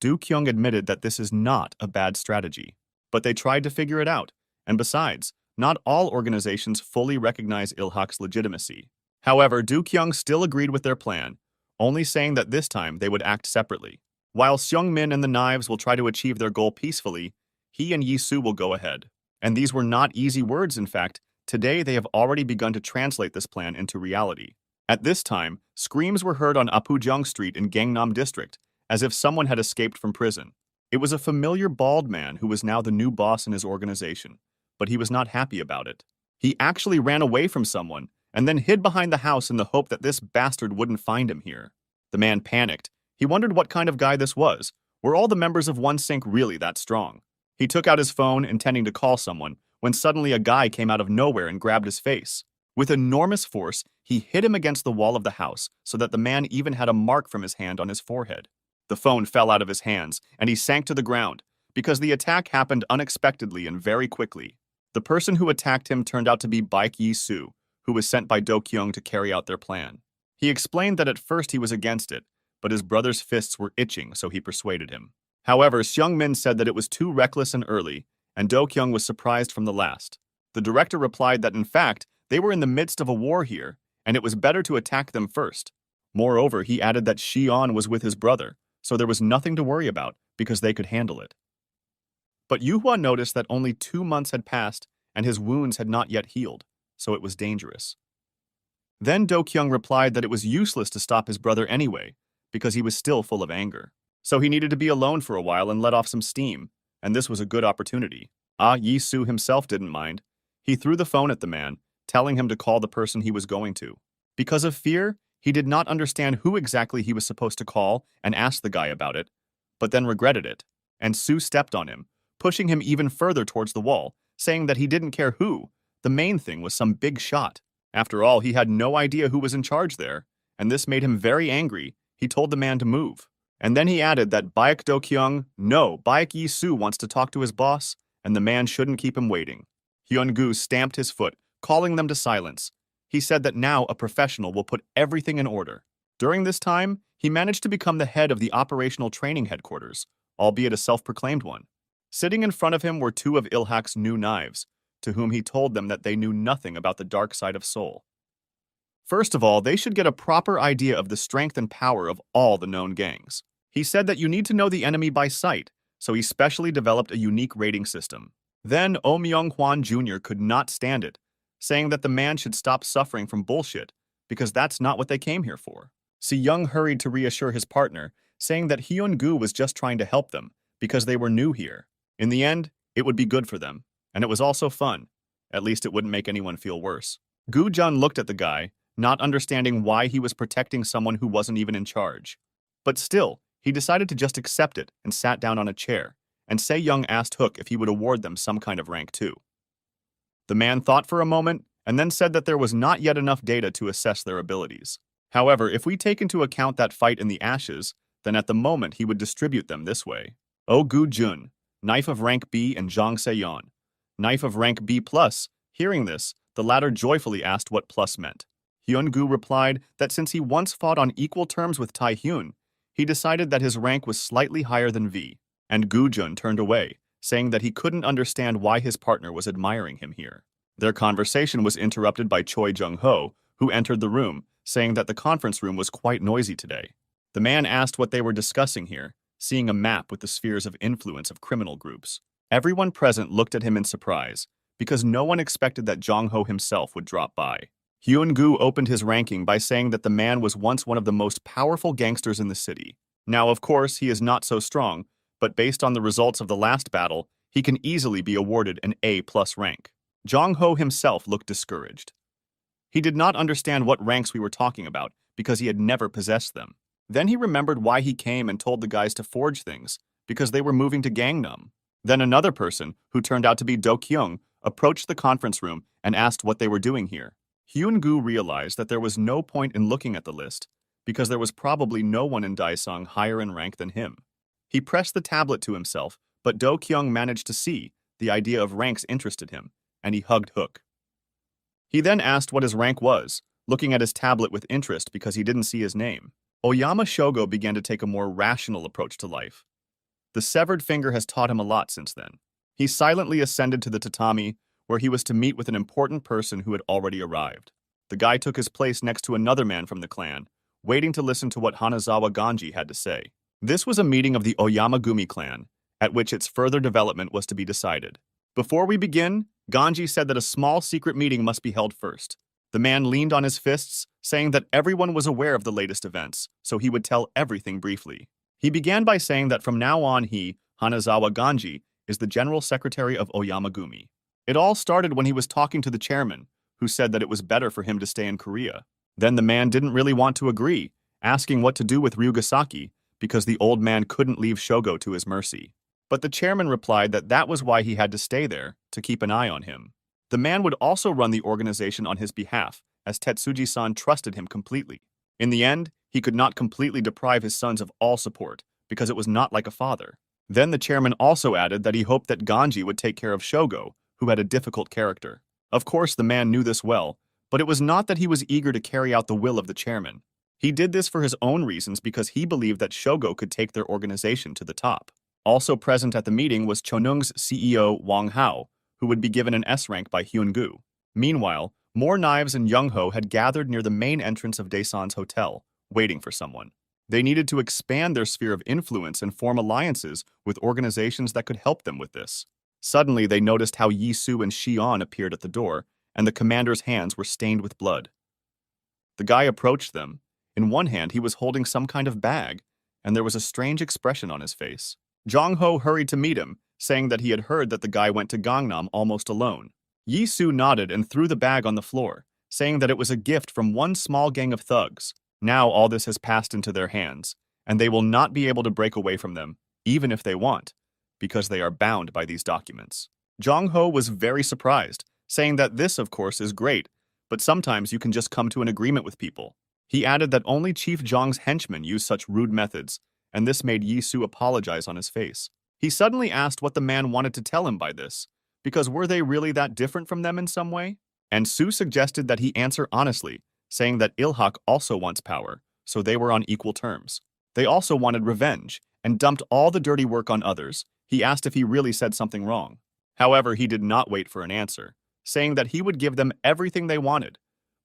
Do Kyung admitted that this is not a bad strategy, but they tried to figure it out, and besides, not all organizations fully recognize Ilhak's legitimacy. However, Do Kyung still agreed with their plan, only saying that this time they would act separately. While Seung-min and the knives will try to achieve their goal peacefully, he and Yi-soo will go ahead. And these were not easy words, in fact. Today they have already begun to translate this plan into reality. At this time, screams were heard on Apujang Street in Gangnam District, as if someone had escaped from prison. It was a familiar bald man who was now the new boss in his organization, but he was not happy about it. He actually ran away from someone and then hid behind the house in the hope that this bastard wouldn't find him here. The man panicked. He wondered what kind of guy this was. Were all the members of One Sync really that strong? He took out his phone, intending to call someone, when suddenly a guy came out of nowhere and grabbed his face. With enormous force, he hit him against the wall of the house so that the man even had a mark from his hand on his forehead. The phone fell out of his hands, and he sank to the ground, because the attack happened unexpectedly and very quickly. The person who attacked him turned out to be Baek Yi-soo, who was sent by Do Kyung to carry out their plan. He explained that at first he was against it, but his brother's fists were itching, so he persuaded him. However, Seung-min said that it was too reckless and early, and Do Kyung was surprised from the last. The director replied that in fact, they were in the midst of a war here, and it was better to attack them first. Moreover, he added that Shion was with his brother, so there was nothing to worry about, because they could handle it. But Yuhua noticed that only 2 months had passed, and his wounds had not yet healed, so it was dangerous. Then Do Kyung replied that it was useless to stop his brother anyway, because he was still full of anger. So he needed to be alone for a while and let off some steam, and this was a good opportunity. Yi-soo himself didn't mind. He threw the phone at the man, telling him to call the person he was going to. Because of fear, he did not understand who exactly he was supposed to call and asked the guy about it, but then regretted it, and Soo stepped on him, pushing him even further towards the wall, saying that he didn't care who. The main thing was some big shot. After all, he had no idea who was in charge there, and this made him very angry. He told the man to move. And then he added that Baek Do-kyung, no, Baek Yi-soo wants to talk to his boss, and the man shouldn't keep him waiting. Hyun-gu stamped his foot, calling them to silence. He said that now a professional will put everything in order. During this time, he managed to become the head of the operational training headquarters, albeit a self-proclaimed one. Sitting in front of him were 2 of Ilhak's new knives, to whom he told them that they knew nothing about the dark side of Seoul. First of all, they should get a proper idea of the strength and power of all the known gangs. He said that you need to know the enemy by sight, so he specially developed a unique rating system. Then Oh Myung-hwan Jr. could not stand it, saying that the man should stop suffering from bullshit, because that's not what they came here for. Si-young hurried to reassure his partner, saying that Hyun-gu was just trying to help them, because they were new here. In the end, it would be good for them, and it was also fun. At least it wouldn't make anyone feel worse. Gu-jun looked at the guy, not understanding why he was protecting someone who wasn't even in charge. But still, he decided to just accept it and sat down on a chair, and Se-young asked Hook if he would award them some kind of rank too. The man thought for a moment, and then said that there was not yet enough data to assess their abilities. However, if we take into account that fight in the ashes, then at the moment he would distribute them this way. Oh Gu-jun, knife of rank B, and Jang Se-yeon, knife of rank B+. Hearing this, the latter joyfully asked what plus meant. Hyun-gu replied that since he once fought on equal terms with Tae-hyun, he decided that his rank was slightly higher than V, and Gu-jun turned away, saying that he couldn't understand why his partner was admiring him here. Their conversation was interrupted by Choi Jung-ho, who entered the room, saying that the conference room was quite noisy today. The man asked what they were discussing here, seeing a map with the spheres of influence of criminal groups. Everyone present looked at him in surprise, because no one expected that Jong-ho himself would drop by. Hyun-gu opened his ranking by saying that the man was once one of the most powerful gangsters in the city. Now, of course, he is not so strong, but based on the results of the last battle, he can easily be awarded an A+ rank. Jong-ho himself looked discouraged. He did not understand what ranks we were talking about because he had never possessed them. Then he remembered why he came and told the guys to forge things, because they were moving to Gangnam. Then another person, who turned out to be Do-kyung, approached the conference room and asked what they were doing here. Hyun-gu realized that there was no point in looking at the list, because there was probably no one in Daesung higher in rank than him. He pressed the tablet to himself, but Do-kyung managed to see the idea of ranks interested him, and he hugged Hook. He then asked what his rank was, looking at his tablet with interest because he didn't see his name. Oyama Shogo began to take a more rational approach to life. The severed finger has taught him a lot since then. He silently ascended to the tatami, where he was to meet with an important person who had already arrived. The guy took his place next to another man from the clan, waiting to listen to what Hanazawa Ganji had to say. This was a meeting of the Oyamagumi clan, at which its further development was to be decided. Before we begin, Ganji said that a small secret meeting must be held first. The man leaned on his fists, saying that everyone was aware of the latest events, so he would tell everything briefly. He began by saying that from now on he, Hanazawa Ganji, is the general secretary of Oyamagumi. It all started when he was talking to the chairman, who said that it was better for him to stay in Korea. Then the man didn't really want to agree, asking what to do with Ryugasaki, because the old man couldn't leave Shogo to his mercy. But the chairman replied that that was why he had to stay there, to keep an eye on him. The man would also run the organization on his behalf, as Tetsuji-san trusted him completely. In the end, he could not completely deprive his sons of all support, because it was not like a father. Then the chairman also added that he hoped that Ganji would take care of Shogo, who had a difficult character. Of course, the man knew this well, but it was not that he was eager to carry out the will of the chairman. He did this for his own reasons because he believed that Shogo could take their organization to the top. Also present at the meeting was Chonung's CEO Wang Hao, who would be given an S rank by Hyun-gu. Meanwhile, more knives and Young-ho had gathered near the main entrance of Daeson's hotel, waiting for someone. They needed to expand their sphere of influence and form alliances with organizations that could help them with this. Suddenly, they noticed how Yi-soo and Shion appeared at the door, and the commander's hands were stained with blood. The guy approached them. In one hand, he was holding some kind of bag, and there was a strange expression on his face. Jong-ho hurried to meet him, saying that he had heard that the guy went to Gangnam almost alone. Yi-soo nodded and threw the bag on the floor, saying that it was a gift from one small gang of thugs. Now all this has passed into their hands, and they will not be able to break away from them, even if they want, because they are bound by these documents. Jong-ho was very surprised, saying that this, of course, is great, but sometimes you can just come to an agreement with people. He added that only Chief Jong's henchmen use such rude methods, and this made Yi-soo apologize on his face. He suddenly asked what the man wanted to tell him by this, because were they really that different from them in some way? And Soo suggested that he answer honestly, saying that Ilhak also wants power, so they were on equal terms. They also wanted revenge, and dumped all the dirty work on others. He asked if he really said something wrong. However, he did not wait for an answer, saying that he would give them everything they wanted,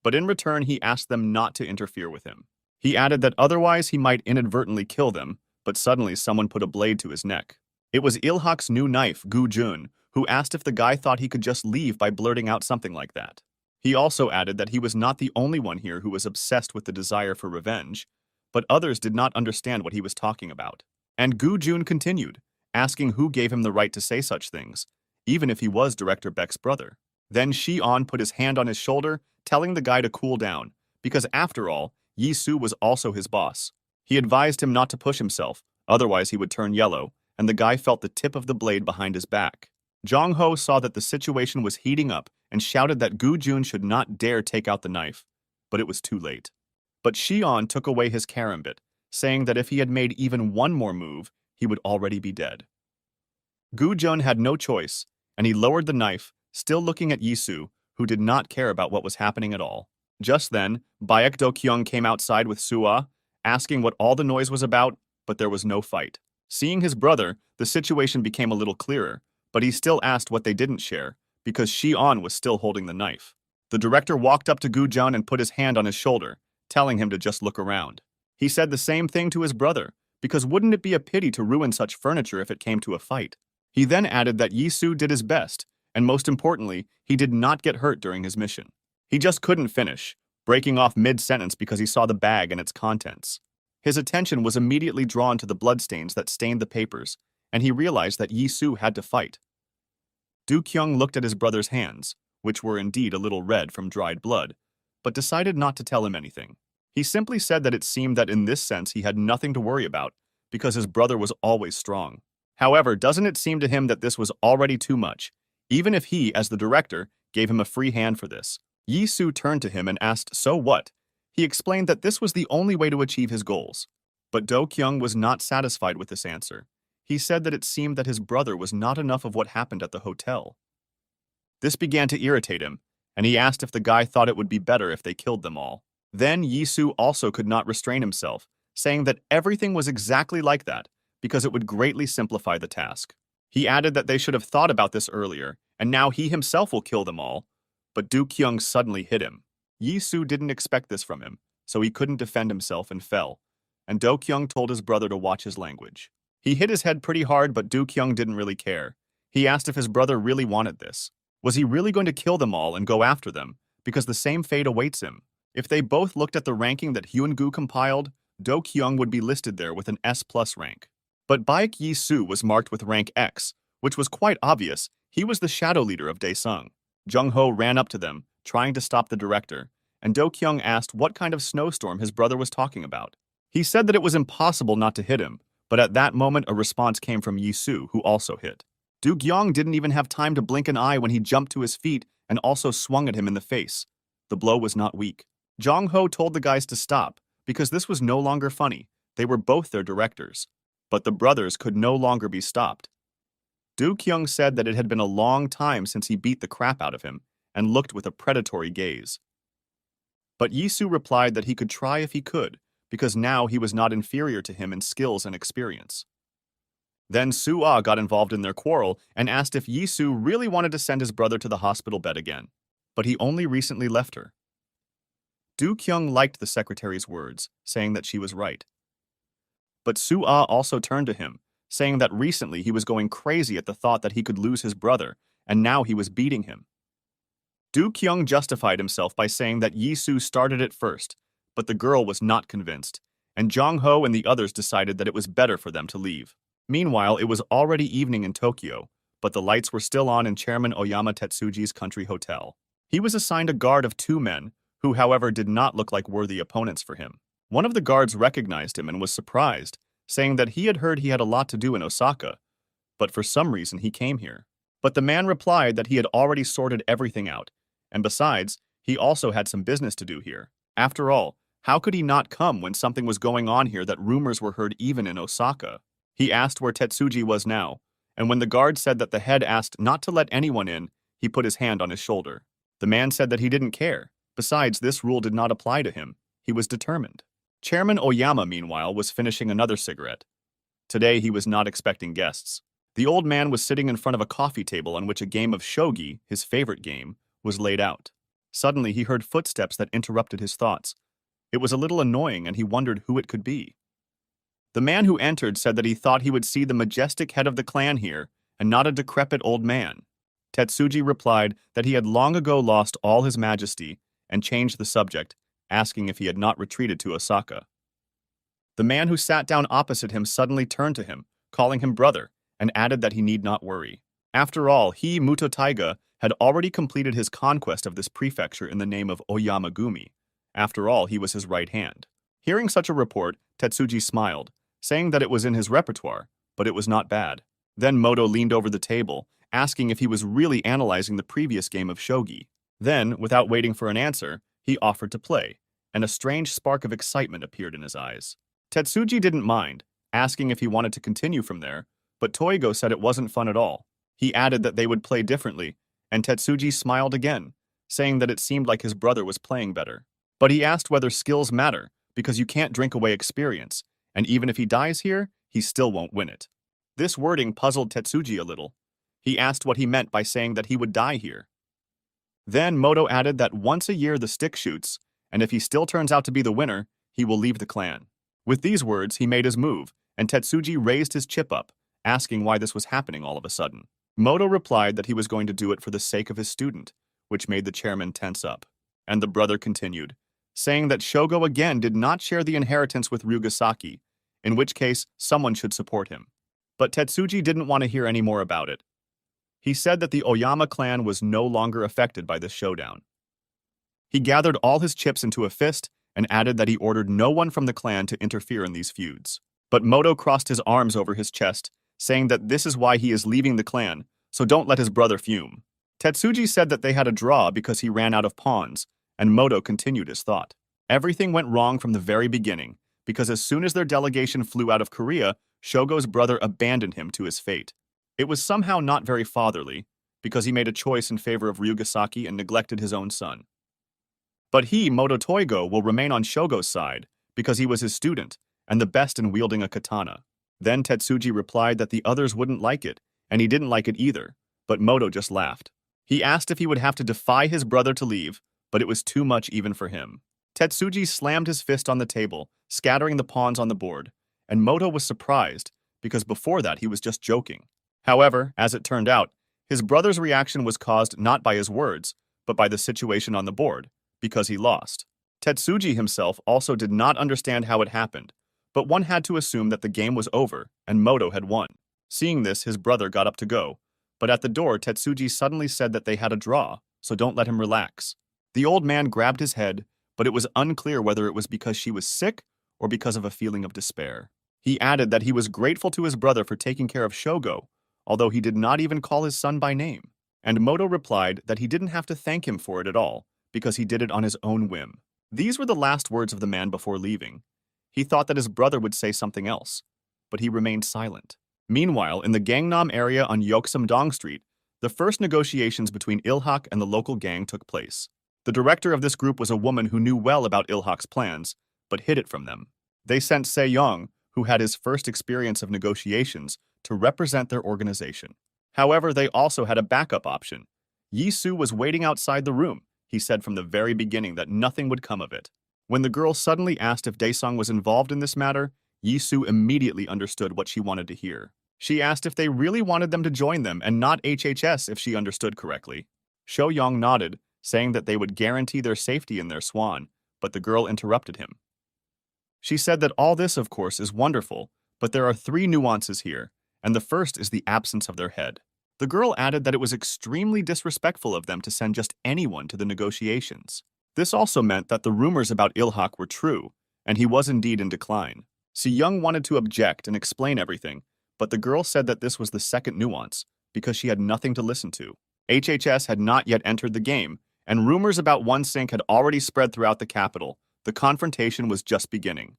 but in return he asked them not to interfere with him. He added that otherwise he might inadvertently kill them, but suddenly someone put a blade to his neck. It was Ilhak's new knife, Gu Jun, who asked if the guy thought he could just leave by blurting out something like that. He also added that he was not the only one here who was obsessed with the desire for revenge, but others did not understand what he was talking about. And Gu Jun continued, asking who gave him the right to say such things, even if he was Director Beck's brother. Then Shi-on put his hand on his shoulder, telling the guy to cool down, because after all, Yi-Su was also his boss. He advised him not to push himself, otherwise he would turn yellow, and the guy felt the tip of the blade behind his back. Jong-ho saw that the situation was heating up and shouted that Gu Jun should not dare take out the knife, but it was too late. But Shi-on took away his karambit, saying that if he had made even one more move, he would already be dead. Gu Jun had no choice, and he lowered the knife, still looking at Yi-Su, who did not care about what was happening at all. Just then, Baek Do-kyung came outside with Sua, asking what all the noise was about, but there was no fight. Seeing his brother, the situation became a little clearer, but he still asked what they didn't share, because Shi-on was still holding the knife. The director walked up to Gu Jun and put his hand on his shoulder, telling him to just look around. He said the same thing to his brother, because wouldn't it be a pity to ruin such furniture if it came to a fight? He then added that Yi-Su did his best, and most importantly, he did not get hurt during his mission. He just couldn't finish, breaking off mid-sentence because he saw the bag and its contents. His attention was immediately drawn to the bloodstains that stained the papers, and he realized that Yi-Su had to fight. Do-kyung looked at his brother's hands, which were indeed a little red from dried blood, but decided not to tell him anything. He simply said that it seemed that in this sense he had nothing to worry about, because his brother was always strong. However, doesn't it seem to him that this was already too much, even if he, as the director, gave him a free hand for this? Yi-Su turned to him and asked, "So what?" He explained that this was the only way to achieve his goals. But Do-kyung was not satisfied with this answer. He said that it seemed that his brother was not enough of what happened at the hotel. This began to irritate him, and he asked if the guy thought it would be better if they killed them all. Then Yi-Su also could not restrain himself, saying that everything was exactly like that, because it would greatly simplify the task. He added that they should have thought about this earlier, and now he himself will kill them all. But Do-kyung suddenly hit him. Yi-Su didn't expect this from him, so he couldn't defend himself and fell, and Do-kyung told his brother to watch his language. He hit his head pretty hard, but Do-kyung didn't really care. He asked if his brother really wanted this. Was he really going to kill them all and go after them, because the same fate awaits him? If they both looked at the ranking that Hyun-gu compiled, Do-kyung would be listed there with an S+ rank. But Baek Yi-Su was marked with rank X, which was quite obvious. He was the shadow leader of Daesung. Jung-ho ran up to them, trying to stop the director, and Do-kyung asked what kind of snowstorm his brother was talking about. He said that it was impossible not to hit him, but at that moment a response came from Yi-Su, who also hit. Do-kyung didn't even have time to blink an eye when he jumped to his feet and also swung at him in the face. The blow was not weak. Jong-ho told the guys to stop, because this was no longer funny. They were both their directors. But the brothers could no longer be stopped. Do-kyung said that it had been a long time since he beat the crap out of him, and looked with a predatory gaze. But Yi-Su replied that he could try if he could, because now he was not inferior to him in skills and experience. Then Su-ah got involved in their quarrel and asked if Yi-Su really wanted to send his brother to the hospital bed again, but he only recently left her. Do-kyung liked the secretary's words, saying that she was right. But Su-ah also turned to him, saying that recently he was going crazy at the thought that he could lose his brother, and now he was beating him. Do-kyung justified himself by saying that Yi-Su started it first, but the girl was not convinced, and Jong-ho and the others decided that it was better for them to leave. Meanwhile, it was already evening in Tokyo, but the lights were still on in Chairman Oyama Tetsuji's country hotel. He was assigned a guard of 2 men, who however did not look like worthy opponents for him. One of the guards recognized him and was surprised, saying that he had heard he had a lot to do in Osaka, but for some reason he came here. But the man replied that he had already sorted everything out, and besides, he also had some business to do here. After all, how could he not come when something was going on here that rumors were heard even in Osaka? He asked where Tetsuji was now, and when the guard said that the head asked not to let anyone in, he put his hand on his shoulder. The man said that he didn't care. Besides, this rule did not apply to him. He was determined. Chairman Oyama, meanwhile, was finishing another cigarette. Today, he was not expecting guests. The old man was sitting in front of a coffee table on which a game of shogi, his favorite game, was laid out. Suddenly, he heard footsteps that interrupted his thoughts. It was a little annoying, and he wondered who it could be. The man who entered said that he thought he would see the majestic head of the clan here, and not a decrepit old man. Tetsuji replied that he had long ago lost all his majesty, and changed the subject, asking if he had not retreated to Osaka. The man who sat down opposite him suddenly turned to him, calling him brother, and added that he need not worry. After all, he, Muto Taiga, had already completed his conquest of this prefecture in the name of Oyamagumi. After all, he was his right hand. Hearing such a report, Tetsuji smiled, saying that it was in his repertoire, but it was not bad. Then Moto leaned over the table, asking if he was really analyzing the previous game of shogi. Then, without waiting for an answer, he offered to play, and a strange spark of excitement appeared in his eyes. Tetsuji didn't mind, asking if he wanted to continue from there, but Toigo said it wasn't fun at all. He added that they would play differently, and Tetsuji smiled again, saying that it seemed like his brother was playing better. But he asked whether skills matter, because you can't drink away experience, and even if he dies here, he still won't win it. This wording puzzled Tetsuji a little. He asked what he meant by saying that he would die here. Then Moto added that once a year the stick shoots, and if he still turns out to be the winner, he will leave the clan. With these words, he made his move, and Tetsuji raised his chip up, asking why this was happening all of a sudden. Moto replied that he was going to do it for the sake of his student, which made the chairman tense up. And the brother continued, saying that Shogo again did not share the inheritance with Ryugasaki, in which case someone should support him. But Tetsuji didn't want to hear any more about it. He said that the Oyama clan was no longer affected by this showdown. He gathered all his chips into a fist and added that he ordered no one from the clan to interfere in these feuds. But Moto crossed his arms over his chest, saying that this is why he is leaving the clan, so don't let his brother fume. Tetsuji said that they had a draw because he ran out of pawns, and Moto continued his thought. Everything went wrong from the very beginning, because as soon as their delegation flew out of Korea, Shogo's brother abandoned him to his fate. It was somehow not very fatherly, because he made a choice in favor of Ryugasaki and neglected his own son. But he, Moto Toigo, will remain on Shogo's side, because he was his student, and the best in wielding a katana. Then Tetsuji replied that the others wouldn't like it, and he didn't like it either, but Moto just laughed. He asked if he would have to defy his brother to leave, but it was too much even for him. Tetsuji slammed his fist on the table, scattering the pawns on the board, and Moto was surprised, because before that he was just joking. However, as it turned out, his brother's reaction was caused not by his words, but by the situation on the board, because he lost. Tetsuji himself also did not understand how it happened, but one had to assume that the game was over and Moto had won. Seeing this, his brother got up to go, but at the door Tetsuji suddenly said that they had a draw, so don't let him relax. The old man grabbed his head, but it was unclear whether it was because she was sick or because of a feeling of despair. He added that he was grateful to his brother for taking care of Shogo, although he did not even call his son by name. And Moto replied that he didn't have to thank him for it at all, because he did it on his own whim. These were the last words of the man before leaving. He thought that his brother would say something else, but he remained silent. Meanwhile, in the Gangnam area on Yeoksamdong Street, the first negotiations between Ilhak and the local gang took place. The director of this group was a woman who knew well about Ilhak's plans, but hid it from them. They sent Se-young, who had his first experience of negotiations, to represent their organization. However, they also had a backup option. Yi-soo was waiting outside the room. He said from the very beginning that nothing would come of it. When the girl suddenly asked if Daesung was involved in this matter, Yi-soo immediately understood what she wanted to hear. She asked if they really wanted them to join them and not HHS if she understood correctly. Se-young nodded, saying that they would guarantee their safety in their swan, but the girl interrupted him. She said that all this, of course, is wonderful, but there are 3 nuances here, and the first is the absence of their head. The girl added that it was extremely disrespectful of them to send just anyone to the negotiations. This also meant that the rumors about Ilhak were true, and he was indeed in decline. Se-young wanted to object and explain everything, but the girl said that this was the second nuance, because she had nothing to listen to. HHS had not yet entered the game, and rumors about OneSync had already spread throughout the capital. The confrontation was just beginning.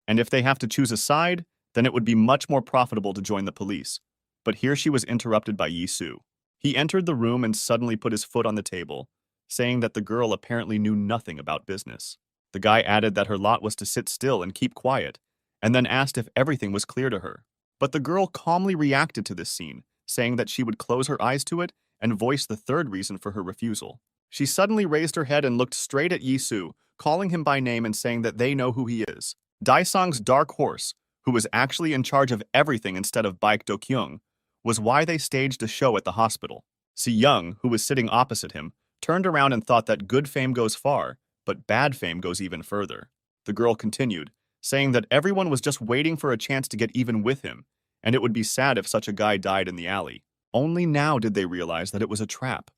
And if they have to choose a side, then it would be much more profitable to join the police. But here she was interrupted by Yi-soo. He entered the room and suddenly put his foot on the table, saying that the girl apparently knew nothing about business. The guy added that her lot was to sit still and keep quiet, and then asked if everything was clear to her. But the girl calmly reacted to this scene, saying that she would close her eyes to it and voice the third reason for her refusal. She suddenly raised her head and looked straight at Yisu, calling him by name and saying that they know who he is. Daisong's dark horse, who was actually in charge of everything instead of Baek Do-kyung, was why they staged a show at the hospital. Si-young, who was sitting opposite him, turned around and thought that good fame goes far, but bad fame goes even further. The girl continued, saying that everyone was just waiting for a chance to get even with him, and it would be sad if such a guy died in the alley. Only now did they realize that it was a trap.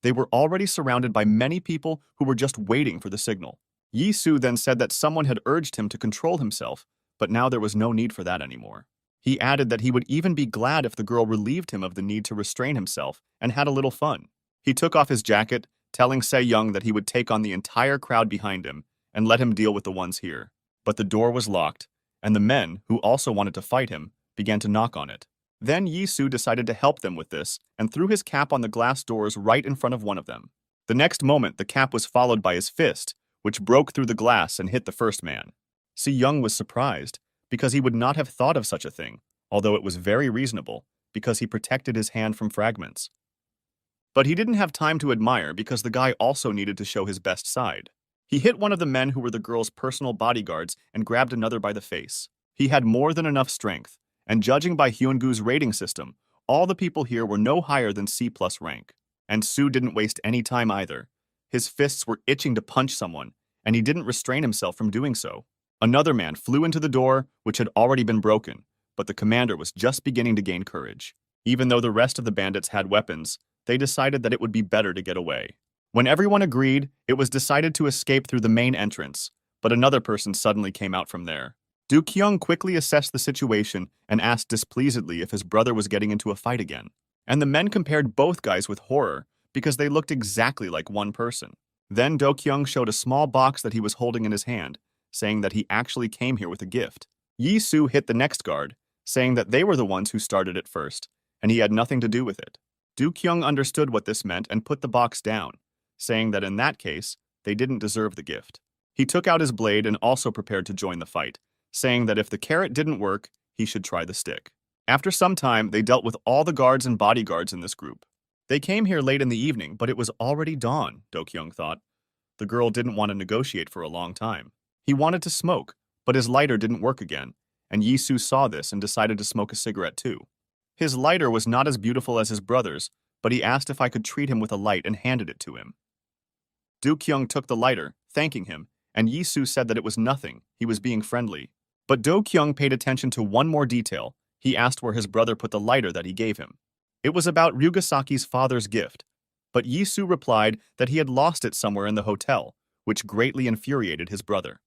They were already surrounded by many people who were just waiting for the signal. Yisu then said that someone had urged him to control himself, but now there was no need for that anymore. He added that he would even be glad if the girl relieved him of the need to restrain himself and had a little fun. He took off his jacket, telling Se-young that he would take on the entire crowd behind him and let him deal with the ones here. But the door was locked, and the men, who also wanted to fight him, began to knock on it. Then Yisu decided to help them with this and threw his cap on the glass doors right in front of one of them. The next moment, the cap was followed by his fist, which broke through the glass and hit the first man. Si-young was surprised, because he would not have thought of such a thing, although it was very reasonable, because he protected his hand from fragments. But he didn't have time to admire because the guy also needed to show his best side. He hit one of the men who were the girl's personal bodyguards and grabbed another by the face. He had more than enough strength, and judging by Hyungu's rating system, all the people here were no higher than C+ rank. And Soo didn't waste any time either. His fists were itching to punch someone, and he didn't restrain himself from doing so. Another man flew into the door, which had already been broken, but the commander was just beginning to gain courage. Even though the rest of the bandits had weapons, they decided that it would be better to get away. When everyone agreed, it was decided to escape through the main entrance, but another person suddenly came out from there. Do-kyung quickly assessed the situation and asked displeasedly if his brother was getting into a fight again. And the men compared both guys with horror because they looked exactly like one person. Then Do-kyung showed a small box that he was holding in his hand, saying that he actually came here with a gift. Yisu hit the next guard, saying that they were the ones who started it first, and he had nothing to do with it. Do-kyung understood what this meant and put the box down, saying that in that case, they didn't deserve the gift. He took out his blade and also prepared to join the fight, saying that if the carrot didn't work, he should try the stick. After some time, they dealt with all the guards and bodyguards in this group. They came here late in the evening, but it was already dawn, Do-kyung thought. The girl didn't want to negotiate for a long time. He wanted to smoke, but his lighter didn't work again, and Yisu saw this and decided to smoke a cigarette too. His lighter was not as beautiful as his brother's, but he asked if I could treat him with a light and handed it to him. Do-kyung took the lighter, thanking him, and Yisu said that it was nothing, he was being friendly. But Do-kyung paid attention to one more detail. He asked where his brother put the lighter that he gave him. It was about Ryugasaki's father's gift, but Yisu replied that he had lost it somewhere in the hotel, which greatly infuriated his brother.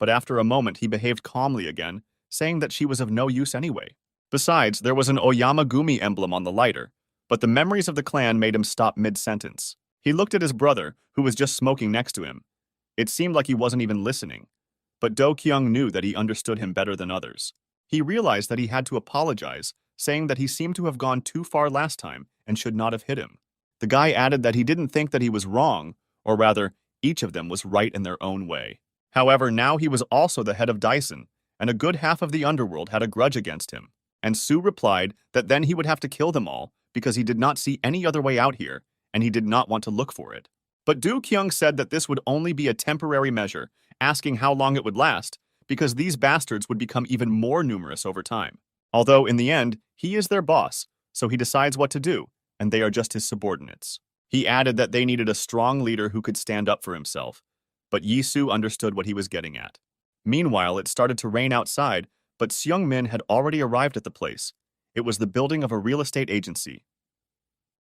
But after a moment he behaved calmly again, saying that she was of no use anyway. Besides, there was an Oyama Gumi emblem on the lighter, but the memories of the clan made him stop mid-sentence. He looked at his brother, who was just smoking next to him. It seemed like he wasn't even listening, but Do-kyung knew that he understood him better than others. He realized that he had to apologize, saying that he seemed to have gone too far last time and should not have hit him. The guy added that he didn't think that he was wrong, or rather, each of them was right in their own way. However, now he was also the head of Dyson, and a good half of the underworld had a grudge against him. And Soo replied that then he would have to kill them all because he did not see any other way out here, and he did not want to look for it. But Do-kyung said that this would only be a temporary measure, asking how long it would last, because these bastards would become even more numerous over time. Although, in the end, he is their boss, so he decides what to do, and they are just his subordinates. He added that they needed a strong leader who could stand up for himself, but Yisu understood what he was getting at. Meanwhile, it started to rain outside, but Seung-min had already arrived at the place. It was the building of a real estate agency.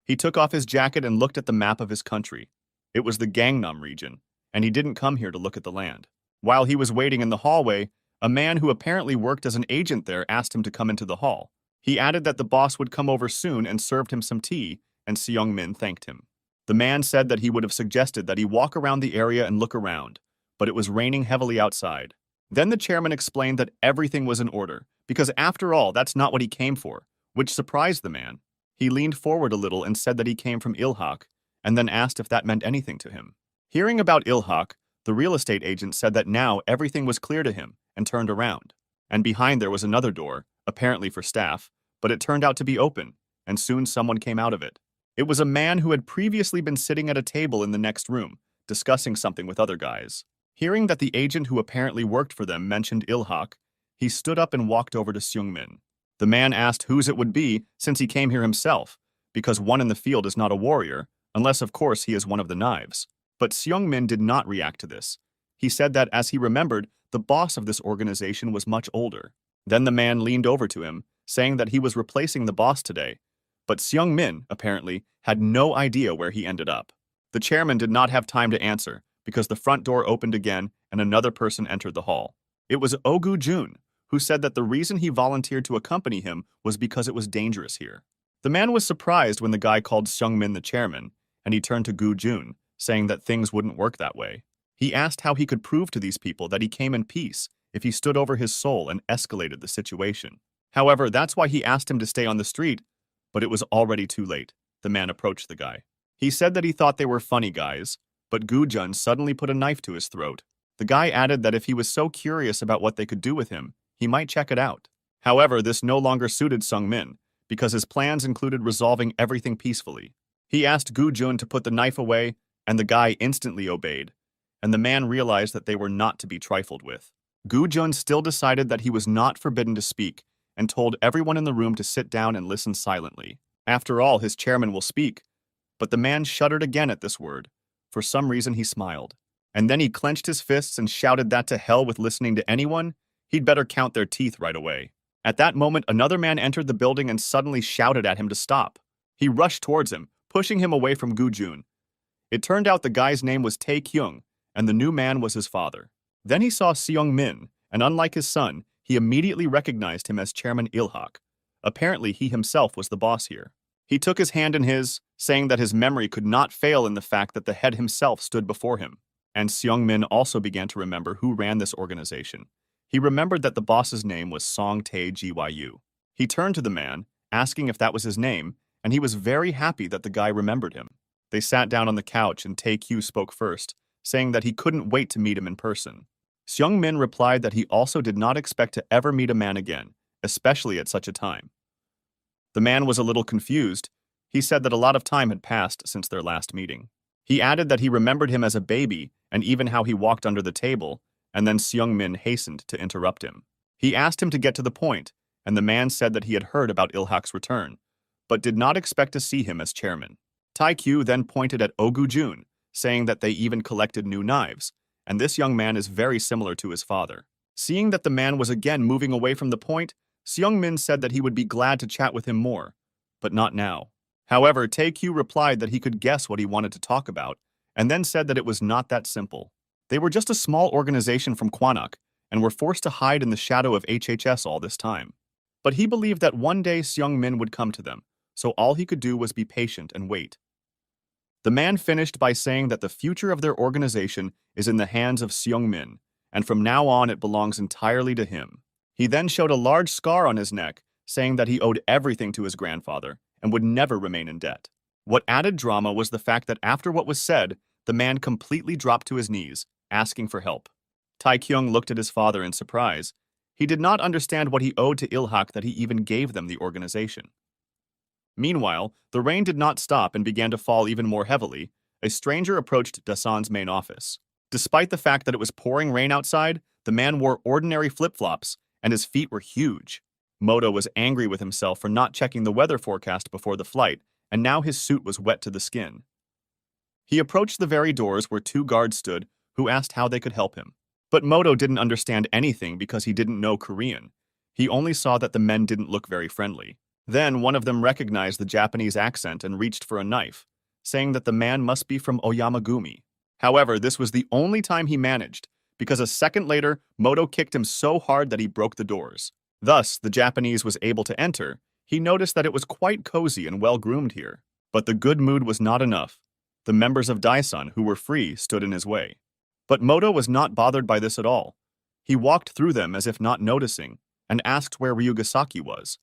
He took off his jacket and looked at the map of his country. It was the Gangnam region, and he didn't come here to look at the land. While he was waiting in the hallway, a man who apparently worked as an agent there asked him to come into the hall. He added that the boss would come over soon and served him some tea, and Seung-min thanked him. The man said that he would have suggested that he walk around the area and look around, but it was raining heavily outside. Then the chairman explained that everything was in order, because after all, that's not what he came for, which surprised the man. He leaned forward a little and said that he came from Ilhak, and then asked if that meant anything to him. Hearing about Ilhak, the real estate agent said that now everything was clear to him and turned around. And behind there was another door, apparently for staff, but it turned out to be open, and soon someone came out of it. It was a man who had previously been sitting at a table in the next room, discussing something with other guys. Hearing that the agent who apparently worked for them mentioned Ilhak, he stood up and walked over to Seung-min. The man asked whose it would be since he came here himself, because one in the field is not a warrior, unless of course he is one of the knives. But Seung-min did not react to this. He said that as he remembered, the boss of this organization was much older. Then the man leaned over to him, saying that he was replacing the boss today. But Seung-min, apparently, had no idea where he ended up. The chairman did not have time to answer, because the front door opened again and another person entered the hall. It was Ogu Jun, who said that the reason he volunteered to accompany him was because it was dangerous here. The man was surprised when the guy called Seung-min the chairman, and he turned to Gu Jun, saying that things wouldn't work that way. He asked how he could prove to these people that he came in peace if he stood over his soul and escalated the situation. However, that's why he asked him to stay on the street, but it was already too late. The man approached the guy. He said that he thought they were funny guys, but Gu Jun suddenly put a knife to his throat. The guy added that if he was so curious about what they could do with him, he might check it out. However, this no longer suited Seung-min, because his plans included resolving everything peacefully. He asked Gu Jun to put the knife away, and the guy instantly obeyed, and the man realized that they were not to be trifled with. Gu Jun still decided that he was not forbidden to speak, and told everyone in the room to sit down and listen silently. After all, his chairman will speak. But the man shuddered again at this word. For some reason, he smiled. And then he clenched his fists and shouted that to hell with listening to anyone. He'd better count their teeth right away. At that moment, another man entered the building and suddenly shouted at him to stop. He rushed towards him, pushing him away from Gu Jun. It turned out the guy's name was Tae Kyung, and the new man was his father. Then he saw Seung-min, and unlike his son, he immediately recognized him as Chairman Ilhak. Apparently, he himself was the boss here. He took his hand in his, saying that his memory could not fail in the fact that the head himself stood before him. And Seung-min also began to remember who ran this organization. He remembered that the boss's name was Song Tae Gyu. He turned to the man, asking if that was his name, and he was very happy that the guy remembered him. They sat down on the couch and Tae Kyu spoke first, saying that he couldn't wait to meet him in person. Seung-min replied that he also did not expect to ever meet a man again, especially at such a time. The man was a little confused. He said that a lot of time had passed since their last meeting. He added that he remembered him as a baby and even how he walked under the table, and then Seung-min hastened to interrupt him. He asked him to get to the point, and the man said that he had heard about Ilhak's return, but did not expect to see him as chairman. Tae Kyu then pointed at Ogu Jun, saying that they even collected new knives, and this young man is very similar to his father. Seeing that the man was again moving away from the point, Seung-min said that he would be glad to chat with him more, but not now. However, Tae Kyu replied that he could guess what he wanted to talk about, and then said that it was not that simple. They were just a small organization from Kwanak, and were forced to hide in the shadow of HHS all this time. But he believed that one day Seung-min would come to them, so all he could do was be patient and wait. The man finished by saying that the future of their organization is in the hands of Seung-min, and from now on it belongs entirely to him. He then showed a large scar on his neck, saying that he owed everything to his grandfather and would never remain in debt. What added drama was the fact that after what was said, the man completely dropped to his knees, asking for help. Tae Kyung looked at his father in surprise. He did not understand what he owed to Ilhak that he even gave them the organization. Meanwhile, the rain did not stop and began to fall even more heavily. A stranger approached Dasan's main office. Despite the fact that it was pouring rain outside, the man wore ordinary flip-flops, and his feet were huge. Moto was angry with himself for not checking the weather forecast before the flight, and now his suit was wet to the skin. He approached the very doors where two guards stood, who asked how they could help him. But Moto didn't understand anything because he didn't know Korean. He only saw that the men didn't look very friendly. Then one of them recognized the Japanese accent and reached for a knife, saying that the man must be from Oyamagumi. However, this was the only time he managed, because a second later, Moto kicked him so hard that he broke the doors. Thus, the Japanese was able to enter. He noticed that it was quite cozy and well-groomed here. But the good mood was not enough. The members of Daesun, who were free, stood in his way. But Moto was not bothered by this at all. He walked through them as if not noticing, and asked where Ryugasaki was.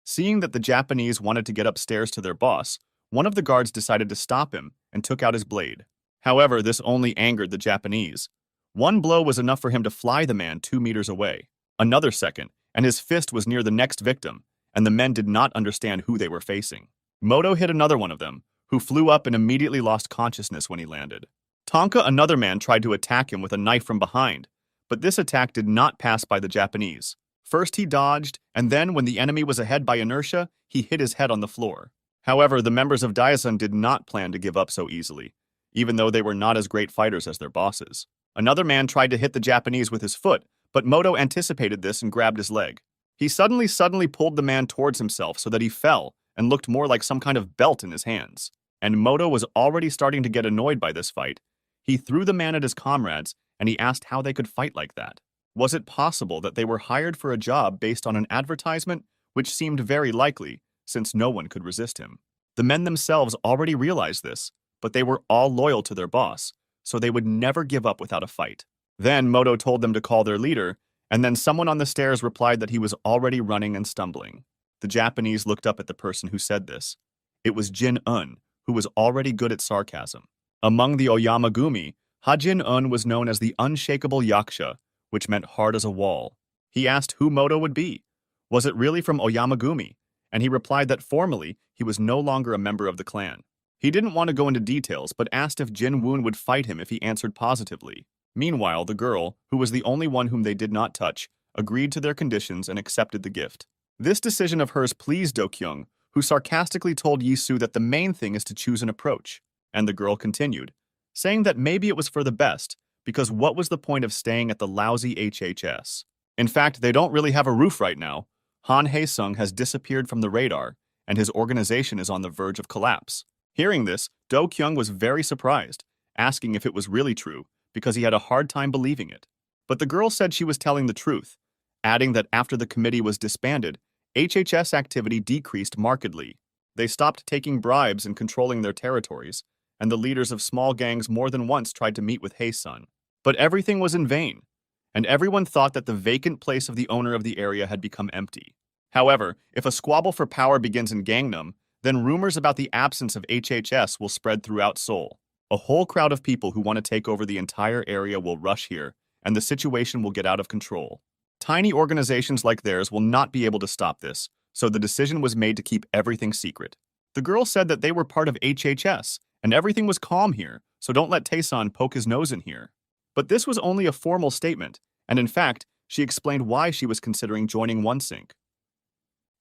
Seeing that the Japanese wanted to get upstairs to their boss, one of the guards decided to stop him and took out his blade. However, this only angered the Japanese. One blow was enough for him to fly the man 2 meters away. Another second, and his fist was near the next victim, and the men did not understand who they were facing. Moto hit another one of them, who flew up and immediately lost consciousness when he landed. Tonka, another man, tried to attack him with a knife from behind, but this attack did not pass by the Japanese. First he dodged, and then, when the enemy was ahead by inertia, he hit his head on the floor. However, the members of Daisen did not plan to give up so easily, even though they were not as great fighters as their bosses. Another man tried to hit the Japanese with his foot, but Moto anticipated this and grabbed his leg. He suddenly pulled the man towards himself so that he fell and looked more like some kind of belt in his hands. And Moto was already starting to get annoyed by this fight. He threw the man at his comrades, and he asked how they could fight like that. Was it possible that they were hired for a job based on an advertisement, which seemed very likely, since no one could resist him? The men themselves already realized this, but they were all loyal to their boss, so they would never give up without a fight. Then Moto told them to call their leader, and then someone on the stairs replied that he was already running and stumbling. The Japanese looked up at the person who said this. It was Jin-un, who was already good at sarcasm. Among the Oyamagumi, Ha-Jin-un was known as the unshakable yakusha, which meant hard as a wall. He asked who Moto would be. Was it really from Oyamagumi? And he replied that formally, he was no longer a member of the clan. He didn't want to go into details, but asked if Jin-woon would fight him if he answered positively. Meanwhile, the girl, who was the only one whom they did not touch, agreed to their conditions and accepted the gift. This decision of hers pleased Do-kyung, who sarcastically told Yisu that the main thing is to choose an approach. And the girl continued, saying that maybe it was for the best, because what was the point of staying at the lousy HHS? In fact, they don't really have a roof right now. Han Hae-sung has disappeared from the radar, and his organization is on the verge of collapse. Hearing this, Do-kyung was very surprised, asking if it was really true, because he had a hard time believing it. But the girl said she was telling the truth, adding that after the committee was disbanded, HHS activity decreased markedly. They stopped taking bribes and controlling their territories, and the leaders of small gangs more than once tried to meet with Hae-sun. But everything was in vain, and everyone thought that the vacant place of the owner of the area had become empty. However, if a squabble for power begins in Gangnam, then rumors about the absence of HHS will spread throughout Seoul. A whole crowd of people who want to take over the entire area will rush here, and the situation will get out of control. Tiny organizations like theirs will not be able to stop this, so the decision was made to keep everything secret. The girl said that they were part of HHS, and everything was calm here, so don't let Tae-san poke his nose in here. But this was only a formal statement, and in fact, she explained why she was considering joining OneSync.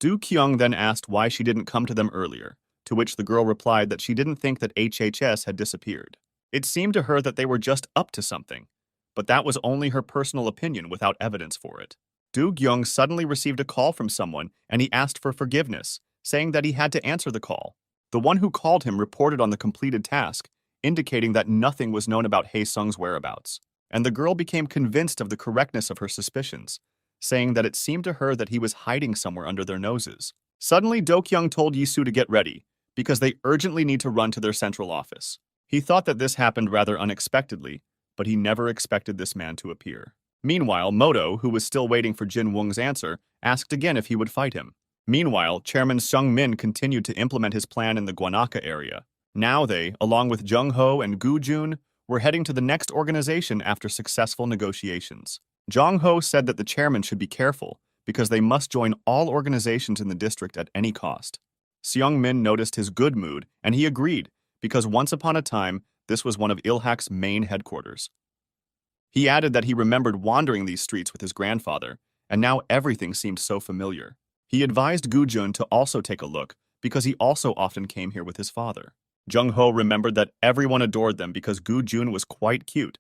Do-kyung then asked why she didn't come to them earlier, to which the girl replied that she didn't think that HHS had disappeared. It seemed to her that they were just up to something, but that was only her personal opinion without evidence for it. Do-kyung suddenly received a call from someone, and he asked for forgiveness, saying that he had to answer the call. The one who called him reported on the completed task, indicating that nothing was known about Hae-sung's whereabouts. And the girl became convinced of the correctness of her suspicions, saying that it seemed to her that he was hiding somewhere under their noses. Suddenly, Do-kyung told Yisu to get ready, because they urgently need to run to their central office. He thought that this happened rather unexpectedly, but he never expected this man to appear. Meanwhile, Moto, who was still waiting for Jin Woong's answer, asked again if he would fight him. Meanwhile, Chairman Sung Min continued to implement his plan in the Gwanaka area. Now they, along with Jung Ho and Gu Jun, were heading to the next organization after successful negotiations. Jung Ho said that the chairman should be careful, because they must join all organizations in the district at any cost. Seung Min noticed his good mood, and he agreed, because once upon a time, this was one of Ilhak's main headquarters. He added that he remembered wandering these streets with his grandfather, and now everything seemed so familiar. He advised Gu Jun to also take a look, because he also often came here with his father. Jung Ho remembered that everyone adored them because Gu Jun was quite cute,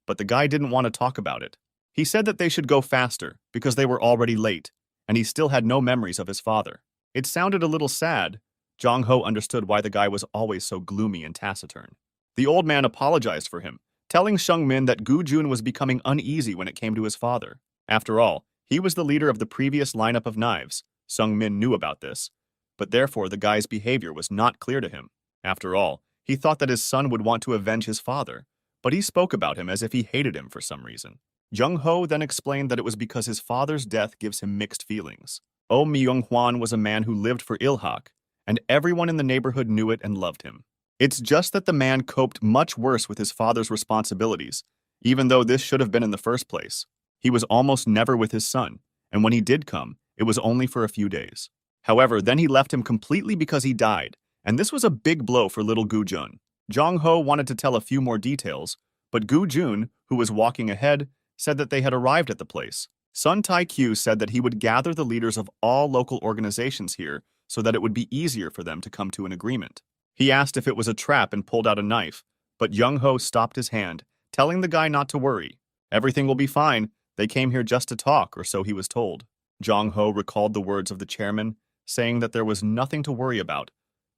but the guy didn't want to talk about it. He said that they should go faster, because they were already late, and he still had no memories of his father. It sounded a little sad. Jung Ho understood why the guy was always so gloomy and taciturn. The old man apologized for him, telling Seung Min that Gu Jun was becoming uneasy when it came to his father. After all, he was the leader of the previous lineup of knives. Seung Min knew about this, but therefore the guy's behavior was not clear to him. After all, he thought that his son would want to avenge his father, but he spoke about him as if he hated him for some reason. Jung Ho then explained that it was because his father's death gives him mixed feelings. Oh Myung-hwan was a man who lived for Ilhak, and everyone in the neighborhood knew it and loved him. It's just that the man coped much worse with his father's responsibilities, even though this should have been in the first place. He was almost never with his son, and when he did come, it was only for a few days. However, then he left him completely because he died, And this was a big blow for little Gu Jun. Jong Ho wanted to tell a few more details, but Gu Jun, who was walking ahead, said that they had arrived at the place. Sun Tai-Q said that he would gather the leaders of all local organizations here so that it would be easier for them to come to an agreement. He asked if it was a trap and pulled out a knife, but Young Ho stopped his hand, telling the guy not to worry. Everything will be fine. They came here just to talk, or so he was told. Jong Ho recalled the words of the chairman, saying that there was nothing to worry about.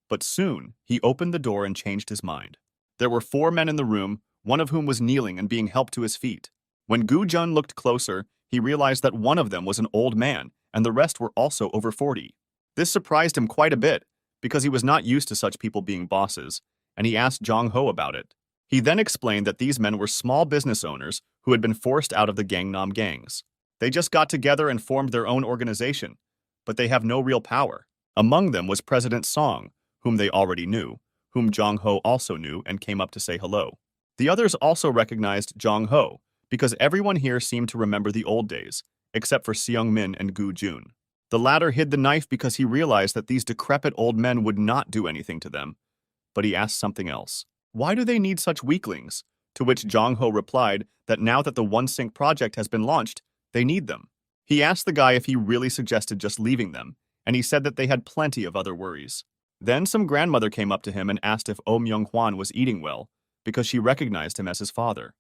But soon, he opened the door and changed his mind. There were 4 men in the room, one of whom was kneeling and being helped to his feet. When Gu Jun looked closer, he realized that one of them was an old man, and the rest were also over 40. This surprised him quite a bit, because he was not used to such people being bosses, and he asked Jong Ho about it. He then explained that these men were small business owners who had been forced out of the Gangnam gangs. They just got together and formed their own organization, but they have no real power. Among them was President Song, whom they already knew, whom Jong Ho also knew and came up to say hello. The others also recognized Jong Ho, because everyone here seemed to remember the old days, except for Seung Min and Gu Jun. The latter hid the knife because he realized that these decrepit old men would not do anything to them, but he asked something else. Why do they need such weaklings? To which Jong Ho replied that now that the One Sync project has been launched, they need them. He asked the guy if he really suggested just leaving them, and he said that they had plenty of other worries. Then some grandmother came up to him and asked if Oh Myung-hwan was eating well, because she recognized him as his father.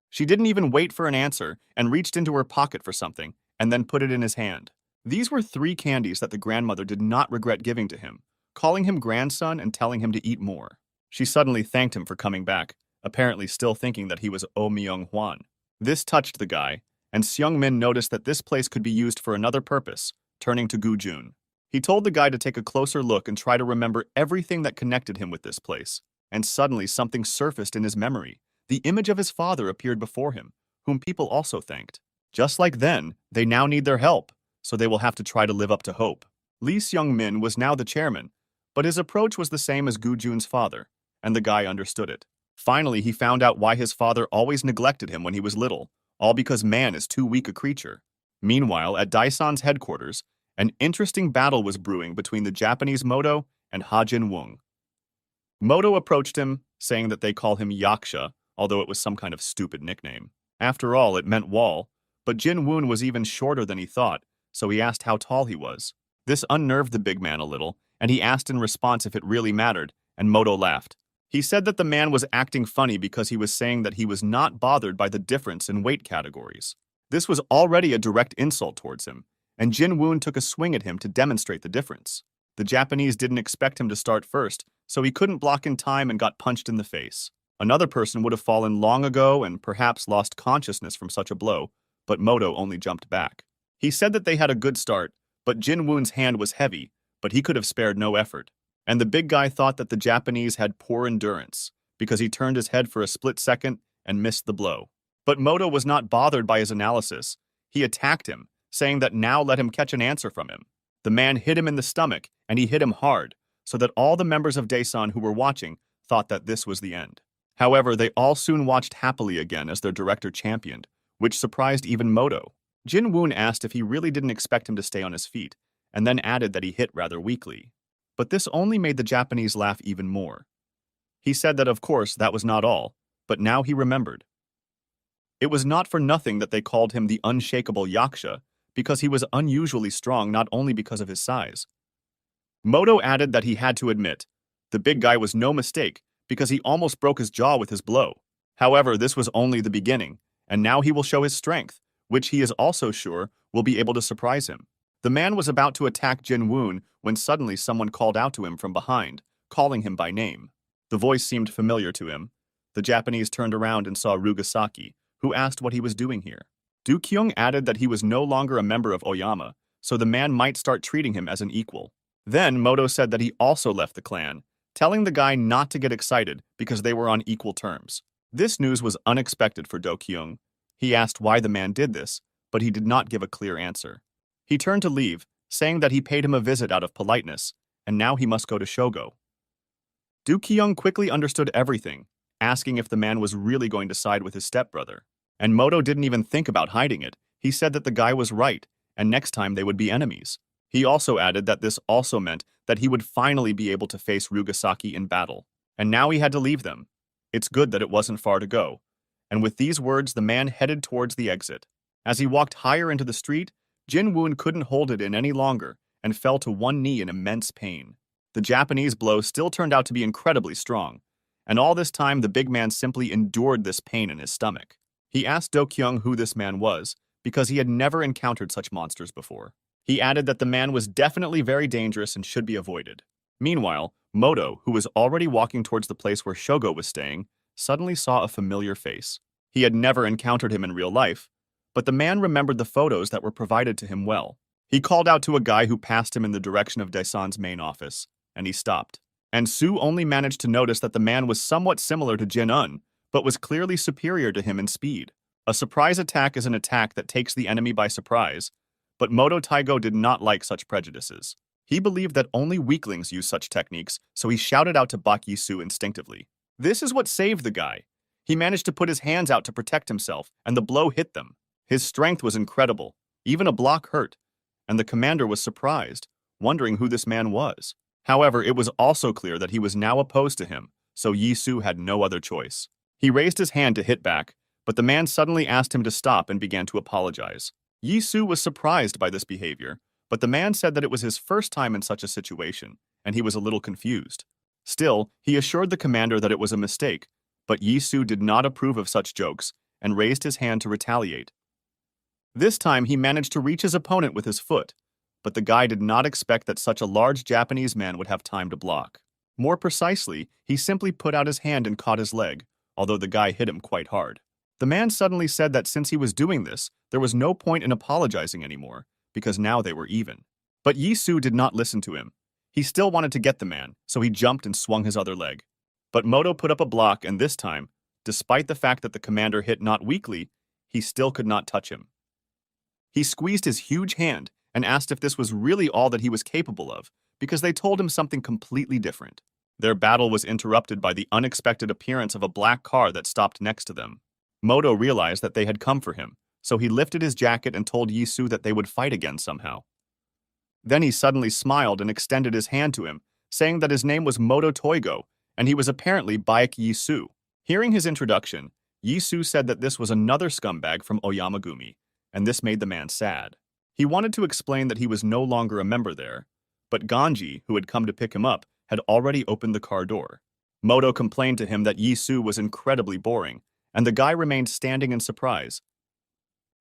She didn't even wait for an answer and reached into her pocket for something, and then put it in his hand. These were 3 candies that the grandmother did not regret giving to him, calling him grandson and telling him to eat more. She suddenly thanked him for coming back, apparently still thinking that he was Oh Myung-hwan. This touched the guy, and Seung Min noticed that this place could be used for another purpose, turning to Gu Jun. He told the guy to take a closer look and try to remember everything that connected him with this place. And suddenly something surfaced in his memory. The image of his father appeared before him, whom people also thanked. Just like then, they now need their help, so they will have to try to live up to hope. Lee Seung-min was now the chairman, but his approach was the same as Gu Jun's father, and the guy understood it. Finally, he found out why his father always neglected him when he was little, all because man is too weak a creature. Meanwhile, at Daison's headquarters, an interesting battle was brewing between the Japanese Moto and Ha Jin-woong. Moto approached him, saying that they call him Yaksha, although it was some kind of stupid nickname. After all, it meant wall, but Jin-woon was even shorter than he thought, so he asked how tall he was. This unnerved the big man a little, and he asked in response if it really mattered, and Moto laughed. He said that the man was acting funny because he was saying that he was not bothered by the difference in weight categories. This was already a direct insult towards him, and Jin-woon took a swing at him to demonstrate the difference. The Japanese didn't expect him to start first, so he couldn't block in time and got punched in the face. Another person would have fallen long ago and perhaps lost consciousness from such a blow, but Moto only jumped back. He said that they had a good start, but Jin-woon's hand was heavy, but he could have spared no effort. And the big guy thought that the Japanese had poor endurance, because he turned his head for a split second and missed the blow. But Moto was not bothered by his analysis. He attacked him, saying that now let him catch an answer from him. The man hit him in the stomach, and he hit him hard, so that all the members of Daesan who were watching thought that this was the end. However, they all soon watched happily again as their director championed, which surprised even Moto. Jin-woon asked if he really didn't expect him to stay on his feet, and then added that he hit rather weakly. But this only made the Japanese laugh even more. He said that of course that was not all, but now he remembered. It was not for nothing that they called him the unshakable Yaksha, because he was unusually strong not only because of his size. Moto added that he had to admit, the big guy was no mistake, because he almost broke his jaw with his blow. However, this was only the beginning, and now he will show his strength, which he is also sure will be able to surprise him. The man was about to attack Jin-woon when suddenly someone called out to him from behind, calling him by name. The voice seemed familiar to him. The Japanese turned around and saw Rugasaki, who asked what he was doing here. Do Kyung added that he was no longer a member of Oyama, so the man might start treating him as an equal. Then Moto said that he also left the clan, telling the guy not to get excited because they were on equal terms. This news was unexpected for Do Kyung. He asked why the man did this, but he did not give a clear answer. He turned to leave, saying that he paid him a visit out of politeness, and now he must go to Shogo. Do Kyung quickly understood everything, asking if the man was really going to side with his stepbrother. And Moto didn't even think about hiding it. He said that the guy was right, and next time they would be enemies. He also added that this also meant that he would finally be able to face Rugasaki in battle. And now he had to leave them. It's good that it wasn't far to go. And with these words, the man headed towards the exit. As he walked higher into the street, Jin Woon couldn't hold it in any longer and fell to one knee in immense pain. The Japanese blow still turned out to be incredibly strong, and all this time the big man simply endured this pain in his stomach. He asked Do Kyung who this man was, because he had never encountered such monsters before. He added that the man was definitely very dangerous and should be avoided. Meanwhile, Moto, who was already walking towards the place where Shogo was staying, suddenly saw a familiar face. He had never encountered him in real life, but the man remembered the photos that were provided to him well. He called out to a guy who passed him in the direction of Daesan's main office, and he stopped. And Su only managed to notice that the man was somewhat similar to Jin Un, but was clearly superior to him in speed. A surprise attack is an attack that takes the enemy by surprise, but Moto Taigo did not like such prejudices. He believed that only weaklings use such techniques, so he shouted out to Bak Yi-su instinctively. This is what saved the guy. He managed to put his hands out to protect himself, and the blow hit them. His strength was incredible. Even a block hurt, and the commander was surprised, wondering who this man was. However, it was also clear that he was now opposed to him, so Yi-su had no other choice. He raised his hand to hit back, but the man suddenly asked him to stop and began to apologize. Yi-su was surprised by this behavior, but the man said that it was his first time in such a situation, and he was a little confused. Still, he assured the commander that it was a mistake, but Yi-su did not approve of such jokes and raised his hand to retaliate. This time, he managed to reach his opponent with his foot, but the guy did not expect that such a large Japanese man would have time to block. More precisely, he simply put out his hand and caught his leg, although the guy hit him quite hard. The man suddenly said that since he was doing this, there was no point in apologizing anymore, because now they were even. But Yi-su did not listen to him. He still wanted to get the man, so he jumped and swung his other leg. But Moto put up a block, and this time, despite the fact that the commander hit not weakly, he still could not touch him. He squeezed his huge hand and asked if this was really all that he was capable of, because they told him something completely different. Their battle was interrupted by the unexpected appearance of a black car that stopped next to them. Moto realized that they had come for him, so he lifted his jacket and told Yi-su that they would fight again somehow. Then he suddenly smiled and extended his hand to him, saying that his name was Moto Toigo, and he was apparently Baek Yi-su. Hearing his introduction, Yi-su said that this was another scumbag from Oyamagumi, and this made the man sad. He wanted to explain that he was no longer a member there, but Ganji, who had come to pick him up, had already opened the car door. Moto complained to him that Yi-su was incredibly boring, and the guy remained standing in surprise.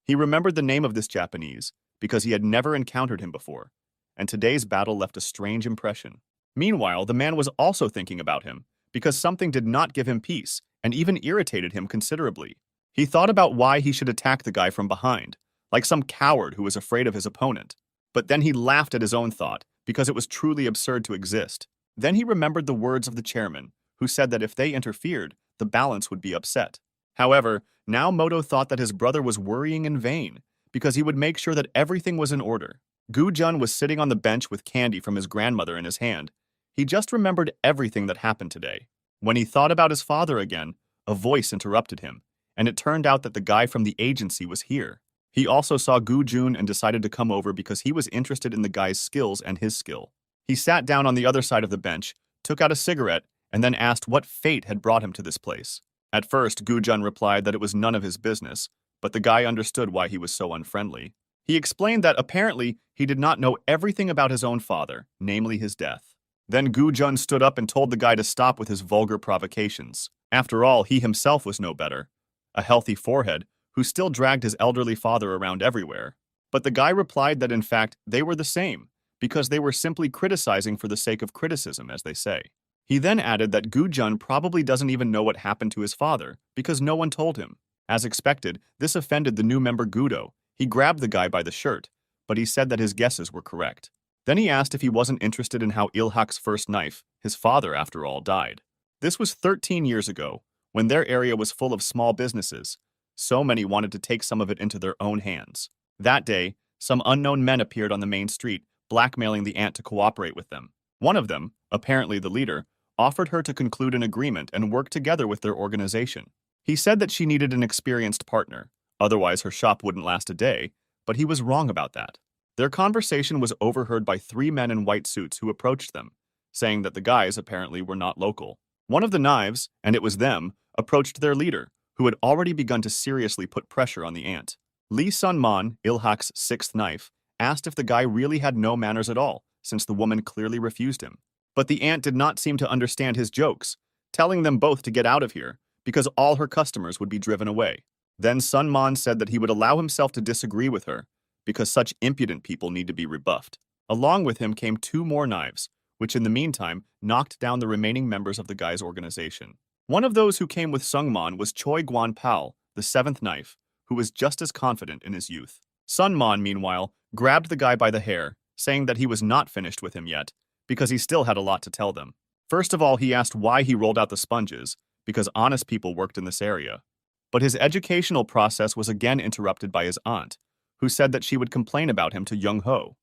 He remembered the name of this Japanese because he had never encountered him before, and today's battle left a strange impression. Meanwhile, the man was also thinking about him because something did not give him peace and even irritated him considerably. He thought about why he should attack the guy from behind, like some coward who was afraid of his opponent. But then he laughed at his own thought because it was truly absurd to exist. Then he remembered the words of the chairman, who said that if they interfered, the balance would be upset. However, now Moto thought that his brother was worrying in vain, because he would make sure that everything was in order. Gu-jun was sitting on the bench with candy from his grandmother in his hand. He just remembered everything that happened today. When he thought about his father again, a voice interrupted him, and it turned out that the guy from the agency was here. He also saw Gu-jun and decided to come over because he was interested in the guy's skills and his skill. He sat down on the other side of the bench, took out a cigarette, and then asked what fate had brought him to this place. At first, Gu-jun replied that it was none of his business, but the guy understood why he was so unfriendly. He explained that apparently he did not know everything about his own father, namely his death. Then Gu-jun stood up and told the guy to stop with his vulgar provocations. After all, he himself was no better. A healthy forehead, who still dragged his elderly father around everywhere. But the guy replied that in fact they were the same, because they were simply criticizing for the sake of criticism, as they say. He then added that Gu-jun probably doesn't even know what happened to his father, because no one told him. As expected, this offended the new member Gudo. He grabbed the guy by the shirt, but he said that his guesses were correct. Then he asked if he wasn't interested in how Ilhak's first knife, his father after all, died. This was 13 years ago, when their area was full of small businesses. So many wanted to take some of it into their own hands. That day, some unknown men appeared on the main street, blackmailing the aunt to cooperate with them. One of them, apparently the leader, offered her to conclude an agreement and work together with their organization. He said that she needed an experienced partner, otherwise her shop wouldn't last a day, but he was wrong about that. Their conversation was overheard by three men in white suits who approached them, saying that the guys apparently were not local. One of the knives, and it was them, approached their leader, who had already begun to seriously put pressure on the ant. Lee Sun-man, Ilhak's sixth knife, asked if the guy really had no manners at all, since the woman clearly refused him. But the ant did not seem to understand his jokes, telling them both to get out of here, because all her customers would be driven away. Then Sun-man said that he would allow himself to disagree with her, because such impudent people need to be rebuffed. Along with him came two more knives, which in the meantime knocked down the remaining members of the guy's organization. One of those who came with Sungman was Choi Guan-pal, the seventh knife, who was just as confident in his youth. Sunman, meanwhile, grabbed the guy by the hair, saying that he was not finished with him yet, because he still had a lot to tell them. First of all, he asked why he rolled out the sponges, because honest people worked in this area. But his educational process was again interrupted by his aunt, who said that she would complain about him to Young Ho.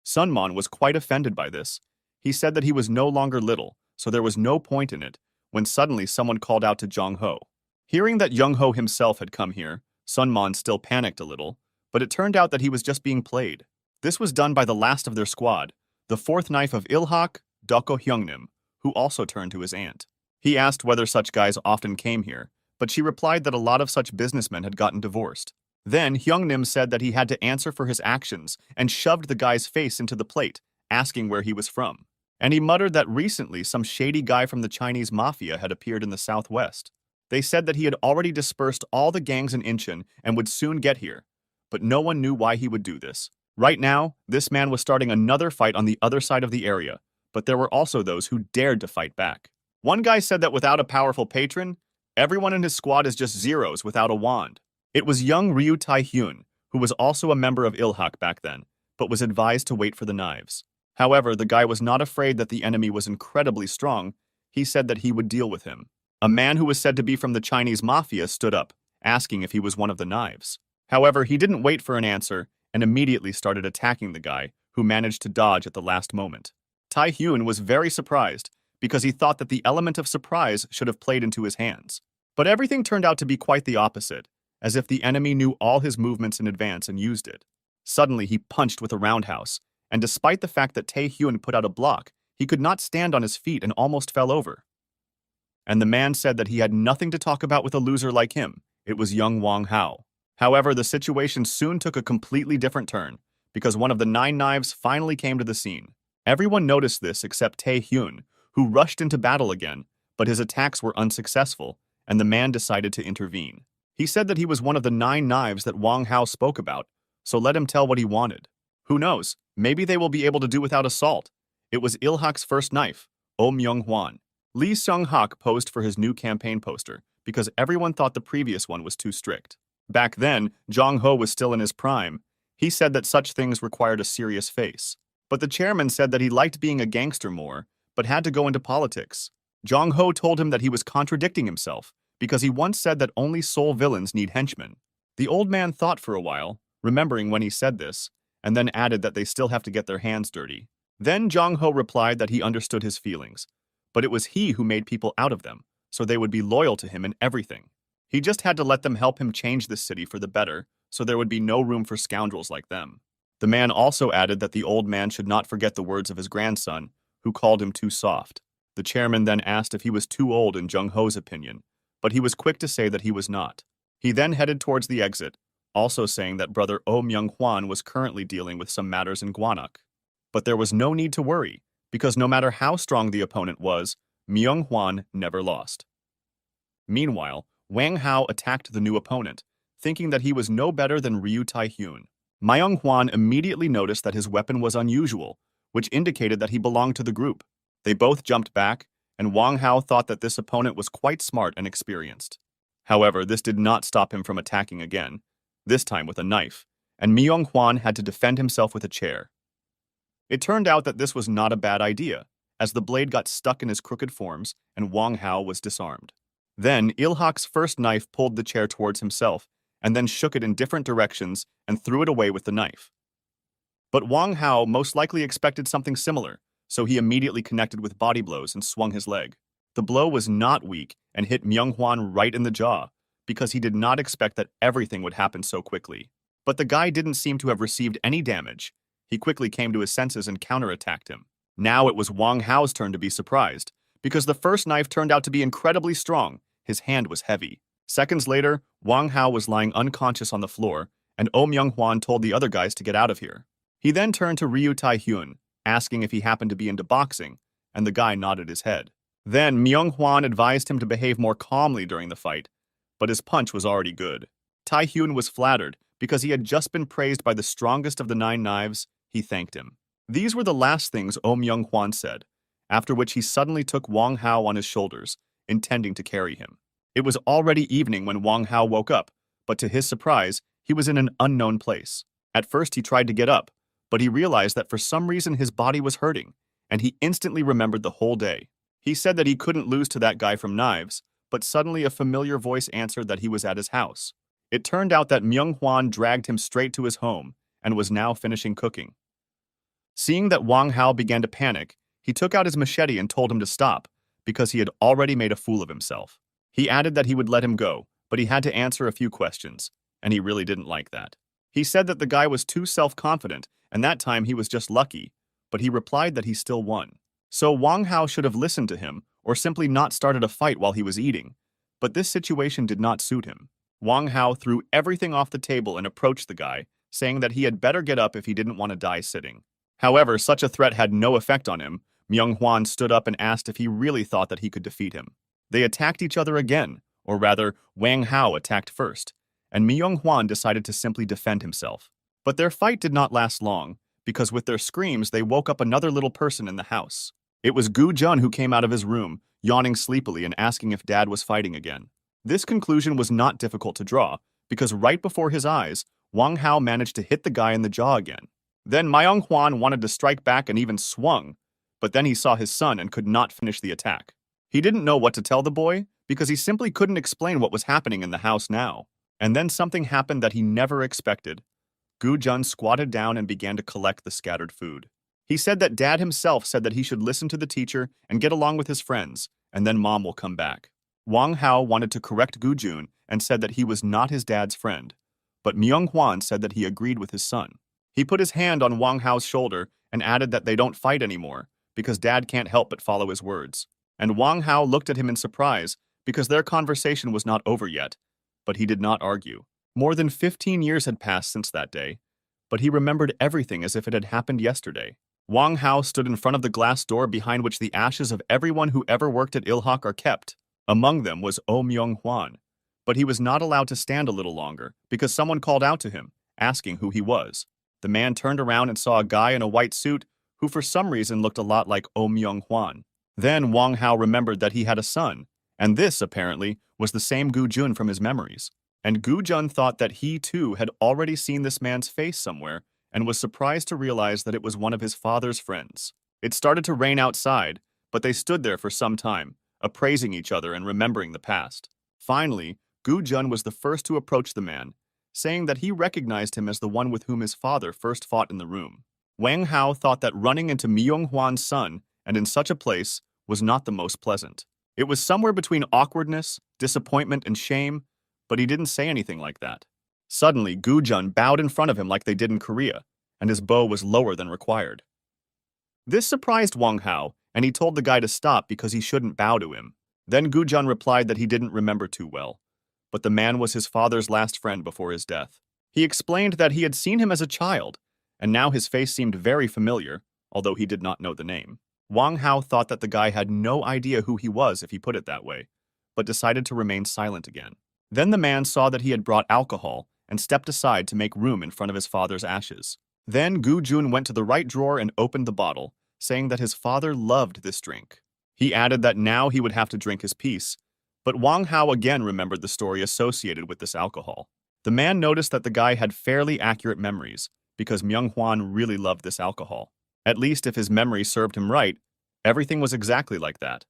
Sunman was quite offended by this. He said that he was no longer little, so there was no point in it, when suddenly someone called out to Jong Ho. Hearing that Young Ho himself had come here, Sunman still panicked a little, but it turned out that he was just being played. This was done by the last of their squad, the fourth knife of Ilhak, Doko Hyungnim, who also turned to his aunt. He asked whether such guys often came here, but she replied that a lot of such businessmen had gotten divorced. Then Hyungnim said that he had to answer for his actions and shoved the guy's face into the plate, asking where he was from. And he muttered that recently some shady guy from the Chinese mafia had appeared in the southwest. They said that he had already dispersed all the gangs in Incheon and would soon get here, but no one knew why he would do this. Right now, this man was starting another fight on the other side of the area, but there were also those who dared to fight back. One guy said that without a powerful patron, everyone in his squad is just zeros without a wand. It was young Ryu Tai-hyun, who was also a member of Ilhak back then, but was advised to wait for the knives. However, the guy was not afraid that the enemy was incredibly strong. He said that he would deal with him. A man who was said to be from the Chinese mafia stood up, asking if he was one of the knives. However, he didn't wait for an answer and immediately started attacking the guy, who managed to dodge at the last moment. Tai-hyun was very surprised because he thought that the element of surprise should have played into his hands. But everything turned out to be quite the opposite, as if the enemy knew all his movements in advance and used it. Suddenly, he punched with a roundhouse, and despite the fact that Tai-hyun put out a block, he could not stand on his feet and almost fell over. And the man said that he had nothing to talk about with a loser like him. It was young Wang Hao. However, the situation soon took a completely different turn, because one of the 9 knives finally came to the scene. Everyone noticed this except Tai-hyun, who rushed into battle again, but his attacks were unsuccessful, and the man decided to intervene. He said that he was one of the 9 knives that Wang Hao spoke about, so let him tell what he wanted. Who knows, maybe they will be able to do without assault. It was Ilhak's first knife, Oh Myung-hwan. Lee Sung-hak posed for his new campaign poster because everyone thought the previous one was too strict. Back then, Jong Ho was still in his prime. He said that such things required a serious face. But the chairman said that he liked being a gangster more, but had to go into politics. Jong Ho told him that he was contradicting himself, because he once said that only sole villains need henchmen. The old man thought for a while, remembering when he said this, and then added that they still have to get their hands dirty. Then Jong Ho replied that he understood his feelings, but it was he who made people out of them, so they would be loyal to him in everything. He just had to let them help him change this city for the better, so there would be no room for scoundrels like them. The man also added that the old man should not forget the words of his grandson, who called him too soft. The chairman then asked if he was too old in Jung Ho's opinion, but he was quick to say that he was not. He then headed towards the exit, also saying that brother Oh Myung-hwan was currently dealing with some matters in Gwanak. But there was no need to worry, because no matter how strong the opponent was, Myung-hwan never lost. Meanwhile, Wang Hao attacked the new opponent, thinking that he was no better than Ryu Tai-hyun. Myung-hwan immediately noticed that his weapon was unusual, which indicated that he belonged to the group. They both jumped back, and Wang Hao thought that this opponent was quite smart and experienced. However, this did not stop him from attacking again, this time with a knife, and Myung-hwan had to defend himself with a chair. It turned out that this was not a bad idea, as the blade got stuck in his crooked forms and Wang Hao was disarmed. Then, Ilhak's first knife pulled the chair towards himself, and then shook it in different directions and threw it away with the knife. But Wang Hao most likely expected something similar, so he immediately connected with body blows and swung his leg. The blow was not weak and hit Myung-hwan right in the jaw, because he did not expect that everything would happen so quickly. But the guy didn't seem to have received any damage. He quickly came to his senses and counterattacked him. Now it was Wang Hao's turn to be surprised, because the first knife turned out to be incredibly strong. His hand was heavy. Seconds later, Wang Hao was lying unconscious on the floor, and Oh Myung-hwan told the other guys to get out of here. He then turned to Ryu Tai-hyun, asking if he happened to be into boxing, and the guy nodded his head. Then Myung-hwan advised him to behave more calmly during the fight, but his punch was already good. Tai-hyun was flattered because he had just been praised by the strongest of the 9 knives. He thanked him. These were the last things Oh Myung-hwan said, after which he suddenly took Wang Hao on his shoulders, intending to carry him. It was already evening when Wang Hao woke up, but to his surprise, he was in an unknown place. At first he tried to get up, but he realized that for some reason his body was hurting, and he instantly remembered the whole day. He said that he couldn't lose to that guy from knives, but suddenly a familiar voice answered that he was at his house. It turned out that Myung-hwan dragged him straight to his home and was now finishing cooking. Seeing that Wang Hao began to panic, he took out his machete and told him to stop, because he had already made a fool of himself. He added that he would let him go, but he had to answer a few questions, and he really didn't like that. He said that the guy was too self-confident, and that time he was just lucky, but he replied that he still won. So Wang Hao should have listened to him, or simply not started a fight while he was eating. But this situation did not suit him. Wang Hao threw everything off the table and approached the guy, saying that he had better get up if he didn't want to die sitting. However, such a threat had no effect on him. Myung-hwan stood up and asked if he really thought that he could defeat him. They attacked each other again, or rather, Wang Hao attacked first, and Myung-hwan decided to simply defend himself. But their fight did not last long, because with their screams they woke up another little person in the house. It was Gu Jun who came out of his room, yawning sleepily and asking if Dad was fighting again. This conclusion was not difficult to draw, because right before his eyes, Wang Hao managed to hit the guy in the jaw again. Then Myung-hwan wanted to strike back and even swung, but then he saw his son and could not finish the attack. He didn't know what to tell the boy, because he simply couldn't explain what was happening in the house now. And then something happened that he never expected. Gu Jun squatted down and began to collect the scattered food. He said that Dad himself said that he should listen to the teacher and get along with his friends, and then Mom will come back. Wang Hao wanted to correct Gu Jun and said that he was not his dad's friend, but Myung-hwan said that he agreed with his son. He put his hand on Wang Hao's shoulder and added that they don't fight anymore, because Dad can't help but follow his words. And Wang Hao looked at him in surprise, because their conversation was not over yet, but he did not argue. More than 15 years had passed since that day, but he remembered everything as if it had happened yesterday. Wang Hao stood in front of the glass door behind which the ashes of everyone who ever worked at Ilhak are kept. Among them was Oh Myung-hwan, but he was not allowed to stand a little longer because someone called out to him, asking who he was. The man turned around and saw a guy in a white suit who for some reason looked a lot like Oh Myung-hwan. Then Wang Hao remembered that he had a son, and this, apparently, was the same Gu Jun from his memories. And Gu Jun thought that he, too, had already seen this man's face somewhere, and was surprised to realize that it was one of his father's friends. It started to rain outside, but they stood there for some time, appraising each other and remembering the past. Finally, Gu Jun was the first to approach the man, saying that he recognized him as the one with whom his father first fought in the room. Wang Hao thought that running into Myung-hwan's son, and in such a place, was not the most pleasant. It was somewhere between awkwardness, disappointment, and shame, but he didn't say anything like that. Suddenly, Gu Jun bowed in front of him like they did in Korea, and his bow was lower than required. This surprised Wang Hao, and he told the guy to stop because he shouldn't bow to him. Then Gu Jun replied that he didn't remember too well, but the man was his father's last friend before his death. He explained that he had seen him as a child, and now his face seemed very familiar, although he did not know the name. Wang Hao thought that the guy had no idea who he was if he put it that way, but decided to remain silent again. Then the man saw that he had brought alcohol and stepped aside to make room in front of his father's ashes. Then Gu Jun went to the right drawer and opened the bottle, saying that his father loved this drink. He added that now he would have to drink his piece, but Wang Hao again remembered the story associated with this alcohol. The man noticed that the guy had fairly accurate memories, because Myung-hwan really loved this alcohol. At least if his memory served him right, everything was exactly like that.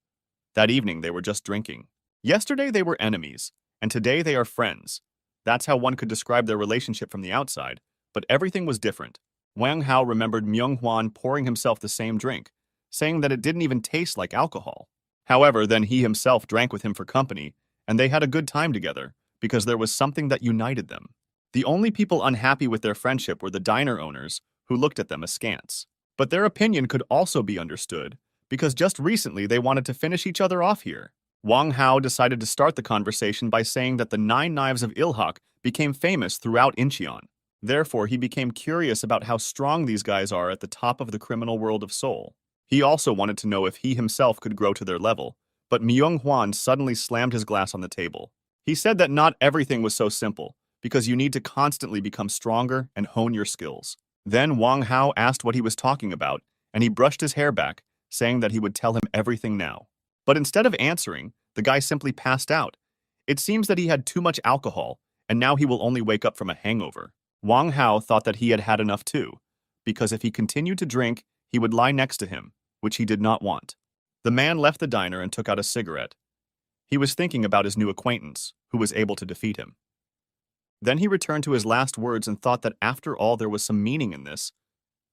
That evening they were just drinking. Yesterday they were enemies, and today they are friends. That's how one could describe their relationship from the outside, but everything was different. Wang Hao remembered Myung-hwan pouring himself the same drink, saying that it didn't even taste like alcohol. However, then he himself drank with him for company, and they had a good time together, because there was something that united them. The only people unhappy with their friendship were the diner owners, who looked at them askance. But their opinion could also be understood, because just recently they wanted to finish each other off here. Wang Hao decided to start the conversation by saying that the 9 Knives of Ilhak became famous throughout Incheon. Therefore, he became curious about how strong these guys are at the top of the criminal world of Seoul. He also wanted to know if he himself could grow to their level, but Myung-hwan suddenly slammed his glass on the table. He said that not everything was so simple, because you need to constantly become stronger and hone your skills. Then Wang Hao asked what he was talking about, and he brushed his hair back, saying that he would tell him everything now. But instead of answering, the guy simply passed out. It seems that he had too much alcohol, and now he will only wake up from a hangover. Wang Hao thought that he had had enough too, because if he continued to drink, he would lie next to him, which he did not want. The man left the diner and took out a cigarette. He was thinking about his new acquaintance, who was able to defeat him. Then he returned to his last words and thought that after all there was some meaning in this,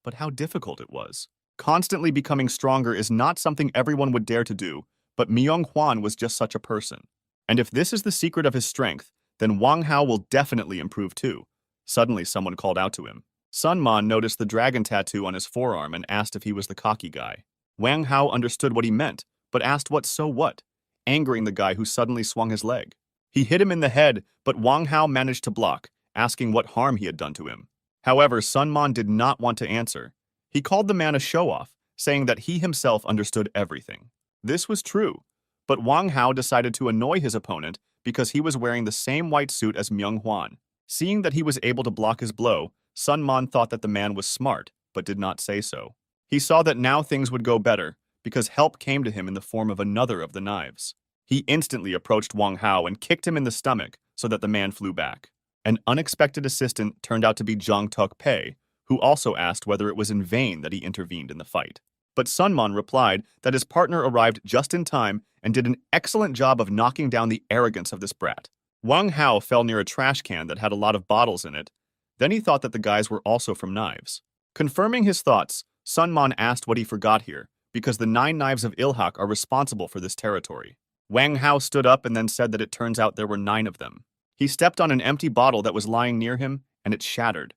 but how difficult it was. Constantly becoming stronger is not something everyone would dare to do, but Myung-hwan was just such a person. And if this is the secret of his strength, then Wang Hao will definitely improve too. Suddenly someone called out to him. Sun Man noticed the dragon tattoo on his forearm and asked if he was the cocky guy. Wang Hao understood what he meant, but asked what so what, angering the guy who suddenly swung his leg. He hit him in the head, but Wang Hao managed to block, asking what harm he had done to him. However, Sun Man did not want to answer. He called the man a show-off, saying that he himself understood everything. This was true, but Wang Hao decided to annoy his opponent because he was wearing the same white suit as Myung-hwan. Seeing that he was able to block his blow, Sun Man thought that the man was smart, but did not say so. He saw that now things would go better, because help came to him in the form of another of the knives. He instantly approached Wang Hao and kicked him in the stomach so that the man flew back. An unexpected assistant turned out to be Jong Tuk-pei, who also asked whether it was in vain that he intervened in the fight. But Sun Man replied that his partner arrived just in time and did an excellent job of knocking down the arrogance of this brat. Wang Hao fell near a trash can that had a lot of bottles in it. Then he thought that the guys were also from knives. Confirming his thoughts, Sun Man asked what he forgot here, because the 9 Knives of Ilhak are responsible for this territory. Wang Hao stood up and then said that it turns out there were 9 of them. He stepped on an empty bottle that was lying near him, and it shattered.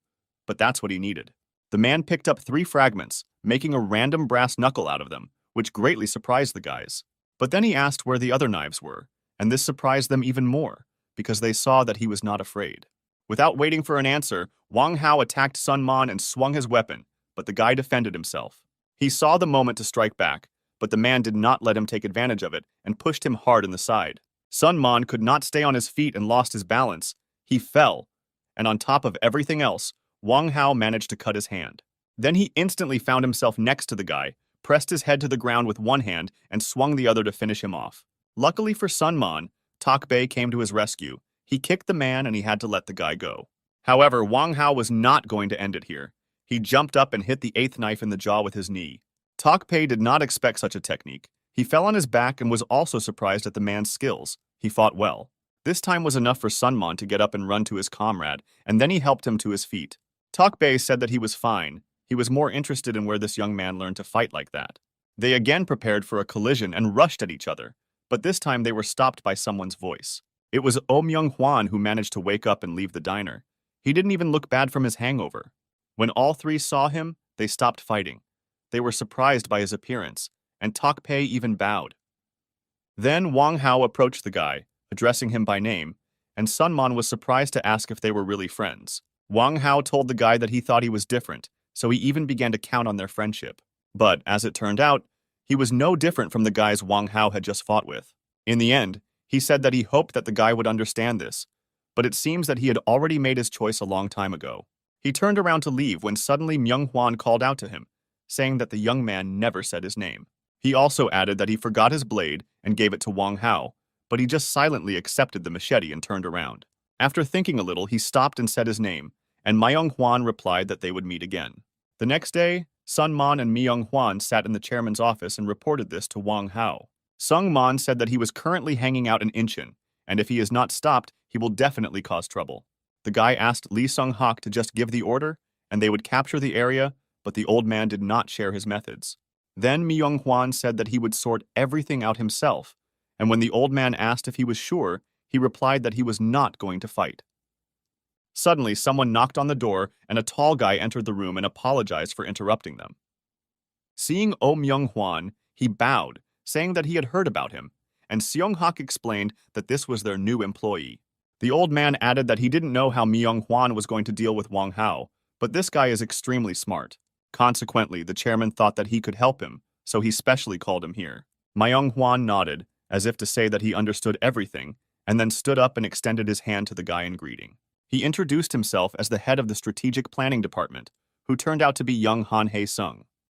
But that's what he needed. The man picked up 3 fragments, making a random brass knuckle out of them, which greatly surprised the guys. But then he asked where the other knives were, and this surprised them even more, because they saw that he was not afraid. Without waiting for an answer, Wang Hao attacked Sun Man and swung his weapon, but the guy defended himself. He saw the moment to strike back, but the man did not let him take advantage of it and pushed him hard in the side. Sun Man could not stay on his feet and lost his balance. He fell, and on top of everything else, Wang Hao managed to cut his hand. Then he instantly found himself next to the guy, pressed his head to the ground with one hand, and swung the other to finish him off. Luckily for Sun Man, Tok-bei came to his rescue. He kicked the man and he had to let the guy go. However, Wang Hao was not going to end it here. He jumped up and hit the 8th knife in the jaw with his knee. Tok-bei did not expect such a technique. He fell on his back and was also surprised at the man's skills. He fought well. This time was enough for Sun Man to get up and run to his comrade, and then he helped him to his feet. Tok-bei said that he was fine. He was more interested in where this young man learned to fight like that. They again prepared for a collision and rushed at each other, but this time they were stopped by someone's voice. It was Oh Myung-hwan who managed to wake up and leave the diner. He didn't even look bad from his hangover. When all 3 saw him, they stopped fighting. They were surprised by his appearance, and Tok-bei even bowed. Then Wang Hao approached the guy, addressing him by name, and Sun Man was surprised to ask if they were really friends. Wang Hao told the guy that he thought he was different, so he even began to count on their friendship. But, as it turned out, he was no different from the guys Wang Hao had just fought with. In the end, he said that he hoped that the guy would understand this, but it seems that he had already made his choice a long time ago. He turned around to leave when suddenly Myung-hwan called out to him, saying that the young man never said his name. He also added that he forgot his blade and gave it to Wang Hao, but he just silently accepted the machete and turned around. After thinking a little, he stopped and said his name, and Myung-hwan replied that they would meet again. The next day, Sun Man and Myung-hwan sat in the chairman's office and reported this to Wang Hao. Sung Man said that he was currently hanging out in Incheon, and if he is not stopped, he will definitely cause trouble. The guy asked Lee Sung-hak to just give the order, and they would capture the area, but the old man did not share his methods. Then Myung-hwan said that he would sort everything out himself, and when the old man asked if he was sure, he replied that he was not going to fight. Suddenly, someone knocked on the door, and a tall guy entered the room and apologized for interrupting them. Seeing Oh Myung-hwan, he bowed, saying that he had heard about him, and Seong-hak explained that this was their new employee. The old man added that he didn't know how Myung-hwan was going to deal with Wang Hao, but this guy is extremely smart. Consequently, the chairman thought that he could help him, so he specially called him here. Myung-hwan nodded, as if to say that he understood everything, and then stood up and extended his hand to the guy in greeting. He introduced himself as the head of the strategic planning department, who turned out to be young Han Hae-sung.